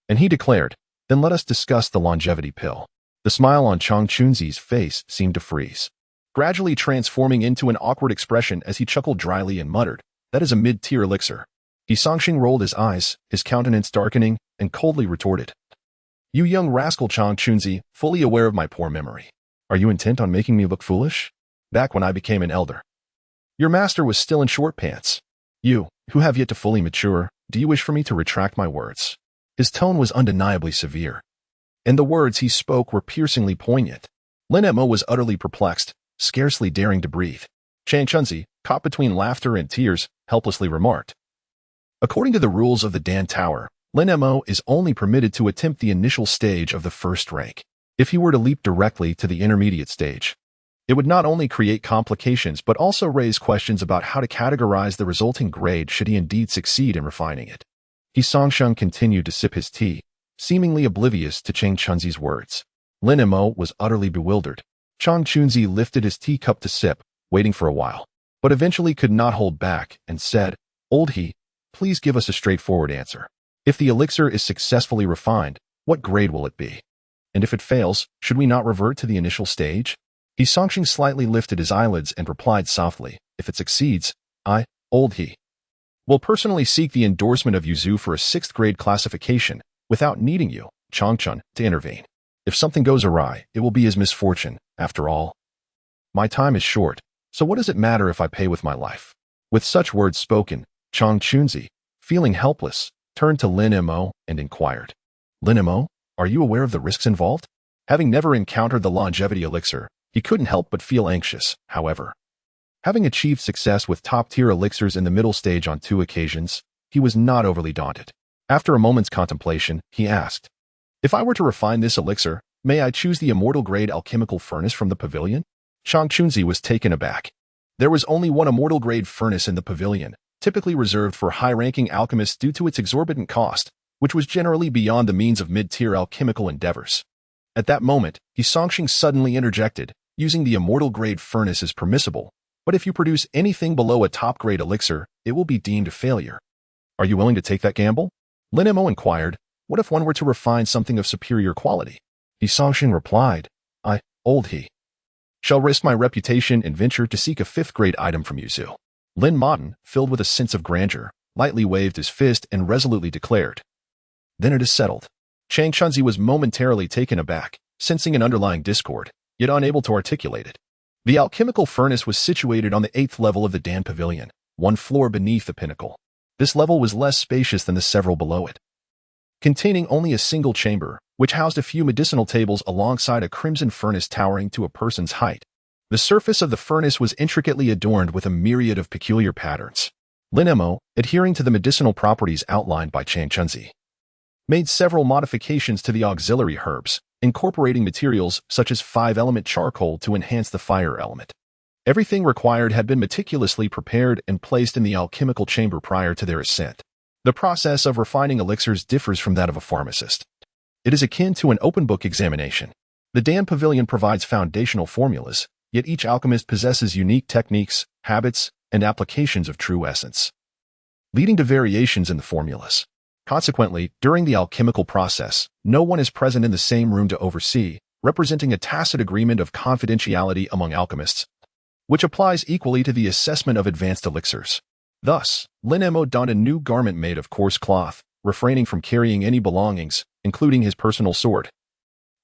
S1: and he declared, "Then let us discuss the longevity pill." The smile on Chang Chunzi's face seemed to freeze, gradually transforming into an awkward expression as he chuckled dryly and muttered, "That is a mid-tier elixir." He Songxing rolled his eyes, his countenance darkening, and coldly retorted, "You young rascal Chang Chunzi, fully aware of my poor memory. Are you intent on making me look foolish? Back when I became an elder, your master was still in short pants. You, who have yet to fully mature, do you wish for me to retract my words?" His tone was undeniably severe, and the words he spoke were piercingly poignant. Lin Mo was utterly perplexed, scarcely daring to breathe. Chang Chunzi, caught between laughter and tears, helplessly remarked, "According to the rules of the Dan Tower, Lin Mo is only permitted to attempt the initial stage of the first rank. If he were to leap directly to the intermediate stage, it would not only create complications but also raise questions about how to categorize the resulting grade should he indeed succeed in refining it." He Songxing continued to sip his tea, seemingly oblivious to Chang Chunzi's words. Lin Mo was utterly bewildered. Chang Chunzi lifted his teacup to sip, waiting for a while, but eventually could not hold back and said, "Old He, please give us a straightforward answer. If the elixir is successfully refined, what grade will it be? And if it fails, should we not revert to the initial stage?" He Songxing slightly lifted his eyelids and replied softly, "If it succeeds, I, Old He, will personally seek the endorsement of Yuzu for a 6th grade classification without needing you, Changchun, to intervene. If something goes awry, it will be his misfortune. After all, my time is short, so what does it matter if I pay with my life?" With such words spoken, Chang Chunzi, feeling helpless, turned to Lin Mo and inquired, "Lin Mo, are you aware of the risks involved?" Having never encountered the longevity elixir, he couldn't help but feel anxious. However, having achieved success with top-tier elixirs in the middle stage on 2 occasions, he was not overly daunted. After a moment's contemplation, he asked, "If I were to refine this elixir, may I choose the immortal-grade alchemical furnace from the pavilion?" Chang Chunzi was taken aback. There was only one immortal-grade furnace in the pavilion, typically reserved for high-ranking alchemists due to its exorbitant cost, which was generally beyond the means of mid-tier alchemical endeavors. At that moment, He Songxing suddenly interjected, "Using the immortal-grade furnace is permissible, but if you produce anything below a top-grade elixir, it will be deemed a failure. Are you willing to take that gamble?" Lin Mo inquired, "What if one were to refine something of superior quality?" He Songxing replied, "I, Old He, shall risk my reputation and venture to seek a 5th-grade item from Yuzu." Lin Motten, filled with a sense of grandeur, lightly waved his fist and resolutely declared, "Then it is settled." Chang Chunzi was momentarily taken aback, sensing an underlying discord, yet unable to articulate it. The alchemical furnace was situated on the 8th level of the Dan Pavilion, 1 floor beneath the pinnacle. This level was less spacious than the several below it, containing only a single chamber, which housed a few medicinal tables alongside a crimson furnace towering to a person's height. The surface of the furnace was intricately adorned with a myriad of peculiar patterns. Lin Mo, adhering to the medicinal properties outlined by Chang Chunzi, made several modifications to the auxiliary herbs, incorporating materials such as 5-element charcoal to enhance the fire element. Everything required had been meticulously prepared and placed in the alchemical chamber prior to their ascent. The process of refining elixirs differs from that of a pharmacist. It is akin to an open-book examination. The Dan Pavilion provides foundational formulas, yet each alchemist possesses unique techniques, habits, and applications of true essence, leading to variations in the formulas. Consequently, during the alchemical process, no one is present in the same room to oversee, representing a tacit agreement of confidentiality among alchemists, which applies equally to the assessment of advanced elixirs. Thus, Lin Mo donned a new garment made of coarse cloth, refraining from carrying any belongings, including his personal sword,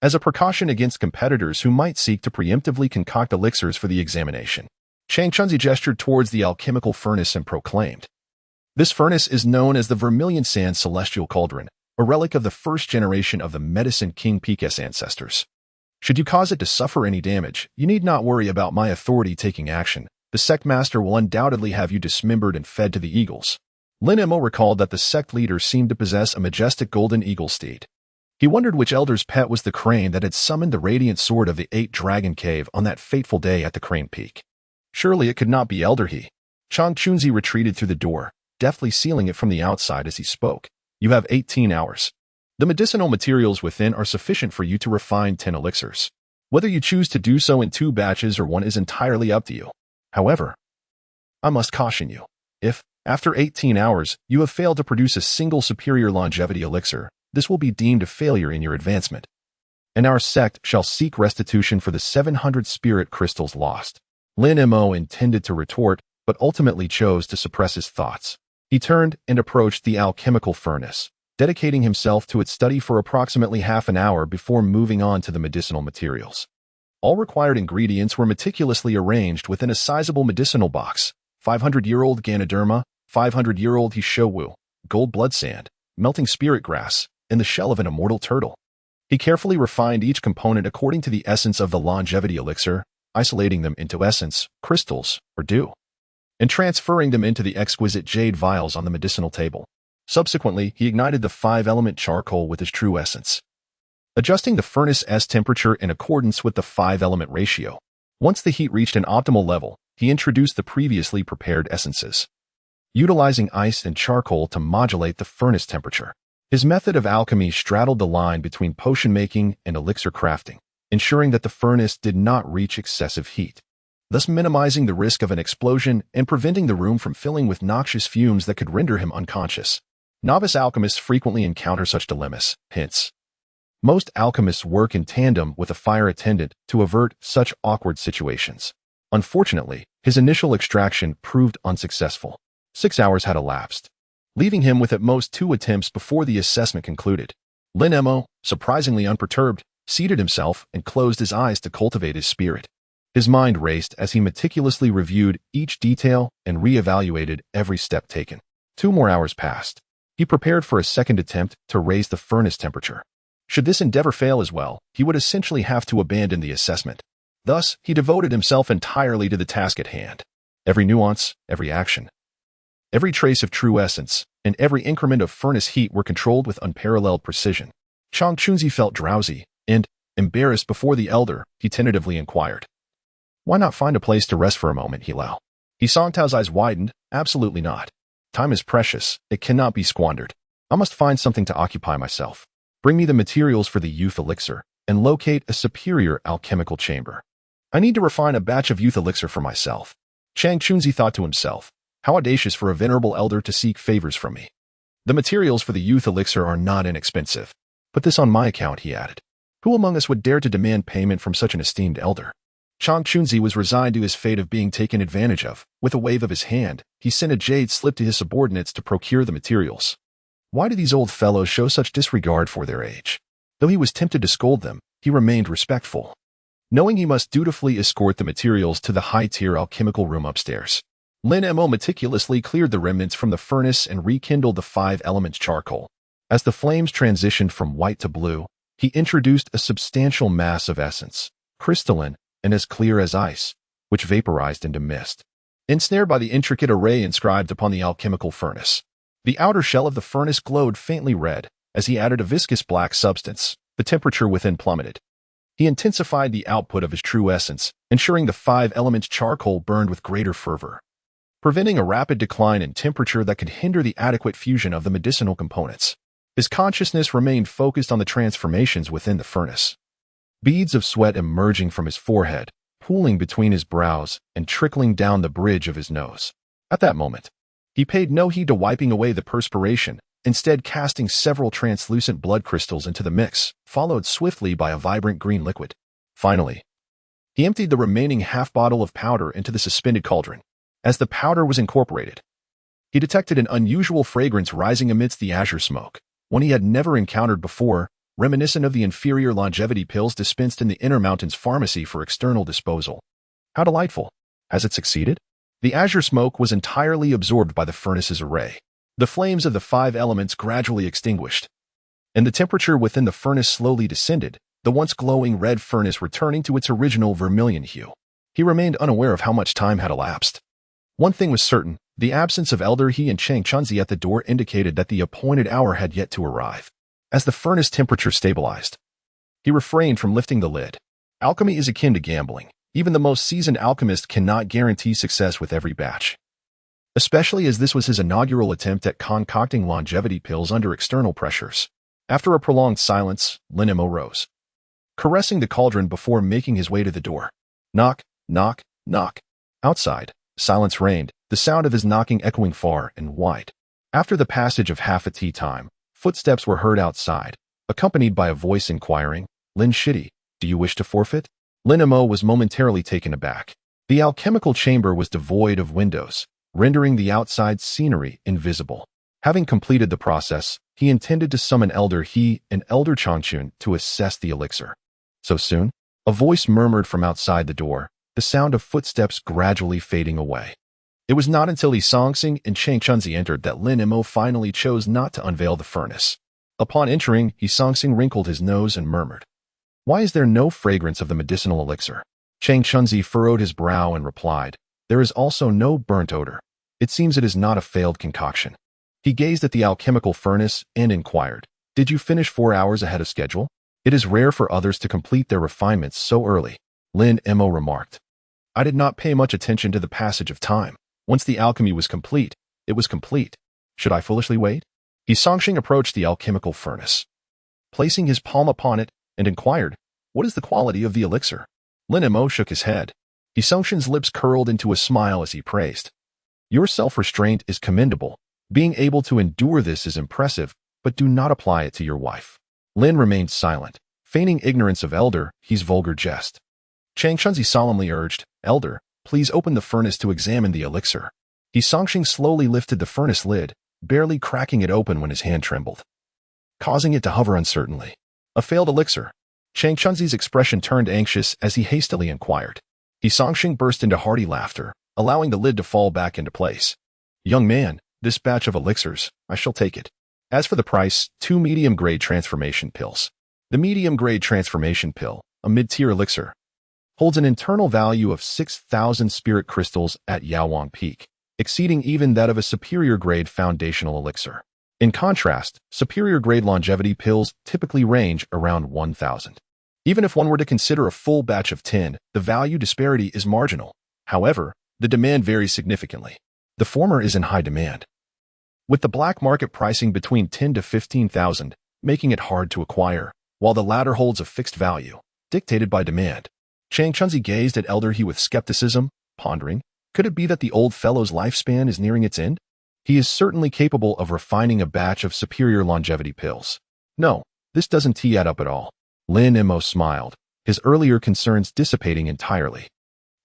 S1: as a precaution against competitors who might seek to preemptively concoct elixirs for the examination. Chang Chunzi gestured towards the alchemical furnace and proclaimed, This furnace is known as the Vermilion Sand Celestial Cauldron, a relic of the first generation of the Medicine King Pika's ancestors. Should you cause it to suffer any damage, you need not worry about my authority taking action. The sect master will undoubtedly have you dismembered and fed to the eagles. Lin Emo recalled that the sect leader seemed to possess a majestic golden eagle steed. He wondered which elder's pet was the crane that had summoned the radiant sword of the 8-Dragon Cave on that fateful day at the Crane Peak. Surely it could not be Elder He. Chang Chunzi retreated through the door, deftly sealing it from the outside as he spoke. You have 18 hours. The medicinal materials within are sufficient for you to refine 10 elixirs. Whether you choose to do so in 2 batches or 1 is entirely up to you. However, I must caution you. If, after 18 hours, you have failed to produce a single superior longevity elixir, this will be deemed a failure in your advancement. And our sect shall seek restitution for the 700 spirit crystals lost. Lin Mo intended to retort, but ultimately chose to suppress his thoughts. He turned and approached the alchemical furnace, dedicating himself to its study for approximately half an hour before moving on to the medicinal materials. All required ingredients were meticulously arranged within a sizable medicinal box: 500-year-old Ganoderma, 500-year-old Hishowu, gold blood sand, melting spirit grass, and the shell of an immortal turtle. He carefully refined each component according to the essence of the longevity elixir, isolating them into essence, crystals, or dew, and transferring them into the exquisite jade vials on the medicinal table. Subsequently, he ignited the 5-element charcoal with his true essence, adjusting the furnace's temperature in accordance with the 5-element ratio. Once the heat reached an optimal level, he introduced the previously prepared essences, utilizing ice and charcoal to modulate the furnace temperature. His method of alchemy straddled the line between potion making and elixir crafting, ensuring that the furnace did not reach excessive heat, thus minimizing the risk of an explosion and preventing the room from filling with noxious fumes that could render him unconscious. Novice alchemists frequently encounter such dilemmas, hence, most alchemists work in tandem with a fire attendant to avert such awkward situations. Unfortunately, his initial extraction proved unsuccessful. 6 hours had elapsed, leaving him with at most 2 attempts before the assessment concluded. Lin Mo, surprisingly unperturbed, seated himself and closed his eyes to cultivate his spirit. His mind raced as he meticulously reviewed each detail and re-evaluated every step taken. 2 more hours passed. He prepared for a second attempt to raise the furnace temperature. Should this endeavor fail as well, he would essentially have to abandon the assessment. Thus, he devoted himself entirely to the task at hand. Every nuance, every action, every trace of true essence, and every increment of furnace heat were controlled with unparalleled precision. Chang Chunzi felt drowsy, and, embarrassed before the elder, he tentatively inquired, "Why not find a place to rest for a moment, Hilao?" He Songtao's eyes widened. "Absolutely not. Time is precious. It cannot be squandered. I must find something to occupy myself. Bring me the materials for the youth elixir, and locate a superior alchemical chamber. I need to refine a batch of youth elixir for myself." Chang Chunzi thought to himself, "How audacious for a venerable elder to seek favors from me. The materials for the youth elixir are not inexpensive. Put this on my account," he added. Who among us would dare to demand payment from such an esteemed elder? Chang Chunzi was resigned to his fate of being taken advantage of. With a wave of his hand, he sent a jade slip to his subordinates to procure the materials. Why do these old fellows show such disregard for their age? Though he was tempted to scold them, he remained respectful, knowing he must dutifully escort the materials to the high-tier alchemical room upstairs. Lin Mo meticulously cleared the remnants from the furnace and rekindled the 5-element charcoal. As the flames transitioned from white to blue, he introduced a substantial mass of essence, crystalline and as clear as ice, which vaporized into mist. Ensnared by the intricate array inscribed upon the alchemical furnace, the outer shell of the furnace glowed faintly red. As he added a viscous black substance, the temperature within plummeted. He intensified the output of his true essence, ensuring the 5-element charcoal burned with greater fervor, preventing a rapid decline in temperature that could hinder the adequate fusion of the medicinal components. His consciousness remained focused on the transformations within the furnace. Beads of sweat emerging from his forehead, pooling between his brows, and trickling down the bridge of his nose. At that moment, he paid no heed to wiping away the perspiration, instead casting several translucent blood crystals into the mix, followed swiftly by a vibrant green liquid. Finally, he emptied the remaining half-bottle of powder into the suspended cauldron. As the powder was incorporated, he detected an unusual fragrance rising amidst the azure smoke, one he had never encountered before, reminiscent of the inferior longevity pills dispensed in the Inner Mountains pharmacy for external disposal. How delightful! Has it succeeded? The azure smoke was entirely absorbed by the furnace's array. The flames of the 5 elements gradually extinguished, and the temperature within the furnace slowly descended, the once glowing red furnace returning to its original vermilion hue. He remained unaware of how much time had elapsed. One thing was certain, the absence of Elder He and Chang Chunzi at the door indicated that the appointed hour had yet to arrive. As the furnace temperature stabilized, he refrained from lifting the lid. Alchemy is akin to gambling. Even the most seasoned alchemist cannot guarantee success with every batch, especially as this was his inaugural attempt at concocting longevity pills under external pressures. After a prolonged silence, Lin Mo rose, caressing the cauldron before making his way to the door. Knock, knock, knock. Outside, silence reigned, the sound of his knocking echoing far and wide. After the passage of half a tea time, footsteps were heard outside, accompanied by a voice inquiring, "Lin Shitty, do you wish to forfeit?" Lin Mo was momentarily taken aback. The alchemical chamber was devoid of windows, rendering the outside scenery invisible. Having completed the process, he intended to summon Elder He and Elder Changchun to assess the elixir. So soon? A voice murmured from outside the door, the sound of footsteps gradually fading away. It was not until Li Songxing and Chang Chunzi entered that Lin Mo finally chose not to unveil the furnace. Upon entering, Li Songxing wrinkled his nose and murmured, "Why is there no fragrance of the medicinal elixir?" Chang Chunzi furrowed his brow and replied, "There is also no burnt odor. It seems it is not a failed concoction." He gazed at the alchemical furnace and inquired, "Did you finish 4 hours ahead of schedule? It is rare for others to complete their refinements so early." Lin Mo remarked, "I did not pay much attention to the passage of time. Once the alchemy was complete, it was complete. Should I foolishly wait?" Li Songxing approached the alchemical furnace, placing his palm upon it, and inquired, "What is the quality of the elixir?" Lin Mo shook his head. Li Songxing's lips curled into a smile as he praised, "Your self-restraint is commendable. Being able to endure this is impressive, but do not apply it to your wife." Lin remained silent, feigning ignorance of Elder He's vulgar jest. Chang Chunzi solemnly urged, "Elder, please open the furnace to examine the elixir." Li Songxing slowly lifted the furnace lid, barely cracking it open when his hand trembled, causing it to hover uncertainly. "A failed elixir." Chang Chunzi's expression turned anxious as he hastily inquired. Li Songxing burst into hearty laughter, allowing the lid to fall back into place. "Young man, this batch of elixirs, I shall take it. As for the price, 2 medium-grade transformation pills." The medium-grade transformation pill, a mid-tier elixir, holds an internal value of 6,000 spirit crystals at Yaowang Peak, exceeding even that of a superior-grade foundational elixir. In contrast, superior-grade longevity pills typically range around 1,000. Even if one were to consider a full batch of 10, the value disparity is marginal. However, the demand varies significantly. The former is in high demand, with the black market pricing between 10 to 15,000, making it hard to acquire, while the latter holds a fixed value, dictated by demand. Chang Chunzi gazed at Elder He with skepticism, pondering, could it be that the old fellow's lifespan is nearing its end? He is certainly capable of refining a batch of superior longevity pills. No, this doesn't tee up at all. Lin Mo smiled, his earlier concerns dissipating entirely.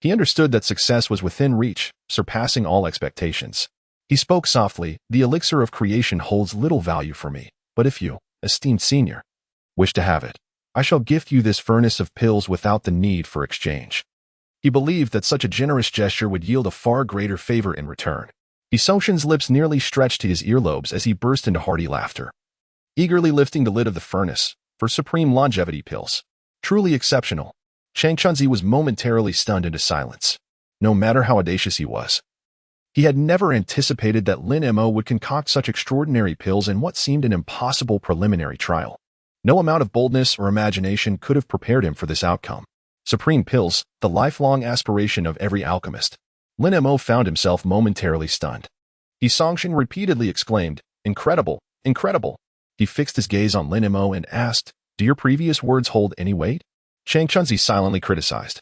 S1: He understood that success was within reach, surpassing all expectations. He spoke softly, "The elixir of creation holds little value for me, but if you, esteemed senior, wish to have it, I shall gift you this furnace of pills without the need for exchange." He believed that such a generous gesture would yield a far greater favor in return. Li Songxing's lips nearly stretched to his earlobes as he burst into hearty laughter, eagerly lifting the lid of the furnace, for supreme longevity pills. Truly exceptional. Chang Chunzi was momentarily stunned into silence. No matter how audacious he was, he had never anticipated that Lin Mo would concoct such extraordinary pills in what seemed an impossible preliminary trial. No amount of boldness or imagination could have prepared him for this outcome. Supreme pills, the lifelong aspiration of every alchemist. Lin Mo found himself momentarily stunned. Li Songxing repeatedly exclaimed, "Incredible, incredible." He fixed his gaze on Lin Mo and asked, "Do your previous words hold any weight?" Chang Chunzi silently criticized,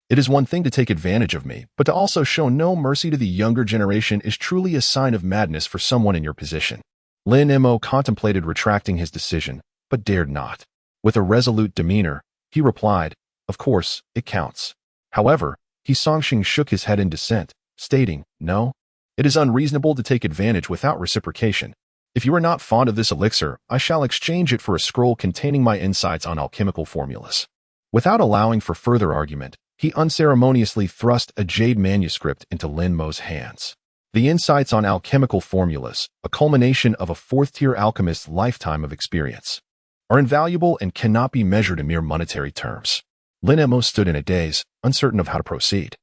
S1: "It is one thing to take advantage of me, but to also show no mercy to the younger generation is truly a sign of madness for someone in your position." Lin Mo contemplated retracting his decision, but dared not. With a resolute demeanor, he replied, "Of course, it counts." However, Li Songxing shook his head in dissent, stating, "No, it is unreasonable to take advantage without reciprocation. If you are not fond of this elixir, I shall exchange it for a scroll containing my insights on alchemical formulas." Without allowing for further argument, he unceremoniously thrust a jade manuscript into Lin Mo's hands. The insights on alchemical formulas, a culmination of a fourth-tier alchemist's lifetime of experience, are invaluable and cannot be measured in mere monetary terms. Lin Mo stood in a daze, uncertain of how to proceed.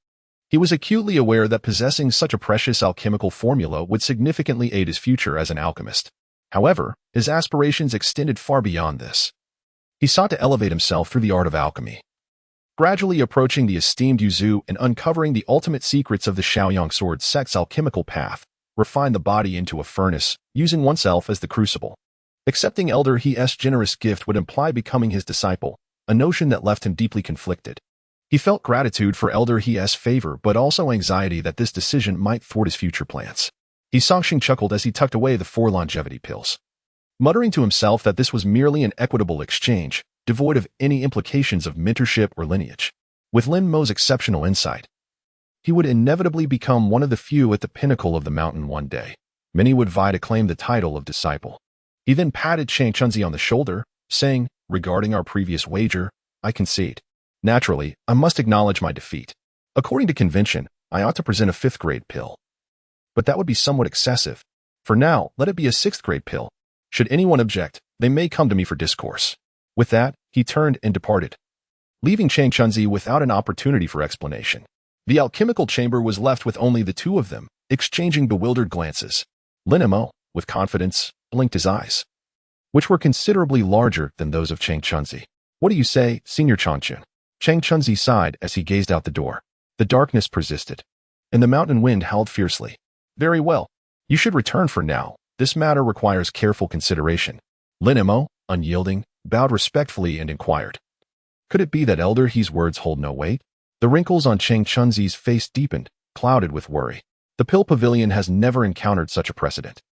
S1: He was acutely aware that possessing such a precious alchemical formula would significantly aid his future as an alchemist. However, his aspirations extended far beyond this. He sought to elevate himself through the art of alchemy, gradually approaching the esteemed Yuzu and uncovering the ultimate secrets of the Shaoyang sword sect's alchemical path, refine the body into a furnace, using oneself as the crucible. Accepting Elder He's generous gift would imply becoming his disciple, a notion that left him deeply conflicted. He felt gratitude for Elder He's favor but also anxiety that this decision might thwart his future plans. Songxing chuckled as he tucked away the 4 longevity pills, muttering to himself that this was merely an equitable exchange, devoid of any implications of mentorship or lineage. With Lin Mo's exceptional insight, he would inevitably become one of the few at the pinnacle of the mountain one day. Many would vie to claim the title of disciple. He then patted Chang Chunzi on the shoulder, saying, "Regarding our previous wager, I concede. Naturally, I must acknowledge my defeat. According to convention, I ought to present a 5th-grade pill. But that would be somewhat excessive. For now, let it be a 6th-grade pill. Should anyone object, they may come to me for discourse." With that, he turned and departed, leaving Chang Chunzi without an opportunity for explanation. The alchemical chamber was left with only the 2 of them, exchanging bewildered glances. Lin Mo, with confidence, blinked his eyes, which were considerably larger than those of Chang Chunzi. "What do you say, Senior Changchun?" Chang Chunzi sighed as he gazed out the door. The darkness persisted, and the mountain wind howled fiercely. "Very well. You should return for now. This matter requires careful consideration." Lin Mo, unyielding, bowed respectfully and inquired, "Could it be that Elder He's words hold no weight?" The wrinkles on Chang Chunzi's face deepened, clouded with worry. "The Pill Pavilion has never encountered such a precedent.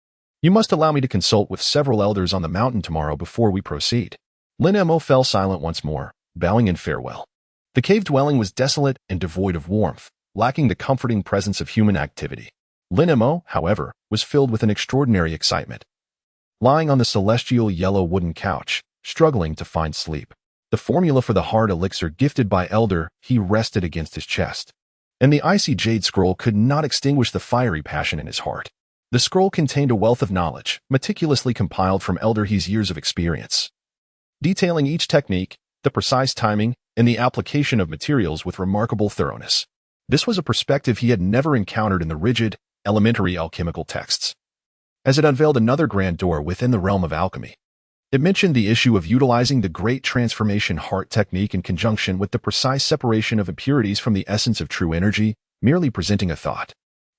S1: You must allow me to consult with several elders on the mountain tomorrow before we proceed." Lin Mo fell silent once more, bowing in farewell. The cave dwelling was desolate and devoid of warmth, lacking the comforting presence of human activity. Lin Mo, however, was filled with an extraordinary excitement. Lying on the celestial yellow wooden couch, struggling to find sleep, the formula for the hard elixir gifted by Elder He rested against his chest, and the icy jade scroll could not extinguish the fiery passion in his heart. The scroll contained a wealth of knowledge, meticulously compiled from Elder He's years of experience, detailing each technique, the precise timing, and the application of materials with remarkable thoroughness. This was a perspective he had never encountered in the rigid, elementary alchemical texts, as it unveiled another grand door within the realm of alchemy. It mentioned the issue of utilizing the Great Transformation Heart technique in conjunction with the precise separation of impurities from the essence of true energy, merely presenting a thought.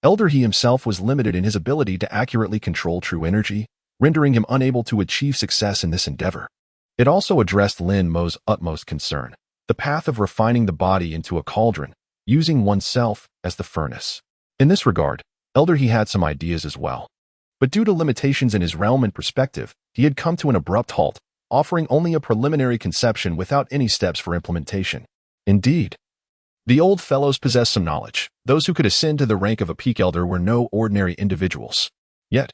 S1: Elder He himself was limited in his ability to accurately control true energy, rendering him unable to achieve success in this endeavor. It also addressed Lin Mo's utmost concern, the path of refining the body into a cauldron, using oneself as the furnace. In this regard, Elder He had some ideas as well. But due to limitations in his realm and perspective, he had come to an abrupt halt, offering only a preliminary conception without any steps for implementation. Indeed, the old fellows possessed some knowledge. Those who could ascend to the rank of a peak elder were no ordinary individuals. Yet,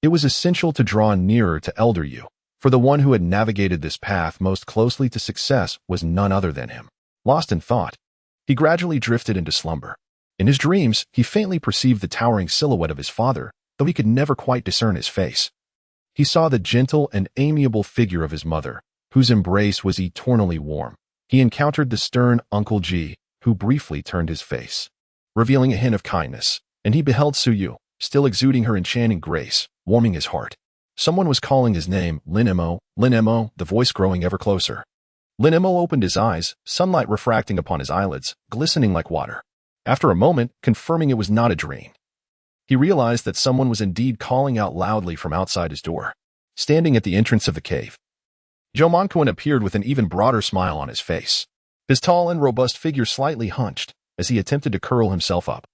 S1: it was essential to draw nearer to Elder Yu, for the one who had navigated this path most closely to success was none other than him. Lost in thought, he gradually drifted into slumber. In his dreams, he faintly perceived the towering silhouette of his father, though he could never quite discern his face. He saw the gentle and amiable figure of his mother, whose embrace was eternally warm. He encountered the stern Uncle Ji, who briefly turned his face, revealing a hint of kindness, and he beheld Su Yu, still exuding her enchanting grace, warming his heart. Someone was calling his name, Lin Mo, the voice growing ever closer. Lin Mo opened his eyes, sunlight refracting upon his eyelids, glistening like water. After a moment, confirming it was not a dream, he realized that someone was indeed calling out loudly from outside his door. Standing at the entrance of the cave, Zhou Manquan appeared with an even broader smile on his face, his tall and robust figure slightly hunched as he attempted to curl himself up,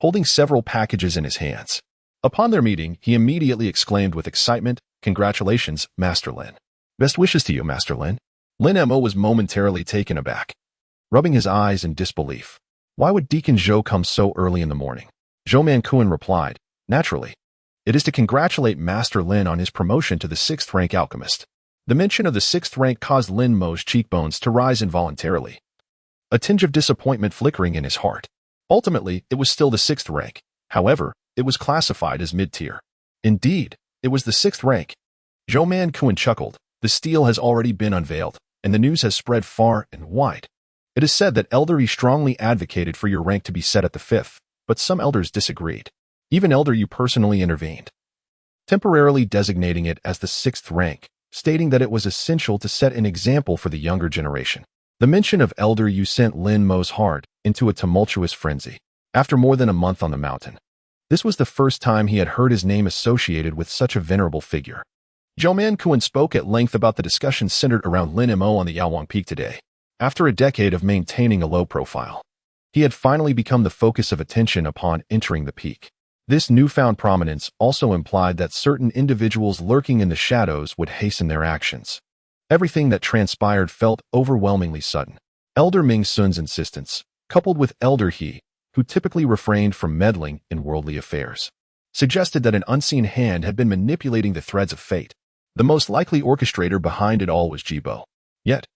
S1: holding several packages in his hands. Upon their meeting, he immediately exclaimed with excitement, "Congratulations, Master Lin." "Best wishes to you, Master Lin." Lin Mo was momentarily taken aback, rubbing his eyes in disbelief. Why would Deacon Zhou come so early in the morning? Zhou Manquan replied, "Naturally. It is to congratulate Master Lin on his promotion to the 6th rank alchemist." The mention of the 6th rank caused Lin Mo's cheekbones to rise involuntarily, a tinge of disappointment flickering in his heart. Ultimately, it was still the 6th rank. However, it was classified as mid-tier. Indeed, it was the 6th rank. Zhou Kun chuckled. The steel has already been unveiled, and the news has spread far and wide. It is said that Elder Yi strongly advocated for your rank to be set at the 5th, but some elders disagreed. Even Elder Yi personally intervened, temporarily designating it as the 6th rank, stating that it was essential to set an example for the younger generation. The mention of Elder Yi sent Lin Mo's heart into a tumultuous frenzy. After more than a month on the mountain, this was the first time he had heard his name associated with such a venerable figure. Zhou Kun spoke at length about the discussion centered around Lin Mo on the Yaowang Peak today. After a decade of maintaining a low profile, he had finally become the focus of attention upon entering the peak. This newfound prominence also implied that certain individuals lurking in the shadows would hasten their actions. Everything that transpired felt overwhelmingly sudden. Elder Ming Sun's insistence, coupled with Elder He, who typically refrained from meddling in worldly affairs, suggested that an unseen hand had been manipulating the threads of fate. The most likely orchestrator behind it all was Jibo. Yet,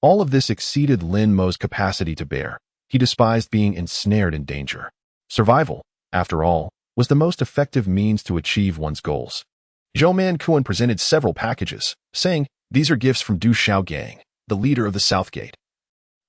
S1: all of this exceeded Lin Mo's capacity to bear. He despised being ensnared in danger. Survival, after all, was the most effective means to achieve one's goals. Zhou Kun presented several packages, saying, "These are gifts from Du Xiaogang, the leader of the South Gate.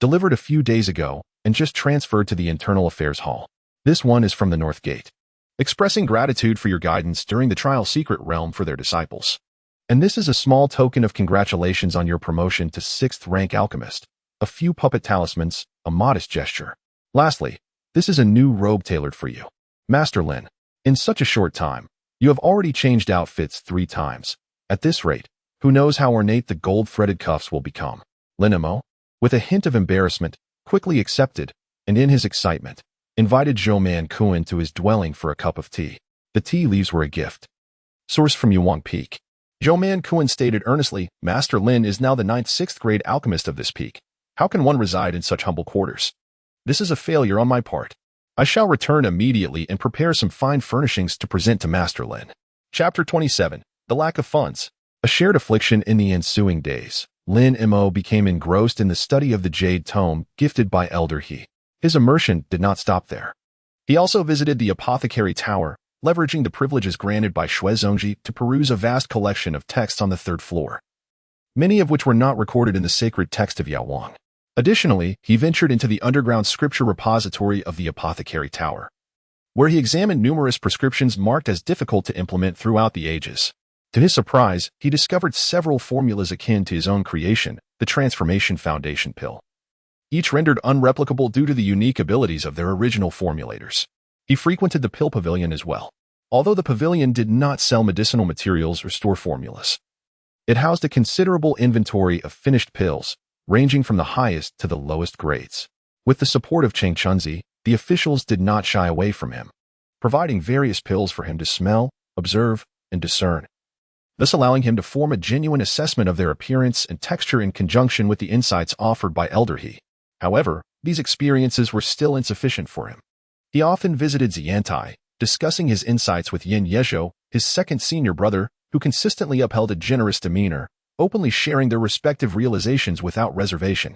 S1: Delivered a few days ago and just transferred to the Internal Affairs Hall. This one is from the North Gate, expressing gratitude for your guidance during the trial secret realm for their disciples. And this is a small token of congratulations on your promotion to 6th rank alchemist. A few puppet talismans, a modest gesture. Lastly, this is a new robe tailored for you. Master Lin, in such a short time, you have already changed outfits 3 times. At this rate, who knows how ornate the gold-threaded cuffs will become." Lin Mo, with a hint of embarrassment, quickly accepted, and in his excitement, invited Zhou Kun to his dwelling for a cup of tea. The tea leaves were a gift. Source from Yaowang Peak. Zhou Kun stated earnestly, "Master Lin is now the 9th 6th grade alchemist of this peak. How can one reside in such humble quarters? This is a failure on my part. I shall return immediately and prepare some fine furnishings to present to Master Lin." Chapter 27. The Lack of Funds. A shared affliction in the ensuing days. Lin Mo became engrossed in the study of the Jade Tome gifted by Elder He. His immersion did not stop there. He also visited the Apothecary Tower, leveraging the privileges granted by Shui Zongji to peruse a vast collection of texts on the 3rd floor, many of which were not recorded in the sacred text of Yaowang. Additionally, he ventured into the underground scripture repository of the Apothecary Tower, where he examined numerous prescriptions marked as difficult to implement throughout the ages. To his surprise, he discovered several formulas akin to his own creation, the Transformation Foundation Pill, each rendered unreplicable due to the unique abilities of their original formulators. He frequented the pill pavilion as well, although the pavilion did not sell medicinal materials or store formulas. It housed a considerable inventory of finished pills, ranging from the highest to the lowest grades. With the support of Cheng Chunzi, the officials did not shy away from him, providing various pills for him to smell, observe, and discern, thus allowing him to form a genuine assessment of their appearance and texture in conjunction with the insights offered by Elder He. However, these experiences were still insufficient for him. He often visited Xiantai, discussing his insights with Yin Yezhou, his second senior brother, who consistently upheld a generous demeanor, openly sharing their respective realizations without reservation.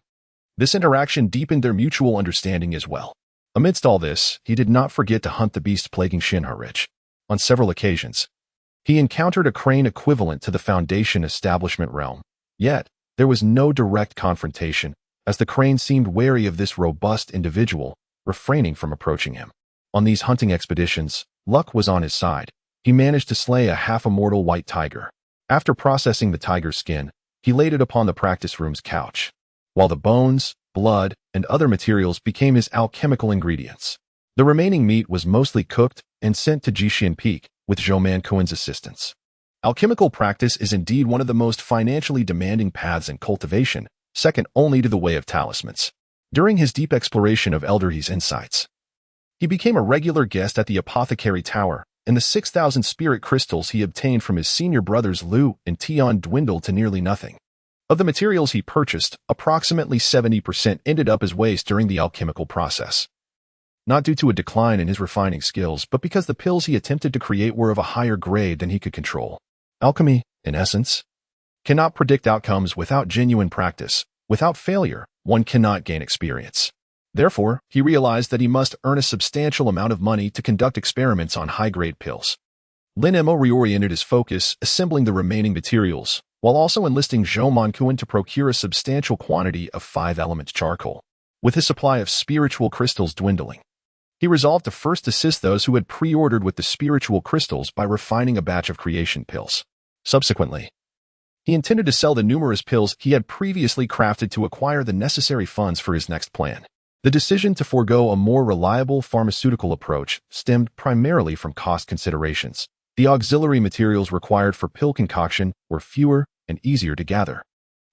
S1: This interaction deepened their mutual understanding as well. Amidst all this, he did not forget to hunt the beast plaguing Shinharich. On several occasions, he encountered a crane equivalent to the Foundation establishment realm. Yet, there was no direct confrontation, as the crane seemed wary of this robust individual, refraining from approaching him. On these hunting expeditions, luck was on his side. He managed to slay a half-immortal white tiger. After processing the tiger's skin, he laid it upon the practice room's couch, while the bones, blood, and other materials became his alchemical ingredients. The remaining meat was mostly cooked and sent to Jixian Peak with Zhou Kun's assistance. Alchemical practice is indeed one of the most financially demanding paths in cultivation, second only to the way of talismans. During his deep exploration of Elder He's insights, he became a regular guest at the Apothecary Tower, and the 6,000 spirit crystals he obtained from his senior brothers Lu and Tian dwindled to nearly nothing. Of the materials he purchased, approximately 70% ended up as waste during the alchemical process. Not due to a decline in his refining skills, but because the pills he attempted to create were of a higher grade than he could control. Alchemy, in essence, cannot predict outcomes without genuine practice. Without failure, one cannot gain experience. Therefore, he realized that he must earn a substantial amount of money to conduct experiments on high-grade pills. Lin Mo reoriented his focus, assembling the remaining materials, while also enlisting Zhou Manquan to procure a substantial quantity of 5-element charcoal. With his supply of spiritual crystals dwindling, he resolved to first assist those who had pre-ordered with the spiritual crystals by refining a batch of creation pills. Subsequently, he intended to sell the numerous pills he had previously crafted to acquire the necessary funds for his next plan. The decision to forego a more reliable pharmaceutical approach stemmed primarily from cost considerations. The auxiliary materials required for pill concoction were fewer and easier to gather,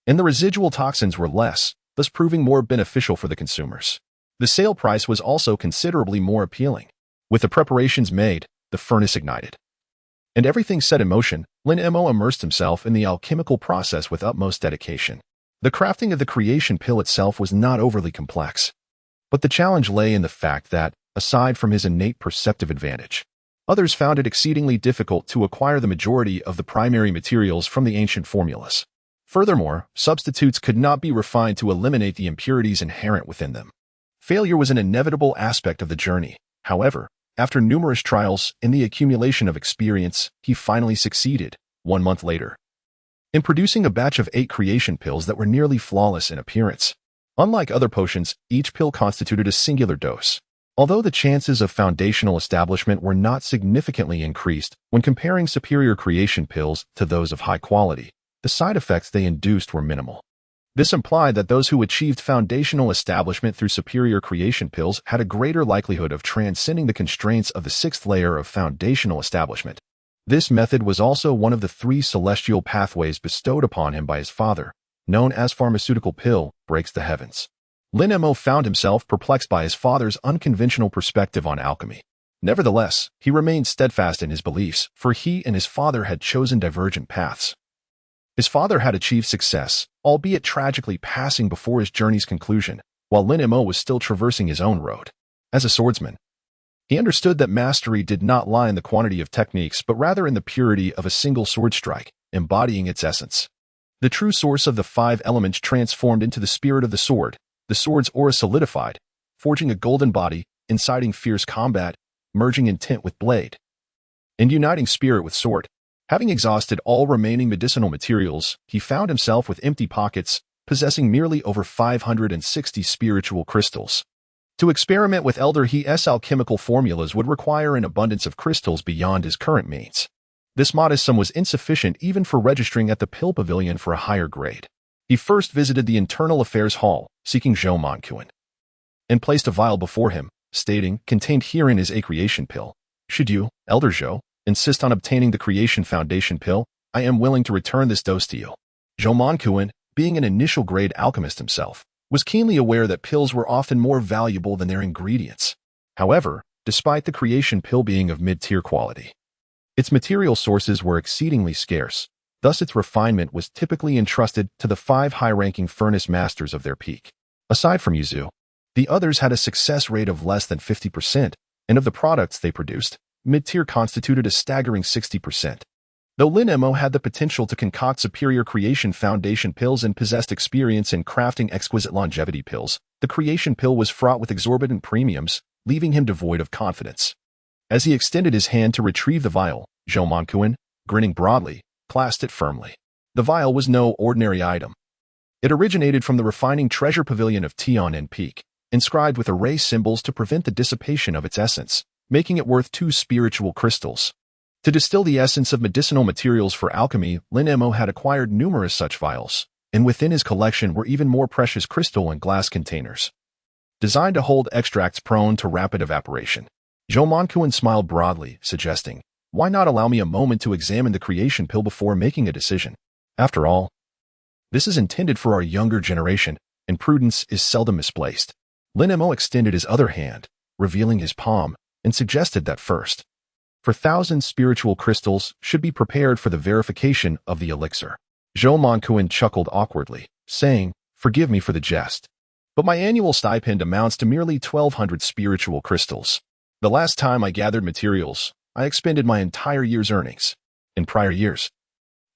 S1: and the residual toxins were less, thus proving more beneficial for the consumers. The sale price was also considerably more appealing. With the preparations made, the furnace ignited, and everything set in motion. Lin Mo immersed himself in the alchemical process with utmost dedication. The crafting of the creation pill itself was not overly complex, but the challenge lay in the fact that, aside from his innate perceptive advantage, others found it exceedingly difficult to acquire the majority of the primary materials from the ancient formulas. Furthermore, substitutes could not be refined to eliminate the impurities inherent within them. Failure was an inevitable aspect of the journey. However, after numerous trials and the accumulation of experience, he finally succeeded, 1 month later, in producing a batch of 8 creation pills that were nearly flawless in appearance. Unlike other potions, each pill constituted a singular dose. Although the chances of foundational establishment were not significantly increased when comparing superior creation pills to those of high quality, the side effects they induced were minimal. This implied that those who achieved foundational establishment through superior creation pills had a greater likelihood of transcending the constraints of the 6th layer of foundational establishment. This method was also one of the 3 celestial pathways bestowed upon him by his father, known as pharmaceutical pill, breaks the heavens. Lin Mo found himself perplexed by his father's unconventional perspective on alchemy. Nevertheless, he remained steadfast in his beliefs, for he and his father had chosen divergent paths. His father had achieved success, albeit tragically passing before his journey's conclusion, while Lin Mo was still traversing his own road. As a swordsman, he understood that mastery did not lie in the quantity of techniques but rather in the purity of a single sword strike, embodying its essence. The true source of the 5 elements transformed into the spirit of the sword's aura solidified, forging a golden body, inciting fierce combat, merging intent with blade, and uniting spirit with sword. Having exhausted all remaining medicinal materials, he found himself with empty pockets, possessing merely over 560 spiritual crystals. To experiment with his alchemical formulas would require an abundance of crystals beyond his current means. This modest sum was insufficient even for registering at the Pill Pavilion for a higher grade. He first visited the Internal Affairs Hall, seeking Zhou Manquan, and placed a vial before him, stating, "Contained herein is a creation pill. Should you, Elder Zhou, insist on obtaining the creation foundation pill, I am willing to return this dose to you." Zhou Manquan, being an initial grade alchemist himself, was keenly aware that pills were often more valuable than their ingredients. However, despite the creation pill being of mid-tier quality, its material sources were exceedingly scarce. Thus its refinement was typically entrusted to the 5 high-ranking furnace masters of their peak. Aside from Yuzu, the others had a success rate of less than 50%, and of the products they produced, mid-tier constituted a staggering 60%. Though Lin Mo had the potential to concoct superior creation foundation pills and possessed experience in crafting exquisite longevity pills, the creation pill was fraught with exorbitant premiums, leaving him devoid of confidence. As he extended his hand to retrieve the vial, Zhou Manquan, grinning broadly, clasped it firmly. The vial was no ordinary item. It originated from the refining treasure pavilion of Tian and Peak, inscribed with array symbols to prevent the dissipation of its essence, making it worth 2 spiritual crystals. To distill the essence of medicinal materials for alchemy, Lin Mo had acquired numerous such vials, and within his collection were even more precious crystal and glass containers, designed to hold extracts prone to rapid evaporation. Zhou Manquan smiled broadly, suggesting, "Why not allow me a moment to examine the creation pill before making a decision? After all, this is intended for our younger generation, and prudence is seldom misplaced." Lin Mo extended his other hand, revealing his palm, and suggested that first, 1,000 spiritual crystals should be prepared for the verification of the elixir. Zhou Manquan chuckled awkwardly, saying, "Forgive me for the jest, but my annual stipend amounts to merely 1,200 spiritual crystals. The last time I gathered materials, I expended my entire year's earnings. In prior years,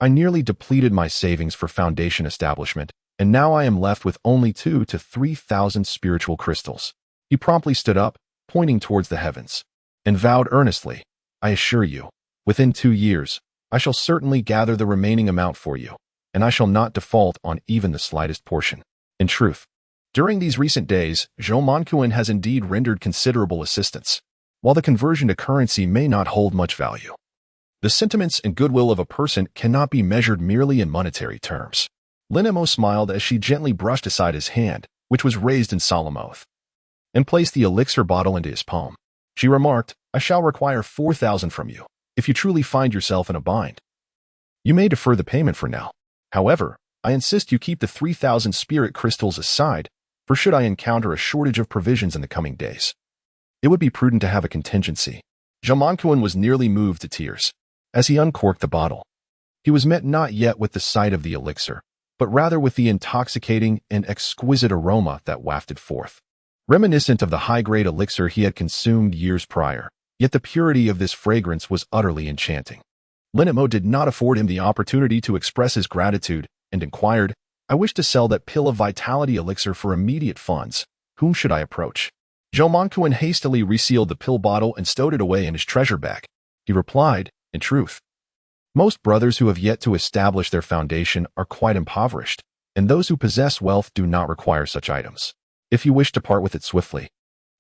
S1: I nearly depleted my savings for foundation establishment, and now I am left with only 2,000 to 3,000 spiritual crystals. He promptly stood up, pointing towards the heavens, and vowed earnestly, I assure you, within 2 years, I shall certainly gather the remaining amount for you, and I shall not default on even the slightest portion. In truth, during these recent days, Zhou Manquan has indeed rendered considerable assistance, while the conversion to currency may not hold much value. The sentiments and goodwill of a person cannot be measured merely in monetary terms. Lin Mo smiled as she gently brushed aside his hand, which was raised in solemn oath, and placed the elixir bottle into his palm. She remarked, I shall require 4,000 from you, if you truly find yourself in a bind. You may defer the payment for now. However, I insist you keep the 3,000 spirit crystals aside, for should I encounter a shortage of provisions in the coming days, it would be prudent to have a contingency. Zhou Manquan was nearly moved to tears as he uncorked the bottle. He was met not yet with the sight of the elixir, but rather with the intoxicating and exquisite aroma that wafted forth, reminiscent of the high-grade elixir he had consumed years prior. Yet the purity of this fragrance was utterly enchanting. Lin Mo did not afford him the opportunity to express his gratitude and inquired, I wish to sell that pill of vitality elixir for immediate funds. Whom should I approach? Zhou Manquan hastily resealed the pill bottle and stowed it away in his treasure bag. He replied, in truth, most brothers who have yet to establish their foundation are quite impoverished, and those who possess wealth do not require such items. If you wish to part with it swiftly,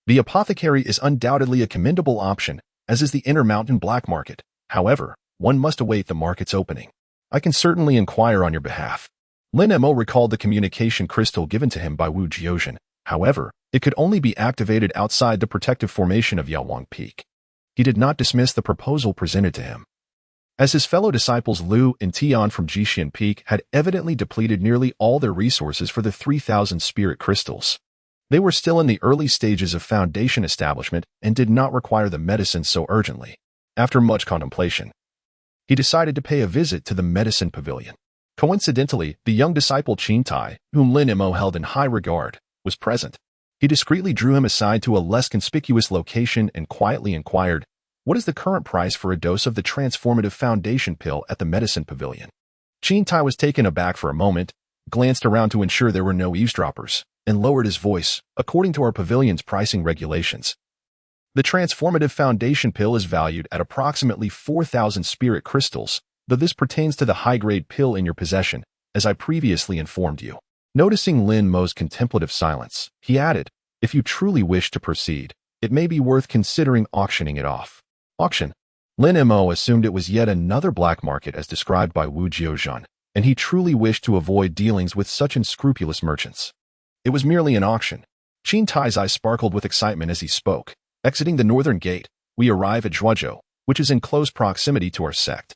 S1: the apothecary is undoubtedly a commendable option, as is the Intermountain black market. However, one must await the market's opening. I can certainly inquire on your behalf. Lin Mo recalled the communication crystal given to him by Wu Jiuzhen. However, it could only be activated outside the protective formation of Yaowang Peak. He did not dismiss the proposal presented to him, as his fellow disciples Lu and Tian from Jixian Peak had evidently depleted nearly all their resources for the 3,000 spirit crystals. They were still in the early stages of foundation establishment and did not require the medicine so urgently. After much contemplation, he decided to pay a visit to the medicine pavilion. Coincidentally, the young disciple Qin Tai, whom Lin Mo held in high regard, was present. He discreetly drew him aside to a less conspicuous location and quietly inquired, what is the current price for a dose of the transformative foundation pill at the medicine pavilion? Qin Tai was taken aback for a moment, glanced around to ensure there were no eavesdroppers, and lowered his voice, according to our pavilion's pricing regulations. The transformative foundation pill is valued at approximately 4,000 spirit crystals, though this pertains to the high-grade pill in your possession, as I previously informed you. Noticing Lin Mo's contemplative silence, he added, if you truly wish to proceed, it may be worth considering auctioning it off. Auction. Lin Mo assumed it was yet another black market as described by Wu Jiuzhen, and he truly wished to avoid dealings with such unscrupulous merchants. It was merely an auction. Qin Tai's eyes sparkled with excitement as he spoke. Exiting the northern gate, we arrive at Zhuozhou, which is in close proximity to our sect.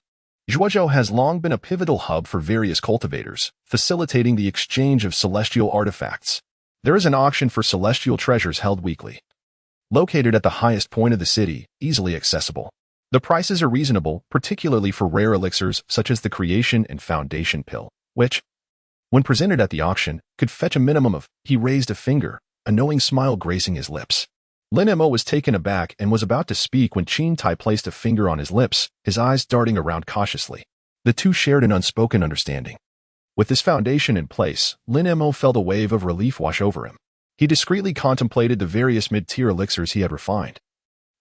S1: Zhuozhou has long been a pivotal hub for various cultivators, facilitating the exchange of celestial artifacts. There is an auction for celestial treasures held weekly. Located at the highest point of the city, easily accessible. The prices are reasonable, particularly for rare elixirs such as the Creation and Foundation Pill, which, when presented at the auction, could fetch a minimum of, he raised a finger, a knowing smile gracing his lips. Lin Mo was taken aback and was about to speak when Qin Tai placed a finger on his lips, his eyes darting around cautiously. The two shared an unspoken understanding. With this foundation in place, Lin Mo felt a wave of relief wash over him. He discreetly contemplated the various mid-tier elixirs he had refined,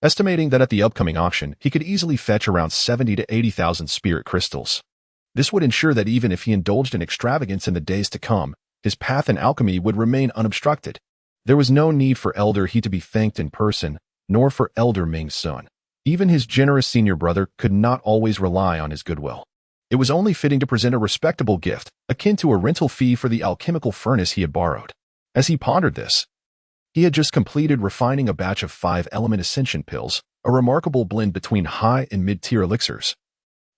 S1: estimating that at the upcoming auction he could easily fetch around 70,000 to 80,000 spirit crystals. This would ensure that even if he indulged in extravagance in the days to come, his path in alchemy would remain unobstructed. There was no need for Elder He to be thanked in person, nor for Elder Ming's son. Even his generous senior brother could not always rely on his goodwill. It was only fitting to present a respectable gift, akin to a rental fee for the alchemical furnace he had borrowed. As he pondered this, he had just completed refining a batch of 5-element ascension pills, a remarkable blend between high and mid-tier elixirs,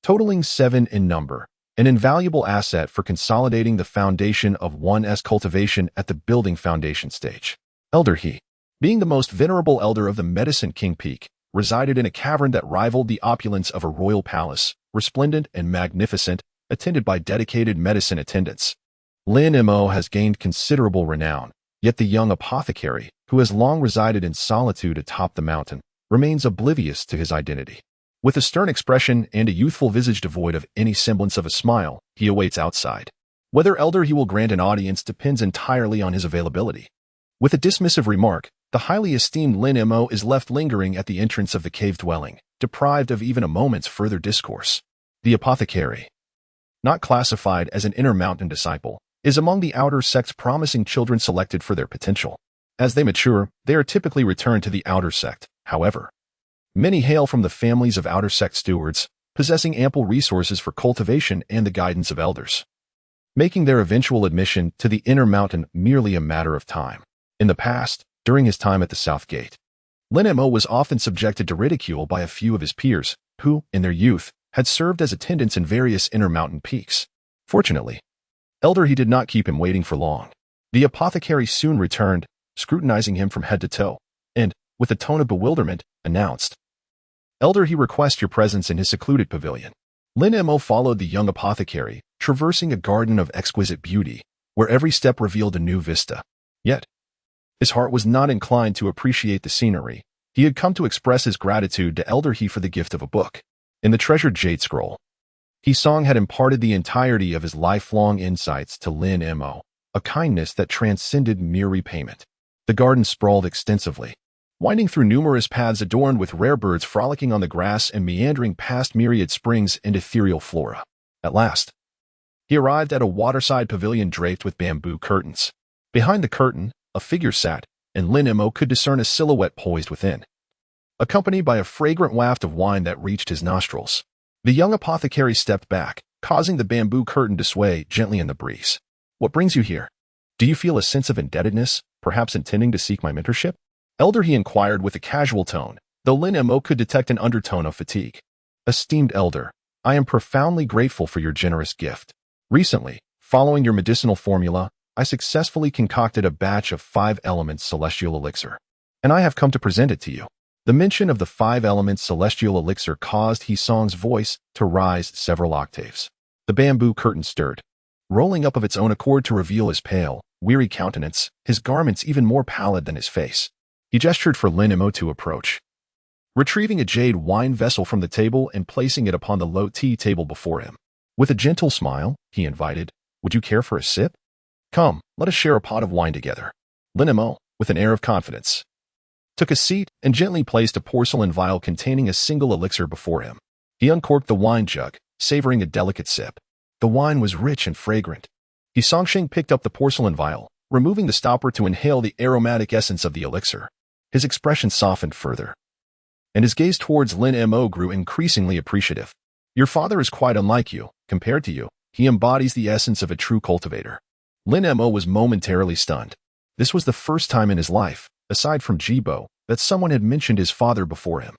S1: totaling 7 in number, an invaluable asset for consolidating the foundation of 1's cultivation at the building foundation stage. Elder He, being the most venerable elder of the Medicine King Peak, resided in a cavern that rivaled the opulence of a royal palace, resplendent and magnificent, attended by dedicated medicine attendants. Lin Mo has gained considerable renown, yet the young apothecary, who has long resided in solitude atop the mountain, remains oblivious to his identity. With a stern expression and a youthful visage devoid of any semblance of a smile, he awaits outside. Whether elder he will grant an audience depends entirely on his availability. With a dismissive remark, the highly esteemed Lin Mo is left lingering at the entrance of the cave dwelling, deprived of even a moment's further discourse. The apothecary, not classified as an inner mountain disciple, is among the outer sect's promising children selected for their potential. As they mature, they are typically returned to the outer sect, however. Many hail from the families of outer sect stewards, possessing ample resources for cultivation and the guidance of elders, making their eventual admission to the inner mountain merely a matter of time. In the past, during his time at the South Gate, Lin Mo was often subjected to ridicule by a few of his peers, who, in their youth, had served as attendants in various inner mountain peaks. Fortunately, elder he did not keep him waiting for long. The apothecary soon returned, scrutinizing him from head to toe, and, with a tone of bewilderment, announced, "Elder, he requests your presence in his secluded pavilion." Lin Mo followed the young apothecary, traversing a garden of exquisite beauty, where every step revealed a new vista. Yet, his heart was not inclined to appreciate the scenery. He had come to express his gratitude to Elder He for the gift of a book. In the treasured jade scroll, He Song had imparted the entirety of his lifelong insights to Lin Mo, a kindness that transcended mere repayment. The garden sprawled extensively, winding through numerous paths adorned with rare birds frolicking on the grass and meandering past myriad springs and ethereal flora. At last, he arrived at a waterside pavilion draped with bamboo curtains. Behind the curtain, a figure sat, and Lin Mo could discern a silhouette poised within, accompanied by a fragrant waft of wine that reached his nostrils. The young apothecary stepped back, causing the bamboo curtain to sway gently in the breeze. "What brings you here? Do you feel a sense of indebtedness, perhaps intending to seek my mentorship?" Elder he inquired with a casual tone, though Lin Mo could detect an undertone of fatigue. "Esteemed elder, I am profoundly grateful for your generous gift. Recently, following your medicinal formula, I successfully concocted a batch of 5-element celestial elixir, and I have come to present it to you." The mention of the 5-element celestial elixir caused He Song's voice to rise several octaves. The bamboo curtain stirred, rolling up of its own accord to reveal his pale, weary countenance, his garments even more pallid than his face. He gestured for Lin Mo to approach, retrieving a jade wine vessel from the table and placing it upon the low tea table before him. With a gentle smile, he invited, "Would you care for a sip? Come, let us share a pot of wine together." Lin Mo, with an air of confidence, took a seat and gently placed a porcelain vial containing a single elixir before him. He uncorked the wine jug, savoring a delicate sip. The wine was rich and fragrant. He Songsheng picked up the porcelain vial, removing the stopper to inhale the aromatic essence of the elixir. His expression softened further, and his gaze towards Lin Mo grew increasingly appreciative. "Your father is quite unlike you. Compared to you, he embodies the essence of a true cultivator." Lin Mo was momentarily stunned. This was the first time in his life, aside from Jibo, that someone had mentioned his father before him.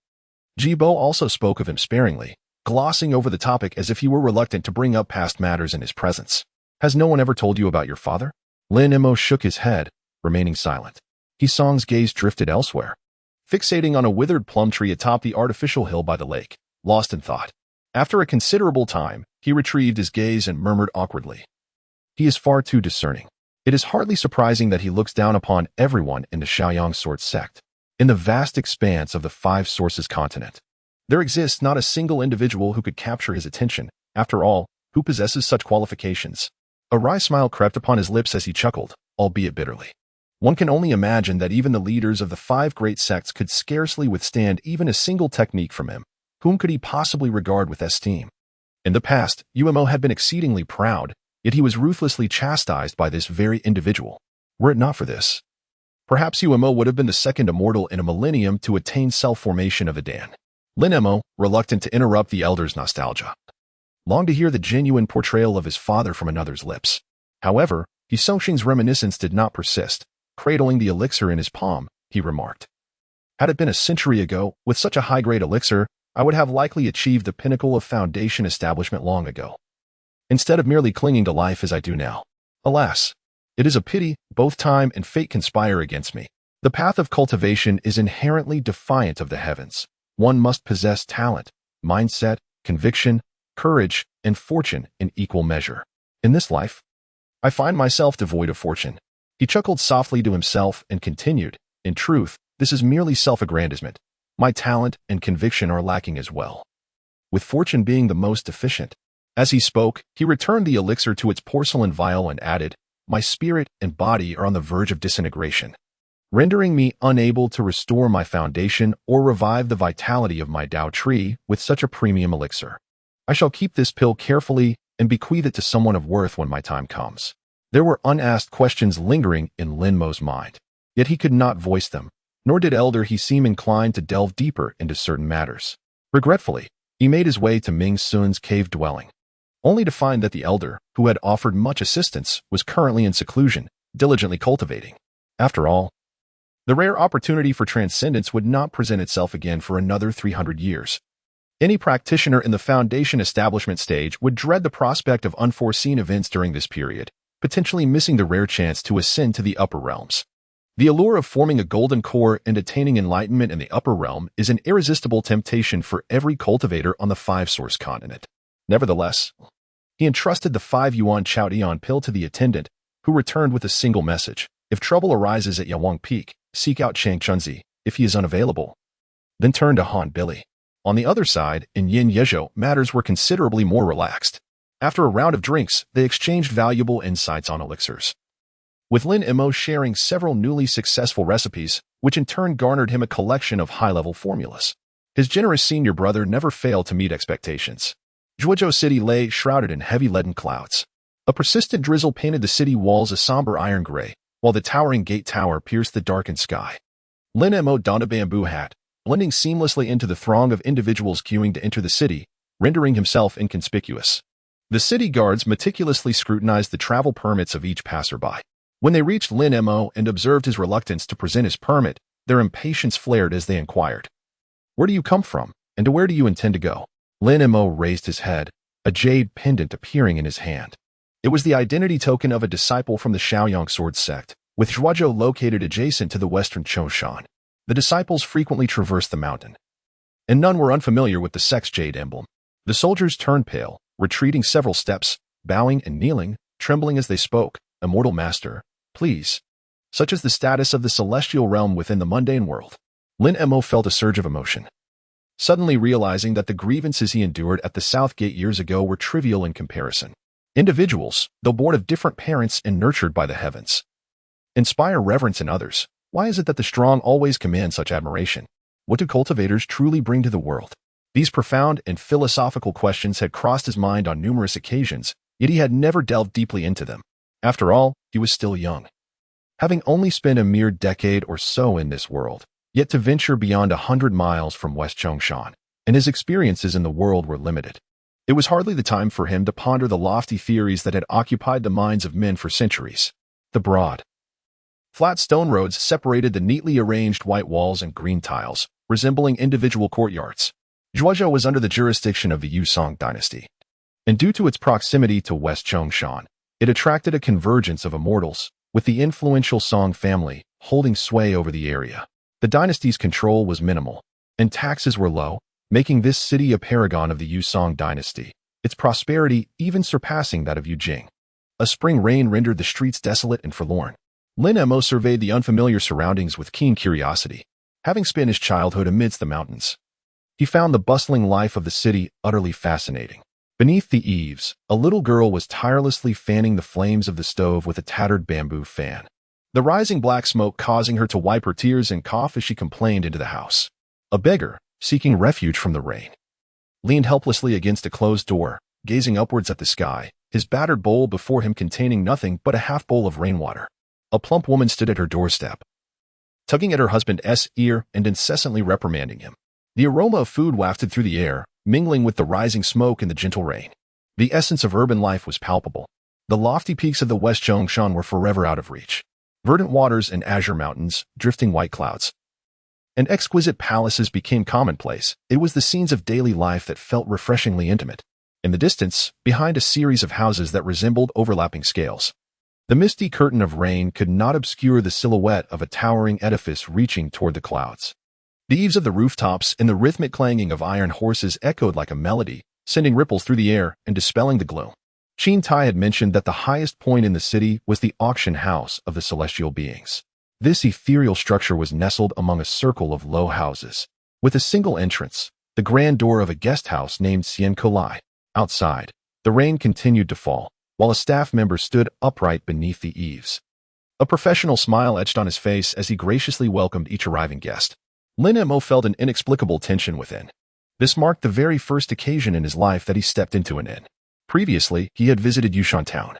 S1: Jibo also spoke of him sparingly, glossing over the topic as if he were reluctant to bring up past matters in his presence. "Has no one ever told you about your father?" Lin Mo shook his head, remaining silent. He Song's gaze drifted elsewhere, fixating on a withered plum tree atop the artificial hill by the lake, lost in thought. After a considerable time, he retrieved his gaze and murmured awkwardly, "He is far too discerning. It is hardly surprising that he looks down upon everyone in the Shaoyang sword sect. In the vast expanse of the 5 sources continent, there exists not a single individual who could capture his attention. After all, who possesses such qualifications?" A wry smile crept upon his lips as he chuckled, albeit bitterly. One can only imagine that even the leaders of the 5 great sects could scarcely withstand even a single technique from him. Whom could he possibly regard with esteem? In the past, Umo had been exceedingly proud, yet he was ruthlessly chastised by this very individual. Were it not for this, perhaps Umo would have been the second immortal in a millennium to attain self-formation of a Dan. Lin Mo, reluctant to interrupt the elder's nostalgia, longed to hear the genuine portrayal of his father from another's lips. However, He Songsheng's reminiscence did not persist. Cradling the elixir in his palm, he remarked, "Had it been a century ago, with such a high-grade elixir, I would have likely achieved the pinnacle of foundation establishment long ago, instead of merely clinging to life as I do now. Alas, it is a pity, both time and fate conspire against me. The path of cultivation is inherently defiant of the heavens. One must possess talent, mindset, conviction, courage, and fortune in equal measure. In this life, I find myself devoid of fortune." He chuckled softly to himself and continued, "In truth, this is merely self-aggrandizement. My talent and conviction are lacking as well, with fortune being the most deficient. As he spoke, he returned the elixir to its porcelain vial and added, "My spirit and body are on the verge of disintegration, rendering me unable to restore my foundation or revive the vitality of my Tao tree with such a premium elixir. I shall keep this pill carefully and bequeath it to someone of worth when my time comes." There were unasked questions lingering in Lin Mo's mind, yet he could not voice them, nor did he seem inclined to delve deeper into certain matters. Regretfully, he made his way to Ming Sun's cave dwelling, only to find that the elder, who had offered much assistance, was currently in seclusion, diligently cultivating. After all, the rare opportunity for transcendence would not present itself again for another 300 years. Any practitioner in the foundation establishment stage would dread the prospect of unforeseen events during this period, potentially missing the rare chance to ascend to the upper realms. The allure of forming a golden core and attaining enlightenment in the upper realm is an irresistible temptation for every cultivator on the five-source continent. Nevertheless, he entrusted the 5 yuan Chaodian pill to the attendant, who returned with a single message: "If trouble arises at Yawang Peak, seek out Chang Chunzi if he is unavailable." Then turned to Han Billy. On the other side, in Yin Yezhou, matters were considerably more relaxed. After a round of drinks, they exchanged valuable insights on elixirs, with Lin Mo sharing several newly successful recipes, which in turn garnered him a collection of high-level formulas. His generous senior brother never failed to meet expectations. Zhuozhou City lay shrouded in heavy leaden clouds. A persistent drizzle painted the city walls a somber iron gray, while the towering gate tower pierced the darkened sky. Lin Mo donned a bamboo hat, blending seamlessly into the throng of individuals queuing to enter the city, rendering himself inconspicuous. The city guards meticulously scrutinized the travel permits of each passerby. When they reached Lin Mo and observed his reluctance to present his permit, their impatience flared as they inquired, "Where do you come from, and to where do you intend to go?" Lin Mo raised his head, a jade pendant appearing in his hand. It was the identity token of a disciple from the Shaoyang sword sect, with Zhuozhou located adjacent to the western Chongshan. The disciples frequently traversed the mountain, and none were unfamiliar with the sect's jade emblem. The soldiers turned pale, retreating several steps, bowing and kneeling, trembling as they spoke. "Immortal master, please." Such is the status of the celestial realm within the mundane world. Lin Mo felt a surge of emotion, suddenly realizing that the grievances he endured at the South Gate years ago were trivial in comparison. Individuals, though born of different parents and nurtured by the heavens, inspire reverence in others. Why is it that the strong always command such admiration? What do cultivators truly bring to the world? These profound and philosophical questions had crossed his mind on numerous occasions, yet he had never delved deeply into them. After all, he was still young, having only spent a mere decade or so in this world, yet to venture beyond 100 miles from West Chongshan, and his experiences in the world were limited. It was hardly the time for him to ponder the lofty theories that had occupied the minds of men for centuries. The broad, flat stone roads separated the neatly arranged white walls and green tiles, resembling individual courtyards. Zhuozhou was under the jurisdiction of the Yusong dynasty, and due to its proximity to West Chongshan, it attracted a convergence of immortals, with the influential Song family holding sway over the area. The dynasty's control was minimal, and taxes were low, making this city a paragon of the Yusong dynasty, its prosperity even surpassing that of Yujing. A spring rain rendered the streets desolate and forlorn. Lin Mo surveyed the unfamiliar surroundings with keen curiosity. Having spent his childhood amidst the mountains, he found the bustling life of the city utterly fascinating. Beneath the eaves, a little girl was tirelessly fanning the flames of the stove with a tattered bamboo fan, the rising black smoke causing her to wipe her tears and cough as she complained into the house. A beggar, seeking refuge from the rain, leaned helplessly against a closed door, gazing upwards at the sky, his battered bowl before him containing nothing but a half bowl of rainwater. A plump woman stood at her doorstep, tugging at her husband's ear and incessantly reprimanding him. The aroma of food wafted through the air, mingling with the rising smoke and the gentle rain. The essence of urban life was palpable. The lofty peaks of the West Chongshan were forever out of reach. Verdant waters and azure mountains, drifting white clouds, and exquisite palaces became commonplace. It was the scenes of daily life that felt refreshingly intimate. In the distance, behind a series of houses that resembled overlapping scales, the misty curtain of rain could not obscure the silhouette of a towering edifice reaching toward the clouds. The eaves of the rooftops and the rhythmic clanging of iron horses echoed like a melody, sending ripples through the air and dispelling the gloom. Qin Tai had mentioned that the highest point in the city was the auction house of the celestial beings. This ethereal structure was nestled among a circle of low houses, with a single entrance, the grand door of a guest house named Xian Kolai. Outside, The rain continued to fall, while a staff member stood upright beneath the eaves. A professional smile etched on his face as he graciously welcomed each arriving guest. Lin Mo felt an inexplicable tension within. This marked the very first occasion in his life that he stepped into an inn. Previously, he had visited Yushan Town,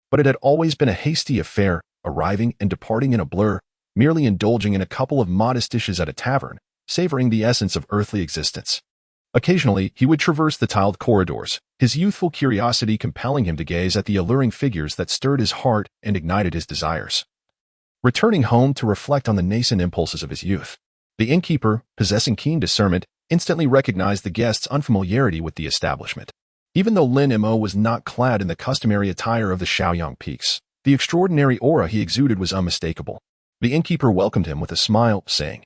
S1: but it had always been a hasty affair, arriving and departing in a blur, merely indulging in a couple of modest dishes at a tavern, savoring the essence of earthly existence. Occasionally, he would traverse the tiled corridors, his youthful curiosity compelling him to gaze at the alluring figures that stirred his heart and ignited his desires. Returning home to reflect on the nascent impulses of his youth, the innkeeper, possessing keen discernment, instantly recognized the guest's unfamiliarity with the establishment. Even though Lin Mo was not clad in the customary attire of the Shaoyang Peaks, the extraordinary aura he exuded was unmistakable. The innkeeper welcomed him with a smile, saying,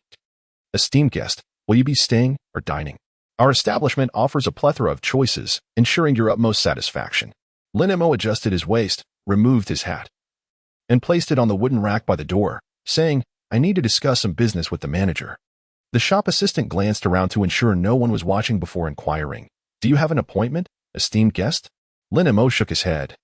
S1: "Esteemed guest, will you be staying or dining? Our establishment offers a plethora of choices, ensuring your utmost satisfaction." Lin Mo adjusted his waist, removed his hat, and placed it on the wooden rack by the door, saying, "I need to discuss some business with the manager." The shop assistant glanced around to ensure no one was watching before inquiring, "Do you have an appointment, esteemed guest?" Lin Mo shook his head,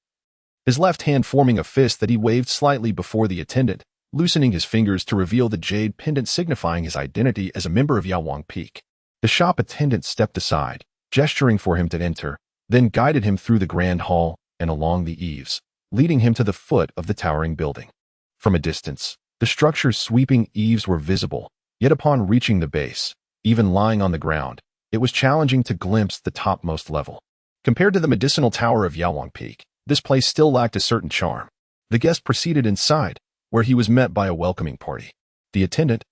S1: his left hand forming a fist that he waved slightly before the attendant, loosening his fingers to reveal the jade pendant signifying his identity as a member of Yaowang Peak. The shop attendant stepped aside, gesturing for him to enter, then guided him through the grand hall and along the eaves, leading him to the foot of the towering building. From a distance, the structure's sweeping eaves were visible, yet upon reaching the base, even lying on the ground, it was challenging to glimpse the topmost level. Compared to the medicinal tower of Yaowang Peak, this place still lacked a certain charm. The guest proceeded inside, where he was met by a welcoming party. The attendant,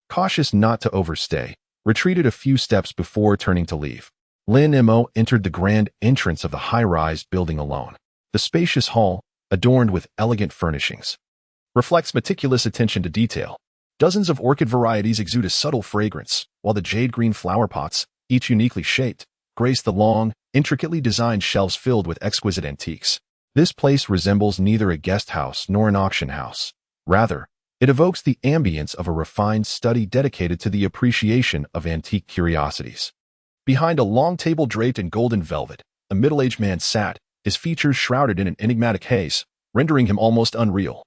S1: cautious not to overstay, retreated a few steps before turning to leave. Lin Mo entered the grand entrance of the high-rise building alone. The spacious hall, adorned with elegant furnishings, reflects meticulous attention to detail. Dozens of orchid varieties exude a subtle fragrance, while the jade-green flower pots, each uniquely shaped, grace the long, intricately designed shelves filled with exquisite antiques. This place resembles neither a guest house nor an auction house. Rather, it evokes the ambience of a refined study dedicated to the appreciation of antique curiosities. Behind a long table draped in golden velvet, a middle-aged man sat, his features shrouded in an enigmatic haze, rendering him almost unreal.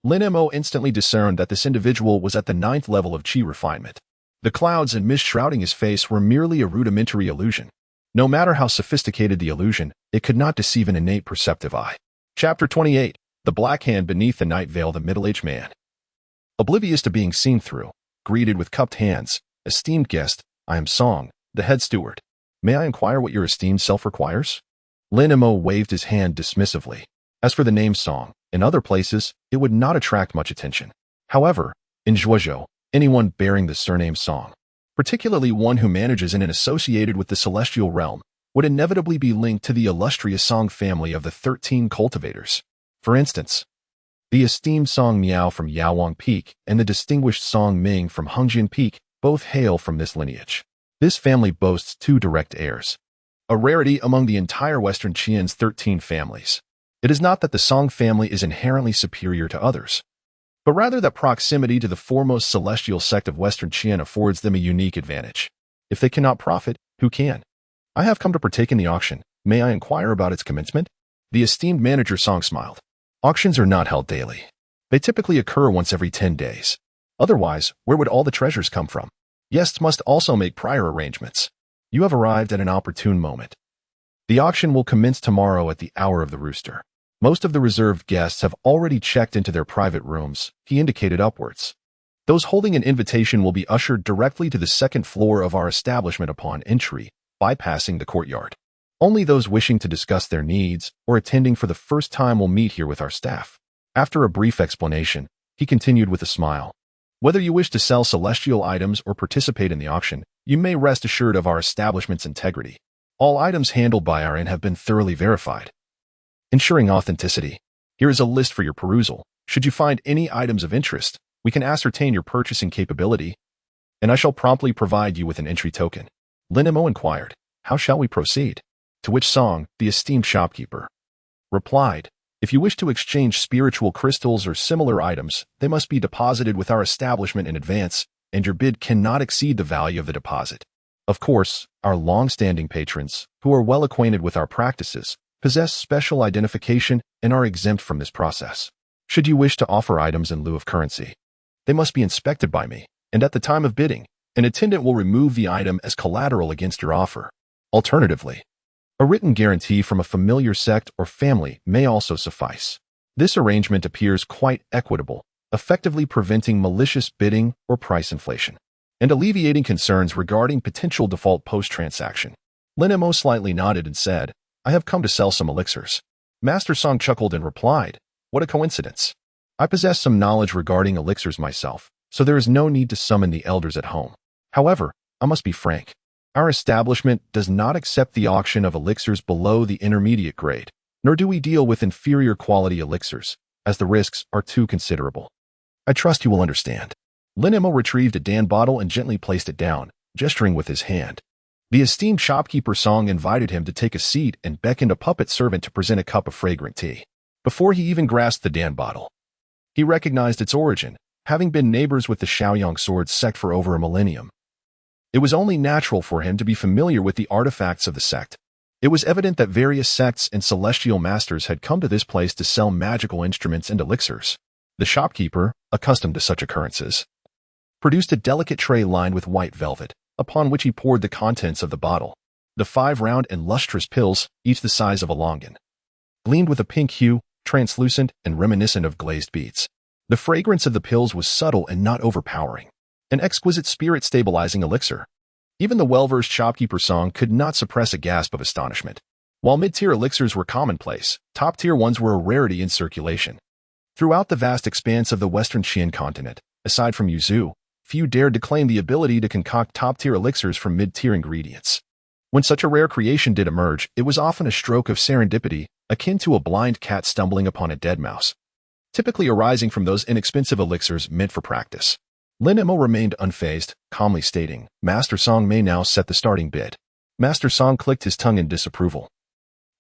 S1: Lin Mo instantly discerned that this individual was at the 9th level of qi refinement. The clouds and mist shrouding his face were merely a rudimentary illusion. No matter how sophisticated the illusion, it could not deceive an innate perceptive eye. Chapter 28. The Black Hand Beneath the Night Veil. The middle-aged man, oblivious to being seen through, greeted with cupped hands, "Esteemed guest, I am Song, the head steward. May I inquire what your esteemed self requires?" Lin Mo waved his hand dismissively. As for the name Song, in other places, it would not attract much attention. However, in Zhuozhou, anyone bearing the surname Song, particularly one who manages in and associated with the celestial realm, would inevitably be linked to the illustrious Song family of the 13 cultivators. For instance, the esteemed Song Miao from Yaowang Peak and the distinguished Song Ming from Hengjian Peak both hail from this lineage. This family boasts 2 direct heirs, a rarity among the entire Western Qian's 13 families. It is not that the Song family is inherently superior to others, but rather that proximity to the foremost celestial sect of Western Qian affords them a unique advantage. If they cannot profit, who can? "I have come to partake in the auction. May I inquire about its commencement?" The esteemed manager Song smiled. "Auctions are not held daily. They typically occur once every 10 days. Otherwise, where would all the treasures come from? Guests must also make prior arrangements. You have arrived at an opportune moment. The auction will commence tomorrow at the hour of the rooster. Most of the reserved guests have already checked into their private rooms," he indicated upwards. "Those holding an invitation will be ushered directly to the 2nd floor of our establishment upon entry, bypassing the courtyard. Only those wishing to discuss their needs or attending for the first time will meet here with our staff." After a brief explanation, he continued with a smile. "Whether you wish to sell celestial items or participate in the auction, you may rest assured of our establishment's integrity. All items handled by our inn have been thoroughly verified, ensuring authenticity. Here is a list for your perusal. Should you find any items of interest, we can ascertain your purchasing capability, and I shall promptly provide you with an entry token." Lin Mo inquired, "How shall we proceed?" To which Song, the esteemed shopkeeper, replied, "If you wish to exchange spiritual crystals or similar items, they must be deposited with our establishment in advance, and your bid cannot exceed the value of the deposit. Of course, our long-standing patrons, who are well acquainted with our practices, possess special identification, and are exempt from this process. Should you wish to offer items in lieu of currency, they must be inspected by me, and at the time of bidding, an attendant will remove the item as collateral against your offer. Alternatively, a written guarantee from a familiar sect or family may also suffice. This arrangement appears quite equitable, effectively preventing malicious bidding or price inflation, and alleviating concerns regarding potential default post-transaction. Lin Mo slightly nodded and said, "I have come to sell some elixirs." Master Song chuckled and replied, "What a coincidence. I possess some knowledge regarding elixirs myself, so there is no need to summon the elders at home. However, I must be frank. Our establishment does not accept the auction of elixirs below the intermediate grade, nor do we deal with inferior quality elixirs, as the risks are too considerable. I trust you will understand." Lin Mo retrieved a Dan bottle and gently placed it down, gesturing with his hand. The esteemed shopkeeper Song invited him to take a seat and beckoned a puppet servant to present a cup of fragrant tea. Before he even grasped the Dan bottle, he recognized its origin, having been neighbors with the Shaoyang sword sect for over a millennium. It was only natural for him to be familiar with the artifacts of the sect. It was evident that various sects and celestial masters had come to this place to sell magical instruments and elixirs. The shopkeeper, accustomed to such occurrences, produced a delicate tray lined with white velvet, upon which he poured the contents of the bottle. The 5 round and lustrous pills, each the size of a longan, gleamed with a pink hue, translucent and reminiscent of glazed beads. The fragrance of the pills was subtle and not overpowering, an exquisite spirit-stabilizing elixir. Even the well-versed shopkeeper Song could not suppress a gasp of astonishment. While mid-tier elixirs were commonplace, top-tier ones were a rarity in circulation. Throughout the vast expanse of the western Qian continent, aside from Yuzu, few dared to claim the ability to concoct top-tier elixirs from mid-tier ingredients. When such a rare creation did emerge, it was often a stroke of serendipity, akin to a blind cat stumbling upon a dead mouse, typically arising from those inexpensive elixirs meant for practice. Lin Mo remained unfazed, calmly stating, "Master Song may now set the starting bid." Master Song clicked his tongue in disapproval,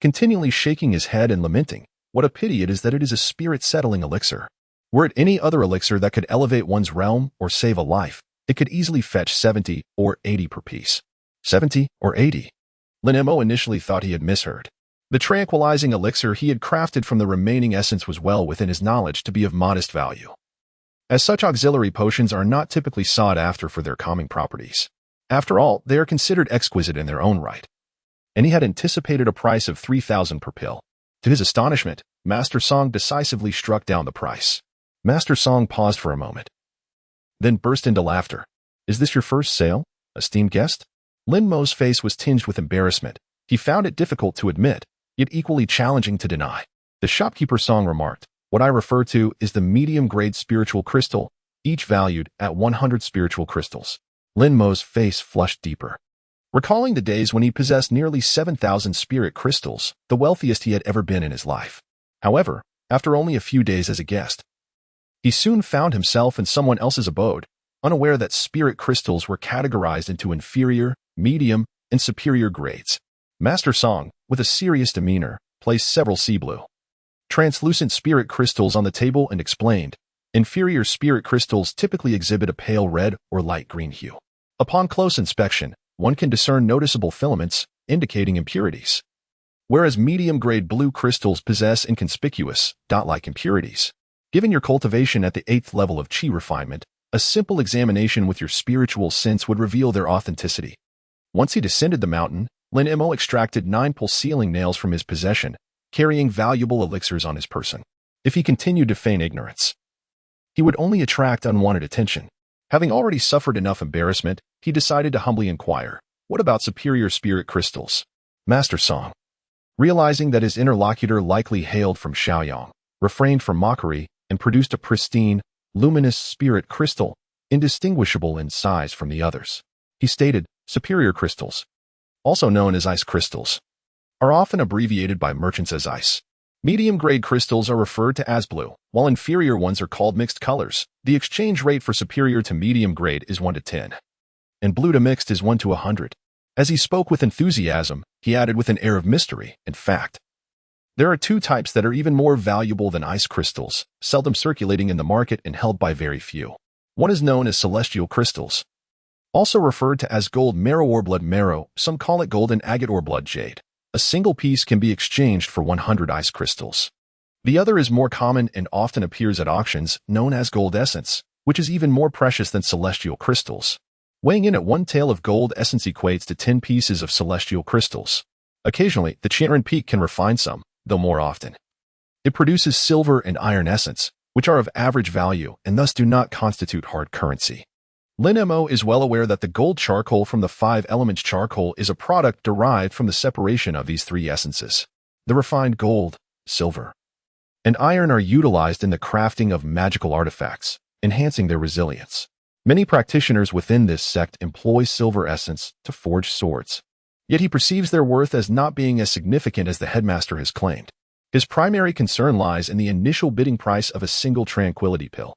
S1: continually shaking his head and lamenting, "What a pity it is that it is a spirit-settling elixir. Were it any other elixir that could elevate one's realm or save a life, it could easily fetch 70 or 80 per piece." 70 or 80? Lin Mo initially thought he had misheard. The tranquilizing elixir he had crafted from the remaining essence was well within his knowledge to be of modest value, as such auxiliary potions are not typically sought after for their calming properties. After all, they are considered exquisite in their own right, and he had anticipated a price of 3,000 per pill. To his astonishment, Master Song decisively struck down the price. Master Song paused for a moment, then burst into laughter. "Is this your first sale, esteemed guest?" Lin Mo's face was tinged with embarrassment. He found it difficult to admit, yet equally challenging to deny. The shopkeeper Song remarked, "What I refer to is the medium-grade spiritual crystal, each valued at 100 spiritual crystals." Lin Mo's face flushed deeper, recalling the days when he possessed nearly 7,000 spirit crystals, the wealthiest he had ever been in his life. However, after only a few days as a guest, he soon found himself in someone else's abode, unaware that spirit crystals were categorized into inferior, medium, and superior grades. Master Song, with a serious demeanor, placed several sea blue, translucent spirit crystals on the table and explained, "Inferior spirit crystals typically exhibit a pale red or light green hue. Upon close inspection, one can discern noticeable filaments, indicating impurities, whereas medium-grade blue crystals possess inconspicuous, dot-like impurities. Given your cultivation at the 8th level of Qi refinement, a simple examination with your spiritual sense would reveal their authenticity." Once he descended the mountain, Lin Mo extracted 9 pulse sealing nails from his possession, carrying valuable elixirs on his person. If he continued to feign ignorance, he would only attract unwanted attention. Having already suffered enough embarrassment, he decided to humbly inquire, "What about superior spirit crystals?" Master Song, realizing that his interlocutor likely hailed from Shaoyang, refrained from mockery and produced a pristine, luminous spirit crystal, indistinguishable in size from the others. He stated, "Superior crystals, also known as ice crystals, are often abbreviated by merchants as ice. Medium-grade crystals are referred to as blue, while inferior ones are called mixed colors. The exchange rate for superior to medium grade is 1 to 10, and blue to mixed is 1 to 100. As he spoke with enthusiasm, he added with an air of mystery, "In fact, there are 2 types that are even more valuable than ice crystals, seldom circulating in the market and held by very few. One is known as celestial crystals, also referred to as gold marrow or blood marrow, some call it golden agate or blood jade. A single piece can be exchanged for 100 ice crystals. The other is more common and often appears at auctions, known as gold essence, which is even more precious than celestial crystals. Weighing in at one tael of gold essence equates to 10 pieces of celestial crystals. Occasionally, the Chantran Peak can refine some, though more often. It produces silver and iron essence, which are of average value and thus do not constitute hard currency. Lin Mo is well aware that the gold charcoal from the 5 elements charcoal is a product derived from the separation of these 3 essences. The refined gold, silver, and iron are utilized in the crafting of magical artifacts, enhancing their resilience. Many practitioners within this sect employ silver essence to forge swords. Yet he perceives their worth as not being as significant as the headmaster has claimed. His primary concern lies in the initial bidding price of a single tranquility pill.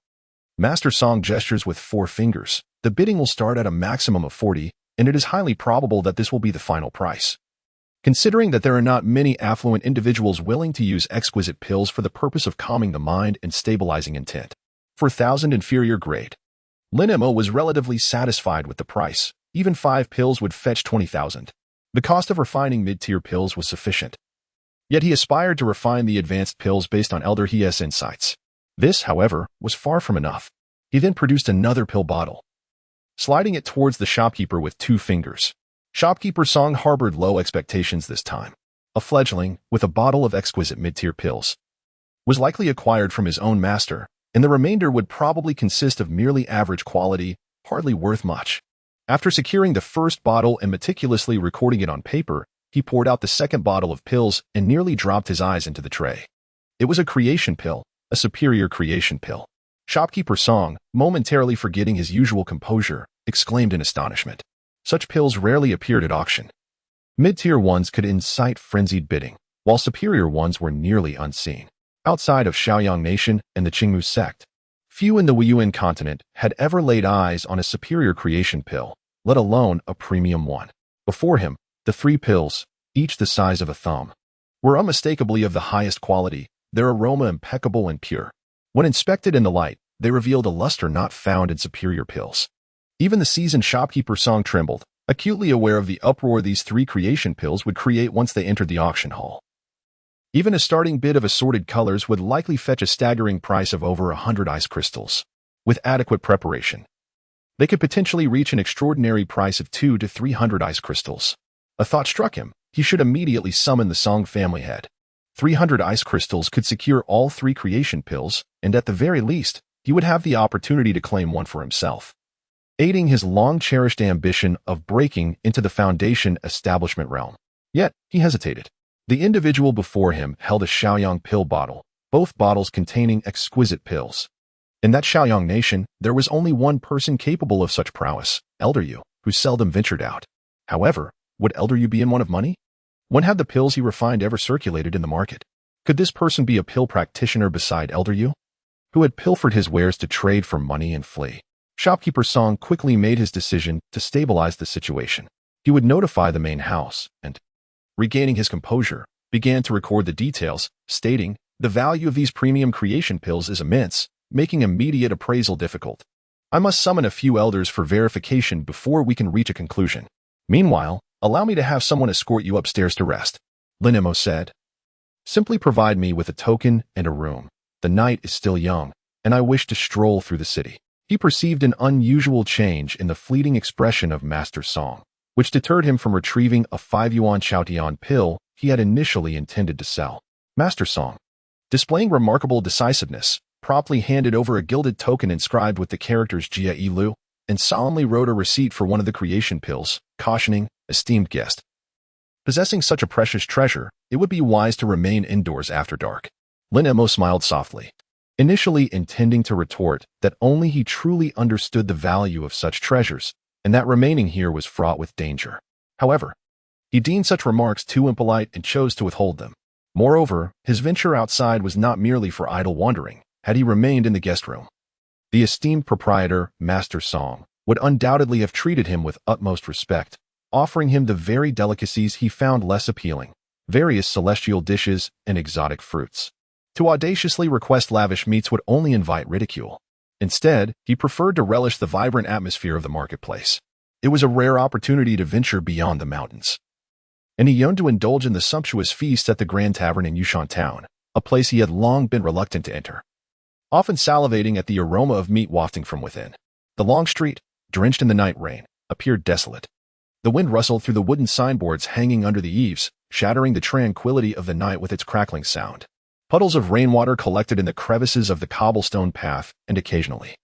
S1: Master Song gestures with 4 fingers. The bidding will start at a maximum of 40, and it is highly probable that this will be the final price. Considering that there are not many affluent individuals willing to use exquisite pills for the purpose of calming the mind and stabilizing intent. For 1,000 inferior grade, Lin Mo was relatively satisfied with the price. Even 5 pills would fetch 20,000. The cost of refining mid-tier pills was sufficient. Yet he aspired to refine the advanced pills based on Elder He's insights. This, however, was far from enough. He then produced another pill bottle, sliding it towards the shopkeeper with 2 fingers. Shopkeeper Song harbored low expectations this time. A fledgling, with a bottle of exquisite mid-tier pills, was likely acquired from his own master, and the remainder would probably consist of merely average quality, hardly worth much. After securing the first bottle and meticulously recording it on paper, he poured out the second bottle of pills and nearly dropped his eyes into the tray. It was a creation pill, a superior creation pill. Shopkeeper Song, momentarily forgetting his usual composure, exclaimed in astonishment. Such pills rarely appeared at auction. Mid-tier ones could incite frenzied bidding, while superior ones were nearly unseen. Outside of Shaoyang Nation and the Qingmu sect, few in the Weiyuan continent had ever laid eyes on a superior creation pill, let alone a premium one. Before him, the 3 pills, each the size of a thumb, were unmistakably of the highest quality, their aroma impeccable and pure. When inspected in the light, they revealed a luster not found in superior pills. Even the seasoned shopkeeper Song trembled, acutely aware of the uproar these 3 creation pills would create once they entered the auction hall. Even a starting bid of assorted colors would likely fetch a staggering price of over 100 ice crystals. With adequate preparation, they could potentially reach an extraordinary price of 200 to 300 ice crystals. A thought struck him. He should immediately summon the Song family head. 300 ice crystals could secure all 3 creation pills, and at the very least, he would have the opportunity to claim one for himself, aiding his long-cherished ambition of breaking into the Foundation establishment realm. Yet, he hesitated. The individual before him held a Shaoyang pill bottle, both bottles containing exquisite pills. In that Shaoyang nation, there was only one person capable of such prowess, Elder Yu, who seldom ventured out. However, would Elder Yu be in want of money? When had the pills he refined ever circulated in the market? Could this person be a pill practitioner beside Elder Yu, who had pilfered his wares to trade for money and flee? Shopkeeper Song quickly made his decision to stabilize the situation. He would notify the main house and, regaining his composure, began to record the details, stating, "The value of these premium creation pills is immense, making immediate appraisal difficult. I must summon a few elders for verification before we can reach a conclusion. Meanwhile, allow me to have someone escort you upstairs to rest," Lin Mo said. "Simply provide me with a token and a room. The night is still young, and I wish to stroll through the city." He perceived an unusual change in the fleeting expression of Master Song, which deterred him from retrieving a 5 yuan Chaotian pill he had initially intended to sell. Master Song, displaying remarkable decisiveness, promptly handed over a gilded token inscribed with the characters Jia Yilu, and solemnly wrote a receipt for one of the creation pills, cautioning, "Esteemed guest, possessing such a precious treasure, it would be wise to remain indoors after dark." Lin Mo smiled softly, initially intending to retort that only he truly understood the value of such treasures, and that remaining here was fraught with danger. However, he deemed such remarks too impolite and chose to withhold them. Moreover, his venture outside was not merely for idle wandering, had he remained in the guest room. The esteemed proprietor, Master Song, would undoubtedly have treated him with utmost respect, offering him the very delicacies he found less appealing, various celestial dishes and exotic fruits. To audaciously request lavish meats would only invite ridicule. Instead, he preferred to relish the vibrant atmosphere of the marketplace. It was a rare opportunity to venture beyond the mountains. and he yearned to indulge in the sumptuous feast at the Grand Tavern in Yushan Town, a place he had long been reluctant to enter. Often salivating at the aroma of meat wafting from within, the long street, drenched in the night rain, appeared desolate. The wind rustled through the wooden signboards hanging under the eaves, shattering the tranquility of the night with its crackling sound. Puddles of rainwater collected in the crevices of the cobblestone path, and occasionally,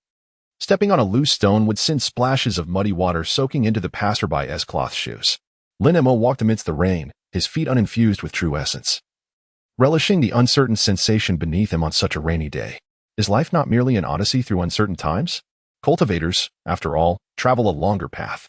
S1: stepping on a loose stone would send splashes of muddy water soaking into the passerby's cloth shoes. Lin Mo walked amidst the rain, his feet uninfused with true essence, relishing the uncertain sensation beneath him on such a rainy day. Is life not merely an odyssey through uncertain times? Cultivators, after all, travel a longer path.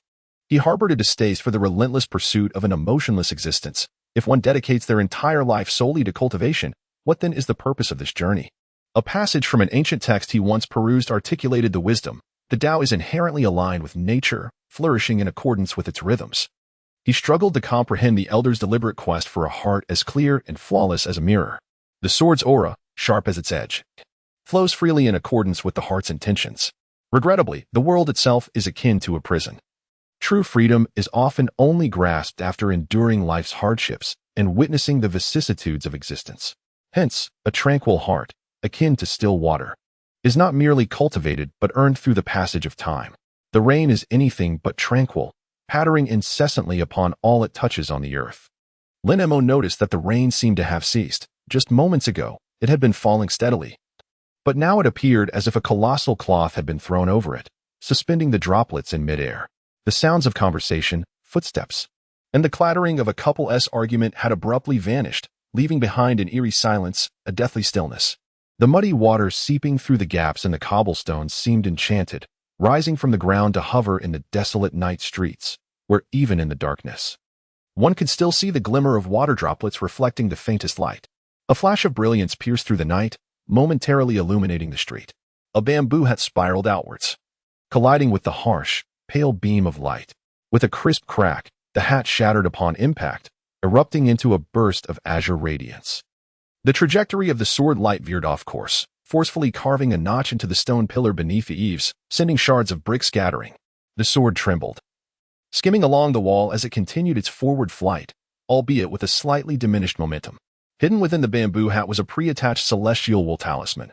S1: He harbored a distaste for the relentless pursuit of an emotionless existence. If one dedicates their entire life solely to cultivation, what then is the purpose of this journey? A passage from an ancient text he once perused articulated the wisdom. The Tao is inherently aligned with nature, flourishing in accordance with its rhythms. He struggled to comprehend the elder's deliberate quest for a heart as clear and flawless as a mirror. The sword's aura, sharp as its edge, flows freely in accordance with the heart's intentions. Regrettably, the world itself is akin to a prison. True freedom is often only grasped after enduring life's hardships and witnessing the vicissitudes of existence. Hence, a tranquil heart, akin to still water, is not merely cultivated but earned through the passage of time. The rain is anything but tranquil, pattering incessantly upon all it touches on the earth. Lin Mo noticed that the rain seemed to have ceased. Just moments ago, it had been falling steadily. But now it appeared as if a colossal cloth had been thrown over it, suspending the droplets in midair. The sounds of conversation, footsteps, and the clattering of a couple's argument had abruptly vanished, leaving behind an eerie silence, a deathly stillness. The muddy water seeping through the gaps in the cobblestones seemed enchanted, rising from the ground to hover in the desolate night streets, where even in the darkness, one could still see the glimmer of water droplets reflecting the faintest light. A flash of brilliance pierced through the night, momentarily illuminating the street. A bamboo hat spiraled outwards, colliding with the harsh, pale beam of light. With a crisp crack, the hat shattered upon impact, erupting into a burst of azure radiance. The trajectory of the sword light veered off course, forcefully carving a notch into the stone pillar beneath the eaves, sending shards of brick scattering. The sword trembled, skimming along the wall as it continued its forward flight, albeit with a slightly diminished momentum. Hidden within the bamboo hat was a pre-attached celestial wool talisman,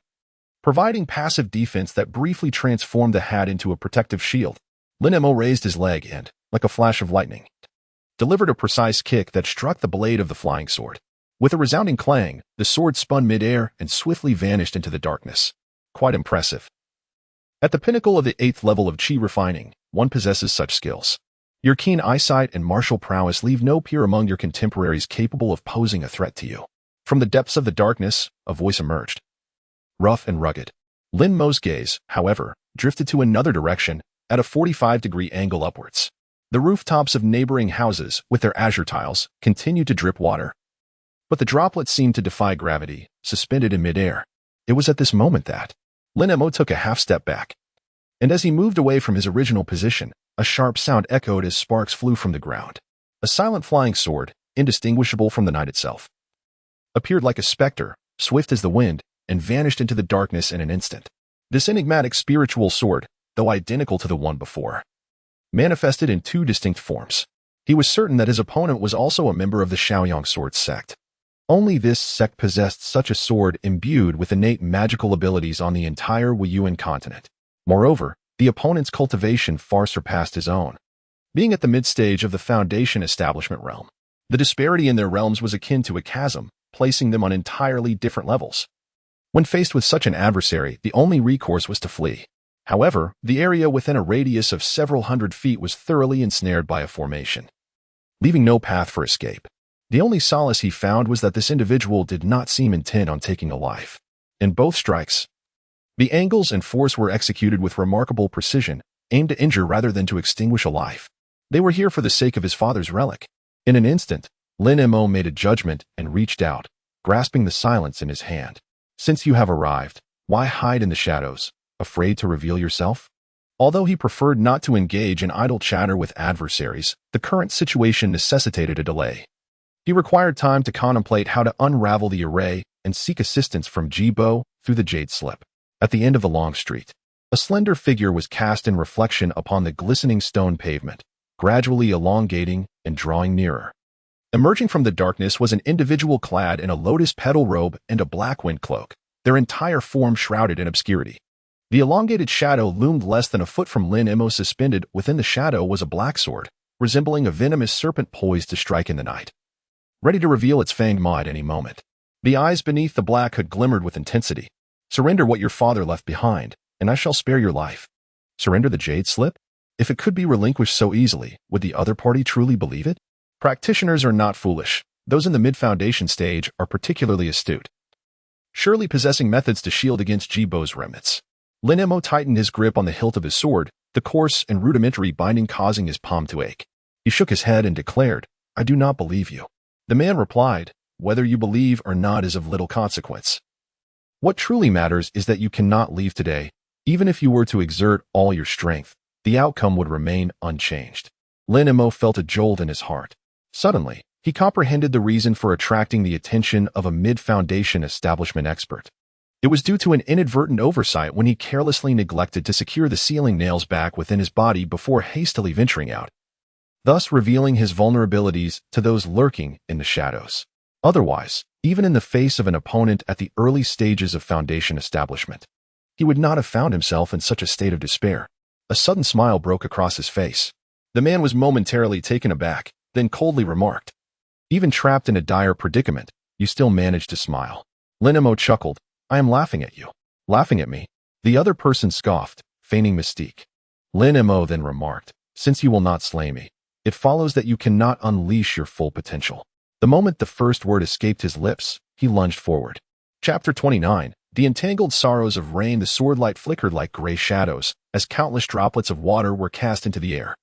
S1: providing passive defense that briefly transformed the hat into a protective shield. Lin Mo raised his leg and, like a flash of lightning, delivered a precise kick that struck the blade of the flying sword. With a resounding clang, the sword spun midair and swiftly vanished into the darkness. Quite impressive. At the pinnacle of the 8th level of Qi refining, one possesses such skills. Your keen eyesight and martial prowess leave no peer among your contemporaries capable of posing a threat to you. From the depths of the darkness, a voice emerged, rough and rugged. Lin Mo's gaze, however, drifted to another direction, at a 45-degree angle upwards. The rooftops of neighboring houses, with their azure tiles, continued to drip water. But the droplets seemed to defy gravity, suspended in midair. It was at this moment that Lin Mo took a half-step back. And as he moved away from his original position, a sharp sound echoed as sparks flew from the ground. A silent flying sword, indistinguishable from the night itself, appeared like a specter, swift as the wind, and vanished into the darkness in an instant. This enigmatic spiritual sword, though identical to the one before, manifested in two distinct forms. He was certain that his opponent was also a member of the Shaoyang sword sect. Only this sect possessed such a sword imbued with innate magical abilities on the entire Weiyuan continent. Moreover, the opponent's cultivation far surpassed his own. Being at the mid-stage of the Foundation establishment realm, the disparity in their realms was akin to a chasm, placing them on entirely different levels. When faced with such an adversary, the only recourse was to flee. However, the area within a radius of several hundred feet was thoroughly ensnared by a formation, leaving no path for escape. The only solace he found was that this individual did not seem intent on taking a life. In both strikes, the angles and force were executed with remarkable precision, aimed to injure rather than to extinguish a life. They were here for the sake of his father's relic. In an instant, Lin Mo made a judgment and reached out, grasping the silence in his hand. Since you have arrived, why hide in the shadows, afraid to reveal yourself? Although he preferred not to engage in idle chatter with adversaries, the current situation necessitated a delay. He required time to contemplate how to unravel the array and seek assistance from Jibo through the jade slip. At the end of the long street, a slender figure was cast in reflection upon the glistening stone pavement, gradually elongating and drawing nearer. Emerging from the darkness was an individual clad in a lotus petal robe and a black wind cloak, their entire form shrouded in obscurity. The elongated shadow loomed less than a foot from Lin Emo. Suspended within the shadow was a black sword, resembling a venomous serpent poised to strike in the night, ready to reveal its fanged maw at any moment. The eyes beneath the black hood glimmered with intensity. "Surrender what your father left behind, and I shall spare your life." Surrender the jade slip? If it could be relinquished so easily, would the other party truly believe it? Practitioners are not foolish. Those in the mid-foundation stage are particularly astute, surely possessing methods to shield against Jibo's remnants. Lin Emo tightened his grip on the hilt of his sword, the coarse and rudimentary binding causing his palm to ache. He shook his head and declared, "I do not believe you." The man replied, "Whether you believe or not is of little consequence. What truly matters is that you cannot leave today. Even if you were to exert all your strength, the outcome would remain unchanged." Lin Emo felt a jolt in his heart. Suddenly, he comprehended the reason for attracting the attention of a mid-foundation establishment expert. It was due to an inadvertent oversight when he carelessly neglected to secure the sealing nails back within his body before hastily venturing out, thus revealing his vulnerabilities to those lurking in the shadows. Otherwise, even in the face of an opponent at the early stages of foundation establishment, he would not have found himself in such a state of despair. A sudden smile broke across his face. The man was momentarily taken aback, then coldly remarked, "Even trapped in a dire predicament, you still managed to smile." Lin Emo chuckled, "I am laughing at you." "Laughing at me?" The other person scoffed, feigning mystique. Lin Emo then remarked, "Since you will not slay me, it follows that you cannot unleash your full potential." The moment the first word escaped his lips, he lunged forward. Chapter 29. The entangled sorrows of rain. The swordlight flickered like gray shadows, as countless droplets of water were cast into the air.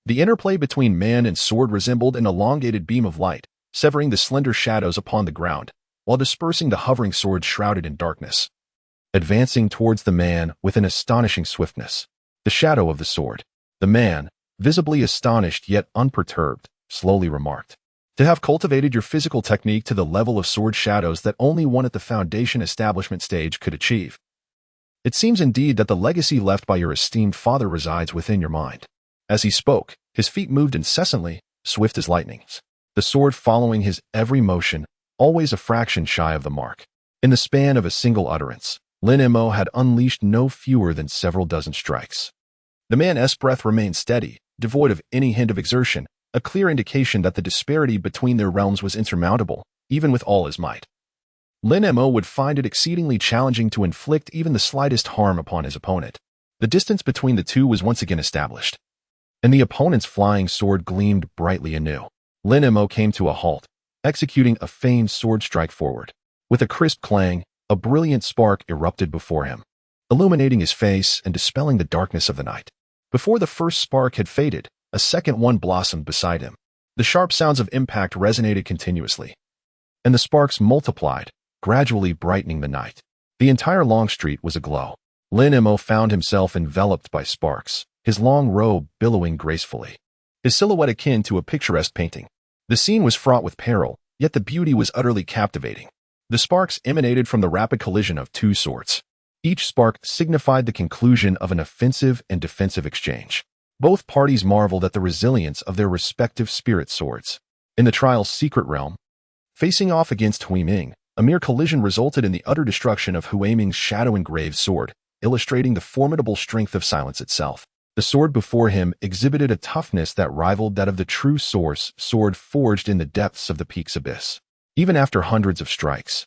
S1: The interplay between man and sword resembled an elongated beam of light, severing the slender shadows upon the ground, while dispersing the hovering swords shrouded in darkness. Advancing towards the man with an astonishing swiftness, the shadow of the sword. The man, visibly astonished yet unperturbed, slowly remarked, "To have cultivated your physical technique to the level of sword shadows that only one at the foundation establishment stage could achieve. It seems indeed that the legacy left by your esteemed father resides within your mind." As he spoke, his feet moved incessantly, swift as lightnings, the sword following his every motion, always a fraction shy of the mark. In the span of a single utterance, Lin Emo had unleashed no fewer than several dozen strikes. The man's breath remained steady, devoid of any hint of exertion, a clear indication that the disparity between their realms was insurmountable, even with all his might. Lin Emo would find it exceedingly challenging to inflict even the slightest harm upon his opponent. The distance between the two was once again established, and the opponent's flying sword gleamed brightly anew. Lin Emo came to a halt, executing a feigned sword strike forward. With a crisp clang, a brilliant spark erupted before him, illuminating his face and dispelling the darkness of the night. Before the first spark had faded, a second one blossomed beside him. The sharp sounds of impact resonated continuously, and the sparks multiplied, gradually brightening the night. The entire long street was aglow. Lin Emo found himself enveloped by sparks, his long robe billowing gracefully, his silhouette akin to a picturesque painting. The scene was fraught with peril, yet the beauty was utterly captivating. The sparks emanated from the rapid collision of two swords. Each spark signified the conclusion of an offensive and defensive exchange. Both parties marveled at the resilience of their respective spirit swords. In the trial's secret realm, facing off against Hui Ming, a mere collision resulted in the utter destruction of Hui Ming's shadow-engraved sword, illustrating the formidable strength of silence itself. The sword before him exhibited a toughness that rivaled that of the true source sword forged in the depths of the peak's abyss. Even after hundreds of strikes,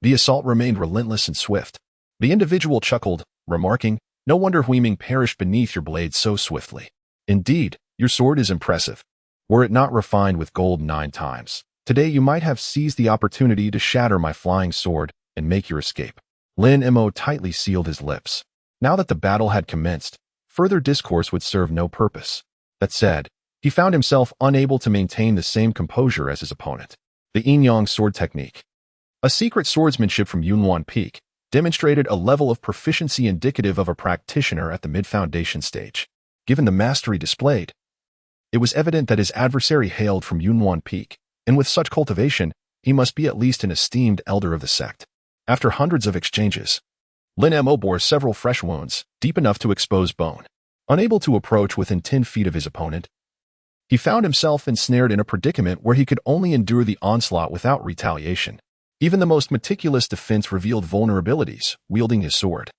S1: the assault remained relentless and swift. The individual chuckled, remarking, "No wonder Hui Ming perished beneath your blade so swiftly. Indeed, your sword is impressive. Were it not refined with gold 9 times, today you might have seized the opportunity to shatter my flying sword and make your escape." Lin Emo tightly sealed his lips. Now that the battle had commenced, further discourse would serve no purpose. That said, he found himself unable to maintain the same composure as his opponent. The Yin-Yang sword technique, a secret swordsmanship from Yunwan Peak, demonstrated a level of proficiency indicative of a practitioner at the mid-foundation stage. Given the mastery displayed, it was evident that his adversary hailed from Yunwan Peak, and with such cultivation, he must be at least an esteemed elder of the sect. After hundreds of exchanges, Lin Emo bore several fresh wounds, deep enough to expose bone. Unable to approach within 10 feet of his opponent, He found himself ensnared in a predicament where he could only endure the onslaught without retaliation. Even the most meticulous defense revealed vulnerabilities, wielding his sword.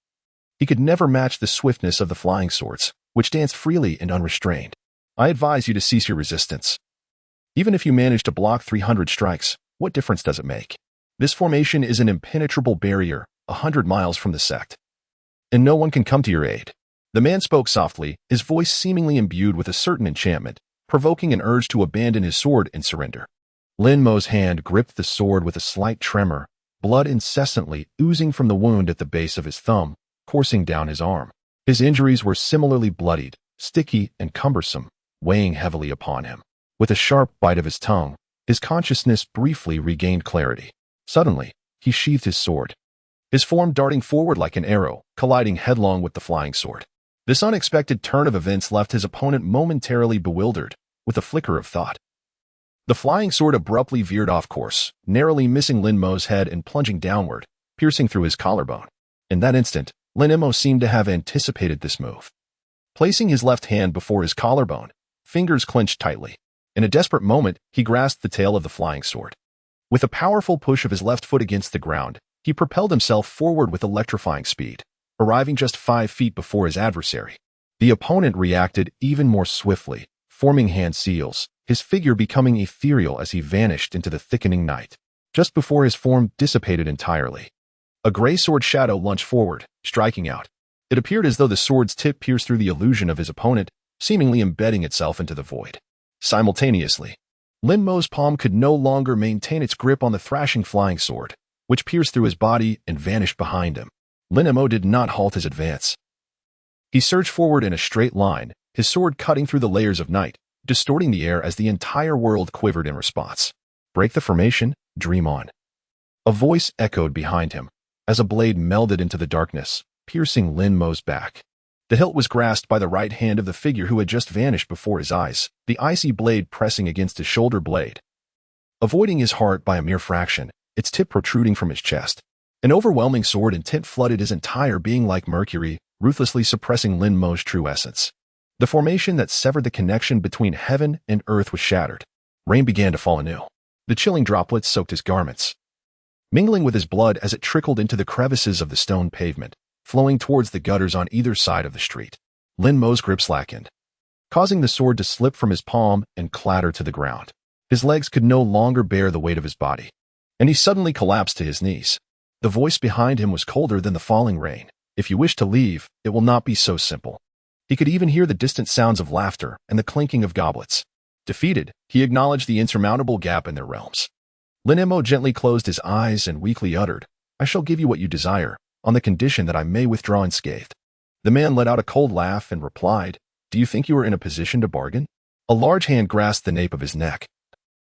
S1: He could never match the swiftness of the flying swords, which danced freely and unrestrained. I advise you to cease your resistance. Even if you manage to block 300 strikes, what difference does it make? This formation is an impenetrable barrier, 100 miles from the sect. And no one can come to your aid. The man spoke softly, his voice seemingly imbued with a certain enchantment, provoking an urge to abandon his sword and surrender. Lin Mo's hand gripped the sword with a slight tremor, blood incessantly oozing from the wound at the base of his thumb, coursing down his arm. His injuries were similarly bloodied, sticky, and cumbersome, weighing heavily upon him. With a sharp bite of his tongue, his consciousness briefly regained clarity. Suddenly, he sheathed his sword, his form darting forward like an arrow, colliding headlong with the flying sword. This unexpected turn of events left his opponent momentarily bewildered, with a flicker of thought. The flying sword abruptly veered off course, narrowly missing Lin Mo's head and plunging downward, piercing through his collarbone. In that instant, Lin Mo seemed to have anticipated this move. Placing his left hand before his collarbone, fingers clenched tightly. In a desperate moment, he grasped the tail of the flying sword. With a powerful push of his left foot against the ground, he propelled himself forward with electrifying speed, arriving just 5 feet before his adversary. The opponent reacted even more swiftly, forming hand seals, his figure becoming ethereal as he vanished into the thickening night. Just before his form dissipated entirely, a gray sword shadow lunged forward, striking out. It appeared as though the sword's tip pierced through the illusion of his opponent, seemingly embedding itself into the void. Simultaneously, Lin Mo's palm could no longer maintain its grip on the thrashing flying sword, which pierced through his body and vanished behind him. Lin Mo did not halt his advance. He surged forward in a straight line, his sword cutting through the layers of night, distorting the air as the entire world quivered in response. Break the formation, dream on. A voice echoed behind him, as a blade melded into the darkness, piercing Lin Mo's back. The hilt was grasped by the right hand of the figure who had just vanished before his eyes, the icy blade pressing against his shoulder blade. Avoiding his heart by a mere fraction, its tip protruding from his chest. An overwhelming sword intent flooded his entire being like mercury, ruthlessly suppressing Lin Mo's true essence. The formation that severed the connection between heaven and earth was shattered. Rain began to fall anew. The chilling droplets soaked his garments, mingling with his blood as it trickled into the crevices of the stone pavement, flowing towards the gutters on either side of the street. Lin Mo's grip slackened, causing the sword to slip from his palm and clatter to the ground. His legs could no longer bear the weight of his body, and he suddenly collapsed to his knees. The voice behind him was colder than the falling rain. If you wish to leave, it will not be so simple. He could even hear the distant sounds of laughter and the clinking of goblets. Defeated, he acknowledged the insurmountable gap in their realms. Lin Mo gently closed his eyes and weakly uttered, "I shall give you what you desire, on the condition that I may withdraw unscathed." The man let out a cold laugh and replied, "Do you think you are in a position to bargain?" A large hand grasped the nape of his neck,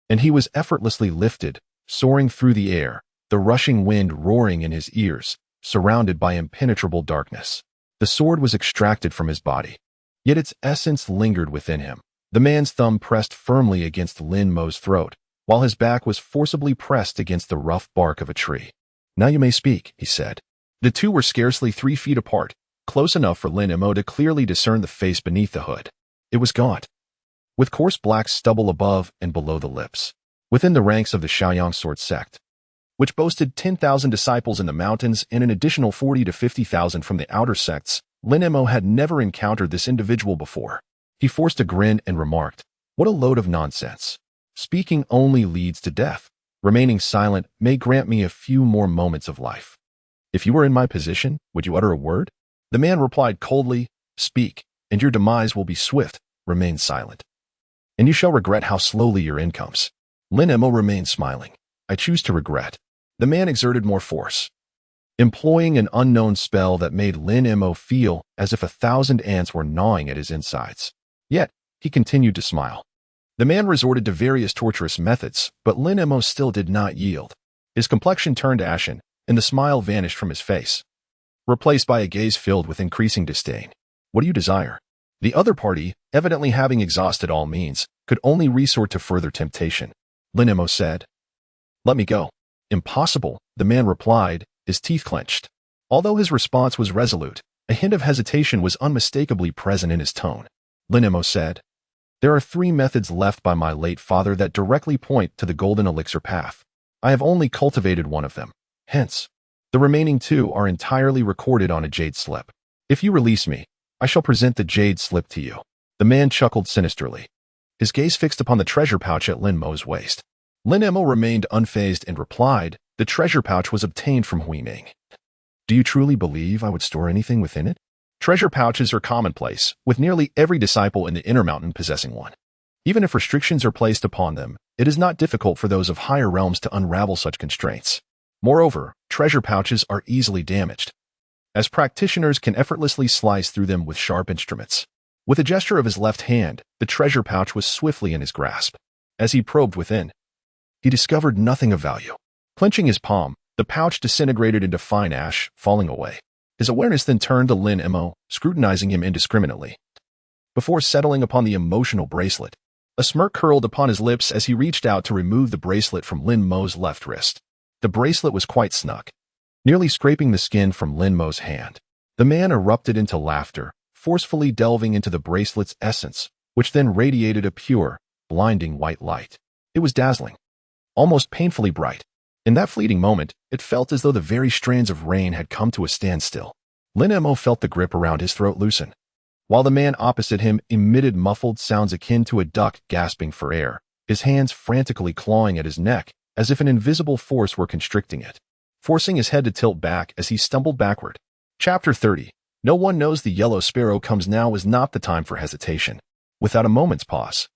S1: and he was effortlessly lifted, soaring through the air, the rushing wind roaring in his ears, surrounded by impenetrable darkness. The sword was extracted from his body, yet its essence lingered within him. The man's thumb pressed firmly against Lin Mo's throat, while his back was forcibly pressed against the rough bark of a tree. "Now you may speak," he said. The two were scarcely 3 feet apart, close enough for Lin Mo to clearly discern the face beneath the hood. It was gaunt, with coarse black stubble above and below the lips. Within the ranks of the Shaoyang sword sect, which boasted 10,000 disciples in the mountains and an additional 40 to 50,000 from the outer sects, Lin Mo had never encountered this individual before. He forced a grin and remarked, "What a load of nonsense. Speaking only leads to death. Remaining silent may grant me a few more moments of life. If you were in my position, would you utter a word?" The man replied coldly, "Speak, and your demise will be swift. Remain silent, and you shall regret how slowly your end comes." Lin Mo remained smiling. "I choose to regret." The man exerted more force, employing an unknown spell that made Lin Mo feel as if 1,000 ants were gnawing at his insides. Yet, he continued to smile. The man resorted to various torturous methods, but Lin Mo still did not yield. His complexion turned ashen, and the smile vanished from his face, replaced by a gaze filled with increasing disdain. "What do you desire?" The other party, evidently having exhausted all means, could only resort to further temptation. Lin Mo said, "Let me go." "Impossible," the man replied, his teeth clenched. Although his response was resolute, a hint of hesitation was unmistakably present in his tone. Lin Mo said, There are 3 methods left by my late father that directly point to the golden elixir path. I have only cultivated one of them. Hence, the remaining 2 are entirely recorded on a jade slip. If you release me, I shall present the jade slip to you." The man chuckled sinisterly, his gaze fixed upon the treasure pouch at Lin Mo's waist. Lin Mo remained unfazed and replied, "The treasure pouch was obtained from Hui Ming. Do you truly believe I would store anything within it?" Treasure pouches are commonplace, with nearly every disciple in the Inner Mountain possessing one. Even if restrictions are placed upon them, it is not difficult for those of higher realms to unravel such constraints. Moreover, treasure pouches are easily damaged, as practitioners can effortlessly slice through them with sharp instruments. With a gesture of his left hand, the treasure pouch was swiftly in his grasp. As he probed within, he discovered nothing of value. Clenching his palm, the pouch disintegrated into fine ash, falling away. His awareness then turned to Lin Mo, scrutinizing him indiscriminately. Before settling upon the emotional bracelet, a smirk curled upon his lips as he reached out to remove the bracelet from Lin Mo's left wrist. The bracelet was quite snug, nearly scraping the skin from Lin Mo's hand. The man erupted into laughter, forcefully delving into the bracelet's essence, which then radiated a pure, blinding white light. It was dazzling, almost painfully bright. In that fleeting moment, it felt as though the very strands of rain had come to a standstill. Lin Mo felt the grip around his throat loosen, while the man opposite him emitted muffled sounds akin to a duck gasping for air, his hands frantically clawing at his neck, as if an invisible force were constricting it, forcing his head to tilt back as he stumbled backward. Chapter 30. No one knows the yellow sparrow comes. Now was not the time for hesitation. Without a moment's pause,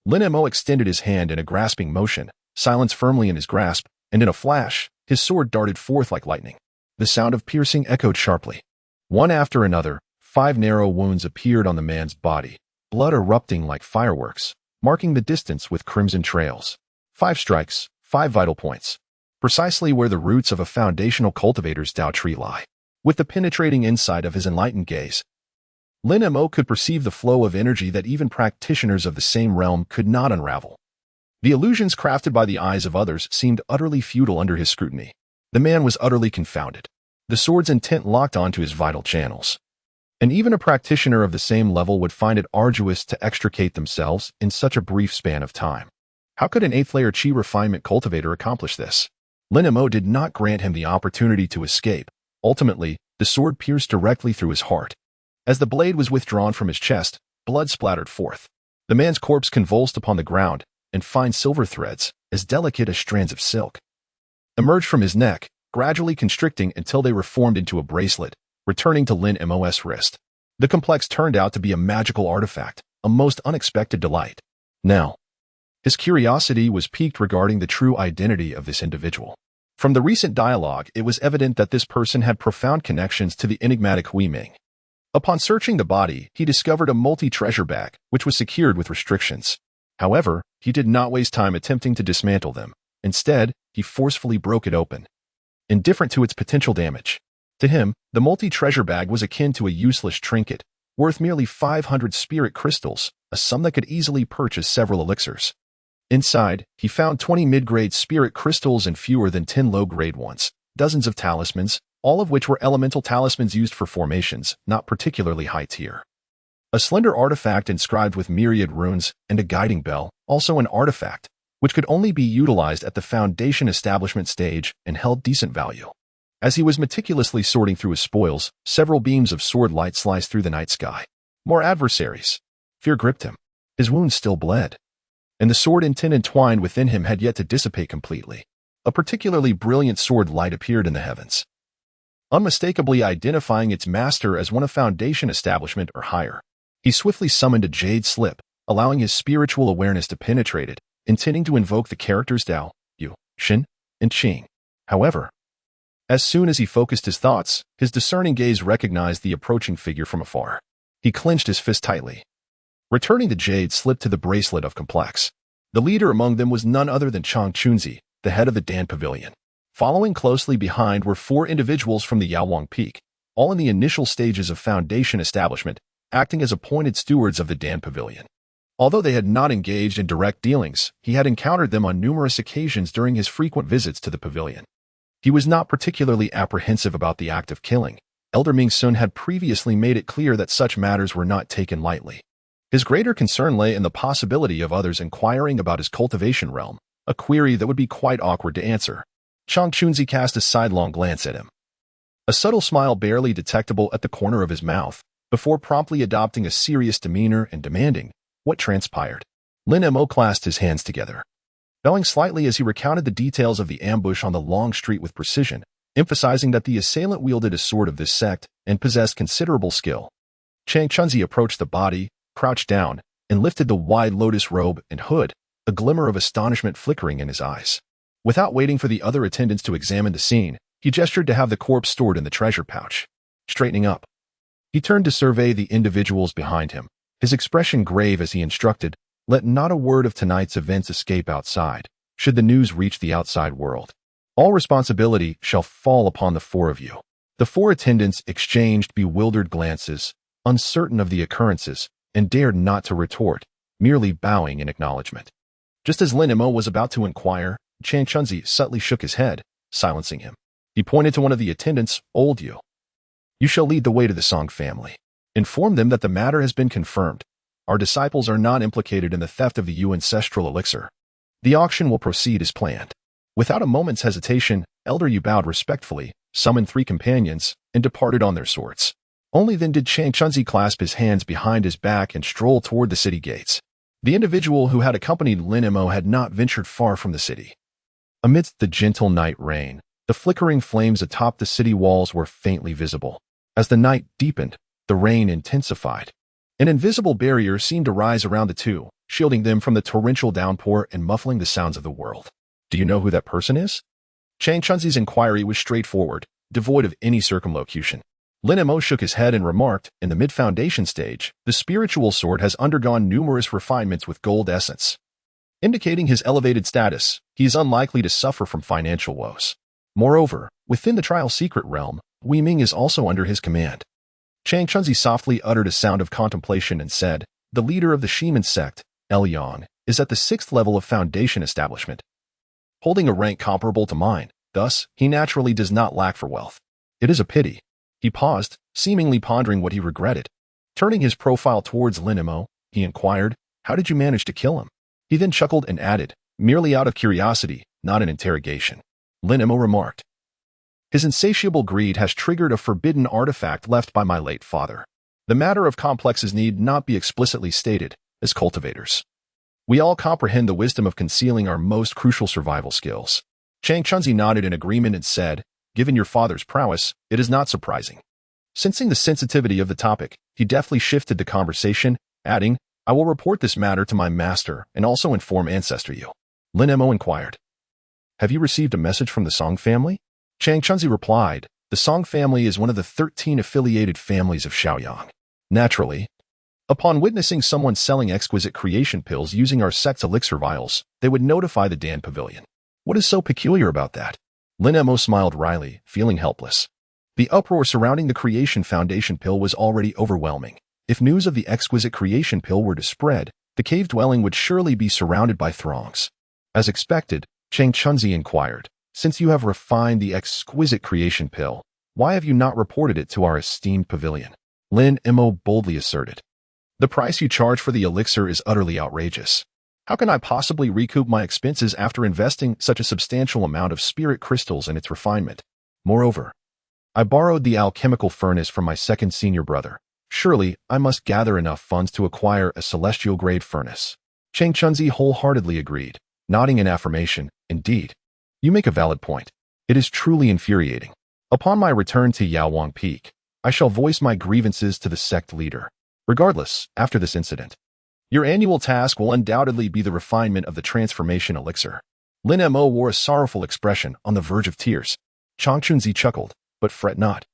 S1: Lin Mo extended his hand in a grasping motion, silence firmly in his grasp, and in a flash, his sword darted forth like lightning. The sound of piercing echoed sharply. One after another, 5 narrow wounds appeared on the man's body, blood erupting like fireworks, marking the distance with crimson trails. 5 strikes, 5 vital points, precisely where the roots of a foundational cultivator's Tao tree lie. With the penetrating insight of his enlightened gaze, Lin Mo could perceive the flow of energy that even practitioners of the same realm could not unravel. The illusions crafted by the eyes of others seemed utterly futile under his scrutiny. The man was utterly confounded, the sword's intent locked onto his vital channels. And even a practitioner of the same level would find it arduous to extricate themselves in such a brief span of time. How could an 8th-layer chi refinement cultivator accomplish this? Lin Mo did not grant him the opportunity to escape. Ultimately, the sword pierced directly through his heart. As the blade was withdrawn from his chest, blood splattered forth. The man's corpse convulsed upon the ground, and fine silver threads, as delicate as strands of silk, emerged from his neck, gradually constricting until they were formed into a bracelet, returning to Lin Mo's wrist. The complex turned out to be a magical artifact, a most unexpected delight. Now, his curiosity was piqued regarding the true identity of this individual. From the recent dialogue, it was evident that this person had profound connections to the enigmatic Hui Ming. Upon searching the body, he discovered a multi-treasure bag, which was secured with restrictions. However, he did not waste time attempting to dismantle them. Instead, he forcefully broke it open, indifferent to its potential damage. To him, the multi-treasure bag was akin to a useless trinket, worth merely 500 spirit crystals, a sum that could easily purchase several elixirs. Inside, he found 20 mid-grade spirit crystals and fewer than 10 low-grade ones, dozens of talismans, all of which were elemental talismans used for formations, not particularly high tier. A slender artifact inscribed with myriad runes, and a guiding bell, also an artifact, which could only be utilized at the foundation establishment stage and held decent value. As he was meticulously sorting through his spoils, several beams of sword light sliced through the night sky. More adversaries. Fear gripped him. His wounds still bled, and the sword intent entwined within him had yet to dissipate completely. A particularly brilliant sword light appeared in the heavens, unmistakably identifying its master as one of foundation establishment or higher. He swiftly summoned a jade slip, allowing his spiritual awareness to penetrate it, intending to invoke the characters Dao, Yu, Xin, and Qing. However, as soon as he focused his thoughts, his discerning gaze recognized the approaching figure from afar. He clenched his fist tightly, returning the jade slip to the bracelet of complex. The leader among them was none other than Chang Chunzi, the head of the Dan Pavilion. Following closely behind were 4 individuals from the Yaowang Peak, all in the initial stages of foundation establishment, acting as appointed stewards of the Dan Pavilion. Although they had not engaged in direct dealings, he had encountered them on numerous occasions during his frequent visits to the pavilion. He was not particularly apprehensive about the act of killing. Elder Ming Sun had previously made it clear that such matters were not taken lightly. His greater concern lay in the possibility of others inquiring about his cultivation realm, a query that would be quite awkward to answer. Changchunzi cast a sidelong glance at him. A subtle smile barely detectable at the corner of his mouth, before promptly adopting a serious demeanor and demanding, "What transpired?" Lin Mo clasped his hands together, bowing slightly as he recounted the details of the ambush on the long street with precision, emphasizing that the assailant wielded a sword of this sect and possessed considerable skill. Changchunzi approached the body, crouched down, and lifted the wide lotus robe and hood, a glimmer of astonishment flickering in his eyes. Without waiting for the other attendants to examine the scene, he gestured to have the corpse stored in the treasure pouch. Straightening up, he turned to survey the individuals behind him, his expression grave as he instructed, "Let not a word of tonight's events escape outside, should the news reach the outside world. All responsibility shall fall upon the four of you." The four attendants exchanged bewildered glances, uncertain of the occurrences, and dared not to retort, merely bowing in acknowledgement. Just as Lin Mo was about to inquire, Changchunzi subtly shook his head, silencing him. He pointed to one of the attendants, "Old you. You shall lead the way to the Song family. Inform them that the matter has been confirmed. Our disciples are not implicated in the theft of the Yu ancestral elixir. The auction will proceed as planned." Without a moment's hesitation, Elder Yu bowed respectfully, summoned 3 companions, and departed on their swords. Only then did Changchunzi clasp his hands behind his back and stroll toward the city gates. The individual who had accompanied Lin Mo had not ventured far from the city. Amidst the gentle night rain, the flickering flames atop the city walls were faintly visible. As the night deepened, the rain intensified. An invisible barrier seemed to rise around the two, shielding them from the torrential downpour and muffling the sounds of the world. "Do you know who that person is?" Changchunzi's inquiry was straightforward, devoid of any circumlocution. Lin Mo shook his head and remarked, "In the mid-foundation stage, the spiritual sword has undergone numerous refinements with gold essence. Indicating his elevated status, he is unlikely to suffer from financial woes. Moreover, within the trial secret realm, Wei Ming is also under his command." Changchunzi softly uttered a sound of contemplation and said, "The leader of the Shaman sect, El Yang, is at the 6th level of foundation establishment, holding a rank comparable to mine. Thus, he naturally does not lack for wealth. It is a pity." He paused, seemingly pondering what he regretted. Turning his profile towards Lin Mo, he inquired, "How did you manage to kill him?" He then chuckled and added, "Merely out of curiosity, not an interrogation." Lin Mo remarked, "His insatiable greed has triggered a forbidden artifact left by my late father. The matter of complexes need not be explicitly stated. As cultivators, we all comprehend the wisdom of concealing our most crucial survival skills." Changchunzi nodded in agreement and said, "Given your father's prowess, it is not surprising." Sensing the sensitivity of the topic, he deftly shifted the conversation, adding, "I will report this matter to my master and also inform Ancestor Yu." Lin Mo inquired, "Have you received a message from the Song family?" Changchunzi replied, "The Song family is one of the 13 affiliated families of Shaoyang. Naturally, upon witnessing someone selling exquisite creation pills using our sect's elixir vials, they would notify the Dan Pavilion." "What is so peculiar about that?" Lin Mo smiled wryly, feeling helpless. The uproar surrounding the Creation Foundation pill was already overwhelming. If news of the exquisite creation pill were to spread, the cave dwelling would surely be surrounded by throngs. As expected, Changchunzi inquired, "Since you have refined the exquisite creation pill, why have you not reported it to our esteemed pavilion?" Lin Mo boldly asserted, "The price you charge for the elixir is utterly outrageous. How can I possibly recoup my expenses after investing such a substantial amount of spirit crystals in its refinement? Moreover, I borrowed the alchemical furnace from my second senior brother. Surely, I must gather enough funds to acquire a celestial-grade furnace." Changchunzi wholeheartedly agreed, nodding in affirmation, "Indeed, you make a valid point. It is truly infuriating. Upon my return to Yaowang Peak, I shall voice my grievances to the sect leader. Regardless, after this incident, your annual task will undoubtedly be the refinement of the transformation elixir." Lin Mo wore a sorrowful expression on the verge of tears. Changchunzi chuckled, "But fret not.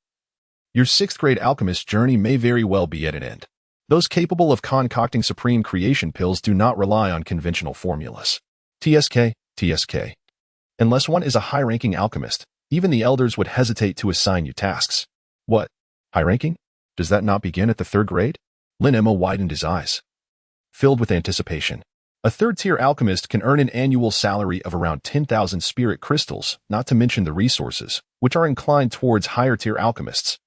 S1: Your 6th-grade alchemist journey may very well be at an end. Those capable of concocting supreme creation pills do not rely on conventional formulas. TSK. Unless one is a high-ranking alchemist, even the elders would hesitate to assign you tasks." "What? High-ranking? Does that not begin at the 3rd grade?" Lin Mo widened his eyes, filled with anticipation. "A 3rd-tier alchemist can earn an annual salary of around 10,000 spirit crystals, not to mention the resources, which are inclined towards higher-tier alchemists.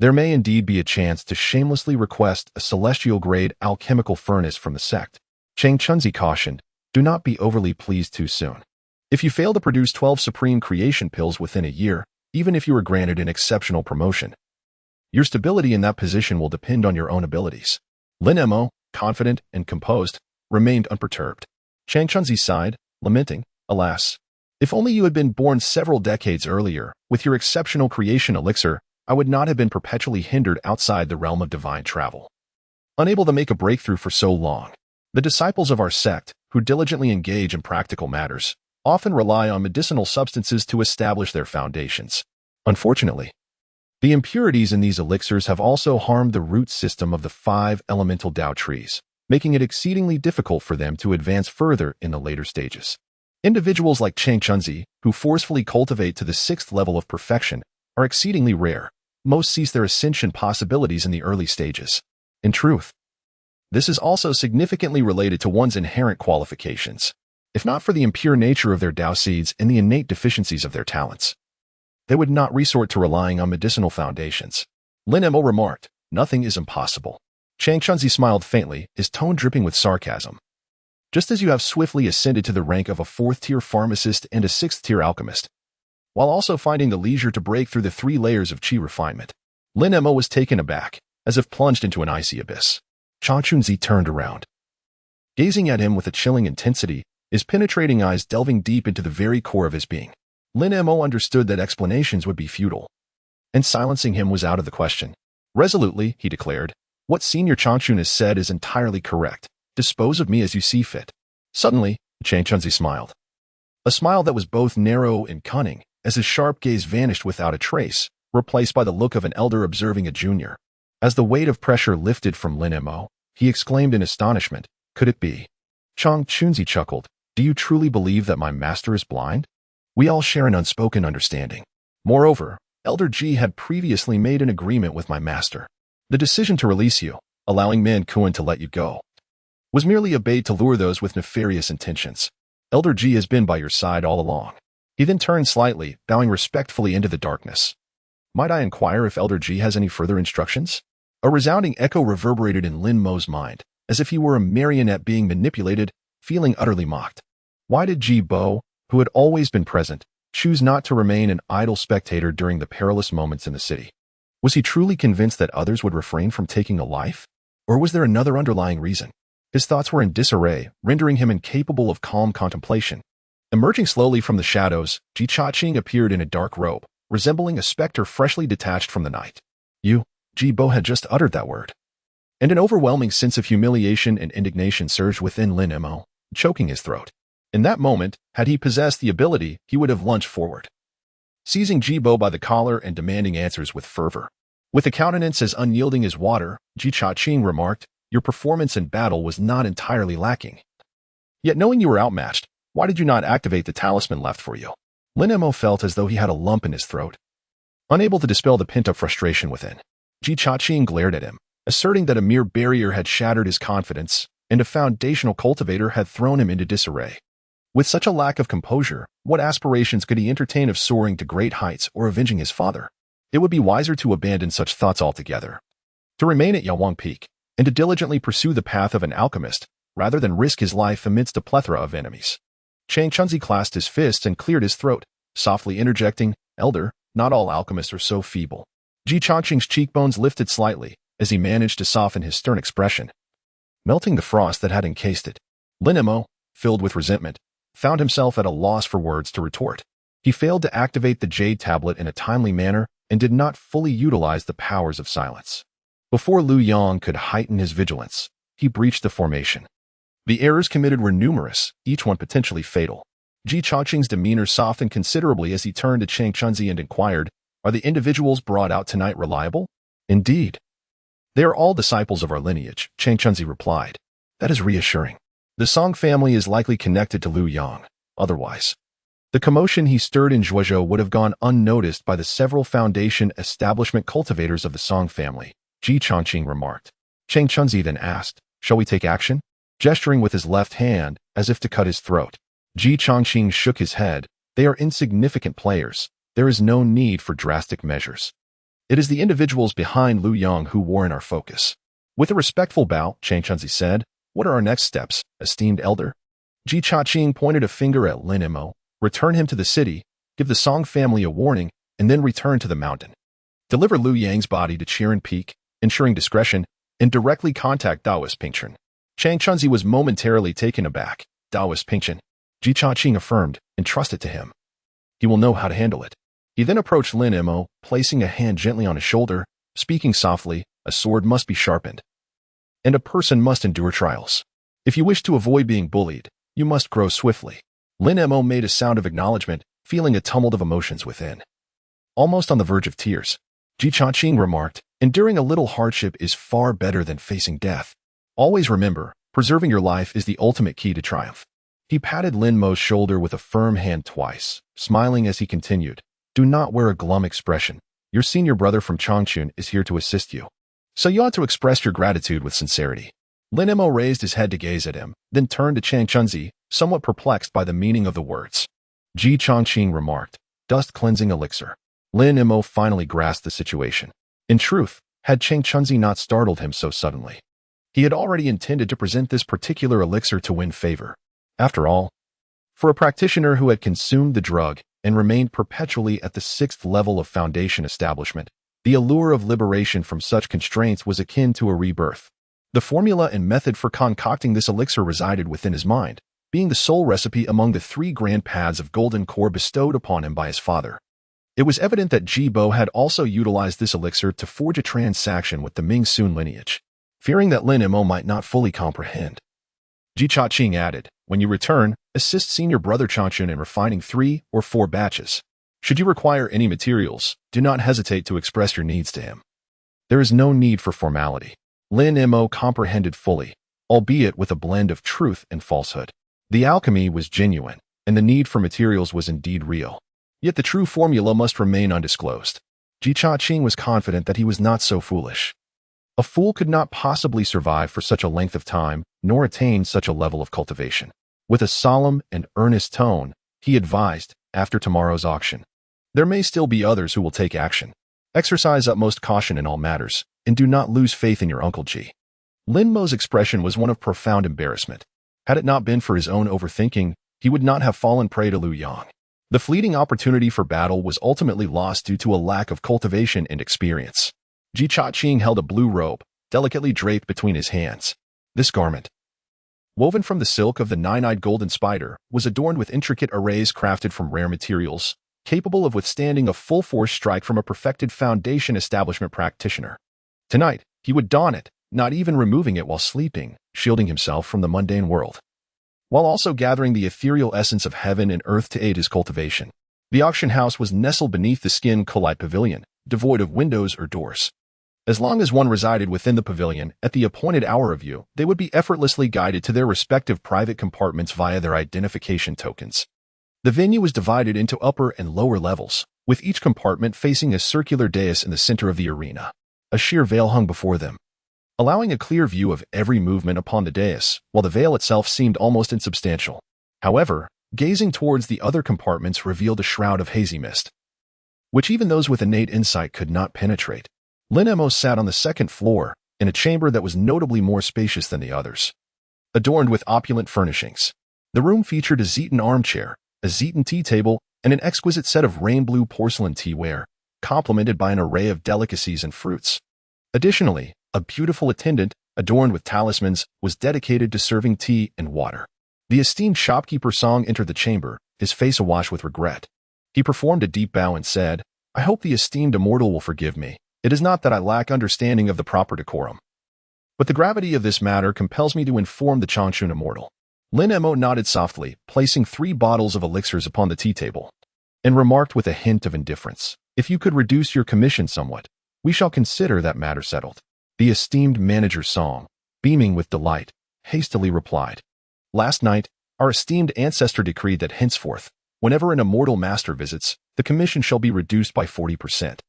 S1: There may indeed be a chance to shamelessly request a celestial-grade alchemical furnace from the sect. Chang Chunzi cautioned, do not be overly pleased too soon. If you fail to produce 12 supreme creation pills within a year, even if you are granted an exceptional promotion, your stability in that position will depend on your own abilities. Lin Mo, confident and composed, remained unperturbed. Chang Chunzi sighed, lamenting, alas, if only you had been born several decades earlier, with your exceptional creation elixir, I would not have been perpetually hindered outside the realm of divine travel. Unable to make a breakthrough for so long, the disciples of our sect, who diligently engage in practical matters, often rely on medicinal substances to establish their foundations. Unfortunately, the impurities in these elixirs have also harmed the root system of the 5 elemental Tao trees, making it exceedingly difficult for them to advance further in the later stages. Individuals like Chang Chunzi, who forcefully cultivate to the 6th level of perfection, are exceedingly rare. Most seize their ascension possibilities in the early stages. In truth, this is also significantly related to one's inherent qualifications. If not for the impure nature of their Tao seeds and the innate deficiencies of their talents, they would not resort to relying on medicinal foundations. Lin Mo remarked, nothing is impossible. Chang Chunzi smiled faintly, his tone dripping with sarcasm. Just as you have swiftly ascended to the rank of a 4th-tier pharmacist and a 6th-tier alchemist, while also finding the leisure to break through the 3 layers of qi refinement, Lin Mo was taken aback, as if plunged into an icy abyss. Chang Chunzi turned around, gazing at him with a chilling intensity, his penetrating eyes delving deep into the very core of his being. Lin Mo understood that explanations would be futile, and silencing him was out of the question. Resolutely, he declared, what Senior Changchun has said is entirely correct. Dispose of me as you see fit. Suddenly, Chang Chunzi smiled. A smile that was both narrow and cunning, as his sharp gaze vanished without a trace, replaced by the look of an elder observing a junior. As the weight of pressure lifted from Lin Mo, he exclaimed in astonishment, could it be? Chang Chunzi chuckled, do you truly believe that my master is blind? We all share an unspoken understanding. Moreover, Elder Ji had previously made an agreement with my master. The decision to release you, allowing Man Kuan to let you go, was merely a bait to lure those with nefarious intentions. Elder Ji has been by your side all along. He then turned slightly, bowing respectfully into the darkness. Might I inquire if Elder Ji has any further instructions? A resounding echo reverberated in Lin Mo's mind, as if he were a marionette being manipulated, feeling utterly mocked. Why did Ji Bo, who had always been present, choose not to remain an idle spectator during the perilous moments in the city? Was he truly convinced that others would refrain from taking a life? Or was there another underlying reason? His thoughts were in disarray, rendering him incapable of calm contemplation. Emerging slowly from the shadows, Ji Chaqing appeared in a dark robe, resembling a specter freshly detached from the night. Ji Bo had just uttered that word. And an overwhelming sense of humiliation and indignation surged within Lin Mo, choking his throat. In that moment, had he possessed the ability, he would have lunged forward, seizing Ji Bo by the collar and demanding answers with fervor. With a countenance as unyielding as water, Ji Chaqing remarked, your performance in battle was not entirely lacking. Yet knowing you were outmatched, why did you not activate the talisman left for you? Lin Mo felt as though he had a lump in his throat. Unable to dispel the pent-up frustration within, Ji Chaqing glared at him, asserting that a mere barrier had shattered his confidence, and a foundational cultivator had thrown him into disarray. With such a lack of composure, what aspirations could he entertain of soaring to great heights or avenging his father? It would be wiser to abandon such thoughts altogether, to remain at Yawang Peak, and to diligently pursue the path of an alchemist, rather than risk his life amidst a plethora of enemies. Chang Chunzi clasped his fists and cleared his throat, softly interjecting, Elder, not all alchemists are so feeble. Ji Chaqing's cheekbones lifted slightly, as he managed to soften his stern expression, melting the frost that had encased it. Lin Mo, filled with resentment, found himself at a loss for words to retort. He failed to activate the jade tablet in a timely manner and did not fully utilize the powers of silence. Before Lu Yang could heighten his vigilance, he breached the formation. The errors committed were numerous, each one potentially fatal. Ji Chaqing's demeanor softened considerably as he turned to Chang Chunzi and inquired, are the individuals brought out tonight reliable? Indeed. They are all disciples of our lineage, Chang Chunzi replied. That is reassuring. The Song family is likely connected to Lu Yang. Otherwise, the commotion he stirred in Zhuozhou would have gone unnoticed by the several foundation establishment cultivators of the Song family, Ji Chaqing remarked. Chang Chunzi then asked, shall we take action? Gesturing with his left hand, as if to cut his throat. Ji Chaqing shook his head. They are insignificant players. There is no need for drastic measures. It is the individuals behind Lu Yang who warrant our focus. With a respectful bow, Chang Chunzi said, "What are our next steps, esteemed elder?" Ji Cha-ching pointed a finger at Lin Mo. "Return him to the city, give the Song family a warning, and then return to the mountain. Deliver Lu Yang's body to Chiren Peak, ensuring discretion, and directly contact Daoist Pingchen." Chang Chunzi was momentarily taken aback. "Daoist Pingchen?" Ji Cha-ching affirmed, "Entrust it to him. He will know how to handle it." He then approached Lin Mo, placing a hand gently on his shoulder, speaking softly, "A sword must be sharpened, and a person must endure trials. If you wish to avoid being bullied, you must grow swiftly." Lin Mo made a sound of acknowledgement, feeling a tumult of emotions within. Almost on the verge of tears, Ji Cha-ching remarked, "Enduring a little hardship is far better than facing death. Always remember, preserving your life is the ultimate key to triumph." He patted Lin Mo's shoulder with a firm hand twice, smiling as he continued, "Do not wear a glum expression. Your senior brother from Changchun is here to assist you. So you ought to express your gratitude with sincerity." Lin Mo raised his head to gaze at him, then turned to Chang Chunzi, somewhat perplexed by the meaning of the words. Ji Changqing remarked, "Dust cleansing elixir." Lin Mo finally grasped the situation. In truth, had Chang Chunzi not startled him so suddenly, he had already intended to present this particular elixir to win favor. After all, for a practitioner who had consumed the drug and remained perpetually at the 6th level of foundation establishment, the allure of liberation from such constraints was akin to a rebirth. The formula and method for concocting this elixir resided within his mind, being the sole recipe among the 3 grand paths of golden core bestowed upon him by his father. It was evident that Ji Bo had also utilized this elixir to forge a transaction with the Ming Sun lineage. Fearing that Lin Mo might not fully comprehend, Ji Cha-ching added, "When you return, assist senior brother Changchun in refining 3 or 4 batches. Should you require any materials, do not hesitate to express your needs to him." There is no need for formality. Lin Mo comprehended fully, albeit with a blend of truth and falsehood. The alchemy was genuine, and the need for materials was indeed real. Yet the true formula must remain undisclosed. Ji Cha-ching was confident that he was not so foolish. A fool could not possibly survive for such a length of time, nor attain such a level of cultivation. With a solemn and earnest tone, he advised, "After tomorrow's auction, there may still be others who will take action. Exercise utmost caution in all matters, and do not lose faith in your Uncle Ji." Lin Mo's expression was one of profound embarrassment. Had it not been for his own overthinking, he would not have fallen prey to Lu Yang. The fleeting opportunity for battle was ultimately lost due to a lack of cultivation and experience. Ji Cha-ching held a blue robe, delicately draped between his hands. This garment, woven from the silk of the nine-eyed golden spider, was adorned with intricate arrays crafted from rare materials, capable of withstanding a full-force strike from a perfected foundation establishment practitioner. Tonight, he would don it, not even removing it while sleeping, shielding himself from the mundane world, while also gathering the ethereal essence of heaven and earth to aid his cultivation. The auction house was nestled beneath the skin Kolite Pavilion, devoid of windows or doors. As long as one resided within the pavilion at the appointed hour of view, they would be effortlessly guided to their respective private compartments via their identification tokens. The venue was divided into upper and lower levels, with each compartment facing a circular dais in the center of the arena. A sheer veil hung before them, allowing a clear view of every movement upon the dais, while the veil itself seemed almost insubstantial. However, gazing towards the other compartments revealed a shroud of hazy mist, which even those with innate insight could not penetrate. Lin Mo sat on the 2nd floor, in a chamber that was notably more spacious than the others, adorned with opulent furnishings. The room featured a Zeton armchair, a Zeton tea table, and an exquisite set of rain-blue porcelain teaware, complemented by an array of delicacies and fruits. Additionally, a beautiful attendant, adorned with talismans, was dedicated to serving tea and water. The esteemed shopkeeper Song entered the chamber, his face awash with regret. He performed a deep bow and said, "I hope the esteemed immortal will forgive me. It is not that I lack understanding of the proper decorum, but the gravity of this matter compels me to inform the Changchun immortal." Lin Mo nodded softly, placing 3 bottles of elixirs upon the tea table, and remarked with a hint of indifference, "If you could reduce your commission somewhat, we shall consider that matter settled." The esteemed manager Song, beaming with delight, hastily replied, "Last night, our esteemed ancestor decreed that henceforth, whenever an immortal master visits, the commission shall be reduced by 40%.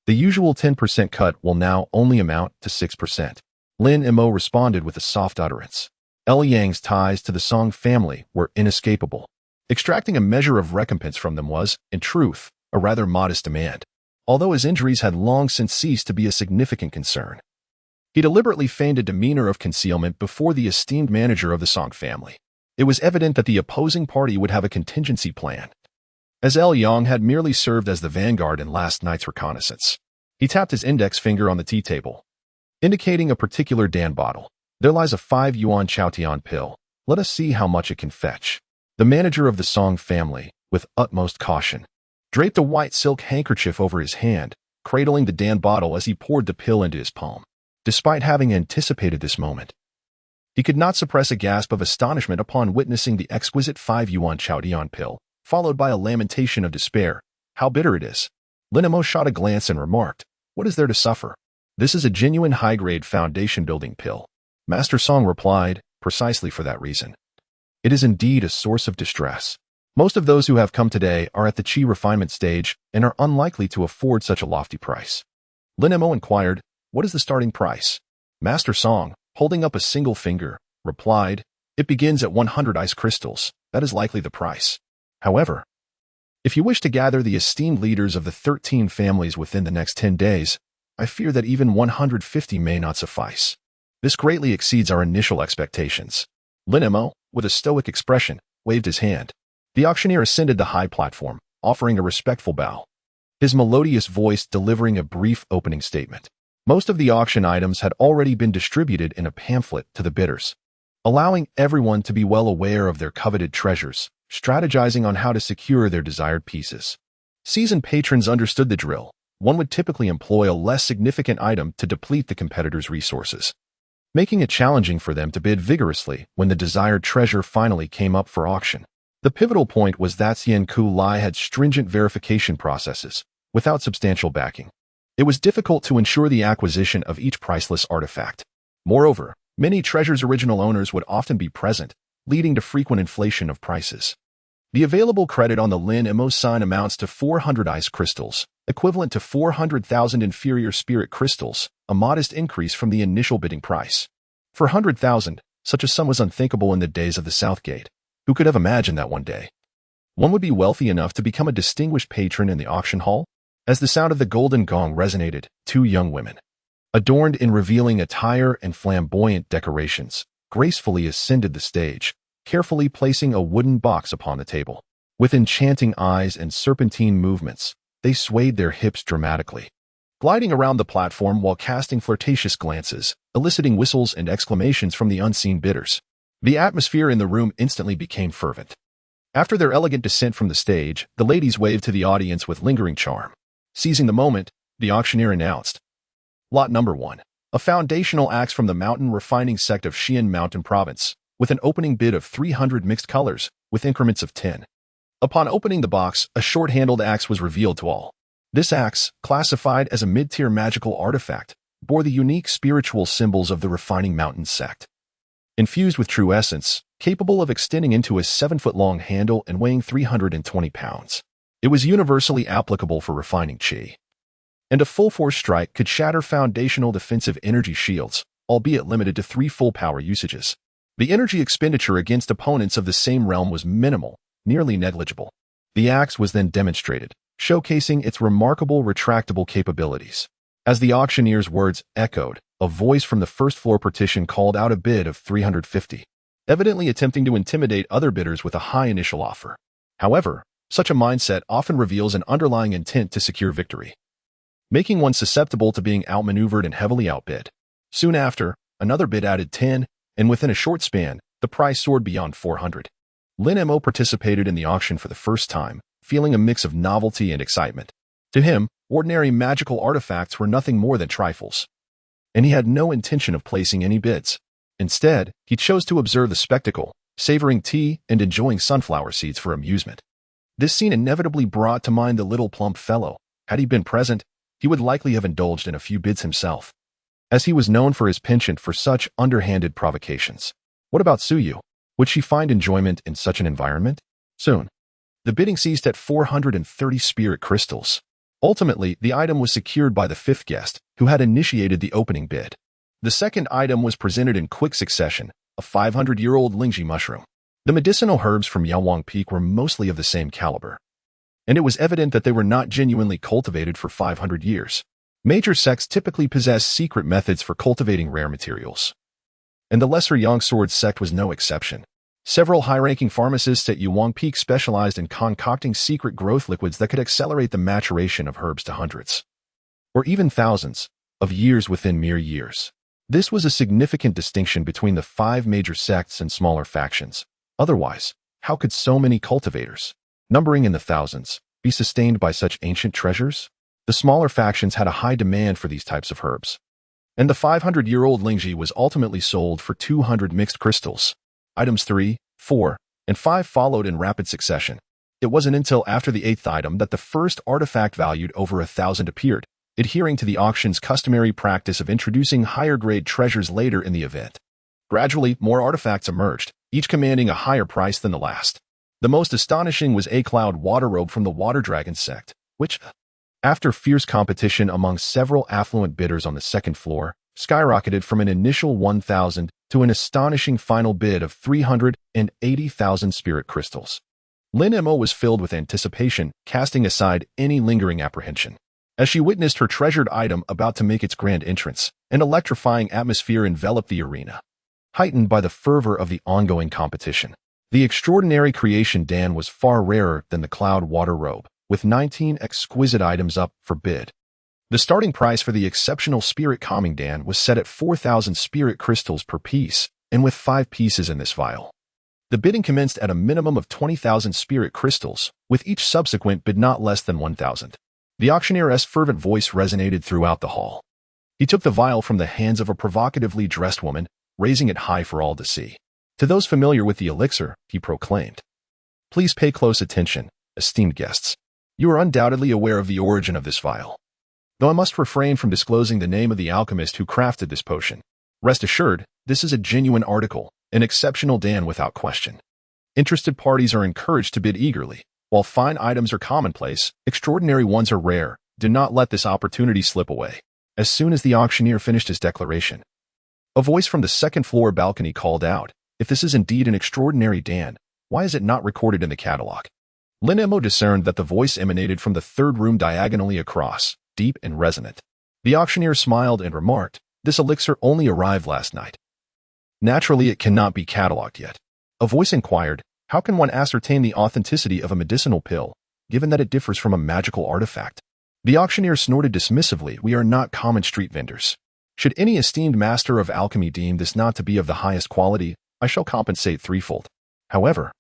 S1: The usual 10% cut will now only amount to 6%. Lin Mo responded with a soft utterance. Yang's ties to the Song family were inescapable. Extracting a measure of recompense from them was, in truth, a rather modest demand. although his injuries had long since ceased to be a significant concern. He deliberately feigned a demeanor of concealment before the esteemed manager of the Song family. It was evident that the opposing party would have a contingency plan, as El Yang had merely served as the vanguard in last night's reconnaissance. He tapped his index finger on the tea table, indicating a particular Dan bottle. There lies a 5 yuan Chaotian pill. Let us see how much it can fetch. The manager of the Song family, with utmost caution, draped a white silk handkerchief over his hand, cradling the Dan bottle as he poured the pill into his palm. Despite having anticipated this moment, he could not suppress a gasp of astonishment upon witnessing the exquisite 5 yuan Chaotian pill, followed by a lamentation of despair. How bitter it is. Linimo shot a glance and remarked, "What is there to suffer? This is a genuine high-grade foundation-building pill." Master Song replied, "Precisely for that reason. It is indeed a source of distress. Most of those who have come today are at the chi refinement stage and are unlikely to afford such a lofty price." Linimo inquired, "What is the starting price?" Master Song, holding up a single finger, replied, "It begins at 100 ice crystals. That is likely the price. However, if you wish to gather the esteemed leaders of the 13 families within the next 10 days, I fear that even 150 may not suffice. This greatly exceeds our initial expectations." Linimo, with a stoic expression, waved his hand. The auctioneer ascended the high platform, offering a respectful bow, his melodious voice delivering a brief opening statement. Most of the auction items had already been distributed in a pamphlet to the bidders, allowing everyone to be well aware of their coveted treasures, strategizing on how to secure their desired pieces. Seasoned patrons understood the drill. One would typically employ a less significant item to deplete the competitor's resources, making it challenging for them to bid vigorously when the desired treasure finally came up for auction. The pivotal point was that Xian Ku Lai had stringent verification processes, without substantial backing. It was difficult to ensure the acquisition of each priceless artifact. Moreover, many treasures' original owners would often be present, leading to frequent inflation of prices. The available credit on the Lin Mo sign amounts to 400 ice crystals, equivalent to 400,000 inferior spirit crystals, a modest increase from the initial bidding price. For 100,000, such a sum was unthinkable in the days of the Southgate. Who could have imagined that one day one would be wealthy enough to become a distinguished patron in the auction hall? As the sound of the golden gong resonated, 2 young women, adorned in revealing attire and flamboyant decorations, gracefully ascended the stage, carefully placing a wooden box upon the table. With enchanting eyes and serpentine movements, they swayed their hips dramatically, gliding around the platform while casting flirtatious glances, eliciting whistles and exclamations from the unseen bidders. The atmosphere in the room instantly became fervent. After their elegant descent from the stage, the ladies waved to the audience with lingering charm. Seizing the moment, the auctioneer announced, "Lot number 1, a foundational axe from the mountain refining sect of Xian Mountain Province, with an opening bid of 300 mixed colors, with increments of 10. Upon opening the box, a short-handled axe was revealed to all. This axe, classified as a mid-tier magical artifact, bore the unique spiritual symbols of the refining mountain sect. Infused with true essence, capable of extending into a 7-foot-long handle and weighing 320 pounds. It was universally applicable for refining chi, and a full-force strike could shatter foundational defensive energy shields, albeit limited to 3 full-power usages. The energy expenditure against opponents of the same realm was minimal, nearly negligible. The axe was then demonstrated, showcasing its remarkable retractable capabilities. As the auctioneer's words echoed, a voice from the first-floor partition called out a bid of 350, evidently attempting to intimidate other bidders with a high initial offer. However, such a mindset often reveals an underlying intent to secure victory, making one susceptible to being outmaneuvered and heavily outbid. Soon after, another bid added 10, and within a short span, the price soared beyond 400. Lin Mo participated in the auction for the first time, feeling a mix of novelty and excitement. To him, ordinary magical artifacts were nothing more than trifles, and he had no intention of placing any bids. Instead, he chose to observe the spectacle, savoring tea and enjoying sunflower seeds for amusement. This scene inevitably brought to mind the little plump fellow. Had he been present, he would likely have indulged in a few bids himself, as he was known for his penchant for such underhanded provocations. What about Suyu? Would she find enjoyment in such an environment? Soon, the bidding ceased at 430 spirit crystals. Ultimately, the item was secured by the 5th guest, who had initiated the opening bid. The second item was presented in quick succession, a 500-year-old Lingji mushroom. The medicinal herbs from Yaowang Peak were mostly of the same caliber, and it was evident that they were not genuinely cultivated for 500 years. Major sects typically possess secret methods for cultivating rare materials, and the lesser Yangsword sect was no exception. Several high-ranking pharmacists at Yuwang Peak specialized in concocting secret growth liquids that could accelerate the maturation of herbs to hundreds, or even thousands, of years within mere years. This was a significant distinction between the 5 major sects and smaller factions. Otherwise, how could so many cultivators, numbering in the thousands, be sustained by such ancient treasures? The smaller factions had a high demand for these types of herbs, and the 500-year-old Lingji was ultimately sold for 200 mixed crystals. Items 3, 4, and 5 followed in rapid succession. It wasn't until after the 8th item that the first artifact valued over 1,000 appeared, adhering to the auction's customary practice of introducing higher-grade treasures later in the event. Gradually, more artifacts emerged, each commanding a higher price than the last. The most astonishing was a cloud water robe from the Water Dragon sect, which, after fierce competition among several affluent bidders on the second floor, skyrocketed from an initial 1,000 to an astonishing final bid of 380,000 spirit crystals. Lin Mo was filled with anticipation, casting aside any lingering apprehension. As she witnessed her treasured item about to make its grand entrance, an electrifying atmosphere enveloped the arena, heightened by the fervor of the ongoing competition. The extraordinary creation Dan was far rarer than the cloud water robe, with 19 exquisite items up for bid. The starting price for the exceptional spirit calming Dan was set at 4,000 spirit crystals per piece, and with 5 pieces in this vial. The bidding commenced at a minimum of 20,000 spirit crystals, with each subsequent bid not less than 1,000. The auctioneer's fervent voice resonated throughout the hall. He took the vial from the hands of a provocatively dressed woman, raising it high for all to see. To those familiar with the elixir, he proclaimed, "Please pay close attention, esteemed guests. You are undoubtedly aware of the origin of this vial, though I must refrain from disclosing the name of the alchemist who crafted this potion. Rest assured, this is a genuine article, an exceptional Dan without question. Interested parties are encouraged to bid eagerly. While fine items are commonplace, extraordinary ones are rare. Do not let this opportunity slip away." As soon as the auctioneer finished his declaration, a voice from the second-floor balcony called out, "If this is indeed an extraordinary Dan, why is it not recorded in the catalog?" Lin Mo discerned that the voice emanated from the third room diagonally across, deep and resonant. The auctioneer smiled and remarked, "This elixir only arrived last night. Naturally, it cannot be cataloged yet." A voice inquired, "How can one ascertain the authenticity of a medicinal pill, given that it differs from a magical artifact?" The auctioneer snorted dismissively, "We are not common street vendors. Should any esteemed master of alchemy deem this not to be of the highest quality, I shall compensate threefold. However,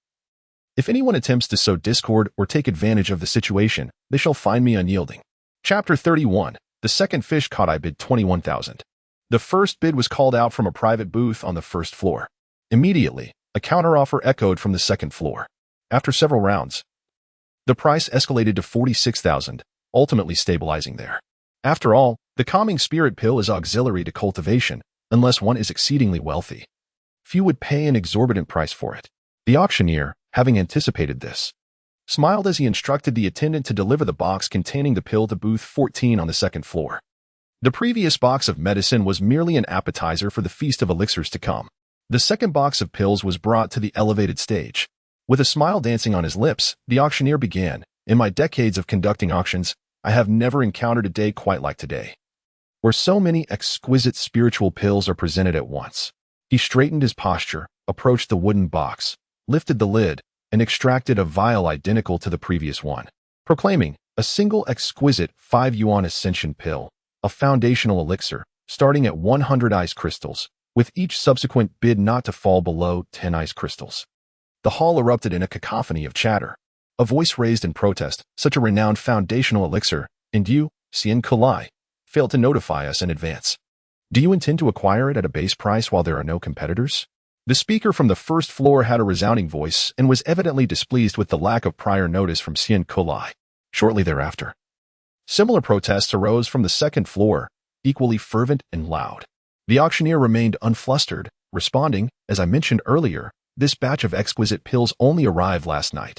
S1: if anyone attempts to sow discord or take advantage of the situation, they shall find me unyielding." Chapter 31. The second fish caught. I bid 21,000. The first bid was called out from a private booth on the first floor. Immediately, a counteroffer echoed from the second floor. After several rounds, the price escalated to 46,000, ultimately stabilizing there. After all, the calming spirit pill is auxiliary to cultivation, unless one is exceedingly wealthy. Few would pay an exorbitant price for it. The auctioneer, having anticipated this, smiled as he instructed the attendant to deliver the box containing the pill to booth 14 on the second floor. The previous box of medicine was merely an appetizer for the feast of elixirs to come. The second box of pills was brought to the elevated stage. With a smile dancing on his lips, the auctioneer began, "In my decades of conducting auctions, I have never encountered a day quite like today, where so many exquisite spiritual pills are presented at once." He straightened his posture, approached the wooden box, lifted the lid, and extracted a vial identical to the previous one, proclaiming, "A single exquisite 5 yuan ascension pill, a foundational elixir, starting at 100 ice crystals, with each subsequent bid not to fall below 10 ice crystals." The hall erupted in a cacophony of chatter. A voice raised in protest, "Such a renowned foundational elixir, and you, Xian Kulai, failed to notify us in advance. Do you intend to acquire it at a base price while there are no competitors?" The speaker from the first floor had a resounding voice and was evidently displeased with the lack of prior notice from Xian Kulai. Shortly thereafter, similar protests arose from the second floor, equally fervent and loud. The auctioneer remained unflustered, responding, "As I mentioned earlier, this batch of exquisite pills only arrived last night.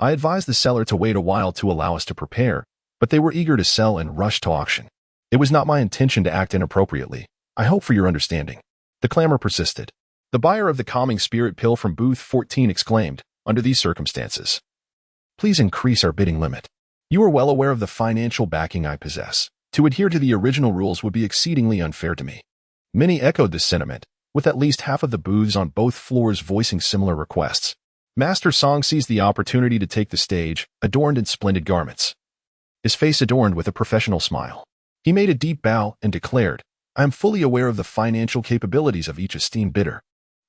S1: I advised the seller to wait a while to allow us to prepare, but they were eager to sell and rushed to auction. It was not my intention to act inappropriately. I hope for your understanding." The clamor persisted. The buyer of the calming spirit pill from booth 14 exclaimed, "Under these circumstances, Please increase our bidding limit. You are well aware of the financial backing I possess. To adhere to the original rules would be exceedingly unfair to me. Many echoed this sentiment, with at least half of the booths on both floors voicing similar requests. Master Song seized the opportunity to take the stage, adorned in splendid garments. His face adorned with a professional smile. He made a deep bow and declared, I am fully aware of the financial capabilities of each esteemed bidder.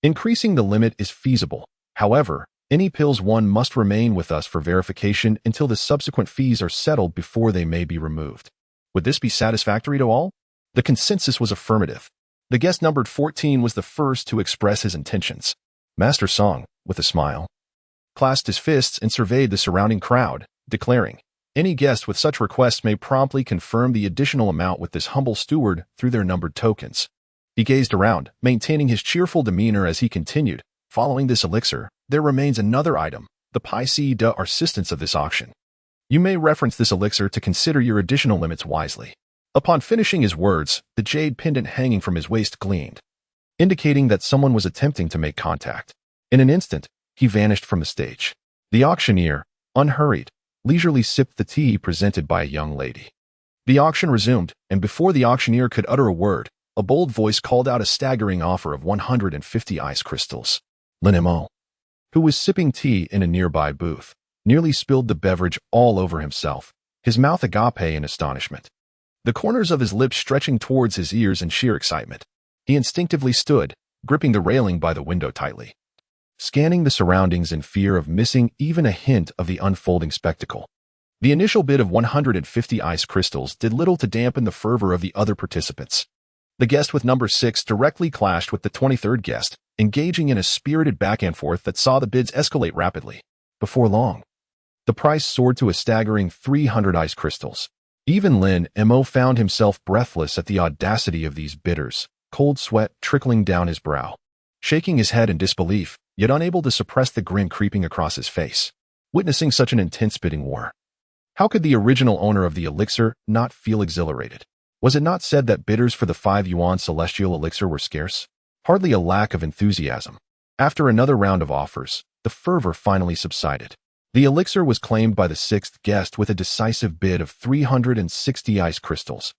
S1: Increasing the limit is feasible. However, any pills won must remain with us for verification until the subsequent fees are settled before they may be removed. Would this be satisfactory to all? The consensus was affirmative. The guest numbered 14 was the first to express his intentions. Master Song, with a smile, clasped his fists and surveyed the surrounding crowd, declaring, any guest with such requests may promptly confirm the additional amount with this humble steward through their numbered tokens. He gazed around, maintaining his cheerful demeanor as he continued, following this elixir, there remains another item, the piece de resistance of this auction. You may reference this elixir to consider your additional limits wisely. Upon finishing his words, the jade pendant hanging from his waist gleamed, indicating that someone was attempting to make contact. In an instant, he vanished from the stage. The auctioneer, unhurried, leisurely sipped the tea presented by a young lady. The auction resumed, and before the auctioneer could utter a word, a bold voice called out a staggering offer of 150 ice crystals. Lin Mo, who was sipping tea in a nearby booth, nearly spilled the beverage all over himself, his mouth agape in astonishment, the corners of his lips stretching towards his ears in sheer excitement. He instinctively stood, gripping the railing by the window tightly, scanning the surroundings in fear of missing even a hint of the unfolding spectacle. The initial bid of 150 ice crystals did little to dampen the fervor of the other participants. The guest with number 6 directly clashed with the 23rd guest, engaging in a spirited back and forth that saw the bids escalate rapidly. Before long, the price soared to a staggering 300 ice crystals. Even Lin Mo found himself breathless at the audacity of these bidders, cold sweat trickling down his brow. Shaking his head in disbelief, yet unable to suppress the grin creeping across his face, witnessing such an intense bidding war. How could the original owner of the elixir not feel exhilarated? Was it not said that bidders for the 5 yuan celestial elixir were scarce? Hardly a lack of enthusiasm. After another round of offers, the fervor finally subsided. The elixir was claimed by the 6th guest with a decisive bid of 360 ice crystals,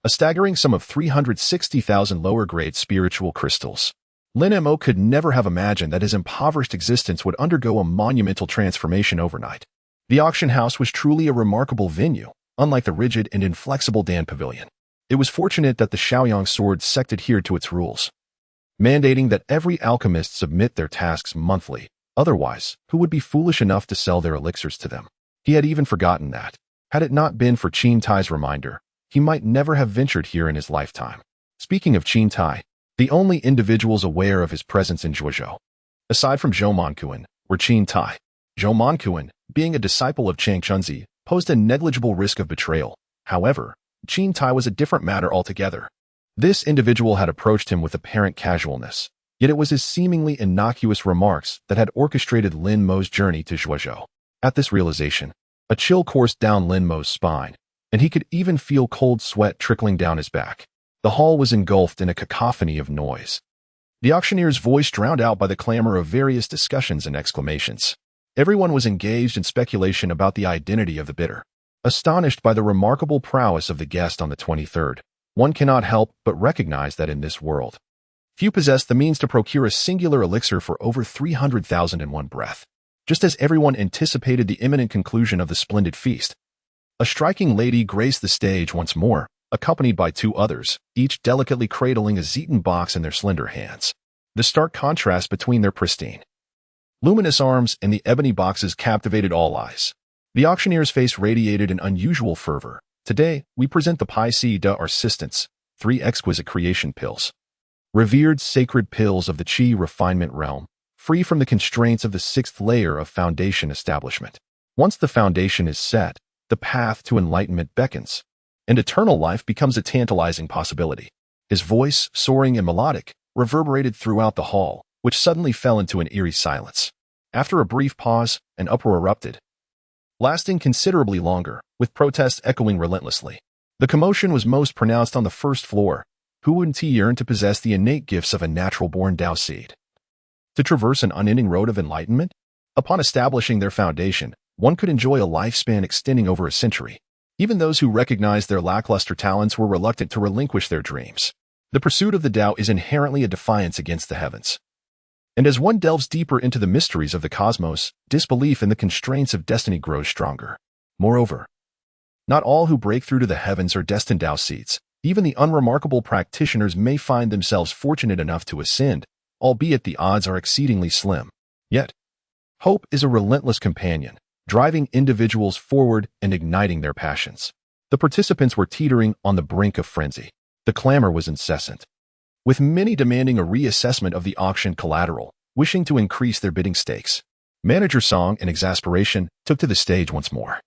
S1: a staggering sum of 360,000 lower-grade spiritual crystals. Lin Mo could never have imagined that his impoverished existence would undergo a monumental transformation overnight. The auction house was truly a remarkable venue, unlike the rigid and inflexible Dan Pavilion. It was fortunate that the Shaoyang sword sect adhered to its rules, mandating that every alchemist submit their tasks monthly. Otherwise, who would be foolish enough to sell their elixirs to them? He had even forgotten that. Had it not been for Qin Tai's reminder, he might never have ventured here in his lifetime. Speaking of Qin Tai, the only individuals aware of his presence in Zhuozhou, aside from Zhou Manquan, were Qin Tai. Zhou Manquan, being a disciple of Chang Chunzi, posed a negligible risk of betrayal. However, Qin Tai was a different matter altogether. This individual had approached him with apparent casualness, yet it was his seemingly innocuous remarks that had orchestrated Lin Mo's journey to Zhuozhou. At this realization, a chill coursed down Lin Mo's spine, and he could even feel cold sweat trickling down his back. The hall was engulfed in a cacophony of noise, the auctioneer's voice drowned out by the clamor of various discussions and exclamations. Everyone was engaged in speculation about the identity of the bidder. Astonished by the remarkable prowess of the guest on the 23rd, one cannot help but recognize that in this world, few possess the means to procure a singular elixir for over 300,000 in one breath. Just as everyone anticipated the imminent conclusion of the splendid feast, a striking lady graced the stage once more, accompanied by 2 others, each delicately cradling a Zeton box in their slender hands. The stark contrast between their pristine, luminous arms and the ebony boxes captivated all eyes. The auctioneer's face radiated an unusual fervor. Today, we present the piece de resistance, 3 exquisite creation pills. Revered sacred pills of the Qi refinement realm, free from the constraints of the 6th layer of foundation establishment. Once the foundation is set, the path to enlightenment beckons, and eternal life becomes a tantalizing possibility. His voice, soaring and melodic, reverberated throughout the hall, which suddenly fell into an eerie silence. After a brief pause, an uproar erupted, lasting considerably longer, with protests echoing relentlessly. The commotion was most pronounced on the 1st floor. Hu and Ti yearned to possess the innate gifts of a natural-born Dao seed, to traverse an unending road of enlightenment. Upon establishing their foundation, one could enjoy a lifespan extending over a century. Even those who recognized their lackluster talents were reluctant to relinquish their dreams. The pursuit of the Tao is inherently a defiance against the heavens. And as one delves deeper into the mysteries of the cosmos, disbelief in the constraints of destiny grows stronger. Moreover, not all who break through to the heavens are destined Tao seeds. Even the unremarkable practitioners may find themselves fortunate enough to ascend, albeit the odds are exceedingly slim. Yet, hope is a relentless companion, driving individuals forward and igniting their passions. The participants were teetering on the brink of frenzy. The clamor was incessant, with many demanding a reassessment of the auction collateral, wishing to increase their bidding stakes. Manager Song, in exasperation, took to the stage once more,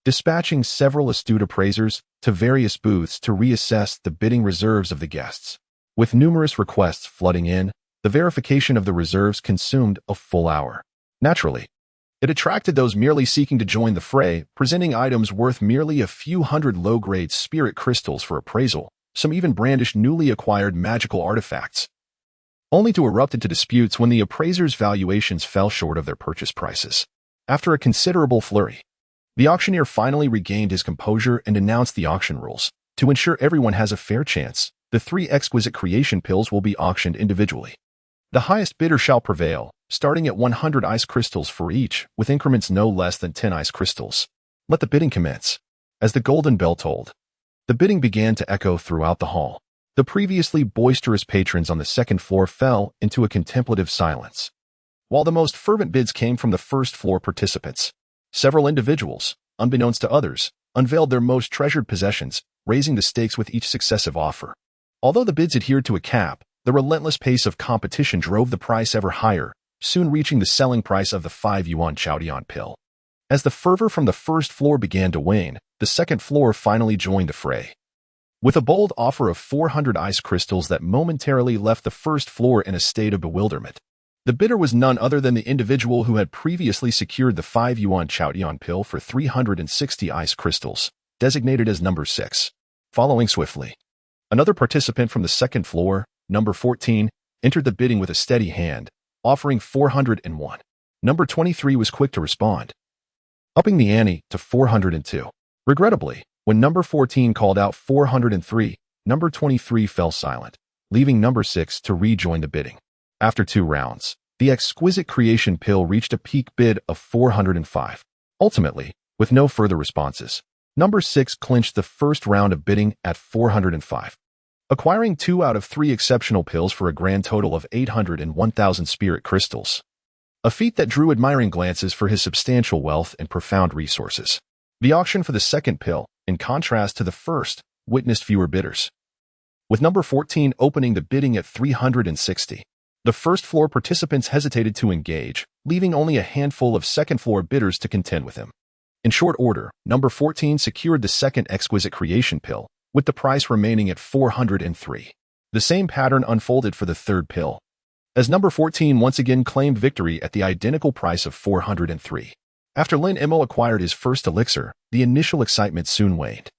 S1: dispatching several astute appraisers to various booths to reassess the bidding reserves of the guests. With numerous requests flooding in, the verification of the reserves consumed a full hour. Naturally, it attracted those merely seeking to join the fray, presenting items worth merely a few hundred low-grade spirit crystals for appraisal. Some even brandished newly acquired magical artifacts, only to erupt into disputes when the appraisers' valuations fell short of their purchase prices. After a considerable flurry, the auctioneer finally regained his composure and announced the auction rules. To ensure everyone has a fair chance, the 3 exquisite creation pills will be auctioned individually. The highest bidder shall prevail, starting at 100 ice crystals for each, with increments no less than 10 ice crystals. Let the bidding commence. As the golden bell tolled, the bidding began to echo throughout the hall. The previously boisterous patrons on the second floor fell into a contemplative silence, while the most fervent bids came from the first floor participants. Several individuals, unbeknownst to others, unveiled their most treasured possessions, raising the stakes with each successive offer. Although the bids adhered to a cap, the relentless pace of competition drove the price ever higher, soon reaching the selling price of the 5-yuan Chaodian pill. As the fervor from the first floor began to wane, the second floor finally joined the fray. With a bold offer of 400 ice crystals that momentarily left the first floor in a state of bewilderment, the bidder was none other than the individual who had previously secured the 5-yuan Chaodian pill for 360 ice crystals, designated as number 6. Following swiftly, another participant from the second floor, number 14, entered the bidding with a steady hand, offering 401. Number 23 was quick to respond, upping the ante to 402. Regrettably, when number 14 called out 403, number 23 fell silent, leaving number 6 to rejoin the bidding. After 2 rounds, the exquisite creation pill reached a peak bid of 405. Ultimately, with no further responses, number 6 clinched the first round of bidding at 405, acquiring 2 out of 3 exceptional pills for a grand total of 801,000 spirit crystals. A feat that drew admiring glances for his substantial wealth and profound resources. The auction for the second pill, in contrast to the first, witnessed fewer bidders, with number 14 opening the bidding at 360. The first floor participants hesitated to engage, leaving only a handful of second floor bidders to contend with him. In short order, number 14 secured the second exquisite creation pill, with the price remaining at 403. The same pattern unfolded for the third pill, as number 14 once again claimed victory at the identical price of 403. After Lin Mo acquired his first elixir, the initial excitement soon waned.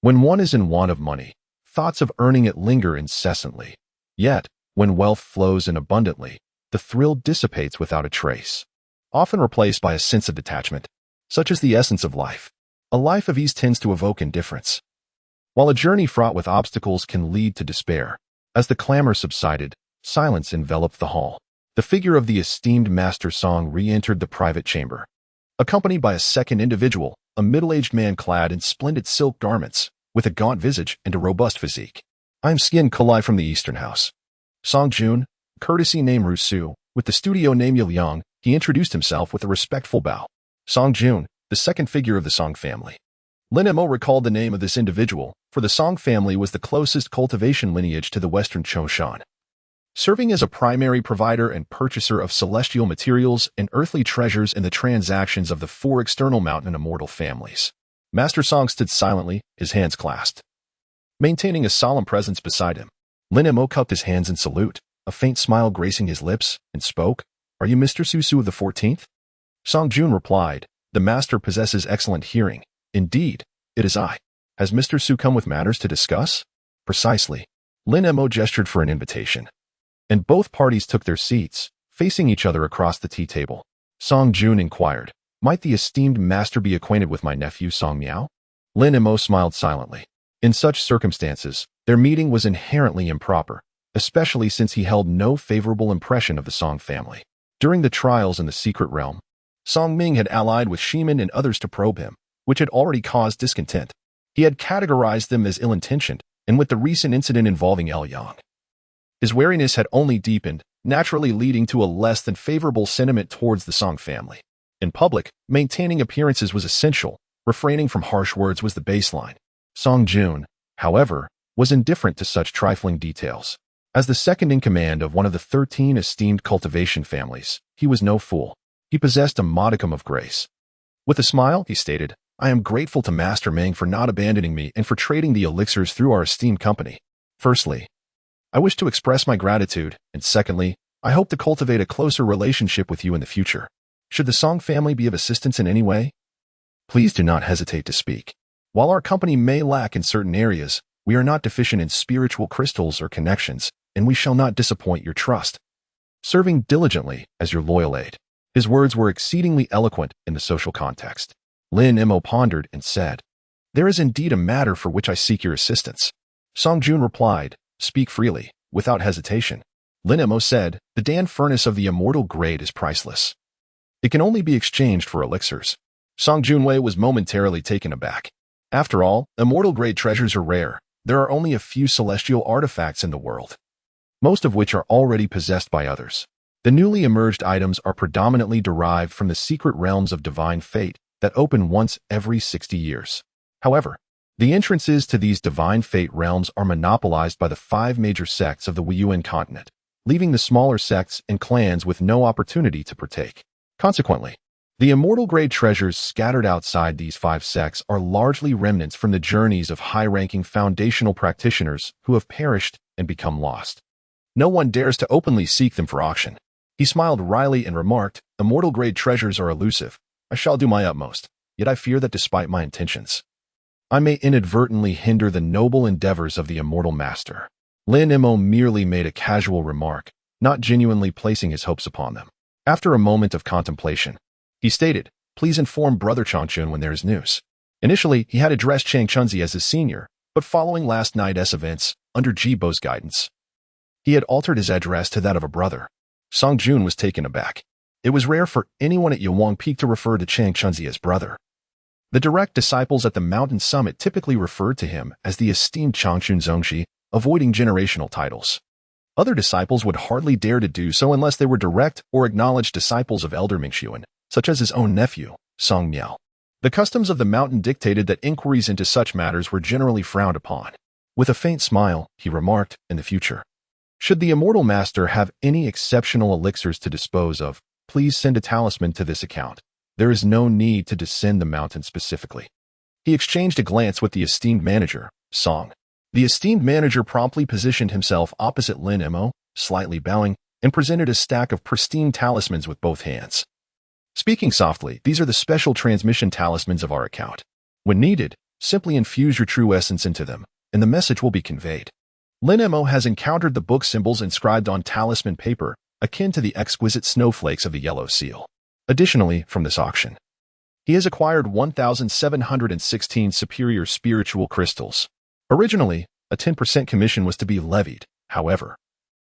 S1: When one is in want of money, thoughts of earning it linger incessantly. Yet, when wealth flows in abundantly, the thrill dissipates without a trace, often replaced by a sense of detachment. Such is the essence of life. A life of ease tends to evoke indifference, while a journey fraught with obstacles can lead to despair. As the clamor subsided, silence enveloped the hall. The figure of the esteemed Master Song re-entered the private chamber, accompanied by a second individual, a middle-aged man clad in splendid silk garments, with a gaunt visage and a robust physique. "I am Skin Kalai from the Eastern House. Song Jun, courtesy name Rusu, with the studio name Yil. He introduced himself with a respectful bow. Song Jun, the second figure of the Song family. Lin Mo recalled the name of this individual, for the Song family was the closest cultivation lineage to the Western Choshan, serving as a primary provider and purchaser of celestial materials and earthly treasures in the transactions of the 4 external mountain and immortal families. Master Song stood silently, his hands clasped, maintaining a solemn presence beside him. Lin Mo cupped his hands in salute, a faint smile gracing his lips, and spoke, "Are you Mr. Susu of the 14th? Song Jun replied, "The master possesses excellent hearing. Indeed, it is I. Has Mr. Su come with matters to discuss?" "Precisely." Lin Mo gestured for an invitation, and both parties took their seats, facing each other across the tea table. Song Jun inquired, Might the esteemed master be acquainted with my nephew Song Miao? Lin Mo smiled silently. In such circumstances, their meeting was inherently improper, especially since he held no favorable impression of the Song family. During the trials in the secret realm, Song Ming had allied with Shiman and others to probe him, which had already caused discontent. He had categorized them as ill-intentioned, and with the recent incident involving El Yang, his wariness had only deepened, naturally leading to a less than favorable sentiment towards the Song family. In public, maintaining appearances was essential, refraining from harsh words was the baseline. Song Jun, however, was indifferent to such trifling details. As the second-in-command of one of the 13 esteemed cultivation families, he was no fool. He possessed a modicum of grace. With a smile, he stated, I am grateful to Master Meng for not abandoning me and for trading the elixirs through our esteemed company. Firstly, I wish to express my gratitude, and secondly, I hope to cultivate a closer relationship with you in the future. Should the Song family be of assistance in any way? Please do not hesitate to speak. While our company may lack in certain areas, we are not deficient in spiritual crystals or connections, and we shall not disappoint your trust. Serving diligently as your loyal aide. His words were exceedingly eloquent in the social context. Lin Mo pondered and said, There is indeed a matter for which I seek your assistance. Song Jun replied, Speak freely, without hesitation. Lin Mo said, The Dan furnace of the immortal grade is priceless. It can only be exchanged for elixirs. Song Junwei was momentarily taken aback. After all, immortal grade treasures are rare. There are only a few celestial artifacts in the world, most of which are already possessed by others. The newly emerged items are predominantly derived from the secret realms of divine fate that open once every 60 years. However, the entrances to these divine fate realms are monopolized by the 5 major sects of the Weiyuan continent, leaving the smaller sects and clans with no opportunity to partake. Consequently, the immortal grade treasures scattered outside these 5 sects are largely remnants from the journeys of high-ranking foundational practitioners who have perished and become lost. No one dares to openly seek them for auction. He smiled wryly and remarked, Immortal grade treasures are elusive. I shall do my utmost, yet I fear that despite my intentions, I may inadvertently hinder the noble endeavors of the immortal master. Lin Mo merely made a casual remark, not genuinely placing his hopes upon them. After a moment of contemplation, he stated, Please inform Brother Changchun when there is news. Initially, he had addressed Chang Chunzi as his senior, but following last night's events, under Jibo's guidance, he had altered his address to that of a brother. Song Jun was taken aback. It was rare for anyone at Yewang Peak to refer to Chang Chunzi as brother. The direct disciples at the mountain summit typically referred to him as the esteemed Changchun Zongxi, avoiding generational titles. Other disciples would hardly dare to do so unless they were direct or acknowledged disciples of Elder Mingxuan, such as his own nephew, Song Miao. The customs of the mountain dictated that inquiries into such matters were generally frowned upon. With a faint smile, he remarked, in the future, Should the immortal master have any exceptional elixirs to dispose of, please send a talisman to this account. There is no need to descend the mountain specifically. He exchanged a glance with the esteemed manager, Song. The esteemed manager promptly positioned himself opposite Lin Mo, slightly bowing, and presented a stack of pristine talismans with both hands. Speaking softly, these are the special transmission talismans of our account. When needed, simply infuse your true essence into them, and the message will be conveyed. Lin Mo has encountered the book symbols inscribed on talisman paper, akin to the exquisite snowflakes of the yellow seal. Additionally, from this auction, he has acquired 1,716 superior spiritual crystals. Originally, a 10% commission was to be levied. However,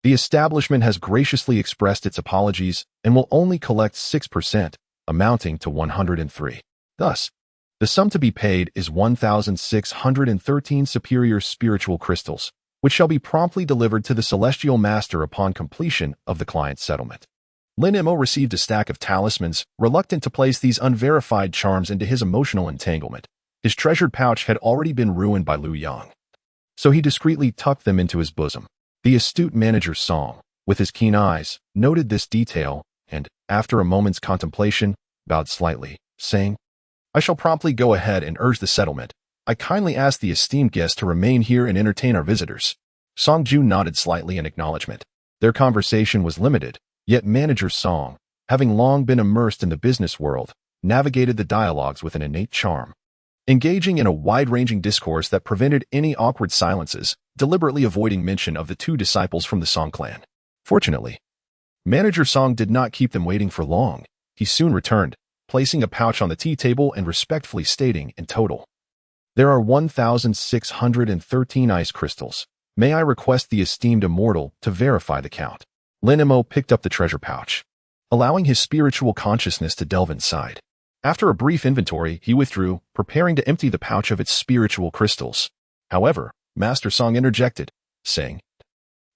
S1: the establishment has graciously expressed its apologies and will only collect 6%, amounting to 103. Thus, the sum to be paid is 1,613 superior spiritual crystals, which shall be promptly delivered to the Celestial Master upon completion of the client's settlement. Lin Mo received a stack of talismans, reluctant to place these unverified charms into his emotional entanglement. His treasured pouch had already been ruined by Liu Yang, so he discreetly tucked them into his bosom. The astute manager Song, with his keen eyes, noted this detail and, after a moment's contemplation, bowed slightly, saying, I shall promptly go ahead and urge the settlement. I kindly ask the esteemed guest to remain here and entertain our visitors. Song Jun nodded slightly in acknowledgement. Their conversation was limited, yet manager Song, having long been immersed in the business world, navigated the dialogues with an innate charm. Engaging in a wide-ranging discourse that prevented any awkward silences, deliberately avoiding mention of the 2 disciples from the Song clan. Fortunately, manager Song did not keep them waiting for long. He soon returned, placing a pouch on the tea table and respectfully stating, in total, there are 1,613 ice crystals. May I request the esteemed immortal to verify the count? Lin Mo picked up the treasure pouch, allowing his spiritual consciousness to delve inside. After a brief inventory, he withdrew, preparing to empty the pouch of its spiritual crystals. However, Master Song interjected, saying,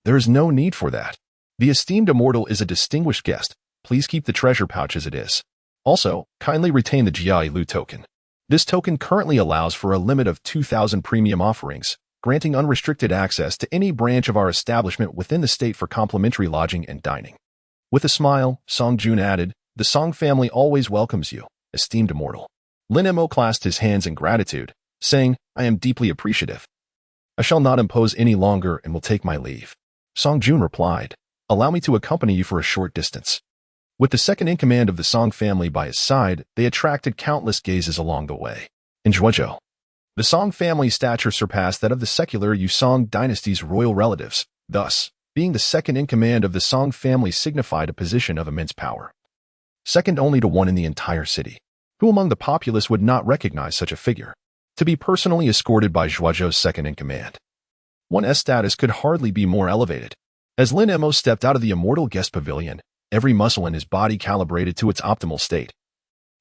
S1: there is no need for that. The esteemed immortal is a distinguished guest. Please keep the treasure pouch as it is. Also, kindly retain the Jiai Lu token. This token currently allows for a limit of 2,000 premium offerings, granting unrestricted access to any branch of our establishment within the state for complimentary lodging and dining. With a smile, Song Jun added, the Song family always welcomes you, esteemed immortal. Lin Mo clasped his hands in gratitude, saying, I am deeply appreciative. I shall not impose any longer and will take my leave. Song Jun replied, allow me to accompany you for a short distance. With the second-in-command of the Song family by his side, they attracted countless gazes along the way. In Zhuozhou, the Song family's stature surpassed that of the secular Yusong dynasty's royal relatives. Thus, being the second-in-command of the Song family signified a position of immense power, second only to one in the entire city. Who among the populace would not recognize such a figure? To be personally escorted by Zhuozhou's second-in-command, one's status could hardly be more elevated. As Lin Mo stepped out of the immortal guest pavilion, every muscle in his body calibrated to its optimal state,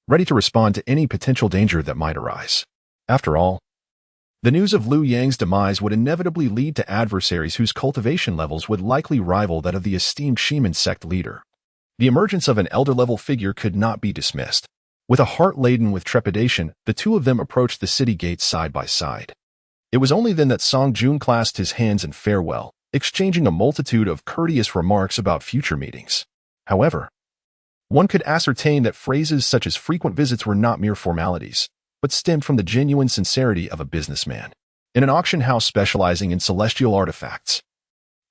S1: ready to respond to any potential danger that might arise. After all, the news of Liu Yang's demise would inevitably lead to adversaries whose cultivation levels would likely rival that of the esteemed Shiman sect leader. The emergence of an elder-level figure could not be dismissed. With a heart laden with trepidation, the two of them approached the city gates side by side. It was only then that Song Jun clasped his hands in farewell, exchanging a multitude of courteous remarks about future meetings. However, one could ascertain that phrases such as frequent visits were not mere formalities, but stemmed from the genuine sincerity of a businessman in an auction house specializing in celestial artifacts.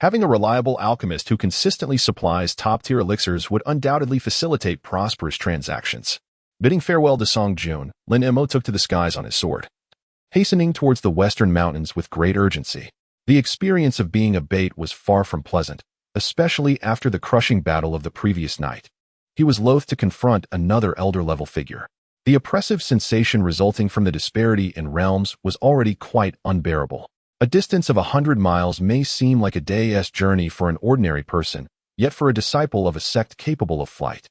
S1: Having a reliable alchemist who consistently supplies top-tier elixirs would undoubtedly facilitate prosperous transactions. Bidding farewell to Song Jun, Lin Mo took to the skies on his sword, hastening towards the western mountains with great urgency. The experience of being a bait was far from pleasant, especially after the crushing battle of the previous night. He was loath to confront another elder-level figure. The oppressive sensation resulting from the disparity in realms was already quite unbearable. A distance of 100 miles may seem like a day's journey for an ordinary person, yet for a disciple of a sect capable of flight,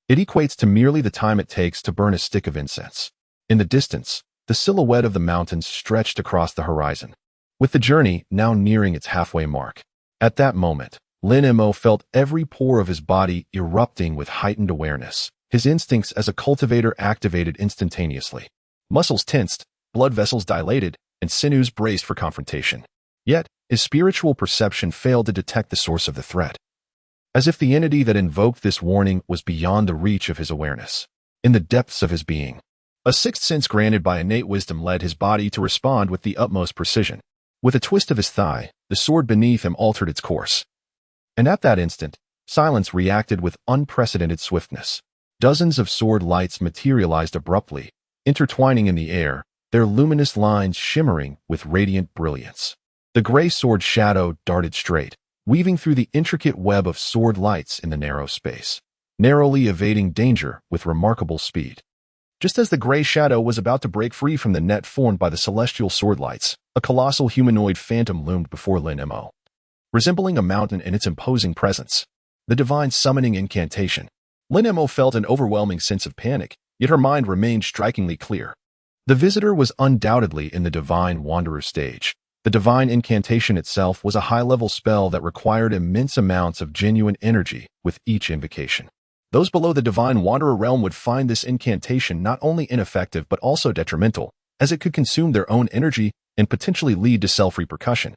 S1: it equates to merely the time it takes to burn a stick of incense. In the distance, the silhouette of the mountains stretched across the horizon, with the journey now nearing its halfway mark. At that moment, Lin Mo felt every pore of his body erupting with heightened awareness, his instincts as a cultivator activated instantaneously. Muscles tensed, blood vessels dilated, and sinews braced for confrontation. Yet, his spiritual perception failed to detect the source of the threat, as if the entity that invoked this warning was beyond the reach of his awareness. In the depths of his being, a sixth sense granted by innate wisdom led his body to respond with the utmost precision. With a twist of his thigh, the sword beneath him altered its course. And at that instant, silence reacted with unprecedented swiftness. Dozens of sword lights materialized abruptly, intertwining in the air, their luminous lines shimmering with radiant brilliance. The gray sword shadow darted straight, weaving through the intricate web of sword lights in the narrow space, narrowly evading danger with remarkable speed. Just as the gray shadow was about to break free from the net formed by the celestial sword lights, a colossal humanoid phantom loomed before Lin Mo, resembling a mountain in its imposing presence. The divine summoning incantation. Lin Mo felt an overwhelming sense of panic, yet her mind remained strikingly clear. The visitor was undoubtedly in the divine wanderer stage. The divine incantation itself was a high-level spell that required immense amounts of genuine energy with each invocation. Those below the divine wanderer realm would find this incantation not only ineffective but also detrimental, as it could consume their own energy and potentially lead to self-repercussion.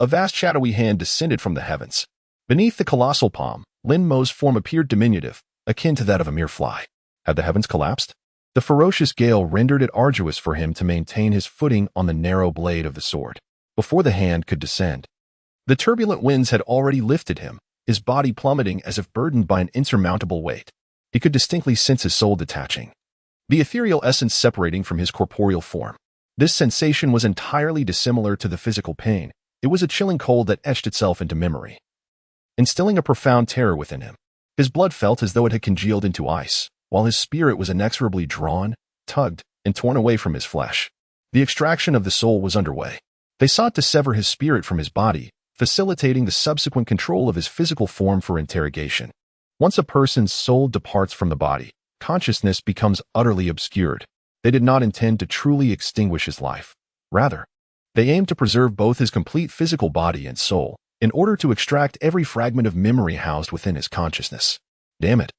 S1: A vast shadowy hand descended from the heavens. Beneath the colossal palm, Lin Mo's form appeared diminutive, akin to that of a mere fly. Had the heavens collapsed? The ferocious gale rendered it arduous for him to maintain his footing on the narrow blade of the sword. Before the hand could descend, the turbulent winds had already lifted him, his body plummeting as if burdened by an insurmountable weight. He could distinctly sense his soul detaching, the ethereal essence separating from his corporeal form. This sensation was entirely dissimilar to the physical pain. It was a chilling cold that etched itself into memory, instilling a profound terror within him. His blood felt as though it had congealed into ice. while his spirit was inexorably drawn, tugged, and torn away from his flesh. The extraction of the soul was underway. They sought to sever his spirit from his body, facilitating the subsequent control of his physical form for interrogation. Once a person's soul departs from the body, consciousness becomes utterly obscured. They did not intend to truly extinguish his life. Rather, they aimed to preserve both his complete physical body and soul, in order to extract every fragment of memory housed within his consciousness. Damn it.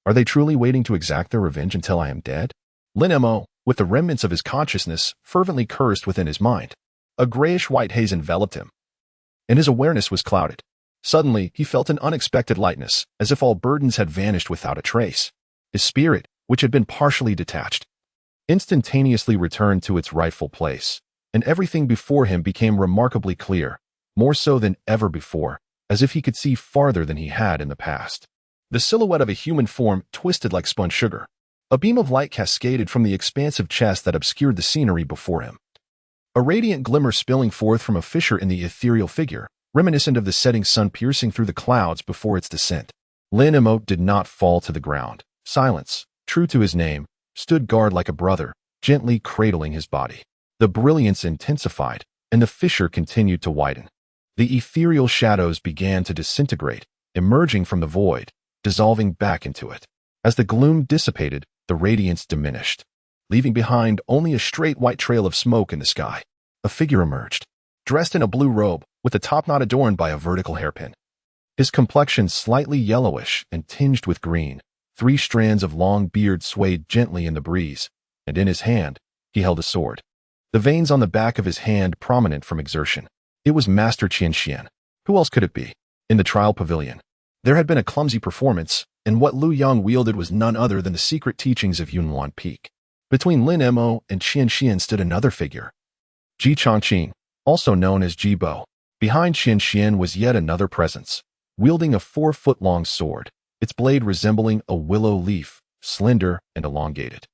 S1: Are they truly waiting to exact their revenge until I am dead? Lin Mo, with the remnants of his consciousness, fervently cursed within his mind. A grayish-white haze enveloped him, and his awareness was clouded. Suddenly, he felt an unexpected lightness, as if all burdens had vanished without a trace. His spirit, which had been partially detached, instantaneously returned to its rightful place, and everything before him became remarkably clear, more so than ever before, as if he could see farther than he had in the past. The silhouette of a human form twisted like spun sugar. A beam of light cascaded from the expansive chest that obscured the scenery before him. A radiant glimmer spilling forth from a fissure in the ethereal figure, reminiscent of the setting sun piercing through the clouds before its descent. Lin Mo did not fall to the ground. Silence, true to his name, stood guard like a brother, gently cradling his body. The brilliance intensified, and the fissure continued to widen. The ethereal shadows began to disintegrate, emerging from the void, dissolving back into it. As the gloom dissipated, the radiance diminished, leaving behind only a straight white trail of smoke in the sky. A figure emerged, dressed in a blue robe, with the top knot adorned by a vertical hairpin. His complexion slightly yellowish and tinged with green. 3 strands of long beard swayed gently in the breeze, and in his hand, he held a sword. The veins on the back of his hand prominent from exertion. It was Master Qianxian. Who else could it be? In the trial pavilion, there had been a clumsy performance, and what Lu Yang wielded was none other than the secret teachings of Yunwan Peak. Between Lin Mo and Qianxian stood another figure, Ji Chongqing, also known as Ji Bo. Behind Qianxian was yet another presence, wielding a 4-foot-long sword, its blade resembling a willow leaf, slender and elongated.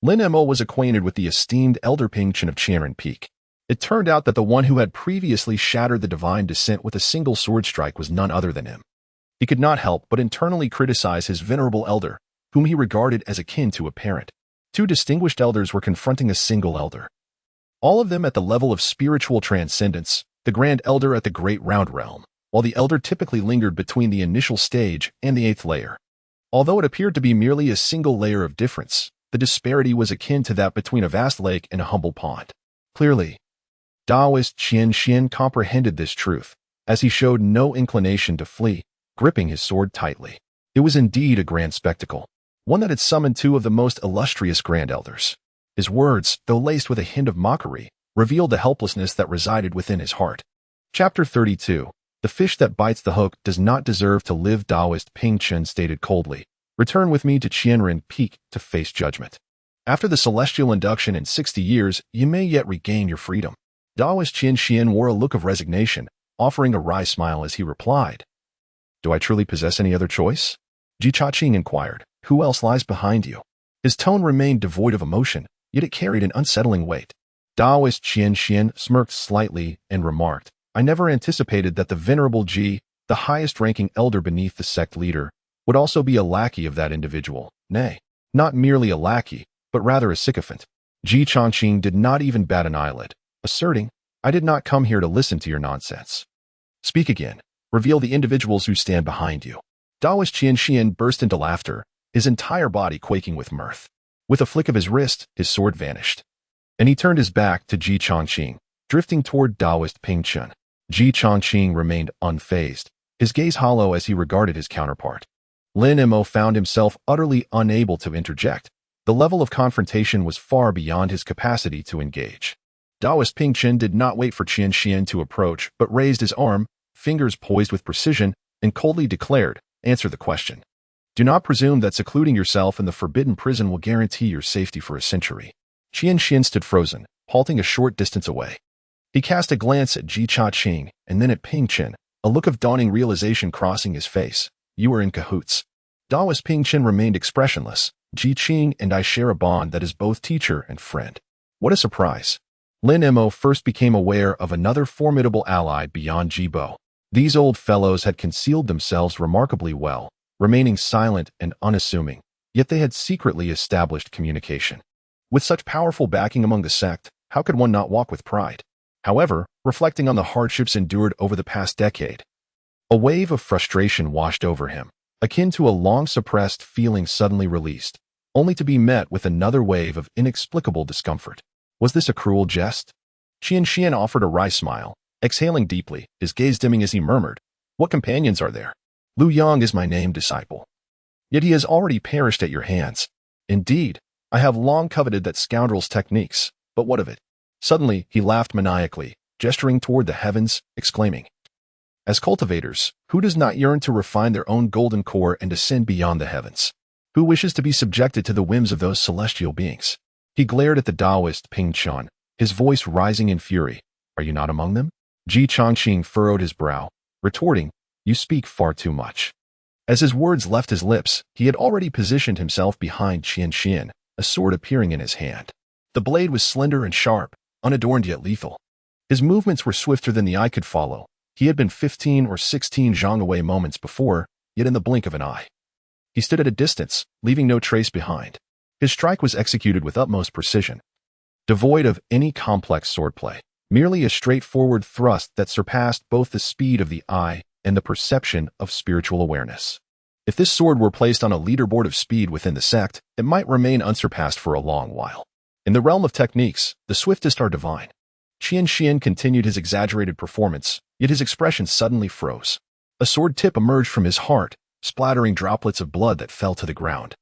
S1: Lin Mo was acquainted with the esteemed Elder Pingchen of Qianren Peak. It turned out that the one who had previously shattered the divine descent with a single sword strike was none other than him. He could not help but internally criticize his venerable elder, whom he regarded as akin to a parent. 2 distinguished elders were confronting a single elder. All of them at the level of spiritual transcendence, the Grand Elder at the Great Round Realm, while the Elder typically lingered between the initial stage and the 8th layer. Although it appeared to be merely a single layer of difference, the disparity was akin to that between a vast lake and a humble pond. Clearly, Taoist Qianxian comprehended this truth, as he showed no inclination to flee, gripping his sword tightly. It was indeed a grand spectacle, one that had summoned 2 of the most illustrious Grand Elders. His words, though laced with a hint of mockery, revealed the helplessness that resided within his heart. Chapter 32. The fish that bites the hook does not deserve to live, Taoist Pingchen stated coldly. Return with me to Qianren Peak to face judgment. After the celestial induction in 60 years, you may yet regain your freedom. Taoist Qianxian wore a look of resignation, offering a wry smile as he replied. Do I truly possess any other choice? Ji Chongqing inquired. Who else lies behind you? His tone remained devoid of emotion, yet it carried an unsettling weight. Taoist Qianxian smirked slightly and remarked, I never anticipated that the venerable Ji, the highest-ranking elder beneath the sect leader, would also be a lackey of that individual. Nay, not merely a lackey, but rather a sycophant. Ji Chongqing did not even bat an eyelid, asserting, I did not come here to listen to your nonsense. Speak again. Reveal the individuals who stand behind you. Taoist Qianxian burst into laughter, his entire body quaking with mirth. With a flick of his wrist, his sword vanished, and he turned his back to Ji Chongqing, drifting toward Taoist Pingchen. Ji Chongqing remained unfazed, his gaze hollow as he regarded his counterpart. Lin Mo found himself utterly unable to interject. The level of confrontation was far beyond his capacity to engage. Taoist Pingchen did not wait for Qianxian to approach, but raised his arm, fingers poised with precision, and coldly declared, answer the question. Do not presume that secluding yourself in the forbidden prison will guarantee your safety for a century. Qianxian stood frozen, halting a short distance away. He cast a glance at Ji Chongqing and then at Pingchen, a look of dawning realization crossing his face. You are in cahoots. Taoist Pingchen remained expressionless. Ji Qing and I share a bond that is both teacher and friend. What a surprise. Lin Mo first became aware of another formidable ally beyond Ji Bo. These old fellows had concealed themselves remarkably well, remaining silent and unassuming, yet they had secretly established communication. With such powerful backing among the sect, how could one not walk with pride? However, reflecting on the hardships endured over the past decade, a wave of frustration washed over him, akin to a long-suppressed feeling suddenly released, only to be met with another wave of inexplicable discomfort. Was this a cruel jest? Qian offered a wry smile, exhaling deeply, his gaze dimming as he murmured, "What companions are there? Lu Yang is my named disciple. Yet he has already perished at your hands. Indeed, I have long coveted that scoundrel's techniques, but what of it?" Suddenly, he laughed maniacally, gesturing toward the heavens, exclaiming, "As cultivators, who does not yearn to refine their own golden core and ascend beyond the heavens? Who wishes to be subjected to the whims of those celestial beings?" He glared at the Taoist Ping Chun, his voice rising in fury. "Are you not among them?" Ji Chongqing furrowed his brow, retorting, "You speak far too much." As his words left his lips, he had already positioned himself behind Qian, a sword appearing in his hand. The blade was slender and sharp, unadorned yet lethal. His movements were swifter than the eye could follow. He had been 15 or 16 zhang away moments before, yet in the blink of an eye, he stood at a distance, leaving no trace behind. His strike was executed with utmost precision, devoid of any complex swordplay, merely a straightforward thrust that surpassed both the speed of the eye and the perception of spiritual awareness. If this sword were placed on a leaderboard of speed within the sect, it might remain unsurpassed for a long while. In the realm of techniques, the swiftest are divine. Qian continued his exaggerated performance, yet his expression suddenly froze. A sword tip emerged from his heart, splattering droplets of blood that fell to the ground.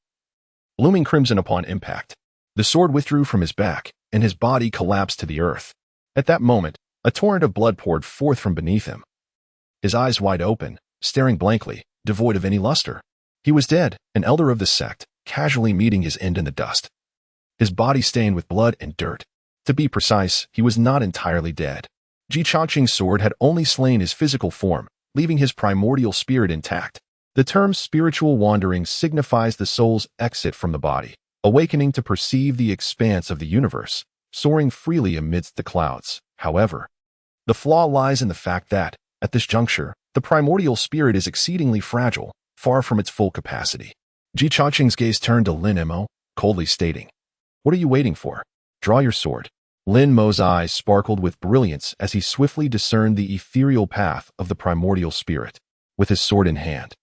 S1: Blooming crimson upon impact, the sword withdrew from his back, and his body collapsed to the earth. At that moment, a torrent of blood poured forth from beneath him. His eyes wide open, staring blankly, devoid of any luster. He was dead, an elder of the sect, casually meeting his end in the dust. His body stained with blood and dirt. To be precise, he was not entirely dead. Ji Chongqing's sword had only slain his physical form, leaving his primordial spirit intact. The term spiritual wandering signifies the soul's exit from the body, awakening to perceive the expanse of the universe, soaring freely amidst the clouds. However, the flaw lies in the fact that, at this juncture, the primordial spirit is exceedingly fragile, far from its full capacity. Ji Chongqing's gaze turned to Lin Mo, coldly stating, "What are you waiting for? Draw your sword." Lin Mo's eyes sparkled with brilliance as he swiftly discerned the ethereal path of the primordial spirit. With his sword in hand,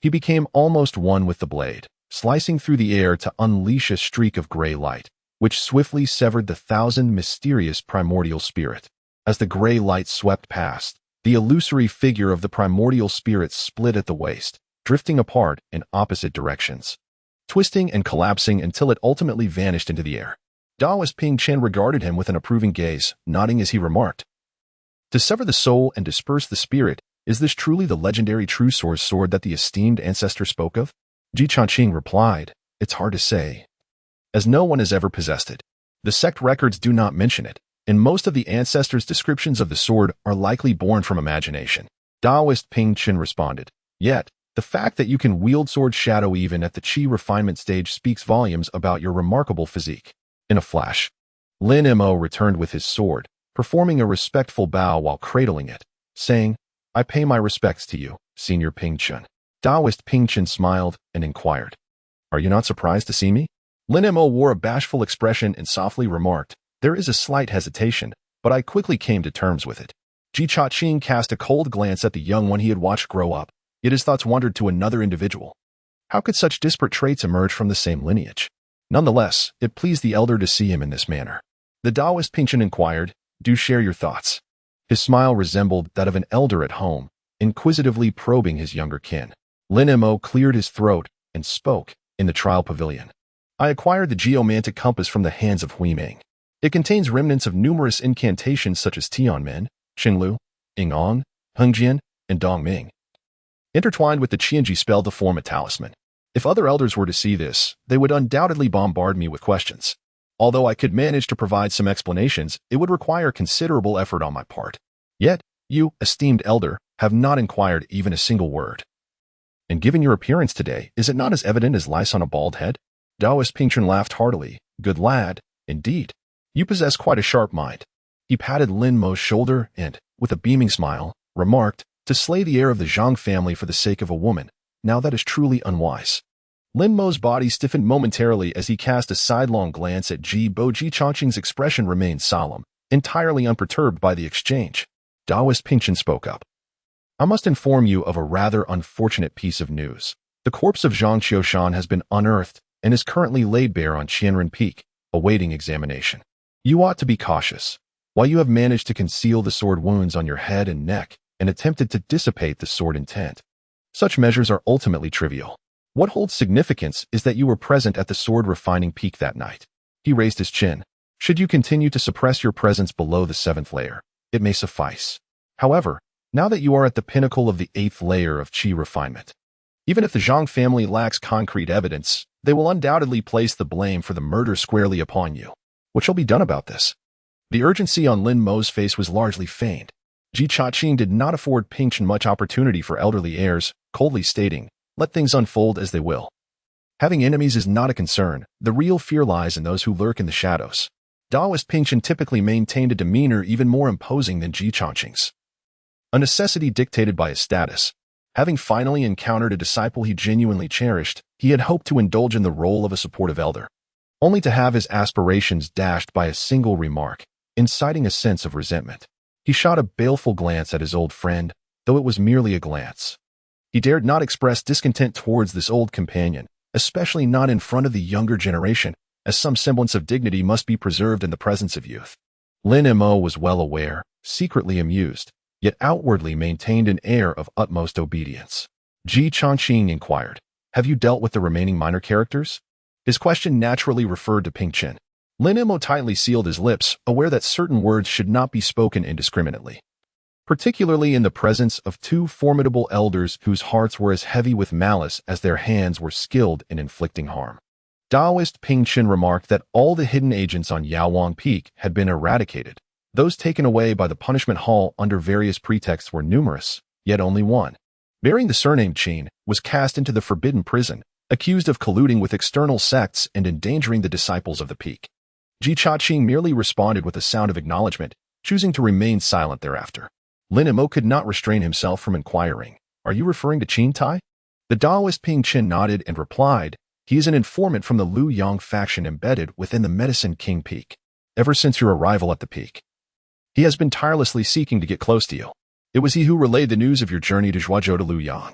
S1: he became almost one with the blade, slicing through the air to unleash a streak of gray light, which swiftly severed the thousand mysterious primordial spirit. As the gray light swept past, the illusory figure of the primordial spirit split at the waist, drifting apart in opposite directions, twisting and collapsing until it ultimately vanished into the air. Taoist Ping Chen regarded him with an approving gaze, nodding as he remarked, "To sever the soul and disperse the spirit, is this truly the legendary true source sword that the esteemed ancestor spoke of?" Ji Chongqing replied, "It's hard to say, as no one has ever possessed it. The sect records do not mention it, and most of the ancestors' descriptions of the sword are likely born from imagination." Taoist Ping Chen responded, "Yet, the fact that you can wield sword shadow even at the Qi refinement stage speaks volumes about your remarkable physique." In a flash, Lin Mo returned with his sword, performing a respectful bow while cradling it, saying, "I pay my respects to you, Senior Ping Chen." Taoist Ping Chen smiled and inquired, "Are you not surprised to see me?" Lin Mo wore a bashful expression and softly remarked, "There is a slight hesitation, but I quickly came to terms with it." Ji Chongqing cast a cold glance at the young one he had watched grow up, yet his thoughts wandered to another individual. How could such disparate traits emerge from the same lineage? Nonetheless, it pleased the elder to see him in this manner. The Taoist Ping Chen inquired, "Do share your thoughts." His smile resembled that of an elder at home, inquisitively probing his younger kin. Lin Mo cleared his throat and spoke, in the trial pavilion. "I acquired the geomantic compass from the hands of Hui Ming. It contains remnants of numerous incantations such as Tianmen, Qinglu, Ingong, Hengjian, and Dongming, intertwined with the Qianji spell to form a talisman. If other elders were to see this, they would undoubtedly bombard me with questions. Although I could manage to provide some explanations, it would require considerable effort on my part. Yet, you, esteemed elder, have not inquired even a single word. And given your appearance today, is it not as evident as lice on a bald head?" Taoist Ping Chen laughed heartily. "Good lad, indeed. You possess quite a sharp mind." He patted Lin Mo's shoulder and, with a beaming smile, remarked, "To slay the heir of the Zhang family for the sake of a woman, now that is truly unwise." Lin Mo's body stiffened momentarily as he cast a sidelong glance at Ji Bo. Ji Changqing's expression remained solemn, entirely unperturbed by the exchange. Daoist Pingchen spoke up. I must inform you of a rather unfortunate piece of news. The corpse of Zhang Qiushan has been unearthed and is currently laid bare on Qianren Peak, awaiting examination. You ought to be cautious. While you have managed to conceal the sword wounds on your head and neck and attempted to dissipate the sword intent, such measures are ultimately trivial. What holds significance is that you were present at the sword refining peak that night. He raised his chin. Should you continue to suppress your presence below the 7th layer, it may suffice. However, now that you are at the pinnacle of the 8th layer of qi refinement, even if the Zhang family lacks concrete evidence, they will undoubtedly place the blame for the murder squarely upon you. What shall be done about this? The urgency on Lin Mo's face was largely feigned. Ji Changqing did not afford Pingchen much opportunity for elderly heirs, coldly stating, let things unfold as they will. Having enemies is not a concern. The real fear lies in those who lurk in the shadows. Daoist Pingchen typically maintained a demeanor even more imposing than Ji Changqing's. A necessity dictated by his status. Having finally encountered a disciple he genuinely cherished, he had hoped to indulge in the role of a supportive elder, only to have his aspirations dashed by a single remark, inciting a sense of resentment. He shot a baleful glance at his old friend, though it was merely a glance. He dared not express discontent towards this old companion, especially not in front of the younger generation, as some semblance of dignity must be preserved in the presence of youth. Lin Mo was well aware, secretly amused, yet outwardly maintained an air of utmost obedience. Ji Changqing inquired, have you dealt with the remaining minor characters? His question naturally referred to Pingchen. Lin Mo tightly sealed his lips, aware that certain words should not be spoken indiscriminately, particularly in the presence of two formidable elders whose hearts were as heavy with malice as their hands were skilled in inflicting harm. Daoist Pingchen remarked that all the hidden agents on Yaowang Peak had been eradicated. Those taken away by the punishment hall under various pretexts were numerous, yet only one, bearing the surname Qin, was cast into the forbidden prison, accused of colluding with external sects and endangering the disciples of the peak. Ji Changqing merely responded with a sound of acknowledgement, choosing to remain silent thereafter. Lin Mo could not restrain himself from inquiring, are you referring to Qin Tai? The Daoist Pingchen nodded and replied, he is an informant from the Liu Yang faction embedded within the Medicine King Peak. Ever since your arrival at the peak, he has been tirelessly seeking to get close to you. It was he who relayed the news of your journey to Zhuozhou to Liu Yang.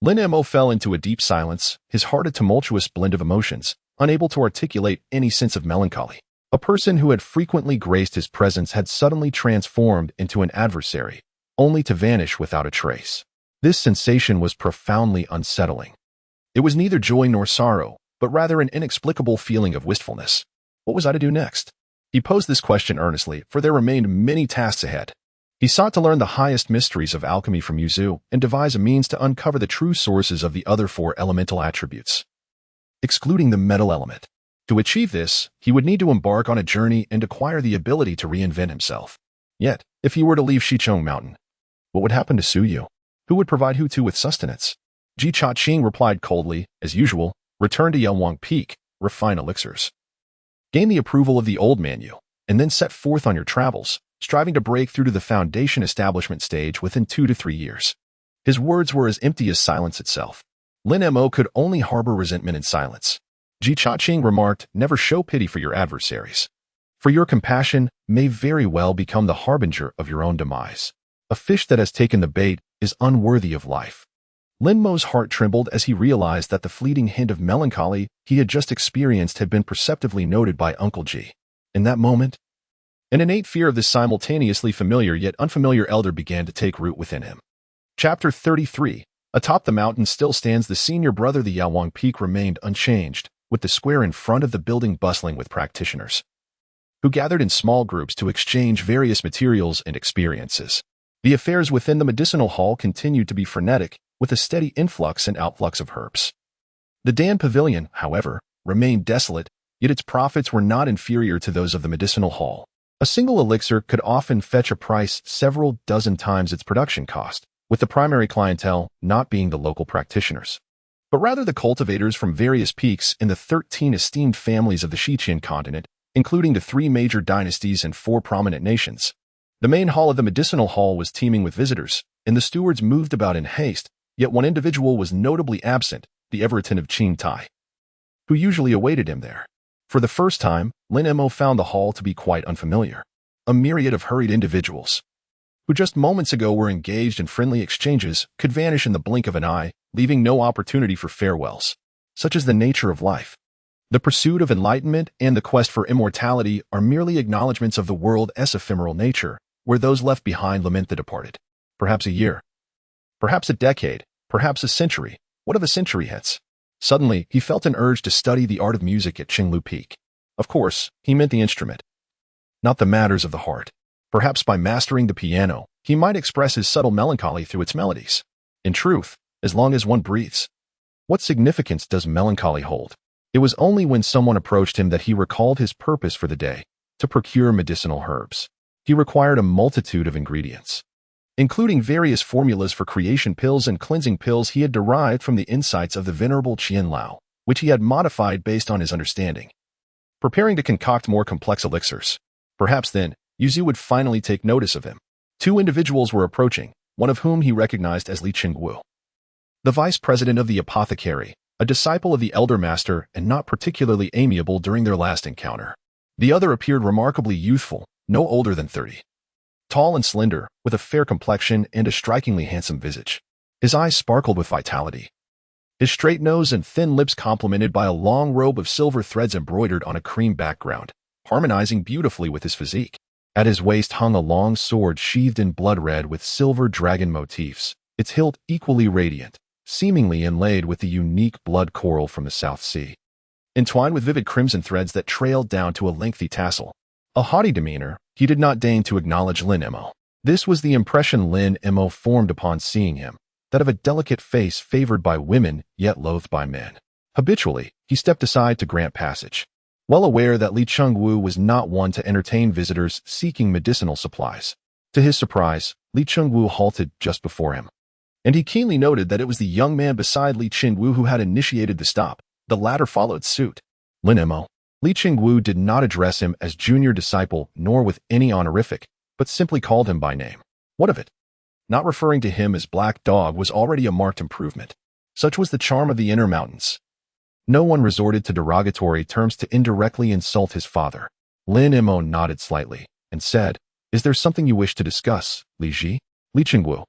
S1: Lin Mo fell into a deep silence, his heart a tumultuous blend of emotions, unable to articulate any sense of melancholy. A person who had frequently graced his presence had suddenly transformed into an adversary, only to vanish without a trace. This sensation was profoundly unsettling. It was neither joy nor sorrow, but rather an inexplicable feeling of wistfulness. What was I to do next? He posed this question earnestly, for there remained many tasks ahead. He sought to learn the highest mysteries of alchemy from Yu Zhu and devise a means to uncover the true sources of the other 4 elemental attributes, excluding the metal element. To achieve this, he would need to embark on a journey and acquire the ability to reinvent himself. Yet, if he were to leave Shichong Mountain, what would happen to Su Yu? Who would provide Hu Tu with sustenance? Ji Changqing replied coldly, as usual, return to Yaowang Peak, refine elixirs. Gain the approval of the old man Yu, and then set forth on your travels, striving to break through to the foundation establishment stage within 2 to 3 years. His words were as empty as silence itself. Lin Mo could only harbor resentment in silence. Ji Changqing remarked, never show pity for your adversaries, for your compassion may very well become the harbinger of your own demise. A fish that has taken the bait is unworthy of life. Lin Mo's heart trembled as he realized that the fleeting hint of melancholy he had just experienced had been perceptively noted by Uncle Ji. In that moment, an innate fear of this simultaneously familiar yet unfamiliar elder began to take root within him. Chapter 33. Atop the mountain still stands the senior brother. The Yaowang Peak remained unchanged, with the square in front of the building bustling with practitioners, who gathered in small groups to exchange various materials and experiences. The affairs within the medicinal hall continued to be frenetic, with a steady influx and outflux of herbs. The Dan Pavilion, however, remained desolate, yet its profits were not inferior to those of the medicinal hall. A single elixir could often fetch a price several dozen times its production cost, with the primary clientele not being the local practitioners, but rather the cultivators from various peaks in the 13 esteemed families of the Xiqian continent, including the 3 major dynasties and 4 prominent nations. The main hall of the medicinal hall was teeming with visitors, and the stewards moved about in haste, yet one individual was notably absent, the ever-attentive Qin Tai. who usually awaited him there. For the first time, Lin Mo found the hall to be quite unfamiliar. A myriad of hurried individuals, who just moments ago were engaged in friendly exchanges, could vanish in the blink of an eye, leaving no opportunity for farewells. Such is the nature of life. The pursuit of enlightenment and the quest for immortality are merely acknowledgments of the world's ephemeral nature, where those left behind lament the departed. Perhaps a year, perhaps a decade, perhaps a century. What of a century hence? Suddenly, he felt an urge to study the art of music at Qinglu Peak. Of course, he meant the instrument, not the matters of the heart. Perhaps by mastering the piano, he might express his subtle melancholy through its melodies. In truth, as long as one breathes, what significance does melancholy hold? It was only when someone approached him that he recalled his purpose for the day, to procure medicinal herbs. He required a multitude of ingredients, including various formulas for creation pills and cleansing pills he had derived from the insights of the venerable Qian Lao, which he had modified based on his understanding. Preparing to concoct more complex elixirs. Perhaps then, Yuzu would finally take notice of him. Two individuals were approaching, one of whom he recognized as Li Qingwu, the vice president of the apothecary, a disciple of the elder master and not particularly amiable during their last encounter. The other appeared remarkably youthful, no older than 30. Tall and slender, with a fair complexion and a strikingly handsome visage. His eyes sparkled with vitality. His straight nose and thin lips complemented by a long robe of silver threads embroidered on a cream background, harmonizing beautifully with his physique. At his waist hung a long sword sheathed in blood red with silver dragon motifs, its hilt equally radiant, seemingly inlaid with the unique blood coral from the South Sea, entwined with vivid crimson threads that trailed down to a lengthy tassel. A haughty demeanor, he did not deign to acknowledge Lin Mo. This was the impression Lin Mo formed upon seeing him, that of a delicate face favored by women yet loathed by men. Habitually, he stepped aside to grant passage, well aware that Li Qingwu was not one to entertain visitors seeking medicinal supplies. To his surprise, Li Qingwu halted just before him, and he keenly noted that it was the young man beside Li Qingwu who had initiated the stop. The latter followed suit. Lin Mo. Li Qingwu did not address him as junior disciple nor with any honorific, but simply called him by name. What of it? Not referring to him as Black Dog was already a marked improvement. Such was the charm of the inner mountains. No one resorted to derogatory terms to indirectly insult his father. Lin Mo nodded slightly and said, "Is there something you wish to discuss, Li Ji?" Li Qingwu,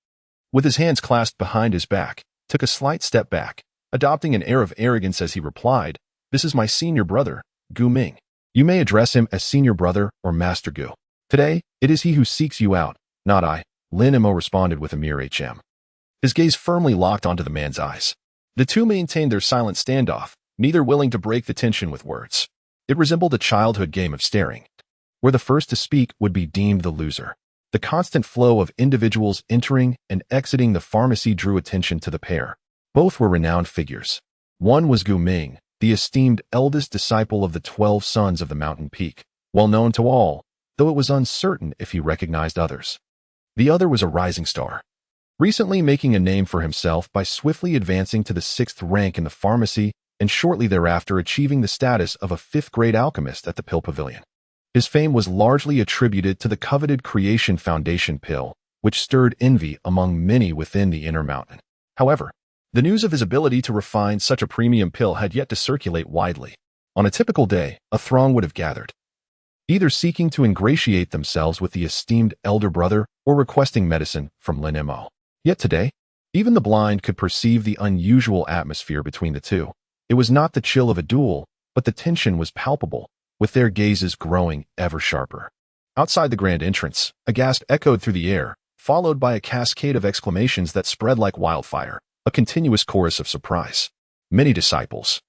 S1: with his hands clasped behind his back, took a slight step back, adopting an air of arrogance as he replied, "This is my senior brother, Gu Ming. You may address him as senior brother or Master Gu. Today, it is he who seeks you out, not I." Lin Mo responded with a mere HM. His gaze firmly locked onto the man's eyes. The two maintained their silent standoff, neither willing to break the tension with words. It resembled a childhood game of staring, where the first to speak would be deemed the loser. The constant flow of individuals entering and exiting the pharmacy drew attention to the pair. Both were renowned figures. One was Gu Ming, the esteemed eldest disciple of the 12 Sons of the Mountain Peak, well known to all, though it was uncertain if he recognized others. The other was a rising star, recently making a name for himself by swiftly advancing to the 6th rank in the pharmacy and shortly thereafter achieving the status of a 5th-grade alchemist at the Pill Pavilion. His fame was largely attributed to the coveted Creation Foundation pill, which stirred envy among many within the inner mountain. However, the news of his ability to refine such a premium pill had yet to circulate widely. On a typical day, a throng would have gathered, either seeking to ingratiate themselves with the esteemed elder brother or requesting medicine from Lin Mo. Yet today, even the blind could perceive the unusual atmosphere between the two. It was not the chill of a duel, but the tension was palpable, with their gazes growing ever sharper. Outside the grand entrance, a gasp echoed through the air, followed by a cascade of exclamations that spread like wildfire, a continuous chorus of surprise. Many disciples,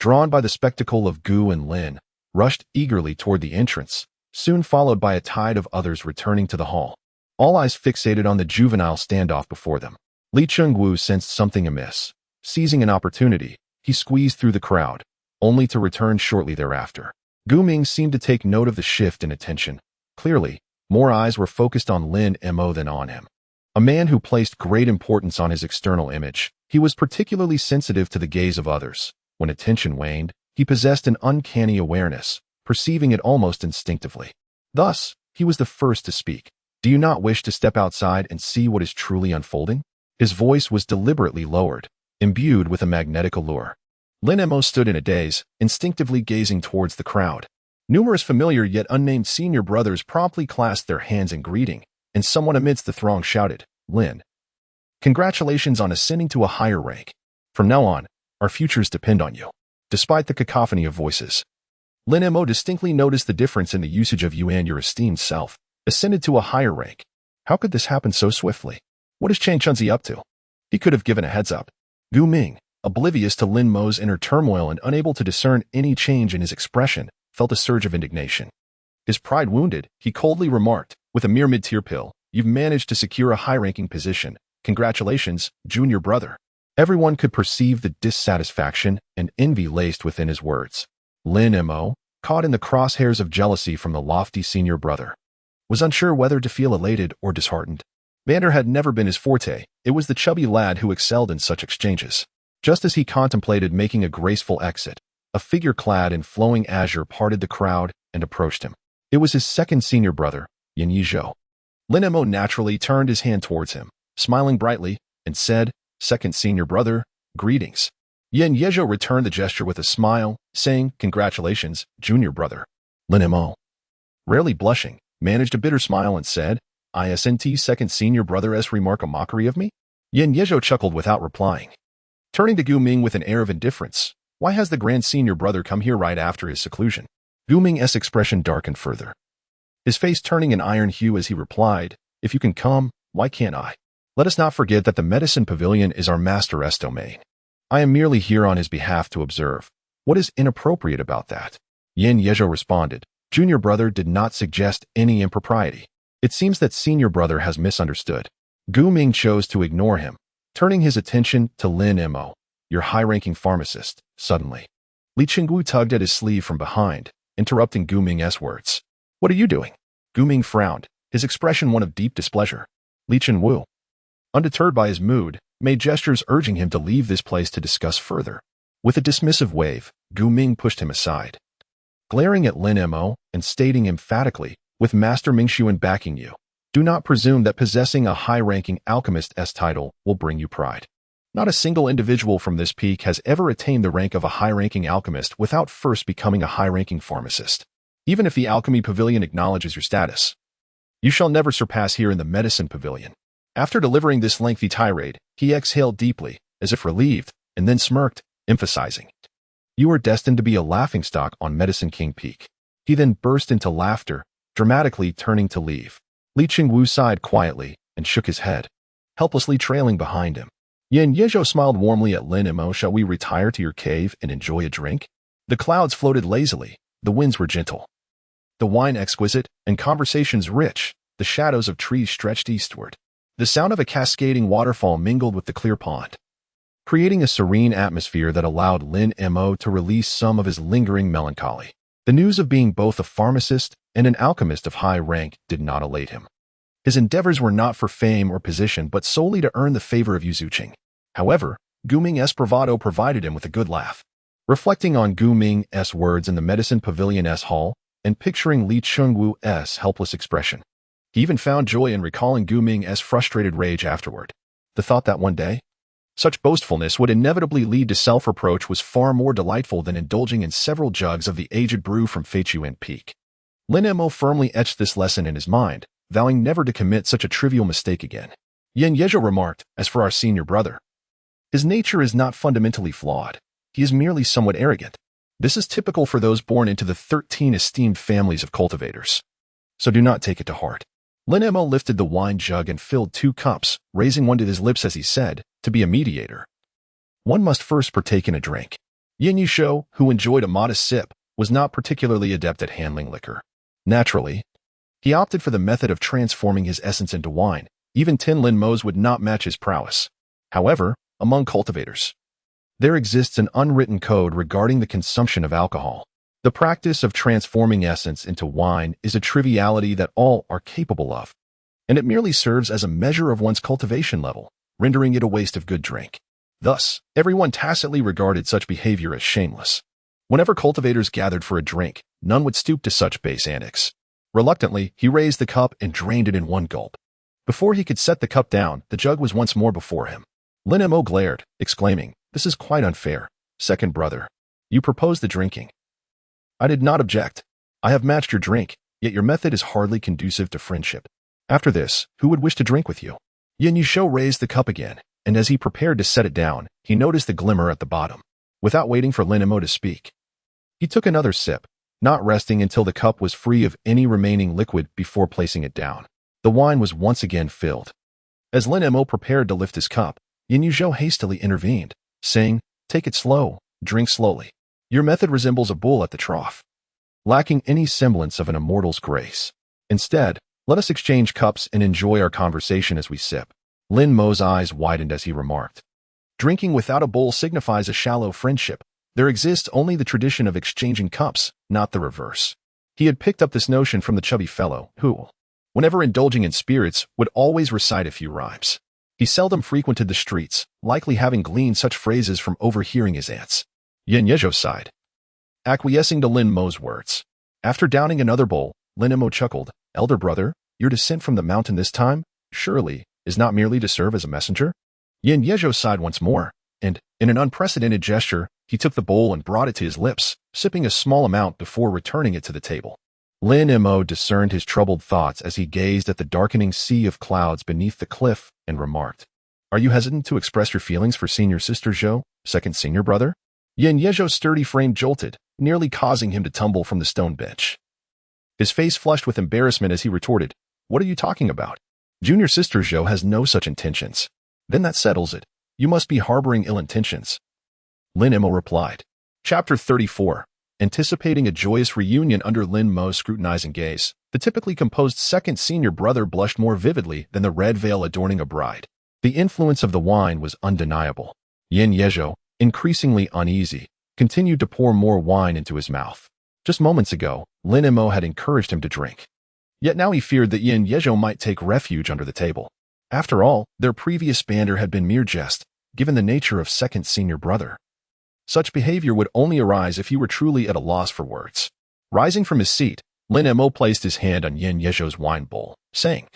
S1: drawn by the spectacle of Gu and Lin, rushed eagerly toward the entrance, soon followed by a tide of others returning to the hall, all eyes fixated on the juvenile standoff before them. Li Qingwu sensed something amiss. Seizing an opportunity, he squeezed through the crowd, only to return shortly thereafter. Gu Ming seemed to take note of the shift in attention. Clearly, more eyes were focused on Lin Mo than on him. A man who placed great importance on his external image, he was particularly sensitive to the gaze of others. When attention waned, he possessed an uncanny awareness, perceiving it almost instinctively. Thus, he was the first to speak. "Do you not wish to step outside and see what is truly unfolding?" His voice was deliberately lowered, imbued with a magnetic allure. Lin Mo stood in a daze, instinctively gazing towards the crowd. Numerous familiar yet unnamed senior brothers promptly clasped their hands in greeting, and someone amidst the throng shouted, "Lin, congratulations on ascending to a higher rank. From now on, our futures depend on you." Despite the cacophony of voices, Lin Mo distinctly noticed the difference in the usage of "you" and "your esteemed self." Ascended to a higher rank. How could this happen so swiftly? What is Chang Chunzi up to? He could have given a heads up. Gu Ming, oblivious to Lin Mo's inner turmoil and unable to discern any change in his expression, felt a surge of indignation. His pride wounded, he coldly remarked, with a mere mid-tier pill, "You've managed to secure a high-ranking position. Congratulations, junior brother." Everyone could perceive the dissatisfaction and envy laced within his words. Lin Mo, caught in the crosshairs of jealousy from the lofty senior brother, was unsure whether to feel elated or disheartened. Banter had never been his forte. It was the chubby lad who excelled in such exchanges. Just as he contemplated making a graceful exit, a figure clad in flowing azure parted the crowd and approached him. It was his second senior brother, Yin Yizhou. Lin Mo naturally turned his hand towards him, smiling brightly, and said, "Second senior brother, greetings." Yin Yizhou returned the gesture with a smile, saying, "Congratulations, junior brother." Lin Mo, rarely blushing, managed a bitter smile and said, "Isn't second senior brother's remark a mockery of me?" Yin Yizhou chuckled without replying. Turning to Gu Ming with an air of indifference, "Why has the grand senior brother come here right after his seclusion?" Gu Ming's expression darkened further, his face turning an iron hue as he replied, "If you can come, why can't I? Let us not forget that the medicine pavilion is our master's domain. I am merely here on his behalf to observe. What is inappropriate about that?" Yin Yizhou responded, "Junior brother did not suggest any impropriety. It seems that senior brother has misunderstood." Gu Ming chose to ignore him, turning his attention to Lin Mo, "Your high-ranking pharmacist." Suddenly, Li Qingwu tugged at his sleeve from behind, interrupting Gu Ming's words. "What are you doing?" Gu Ming frowned, his expression one of deep displeasure. Li Qingwu, undeterred by his mood, made gestures urging him to leave this place to discuss further. With a dismissive wave, Gu Ming pushed him aside, glaring at Lin Mo and stating emphatically, "With Master Mingxuan backing you, do not presume that possessing a high-ranking alchemist's title will bring you pride. Not a single individual from this peak has ever attained the rank of a high-ranking alchemist without first becoming a high-ranking pharmacist. Even if the alchemy pavilion acknowledges your status, you shall never surpass here in the medicine pavilion." After delivering this lengthy tirade, he exhaled deeply, as if relieved, and then smirked, emphasizing, "You are destined to be a laughingstock on Medicine King Peak." He then burst into laughter, dramatically turning to leave. Li Qingwu sighed quietly and shook his head, helplessly trailing behind him. Yin Yizhou smiled warmly at Lin Mo. "Shall we retire to your cave and enjoy a drink?" The clouds floated lazily, the winds were gentle, the wine exquisite, and conversations rich. The shadows of trees stretched eastward. The sound of a cascading waterfall mingled with the clear pond, creating a serene atmosphere that allowed Lin Mo to release some of his lingering melancholy. The news of being both a pharmacist and an alchemist of high rank did not elate him. His endeavors were not for fame or position, but solely to earn the favor of Yu Zuqing. However, Gu Ming's bravado provided him with a good laugh. Reflecting on Gu Ming's words in the medicine pavilion's hall and picturing Li Qingwu's helpless expression, he even found joy in recalling Gu Ming's frustrated rage afterward. The thought that one day, such boastfulness would inevitably lead to self-reproach was far more delightful than indulging in several jugs of the aged brew from Feichuan Peak. Lin Mo firmly etched this lesson in his mind, vowing never to commit such a trivial mistake again. Yin Yizhou remarked, "As for our senior brother, his nature is not fundamentally flawed. He is merely somewhat arrogant. This is typical for those born into the 13 esteemed families of cultivators. So do not take it to heart." Lin Mo lifted the wine jug and filled 2 cups, raising one to his lips as he said, "To be a mediator, one must first partake in a drink." Yin Yizhou, who enjoyed a modest sip, was not particularly adept at handling liquor. Naturally, he opted for the method of transforming his essence into wine. Even 10 Lin Mo's would not match his prowess. However, among cultivators, there exists an unwritten code regarding the consumption of alcohol. The practice of transforming essence into wine is a triviality that all are capable of, and it merely serves as a measure of one's cultivation level, rendering it a waste of good drink. Thus, everyone tacitly regarded such behavior as shameless. Whenever cultivators gathered for a drink, none would stoop to such base antics. Reluctantly, he raised the cup and drained it in one gulp. Before he could set the cup down, the jug was once more before him. Lin Mo glared, exclaiming, "This is quite unfair. second brother. You proposed the drinking. I did not object. I have matched your drink, yet your method is hardly conducive to friendship. After this, who would wish to drink with you? Yin Yusho raised the cup again, and as he prepared to set it down, he noticed the glimmer at the bottom. Without waiting for Lin Mo to speak, he took another sip, not resting until the cup was free of any remaining liquid before placing it down. The wine was once again filled. As Lin Mo prepared to lift his cup, Yin Yusho hastily intervened, saying, "Take it slow, drink slowly. Your method resembles a bull at the trough, lacking any semblance of an immortal's grace. Instead, let us exchange cups and enjoy our conversation as we sip." Lin Mo's eyes widened as he remarked, "Drinking without a bowl signifies a shallow friendship. There exists only the tradition of exchanging cups, not the reverse." He had picked up this notion from the chubby fellow, who, whenever indulging in spirits, would always recite a few rhymes. He seldom frequented the streets, likely having gleaned such phrases from overhearing his aunts. Yin Yezho sighed, acquiescing to Lin Mo's words. After downing another bowl, Lin Mo chuckled, "Elder brother, your descent from the mountain this time, surely, is not merely to serve as a messenger?" Yin Yezho sighed once more, and, in an unprecedented gesture, he took the bowl and brought it to his lips, sipping a small amount before returning it to the table. Lin Mo discerned his troubled thoughts as he gazed at the darkening sea of clouds beneath the cliff and remarked, "Are you hesitant to express your feelings for senior sister Zhou, second senior brother?" Yin Yezho's sturdy frame jolted, nearly causing him to tumble from the stone bench. His face flushed with embarrassment as he retorted, "What are you talking about? Junior sister Zhou has no such intentions." "Then that settles it. You must be harboring ill intentions," Lin Mo replied. Chapter 34. Anticipating a joyous reunion under Lin Mo's scrutinizing gaze, the typically composed second senior brother blushed more vividly than the red veil adorning a bride. The influence of the wine was undeniable. Yin Yezho, increasingly uneasy, continued to pour more wine into his mouth. Just moments ago, Lin Mo had encouraged him to drink. Yet now he feared that Yin Yezho might take refuge under the table. After all, their previous banter had been mere jest, given the nature of second senior brother. Such behavior would only arise if he were truly at a loss for words. Rising from his seat, Lin Mo placed his hand on Yin Yezho's wine bowl, saying,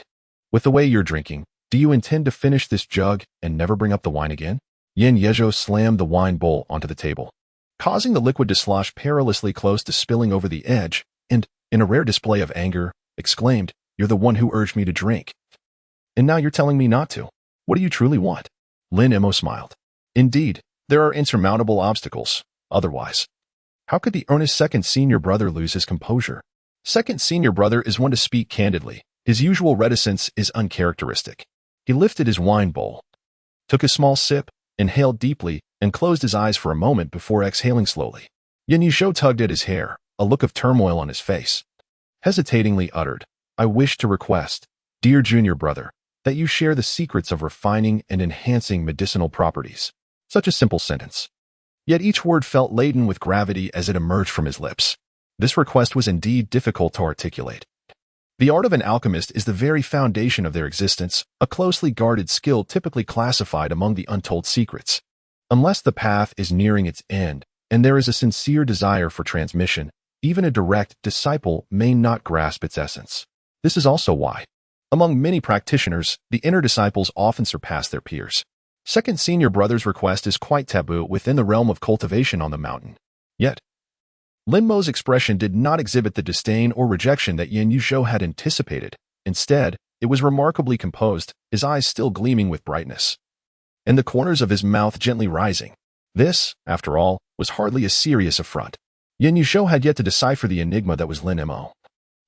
S1: "With the way you're drinking, do you intend to finish this jug and never bring up the wine again?" Yin Yezho slammed the wine bowl onto the table, causing the liquid to slosh perilously close to spilling over the edge, and, in a rare display of anger, exclaimed, "You're the one who urged me to drink. And now you're telling me not to. What do you truly want?" Lin Mo smiled. "Indeed, there are insurmountable obstacles. Otherwise, how could the earnest second senior brother lose his composure? Second senior brother is one to speak candidly. His usual reticence is uncharacteristic." He lifted his wine bowl, took a small sip, inhaled deeply, and closed his eyes for a moment before exhaling slowly. Yin Yusho tugged at his hair, a look of turmoil on his face. Hesitatingly uttered, "I wish to request, dear junior brother, that you share the secrets of refining and enhancing medicinal properties." Such a simple sentence. Yet each word felt laden with gravity as it emerged from his lips. This request was indeed difficult to articulate. The art of an alchemist is the very foundation of their existence, a closely guarded skill typically classified among the untold secrets. Unless the path is nearing its end, and there is a sincere desire for transmission, even a direct disciple may not grasp its essence. This is also why, among many practitioners, the inner disciples often surpass their peers. Second senior brother's request is quite taboo within the realm of cultivation on the mountain. Yet, Lin Mo's expression did not exhibit the disdain or rejection that Yin Yusho had anticipated. Instead, it was remarkably composed, his eyes still gleaming with brightness, and the corners of his mouth gently rising. This, after all, was hardly a serious affront. Yin Yusho had yet to decipher the enigma that was Lin Mo.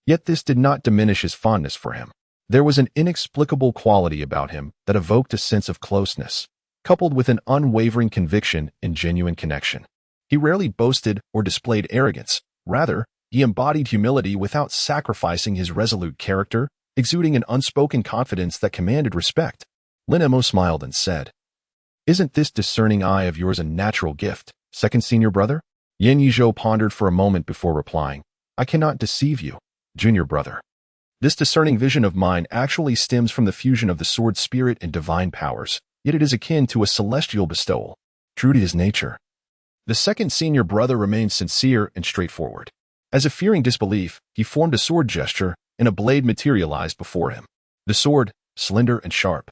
S1: Yet this did not diminish his fondness for him. There was an inexplicable quality about him that evoked a sense of closeness, coupled with an unwavering conviction in genuine connection. He rarely boasted or displayed arrogance. Rather, he embodied humility without sacrificing his resolute character, exuding an unspoken confidence that commanded respect. Lin Mo smiled and said, "Isn't this discerning eye of yours a natural gift, second senior brother?" Yin Yizhou pondered for a moment before replying, "I cannot deceive you, junior brother. This discerning vision of mine actually stems from the fusion of the sword spirit and divine powers, yet it is akin to a celestial bestowal, true to his nature." The second senior brother remained sincere and straightforward. As if fearing disbelief, he formed a sword gesture, and a blade materialized before him. The sword, slender and sharp,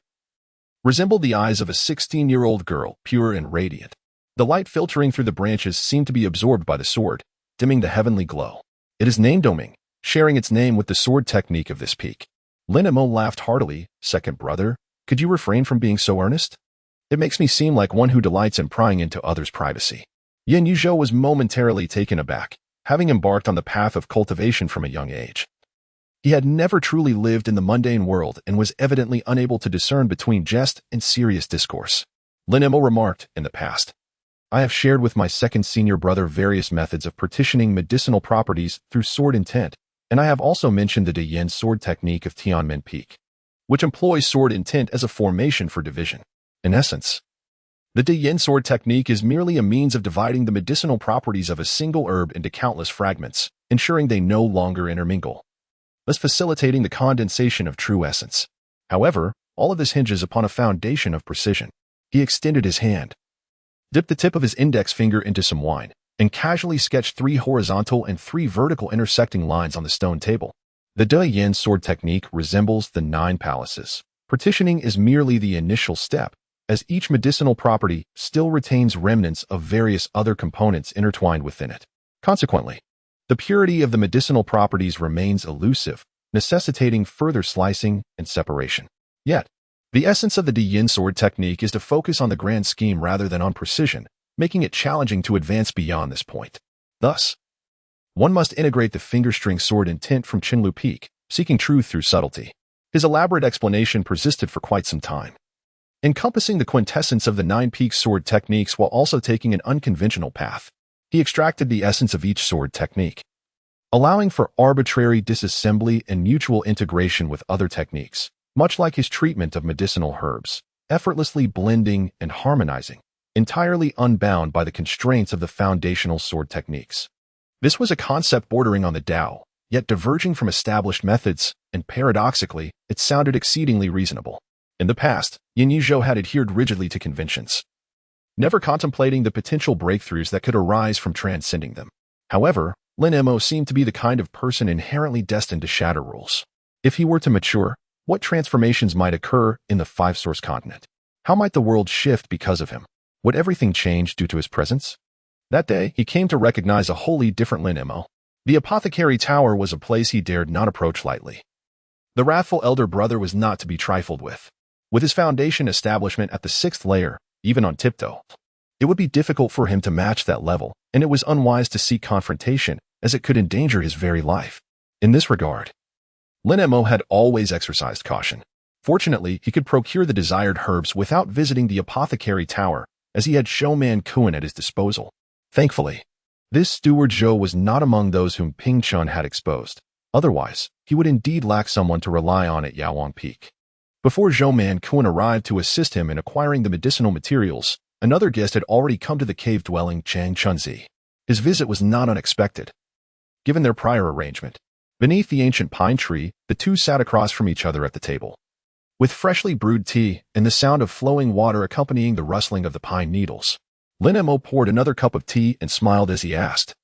S1: resembled the eyes of a 16-year-old girl, pure and radiant. The light filtering through the branches seemed to be absorbed by the sword, dimming the heavenly glow. It is named Doming, sharing its name with the sword technique of this peak. Lin Mo laughed heartily. Second brother, could you refrain from being so earnest? It makes me seem like one who delights in prying into others' privacy. Yin Yuzhou was momentarily taken aback, having embarked on the path of cultivation from a young age. He had never truly lived in the mundane world and was evidently unable to discern between jest and serious discourse. Lin Mo remarked, in the past, I have shared with my second senior brother various methods of partitioning medicinal properties through sword intent, and I have also mentioned the De Yin sword technique of Tianmen Peak, which employs sword intent as a formation for division. In essence, the De Yin sword technique is merely a means of dividing the medicinal properties of a single herb into countless fragments, ensuring they no longer intermingle, thus facilitating the condensation of true essence. However, all of this hinges upon a foundation of precision. He extended his hand, dipped the tip of his index finger into some wine, and casually sketched 3 horizontal and 3 vertical intersecting lines on the stone table. The De Yin sword technique resembles the 9 palaces. Partitioning is merely the initial step, as each medicinal property still retains remnants of various other components intertwined within it. Consequently, the purity of the medicinal properties remains elusive, necessitating further slicing and separation. Yet, the essence of the De Yin sword technique is to focus on the grand scheme rather than on precision, making it challenging to advance beyond this point. Thus, one must integrate the fingerstring sword intent from Qinlu Peak, seeking truth through subtlety. His elaborate explanation persisted for quite some time, encompassing the quintessence of the 9 peak sword techniques while also taking an unconventional path. He extracted the essence of each sword technique, allowing for arbitrary disassembly and mutual integration with other techniques, much like his treatment of medicinal herbs, effortlessly blending and harmonizing, entirely unbound by the constraints of the foundational sword techniques. This was a concept bordering on the Tao, yet diverging from established methods, and paradoxically, it sounded exceedingly reasonable. In the past, Yin Yuzhou had adhered rigidly to conventions, never contemplating the potential breakthroughs that could arise from transcending them. However, Lin Mo seemed to be the kind of person inherently destined to shatter rules. If he were to mature, what transformations might occur in the 5-source continent? How might the world shift because of him? Would everything change due to his presence? That day, he came to recognize a wholly different Lin Mo. The apothecary tower was a place he dared not approach lightly. The wrathful elder brother was not to be trifled with. With his foundation establishment at the 6th layer, even on tiptoe, it would be difficult for him to match that level, and it was unwise to seek confrontation, as it could endanger his very life. In this regard, Lin Mo had always exercised caution. Fortunately, he could procure the desired herbs without visiting the apothecary tower, as he had Showman Kuan at his disposal. Thankfully, this steward Zhou was not among those whom Ping Chun had exposed. Otherwise, he would indeed lack someone to rely on at Yaowang Peak. Before Zhouman Kuan arrived to assist him in acquiring the medicinal materials, another guest had already come to the cave-dwelling Chang Chunzi. His visit was not unexpected, given their prior arrangement. Beneath the ancient pine tree, the two sat across from each other at the table, with freshly brewed tea and the sound of flowing water accompanying the rustling of the pine needles. Lin Mo poured another cup of tea and smiled as he asked,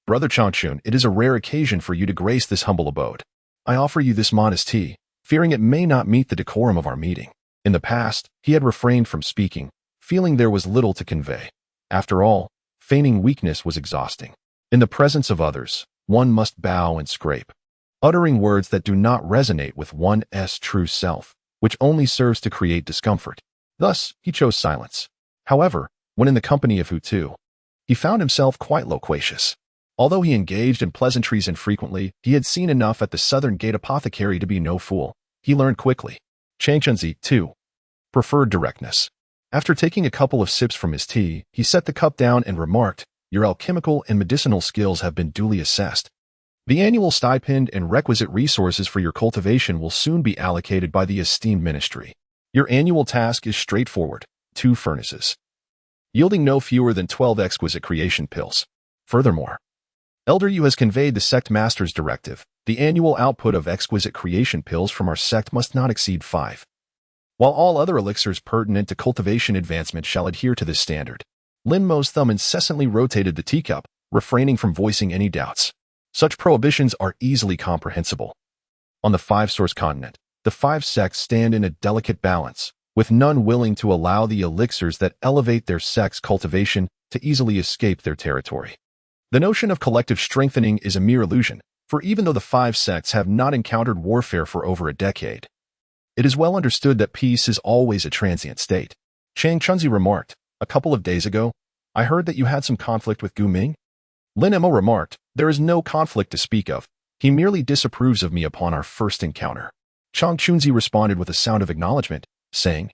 S1: Brother Changchun, it is a rare occasion for you to grace this humble abode. I offer you this modest tea, fearing it may not meet the decorum of our meeting. In the past, he had refrained from speaking, feeling there was little to convey. After all, feigning weakness was exhausting. In the presence of others, one must bow and scrape, uttering words that do not resonate with one's true self, which only serves to create discomfort. Thus, he chose silence. However, when in the company of Hu Tu, he found himself quite loquacious. Although he engaged in pleasantries infrequently, he had seen enough at the Southern Gate Apothecary to be no fool. He learned quickly. Chang Chunzi, too, preferred directness. After taking a couple of sips from his tea, he set the cup down and remarked, Your alchemical and medicinal skills have been duly assessed. The annual stipend and requisite resources for your cultivation will soon be allocated by the esteemed ministry. Your annual task is straightforward: 2 furnaces, yielding no fewer than 12 exquisite creation pills. Furthermore, Elder Yu has conveyed the sect master's directive. The annual output of exquisite creation pills from our sect must not exceed 5, while all other elixirs pertinent to cultivation advancement shall adhere to this standard. Lin Mo's thumb incessantly rotated the teacup, refraining from voicing any doubts. Such prohibitions are easily comprehensible. On the 5-source continent, the 5 sects stand in a delicate balance, with none willing to allow the elixirs that elevate their sex cultivation to easily escape their territory. The notion of collective strengthening is a mere illusion, for even though the five sects have not encountered warfare for over a decade, it is well understood that peace is always a transient state. Chang Chunzi remarked, "A couple of days ago, I heard that you had some conflict with Gu Ming." Lin Mo remarked, "There is no conflict to speak of. He merely disapproves of me upon our first encounter." Chang Chunzi responded with a sound of acknowledgement, saying,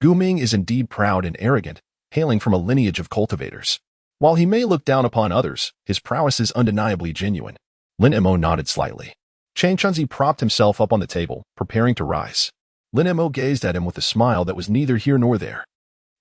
S1: "Gu Ming is indeed proud and arrogant, hailing from a lineage of cultivators. While he may look down upon others, his prowess is undeniably genuine." Lin Mo nodded slightly. Chang Chunzi propped himself up on the table, preparing to rise. Lin Mo gazed at him with a smile that was neither here nor there.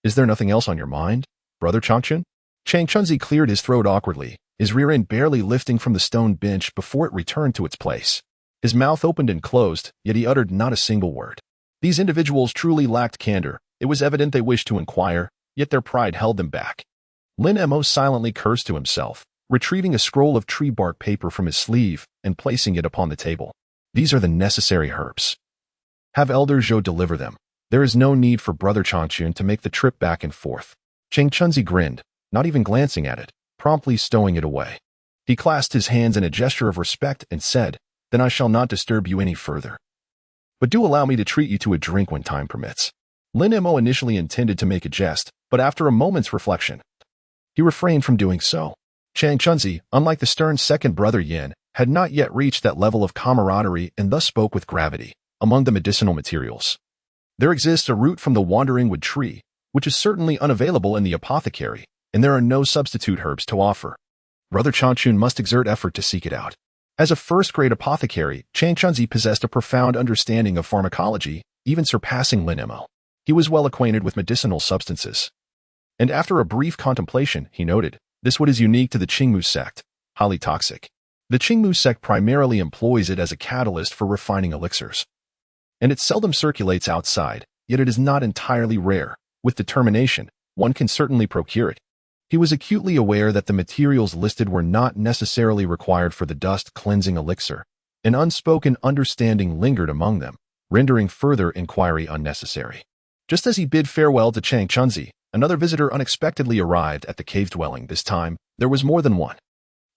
S1: "Is there nothing else on your mind, Brother Changchun?" Chang Chunzi cleared his throat awkwardly, his rear end barely lifting from the stone bench before it returned to its place. His mouth opened and closed, yet he uttered not a single word. These individuals truly lacked candor. It was evident they wished to inquire, yet their pride held them back. Lin Mo silently cursed to himself, retrieving a scroll of tree bark paper from his sleeve and placing it upon the table. "These are the necessary herbs. Have Elder Zhou deliver them. There is no need for Brother Changchun to make the trip back and forth." Chang Chunzi grinned, not even glancing at it, promptly stowing it away. He clasped his hands in a gesture of respect and said, "Then I shall not disturb you any further. But do allow me to treat you to a drink when time permits." Lin Mo initially intended to make a jest, but after a moment's reflection, he refrained from doing so. Chang Chunzi, unlike the stern second brother Yin, had not yet reached that level of camaraderie and thus spoke with gravity. "Among the medicinal materials, there exists a root from the wandering wood tree, which is certainly unavailable in the apothecary, and there are no substitute herbs to offer. Brother Changchun must exert effort to seek it out." As a first-grade apothecary, Chang Chunzi possessed a profound understanding of pharmacology, even surpassing Lin Mo. He was well acquainted with medicinal substances. And after a brief contemplation, he noted, "This wood is unique to the Qingmu sect, highly toxic. The Qingmu sect primarily employs it as a catalyst for refining elixirs, and it seldom circulates outside, yet it is not entirely rare. With determination, one can certainly procure it." He was acutely aware that the materials listed were not necessarily required for the dust cleansing elixir. An unspoken understanding lingered among them, rendering further inquiry unnecessary. Just as he bid farewell to Chang Chunzi, another visitor unexpectedly arrived at the cave dwelling. This time, there was more than one.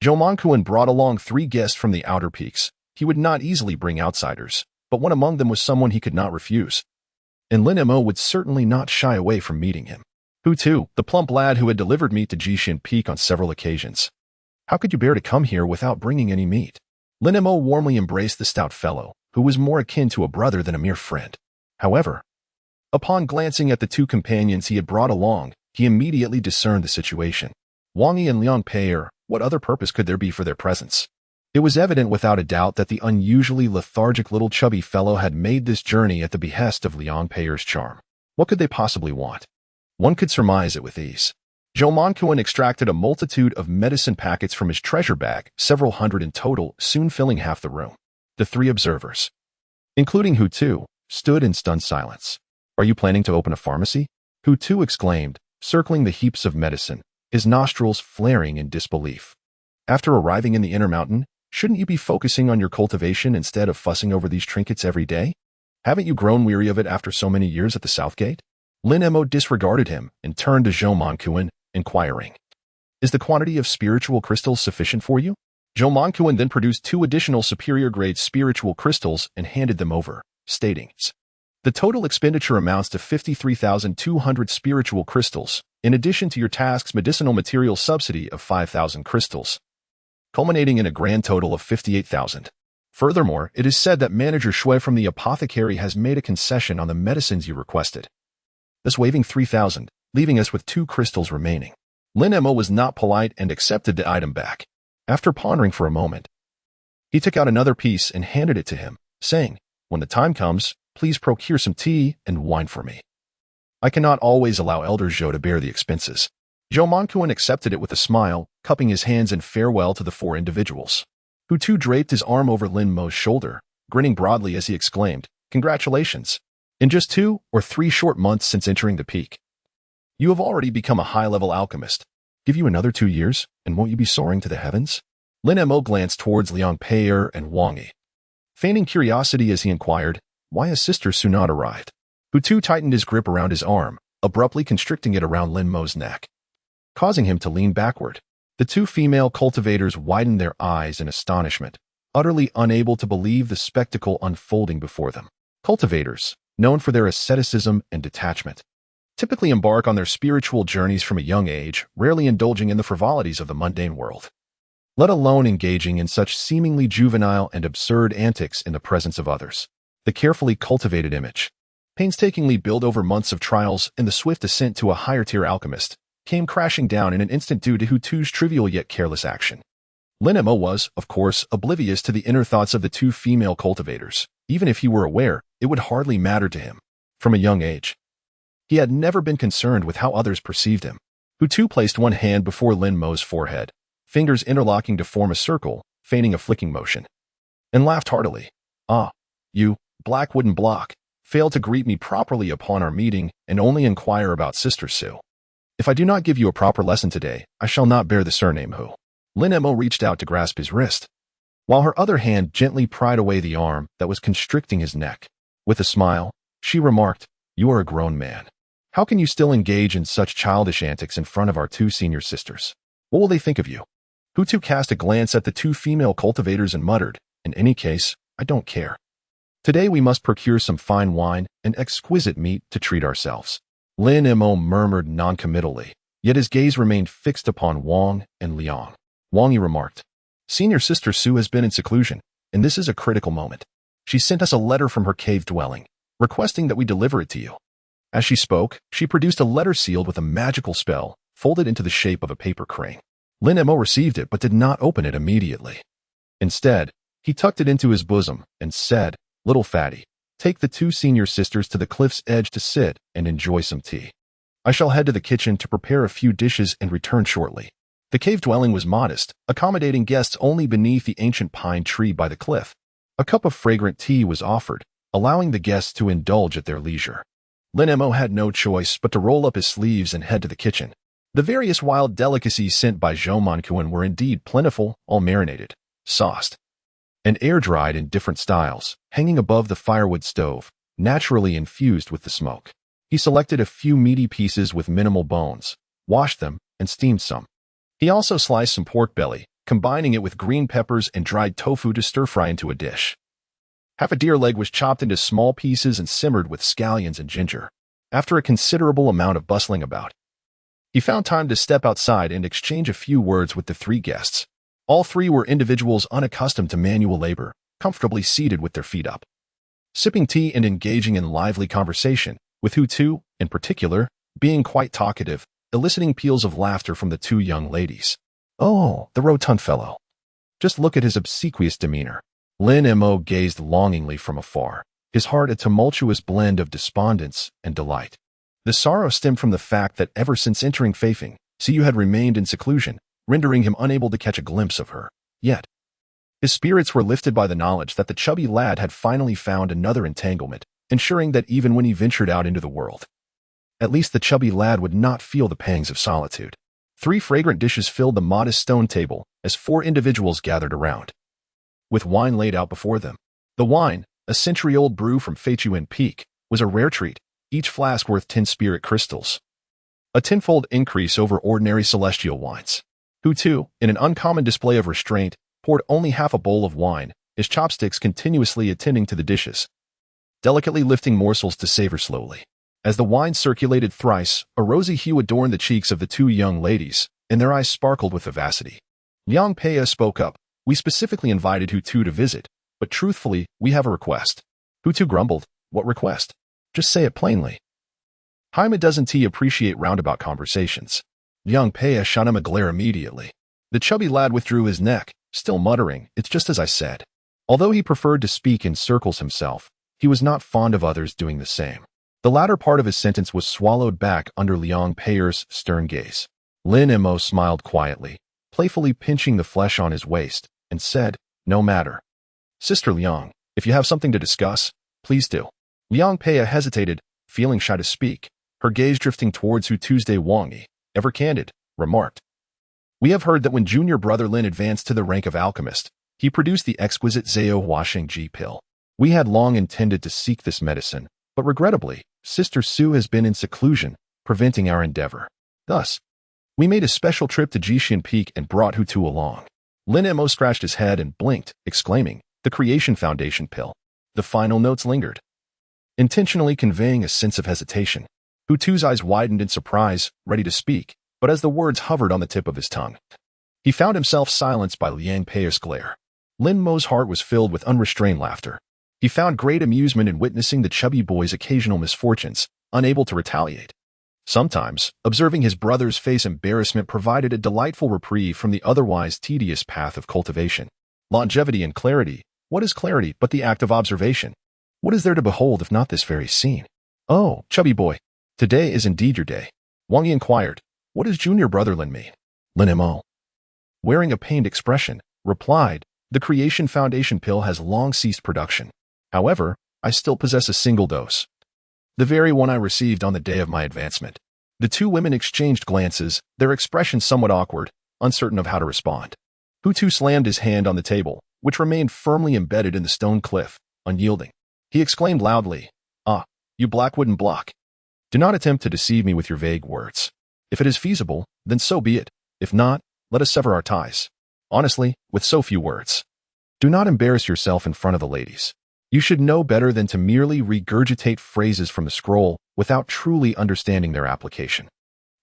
S1: Zhou Mankuan brought along 3 guests from the outer peaks. He would not easily bring outsiders, but one among them was someone he could not refuse. And Lin Mo would certainly not shy away from meeting him. "Who too, the plump lad who had delivered meat to Jishin Peak on several occasions. How could you bear to come here without bringing any meat?" Lin Mo warmly embraced the stout fellow, who was more akin to a brother than a mere friend. However, upon glancing at the 2 companions he had brought along, he immediately discerned the situation. Wang Yi and Liang Pei'er, what other purpose could there be for their presence? It was evident without a doubt that the unusually lethargic little chubby fellow had made this journey at the behest of Liang Pei'er's charm. What could they possibly want? One could surmise it with ease. Zhou Mankuan extracted a multitude of medicine packets from his treasure bag, several hundred in total, soon filling half the room. The 3 observers, including Hu Tu, stood in stunned silence. "Are you planning to open a pharmacy?" Hu Tu exclaimed, circling the heaps of medicine, his nostrils flaring in disbelief. "After arriving in the inner mountain, shouldn't you be focusing on your cultivation instead of fussing over these trinkets every day? Haven't you grown weary of it after so many years at the South Gate?" Lin Mo disregarded him and turned to Zhou Mankuan, inquiring, "Is the quantity of spiritual crystals sufficient for you?" Zhou Mankuan then produced 2 additional superior-grade spiritual crystals and handed them over, stating, "The total expenditure amounts to 53,200 spiritual crystals, in addition to your task's medicinal material subsidy of 5,000 crystals, culminating in a grand total of 58,000. Furthermore, it is said that Manager Shui from the apothecary has made a concession on the medicines you requested, thus waiving 3,000, leaving us with 2 crystals remaining." Lin Mo was not polite and accepted the item back. After pondering for a moment, he took out another piece and handed it to him, saying, "When the time comes, please procure some tea and wine for me. I cannot always allow Elder Zhou to bear the expenses." Zhou Mankuan accepted it with a smile, cupping his hands in farewell to the 4 individuals. Hu Tu draped his arm over Lin Mo's shoulder, grinning broadly as he exclaimed, "Congratulations! In just 2 or 3 short months since entering the peak, you have already become a high-level alchemist. Give you another 2 years, and won't you be soaring to the heavens?" Lin Mo glanced towards Liang Pei'er and Wang Yi, feigning curiosity as he inquired, "Why has Sister Su not arrived?" Hutu tightened his grip around his arm, abruptly constricting it around Lin Mo's neck, causing him to lean backward. The two female cultivators widened their eyes in astonishment, utterly unable to believe the spectacle unfolding before them. Cultivators, known for their asceticism and detachment, typically embark on their spiritual journeys from a young age, rarely indulging in the frivolities of the mundane world, let alone engaging in such seemingly juvenile and absurd antics in the presence of others. The carefully cultivated image, painstakingly built over months of trials and the swift ascent to a higher-tier alchemist, came crashing down in an instant due to Hutu's trivial yet careless action. Lin Mo was, of course, oblivious to the inner thoughts of the two female cultivators. Even if he were aware, it would hardly matter to him. From a young age, he had never been concerned with how others perceived him. Hutu placed one hand before Lin Mo's forehead, fingers interlocking to form a circle, feigning a flicking motion, and laughed heartily. "Ah, you, black wooden block, failed to greet me properly upon our meeting and only inquire about Sister Sue. If I do not give you a proper lesson today, I shall not bear the surname Hu." Lin Mo reached out to grasp his wrist, while her other hand gently pried away the arm that was constricting his neck. With a smile, she remarked, "You are a grown man. How can you still engage in such childish antics in front of our two senior sisters? What will they think of you?" Hutu cast a glance at the two female cultivators and muttered, "In any case, I don't care. Today we must procure some fine wine and exquisite meat to treat ourselves." Lin Mo murmured noncommittally, yet his gaze remained fixed upon Wang and Liang. Wang Yi remarked, "Senior Sister Sue has been in seclusion, and this is a critical moment. She sent us a letter from her cave dwelling, requesting that we deliver it to you." As she spoke, she produced a letter sealed with a magical spell, folded into the shape of a paper crane. Lin Mo received it but did not open it immediately. Instead, he tucked it into his bosom and said, "Little fatty, take the two senior sisters to the cliff's edge to sit and enjoy some tea. I shall head to the kitchen to prepare a few dishes and return shortly." The cave dwelling was modest, accommodating guests only beneath the ancient pine tree by the cliff. A cup of fragrant tea was offered, allowing the guests to indulge at their leisure. Lin Mo had no choice but to roll up his sleeves and head to the kitchen. The various wild delicacies sent by Zhou Mankuan were indeed plentiful, all marinated, sauced, and air-dried in different styles, hanging above the firewood stove, naturally infused with the smoke. He selected a few meaty pieces with minimal bones, washed them, and steamed some. He also sliced some pork belly, combining it with green peppers and dried tofu to stir-fry into a dish. Half a deer leg was chopped into small pieces and simmered with scallions and ginger. After a considerable amount of bustling about, he found time to step outside and exchange a few words with the three guests. All three were individuals unaccustomed to manual labor, comfortably seated with their feet up, sipping tea and engaging in lively conversation, with Hutu, in particular, being quite talkative, eliciting peals of laughter from the two young ladies. "Oh, the rotund fellow. Just look at his obsequious demeanor." Lin Mo gazed longingly from afar, his heart a tumultuous blend of despondence and delight. The sorrow stemmed from the fact that ever since entering Feifeng, Siyu had remained in seclusion, rendering him unable to catch a glimpse of her. Yet, his spirits were lifted by the knowledge that the chubby lad had finally found another entanglement, ensuring that even when he ventured out into the world, at least the chubby lad would not feel the pangs of solitude. 3 fragrant dishes filled the modest stone table as 4 individuals gathered around, with wine laid out before them. The wine, a century-old brew from Feichuan Peak, was a rare treat, each flask worth 10 spirit crystals, a tenfold increase over ordinary celestial wines. Hutu, in an uncommon display of restraint, poured only half a bowl of wine, his chopsticks continuously attending to the dishes, delicately lifting morsels to savor slowly. As the wine circulated thrice, a rosy hue adorned the cheeks of the 2 young ladies, and their eyes sparkled with vivacity. Liang Pei spoke up. "We specifically invited Hutu to visit, but truthfully, we have a request." Hutu grumbled. "What request? Just say it plainly." Jaime doesn't he appreciate roundabout conversations? Liang Pei shot him a glare immediately. The chubby lad withdrew his neck, still muttering, "It's just as I said." Although he preferred to speak in circles himself, he was not fond of others doing the same. The latter part of his sentence was swallowed back under Liang Pei's stern gaze. Lin Mo smiled quietly, playfully pinching the flesh on his waist, and said, "No matter. Sister Liang, if you have something to discuss, please do." Liang Pei hesitated, feeling shy to speak, her gaze drifting towards Hu Tuesday Wang Yi, ever candid, remarked, "We have heard that when junior brother Lin advanced to the rank of alchemist, he produced the exquisite Zhao Huasheng Ji pill. We had long intended to seek this medicine, but regrettably, Sister Sue has been in seclusion, preventing our endeavor. Thus, we made a special trip to Jishin Peak and brought Hutu along. Lin Mo scratched his head and blinked, exclaiming, "The Creation Foundation pill." The final notes lingered, intentionally conveying a sense of hesitation. Hutu's eyes widened in surprise, ready to speak, but as the words hovered on the tip of his tongue, he found himself silenced by Liang Pei's glare. Lin Mo's heart was filled with unrestrained laughter. He found great amusement in witnessing the chubby boy's occasional misfortunes, unable to retaliate. Sometimes, observing his brother's face embarrassment provided a delightful reprieve from the otherwise tedious path of cultivation. Longevity and clarity. What is clarity but the act of observation? What is there to behold if not this very scene? "Oh, chubby boy, today is indeed your day." Wang Yi inquired, "What does junior brother Lin mean?" Lin Mo, wearing a pained expression, replied, "The Creation Foundation pill has long ceased production. However, I still possess a single dose. The very one I received on the day of my advancement." The two women exchanged glances, their expressions somewhat awkward, uncertain of how to respond. Hutu slammed his hand on the table, which remained firmly embedded in the stone cliff, unyielding. He exclaimed loudly, "Ah, you black wooden block. Do not attempt to deceive me with your vague words. If it is feasible, then so be it. If not, let us sever our ties. Honestly, with so few words. Do not embarrass yourself in front of the ladies. You should know better than to merely regurgitate phrases from the scroll without truly understanding their application."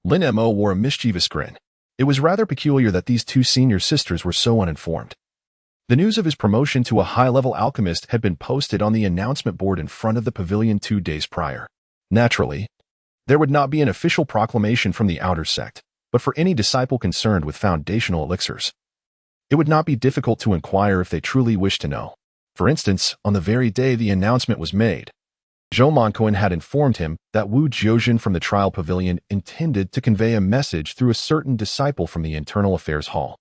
S1: Lin Mo wore a mischievous grin. It was rather peculiar that these two senior sisters were so uninformed. The news of his promotion to a high-level alchemist had been posted on the announcement board in front of the pavilion 2 days prior. Naturally, there would not be an official proclamation from the outer sect, but for any disciple concerned with foundational elixirs, it would not be difficult to inquire if they truly wished to know. For instance, on the very day the announcement was made, Zhou Moncoin had informed him that Wu Jiuzhen from the trial pavilion intended to convey a message through a certain disciple from the Internal Affairs Hall,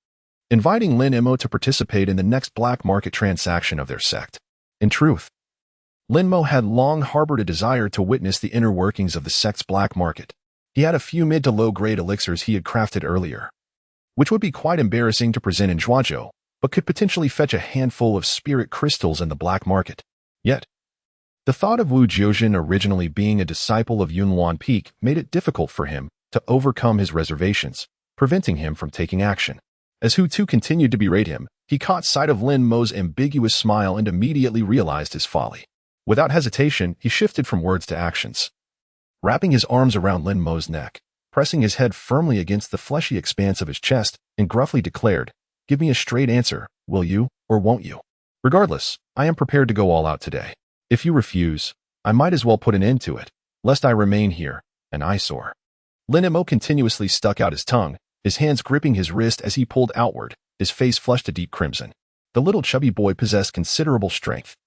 S1: inviting Lin Mo to participate in the next black market transaction of their sect. In truth, Lin Mo had long harbored a desire to witness the inner workings of the sect's black market. He had a few mid to low-grade elixirs he had crafted earlier, which would be quite embarrassing to present in Zhuazhou, but could potentially fetch a handful of spirit crystals in the black market. Yet, the thought of Wu Jiuzhen originally being a disciple of Yunluan Peak made it difficult for him to overcome his reservations, preventing him from taking action. As Hutu continued to berate him, he caught sight of Lin Mo's ambiguous smile and immediately realized his folly. Without hesitation, he shifted from words to actions. Wrapping his arms around Lin Mo's neck, pressing his head firmly against the fleshy expanse of his chest, and gruffly declared, "Give me a straight answer, will you, or won't you? Regardless, I am prepared to go all out today. If you refuse, I might as well put an end to it, lest I remain here, an eyesore." Lin Mo continuously stuck out his tongue, his hands gripping his wrist as he pulled outward, his face flushed a deep crimson. The little chubby boy possessed considerable strength.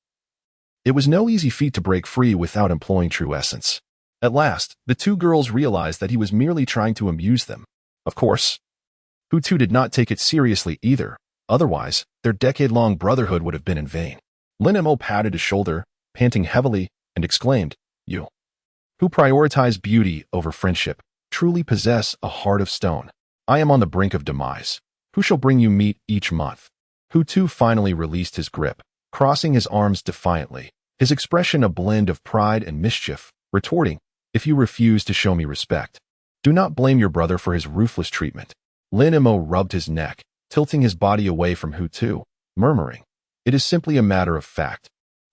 S1: It was no easy feat to break free without employing true essence. At last, the two girls realized that he was merely trying to amuse them. Of course, Hutu did not take it seriously either, otherwise, their decade-long brotherhood would have been in vain. Lin Mo patted his shoulder, panting heavily, and exclaimed, "You, who prioritize beauty over friendship, truly possess a heart of stone. I am on the brink of demise. Who shall bring you meat each month?" Hutu finally released his grip, crossing his arms defiantly, his expression a blend of pride and mischief, retorting, "If you refuse to show me respect, do not blame your brother for his ruthless treatment." Lin Mo rubbed his neck, tilting his body away from Hutu, murmuring, "It is simply a matter of fact.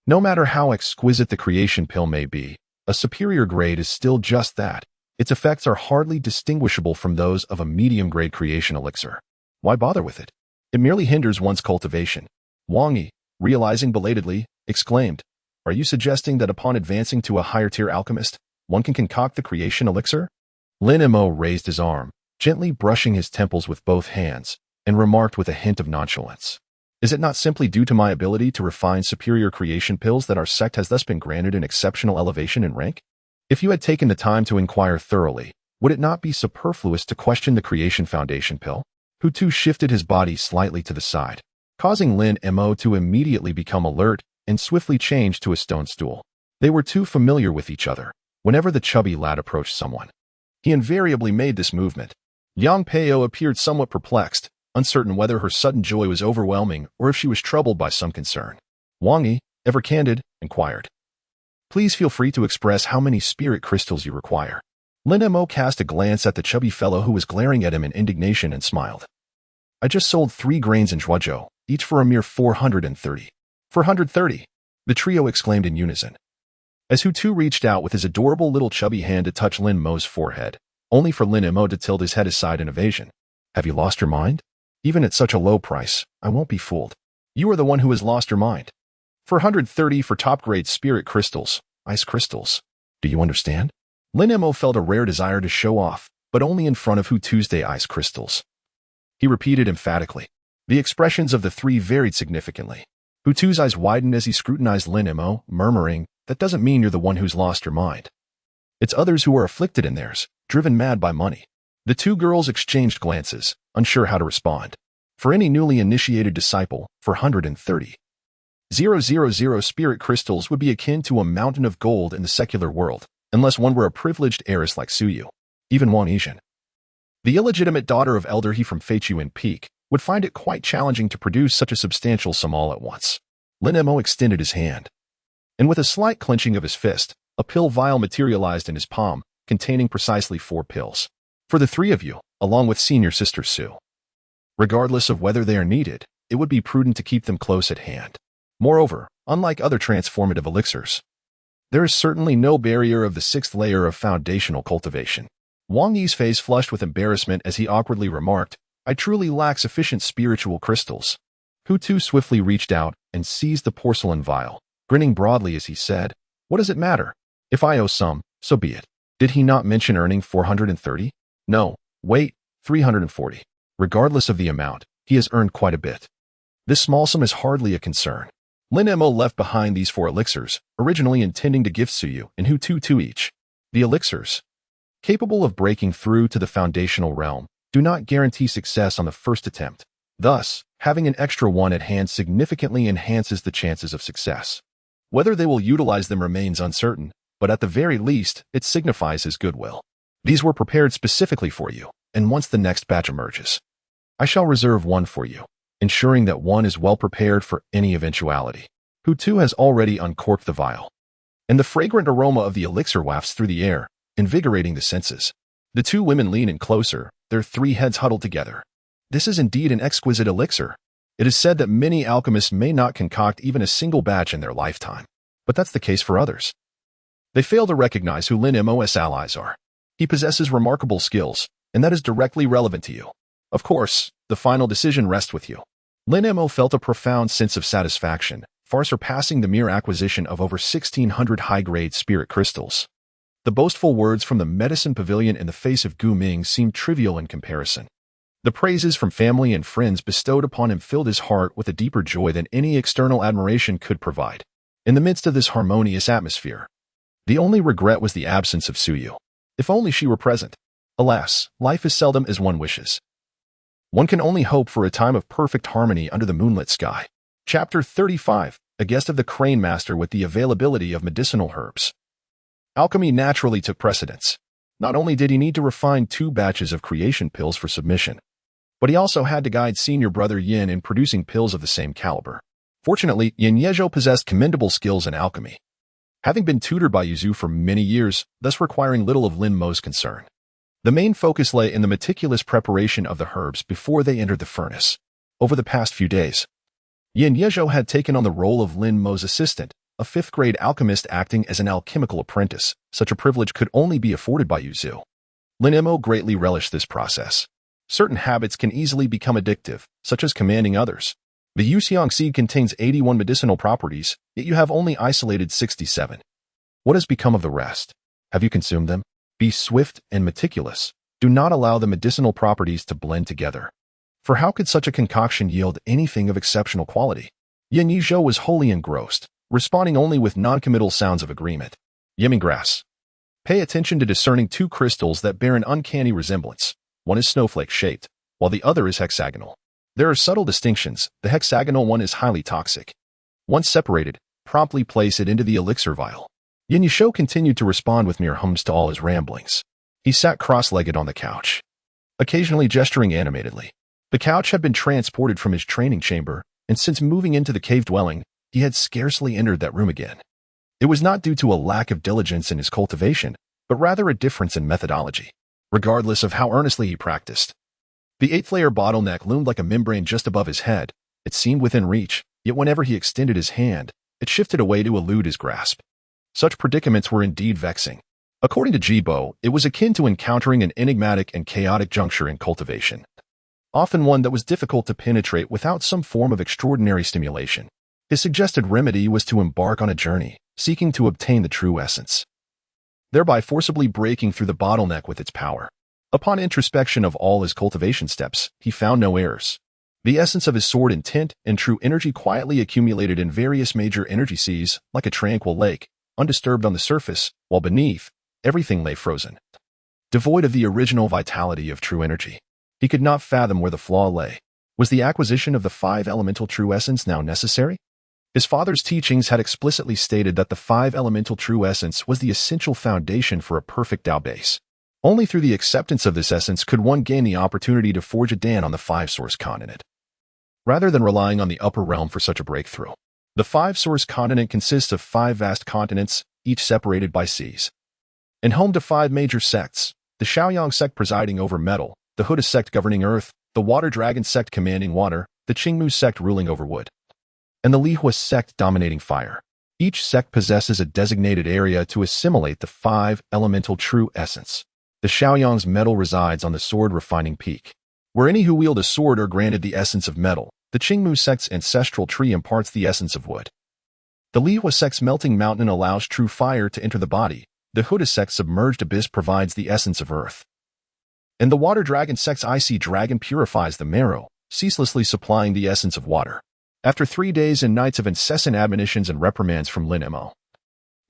S1: No matter how exquisite the creation pill may be, a superior grade is still just that. Its effects are hardly distinguishable from those of a medium-grade creation elixir. Why bother with it? It merely hinders one's cultivation." Wang Yi, realizing belatedly, exclaimed, "Are you suggesting that upon advancing to a higher-tier alchemist, one can concoct the creation elixir?" Lin Mo raised his arm, gently brushing his temples with both hands, and remarked with a hint of nonchalance, "Is it not simply due to my ability to refine superior creation pills that our sect has thus been granted an exceptional elevation in rank? If you had taken the time to inquire thoroughly, would it not be superfluous to question the Creation Foundation pill?" Hutu shifted his body slightly to the side, causing Lin Mo to immediately become alert and swiftly change to a stone stool. They were too familiar with each other. Whenever the chubby lad approached someone, he invariably made this movement. Liang Pei appeared somewhat perplexed, uncertain whether her sudden joy was overwhelming or if she was troubled by some concern. Wang Yi, ever candid, inquired, Please feel free to express how many spirit crystals you require. Lin Mo cast a glance at the chubby fellow who was glaring at him in indignation and smiled. I just sold 3 grains in Zhuozhou, each for a mere 430. 430! The trio exclaimed in unison. As Hu Tu reached out with his adorable little chubby hand to touch Lin Mo's forehead, only for Lin Mo to tilt his head aside in evasion. Have you lost your mind? Even at such a low price, I won't be fooled. You are the one who has lost your mind. 430 for top-grade spirit crystals, ice crystals. Do you understand? Lin Mo felt a rare desire to show off, but only in front of Hu Tuesday ice crystals. He repeated emphatically. The expressions of the 3 varied significantly. Hu Tu's eyes widened as he scrutinized Lin Mo, murmuring, that doesn't mean you're the one who's lost your mind. It's others who are afflicted in theirs, driven mad by money. The 2 girls exchanged glances, unsure how to respond. For any newly initiated disciple, 430. 000 spirit crystals would be akin to a mountain of gold in the secular world, unless one were a privileged heiress like Suyu, even Wang Yizhen. The illegitimate daughter of Elder He from Feichuan Peak would find it quite challenging to produce such a substantial sum all at once. Lin Mo extended his hand, and with a slight clenching of his fist, a pill vial materialized in his palm, containing precisely 4 pills. For the 3 of you, along with senior sister Su. Regardless of whether they are needed, it would be prudent to keep them close at hand. Moreover, unlike other transformative elixirs, there is certainly no barrier of the 6th layer of foundational cultivation. Wang Yi's face flushed with embarrassment as he awkwardly remarked, I truly lack sufficient spiritual crystals. Hu Tu swiftly reached out and seized the porcelain vial, grinning broadly as he said, what does it matter? If I owe some, so be it. Did he not mention earning 430? No, wait, 340. Regardless of the amount, he has earned quite a bit. This small sum is hardly a concern. Lin Mo left behind these 4 elixirs, originally intending to gift Suyu and Hu Tu 2 each. The elixirs, capable of breaking through to the foundational realm, do not guarantee success on the first attempt. Thus, having an extra one at hand significantly enhances the chances of success. Whether they will utilize them remains uncertain, but at the very least, it signifies his goodwill. These were prepared specifically for you, and once the next batch emerges, I shall reserve one for you, ensuring that one is well prepared for any eventuality. Hu Tu has already uncorked the vial, and the fragrant aroma of the elixir wafts through the air, invigorating the senses. The 2 women lean in closer, their 3 heads huddled together. This is indeed an exquisite elixir. It is said that many alchemists may not concoct even a single batch in their lifetime, but that's the case for others. They fail to recognize who Lin Mo's allies are. He possesses remarkable skills, and that is directly relevant to you. Of course, the final decision rests with you. Lin Mo felt a profound sense of satisfaction, far surpassing the mere acquisition of over 1,600 high-grade spirit crystals. The boastful words from the medicine pavilion in the face of Gu Ming seemed trivial in comparison. The praises from family and friends bestowed upon him filled his heart with a deeper joy than any external admiration could provide. In the midst of this harmonious atmosphere, the only regret was the absence of Suyu. If only she were present. Alas, life is seldom as one wishes. One can only hope for a time of perfect harmony under the moonlit sky. Chapter 35, A Guest of the Crane Master with the Availability of Medicinal Herbs. Alchemy naturally took precedence. Not only did he need to refine 2 batches of creation pills for submission, but he also had to guide senior brother Yin in producing pills of the same caliber. Fortunately, Yin Yezhou possessed commendable skills in alchemy, having been tutored by Yuzu for many years, thus requiring little of Lin Mo's concern. The main focus lay in the meticulous preparation of the herbs before they entered the furnace. Over the past few days, Yin Yezhou had taken on the role of Lin Mo's assistant, a 5th-grade alchemist acting as an alchemical apprentice. Such a privilege could only be afforded by Yuzu. Lin Mo greatly relished this process. Certain habits can easily become addictive, such as commanding others. The Yuxiang seed contains 81 medicinal properties, yet you have only isolated 67. What has become of the rest? Have you consumed them? Be swift and meticulous. Do not allow the medicinal properties to blend together. For how could such a concoction yield anything of exceptional quality? Yin Yezhou was wholly engrossed, responding only with non-committal sounds of agreement. Yemingrass. Pay attention to discerning 2 crystals that bear an uncanny resemblance. One is snowflake-shaped, while the other is hexagonal. There are subtle distinctions. The hexagonal one is highly toxic. Once separated, promptly place it into the elixir vial. Yin Yezhou continued to respond with mere hums to all his ramblings. He sat cross-legged on the couch, occasionally gesturing animatedly. The couch had been transported from his training chamber, and since moving into the cave dwelling, he had scarcely entered that room again. It was not due to a lack of diligence in his cultivation, but rather a difference in methodology, regardless of how earnestly he practiced. The eighth-layer bottleneck loomed like a membrane just above his head. It seemed within reach, yet whenever he extended his hand, it shifted away to elude his grasp. Such predicaments were indeed vexing. According to Jibo, it was akin to encountering an enigmatic and chaotic juncture in cultivation, often one that was difficult to penetrate without some form of extraordinary stimulation. His suggested remedy was to embark on a journey, seeking to obtain the true essence, thereby forcibly breaking through the bottleneck with its power. Upon introspection of all his cultivation steps, he found no errors. The essence of his sword intent and true energy quietly accumulated in various major energy seas, like a tranquil lake, undisturbed on the surface, while beneath, everything lay frozen, devoid of the original vitality of true energy. He could not fathom where the flaw lay. Was the acquisition of the five elemental true essence now necessary? His father's teachings had explicitly stated that the five elemental true essence was the essential foundation for a perfect Tao base. Only through the acceptance of this essence could one gain the opportunity to forge a Dan on the five-source continent, rather than relying on the upper realm for such a breakthrough. The five-source continent consists of 5 vast continents, each separated by seas, and home to 5 major sects: the Shaoyang sect presiding over metal, the Huda sect governing earth, the Water Dragon sect commanding water, the Qingmu sect ruling over wood, and the Lihua sect dominating fire. Each sect possesses a designated area to assimilate the 5 elemental true essence. The Shaoyang's metal resides on the sword refining peak, where any who wield a sword are granted the essence of metal. The Qingmu sect's ancestral tree imparts the essence of wood. The Lihua sect's melting mountain allows true fire to enter the body. The Huda sect's submerged abyss provides the essence of earth, and the Water Dragon sect's icy dragon purifies the marrow, ceaselessly supplying the essence of water. After 3 days and nights of incessant admonitions and reprimands from Lin Mo,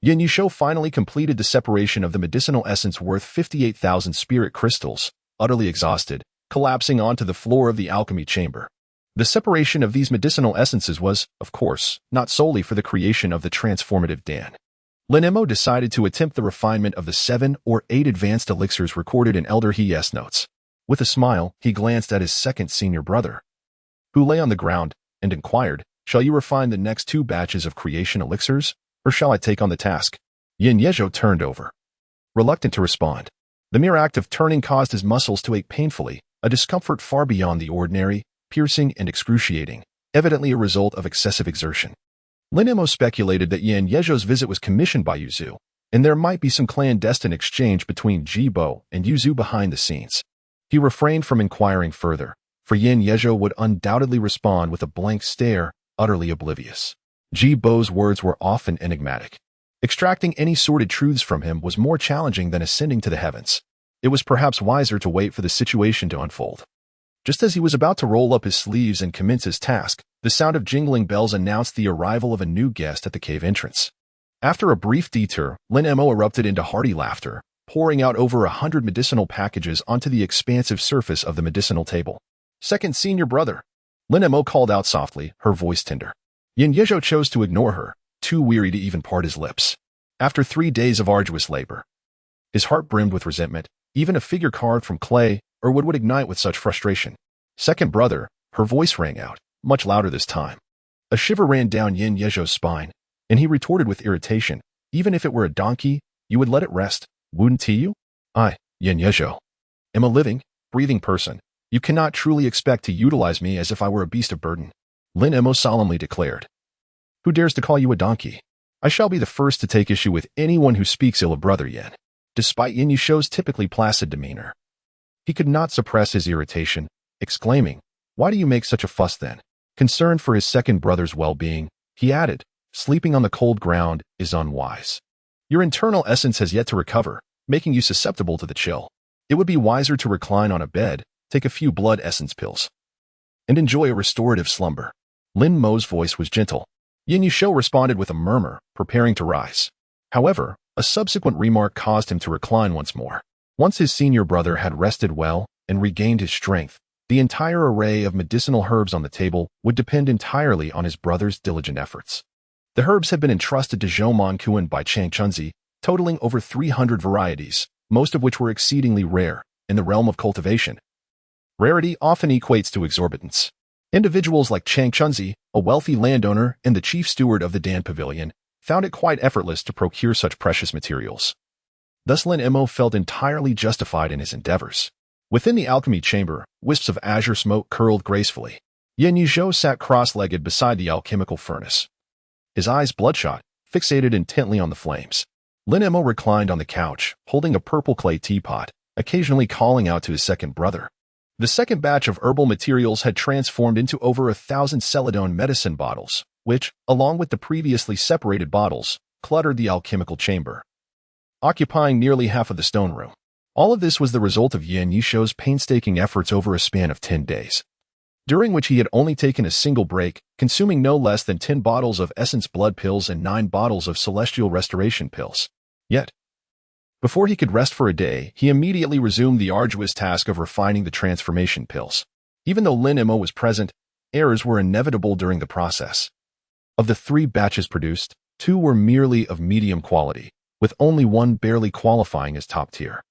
S1: Yin Yusho finally completed the separation of the medicinal essence worth 58,000 spirit crystals, utterly exhausted, collapsing onto the floor of the alchemy chamber. The separation of these medicinal essences was, of course, not solely for the creation of the transformative Dan. Lin Mo decided to attempt the refinement of the 7 or 8 advanced elixirs recorded in Elder He's notes. With a smile, he glanced at his second senior brother, who lay on the ground, and inquired, "Shall you refine the next 2 batches of creation elixirs, or shall I take on the task?" Yin Yezhou turned over, reluctant to respond. The mere act of turning caused his muscles to ache painfully, a discomfort far beyond the ordinary, piercing and excruciating, evidently a result of excessive exertion. Lin Mo speculated that Yin Yezhou's visit was commissioned by Yuzu, and there might be some clandestine exchange between Jibo and Yuzu behind the scenes. He refrained from inquiring further, for Yin Yezhou would undoubtedly respond with a blank stare, utterly oblivious. Jibo's words were often enigmatic. Extracting any sordid truths from him was more challenging than ascending to the heavens. It was perhaps wiser to wait for the situation to unfold. Just as he was about to roll up his sleeves and commence his task, the sound of jingling bells announced the arrival of a new guest at the cave entrance. After a brief detour, Lin Mo erupted into hearty laughter, pouring out over 100 medicinal packages onto the expansive surface of the medicinal table. "Second senior brother," Lin Mo called out softly, her voice tender. Yin Yezhou chose to ignore her, too weary to even part his lips. After 3 days of arduous labor, his heart brimmed with resentment. Even a figure carved from clay or wood would ignite with such frustration. "Second brother," her voice rang out, much louder this time. A shiver ran down Yin Yezhou's spine, and he retorted with irritation, "Even if it were a donkey, you would let it rest, wouldn't you? I, Yin Yezhou, am a living, breathing person. You cannot truly expect to utilize me as if I were a beast of burden," Lin Mo solemnly declared. "Who dares to call you a donkey? I shall be the first to take issue with anyone who speaks ill of Brother Yin." Despite Yin Yusho's typically placid demeanor, he could not suppress his irritation, exclaiming, "Why do you make such a fuss then?" Concerned for his second brother's well-being, he added, "Sleeping on the cold ground is unwise. Your internal essence has yet to recover, making you susceptible to the chill. It would be wiser to recline on a bed, take a few blood essence pills, and enjoy a restorative slumber." Lin Mo's voice was gentle. Yin Yusho responded with a murmur, preparing to rise. However, a subsequent remark caused him to recline once more. Once his senior brother had rested well and regained his strength, the entire array of medicinal herbs on the table would depend entirely on his brother's diligent efforts. The herbs had been entrusted to Zhou Kuan by Chang Chunzi, totaling over 300 varieties, most of which were exceedingly rare. In the realm of cultivation, rarity often equates to exorbitance. Individuals like Chang Chunzi, a wealthy landowner and the chief steward of the Dan Pavilion, found it quite effortless to procure such precious materials. Thus Lin Mo felt entirely justified in his endeavors. Within the alchemy chamber, wisps of azure smoke curled gracefully. Yin Yizhou sat cross-legged beside the alchemical furnace, his eyes bloodshot, fixated intently on the flames. Lin Mo reclined on the couch, holding a purple clay teapot, occasionally calling out to his second brother. The second batch of herbal materials had transformed into over 1,000 celadone medicine bottles, which, along with the previously separated bottles, cluttered the alchemical chamber, occupying nearly half of the stone room. All of this was the result of Yin Yizhou's painstaking efforts over a span of 10 days, during which he had only taken a single break, consuming no less than 10 bottles of essence blood pills and 9 bottles of celestial restoration pills. Yet, before he could rest for a day, he immediately resumed the arduous task of refining the transformation pills. Even though Lin Mo was present, errors were inevitable during the process. Of the 3 batches produced, 2 were merely of medium quality, with only one barely qualifying as top tier.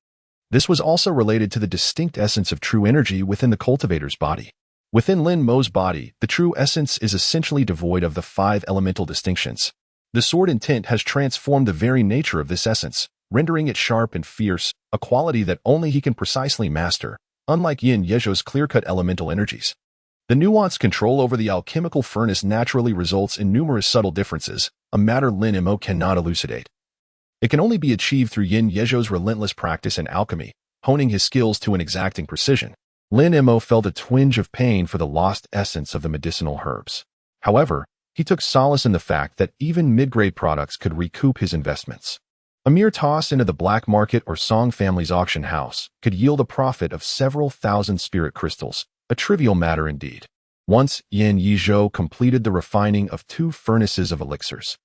S1: This was also related to the distinct essence of true energy within the cultivator's body. Within Lin Mo's body, the true essence is essentially devoid of the 5 elemental distinctions. The sword intent has transformed the very nature of this essence, rendering it sharp and fierce, a quality that only he can precisely master, unlike Yin Yizhou's clear-cut elemental energies. The nuanced control over the alchemical furnace naturally results in numerous subtle differences, a matter Lin Mo cannot elucidate. It can only be achieved through Yin Yizhou's relentless practice in alchemy, honing his skills to an exacting precision. Lin Mo felt a twinge of pain for the lost essence of the medicinal herbs. However, he took solace in the fact that even mid-grade products could recoup his investments. A mere toss into the black market or Song family's auction house could yield a profit of several thousand spirit crystals, a trivial matter indeed. Once Yin Yizhou completed the refining of 2 furnaces of elixirs,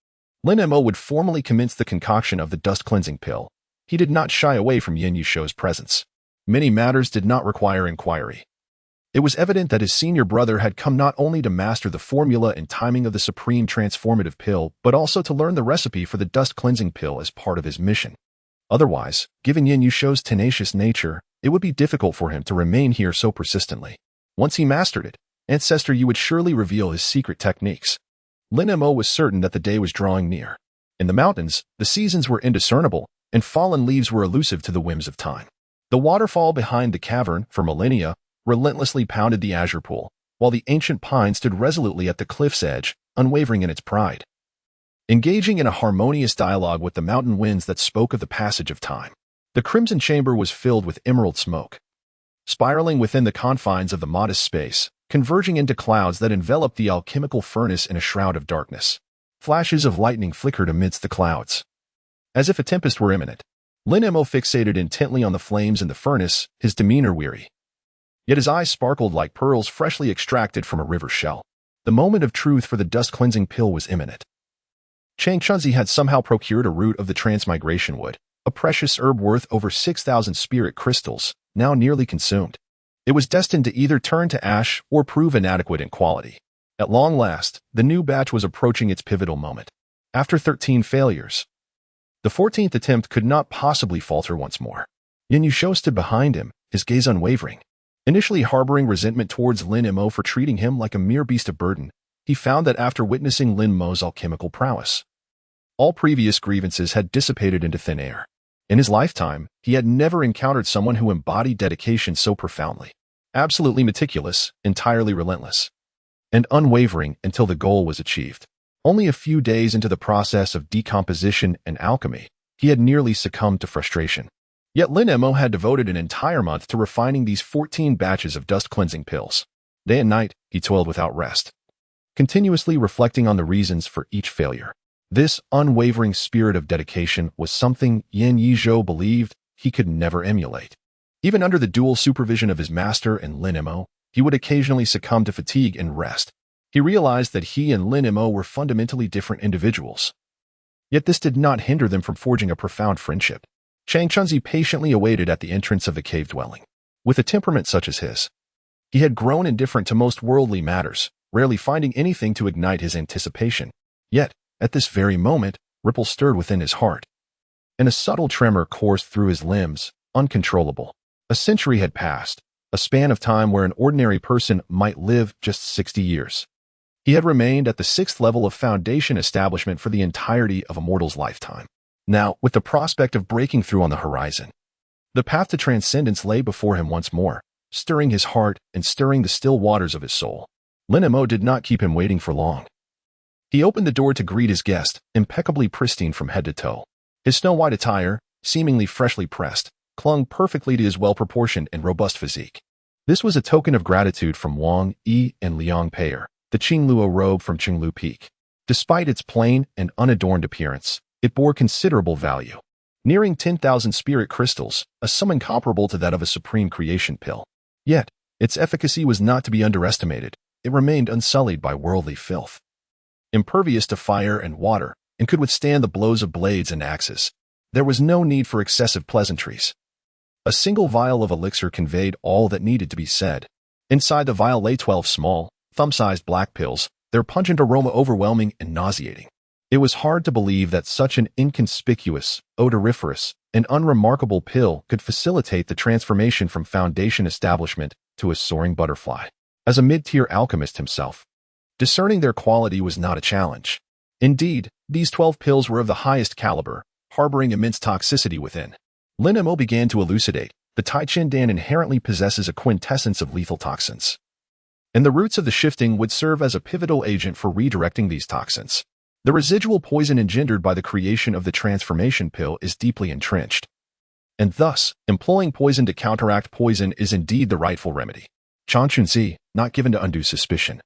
S1: Lin Mo would formally commence the concoction of the dust-cleansing pill. He did not shy away from Yin Yizhou's presence. Many matters did not require inquiry. It was evident that his senior brother had come not only to master the formula and timing of the supreme transformative pill, but also to learn the recipe for the dust-cleansing pill as part of his mission. Otherwise, given Yin Yizhou's tenacious nature, it would be difficult for him to remain here so persistently. Once he mastered it, Ancestor Yi would surely reveal his secret techniques. Lin Mo was certain that the day was drawing near. In the mountains, the seasons were indiscernible, and fallen leaves were elusive to the whims of time. The waterfall behind the cavern, for millennia, relentlessly pounded the azure pool, while the ancient pine stood resolutely at the cliff's edge, unwavering in its pride, engaging in a harmonious dialogue with the mountain winds that spoke of the passage of time. The crimson chamber was filled with emerald smoke, spiraling within the confines of the modest space, converging into clouds that enveloped the alchemical furnace in a shroud of darkness. Flashes of lightning flickered amidst the clouds, as if a tempest were imminent. Lin Mo fixated intently on the flames in the furnace, his demeanor weary. Yet his eyes sparkled like pearls freshly extracted from a river shell. The moment of truth for the dust-cleansing pill was imminent. Chang Chunzi had somehow procured a root of the transmigration wood, a precious herb worth over 6,000 spirit crystals, now nearly consumed. It was destined to either turn to ash or prove inadequate in quality. At long last, the new batch was approaching its pivotal moment. After 13 failures, the 14th attempt could not possibly falter once more. Yin Yizhou stood behind him, his gaze unwavering. Initially harboring resentment towards Lin Mo for treating him like a mere beast of burden, he found that after witnessing Lin Mo's alchemical prowess, all previous grievances had dissipated into thin air. In his lifetime, he had never encountered someone who embodied dedication so profoundly. Absolutely meticulous, entirely relentless, and unwavering until the goal was achieved. Only a few days into the process of decomposition and alchemy, he had nearly succumbed to frustration. Yet Lin Mo had devoted an entire month to refining these 14 batches of dust-cleansing pills. Day and night, he toiled without rest, continuously reflecting on the reasons for each failure. This unwavering spirit of dedication was something Yin Yizhou believed he could never emulate. Even under the dual supervision of his master and Lin Mo, he would occasionally succumb to fatigue and rest. He realized that he and Lin Mo were fundamentally different individuals. Yet this did not hinder them from forging a profound friendship. Chang Chunzi patiently awaited at the entrance of the cave dwelling. With a temperament such as his, he had grown indifferent to most worldly matters, rarely finding anything to ignite his anticipation. Yet, at this very moment, ripples stirred within his heart, and a subtle tremor coursed through his limbs, uncontrollable. A century had passed, a span of time where an ordinary person might live just 60 years. He had remained at the 6th level of Foundation establishment for the entirety of Immortal's lifetime. Now, with the prospect of breaking through on the horizon, the path to transcendence lay before him once more, stirring his heart and stirring the still waters of his soul. Lin Mo did not keep him waiting for long. He opened the door to greet his guest, impeccably pristine from head to toe. His snow-white attire, seemingly freshly pressed, clung perfectly to his well-proportioned and robust physique. This was a token of gratitude from Wang Yi and Liang Pei'er, the Qingluo robe from Qinglu Peak. Despite its plain and unadorned appearance, it bore considerable value, nearing 10,000 spirit crystals, a sum incomparable to that of a supreme creation pill. Yet, its efficacy was not to be underestimated. It remained unsullied by worldly filth, impervious to fire and water, and could withstand the blows of blades and axes. There was no need for excessive pleasantries. A single vial of elixir conveyed all that needed to be said. Inside the vial lay 12 small, thumb-sized black pills, their pungent aroma overwhelming and nauseating. It was hard to believe that such an inconspicuous, odoriferous, and unremarkable pill could facilitate the transformation from Foundation establishment to a soaring butterfly. As a mid-tier alchemist himself, discerning their quality was not a challenge. Indeed, these 12 pills were of the highest caliber, harboring immense toxicity within. Lin Mo began to elucidate. The Tai Chin Dan inherently possesses a quintessence of lethal toxins, and the roots of the shifting would serve as a pivotal agent for redirecting these toxins. The residual poison engendered by the creation of the transformation pill is deeply entrenched, and thus, employing poison to counteract poison is indeed the rightful remedy. Chan Chunzi, not given to undue suspicion,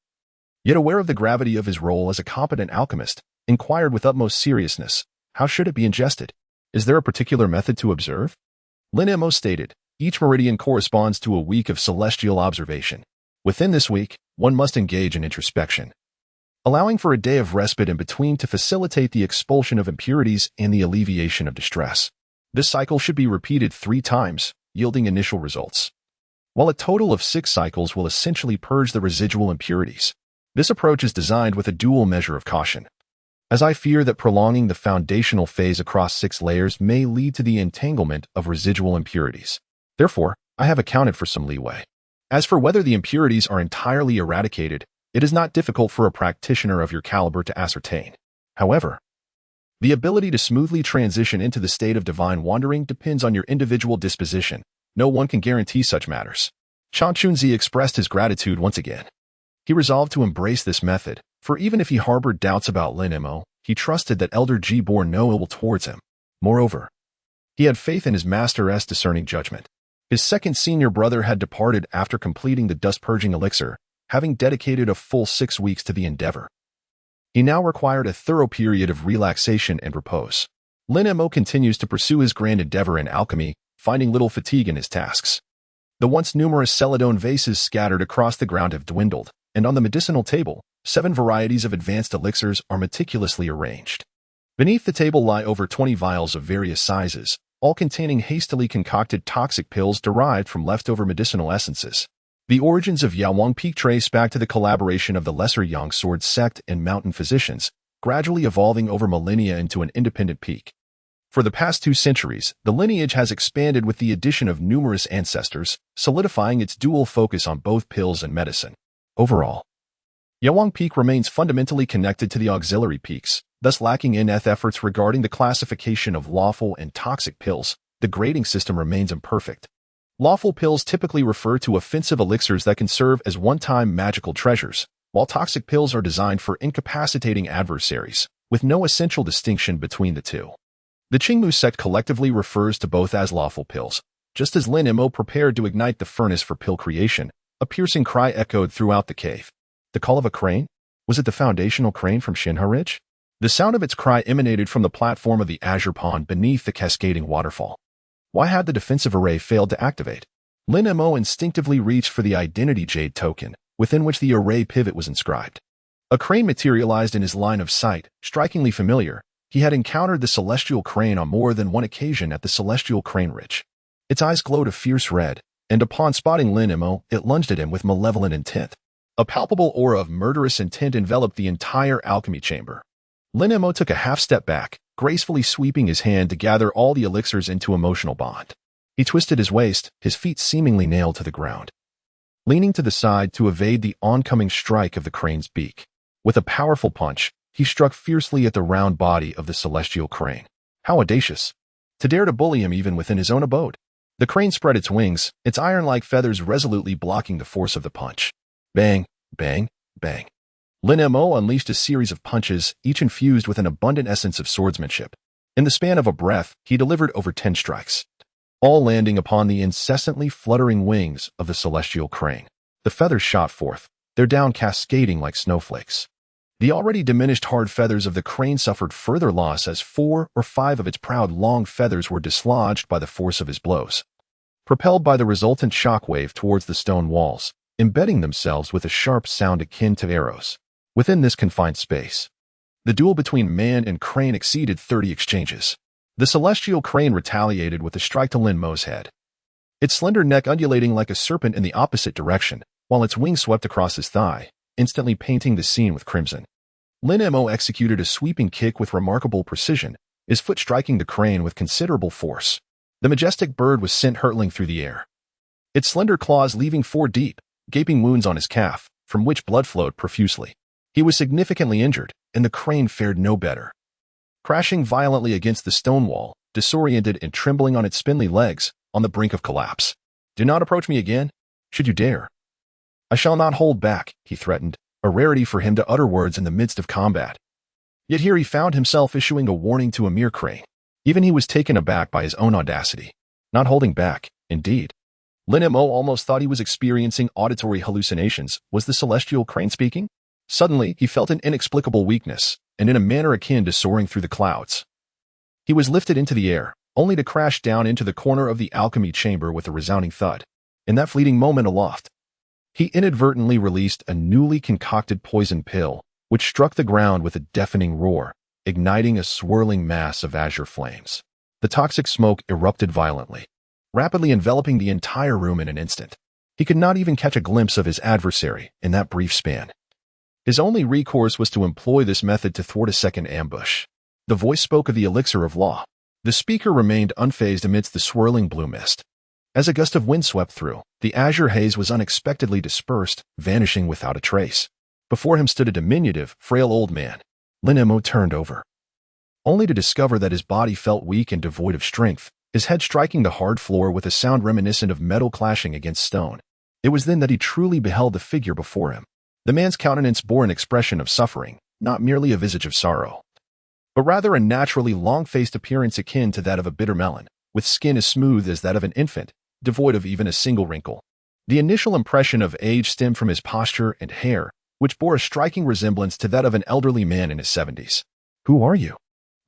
S1: yet aware of the gravity of his role as a competent alchemist, inquired with utmost seriousness, how should it be ingested? Is there a particular method to observe? Lin Mo stated, each meridian corresponds to a week of celestial observation. Within this week, one must engage in introspection, allowing for a day of respite in between to facilitate the expulsion of impurities and the alleviation of distress. This cycle should be repeated 3 times, yielding initial results, while a total of 6 cycles will essentially purge the residual impurities. This approach is designed with a dual measure of caution, as I fear that prolonging the foundational phase across 6 layers may lead to the entanglement of residual impurities. Therefore, I have accounted for some leeway. As for whether the impurities are entirely eradicated, it is not difficult for a practitioner of your caliber to ascertain. However, the ability to smoothly transition into the state of divine wandering depends on your individual disposition. No one can guarantee such matters. Chan Chunzi expressed his gratitude once again. He resolved to embrace this method, for even if he harbored doubts about Lin Mo, he trusted that Elder Ji bore no ill will towards him. Moreover, he had faith in his master's discerning judgment. His second senior brother had departed after completing the dust-purging elixir, having dedicated a full 6 weeks to the endeavor. He now required a thorough period of relaxation and repose. Lin Mo continues to pursue his grand endeavor in alchemy, finding little fatigue in his tasks. The once numerous celadone vases scattered across the ground have dwindled, and on the medicinal table, 7 varieties of advanced elixirs are meticulously arranged. Beneath the table lie over 20 vials of various sizes, all containing hastily concocted toxic pills derived from leftover medicinal essences. The origins of Yaowang Peak trace back to the collaboration of the Lesser Yang Sword sect and mountain physicians, gradually evolving over millennia into an independent peak. For the past 2 centuries, the lineage has expanded with the addition of numerous ancestors, solidifying its dual focus on both pills and medicine. Overall, Yaowang Peak remains fundamentally connected to the auxiliary peaks, thus lacking in-depth efforts regarding the classification of lawful and toxic pills. The grading system remains imperfect. Lawful pills typically refer to offensive elixirs that can serve as one-time magical treasures, while toxic pills are designed for incapacitating adversaries, with no essential distinction between the two. The Qingmu sect collectively refers to both as lawful pills. Just as Lin Mo prepared to ignite the furnace for pill creation, a piercing cry echoed throughout the cave. The call of a crane? Was it the foundational crane from Shinha Ridge? The sound of its cry emanated from the platform of the Azure Pond beneath the cascading waterfall. Why had the defensive array failed to activate? Lin Mo instinctively reached for the identity jade token, within which the array pivot was inscribed. A crane materialized in his line of sight, strikingly familiar. He had encountered the celestial crane on more than one occasion at the celestial crane ridge. Its eyes glowed a fierce red, and upon spotting Lin Mo, it lunged at him with malevolent intent. A palpable aura of murderous intent enveloped the entire alchemy chamber. Lin Mo took a half-step back, gracefully sweeping his hand to gather all the elixirs into emotional bond. He twisted his waist, his feet seemingly nailed to the ground, leaning to the side to evade the oncoming strike of the crane's beak. With a powerful punch, he struck fiercely at the round body of the celestial crane. How audacious! To dare to bully him even within his own abode. The crane spread its wings, its iron-like feathers resolutely blocking the force of the punch. Bang, bang, bang. Lin Mo unleashed a series of punches, each infused with an abundant essence of swordsmanship. In the span of a breath, he delivered over 10 strikes, all landing upon the incessantly fluttering wings of the celestial crane. The feathers shot forth, their down cascading like snowflakes. The already diminished hard feathers of the crane suffered further loss as 4 or 5 of its proud long feathers were dislodged by the force of his blows, propelled by the resultant shockwave towards the stone walls, embedding themselves with a sharp sound akin to arrows. Within this confined space, the duel between man and crane exceeded 30 exchanges. The celestial crane retaliated with a strike to Lin Mo's head, its slender neck undulating like a serpent in the opposite direction, while its wings swept across his thigh, instantly painting the scene with crimson. Lin Mo executed a sweeping kick with remarkable precision, his foot striking the crane with considerable force. The majestic bird was sent hurtling through the air, its slender claws leaving 4 deep, gaping wounds on his calf, from which blood flowed profusely. He was significantly injured, and the crane fared no better. Crashing violently against the stone wall, disoriented and trembling on its spindly legs, on the brink of collapse. "Do not approach me again, should you dare. I shall not hold back," he threatened, a rarity for him to utter words in the midst of combat. Yet here he found himself issuing a warning to a mere crane. Even he was taken aback by his own audacity. Not holding back, indeed. Lin Mo almost thought he was experiencing auditory hallucinations. Was the celestial crane speaking? Suddenly, he felt an inexplicable weakness, and in a manner akin to soaring through the clouds. He was lifted into the air, only to crash down into the corner of the alchemy chamber with a resounding thud. In that fleeting moment aloft, he inadvertently released a newly concocted poison pill, which struck the ground with a deafening roar, igniting a swirling mass of azure flames. The toxic smoke erupted violently, rapidly enveloping the entire room in an instant. He could not even catch a glimpse of his adversary in that brief span. His only recourse was to employ this method to thwart a second ambush. The voice spoke of the elixir of law. The speaker remained unfazed amidst the swirling blue mist. As a gust of wind swept through, the azure haze was unexpectedly dispersed, vanishing without a trace. Before him stood a diminutive, frail old man. Lin Mo turned over, only to discover that his body felt weak and devoid of strength, his head striking the hard floor with a sound reminiscent of metal clashing against stone. It was then that he truly beheld the figure before him. The man's countenance bore an expression of suffering, not merely a visage of sorrow, but rather a naturally long-faced appearance akin to that of a bitter melon, with skin as smooth as that of an infant, devoid of even a single wrinkle. The initial impression of age stemmed from his posture and hair, which bore a striking resemblance to that of an elderly man in his 70s. "Who are you?"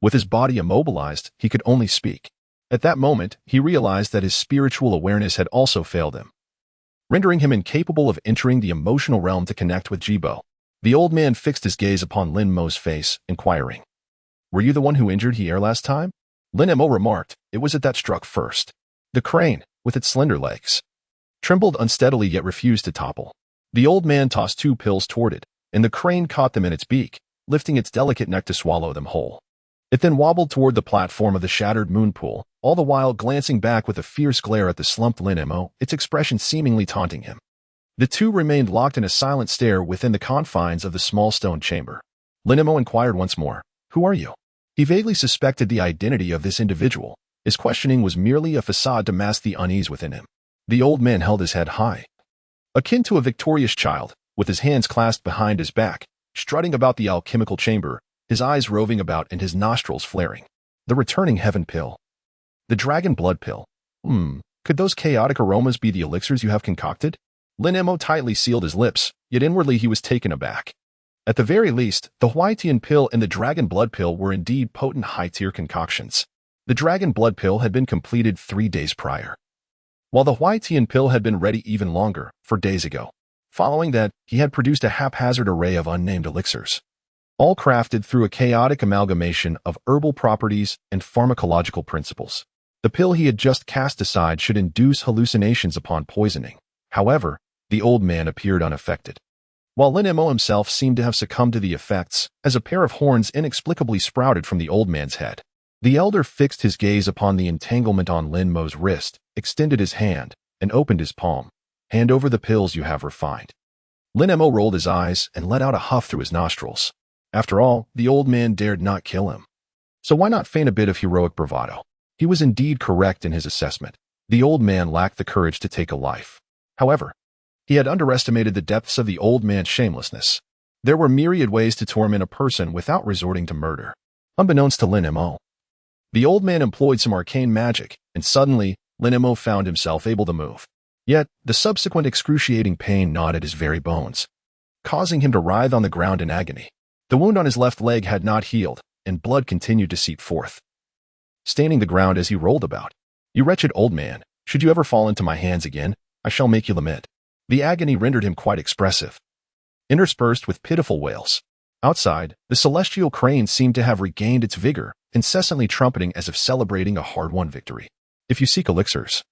S1: With his body immobilized, he could only speak. At that moment, he realized that his spiritual awareness had also failed him, rendering him incapable of entering the emotional realm to connect with Jibo. The old man fixed his gaze upon Lin Mo's face, inquiring, "Were you the one who injured here last time?" Lin Mo remarked, "It was it that struck first." The crane, with its slender legs, trembled unsteadily yet refused to topple. The old man tossed 2 pills toward it, and the crane caught them in its beak, lifting its delicate neck to swallow them whole. It then wobbled toward the platform of the shattered moon pool, all the while glancing back with a fierce glare at the slumped Lin Mo, its expression seemingly taunting him. The two remained locked in a silent stare within the confines of the small stone chamber. Lin Mo inquired once more, "Who are you?" He vaguely suspected the identity of this individual. His questioning was merely a facade to mask the unease within him. The old man held his head high, akin to a victorious child, with his hands clasped behind his back, strutting about the alchemical chamber, his eyes roving about and his nostrils flaring. The returning heaven pill. The dragon blood pill. Could those chaotic aromas be the elixirs you have concocted? Lin Mo tightly sealed his lips, yet inwardly he was taken aback. At the very least, the Huaitian pill and the dragon blood pill were indeed potent high-tier concoctions. The dragon blood pill had been completed 3 days prior, while the Huaitian pill had been ready even longer, 4 days ago. Following that, he had produced a haphazard array of unnamed elixirs, all crafted through a chaotic amalgamation of herbal properties and pharmacological principles. The pill he had just cast aside should induce hallucinations upon poisoning. However, the old man appeared unaffected, while Lin Mo himself seemed to have succumbed to the effects, as a pair of horns inexplicably sprouted from the old man's head. The elder fixed his gaze upon the entanglement on Lin Mo's wrist, extended his hand, and opened his palm. "Hand over the pills you have refined." Lin Mo rolled his eyes and let out a huff through his nostrils. After all, the old man dared not kill him. So why not feign a bit of heroic bravado? He was indeed correct in his assessment. The old man lacked the courage to take a life. However, he had underestimated the depths of the old man's shamelessness. There were myriad ways to torment a person without resorting to murder. Unbeknownst to Lin Mo, the old man employed some arcane magic, and suddenly, Lin Mo found himself able to move. Yet, the subsequent excruciating pain gnawed at his very bones, causing him to writhe on the ground in agony. The wound on his left leg had not healed, and blood continued to seep forth, staining the ground as he rolled about. "You wretched old man, should you ever fall into my hands again, I shall make you lament." The agony rendered him quite expressive, interspersed with pitiful wails. Outside, the celestial crane seemed to have regained its vigor, incessantly trumpeting as if celebrating a hard-won victory. "If you seek elixirs,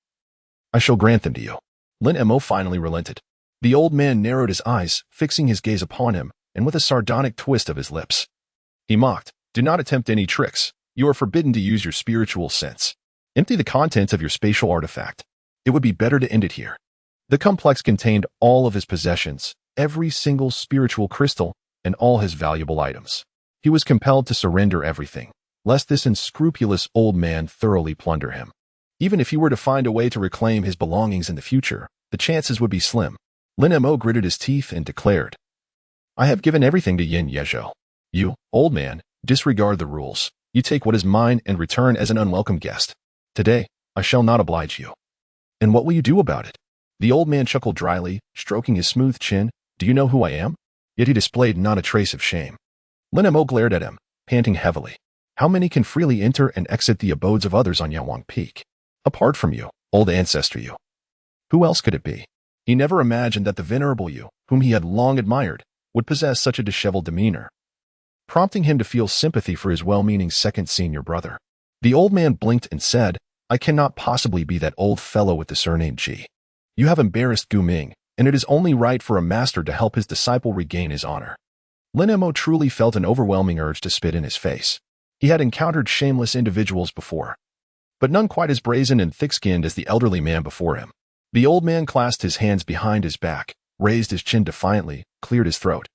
S1: I shall grant them to you." Lin Mo finally relented. The old man narrowed his eyes, fixing his gaze upon him, and with a sardonic twist of his lips, he mocked, "Do not attempt any tricks. You are forbidden to use your spiritual sense. Empty the contents of your spatial artifact. It would be better to end it here." The complex contained all of his possessions, every single spiritual crystal, and all his valuable items. He was compelled to surrender everything, lest this unscrupulous old man thoroughly plunder him. Even if he were to find a way to reclaim his belongings in the future, the chances would be slim. Lin Mo gritted his teeth and declared, "I have given everything to Yin Yezhou. You, old man, disregard the rules. You take what is mine and return as an unwelcome guest. Today, I shall not oblige you." "And what will you do about it?" The old man chuckled dryly, stroking his smooth chin. "Do you know who I am?" Yet he displayed not a trace of shame. Lin Mo glared at him, panting heavily. "How many can freely enter and exit the abodes of others on Yawang Peak? Apart from you, old ancestor you. Who else could it be?" He never imagined that the venerable you, whom he had long admired, would possess such a disheveled demeanor, prompting him to feel sympathy for his well-meaning second senior brother. The old man blinked and said, "I cannot possibly be that old fellow with the surname Ji. You have embarrassed Gu Ming, and it is only right for a master to help his disciple regain his honor." Lin Mo truly felt an overwhelming urge to spit in his face. He had encountered shameless individuals before, but none quite as brazen and thick-skinned as the elderly man before him. The old man clasped his hands behind his back, raised his chin defiantly, cleared his throat,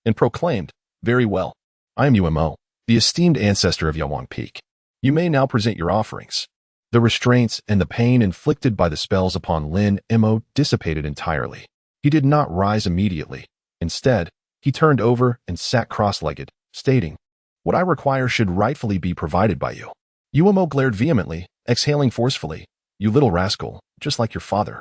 S1: and proclaimed, "Very well. I am Mo, the esteemed ancestor of Yawang Peak. You may now present your offerings." The restraints and the pain inflicted by the spells upon Lin Mo dissipated entirely. He did not rise immediately. Instead, he turned over and sat cross-legged, stating, "What I require should rightfully be provided by you." Mo glared vehemently, exhaling forcefully, "You little rascal, just like your father.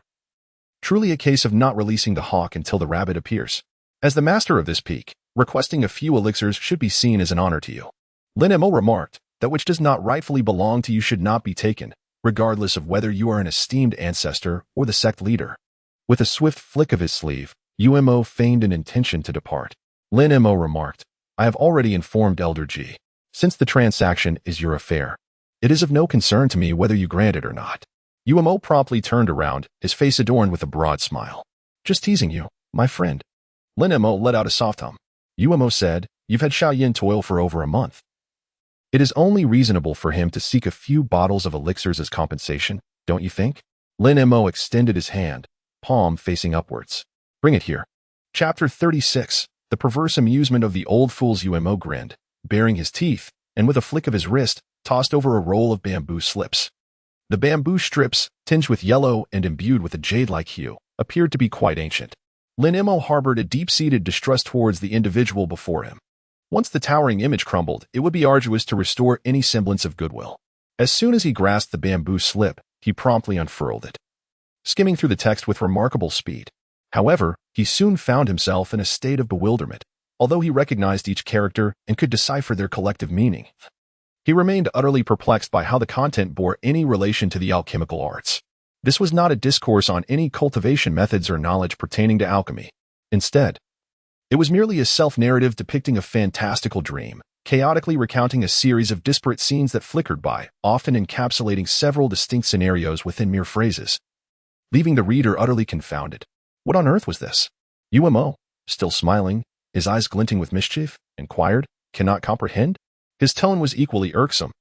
S1: Truly a case of not releasing the hawk until the rabbit appears. As the master of this peak, requesting a few elixirs should be seen as an honor to you." Lin Mo remarked, "That which does not rightfully belong to you should not be taken, regardless of whether you are an esteemed ancestor or the sect leader." With a swift flick of his sleeve, Mo feigned an intention to depart. Lin Mo remarked, "I have already informed Elder Ji. Since the transaction is your affair, it is of no concern to me whether you grant it or not." Mo promptly turned around, his face adorned with a broad smile. "Just teasing you, my friend." Lin Mo let out a soft hum. Mo said, "You've had Xiao Yin toil for over a month. It is only reasonable for him to seek a few bottles of elixirs as compensation, don't you think?" Lin Mo extended his hand, palm facing upwards. "Bring it here." Chapter 36. The perverse amusement of the old fool's Mo grinned, baring his teeth, and with a flick of his wrist, tossed over a roll of bamboo slips. The bamboo strips, tinged with yellow and imbued with a jade-like hue, appeared to be quite ancient. Lin Mo harbored a deep-seated distrust towards the individual before him. Once the towering image crumbled, it would be arduous to restore any semblance of goodwill. As soon as he grasped the bamboo slip, he promptly unfurled it, skimming through the text with remarkable speed. However, he soon found himself in a state of bewilderment. Although he recognized each character and could decipher their collective meaning, he remained utterly perplexed by how the content bore any relation to the alchemical arts. This was not a discourse on any cultivation methods or knowledge pertaining to alchemy. Instead, it was merely a self-narrative depicting a fantastical dream, chaotically recounting a series of disparate scenes that flickered by, often encapsulating several distinct scenarios within mere phrases, leaving the reader utterly confounded. What on earth was this? Mo, still smiling, his eyes glinting with mischief, inquired, "Cannot comprehend?" His tone was equally irksome.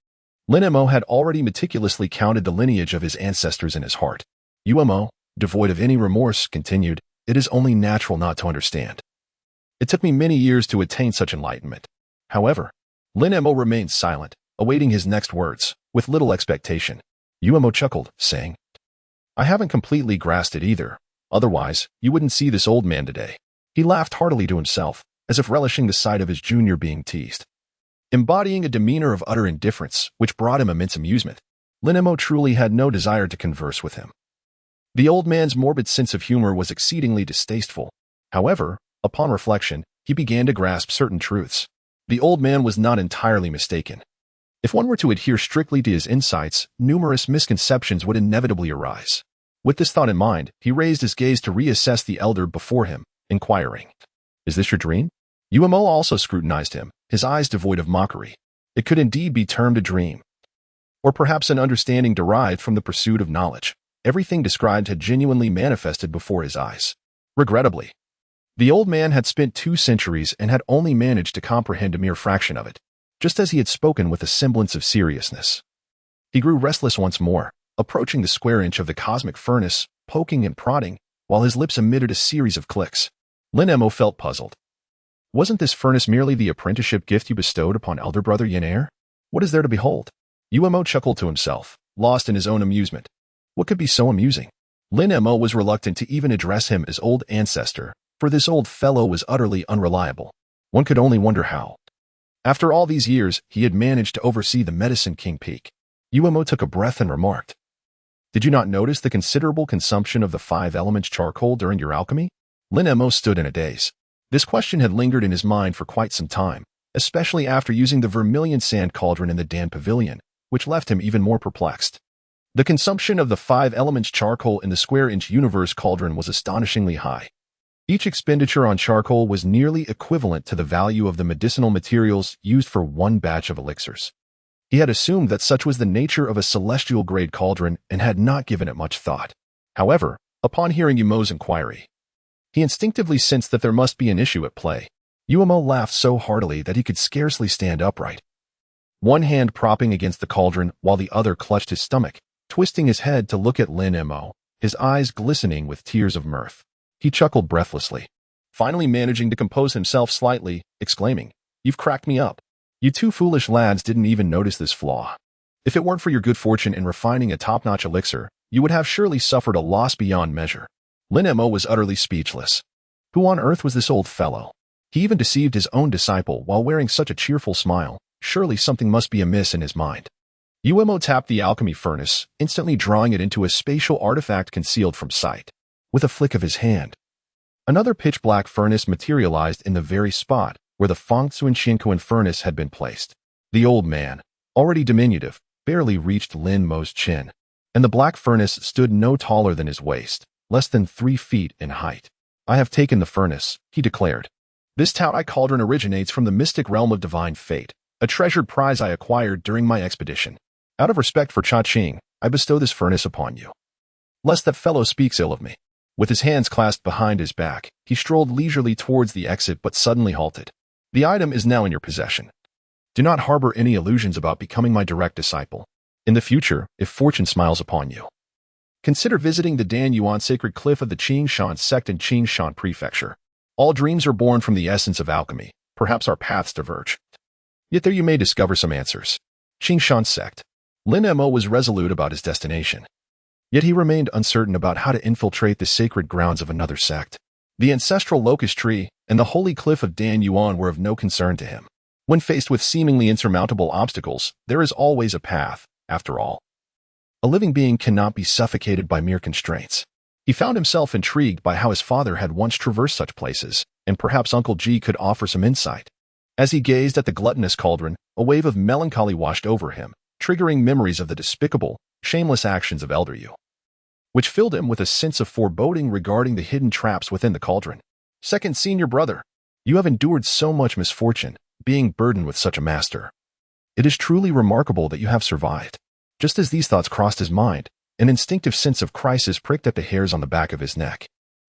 S1: Lin Mo had already meticulously counted the lineage of his ancestors in his heart. Mo, devoid of any remorse, continued, it is only natural not to understand. It took me many years to attain such enlightenment. However, Lin Mo remained silent, awaiting his next words, with little expectation. Uemo chuckled, saying, I haven't completely grasped it either. Otherwise, you wouldn't see this old man today. He laughed heartily to himself, as if relishing the sight of his junior being teased. Embodying a demeanor of utter indifference, which brought him immense amusement, Lin Mo truly had no desire to converse with him. The old man's morbid sense of humor was exceedingly distasteful. However, upon reflection, he began to grasp certain truths. The old man was not entirely mistaken. If one were to adhere strictly to his insights, numerous misconceptions would inevitably arise. With this thought in mind, he raised his gaze to reassess the elder before him, inquiring, Is this your dream? Uemo also scrutinized him, his eyes devoid of mockery. It could indeed be termed a dream. Or perhaps an understanding derived from the pursuit of knowledge. Everything described had genuinely manifested before his eyes. Regrettably, the old man had spent 2 centuries and had only managed to comprehend a mere fraction of it, just as he had spoken with a semblance of seriousness. He grew restless once more, approaching the square inch of the cosmic furnace, poking and prodding, while his lips emitted a series of clicks. Lin Mo felt puzzled. Wasn't this furnace merely the apprenticeship gift you bestowed upon elder brother Yin Er? What is there to behold? Uemo chuckled to himself, lost in his own amusement. What could be so amusing? Lin Mo was reluctant to even address him as old ancestor, for this old fellow was utterly unreliable. One could only wonder how. After all these years, he had managed to oversee the Medicine King Peak. Uemo took a breath and remarked, Did you not notice the considerable consumption of the 5 elements charcoal during your alchemy? Lin Mo stood in a daze. This question had lingered in his mind for quite some time, especially after using the vermilion sand cauldron in the Dan Pavilion, which left him even more perplexed. The consumption of the 5 elements charcoal in the square-inch universe cauldron was astonishingly high. Each expenditure on charcoal was nearly equivalent to the value of the medicinal materials used for 1 batch of elixirs. He had assumed that such was the nature of a celestial-grade cauldron and had not given it much thought. However, upon hearing Uemo's inquiry, he instinctively sensed that there must be an issue at play. Uemo laughed so heartily that he could scarcely stand upright. One hand propping against the cauldron while the other clutched his stomach, twisting his head to look at Lin Mo, his eyes glistening with tears of mirth. He chuckled breathlessly, finally managing to compose himself slightly, exclaiming, You've cracked me up. You 2 foolish lads didn't even notice this flaw. If it weren't for your good fortune in refining a top-notch elixir, you would have surely suffered a loss beyond measure. Lin Mo was utterly speechless. Who on earth was this old fellow? He even deceived his own disciple while wearing such a cheerful smile. Surely something must be amiss in his mind. Uemo tapped the alchemy furnace, instantly drawing it into a spatial artifact concealed from sight. With a flick of his hand, another pitch-black furnace materialized in the very spot where the Fengtsuan furnace had been placed. The old man, already diminutive, barely reached Lin Mo's chin, and the black furnace stood no taller than his waist, less than 3 feet in height. I have taken the furnace, he declared. This Taotai cauldron originates from the mystic realm of divine fate, a treasured prize I acquired during my expedition. Out of respect for Cha-Ching, I bestow this furnace upon you. Lest that fellow speaks ill of me. With his hands clasped behind his back, he strolled leisurely towards the exit but suddenly halted. The item is now in your possession. Do not harbor any illusions about becoming my direct disciple. In the future, if fortune smiles upon you, consider visiting the Dan Yuan sacred cliff of the Qingshan sect in Qingshan Prefecture. All dreams are born from the essence of alchemy. Perhaps our paths diverge. Yet there you may discover some answers. Qingshan sect. Lin Mo was resolute about his destination. Yet he remained uncertain about how to infiltrate the sacred grounds of another sect. The ancestral locust tree and the holy cliff of Dan Yuan were of no concern to him. When faced with seemingly insurmountable obstacles, there is always a path, after all. A living being cannot be suffocated by mere constraints. He found himself intrigued by how his father had once traversed such places, and perhaps Uncle G could offer some insight. As he gazed at the gluttonous cauldron, a wave of melancholy washed over him, triggering memories of the despicable, shameless actions of Elder Yu, which filled him with a sense of foreboding regarding the hidden traps within the cauldron. Second senior brother, you have endured so much misfortune, being burdened with such a master. It is truly remarkable that you have survived. Just as these thoughts crossed his mind, an instinctive sense of crisis pricked at the hairs on the back of his neck.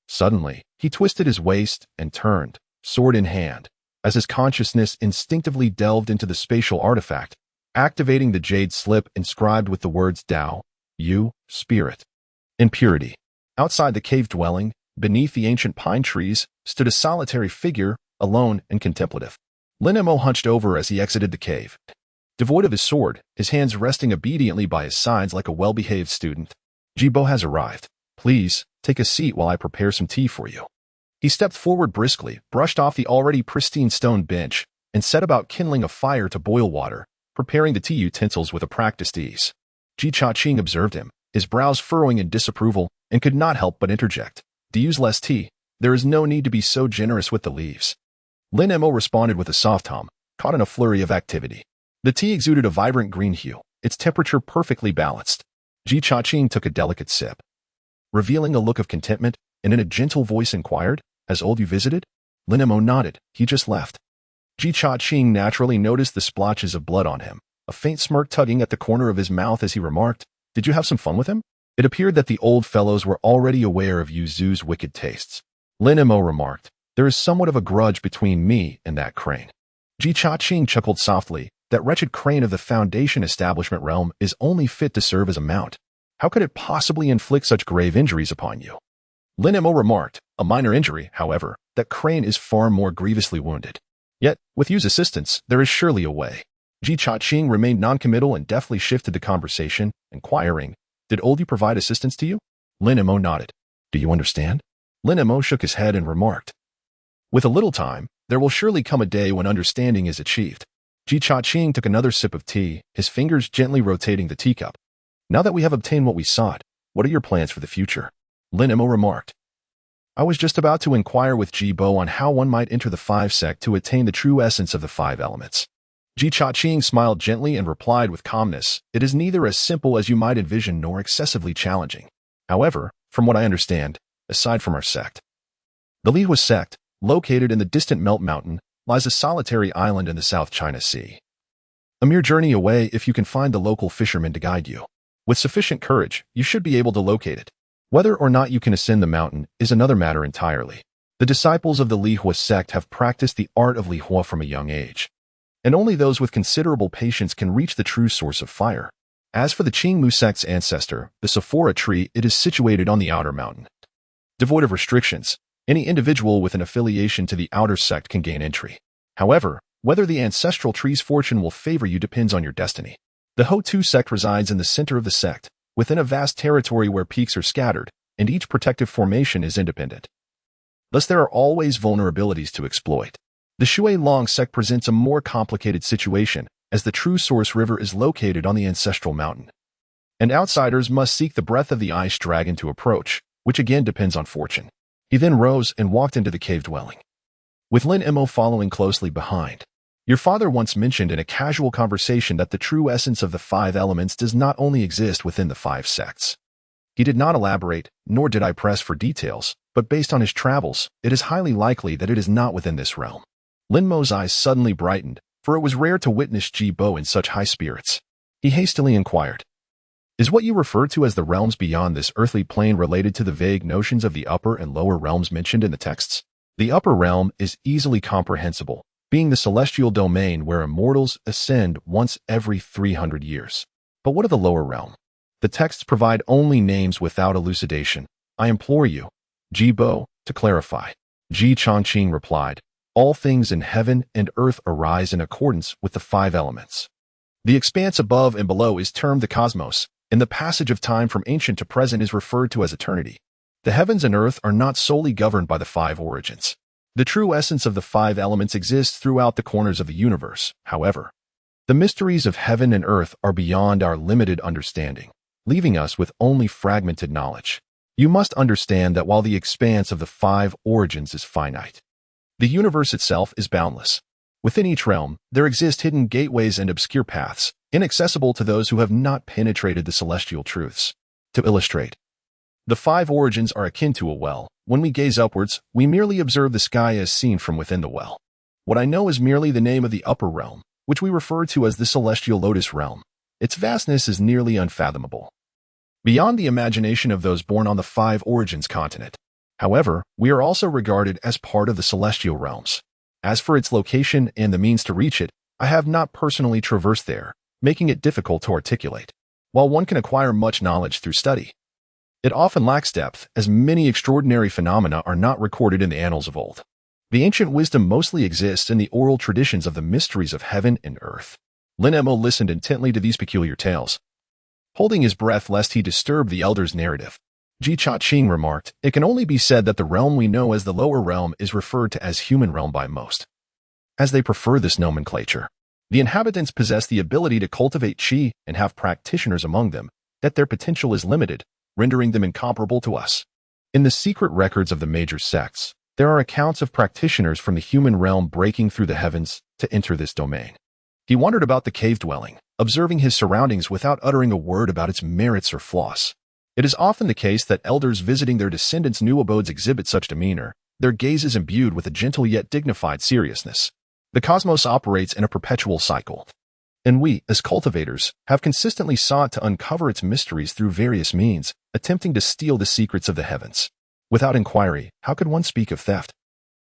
S1: Suddenly, he twisted his waist and turned, sword in hand, as his consciousness instinctively delved into the spatial artifact, activating the jade slip inscribed with the words Tao, Yu, Spirit, and Purity. Outside the cave dwelling, Beneath the ancient pine trees stood a solitary figure, alone and contemplative. Lin Mo hunched over as he exited the cave. Devoid of his sword, his hands resting obediently by his sides like a well-behaved student. Jibo has arrived. Please, take a seat while I prepare some tea for you. He stepped forward briskly, brushed off the already pristine stone bench, and set about kindling a fire to boil water, preparing the tea utensils with a practiced ease. Ji Cha-ching observed him, his brows furrowing in disapproval, and could not help but interject. Do use less tea. There is no need to be so generous with the leaves. Lin Mo responded with a soft hum, caught in a flurry of activity. The tea exuded a vibrant green hue, its temperature perfectly balanced. Ji Cha-ching took a delicate sip. Revealing a look of contentment, and in a gentle voice inquired, "Has old you visited?" Lin Mo nodded. He just left. Ji Cha-ching naturally noticed the splotches of blood on him, a faint smirk tugging at the corner of his mouth as he remarked, "Did you have some fun with him?" It appeared that the old fellows were already aware of Yu Zu's wicked tastes. Lin Mo remarked, "There is somewhat of a grudge between me and that crane." Ji Cha-ching chuckled softly. That wretched crane of the Foundation establishment realm is only fit to serve as a mount. How could it possibly inflict such grave injuries upon you? Lin Mo remarked, "A minor injury, however, that crane is far more grievously wounded. Yet, with Yu's assistance, there is surely a way." Ji Cha-ching remained noncommittal and deftly shifted the conversation, inquiring, "Did old Yu provide assistance to you?" Lin Mo nodded. "Do you understand?" Lin Mo shook his head and remarked, "With a little time, there will surely come a day when understanding is achieved." Ji Cha-ching took another sip of tea, his fingers gently rotating the teacup. "Now that we have obtained what we sought, what are your plans for the future?" Lin Mo remarked, "I was just about to inquire with Jibo on how one might enter the five sect to attain the true essence of the five elements." Ji Cha-ching smiled gently and replied with calmness, "It is neither as simple as you might envision nor excessively challenging. However, from what I understand, aside from our sect, the Lihua sect, located in the distant Melt Mountain, lies a solitary island in the South China Sea. A mere journey away if you can find the local fishermen to guide you. With sufficient courage, you should be able to locate it. Whether or not you can ascend the mountain is another matter entirely. The disciples of the Lihua sect have practiced the art of Lihua from a young age, and only those with considerable patience can reach the true source of fire. As for the Qingmu sect's ancestor, the Sephora tree, it is situated on the outer mountain. Devoid of restrictions, any individual with an affiliation to the outer sect can gain entry. However, whether the ancestral tree's fortune will favor you depends on your destiny. The Ho-Tu sect resides in the center of the sect, within a vast territory where peaks are scattered, and each protective formation is independent. Thus there are always vulnerabilities to exploit. The Shui-Long sect presents a more complicated situation, as the true source river is located on the ancestral mountain, and outsiders must seek the breath of the ice dragon to approach, which again depends on fortune. He then rose and walked into the cave dwelling, with Lin Mo following closely behind. Your father once mentioned in a casual conversation that the true essence of the five elements does not only exist within the five sects. He did not elaborate, nor did I press for details, but based on his travels, it is highly likely that it is not within this realm. Lin Mo's eyes suddenly brightened, for it was rare to witness Ji Bo in such high spirits. He hastily inquired, "Is what you refer to as the realms beyond this earthly plane related to the vague notions of the upper and lower realms mentioned in the texts?" The upper realm is easily comprehensible, being the celestial domain where immortals ascend once every 300 years. But what of the lower realm? The texts provide only names without elucidation. I implore you, Ji Bo, to clarify. Ji Cha-ching replied, "All things in heaven and earth arise in accordance with the five elements. The expanse above and below is termed the cosmos, and the passage of time from ancient to present is referred to as eternity. The heavens and earth are not solely governed by the five origins. The true essence of the five elements exists throughout the corners of the universe, however. The mysteries of heaven and earth are beyond our limited understanding, leaving us with only fragmented knowledge. You must understand that while the expanse of the five origins is finite, the universe itself is boundless. Within each realm, there exist hidden gateways and obscure paths, inaccessible to those who have not penetrated the celestial truths. To illustrate, the five origins are akin to a well. When we gaze upwards, we merely observe the sky as seen from within the well. What I know is merely the name of the upper realm, which we refer to as the celestial lotus realm. Its vastness is nearly unfathomable, beyond the imagination of those born on the five origins continent. However, we are also regarded as part of the celestial realms. As for its location and the means to reach it, I have not personally traversed there, making it difficult to articulate. While one can acquire much knowledge through study, It often lacks depth, as many extraordinary phenomena are not recorded in the annals of old. The ancient wisdom mostly exists in the oral traditions of the mysteries of heaven and earth. Lin Mo listened intently to these peculiar tales, holding his breath lest he disturb the elder's narrative. Ji Cha-ching remarked, "It can only be said that the realm we know as the lower realm is referred to as human realm by most, as they prefer this nomenclature. The inhabitants possess the ability to cultivate qi and have practitioners among them, yet their potential is limited, rendering them incomparable to us. In the secret records of the major sects, there are accounts of practitioners from the human realm breaking through the heavens to enter this domain." He wandered about the cave dwelling, observing his surroundings without uttering a word about its merits or flaws. It is often the case that elders visiting their descendants' new abodes exhibit such demeanor, their gaze is imbued with a gentle yet dignified seriousness. The cosmos operates in a perpetual cycle, and we, as cultivators, have consistently sought to uncover its mysteries through various means, attempting to steal the secrets of the heavens. Without inquiry, how could one speak of theft?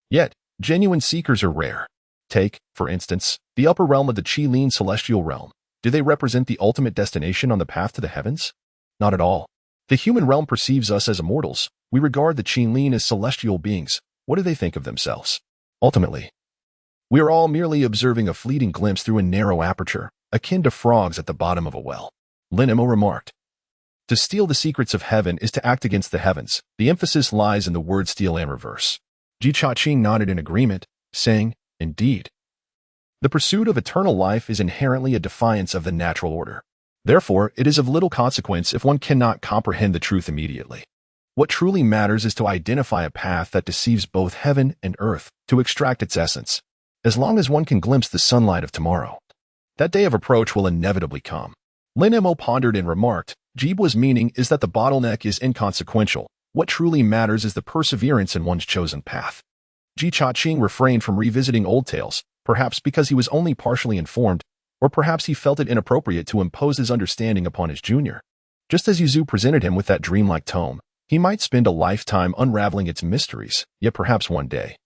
S1: Yet, genuine seekers are rare. Take, for instance, the upper realm of the Qi-Lin celestial realm. Do they represent the ultimate destination on the path to the heavens? Not at all. The human realm perceives us as immortals. We regard the Qi-Lin as celestial beings. What do they think of themselves? Ultimately, we are all merely observing a fleeting glimpse through a narrow aperture, akin to frogs at the bottom of a well. Lin Mo remarked, "To steal the secrets of heaven is to act against the heavens. The emphasis lies in the word steal and reverse." Ji Cha-ching nodded in agreement, saying, "Indeed. The pursuit of eternal life is inherently a defiance of the natural order. Therefore, it is of little consequence if one cannot comprehend the truth immediately. What truly matters is to identify a path that deceives both heaven and earth, to extract its essence. As long as one can glimpse the sunlight of tomorrow, that day of approach will inevitably come." Lin Mo pondered and remarked, "Jiba's meaning is that the bottleneck is inconsequential. What truly matters is the perseverance in one's chosen path." Ji Cha-ching refrained from revisiting old tales, perhaps because he was only partially informed, or perhaps he felt it inappropriate to impose his understanding upon his junior. Just as Yuzu presented him with that dreamlike tome, he might spend a lifetime unraveling its mysteries, yet perhaps one day,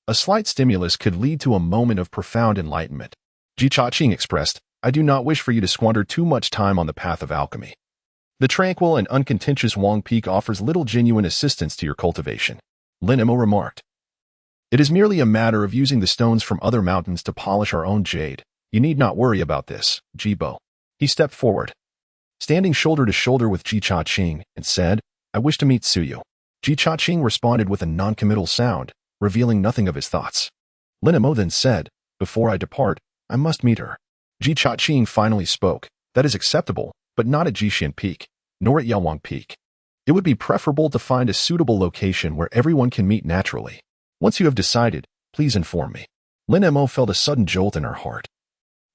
S1: a slight stimulus could lead to a moment of profound enlightenment. Ji Cha-ching expressed, "I do not wish for you to squander too much time on the path of alchemy. The tranquil and uncontentious Wang Peak offers little genuine assistance to your cultivation." Lin Mo remarked, "It is merely a matter of using the stones from other mountains to polish our own jade. You need not worry about this, Jibo." He stepped forward, standing shoulder to shoulder with Ji Cha-ching, and said, "I wish to meet Suyu." Ji Cha-ching responded with a noncommittal sound, revealing nothing of his thoughts. Lin Mo then said, "Before I depart, I must meet her." Ji Cha-ching finally spoke, "That is acceptable, but not at Jishan Peak, nor at Yawang Peak. It would be preferable to find a suitable location where everyone can meet naturally. Once you have decided, please inform me." Lin Mo felt a sudden jolt in her heart,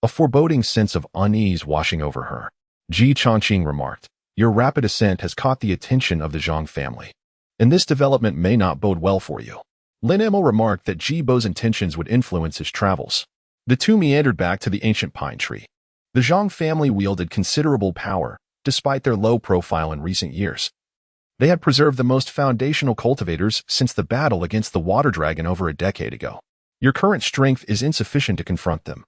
S1: a foreboding sense of unease washing over her. Ji Cha-ching remarked, "Your rapid ascent has caught the attention of the Zhang family, and this development may not bode well for you." Lin Mo remarked that Jibo's intentions would influence his travels. The two meandered back to the ancient pine tree. The Zhang family wielded considerable power, despite their low profile in recent years. They had preserved the most foundational cultivators since the battle against the water dragon over a decade ago. Your current strength is insufficient to confront them.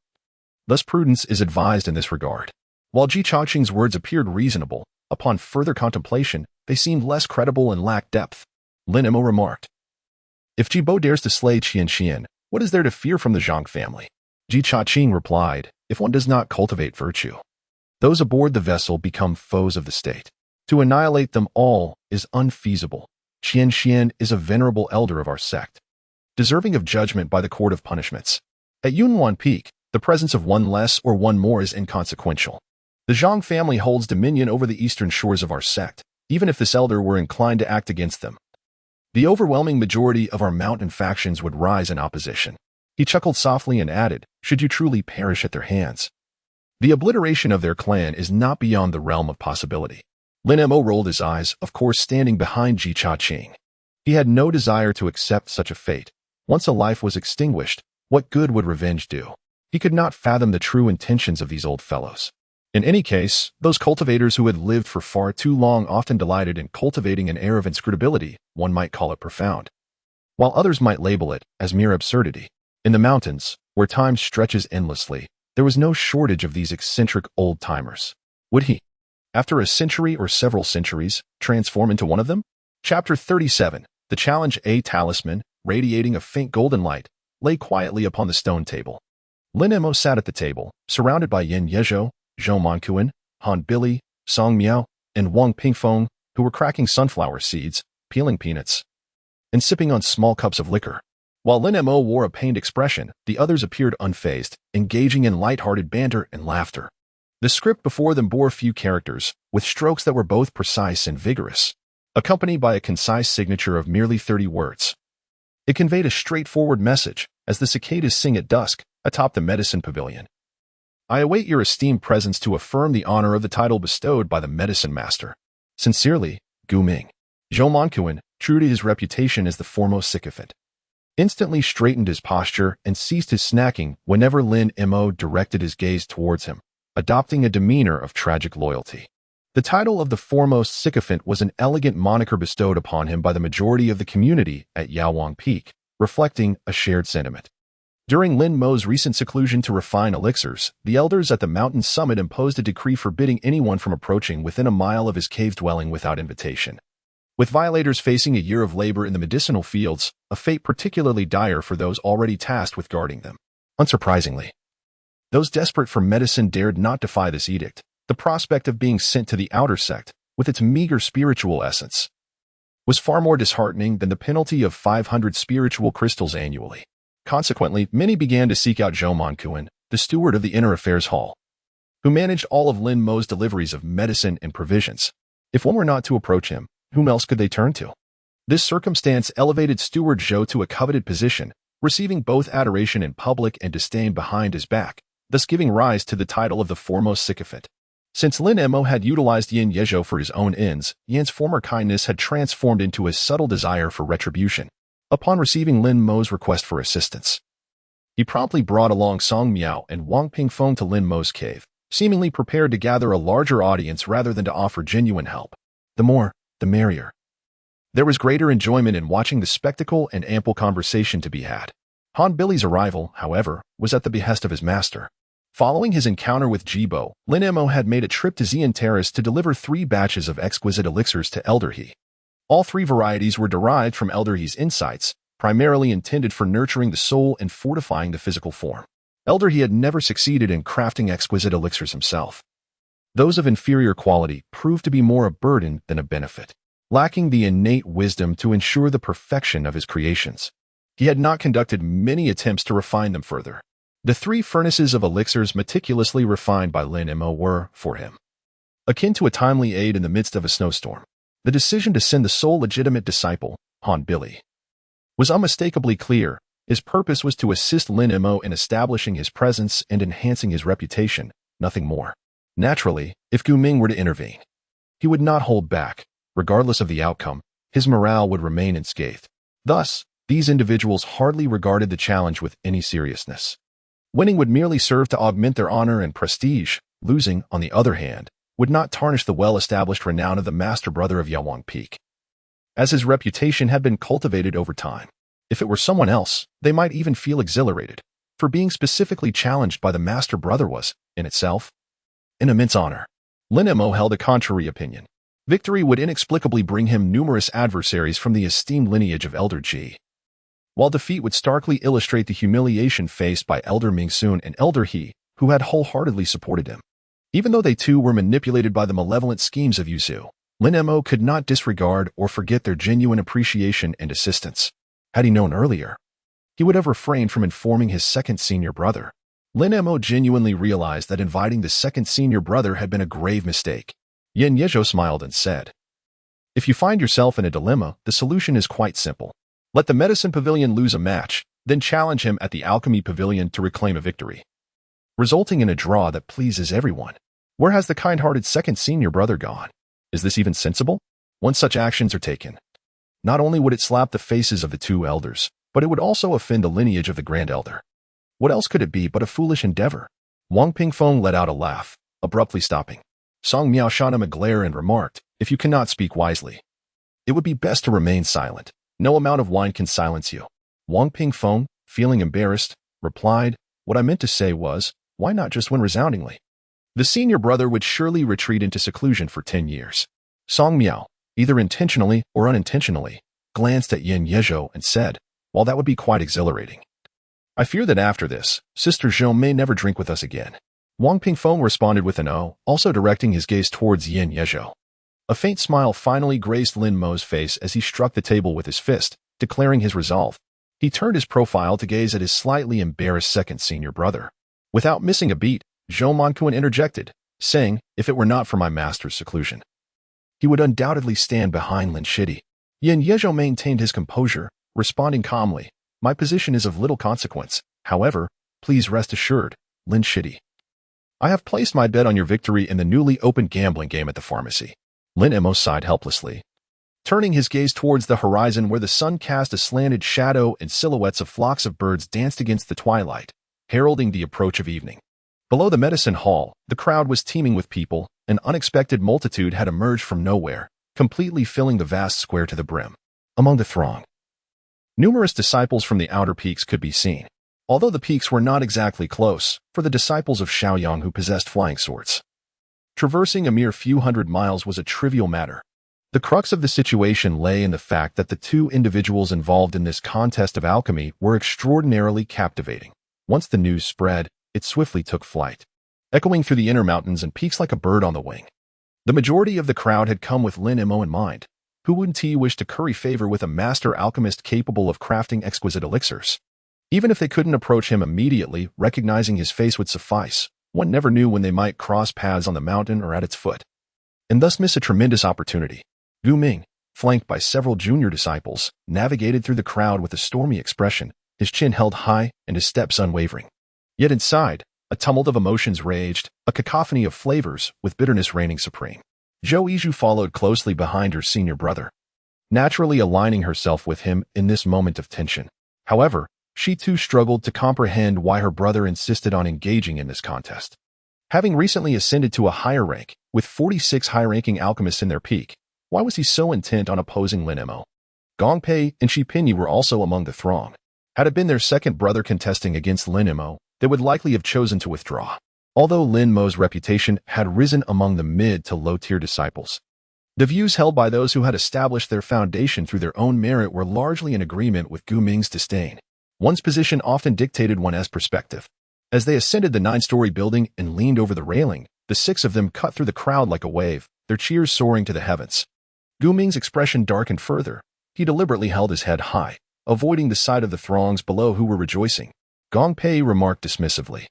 S1: Thus prudence is advised in this regard. While Ji Cha-ching's words appeared reasonable, upon further contemplation, they seemed less credible and lacked depth. Lin Mo remarked, "If Jibo dares to slay Qian, what is there to fear from the Zhang family?" Ji Cha-ching replied, "If one does not cultivate virtue, those aboard the vessel become foes of the state. To annihilate them all is unfeasible. Qian is a venerable elder of our sect, deserving of judgment by the court of punishments. At Yunwan Peak, the presence of one less or one more is inconsequential. The Zhang family holds dominion over the eastern shores of our sect, even if this elder were inclined to act against them. The overwhelming majority of our mountain factions would rise in opposition." He chuckled softly and added, "Should you truly perish at their hands, the obliteration of their clan is not beyond the realm of possibility." Lin Mo rolled his eyes, of course standing behind Ji Cha-ching. He had no desire to accept such a fate. Once a life was extinguished, what good would revenge do? He could not fathom the true intentions of these old fellows. In any case, those cultivators who had lived for far too long often delighted in cultivating an air of inscrutability, one might call it profound, while others might label it as mere absurdity. In the mountains, where time stretches endlessly, there was no shortage of these eccentric old-timers. Would he, After a century or several centuries, transform into one of them? Chapter 37. The Challenge. A talisman, radiating a faint golden light, lay quietly upon the stone table. Lin Mo sat at the table, surrounded by Yin Yezhou, Zhou Manquin, Han Billy, Song Miao, and Wang Pingfeng, who were cracking sunflower seeds, peeling peanuts, and sipping on small cups of liquor. While Lin Mo wore a pained expression, the others appeared unfazed, engaging in light-hearted banter and laughter. The script before them bore few characters, with strokes that were both precise and vigorous, accompanied by a concise signature of merely 30 words. It conveyed a straightforward message, as the cicadas sing at dusk, atop the medicine pavilion. I await your esteemed presence to affirm the honor of the title bestowed by the medicine master. Sincerely, Gu Ming. Zhou Manquin, true to his reputation as the foremost sycophant, instantly straightened his posture and ceased his snacking whenever Lin Mo directed his gaze towards him, adopting a demeanor of tragic loyalty. The title of the foremost sycophant was an elegant moniker bestowed upon him by the majority of the community at Yaowang Peak, reflecting a shared sentiment. During Lin Mo's recent seclusion to refine elixirs, the elders at the mountain summit imposed a decree forbidding anyone from approaching within a mile of his cave dwelling without invitation. With violators facing a year of labor in the medicinal fields, a fate particularly dire for those already tasked with guarding them. Unsurprisingly, those desperate for medicine dared not defy this edict. The prospect of being sent to the outer sect, with its meager spiritual essence, was far more disheartening than the penalty of 500 spiritual crystals annually. Consequently, many began to seek out Zhou Manquin, the steward of the Inner Affairs Hall, who managed all of Lin Mo's deliveries of medicine and provisions. If one were not to approach him, whom else could they turn to? This circumstance elevated Steward Zhou to a coveted position, receiving both adoration in public and disdain behind his back, thus giving rise to the title of the foremost sycophant. Since Lin Mo had utilized Yin Yezhou for his own ends, Yan's former kindness had transformed into a subtle desire for retribution. Upon receiving Lin Mo's request for assistance, he promptly brought along Song Miao and Wang Pingfeng to Lin Mo's cave, seemingly prepared to gather a larger audience rather than to offer genuine help. The more, the merrier. There was greater enjoyment in watching the spectacle and ample conversation to be had. Han Billy's arrival, however, was at the behest of his master. Following his encounter with Jibo, Lin Mo had made a trip to Xian Terrace to deliver 3 batches of exquisite elixirs to Elder He. All 3 varieties were derived from Elder He's insights, primarily intended for nurturing the soul and fortifying the physical form. Elder He had never succeeded in crafting exquisite elixirs himself. Those of inferior quality proved to be more a burden than a benefit. Lacking the innate wisdom to ensure the perfection of his creations, he had not conducted many attempts to refine them further. The 3 furnaces of elixirs meticulously refined by Lin Mo were, for him, akin to a timely aid in the midst of a snowstorm. The decision to send the sole legitimate disciple, Han Billy, was unmistakably clear. His purpose was to assist Lin Mo in establishing his presence and enhancing his reputation, nothing more. Naturally, if Gu Ming were to intervene, he would not hold back. Regardless of the outcome, his morale would remain unscathed. Thus, these individuals hardly regarded the challenge with any seriousness. Winning would merely serve to augment their honor and prestige. Losing, on the other hand, would not tarnish the well-established renown of the master brother of Yaowang Peak, as his reputation had been cultivated over time. If it were someone else, they might even feel exhilarated, for being specifically challenged by the master brother was, in itself, an immense honor. Lin Mo held a contrary opinion. Victory would inexplicably bring him numerous adversaries from the esteemed lineage of Elder Ji, while defeat would starkly illustrate the humiliation faced by Elder Mingsun and Elder He, who had wholeheartedly supported him. Even though they too were manipulated by the malevolent schemes of Yuzu, Lin Mo could not disregard or forget their genuine appreciation and assistance. Had he known earlier, he would have refrained from informing his second senior brother. Lin Mo genuinely realized that inviting the second senior brother had been a grave mistake. Yin Yezhou smiled and said, "If you find yourself in a dilemma, the solution is quite simple. Let the medicine pavilion lose a match, then challenge him at the alchemy pavilion to reclaim a victory, resulting in a draw that pleases everyone. Where has the kind-hearted second senior brother gone? Is this even sensible? Once such actions are taken, not only would it slap the faces of the 2 elders, but it would also offend the lineage of the Grand Elder. What else could it be but a foolish endeavor?" Wang Pingfeng let out a laugh, abruptly stopping. Song Miao shot him a glare and remarked, "If you cannot speak wisely, it would be best to remain silent. No amount of wine can silence you." Wang Pingfeng, feeling embarrassed, replied, "What I meant to say was, why not just win resoundingly? The senior brother would surely retreat into seclusion for 10 years. Song Miao, either intentionally or unintentionally, glanced at Yin Yezhou and said, "While that would be quite exhilarating, I fear that after this, Sister Zhou may never drink with us again." Wang Pingfeng responded with an "oh," also directing his gaze towards Yin Yezhou. A faint smile finally graced Lin Mo's face as he struck the table with his fist, declaring his resolve. He turned his profile to gaze at his slightly embarrassed second senior brother. Without missing a beat, Zhou Manquan interjected, saying, "If it were not for my master's seclusion, he would undoubtedly stand behind Lin Shidi." Yin Yezhou maintained his composure, responding calmly, "My position is of little consequence. However, please rest assured, Lin Shidi, I have placed my bet on your victory in the newly opened gambling game at the pharmacy." Lin Emo sighed helplessly, turning his gaze towards the horizon where the sun cast a slanted shadow and silhouettes of flocks of birds danced against the twilight, heralding the approach of evening. Below the medicine hall, the crowd was teeming with people. An unexpected multitude had emerged from nowhere, completely filling the vast square to the brim. Among the throng, numerous disciples from the outer peaks could be seen, although the peaks were not exactly close for the disciples of Shaoyang who possessed flying swords. Traversing a mere few hundred miles was a trivial matter. The crux of the situation lay in the fact that the two individuals involved in this contest of alchemy were extraordinarily captivating. Once the news spread, it swiftly took flight, echoing through the inner mountains and peaks like a bird on the wing. The majority of the crowd had come with Lin Mo in mind, who wouldn't he wish to curry favor with a master alchemist capable of crafting exquisite elixirs. Even if they couldn't approach him immediately, recognizing his face would suffice. One never knew when they might cross paths on the mountain or at its foot, and thus miss a tremendous opportunity. Gu Ming, flanked by several junior disciples, navigated through the crowd with a stormy expression, his chin held high and his steps unwavering. Yet inside, a tumult of emotions raged, a cacophony of flavors, with bitterness reigning supreme. Zhou Yizhu followed closely behind her senior brother, naturally aligning herself with him in this moment of tension. However, she too struggled to comprehend why her brother insisted on engaging in this contest. Having recently ascended to a higher rank, with 46 high-ranking alchemists in their peak, why was he so intent on opposing Lin Mo? Gong Pei and Shi Pinyi were also among the throng. Had it been their second brother contesting against Lin Mo, they would likely have chosen to withdraw. Although Lin Mo's reputation had risen among the mid to low-tier disciples, the views held by those who had established their foundation through their own merit were largely in agreement with Gu Ming's disdain. One's position often dictated one's perspective. As they ascended the 9-story building and leaned over the railing, the 6 of them cut through the crowd like a wave, their cheers soaring to the heavens. Gu Ming's expression darkened further. He deliberately held his head high, avoiding the sight of the throngs below who were rejoicing. Gong Pei remarked dismissively,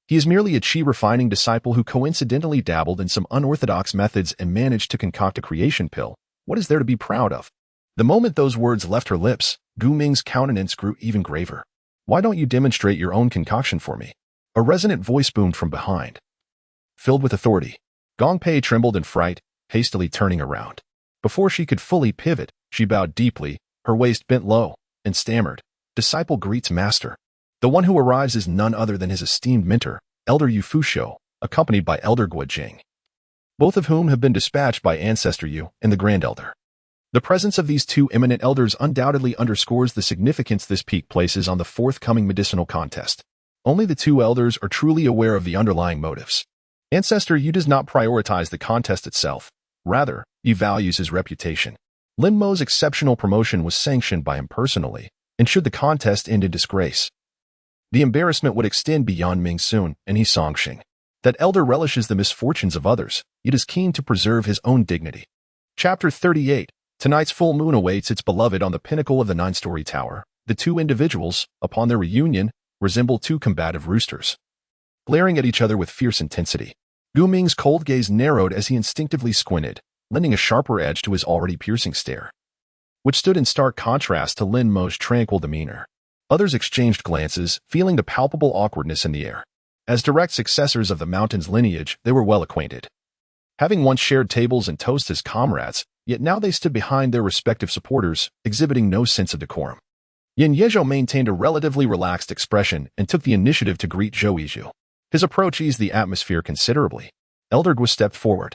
S1: "He is merely a chi-refining disciple who coincidentally dabbled in some unorthodox methods and managed to concoct a creation pill. What is there to be proud of?" The moment those words left her lips, Gu Ming's countenance grew even graver. "Why don't you demonstrate your own concoction for me?" A resonant voice boomed from behind, filled with authority. Gong Pei trembled in fright, hastily turning around. Before she could fully pivot, she bowed deeply, her waist bent low, and stammered, "Disciple greets master." The one who arrives is none other than his esteemed mentor, Elder Yu Fushou, accompanied by Elder Guo Jing, both of whom have been dispatched by Ancestor Yu and the Grand Elder. The presence of these two eminent elders undoubtedly underscores the significance this peak places on the forthcoming medicinal contest. Only the two elders are truly aware of the underlying motives. Ancestor Yu does not prioritize the contest itself. Rather, he values his reputation. Lin Mo's exceptional promotion was sanctioned by him personally, and should the contest end in disgrace, the embarrassment would extend beyond Ming Sun and He Songxing. That elder relishes the misfortunes of others, yet is keen to preserve his own dignity. Chapter 38. Tonight's full moon awaits its beloved on the pinnacle of the 9-story tower. The two individuals, upon their reunion, resemble two combative roosters, glaring at each other with fierce intensity. Gu Ming's cold gaze narrowed as he instinctively squinted, lending a sharper edge to his already piercing stare, which stood in stark contrast to Lin Mo's tranquil demeanor. Others exchanged glances, feeling the palpable awkwardness in the air. As direct successors of the mountain's lineage, they were well acquainted, having once shared tables and toasts as comrades, yet now they stood behind their respective supporters, exhibiting no sense of decorum. Yin Yezhou maintained a relatively relaxed expression and took the initiative to greet Zhou Yizhu. His approach eased the atmosphere considerably. Elder Guo stepped forward,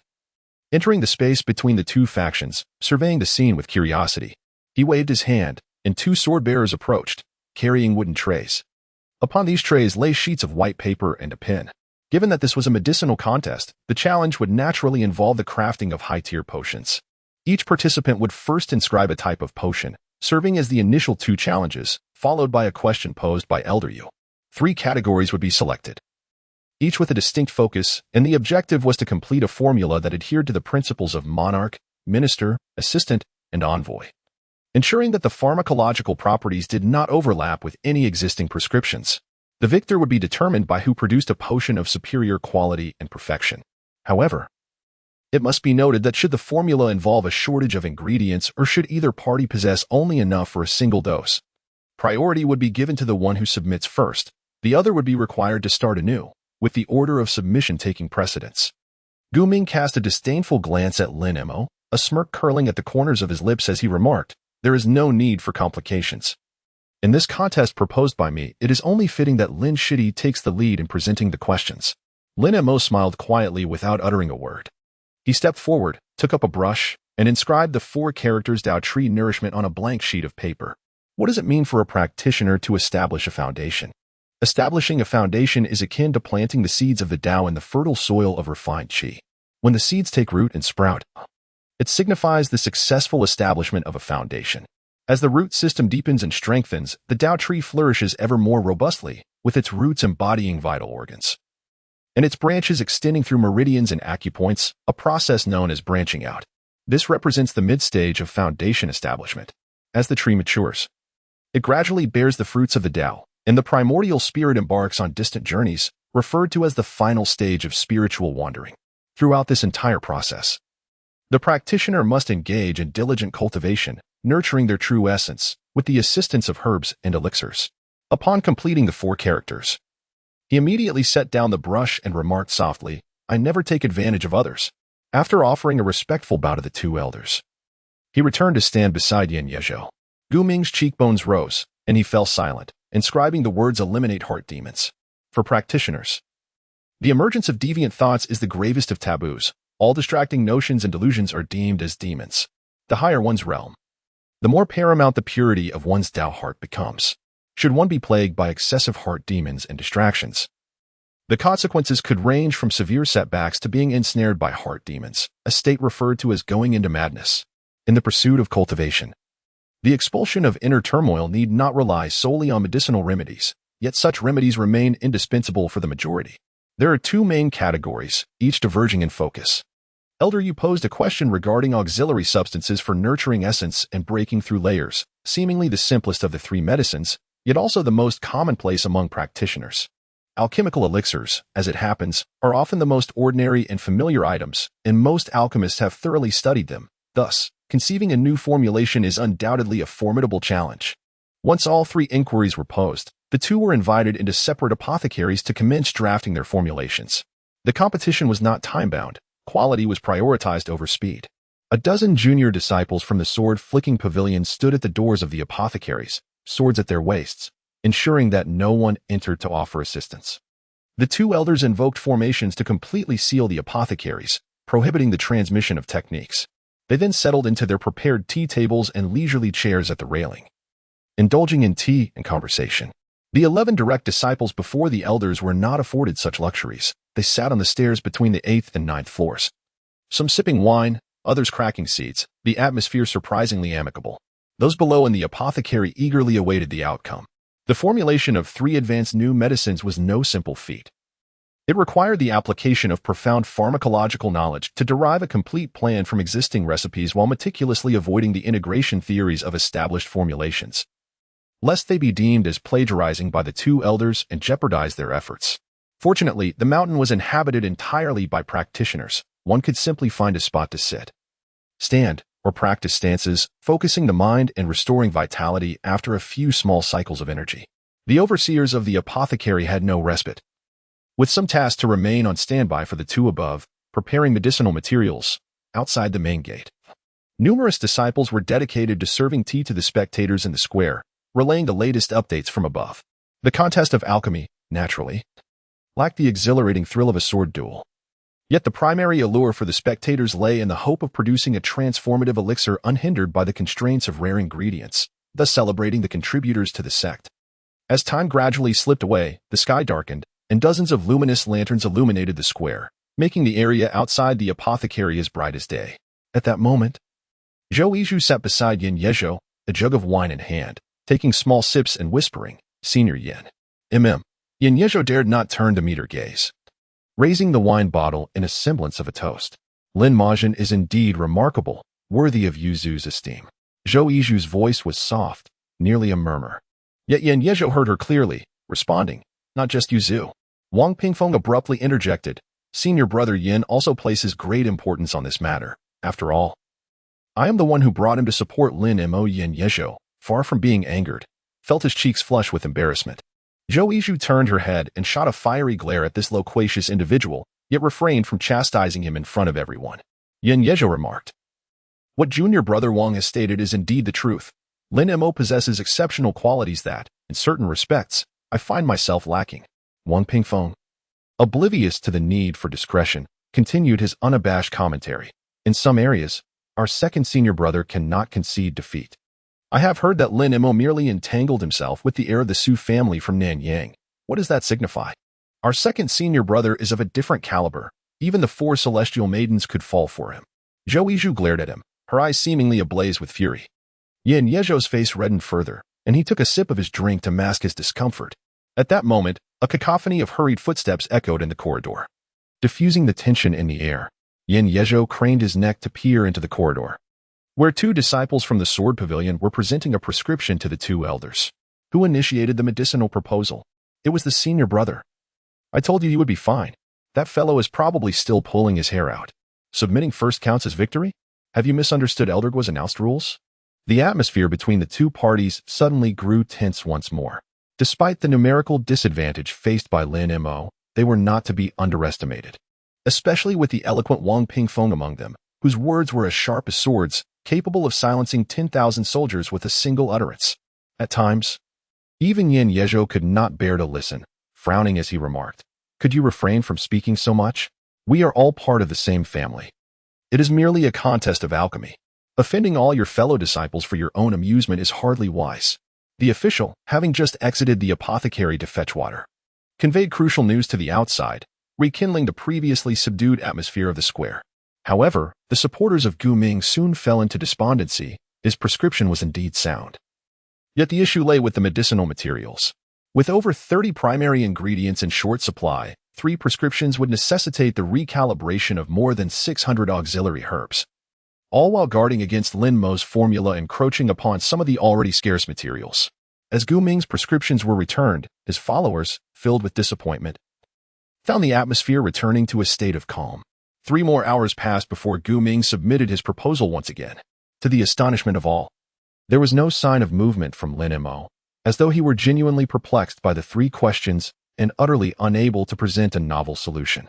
S1: entering the space between the two factions, surveying the scene with curiosity. He waved his hand, and two sword-bearers approached, carrying wooden trays. Upon these trays lay sheets of white paper and a pen. Given that this was a medicinal contest, the challenge would naturally involve the crafting of high-tier potions. Each participant would first inscribe a type of potion, serving as the initial 2 challenges, followed by a question posed by Elder Yu. 3 categories would be selected, each with a distinct focus, and the objective was to complete a formula that adhered to the principles of monarch, minister, assistant, and envoy, ensuring that the pharmacological properties did not overlap with any existing prescriptions. The victor would be determined by who produced a potion of superior quality and perfection. However, it must be noted that should the formula involve a shortage of ingredients or should either party possess only enough for a single dose, priority would be given to the one who submits first. The other would be required to start anew, with the order of submission taking precedence. Guming cast a disdainful glance at Lin Mo, a smirk curling at the corners of his lips as he remarked, "There is no need for complications. In this contest proposed by me, it is only fitting that Lin Shidi takes the lead in presenting the questions." Lin Mo smiled quietly without uttering a word. He stepped forward, took up a brush, and inscribed the 4 characters Dao Tree Nourishment on a blank sheet of paper. What does it mean for a practitioner to establish a foundation? Establishing a foundation is akin to planting the seeds of the Tao in the fertile soil of refined Qi. When the seeds take root and sprout, it signifies the successful establishment of a foundation. As the root system deepens and strengthens, the Tao tree flourishes ever more robustly, with its roots embodying vital organs, and its branches extending through meridians and acupoints, a process known as branching out. This represents the mid-stage of foundation establishment. As the tree matures, it gradually bears the fruits of the Tao, and the primordial spirit embarks on distant journeys, referred to as the final stage of spiritual wandering. Throughout this entire process, the practitioner must engage in diligent cultivation, nurturing their true essence, with the assistance of herbs and elixirs. Upon completing the 4 characters, he immediately set down the brush and remarked softly, "I never take advantage of others." After offering a respectful bow to the 2 elders, he returned to stand beside Yin Yezhou. Gu Ming's cheekbones rose, and he fell silent, inscribing the words "Eliminate heart demons." For practitioners, the emergence of deviant thoughts is the gravest of taboos. All distracting notions and delusions are deemed as demons. The higher one's realm, the more paramount the purity of one's Tao heart becomes. Should one be plagued by excessive heart demons and distractions, the consequences could range from severe setbacks to being ensnared by heart demons, a state referred to as going into madness. In the pursuit of cultivation, the expulsion of inner turmoil need not rely solely on medicinal remedies, yet such remedies remain indispensable for the majority. There are 2 main categories, each diverging in focus. Elder Yu posed a question regarding auxiliary substances for nurturing essence and breaking through layers, seemingly the simplest of the 3 medicines, yet also the most commonplace among practitioners. Alchemical elixirs, as it happens, are often the most ordinary and familiar items, and most alchemists have thoroughly studied them. Thus, conceiving a new formulation is undoubtedly a formidable challenge. Once all 3 inquiries were posed, the 2 were invited into separate apothecaries to commence drafting their formulations. The competition was not time-bound. Quality was prioritized over speed. A dozen junior disciples from the sword-flicking pavilion stood at the doors of the apothecaries, swords at their waists, ensuring that no one entered to offer assistance. The 2 elders invoked formations to completely seal the apothecaries, prohibiting the transmission of techniques. They then settled into their prepared tea tables and leisurely chairs at the railing, indulging in tea and conversation. The 11 direct disciples before the elders were not afforded such luxuries. They sat on the stairs between the 8th and 9th floors, some sipping wine, others cracking seeds, the atmosphere surprisingly amicable. Those below in the apothecary eagerly awaited the outcome. The formulation of 3 advanced new medicines was no simple feat. It required the application of profound pharmacological knowledge to derive a complete plan from existing recipes while meticulously avoiding the integration theories of established formulations, lest they be deemed as plagiarizing by the 2 elders and jeopardize their efforts. Fortunately, the mountain was inhabited entirely by practitioners. One could simply find a spot to sit, stand, or practice stances, focusing the mind and restoring vitality after a few small cycles of energy. The overseers of the apothecary had no respite, with some tasks to remain on standby for the 2 above, preparing medicinal materials outside the main gate. Numerous disciples were dedicated to serving tea to the spectators in the square, relaying the latest updates from above. The contest of alchemy, naturally, lacked the exhilarating thrill of a sword duel. Yet the primary allure for the spectators lay in the hope of producing a transformative elixir unhindered by the constraints of rare ingredients, thus celebrating the contributors to the sect. As time gradually slipped away, the sky darkened, and dozens of luminous lanterns illuminated the square, making the area outside the apothecary as bright as day. At that moment, Zhou Yizhu sat beside Yin Yezhou, a jug of wine in hand, taking small sips and whispering, "Senior Yin." Yin Yezhou dared not turn to meet her gaze, raising the wine bottle in a semblance of a toast. Lin Majin is indeed remarkable, worthy of Yuzu's esteem. Zhou Yizhu's voice was soft, nearly a murmur. Yet Yin Yezhou heard her clearly, responding, "Not just Yuzu." Wang Pingfeng abruptly interjected, "Senior brother Yin also places great importance on this matter. After all, I am the one who brought him to support Lin Mo." Yin Yezhou, far from being angered, felt his cheeks flush with embarrassment. Zhou Yizhu turned her head and shot a fiery glare at this loquacious individual, yet refrained from chastising him in front of everyone. Yin Yezhou remarked, "What junior brother Wang has stated is indeed the truth. Lin Mo possesses exceptional qualities that, in certain respects, I find myself lacking." Wang Pingfeng, oblivious to the need for discretion, continued his unabashed commentary. "In some areas, our second senior brother cannot concede defeat. I have heard that Lin Mo merely entangled himself with the heir of the Su family from Nanyang. What does that signify? Our second senior brother is of a different caliber. Even the 4 celestial maidens could fall for him." Zhou Yizhu glared at him, her eyes seemingly ablaze with fury. Yin Yezhou's face reddened further, and he took a sip of his drink to mask his discomfort. At that moment, a cacophony of hurried footsteps echoed in the corridor. Diffusing the tension in the air, Yin Yezhou craned his neck to peer into the corridor, where 2 disciples from the Sword Pavilion were presenting a prescription to the 2 elders. Who initiated the medicinal proposal? It was the senior brother. "I told you would be fine. That fellow is probably still pulling his hair out. Submitting first counts as victory? Have you misunderstood Elder Guo's announced rules?" The atmosphere between the 2 parties suddenly grew tense once more. Despite the numerical disadvantage faced by Lin Mo, they were not to be underestimated, especially with the eloquent Wang Pingfeng among them, whose words were as sharp as swords, capable of silencing 10,000 soldiers with a single utterance. At times, even Yin Yezhou could not bear to listen, frowning as he remarked, "Could you refrain from speaking so much? We are all part of the same family. It is merely a contest of alchemy. Offending all your fellow disciples for your own amusement is hardly wise." The official, having just exited the apothecary to fetch water, conveyed crucial news to the outside, rekindling the previously subdued atmosphere of the square. However, the supporters of Gu Ming soon fell into despondency. His prescription was indeed sound. Yet the issue lay with the medicinal materials. With over 30 primary ingredients in short supply, 3 prescriptions would necessitate the recalibration of more than 600 auxiliary herbs, all while guarding against Lin Mo's formula encroaching upon some of the already scarce materials. As Gu Ming's prescriptions were returned, his followers, filled with disappointment, found the atmosphere returning to a state of calm. 3 more hours passed before Gu Ming submitted his proposal once again. To the astonishment of all, there was no sign of movement from Lin Mo, as though he were genuinely perplexed by the 3 questions and utterly unable to present a novel solution.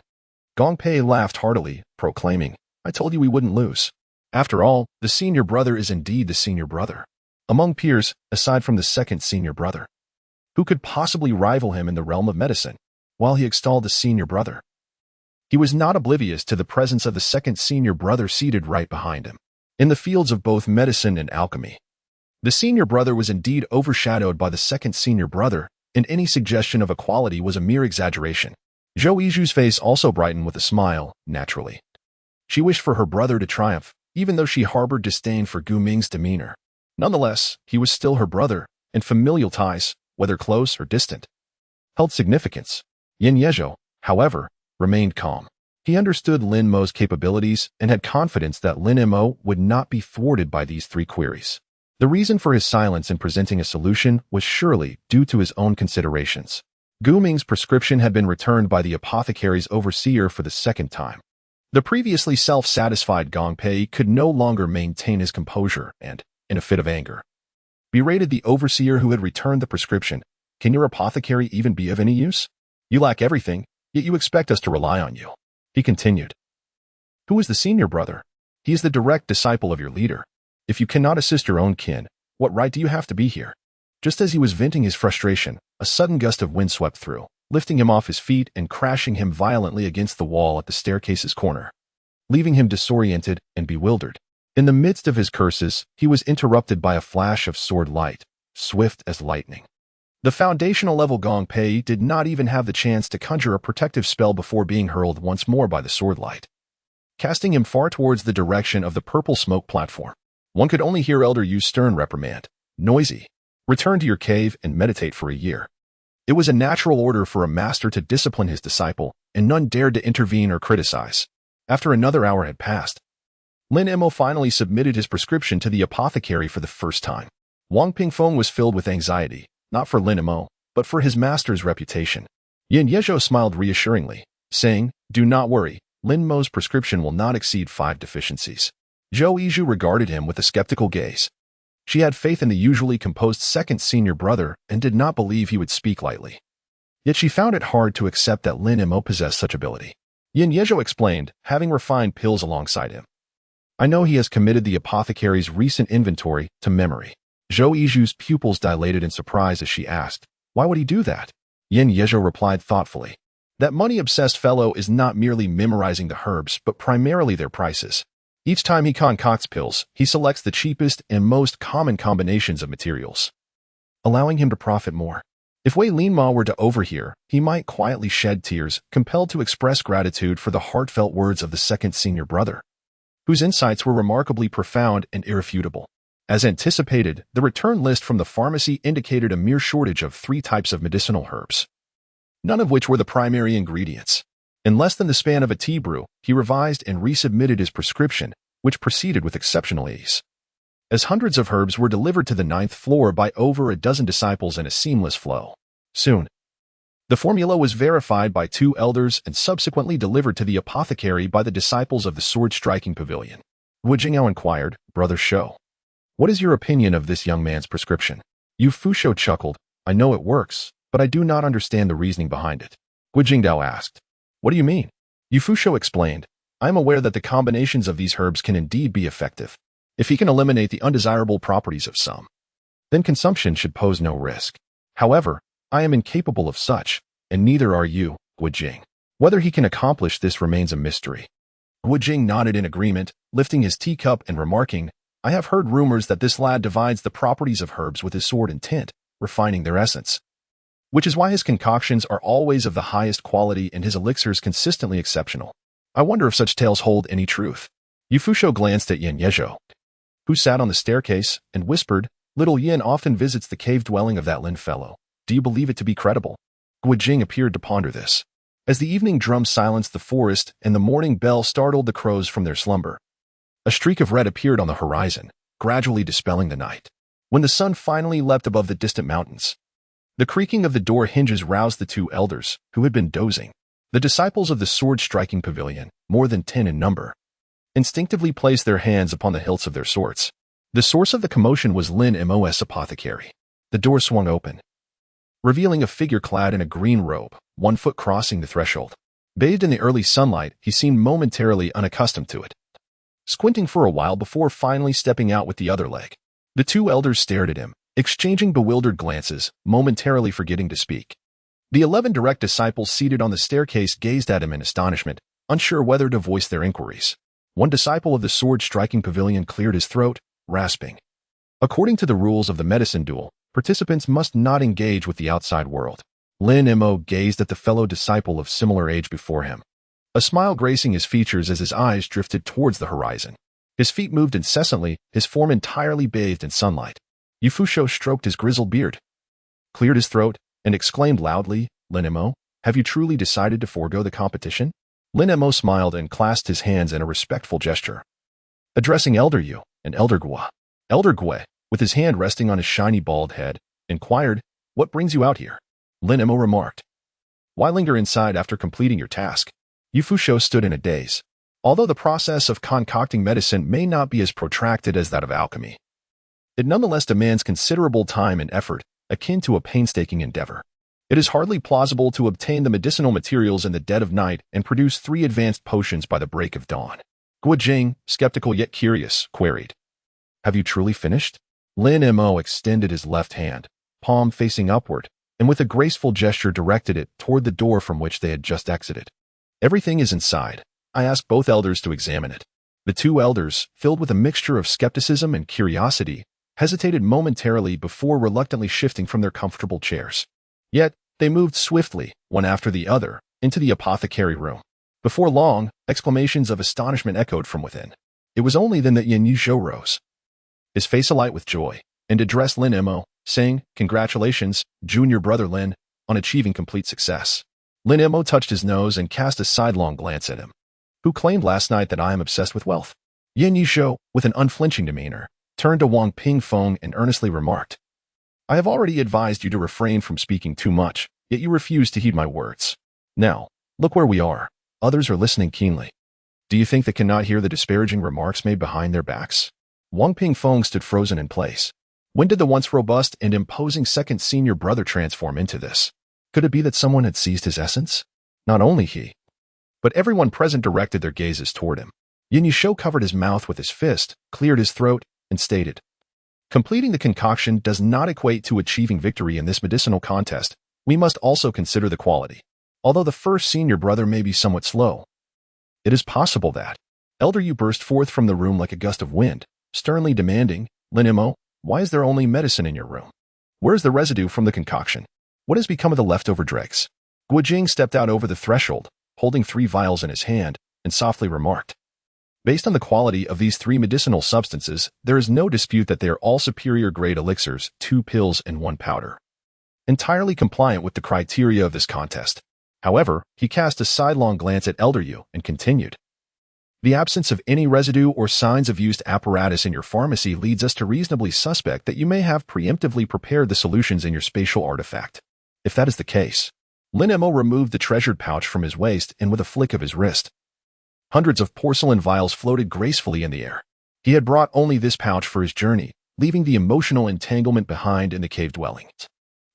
S1: Gong Pei laughed heartily, proclaiming, "I told you we wouldn't lose. After all, the senior brother is indeed the senior brother. Among peers, aside from the second senior brother, who could possibly rival him in the realm of medicine?" While he extolled the senior brother, he was not oblivious to the presence of the second senior brother seated right behind him. In the fields of both medicine and alchemy, the senior brother was indeed overshadowed by the second senior brother, and any suggestion of equality was a mere exaggeration. Zhou Yizhu's face also brightened with a smile, naturally. She wished for her brother to triumph, even though she harbored disdain for Gu Ming's demeanor. Nonetheless, he was still her brother, and familial ties, whether close or distant, held significance. Yin Yezhou, however, remained calm. He understood Lin Mo's capabilities and had confidence that Lin Mo would not be thwarted by these 3 queries. The reason for his silence in presenting a solution was surely due to his own considerations. Gu Ming's prescription had been returned by the apothecary's overseer for the 2nd time. The previously self-satisfied Gong Pei could no longer maintain his composure and, in a fit of anger, berated the overseer who had returned the prescription. "Can your apothecary even be of any use? You lack everything, yet you expect us to rely on you." He continued, "Who is the senior brother? He is the direct disciple of your leader. If you cannot assist your own kin, what right do you have to be here?" Just as he was venting his frustration, a sudden gust of wind swept through, lifting him off his feet and crashing him violently against the wall at the staircase's corner, leaving him disoriented and bewildered. In the midst of his curses, he was interrupted by a flash of sword light, swift as lightning. The foundational level Gong Pei did not even have the chance to conjure a protective spell before being hurled once more by the sword light, casting him far towards the direction of the purple smoke platform. One could only hear Elder Yu's stern reprimand. Noisy. Return to your cave and meditate for a year. It was a natural order for a master to discipline his disciple, and none dared to intervene or criticize. After another hour had passed, Lin Mo finally submitted his prescription to the apothecary for the first time. Wang Pingfeng was filled with anxiety, not for Lin Mo, but for his master's reputation. Yin Yezhou smiled reassuringly, saying, "Do not worry, Lin Mo's prescription will not exceed 5 deficiencies." Zhou Yizhu regarded him with a skeptical gaze. She had faith in the usually composed second senior brother and did not believe he would speak lightly. Yet she found it hard to accept that Lin Mo possessed such ability. Yin Yezhou explained, having refined pills alongside him. "I know he has committed the apothecary's recent inventory to memory." Zhou Yizhu's pupils dilated in surprise as she asked, "Why would he do that?" Yin Yezhou replied thoughtfully, "That money-obsessed fellow is not merely memorizing the herbs, but primarily their prices. Each time he concocts pills, he selects the cheapest and most common combinations of materials, allowing him to profit more. If Wei Linma were to overhear, he might quietly shed tears, compelled to express gratitude for the heartfelt words of the second senior brother, whose insights were remarkably profound and irrefutable. As anticipated, the return list from the pharmacy indicated a mere shortage of 3 types of medicinal herbs, none of which were the primary ingredients. In less than the span of a tea brew, he revised and resubmitted his prescription, which proceeded with exceptional ease, as hundreds of herbs were delivered to the 9th floor by over a dozen disciples in a seamless flow. Soon, the formula was verified by 2 elders and subsequently delivered to the apothecary by the disciples of the sword-striking pavilion. Wu Jingao inquired, "Brother Shou, what is your opinion of this young man's prescription?" Yu Fushou chuckled, "I know it works, but I do not understand the reasoning behind it." Wu Jingdao asked, "What do you mean?" Yu Fushou explained, "I am aware that the combinations of these herbs can indeed be effective. If he can eliminate the undesirable properties of some, then consumption should pose no risk. However, I am incapable of such, and neither are you, Wu Jing. Whether he can accomplish this remains a mystery." Wu Jing nodded in agreement, lifting his teacup and remarking, "I have heard rumors that this lad divides the properties of herbs with his sword and tint, refining their essence, which is why his concoctions are always of the highest quality and his elixirs consistently exceptional. I wonder if such tales hold any truth." Yu Fushou glanced at Yin Yezhou, who sat on the staircase, and whispered, "Little Yin often visits the cave dwelling of that Lin fellow. Do you believe it to be credible?" Gu Jing appeared to ponder this. As the evening drum silenced the forest and the morning bell startled the crows from their slumber, a streak of red appeared on the horizon, gradually dispelling the night. When the sun finally leapt above the distant mountains, the creaking of the door hinges roused the 2 elders, who had been dozing. The disciples of the sword-striking pavilion, more than 10 in number, instinctively placed their hands upon the hilts of their swords. The source of the commotion was Lin Mo's apothecary. The door swung open, revealing a figure clad in a green robe, 1 foot crossing the threshold. Bathed in the early sunlight, he seemed momentarily unaccustomed to it, squinting for a while before finally stepping out with the other leg. The 2 elders stared at him, exchanging bewildered glances, momentarily forgetting to speak. The 11 direct disciples seated on the staircase gazed at him in astonishment, unsure whether to voice their inquiries. One disciple of the sword-striking pavilion cleared his throat, rasping, "According to the rules of the medicine duel, participants must not engage with the outside world." Lin Mo gazed at the fellow disciple of similar age before him, a smile gracing his features as his eyes drifted towards the horizon. His feet moved incessantly, his form entirely bathed in sunlight. Yu Fushou stroked his grizzled beard, cleared his throat, and exclaimed loudly, "Lin Mo, have you truly decided to forego the competition?" Lin Mo smiled and clasped his hands in a respectful gesture, addressing Elder Yu and Elder Gua. Elder Gua, with his hand resting on his shiny bald head, inquired, "What brings you out here?" Lin Mo remarked, "Why linger inside after completing your task?" Yu Fushou stood in a daze. Although the process of concocting medicine may not be as protracted as that of alchemy, it nonetheless demands considerable time and effort, akin to a painstaking endeavor. It is hardly plausible to obtain the medicinal materials in the dead of night and produce 3 advanced potions by the break of dawn. Gu Jing, skeptical yet curious, queried, "Have you truly finished?" Lin Mo extended his left hand, palm facing upward, and with a graceful gesture directed it toward the door from which they had just exited. "Everything is inside. I asked both elders to examine it." The 2 elders, filled with a mixture of skepticism and curiosity, hesitated momentarily before reluctantly shifting from their comfortable chairs. Yet, they moved swiftly, one after the other, into the apothecary room. Before long, exclamations of astonishment echoed from within. It was only then that Yin Yizhou rose, his face alight with joy, and addressed Lin Mo, saying, "Congratulations, junior brother Lin, on achieving complete success." Lin Mo touched his nose and cast a sidelong glance at him. "Who claimed last night that I am obsessed with wealth?" Yin Yizhou, with an unflinching demeanor, turned to Wang Pingfeng and earnestly remarked, "I have already advised you to refrain from speaking too much, yet you refuse to heed my words. Now, look where we are. Others are listening keenly. Do you think they cannot hear the disparaging remarks made behind their backs?" Wang Pingfeng stood frozen in place. When did the once robust and imposing second senior brother transform into this? Could it be that someone had seized his essence? Not only he, but everyone present directed their gazes toward him. Yin Yizhou covered his mouth with his fist, cleared his throat, and stated, "Completing the concoction does not equate to achieving victory in this medicinal contest. We must also consider the quality. Although the first senior brother may be somewhat slow, it is possible that." Elder Yu burst forth from the room like a gust of wind, sternly demanding, "Lin Mo, why is there only medicine in your room? Where is the residue from the concoction? What has become of the leftover dregs?" Guojing stepped out over the threshold, holding 3 vials in his hand, and softly remarked, "Based on the quality of these 3 medicinal substances, there is no dispute that they are all superior-grade elixirs, 2 pills and 1 powder. Entirely compliant with the criteria of this contest." However, he cast a sidelong glance at Elder Yu and continued, "The absence of any residue or signs of used apparatus in your pharmacy leads us to reasonably suspect that you may have preemptively prepared the solutions in your spatial artifact. If that is the case..." Lin Mo removed the treasured pouch from his waist and with a flick of his wrist, hundreds of porcelain vials floated gracefully in the air. He had brought only this pouch for his journey, leaving the emotional entanglement behind in the cave dwelling,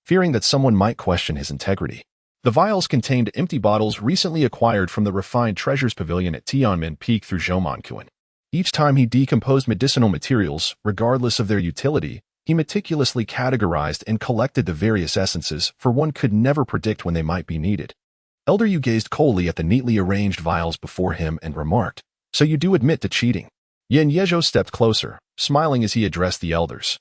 S1: fearing that someone might question his integrity. The vials contained empty bottles recently acquired from the refined treasures pavilion at Tianmen Peak through Zhoumankuan. Each time he decomposed medicinal materials, regardless of their utility, he meticulously categorized and collected the various essences, for one could never predict when they might be needed. Elder Yu gazed coldly at the neatly arranged vials before him and remarked, "So you do admit to cheating?" Yin Yizhou stepped closer, smiling as he addressed the elders.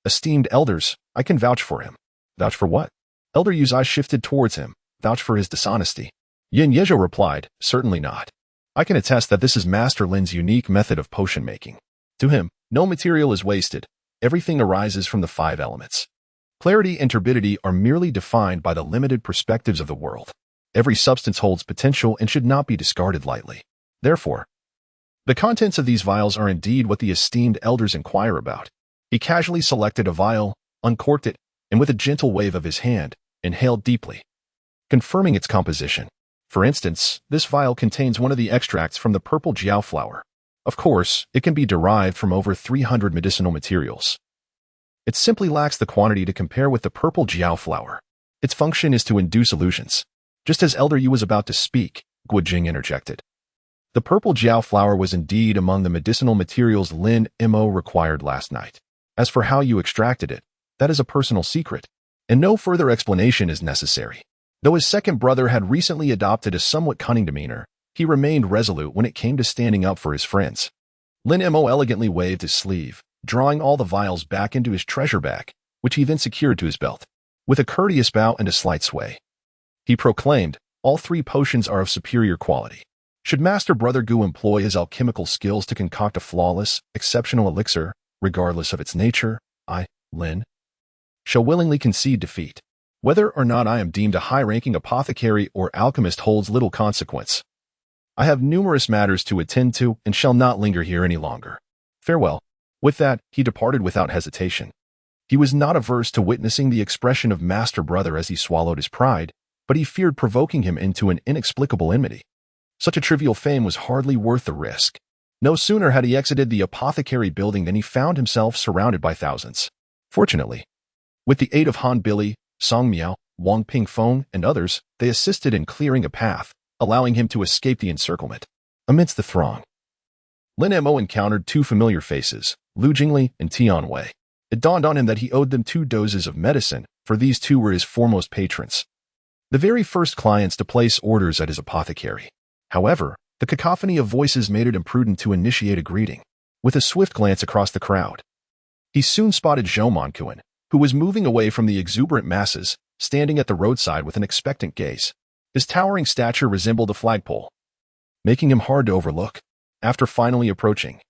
S1: "Esteemed elders, I can vouch for him." "Vouch for what?" Elder Yu's eyes shifted towards him. "Vouch for his dishonesty." Yin Yizhou replied, "Certainly not. I can attest that this is Master Lin's unique method of potion making. To him, no material is wasted. Everything arises from the 5 elements. Clarity and turbidity are merely defined by the limited perspectives of the world. Every substance holds potential and should not be discarded lightly. Therefore, the contents of these vials are indeed what the esteemed elders inquire about." He casually selected a vial, uncorked it, and with a gentle wave of his hand, inhaled deeply, confirming its composition. For instance, this vial contains one of the extracts from the purple jiao flower. Of course, it can be derived from over 300 medicinal materials. It simply lacks the quantity to compare with the purple jiao flower. Its function is to induce illusions. Just as Elder Yu was about to speak, Guojing interjected. The purple jiao flower was indeed among the medicinal materials Lin Mo required last night. As for how you extracted it, that is a personal secret, and no further explanation is necessary. Though his second brother had recently adopted a somewhat cunning demeanor, he remained resolute when it came to standing up for his friends. Lin Mo elegantly waved his sleeve, drawing all the vials back into his treasure bag, which he then secured to his belt. With a courteous bow and a slight sway, he proclaimed, "All 3 potions are of superior quality. Should Master Brother Gu employ his alchemical skills to concoct a flawless, exceptional elixir, regardless of its nature, I, Lin, shall willingly concede defeat. Whether or not I am deemed a high-ranking apothecary or alchemist holds little consequence. I have numerous matters to attend to and shall not linger here any longer. Farewell." With that, he departed without hesitation. He was not averse to witnessing the expression of Master Brother as he swallowed his pride, but he feared provoking him into an inexplicable enmity. Such a trivial fame was hardly worth the risk. No sooner had he exited the apothecary building than he found himself surrounded by thousands. Fortunately, with the aid of Han Billy, Song Miao, Wang Pingfeng, and others, they assisted in clearing a path, allowing him to escape the encirclement. Amidst the throng, Lin Mo encountered 2 familiar faces, Lu Jingli and Tian Wei. It dawned on him that he owed them 2 doses of medicine, for these 2 were his foremost patrons, the very first clients to place orders at his apothecary. However, the cacophony of voices made it imprudent to initiate a greeting. With a swift glance across the crowd, He soon spotted Zhou Manquin, who was moving away from the exuberant masses, standing at the roadside with an expectant gaze. His towering stature resembled a flagpole, making him hard to overlook. After finally approaching,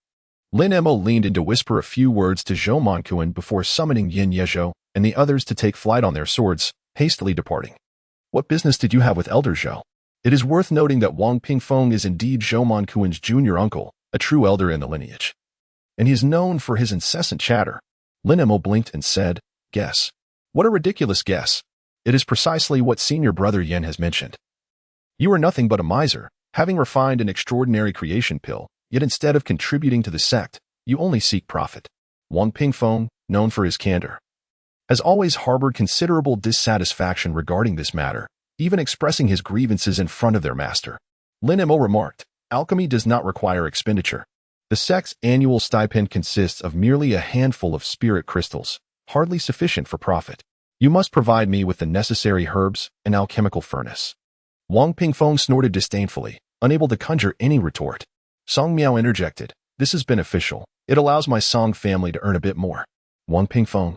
S1: Lin Mo leaned in to whisper a few words to Zhou Manquin before summoning Yin Yezhou and the others to take flight on their swords, hastily departing. What business did you have with Elder Zhou? It is worth noting that Wang Pingfeng is indeed Zhou Manquin's junior uncle, a true elder in the lineage, and he is known for his incessant chatter. Lin Mo blinked and said, "Guess." What a ridiculous guess. It is precisely what senior brother Yin has mentioned. You are nothing but a miser, having refined an extraordinary creation pill, yet instead of contributing to the sect, you only seek profit. Wang Pingfeng, known for his candor, has always harbored considerable dissatisfaction regarding this matter, even expressing his grievances in front of their master. Lin Mo remarked, "Alchemy does not require expenditure. The sect's annual stipend consists of merely a handful of spirit crystals, hardly sufficient for profit. You must provide me with the necessary herbs and alchemical furnace." Wang Pingfeng snorted disdainfully, unable to conjure any retort. Song Miao interjected, "This is beneficial. It allows my Song family to earn a bit more." Wang Pingfeng,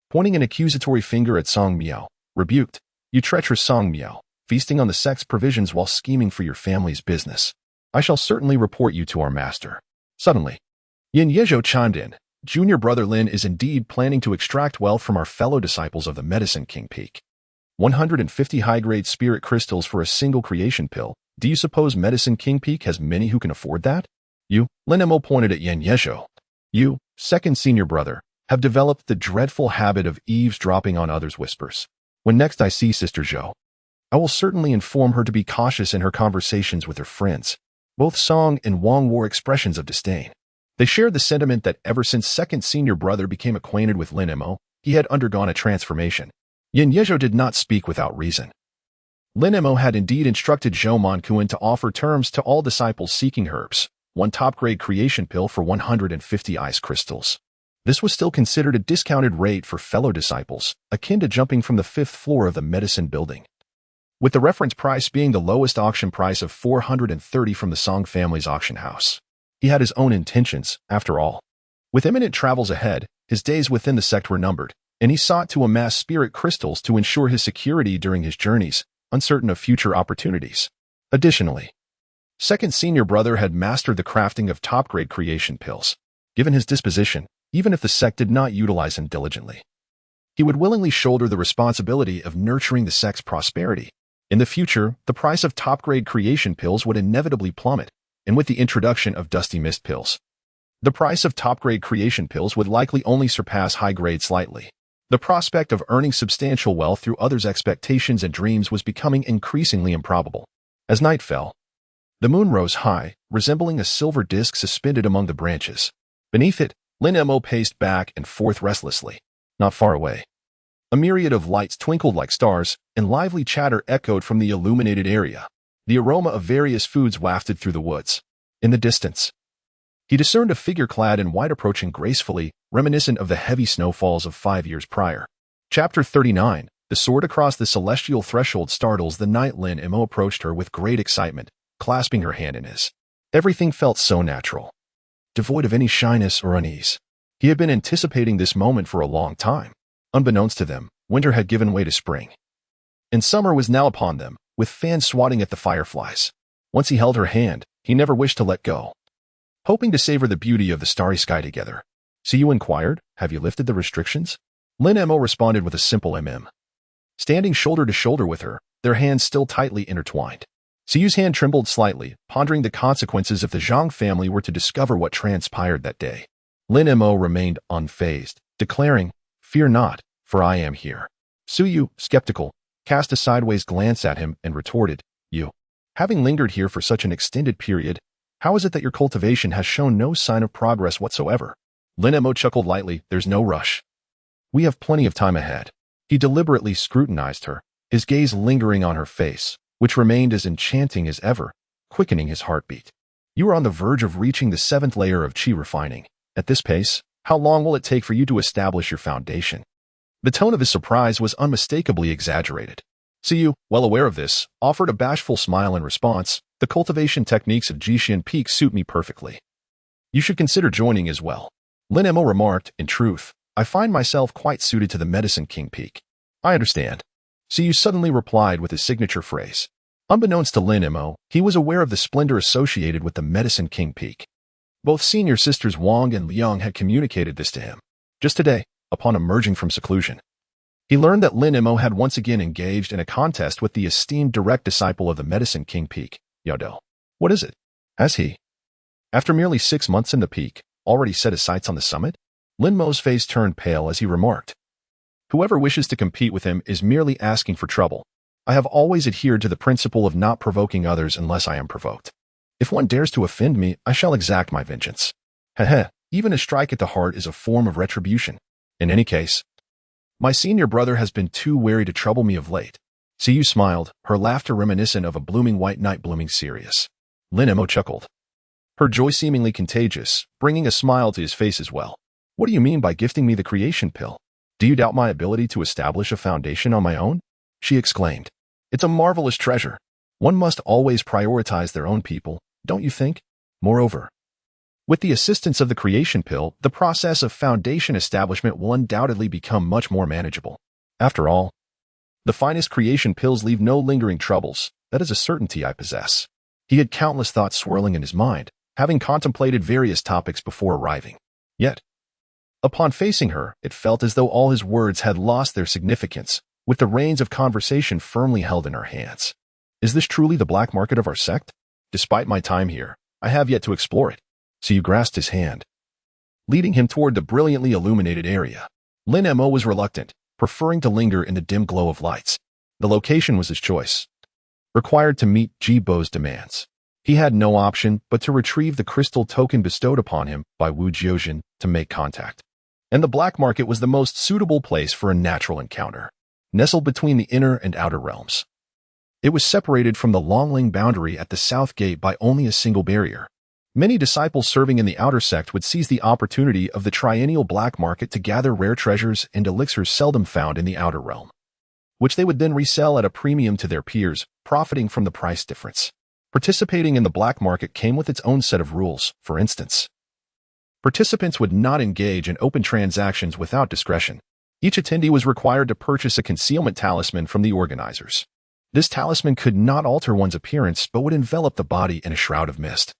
S1: pointing an accusatory finger at Song Miao, rebuked, "You treacherous Song Miao, feasting on the sect's provisions while scheming for your family's business. I shall certainly report you to our master." Suddenly, Yin Yezhou chimed in, "Junior brother Lin is indeed planning to extract wealth from our fellow disciples of the Medicine King Peak. 150 high-grade spirit crystals for a single creation pill. Do you suppose Medicine King Peak has many who can afford that? You," Lin Mo pointed at Yin Yezhou, "you, second senior brother, have developed the dreadful habit of eavesdropping on others' whispers. When next I see Sister Zhou, I will certainly inform her to be cautious in her conversations with her friends." Both Song and Wang wore expressions of disdain. They shared the sentiment that ever since second senior brother became acquainted with Lin Mo, he had undergone a transformation. Yin Yezhou did not speak without reason. Lin Mo had indeed instructed Zhou Manquin to offer terms to all disciples seeking herbs, one top-grade creation pill for 150 ice crystals. This was still considered a discounted rate for fellow disciples, akin to jumping from the 5th floor of the medicine building, with the reference price being the lowest auction price of 430 from the Song family's auction house. He had his own intentions, after all. With imminent travels ahead, his days within the sect were numbered, and he sought to amass spirit crystals to ensure his security during his journeys, uncertain of future opportunities. Additionally, second senior brother had mastered the crafting of top-grade creation pills. Given his disposition, even if the sect did not utilize him diligently, he would willingly shoulder the responsibility of nurturing the sect's prosperity. In the future, the price of top-grade creation pills would inevitably plummet, and with the introduction of dusty mist pills, the price of top-grade creation pills would likely only surpass high-grade slightly. The prospect of earning substantial wealth through others' expectations and dreams was becoming increasingly improbable. As night fell, the moon rose high, resembling a silver disk suspended among the branches. Beneath it, Lin Mo paced back and forth restlessly. Not far away, a myriad of lights twinkled like stars, and lively chatter echoed from the illuminated area. The aroma of various foods wafted through the woods. In the distance, he discerned a figure clad in white approaching gracefully, reminiscent of the heavy snowfalls of 5 years prior. Chapter 39. The sword across the celestial threshold startles the night. Lin Mo approached her with great excitement, clasping her hand in his. Everything felt so natural, devoid of any shyness or unease. He had been anticipating this moment for a long time. Unbeknownst to them, winter had given way to spring, and summer was now upon them, with fans swatting at the fireflies. Once he held her hand, he never wished to let go, hoping to savor the beauty of the starry sky together. "So you inquired, have you lifted the restrictions?" Lin Mo responded with a simple standing shoulder to shoulder with her, their hands still tightly intertwined. Siyu's hand trembled slightly, pondering the consequences if the Zhang family were to discover what transpired that day. Lin Mo remained unfazed, declaring, "Fear not, for I am here." Suyu, skeptical, cast a sideways glance at him and retorted, "You, having lingered here for such an extended period, how is it that your cultivation has shown no sign of progress whatsoever?" Lin Mo chuckled lightly, "There's no rush. We have plenty of time ahead." He deliberately scrutinized her, his gaze lingering on her face, which remained as enchanting as ever, quickening his heartbeat. "You are on the verge of reaching the 7th layer of qi refining. At this pace, how long will it take for you to establish your foundation?" The tone of his surprise was unmistakably exaggerated. Siyu, well aware of this, offered a bashful smile in response. "The cultivation techniques of Jishin Peak suit me perfectly. You should consider joining as well." Lin Mo remarked, in truth, I find myself quite suited to the Medicine King peak. I understand. So you suddenly replied with his signature phrase. Unbeknownst to Lin Mo, he was aware of the splendor associated with the Medicine King peak. Both senior sisters Wang and Liang had communicated this to him. Just today, upon emerging from seclusion, he learned that Lin Mo had once again engaged in a contest with the esteemed direct disciple of the Medicine King peak, Yao. What is it? Has he, after merely 6 months in the peak, already set his sights on the summit? Lin Mo's face turned pale as he remarked. Whoever wishes to compete with him is merely asking for trouble. I have always adhered to the principle of not provoking others unless I am provoked. If one dares to offend me, I shall exact my vengeance. Even a strike at the heart is a form of retribution. In any case, my senior brother has been too wary to trouble me of late. Siyu smiled, her laughter reminiscent of a blooming white night blooming serious. Lin Mo chuckled, her joy seemingly contagious, bringing a smile to his face as well. What do you mean by gifting me the creation pill? Do you doubt my ability to establish a foundation on my own? She exclaimed. It's a marvelous treasure. One must always prioritize their own people, don't you think? Moreover, with the assistance of the creation pill, the process of foundation establishment will undoubtedly become much more manageable. After all, the finest creation pills leave no lingering troubles. That is a certainty I possess. He had countless thoughts swirling in his mind, having contemplated various topics before arriving. Yet, upon facing her, it felt as though all his words had lost their significance, with the reins of conversation firmly held in her hands. Is this truly the black market of our sect? Despite my time here, I have yet to explore it. So you grasped his hand, leading him toward the brilliantly illuminated area. Lin Mo was reluctant, preferring to linger in the dim glow of lights. The location was his choice, required to meet Ji Bo's demands. He had no option but to retrieve the crystal token bestowed upon him by Wu Jiuzhen to make contact. And the black market was the most suitable place for a natural encounter, nestled between the inner and outer realms. It was separated from the Longling boundary at the south gate by only a single barrier. Many disciples serving in the outer sect would seize the opportunity of the triennial black market to gather rare treasures and elixirs seldom found in the outer realm, which they would then resell at a premium to their peers, profiting from the price difference. Participating in the black market came with its own set of rules. For instance, participants would not engage in open transactions without discretion. Each attendee was required to purchase a concealment talisman from the organizers. This talisman could not alter one's appearance but would envelop the body in a shroud of mist,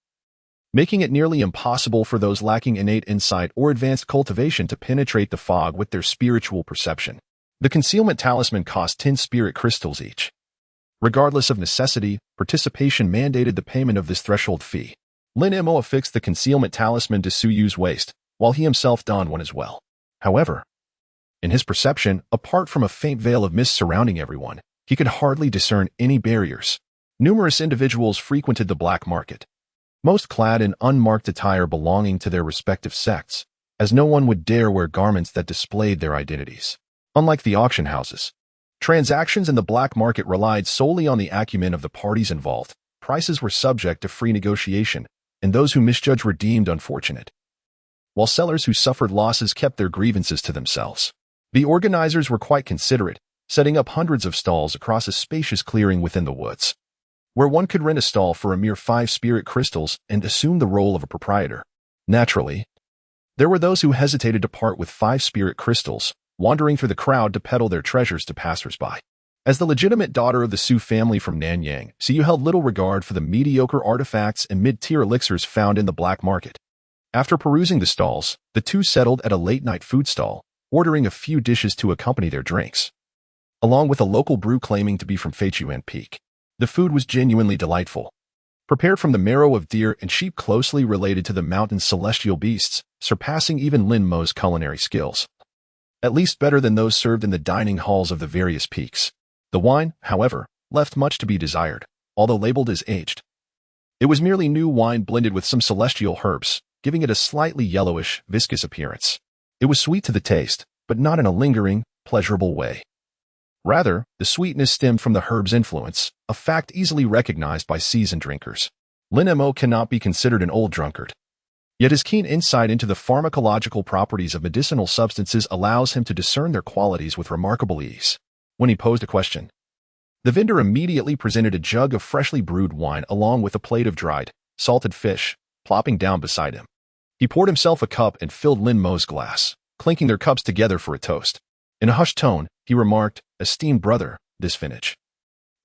S1: making it nearly impossible for those lacking innate insight or advanced cultivation to penetrate the fog with their spiritual perception. The concealment talisman cost 10 spirit crystals each. Regardless of necessity, participation mandated the payment of this threshold fee. Lin Mo affixed the concealment talisman to Su Yu's waist, while he himself donned one as well. However, in his perception, apart from a faint veil of mist surrounding everyone, he could hardly discern any barriers. Numerous individuals frequented the black market, most clad in unmarked attire belonging to their respective sects, as no one would dare wear garments that displayed their identities. Unlike the auction houses, transactions in the black market relied solely on the acumen of the parties involved. Prices were subject to free negotiation, and those who misjudged were deemed unfortunate, while sellers who suffered losses kept their grievances to themselves. The organizers were quite considerate, setting up hundreds of stalls across a spacious clearing within the woods, where one could rent a stall for a mere 5 spirit crystals and assume the role of a proprietor. Naturally, there were those who hesitated to part with 5 spirit crystals, wandering through the crowd to peddle their treasures to passersby. As the legitimate daughter of the Su family from Nanyang, Siyu held little regard for the mediocre artifacts and mid-tier elixirs found in the black market. After perusing the stalls, the two settled at a late-night food stall, ordering a few dishes to accompany their drinks, along with a local brew claiming to be from Feichuan Peak. The food was genuinely delightful, prepared from the marrow of deer and sheep closely related to the mountain's celestial beasts, surpassing even Lin Mo's culinary skills. At least better than those served in the dining halls of the various peaks. The wine, however, left much to be desired, although labeled as aged. It was merely new wine blended with some celestial herbs, giving it a slightly yellowish, viscous appearance. It was sweet to the taste, but not in a lingering, pleasurable way. Rather, the sweetness stemmed from the herb's influence, a fact easily recognized by seasoned drinkers. Lin Mo cannot be considered an old drunkard, yet his keen insight into the pharmacological properties of medicinal substances allows him to discern their qualities with remarkable ease. When he posed a question, the vendor immediately presented a jug of freshly brewed wine along with a plate of dried, salted fish, plopping down beside him. He poured himself a cup and filled Lin Mo's glass, clinking their cups together for a toast. In a hushed tone, he remarked, "Esteemed brother, this vintage,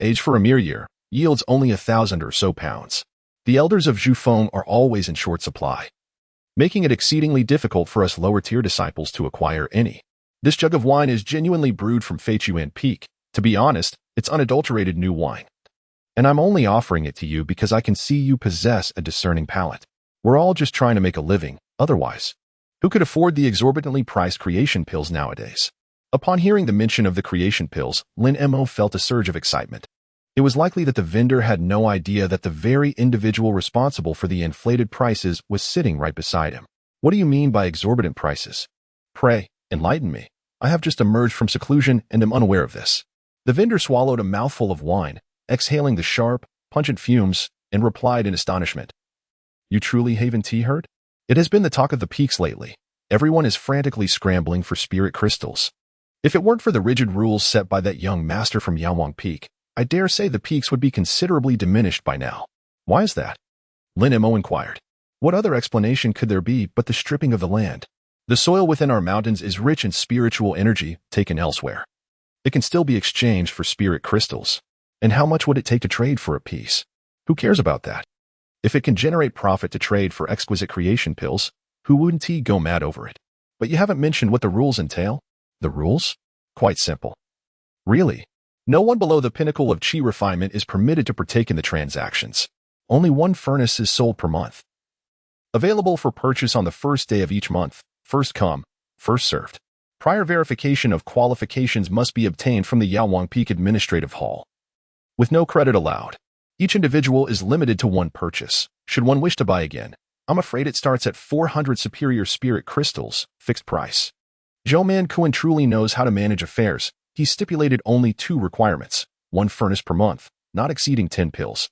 S1: aged for a mere year, yields only 1,000 or so pounds. The elders of Zhufeng are always in short supply, making it exceedingly difficult for us lower-tier disciples to acquire any. This jug of wine is genuinely brewed from Feiyuan Peak. To be honest, it's unadulterated new wine. And I'm only offering it to you because I can see you possess a discerning palate. We're all just trying to make a living, otherwise. Who could afford the exorbitantly priced creation pills nowadays?" Upon hearing the mention of the creation pills, Lin Mo felt a surge of excitement. It was likely that the vendor had no idea that the very individual responsible for the inflated prices was sitting right beside him. "What do you mean by exorbitant prices? Pray, enlighten me. I have just emerged from seclusion and am unaware of this." The vendor swallowed a mouthful of wine, exhaling the sharp, pungent fumes, and replied in astonishment. "You truly haven tea herd? It has been the talk of the peaks lately. Everyone is frantically scrambling for spirit crystals. If it weren't for the rigid rules set by that young master from Yawang Peak, I dare say the peaks would be considerably diminished by now." "Why is that?" Lin Mo inquired. "What other explanation could there be but the stripping of the land? The soil within our mountains is rich in spiritual energy taken elsewhere. It can still be exchanged for spirit crystals. And how much would it take to trade for a piece? Who cares about that? If it can generate profit to trade for exquisite creation pills, who wouldn't he go mad over it? But you haven't mentioned what the rules entail." "The rules? Quite simple. Really? No one below the pinnacle of chi refinement is permitted to partake in the transactions. Only one furnace is sold per month. Available for purchase on the first day of each month. First come, first served. Prior verification of qualifications must be obtained from the Yawang Peak Administrative Hall. With no credit allowed. Each individual is limited to one purchase. Should one wish to buy again, I'm afraid it starts at 400 superior spirit crystals, fixed price." Zhou Man Kuan truly knows how to manage affairs. He stipulated only 2 requirements, 1 furnace per month, not exceeding 10 pills,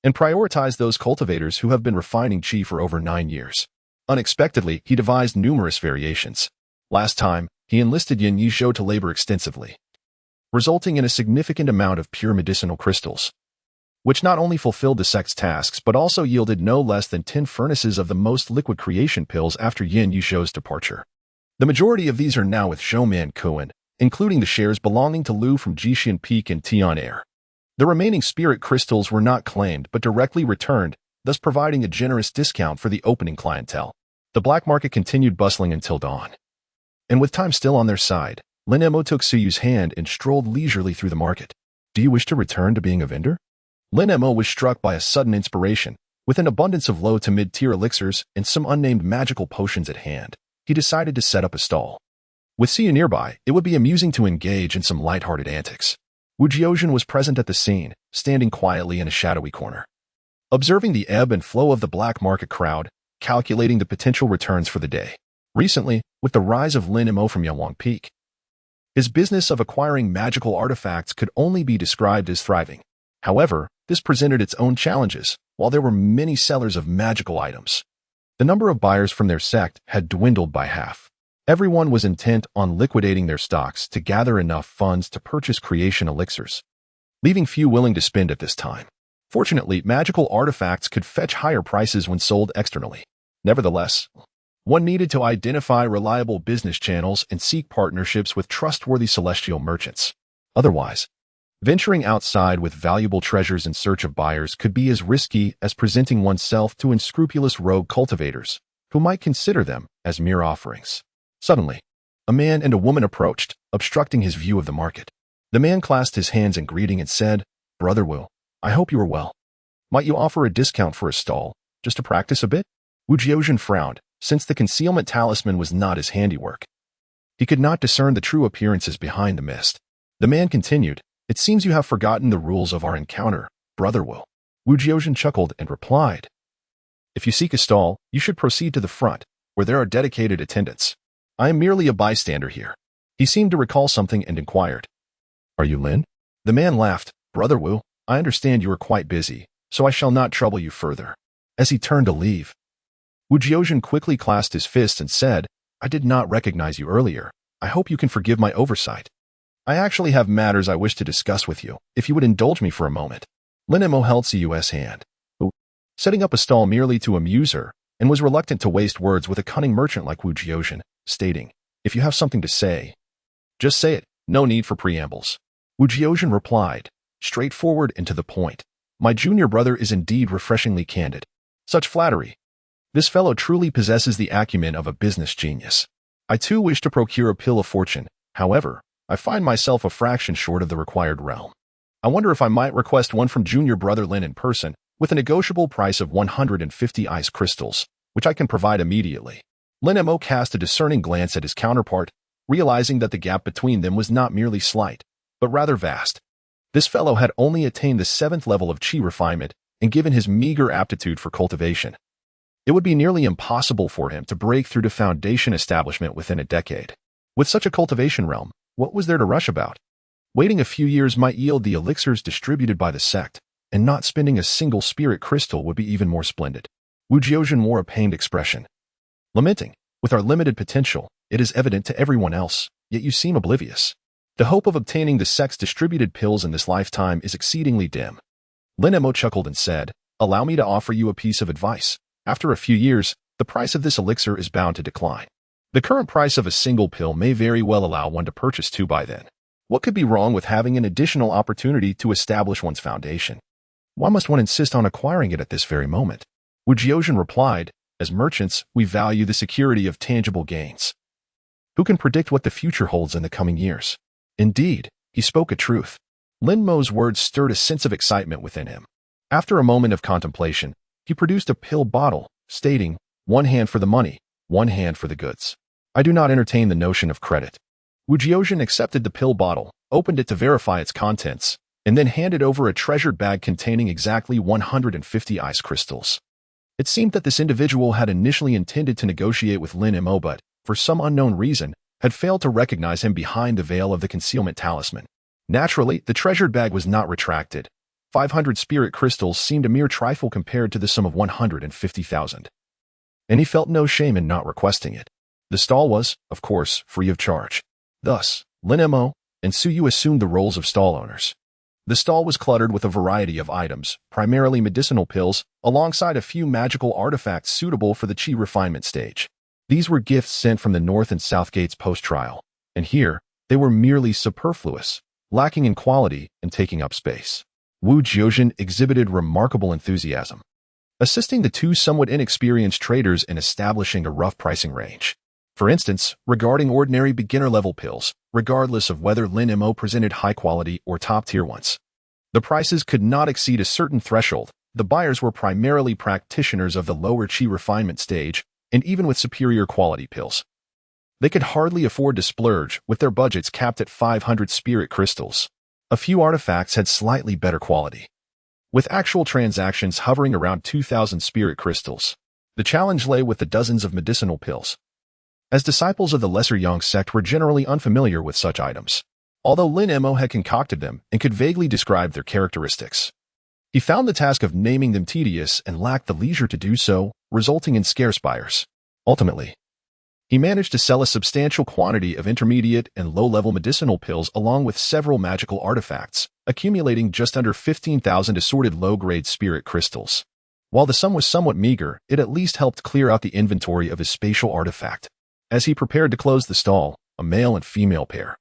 S1: and prioritized those cultivators who have been refining qi for over 9 years. Unexpectedly, he devised numerous variations. Last time, he enlisted Yin Yizhou to labor extensively, resulting in a significant amount of pure medicinal crystals, which not only fulfilled the sect's tasks but also yielded no less than 10 furnaces of the most liquid creation pills after Yin Yizhou's departure. The majority of these are now with Zhou Man Kuan, including the shares belonging to Lu from Jixian Peak and Tian Air. The remaining spirit crystals were not claimed but directly returned, thus providing a generous discount for the opening clientele. The black market continued bustling until dawn. And with time still on their side, Lin Mo took Suyu's hand and strolled leisurely through the market. "Do you wish to return to being a vendor?" Lin Mo was struck by a sudden inspiration. With an abundance of low to mid-tier elixirs and some unnamed magical potions at hand, he decided to set up a stall. With Siyu nearby, it would be amusing to engage in some light-hearted antics. Wu Jiozhen was present at the scene, standing quietly in a shadowy corner, observing the ebb and flow of the black market crowd, calculating the potential returns for the day. Recently, with the rise of Lin Mo from Yawang Peak, his business of acquiring magical artifacts could only be described as thriving. However, this presented its own challenges. While there were many sellers of magical items, the number of buyers from their sect had dwindled by half. Everyone was intent on liquidating their stocks to gather enough funds to purchase creation elixirs, leaving few willing to spend at this time. Fortunately, magical artifacts could fetch higher prices when sold externally. Nevertheless, one needed to identify reliable business channels and seek partnerships with trustworthy celestial merchants. Otherwise, venturing outside with valuable treasures in search of buyers could be as risky as presenting oneself to unscrupulous rogue cultivators, who might consider them as mere offerings. Suddenly, a man and a woman approached, obstructing his view of the market. The man clasped his hands in greeting and said, "Brother Wu, I hope you are well. Might you offer a discount for a stall, just to practice a bit?" Wu Jiozhen frowned, since the concealment talisman was not his handiwork. He could not discern the true appearances behind the mist. The man continued, "It seems you have forgotten the rules of our encounter, Brother Wu." Wu Jiozhen chuckled and replied, "If you seek a stall, you should proceed to the front, where there are dedicated attendants. I am merely a bystander here." He seemed to recall something and inquired, "Are you Lin?" The man laughed, "Brother Wu, I understand you are quite busy, so I shall not trouble you further." As he turned to leave, Wu Jiozhen quickly clasped his fists and said, "I did not recognize you earlier. I hope you can forgive my oversight. I actually have matters I wish to discuss with you, if you would indulge me for a moment." Lin Mo held Cus hand, who, setting up a stall merely to amuse her, and was reluctant to waste words with a cunning merchant like Wu Jiozhen, stating, "If you have something to say, just say it, no need for preambles." Wu Jiozhen replied, straightforward and to the point, "My junior brother is indeed refreshingly candid. Such flattery. This fellow truly possesses the acumen of a business genius. I too wish to procure a pill of fortune. However, I find myself a fraction short of the required realm. I wonder if I might request one from junior brother Lin in person, with a negotiable price of 150 ice crystals, which I can provide immediately." Lin Mo cast a discerning glance at his counterpart, realizing that the gap between them was not merely slight, but rather vast. This fellow had only attained the 7th level of chi refinement, and given his meager aptitude for cultivation, it would be nearly impossible for him to break through to foundation establishment within a decade. With such a cultivation realm, what was there to rush about? Waiting a few years might yield the elixirs distributed by the sect, and not spending a single spirit crystal would be even more splendid. Wu Jiozhen wore a pained expression. Lamenting, "With our limited potential, it is evident to everyone else, yet you seem oblivious. The hope of obtaining the sect's distributed pills in this lifetime is exceedingly dim." Lin Mo chuckled and said, "Allow me to offer you a piece of advice. After a few years, the price of this elixir is bound to decline. The current price of a single pill may very well allow one to purchase 2 by then. What could be wrong with having an additional opportunity to establish one's foundation? Why must one insist on acquiring it at this very moment?" Wu Jiozhen replied, "As merchants, we value the security of tangible gains. Who can predict what the future holds in the coming years?" Indeed, he spoke a truth. Lin Mo's words stirred a sense of excitement within him. After a moment of contemplation, he produced a pill bottle, stating, "One hand for the money, one hand for the goods. I do not entertain the notion of credit." Wu Jiozhen accepted the pill bottle, opened it to verify its contents, and then handed over a treasured bag containing exactly 150 ice crystals. It seemed that this individual had initially intended to negotiate with Lin Mo, but, for some unknown reason, had failed to recognize him behind the veil of the concealment talisman. Naturally, the treasured bag was not retracted. 500 spirit crystals seemed a mere trifle compared to the sum of 150,000. And he felt no shame in not requesting it. The stall was, of course, free of charge. Thus, Lin Mo and Su Yu assumed the roles of stall owners. The stall was cluttered with a variety of items, primarily medicinal pills, alongside a few magical artifacts suitable for the chi refinement stage. These were gifts sent from the North and South Gates post-trial, and here, they were merely superfluous, lacking in quality and taking up space. Wu Jiozhen exhibited remarkable enthusiasm, assisting the 2 somewhat inexperienced traders in establishing a rough pricing range. For instance, regarding ordinary beginner-level pills, regardless of whether Lin Mo presented high-quality or top-tier ones, the prices could not exceed a certain threshold. The buyers were primarily practitioners of the lower chi refinement stage, and even with superior quality pills, they could hardly afford to splurge, with their budgets capped at 500 spirit crystals. A few artifacts had slightly better quality, with actual transactions hovering around 2,000 spirit crystals. The challenge lay with the dozens of medicinal pills, as disciples of the Lesser Yang sect were generally unfamiliar with such items, although Lin Mo had concocted them and could vaguely describe their characteristics. He found the task of naming them tedious and lacked the leisure to do so, resulting in scarce buyers. Ultimately, he managed to sell a substantial quantity of intermediate and low-level medicinal pills along with several magical artifacts, accumulating just under 15,000 assorted low-grade spirit crystals. While the sum was somewhat meager, it at least helped clear out the inventory of his spatial artifact. As he prepared to close the stall, a male and female pair,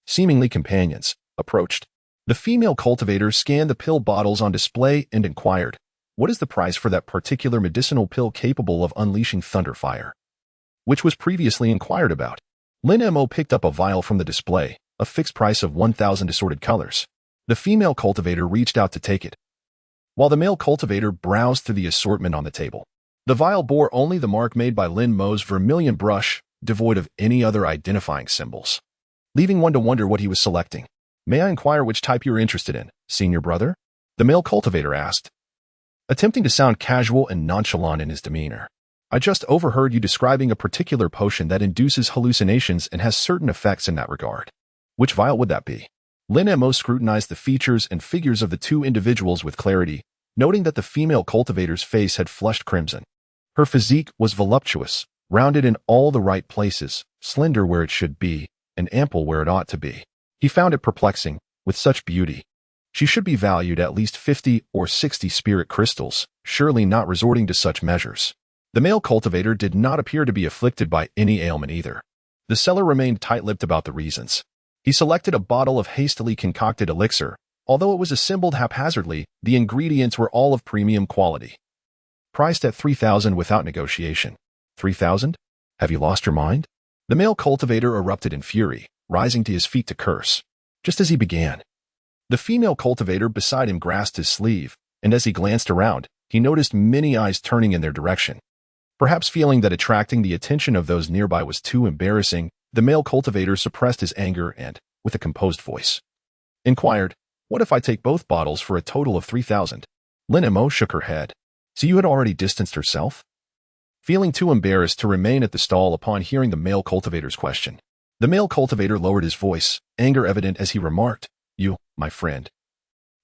S1: seemingly companions, approached. The female cultivator scanned the pill bottles on display and inquired, "What is the price for that particular medicinal pill capable of unleashing thunder fire?" Which was previously inquired about. Lin Mo picked up a vial from the display, a fixed price of 1,000 assorted colors. The female cultivator reached out to take it, while the male cultivator browsed through the assortment on the table. The vial bore only the mark made by Lin Mo's vermilion brush, devoid of any other identifying symbols, leaving one to wonder what he was selecting. "May I inquire which type you're interested in, senior brother?" the male cultivator asked, attempting to sound casual and nonchalant in his demeanor. "I just overheard you describing a particular potion that induces hallucinations and has certain effects in that regard. Which vial would that be?" Lin Mo scrutinized the features and figures of the 2 individuals with clarity, noting that the female cultivator's face had flushed crimson. Her physique was voluptuous, rounded in all the right places, slender where it should be, and ample where it ought to be. He found it perplexing. With such beauty, she should be valued at least 50 or 60 spirit crystals, surely not resorting to such measures. The male cultivator did not appear to be afflicted by any ailment either. The seller remained tight-lipped about the reasons. He selected a bottle of hastily concocted elixir. Although it was assembled haphazardly, the ingredients were all of premium quality. Priced at 3,000 without negotiation. 3,000? Have you lost your mind? The male cultivator erupted in fury, rising to his feet to curse. Just as he began, the female cultivator beside him grasped his sleeve, and as he glanced around, he noticed many eyes turning in their direction. Perhaps feeling that attracting the attention of those nearby was too embarrassing, the male cultivator suppressed his anger and, with a composed voice, inquired, "What if I take both bottles for a total of 3,000? Lin Mo shook her head. So you had already distanced herself? Feeling too embarrassed to remain at the stall upon hearing the male cultivator's question, the male cultivator lowered his voice, anger evident as he remarked, "You, my friend,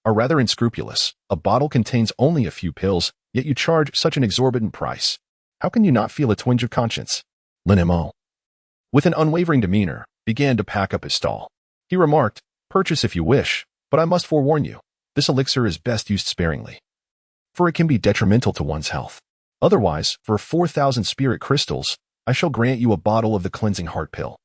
S1: are rather unscrupulous. A bottle contains only a few pills, yet you charge such an exorbitant price. How can you not feel a twinge of conscience?" Lin Mo, with an unwavering demeanor, began to pack up his stall. He remarked, "Purchase if you wish, but I must forewarn you, this elixir is best used sparingly, for it can be detrimental to one's health. Otherwise, for 4,000 spirit crystals, I shall grant you a bottle of the cleansing heart pill,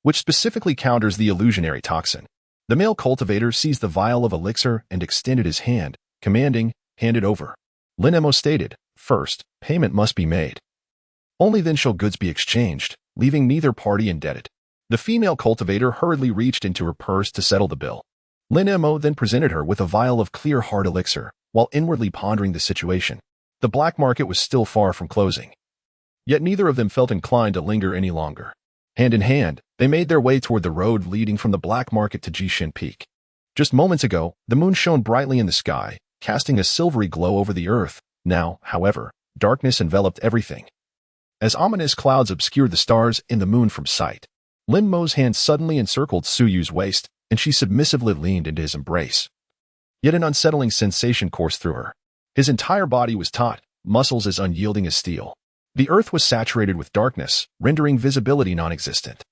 S1: which specifically counters the illusionary toxin." The male cultivator seized the vial of elixir and extended his hand, commanding, "Hand it over." Lin Mo stated, "First, payment must be made. Only then shall goods be exchanged, leaving neither party indebted." The female cultivator hurriedly reached into her purse to settle the bill. Lin Mo then presented her with a vial of clear heart elixir, while inwardly pondering the situation. The black market was still far from closing. Yet neither of them felt inclined to linger any longer. Hand in hand, they made their way toward the road leading from the black market to Jishin Peak. Just moments ago, the moon shone brightly in the sky, casting a silvery glow over the earth. Now, however, darkness enveloped everything, as ominous clouds obscured the stars and the moon from sight. Lin Mo's hand suddenly encircled Suyu's waist, and she submissively leaned into his embrace. Yet an unsettling sensation coursed through her. His entire body was taut, muscles as unyielding as steel. The earth was saturated with darkness, rendering visibility non-existent.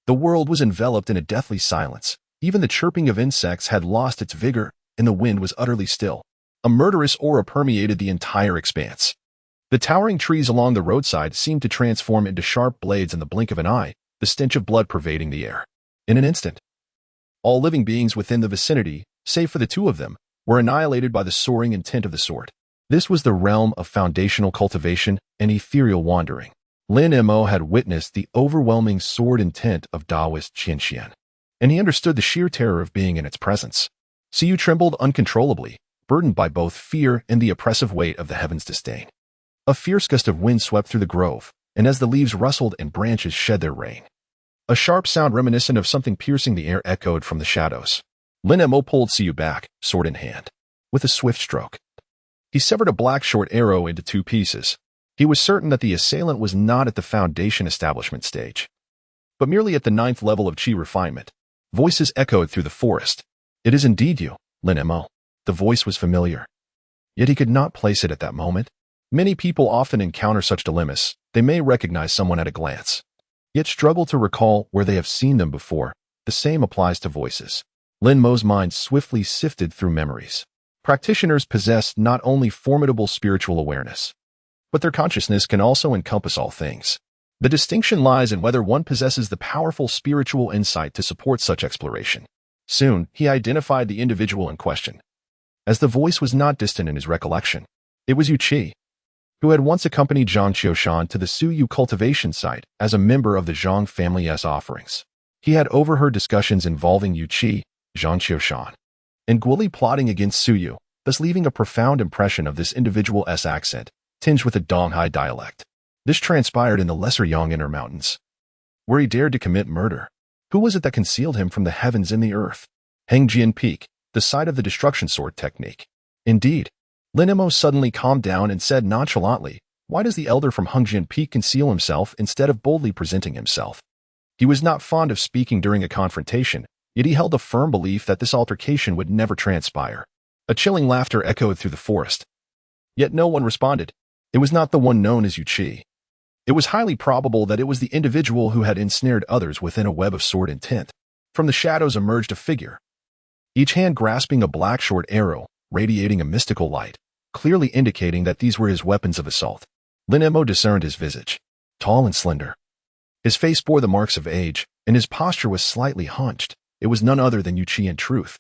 S1: The world was enveloped in a deathly silence. Even the chirping of insects had lost its vigor, and the wind was utterly still. A murderous aura permeated the entire expanse. The towering trees along the roadside seemed to transform into sharp blades in the blink of an eye, the stench of blood pervading the air. In an instant, all living beings within the vicinity, save for the two of them, were annihilated by the soaring intent of the sword. This was the realm of foundational cultivation and ethereal wandering. Lin Mo had witnessed the overwhelming sword intent of Taoist Qianxian, and he understood the sheer terror of being in its presence. Siyu trembled uncontrollably, burdened by both fear and the oppressive weight of the heavens' disdain. A fierce gust of wind swept through the grove, and as the leaves rustled and branches shed their rain, a sharp sound reminiscent of something piercing the air echoed from the shadows. Lin Mo pulled Siyu back, sword in hand. With a swift stroke, he severed a black short arrow into two pieces. He was certain that the assailant was not at the foundation establishment stage, but merely at the 9th level of chi refinement. Voices echoed through the forest. "It is indeed you, Lin Mo." The voice was familiar, yet he could not place it at that moment. Many people often encounter such dilemmas. They may recognize someone at a glance, yet struggle to recall where they have seen them before. The same applies to voices. Lin Mo's mind swiftly sifted through memories. Practitioners possess not only formidable spiritual awareness, but their consciousness can also encompass all things. The distinction lies in whether one possesses the powerful spiritual insight to support such exploration. Soon, he identified the individual in question, as the voice was not distant in his recollection. It was Yu Qi, who had once accompanied Zhang Qiushan to the Suyu cultivation site as a member of the Zhang family's offerings. He had overheard discussions involving Yu Qi, Zhang Qiushan, and Guoli plotting against Suyu, thus leaving a profound impression of this individual's accent, tinged with a Donghai dialect. This transpired in the lesser Yonginner Mountains, where he dared to commit murder. Who was it that concealed him from the heavens and the earth? Hengjian Peak, the site of the destruction sword technique. Indeed, Lin Mo suddenly calmed down and said nonchalantly, "Why does the elder from Hengjian Peak conceal himself instead of boldly presenting himself?" He was not fond of speaking during a confrontation, yet he held a firm belief that this altercation would never transpire. A chilling laughter echoed through the forest. Yet no one responded. It was not the one known as Yu Qi. It was highly probable that it was the individual who had ensnared others within a web of sword intent. From the shadows emerged a figure, each hand grasping a black short arrow, radiating a mystical light, clearly indicating that these were his weapons of assault. Lin Mo discerned his visage, tall and slender. His face bore the marks of age, and his posture was slightly hunched. It was none other than Yu Qi in truth.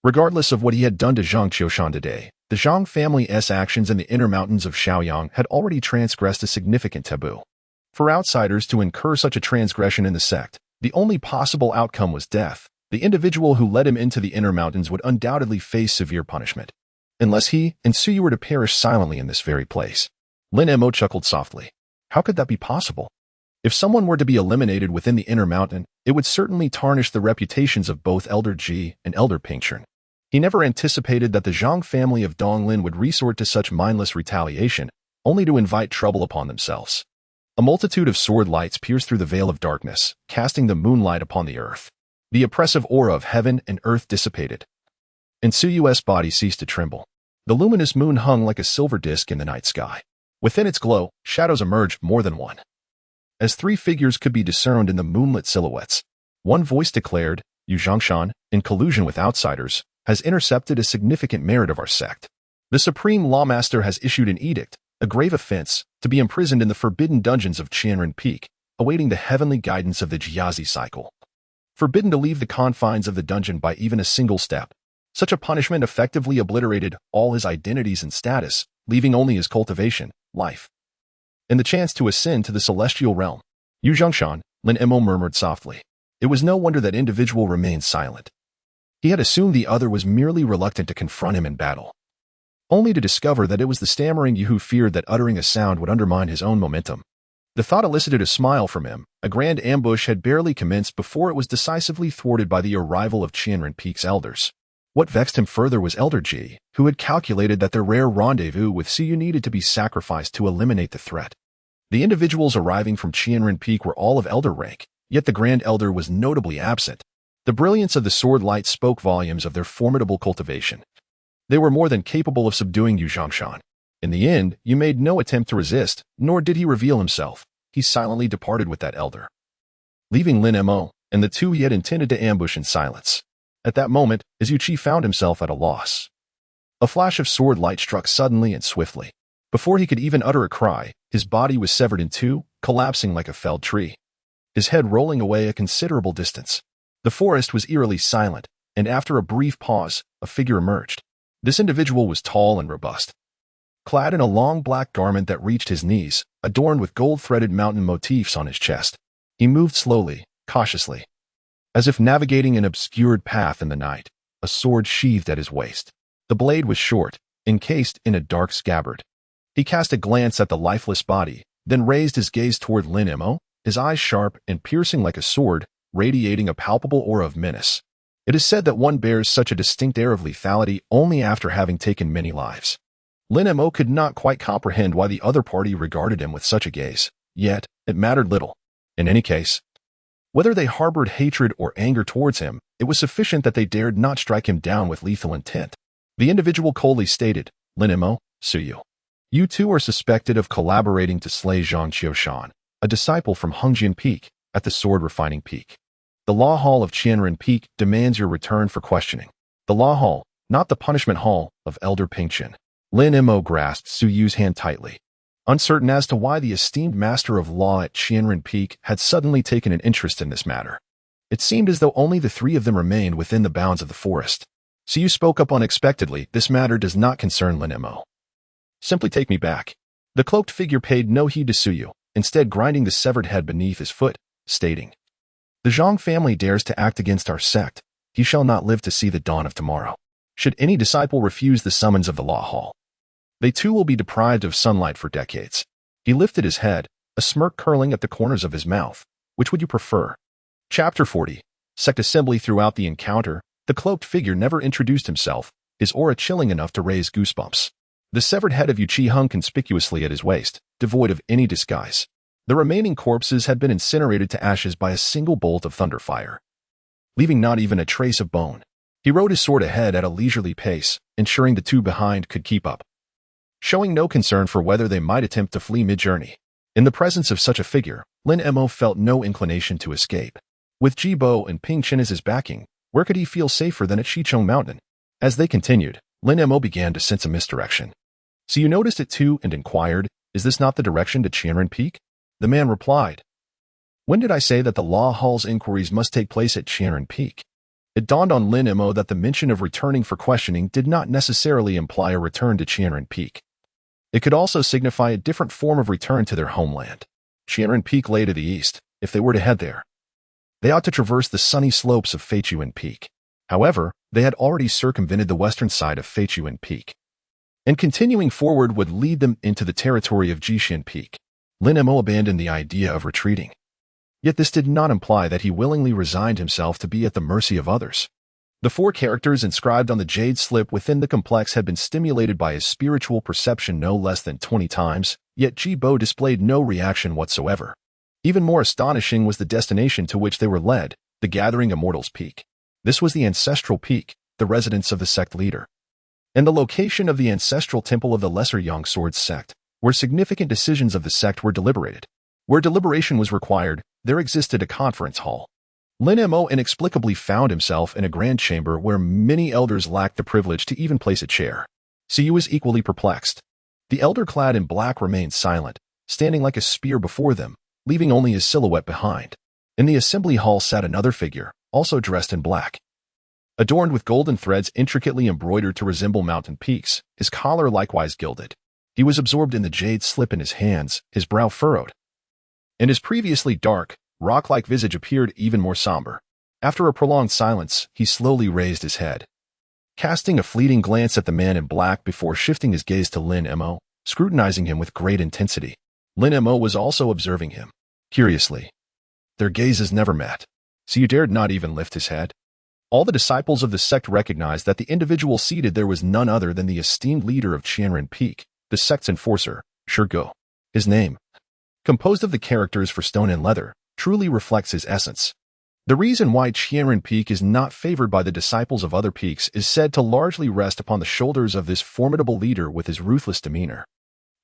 S1: Regardless of what he had done to Zhang Qiushan today, the Zhang family's actions in the inner mountains of Shaoyang had already transgressed a significant taboo. For outsiders to incur such a transgression in the sect, the only possible outcome was death. The individual who led him into the inner mountains would undoubtedly face severe punishment, unless he and Suyu were to perish silently in this very place. Lin Mo chuckled softly. How could that be possible? If someone were to be eliminated within the inner mountain, it would certainly tarnish the reputations of both Elder Ji and Elder Pingchun. He never anticipated that the Zhang family of Donglin would resort to such mindless retaliation, only to invite trouble upon themselves. A multitude of sword lights pierced through the veil of darkness, casting the moonlight upon the earth. The oppressive aura of heaven and earth dissipated, and Suyu's body ceased to tremble. The luminous moon hung like a silver disk in the night sky. Within its glow, shadows emerged, more than one, as three figures could be discerned in the moonlit silhouettes. One voice declared, Yu Zhangshan, in collusion with outsiders, has intercepted a significant merit of our sect. The Supreme Lawmaster has issued an edict, a grave offense, to be imprisoned in the forbidden dungeons of Qianren Peak, awaiting the heavenly guidance of the Jiazi cycle. Forbidden to leave the confines of the dungeon by even a single step. Such a punishment effectively obliterated all his identities and status, leaving only his cultivation, life, and the chance to ascend to the celestial realm. Yu Zhangshan, Lin Mo murmured softly. It was no wonder that individual remained silent. He had assumed the other was merely reluctant to confront him in battle, only to discover that it was the stammering Yu who feared that uttering a sound would undermine his own momentum. The thought elicited a smile from him. A grand ambush had barely commenced before it was decisively thwarted by the arrival of Qianren Peak's elders. What vexed him further was Elder Ji, who had calculated that their rare rendezvous with Suyu needed to be sacrificed to eliminate the threat. The individuals arriving from Qianren Peak were all of elder rank, yet the Grand Elder was notably absent. The brilliance of the sword light spoke volumes of their formidable cultivation. They were more than capable of subduing Yu Zhangshan. In the end, Yu made no attempt to resist, nor did he reveal himself. He silently departed with that elder, leaving Lin Mo and the two he had intended to ambush in silence. At that moment, Yu Qi found himself at a loss. A flash of sword light struck suddenly and swiftly. Before he could even utter a cry, his body was severed in two, collapsing like a felled tree, his head rolling away a considerable distance. The forest was eerily silent, and after a brief pause, a figure emerged. This individual was tall and robust, clad in a long black garment that reached his knees, adorned with gold-threaded mountain motifs on his chest. He moved slowly, cautiously, as if navigating an obscured path in the night, a sword sheathed at his waist. The blade was short, encased in a dark scabbard. He cast a glance at the lifeless body, then raised his gaze toward Lin Mo, his eyes sharp and piercing like a sword, radiating a palpable aura of menace. It is said that one bears such a distinct air of lethality only after having taken many lives. Lin Mo could not quite comprehend why the other party regarded him with such a gaze, yet it mattered little. In any case, whether they harbored hatred or anger towards him, it was sufficient that they dared not strike him down with lethal intent. The individual coldly stated, Lin Mo, Suyu, you two are suspected of collaborating to slay Zhang Qiushan, a disciple from Hengjian Peak, at the sword refining peak. The Law Hall of Qianren Peak demands your return for questioning. The Law Hall, not the punishment hall, of Elder Pingchun. Lin Mo grasped Suyu's hand tightly, uncertain as to why the esteemed master of law at Qianren Peak had suddenly taken an interest in this matter. It seemed as though only the three of them remained within the bounds of the forest. Suyu spoke up unexpectedly. This matter does not concern Lin Mo. Simply take me back. The cloaked figure paid no heed to Suyu, instead grinding the severed head beneath his foot, stating, the Zhang family dares to act against our sect. He shall not live to see the dawn of tomorrow. Should any disciple refuse the summons of the Law Hall, they too will be deprived of sunlight for decades. He lifted his head, a smirk curling at the corners of his mouth. Which would you prefer? Chapter 40. Sect Assembly. Throughout the encounter, the cloaked figure never introduced himself, his aura chilling enough to raise goosebumps. The severed head of Yu Qi hung conspicuously at his waist, devoid of any disguise. The remaining corpses had been incinerated to ashes by a single bolt of thunderfire, leaving not even a trace of bone. He rode his sword ahead at a leisurely pace, ensuring the two behind could keep up, showing no concern for whether they might attempt to flee mid-journey. In the presence of such a figure, Lin Mo felt no inclination to escape. With Jibo and Ping Chen as his backing, where could he feel safer than at Shichong Mountain? As they continued, Lin Mo began to sense a misdirection. So you noticed it too and inquired, Is this not the direction to Qianren Peak? The man replied. When did I say that the Law Hall's inquiries must take place at Qianren Peak? It dawned on Lin Mo that the mention of returning for questioning did not necessarily imply a return to Qianren Peak. It could also signify a different form of return to their homeland. Qianren Peak lay to the east. If they were to head there, they ought to traverse the sunny slopes of Feichuan Peak. However, they had already circumvented the western side of Feichuan Peak, and continuing forward would lead them into the territory of Jixin Peak. Lin Mo abandoned the idea of retreating. Yet this did not imply that he willingly resigned himself to be at the mercy of others. The 4 characters inscribed on the jade slip within the complex had been stimulated by his spiritual perception no less than 20 times, yet Jibo displayed no reaction whatsoever. Even more astonishing was the destination to which they were led, the gathering Immortals Peak. This was the ancestral peak, the residence of the sect leader, and the location of the ancestral temple of the Lesser Yang Swords sect, where significant decisions of the sect were deliberated. Where deliberation was required, there existed a conference hall. Lin Mo inexplicably found himself in a grand chamber where many elders lacked the privilege to even place a chair. Siyu was equally perplexed. The elder clad in black remained silent, standing like a spear before them, leaving only his silhouette behind. In the assembly hall sat another figure, also dressed in black, adorned with golden threads intricately embroidered to resemble mountain peaks, his collar likewise gilded. He was absorbed in the jade slip in his hands, his brow furrowed, and his previously dark, rock-like visage appeared even more somber. After a prolonged silence, he slowly raised his head, casting a fleeting glance at the man in black before shifting his gaze to Lin Mo, scrutinizing him with great intensity. Lin Mo was also observing him, curiously. Their gazes never met. Siyu dared not even lift his head. All the disciples of the sect recognized that the individual seated there was none other than the esteemed leader of Qianren Peak, the sect's enforcer, Shurgo. His name, composed of the characters for stone and leather, truly reflects his essence. The reason why Qianren Peak is not favored by the disciples of other peaks is said to largely rest upon the shoulders of this formidable leader with his ruthless demeanor.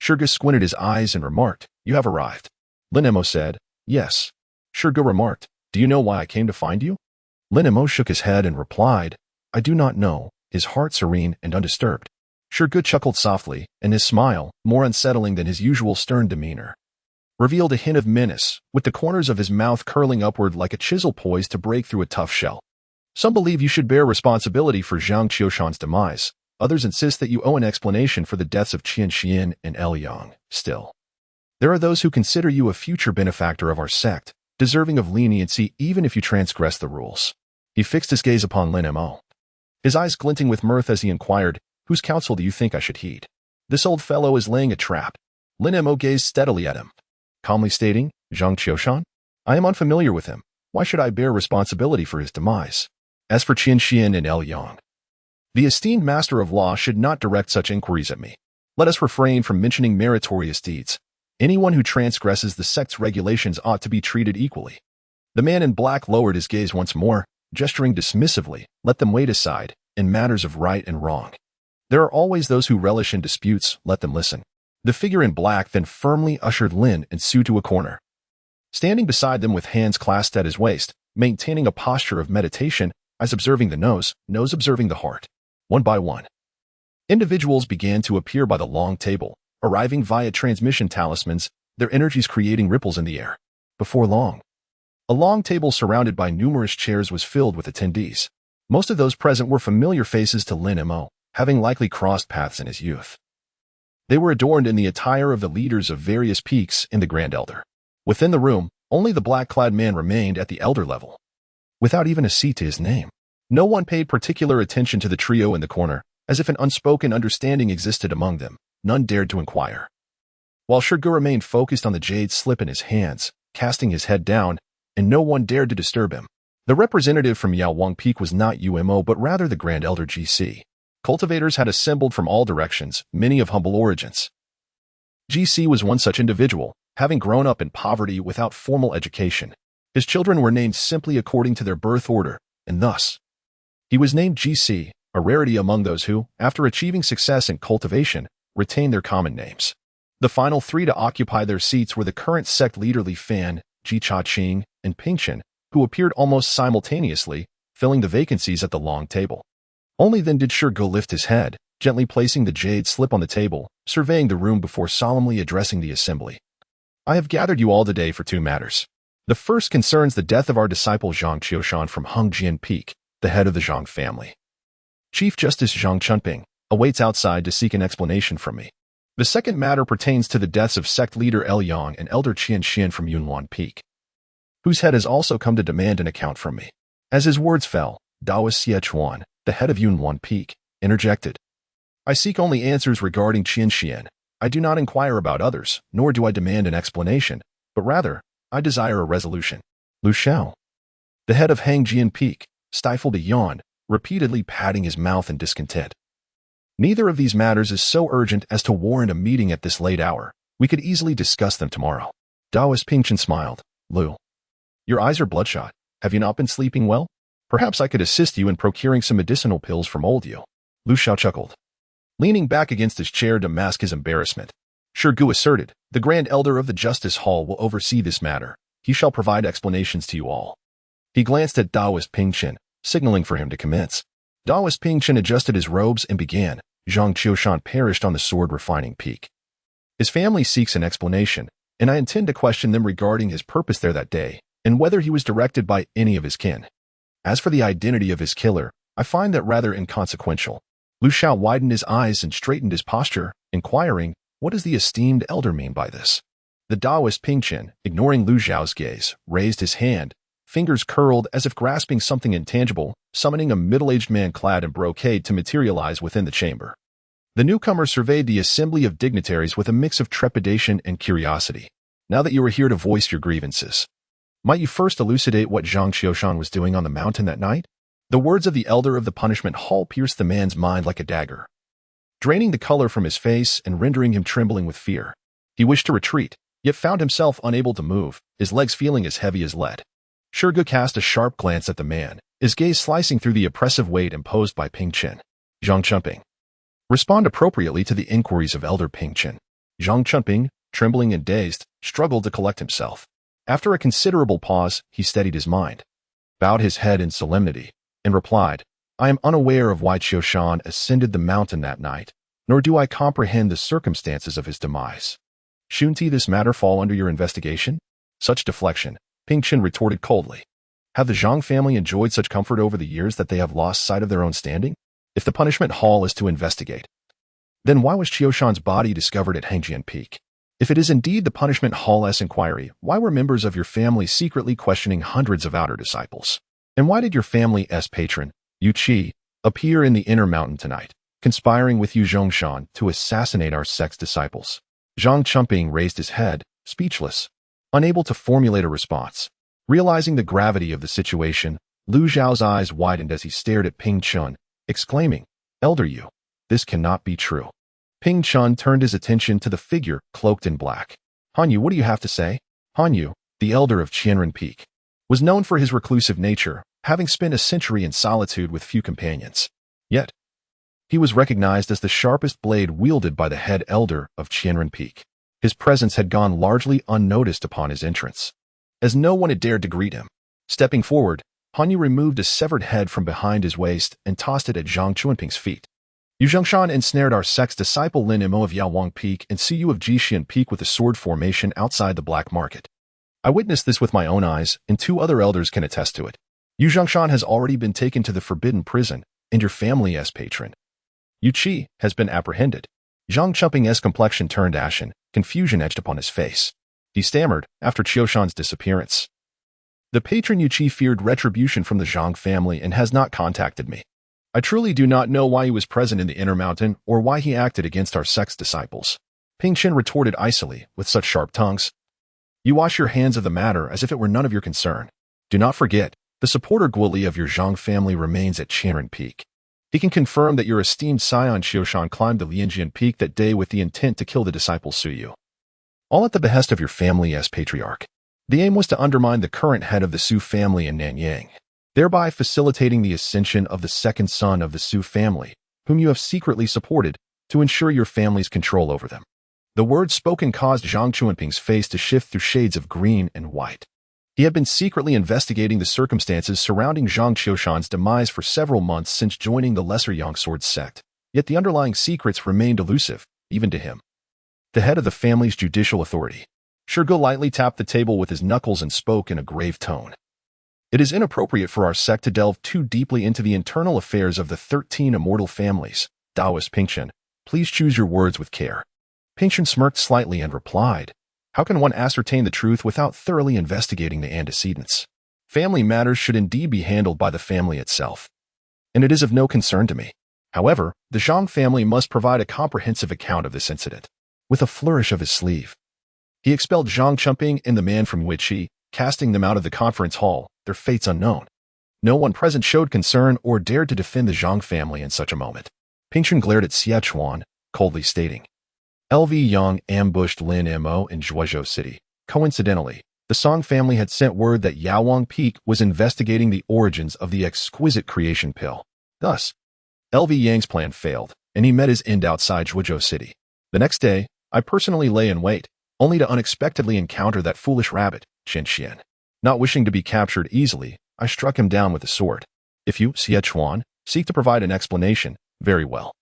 S1: Shurgo squinted his eyes and remarked, "You have arrived." Lin Mo said, "Yes." Shurgo remarked, "Do you know why I came to find you?" Lin Mo shook his head and replied, "I do not know," his heart serene and undisturbed. Shurgo chuckled softly, and his smile, more unsettling than his usual stern demeanor, revealed a hint of menace, with the corners of his mouth curling upward like a chisel poised to break through a tough shell. "Some believe you should bear responsibility for Zhang Qiushan's demise. Others insist that you owe an explanation for the deaths of Qian Xian and El Yang. Still, there are those who consider you a future benefactor of our sect, deserving of leniency even if you transgress the rules." He fixed his gaze upon Lin Mo, his eyes glinting with mirth as he inquired, "Whose counsel do you think I should heed?" "This old fellow is laying a trap." Lin Mo gazed steadily at him, calmly stating, "Zhang Qiushan? I am unfamiliar with him. Why should I bear responsibility for his demise? As for Qian Xian and El Yang, the esteemed master of law should not direct such inquiries at me. Let us refrain from mentioning meritorious deeds. Anyone who transgresses the sect's regulations ought to be treated equally." The man in black lowered his gaze once more, gesturing dismissively, "Let them wait aside, in matters of right and wrong. There are always those who relish in disputes, let them listen." The figure in black then firmly ushered Lin and Su to a corner. Standing beside them with hands clasped at his waist, maintaining a posture of meditation, eyes observing the nose observing the heart. One by one, individuals began to appear by the long table, arriving via transmission talismans, their energies creating ripples in the air. Before long, a long table surrounded by numerous chairs was filled with attendees. Most of those present were familiar faces to Lin Mo, having likely crossed paths in his youth. They were adorned in the attire of the leaders of various peaks in the Grand Elder. Within the room, only the black-clad man remained at the elder level, without even a seat to his name. No one paid particular attention to the trio in the corner, as if an unspoken understanding existed among them. None dared to inquire. While Shurgo remained focused on the jade slip in his hands, casting his head down, and no one dared to disturb him. The representative from Yaowang Peak was not Umo but rather the Grand Elder GC. Cultivators had assembled from all directions, many of humble origins. GC was one such individual, having grown up in poverty without formal education. His children were named simply according to their birth order, and thus, he was named GC, a rarity among those who, after achieving success in cultivation, retain their common names. The final 3 to occupy their seats were the current sect leader Li Fan, Ji Cha-Ching, and Pingchen, who appeared almost simultaneously, filling the vacancies at the long table. Only then did Shurgo lift his head, gently placing the jade slip on the table, surveying the room before solemnly addressing the assembly. I have gathered you all today for two matters. The first concerns the death of our disciple Zhang Qiushan from Hengjian Peak, the head of the Zhang family. Chief Justice Zhang Chunping awaits outside to seek an explanation from me. The second matter pertains to the deaths of sect leader El Yang and Elder Qian Xian from Yunwan Peak, whose head has also come to demand an account from me. As his words fell, Daoist Xie Chuan, the head of Yunwan Peak, interjected. I seek only answers regarding Qian Xian. I do not inquire about others, nor do I demand an explanation, but rather, I desire a resolution. Lu Xiao, the head of Hengjian Peak, stifled a yawn, repeatedly patting his mouth in discontent. Neither of these matters is so urgent as to warrant a meeting at this late hour. We could easily discuss them tomorrow. Daoist Pingchen smiled. Lu, your eyes are bloodshot. Have you not been sleeping well? Perhaps I could assist you in procuring some medicinal pills from old you. Lu Xiao chuckled, leaning back against his chair to mask his embarrassment. Gu asserted, the Grand Elder of the Justice Hall will oversee this matter. He shall provide explanations to you all. He glanced at Daoist Pingchen, signaling for him to commence. Daoist Pingchen adjusted his robes and began. Zhang Qiushan perished on the sword refining peak. His family seeks an explanation, and I intend to question them regarding his purpose there that day, and whether he was directed by any of his kin. As for the identity of his killer, I find that rather inconsequential. Lu Xiao widened his eyes and straightened his posture, inquiring, what does the esteemed elder mean by this? The Daoist Pingchen, ignoring Lu Xiao's gaze, raised his hand, fingers curled as if grasping something intangible, summoning a middle-aged man clad in brocade to materialize within the chamber. The newcomer surveyed the assembly of dignitaries with a mix of trepidation and curiosity. Now that you are here to voice your grievances, might you first elucidate what Zhang Qiushan was doing on the mountain that night? The words of the elder of the punishment hall pierced the man's mind like a dagger, draining the color from his face and rendering him trembling with fear. He wished to retreat, yet found himself unable to move, his legs feeling as heavy as lead. Gu cast a sharp glance at the man, his gaze slicing through the oppressive weight imposed by Pingchen. Zhang Chunping, respond appropriately to the inquiries of Elder Pingchen. Zhang Chunping, trembling and dazed, struggled to collect himself. After a considerable pause, he steadied his mind, bowed his head in solemnity, and replied, I am unaware of why Qiushan ascended the mountain that night, nor do I comprehend the circumstances of his demise. Shouldn't this matter fall under your investigation? Such deflection, Pingchen retorted coldly. Have the Zhang family enjoyed such comfort over the years that they have lost sight of their own standing? If the punishment hall is to investigate, then why was Qiushan's body discovered at Hengjian Peak? If it is indeed the punishment hall's inquiry, why were members of your family secretly questioning hundreds of outer disciples? And why did your family's patron, Yu Qi, appear in the inner mountain tonight, conspiring with Yu Zhongshan to assassinate our sect's disciples? Zhang Chunping raised his head, speechless, unable to formulate a response. Realizing the gravity of the situation, Lu Xiao's eyes widened as he stared at Ping Chun, exclaiming, Elder Yu, this cannot be true. Ping Chun turned his attention to the figure cloaked in black. Han Yu, what do you have to say? Han Yu, the elder of Qianren Peak, was known for his reclusive nature, having spent a century in solitude with few companions. Yet, he was recognized as the sharpest blade wielded by the head elder of Qianren Peak. His presence had gone largely unnoticed upon his entrance, as no one had dared to greet him. Stepping forward, Han Yu removed a severed head from behind his waist and tossed it at Zhang Chunping's feet. Yu Zhongshan ensnared our sect's disciple Lin Mo of Yaowang Peak and Siyu of Jixian Peak with a sword formation outside the black market. I witnessed this with my own eyes, and two other elders can attest to it. Yu Zhongshan has already been taken to the forbidden prison, and your family's patron, Yu Qi, has been apprehended. Zhang Chunping's complexion turned ashen, confusion etched upon his face. He stammered, after Qiushan's disappearance. The patron Yu Qi feared retribution from the Zhang family and has not contacted me. I truly do not know why he was present in the inner mountain or why he acted against our sect's disciples. Pingchen retorted icily, with such sharp tongues. You wash your hands of the matter as if it were none of your concern. Do not forget, the supporter Guoli of your Zhang family remains at Qianren Peak. He can confirm that your esteemed scion Qiushan climbed the Lianjian Peak that day with the intent to kill the disciple Suyu. All at the behest of your family's patriarch. The aim was to undermine the current head of the Su family in Nanyang, thereby facilitating the ascension of the second son of the Su family, whom you have secretly supported, to ensure your family's control over them. The words spoken caused Zhang Chunping's face to shift through shades of green and white. He had been secretly investigating the circumstances surrounding Zhang Qiushan's demise for several months since joining the Lesser Yang Sword sect, Yet the underlying secrets remained elusive, even to him. The head of the family's judicial authority. Shurgo lightly tapped the table with his knuckles and spoke in a grave tone. It is inappropriate for our sect to delve too deeply into the internal affairs of the 13 immortal families. Taoist Pingchen, please choose your words with care. Pingchen smirked slightly and replied, how can one ascertain the truth without thoroughly investigating the antecedents? Family matters should indeed be handled by the family itself, and it is of no concern to me. However, the Zhang family must provide a comprehensive account of this incident. With a flourish of his sleeve, he expelled Zhang Chumping and the man from Wuqi, casting them out of the conference hall, their fates unknown. No one present showed concern or dared to defend the Zhang family in such a moment. Pingchen glared at Xie coldly stating, LV Yang ambushed Lin Mo in Zhuozhou City. Coincidentally, the Song family had sent word that Yaowang Peak was investigating the origins of the exquisite creation pill. Thus, LV Yang's plan failed, and he met his end outside Zhuozhou City. The next day, I personally lay in wait, only to unexpectedly encounter that foolish rabbit, Chen Xian. Not wishing to be captured easily, I struck him down with a sword. If you, Xie seek to provide an explanation, very well.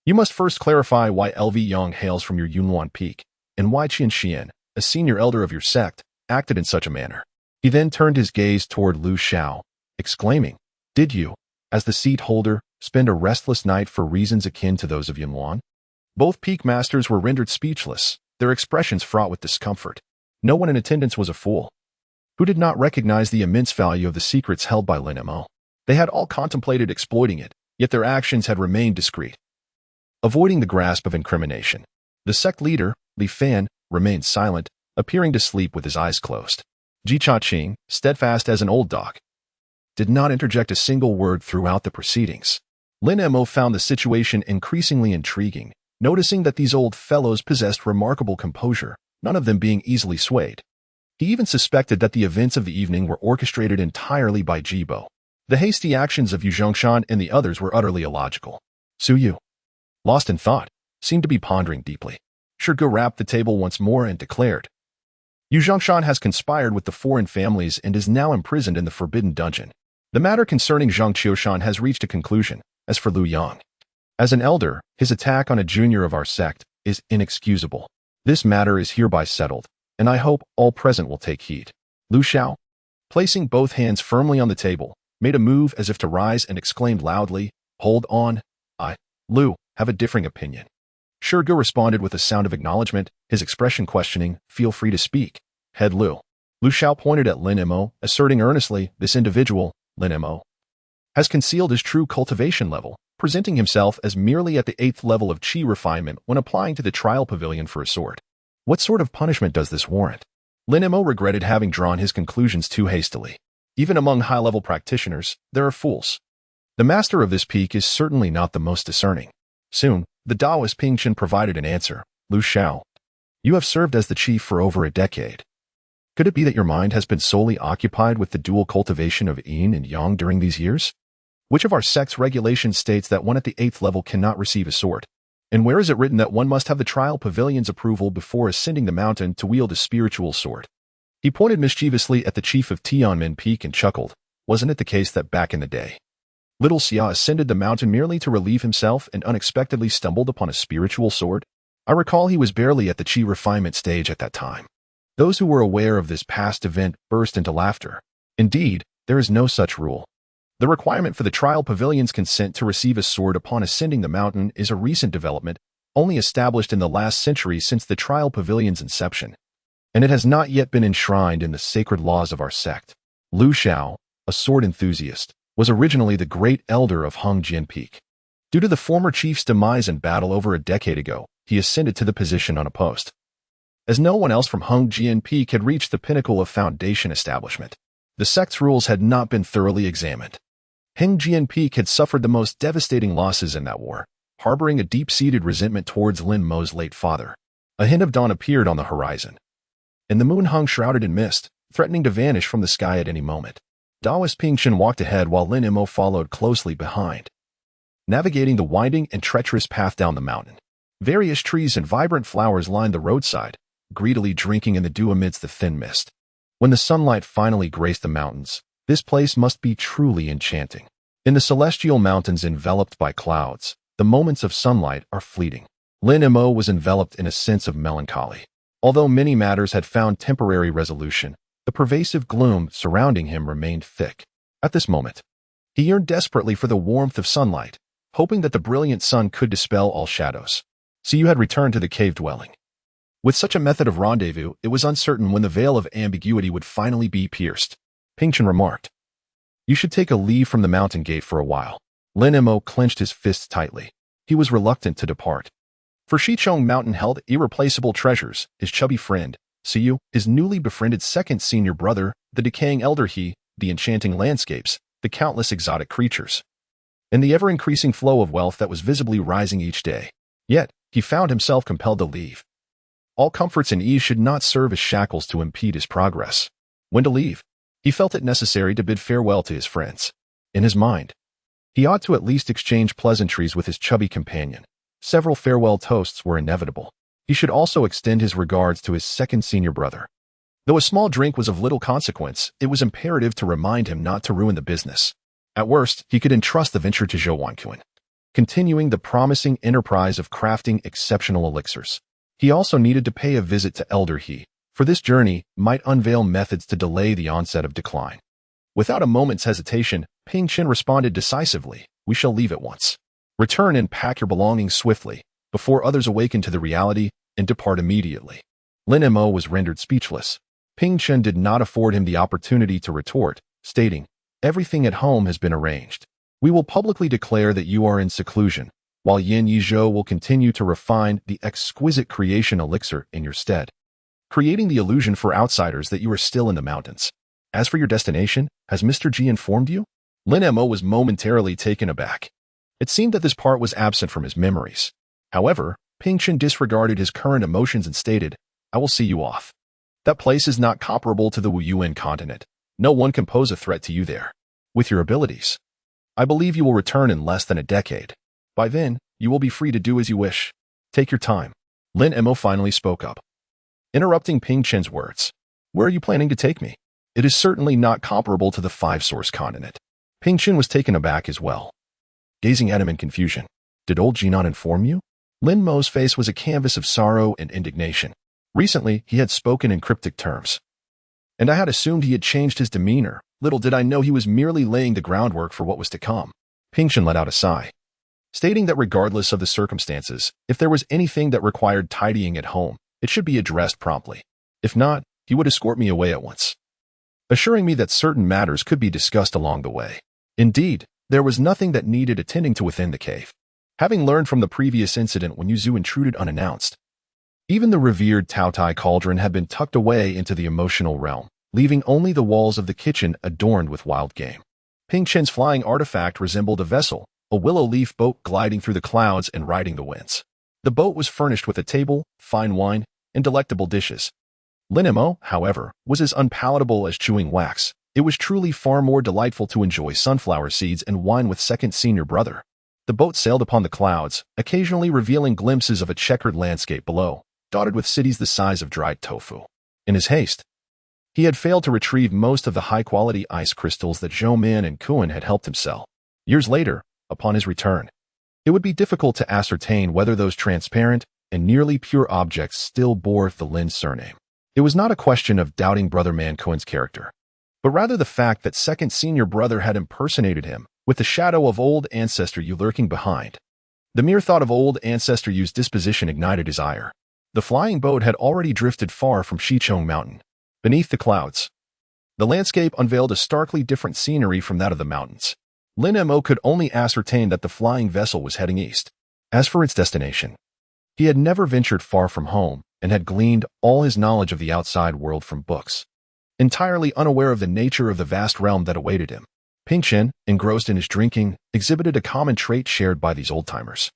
S1: You must first clarify why LV Yang hails from your Yunwan Peak, and why Chen Xian, a senior elder of your sect, acted in such a manner. He then turned his gaze toward Lu Xiao, exclaiming, did you, as the seat holder, spend a restless night for reasons akin to those of Yunwan? Both peak masters were rendered speechless, their expressions fraught with discomfort. No one in attendance was a fool who did not recognize the immense value of the secrets held by Lin Mo. They had all contemplated exploiting it, yet their actions had remained discreet. Avoiding the grasp of incrimination, the sect leader, Li Fan, remained silent, appearing to sleep with his eyes closed. Ji Cha-ching, steadfast as an old dog, did not interject a single word throughout the proceedings. Lin Mo found the situation increasingly intriguing, noticing that these old fellows possessed remarkable composure, none of them being easily swayed. He even suspected that the events of the evening were orchestrated entirely by Jibo. The hasty actions of Yu Zhongshan and the others were utterly illogical. Su Yu, lost in thought, seemed to be pondering deeply. Shurgo rapped the table once more and declared, Yu Zhongshan has conspired with the foreign families and is now imprisoned in the Forbidden Dungeon. The matter concerning Zhang Qiushan has reached a conclusion. As for Lu Yang, as an elder, his attack on a junior of our sect is inexcusable. This matter is hereby settled, and I hope all present will take heed. Lu Xiao, placing both hands firmly on the table, made a move as if to rise and exclaimed loudly, hold on, Lu, have a differing opinion. Shurgo responded with a sound of acknowledgement, his expression questioning, feel free to speak. Head Lu. Lu Xiao pointed at Lin Mo, asserting earnestly, this individual, Lin Mo, has concealed his true cultivation level, presenting himself as merely at the 8th level of Qi refinement when applying to the trial pavilion for a sword. What sort of punishment does this warrant? Lin Mo regretted having drawn his conclusions too hastily. Even among high-level practitioners, there are fools. The master of this peak is certainly not the most discerning. Soon, the Taoist Pingchen provided an answer. Lu Xiao, you have served as the chief for over a decade. Could it be that your mind has been solely occupied with the dual cultivation of yin and yang during these years? Which of our sect's regulations states that one at the 8th level cannot receive a sword? And where is it written that one must have the trial pavilion's approval before ascending the mountain to wield a spiritual sword? He pointed mischievously at the chief of Tianmen Peak and chuckled. Wasn't it the case that back in the day, little Xia ascended the mountain merely to relieve himself and unexpectedly stumbled upon a spiritual sword? I recall he was barely at the Qi refinement stage at that time. Those who were aware of this past event burst into laughter. Indeed, there is no such rule. The requirement for the trial pavilion's consent to receive a sword upon ascending the mountain is a recent development, only established in the last century since the trial pavilion's inception, and it has not yet been enshrined in the sacred laws of our sect. Lu Xiao, a sword enthusiast, was originally the great elder of Hongjian Peak. Due to the former chief's demise in battle over a decade ago, he ascended to the position unopposed. As no one else from Hongjian Peak had reached the pinnacle of foundation establishment, the sect's rules had not been thoroughly examined. Hongjian Peak had suffered the most devastating losses in that war, harboring a deep-seated resentment towards Lin Mo's late father. A hint of dawn appeared on the horizon, and the moon hung shrouded in mist, threatening to vanish from the sky at any moment. Taoist Pingchen walked ahead while Lin Mo followed closely behind, navigating the winding and treacherous path down the mountain. Various trees and vibrant flowers lined the roadside, greedily drinking in the dew amidst the thin mist. When the sunlight finally graced the mountains, this place must be truly enchanting. In the celestial mountains enveloped by clouds, The moments of sunlight are fleeting. Lin Mo was enveloped in a sense of melancholy. Although many matters had found temporary resolution, the pervasive gloom surrounding him remained thick. At this moment, he yearned desperately for the warmth of sunlight, hoping that the brilliant sun could dispel all shadows. So you had returned to the cave dwelling. With such a method of rendezvous, it was uncertain when the veil of ambiguity would finally be pierced. Ping Chen remarked, "You should take a leave from the mountain gate for a while." Lin Mo clenched his fists tightly. He was reluctant to depart. For Shichong Mountain held irreplaceable treasures, his chubby friend, Siyu, his newly befriended second senior brother, the decaying elder He, the enchanting landscapes, the countless exotic creatures, and the ever-increasing flow of wealth that was visibly rising each day. Yet, he found himself compelled to leave. All comforts and ease should not serve as shackles to impede his progress. When to leave? He felt it necessary to bid farewell to his friends. In his mind, he ought to at least exchange pleasantries with his chubby companion. Several farewell toasts were inevitable. He should also extend his regards to his second senior brother. Though a small drink was of little consequence, it was imperative to remind him not to ruin the business. At worst, he could entrust the venture to Zhou Wanquan, continuing the promising enterprise of crafting exceptional elixirs. He also needed to pay a visit to Elder He, for this journey might unveil methods to delay the onset of decline. Without a moment's hesitation, Ping Chen responded decisively, "We shall leave at once. Return and pack your belongings swiftly, before others awaken to the reality, and depart immediately." Lin Mo was rendered speechless. Ping Chen did not afford him the opportunity to retort, stating, "Everything at home has been arranged. We will publicly declare that you are in seclusion, while Yin Yizhou will continue to refine the exquisite creation elixir in your stead, creating the illusion for outsiders that you are still in the mountains. As for your destination, has Mr. Ji informed you?" Lin Mo was momentarily taken aback. It seemed that this part was absent from his memories. However, Ping Chen disregarded his current emotions and stated, "I will see you off. That place is not comparable to the Wuyuan continent. No one can pose a threat to you there. With your abilities, I believe you will return in less than a decade. By then, you will be free to do as you wish. Take your time." Lin Mo finally spoke up, interrupting Ping Chen's words. "Where are you planning to take me? It is certainly not comparable to the five-source continent." Ping Chen was taken aback as well, gazing at him in confusion. "Did old Ji not inform you?" Lin Mo's face was a canvas of sorrow and indignation. Recently, he had spoken in cryptic terms, and I had assumed he had changed his demeanor. Little did I know he was merely laying the groundwork for what was to come. Ping Chen let out a sigh, stating that regardless of the circumstances, if there was anything that required tidying at home, it should be addressed promptly. If not, he would escort me away at once, assuring me that certain matters could be discussed along the way. Indeed, there was nothing that needed attending to within the cave. Having learned from the previous incident when Yuzu intruded unannounced, even the revered Taotai cauldron had been tucked away into the emotional realm, leaving only the walls of the kitchen adorned with wild game. Ping Chen's flying artifact resembled a vessel, a willow leaf boat gliding through the clouds and riding the winds. The boat was furnished with a table, fine wine, and delectable dishes. Lin Mo, however, was as unpalatable as chewing wax. It was truly far more delightful to enjoy sunflower seeds and wine with second senior brother. The boat sailed upon the clouds, occasionally revealing glimpses of a checkered landscape below, dotted with cities the size of dried tofu. In his haste, he had failed to retrieve most of the high-quality ice crystals that Zhou Min and Kuan had helped him sell. Years later, upon his return, it would be difficult to ascertain whether those transparent and nearly pure objects still bore the Lin surname. It was not a question of doubting Brother Man Kuan's character, but rather the fact that second senior brother had impersonated him, with the shadow of old ancestor Yu lurking behind. The mere thought of old ancestor Yu's disposition ignited his ire. The flying boat had already drifted far from Shichong Mountain. Beneath the clouds, the landscape unveiled a starkly different scenery from that of the mountains. Lin Mo could only ascertain that the flying vessel was heading east. As for its destination, he had never ventured far from home and had gleaned all his knowledge of the outside world from books, entirely unaware of the nature of the vast realm that awaited him. Ping Chen, engrossed in his drinking, exhibited a common trait shared by these old-timers.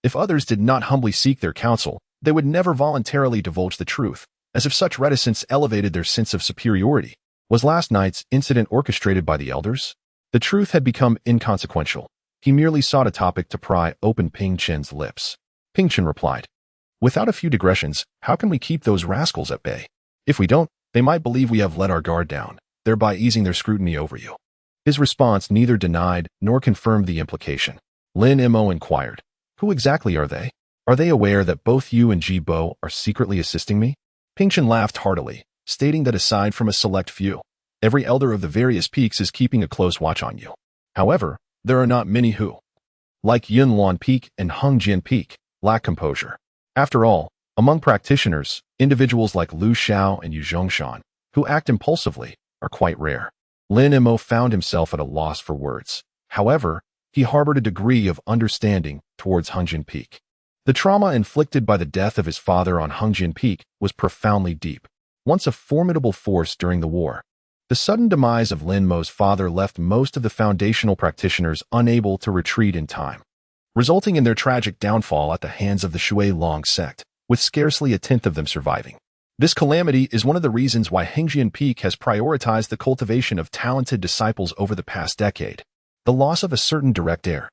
S1: If others did not humbly seek their counsel, they would never voluntarily divulge the truth, as if such reticence elevated their sense of superiority. Was last night's incident orchestrated by the elders? The truth had become inconsequential. He merely sought a topic to pry open Ping Chen's lips. Ping Chen replied, "Without a few digressions, how can we keep those rascals at bay? If we don't, they might believe we have let our guard down, thereby easing their scrutiny over you." His response neither denied nor confirmed the implication. Lin Mo inquired, Who exactly are they? Are they aware that both you and Jibo are secretly assisting me? Pingchen laughed heartily, stating that aside from a select few, every elder of the various peaks is keeping a close watch on you. However, there are not many who, like Yunluan Peak and Hengjian Peak, lack composure. After all, among practitioners, individuals like Lu Xiao and Yu Zhongshan, who act impulsively, are quite rare. Lin Mo found himself at a loss for words. However, he harbored a degree of understanding towards Hengjian Peak. The trauma inflicted by the death of his father on Hengjian Peak was profoundly deep. Once a formidable force during the war, the sudden demise of Lin Mo's father left most of the foundational practitioners unable to retreat in time, resulting in their tragic downfall at the hands of the Shui Long sect, with scarcely a tenth of them surviving. This calamity is one of the reasons why Hengjian Peak has prioritized the cultivation of talented disciples over the past decade. The loss of a certain direct heir,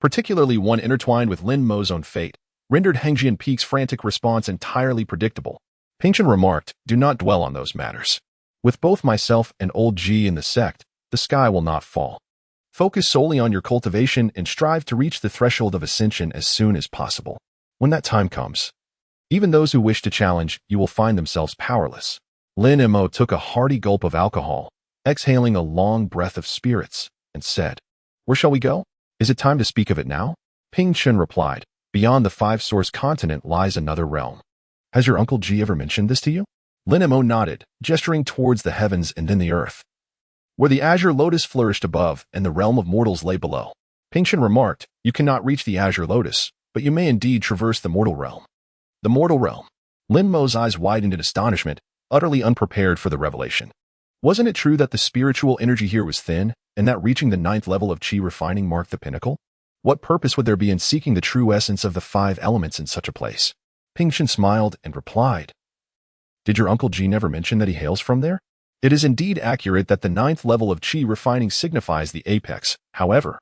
S1: particularly one intertwined with Lin Mo's own fate, rendered Hengjian Peak's frantic response entirely predictable. Pingchen remarked, "Do not dwell on those matters. With both myself and old Ji in the sect, the sky will not fall. Focus solely on your cultivation and strive to reach the threshold of ascension as soon as possible. When that time comes, even those who wish to challenge you will find themselves powerless." Lin Mo took a hearty gulp of alcohol, exhaling a long breath of spirits, and said, "Where shall we go? Is it time to speak of it now?" Pingchen replied, "Beyond the five-source continent lies another realm. Has your Uncle Ji ever mentioned this to you?" Lin Mo nodded, gesturing towards the heavens and then the earth, where the azure lotus flourished above and the realm of mortals lay below. Pingchen remarked, "You cannot reach the azure lotus, but you may indeed traverse the mortal realm." The mortal realm. Lin Mo's eyes widened in astonishment, utterly unprepared for the revelation. Wasn't it true that the spiritual energy here was thin, and that reaching the 9th level of Qi refining marked the pinnacle? What purpose would there be in seeking the true essence of the 5 elements in such a place? Pingchen smiled and replied, "Did your Uncle Ji never mention that he hails from there? It is indeed accurate that the 9th level of Qi refining signifies the apex. However,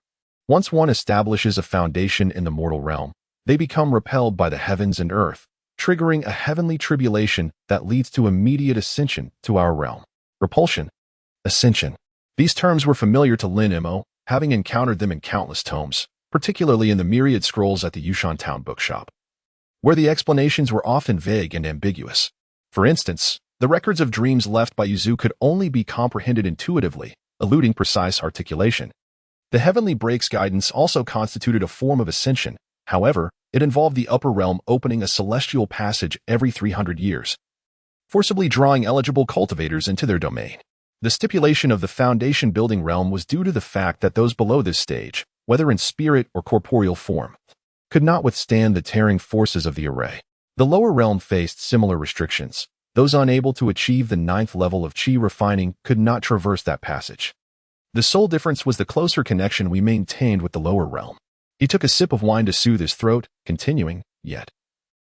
S1: once one establishes a foundation in the mortal realm, they become repelled by the heavens and earth, triggering a heavenly tribulation that leads to immediate ascension to our realm." Repulsion, ascension. These terms were familiar to Lin Mo, having encountered them in countless tomes, particularly in the myriad scrolls at the Yushan Town bookshop, where the explanations were often vague and ambiguous. For instance, the records of dreams left by Yuzu could only be comprehended intuitively, eluding precise articulation. The heavenly breaks guidance also constituted a form of ascension. However, it involved the upper realm opening a celestial passage every 300 years, forcibly drawing eligible cultivators into their domain. The stipulation of the foundation building realm was due to the fact that those below this stage, whether in spirit or corporeal form, could not withstand the tearing forces of the array. The lower realm faced similar restrictions. Those unable to achieve the 9th level of Qi refining could not traverse that passage. The sole difference was the closer connection we maintained with the lower realm. He took a sip of wine to soothe his throat, continuing, "Yet,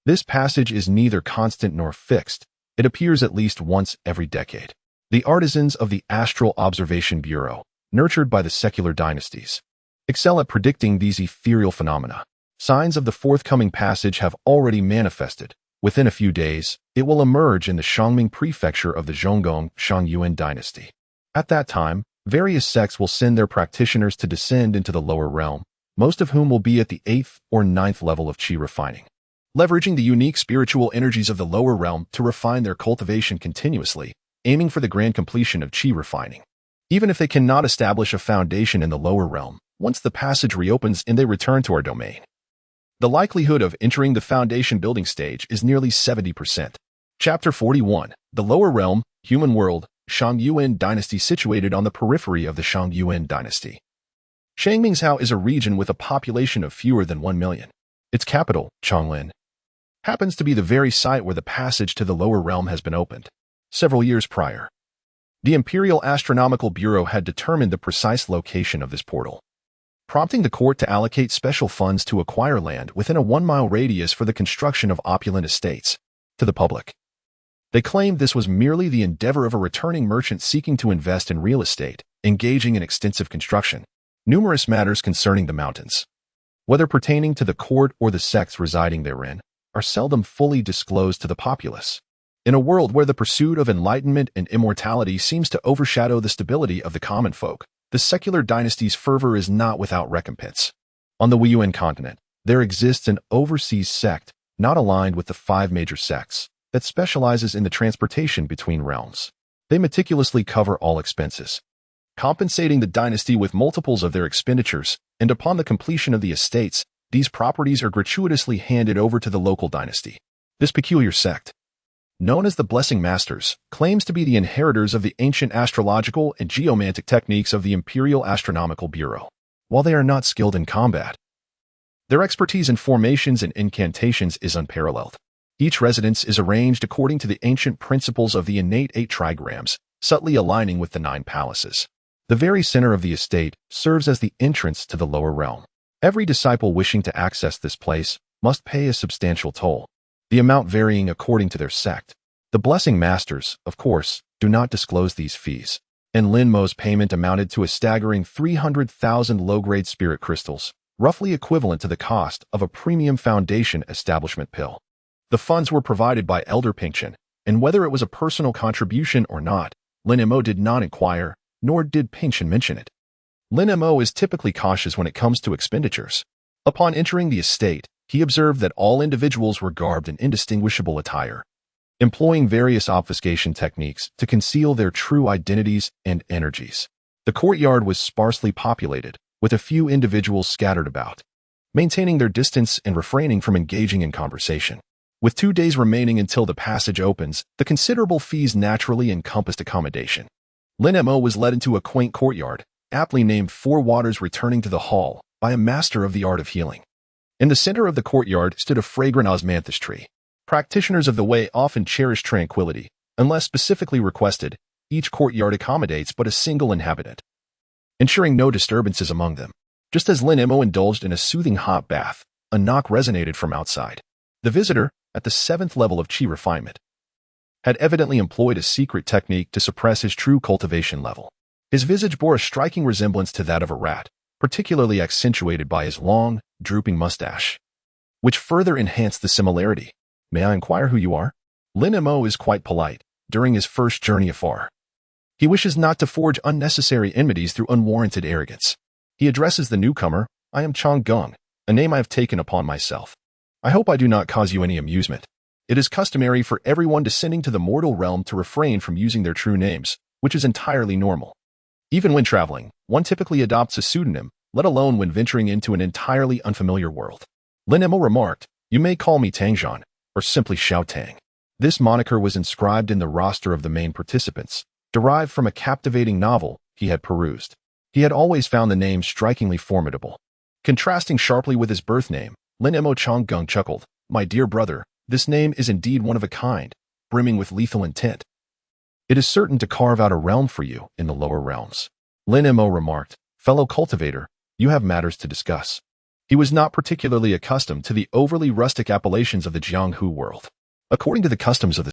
S1: this passage is neither constant nor fixed. It appears at least once every decade. The artisans of the Astral Observation Bureau, nurtured by the secular dynasties, excel at predicting these ethereal phenomena. Signs of the forthcoming passage have already manifested. Within a few days, it will emerge in the Shangming prefecture of the Zhonggong Shangyuan dynasty. At that time, various sects will send their practitioners to descend into the lower realm, most of whom will be at the 8th or 9th level of Qi refining, leveraging the unique spiritual energies of the lower realm to refine their cultivation continuously, aiming for the grand completion of Qi refining. Even if they cannot establish a foundation in the lower realm, once the passage reopens and they return to our domain, the likelihood of entering the foundation building stage is nearly 70%. Chapter 41. The Lower Realm, Human World, Shangyuan Dynasty situated on the periphery of the Shangyuan Dynasty. Shangmingzhou is a region with a population of fewer than 1 million. Its capital, Chonglin, happens to be the very site where the passage to the lower realm has been opened. Several years prior, the Imperial Astronomical Bureau had determined the precise location of this portal, prompting the court to allocate special funds to acquire land within a 1-mile radius for the construction of opulent estates. To the public, they claimed this was merely the endeavor of a returning merchant seeking to invest in real estate, engaging in extensive construction. Numerous matters concerning the mountains, whether pertaining to the court or the sects residing therein, are seldom fully disclosed to the populace. In a world where the pursuit of enlightenment and immortality seems to overshadow the stability of the common folk, the secular dynasty's fervor is not without recompense. On the Weiyuan continent, There exists an overseas sect, not aligned with the 5 major sects, that specializes in the transportation between realms. They meticulously cover all expenses, compensating the dynasty with multiples of their expenditures, and upon the completion of the estates, these properties are gratuitously handed over to the local dynasty. This peculiar sect, known as the Blessing Masters, claims to be the inheritors of the ancient astrological and geomantic techniques of the Imperial Astronomical Bureau. While they are not skilled in combat, their expertise in formations and incantations is unparalleled. Each residence is arranged according to the ancient principles of the innate 8 trigrams, subtly aligning with the 9 palaces. The very center of the estate serves as the entrance to the lower realm. Every disciple wishing to access this place must pay a substantial toll, the amount varying according to their sect. The Blessing Masters, of course, do not disclose these fees, and Lin Mo's payment amounted to a staggering 300,000 low-grade spirit crystals, roughly equivalent to the cost of a premium foundation establishment pill. The funds were provided by Elder Pinkshin, and whether it was a personal contribution or not, Lin Mo did not inquire, nor did Pinkshin mention it. Lin Mo is typically cautious when it comes to expenditures. Upon entering the estate, he observed that all individuals were garbed in indistinguishable attire, employing various obfuscation techniques to conceal their true identities and energies. The courtyard was sparsely populated, with a few individuals scattered about, maintaining their distance and refraining from engaging in conversation. With 2 days remaining until the passage opens, the considerable fees naturally encompassed accommodation. Lin Mo was led into a quaint courtyard, aptly named 4 Waters, returning to the hall by a master of the art of healing. In the center of the courtyard stood a fragrant osmanthus tree. Practitioners of the way often cherish tranquility. Unless specifically requested, each courtyard accommodates but a single inhabitant, ensuring no disturbances among them. Just as Lin Mo indulged in a soothing hot bath, a knock resonated from outside. The visitor, at the 7th level of Qi refinement, had evidently employed a secret technique to suppress his true cultivation level. His visage bore a striking resemblance to that of a rat, particularly accentuated by his long, drooping mustache, which further enhanced the similarity. May I inquire who you are? Lin Mo is quite polite during his first journey afar. He wishes not to forge unnecessary enmities through unwarranted arrogance. He addresses the newcomer, I am Chang Gung, a name I have taken upon myself. I hope I do not cause you any amusement. It is customary for everyone descending to the mortal realm to refrain from using their true names, which is entirely normal. Even when traveling, one typically adopts a pseudonym, let alone when venturing into an entirely unfamiliar world. Lin Mo remarked, you may call me Tangzhan, or simply Xiao Tang. This moniker was inscribed in the roster of the main participants, derived from a captivating novel he had perused. He had always found the name strikingly formidable. Contrasting sharply with his birth name, Lin Mo Chang Gung chuckled, my dear brother, this name is indeed one of a kind, brimming with lethal intent. It is certain to carve out a realm for you in the lower realms. Lin Mo remarked, fellow cultivator, you have matters to discuss. He was not particularly accustomed to the overly rustic appellations of the Jianghu world. According to the customs of the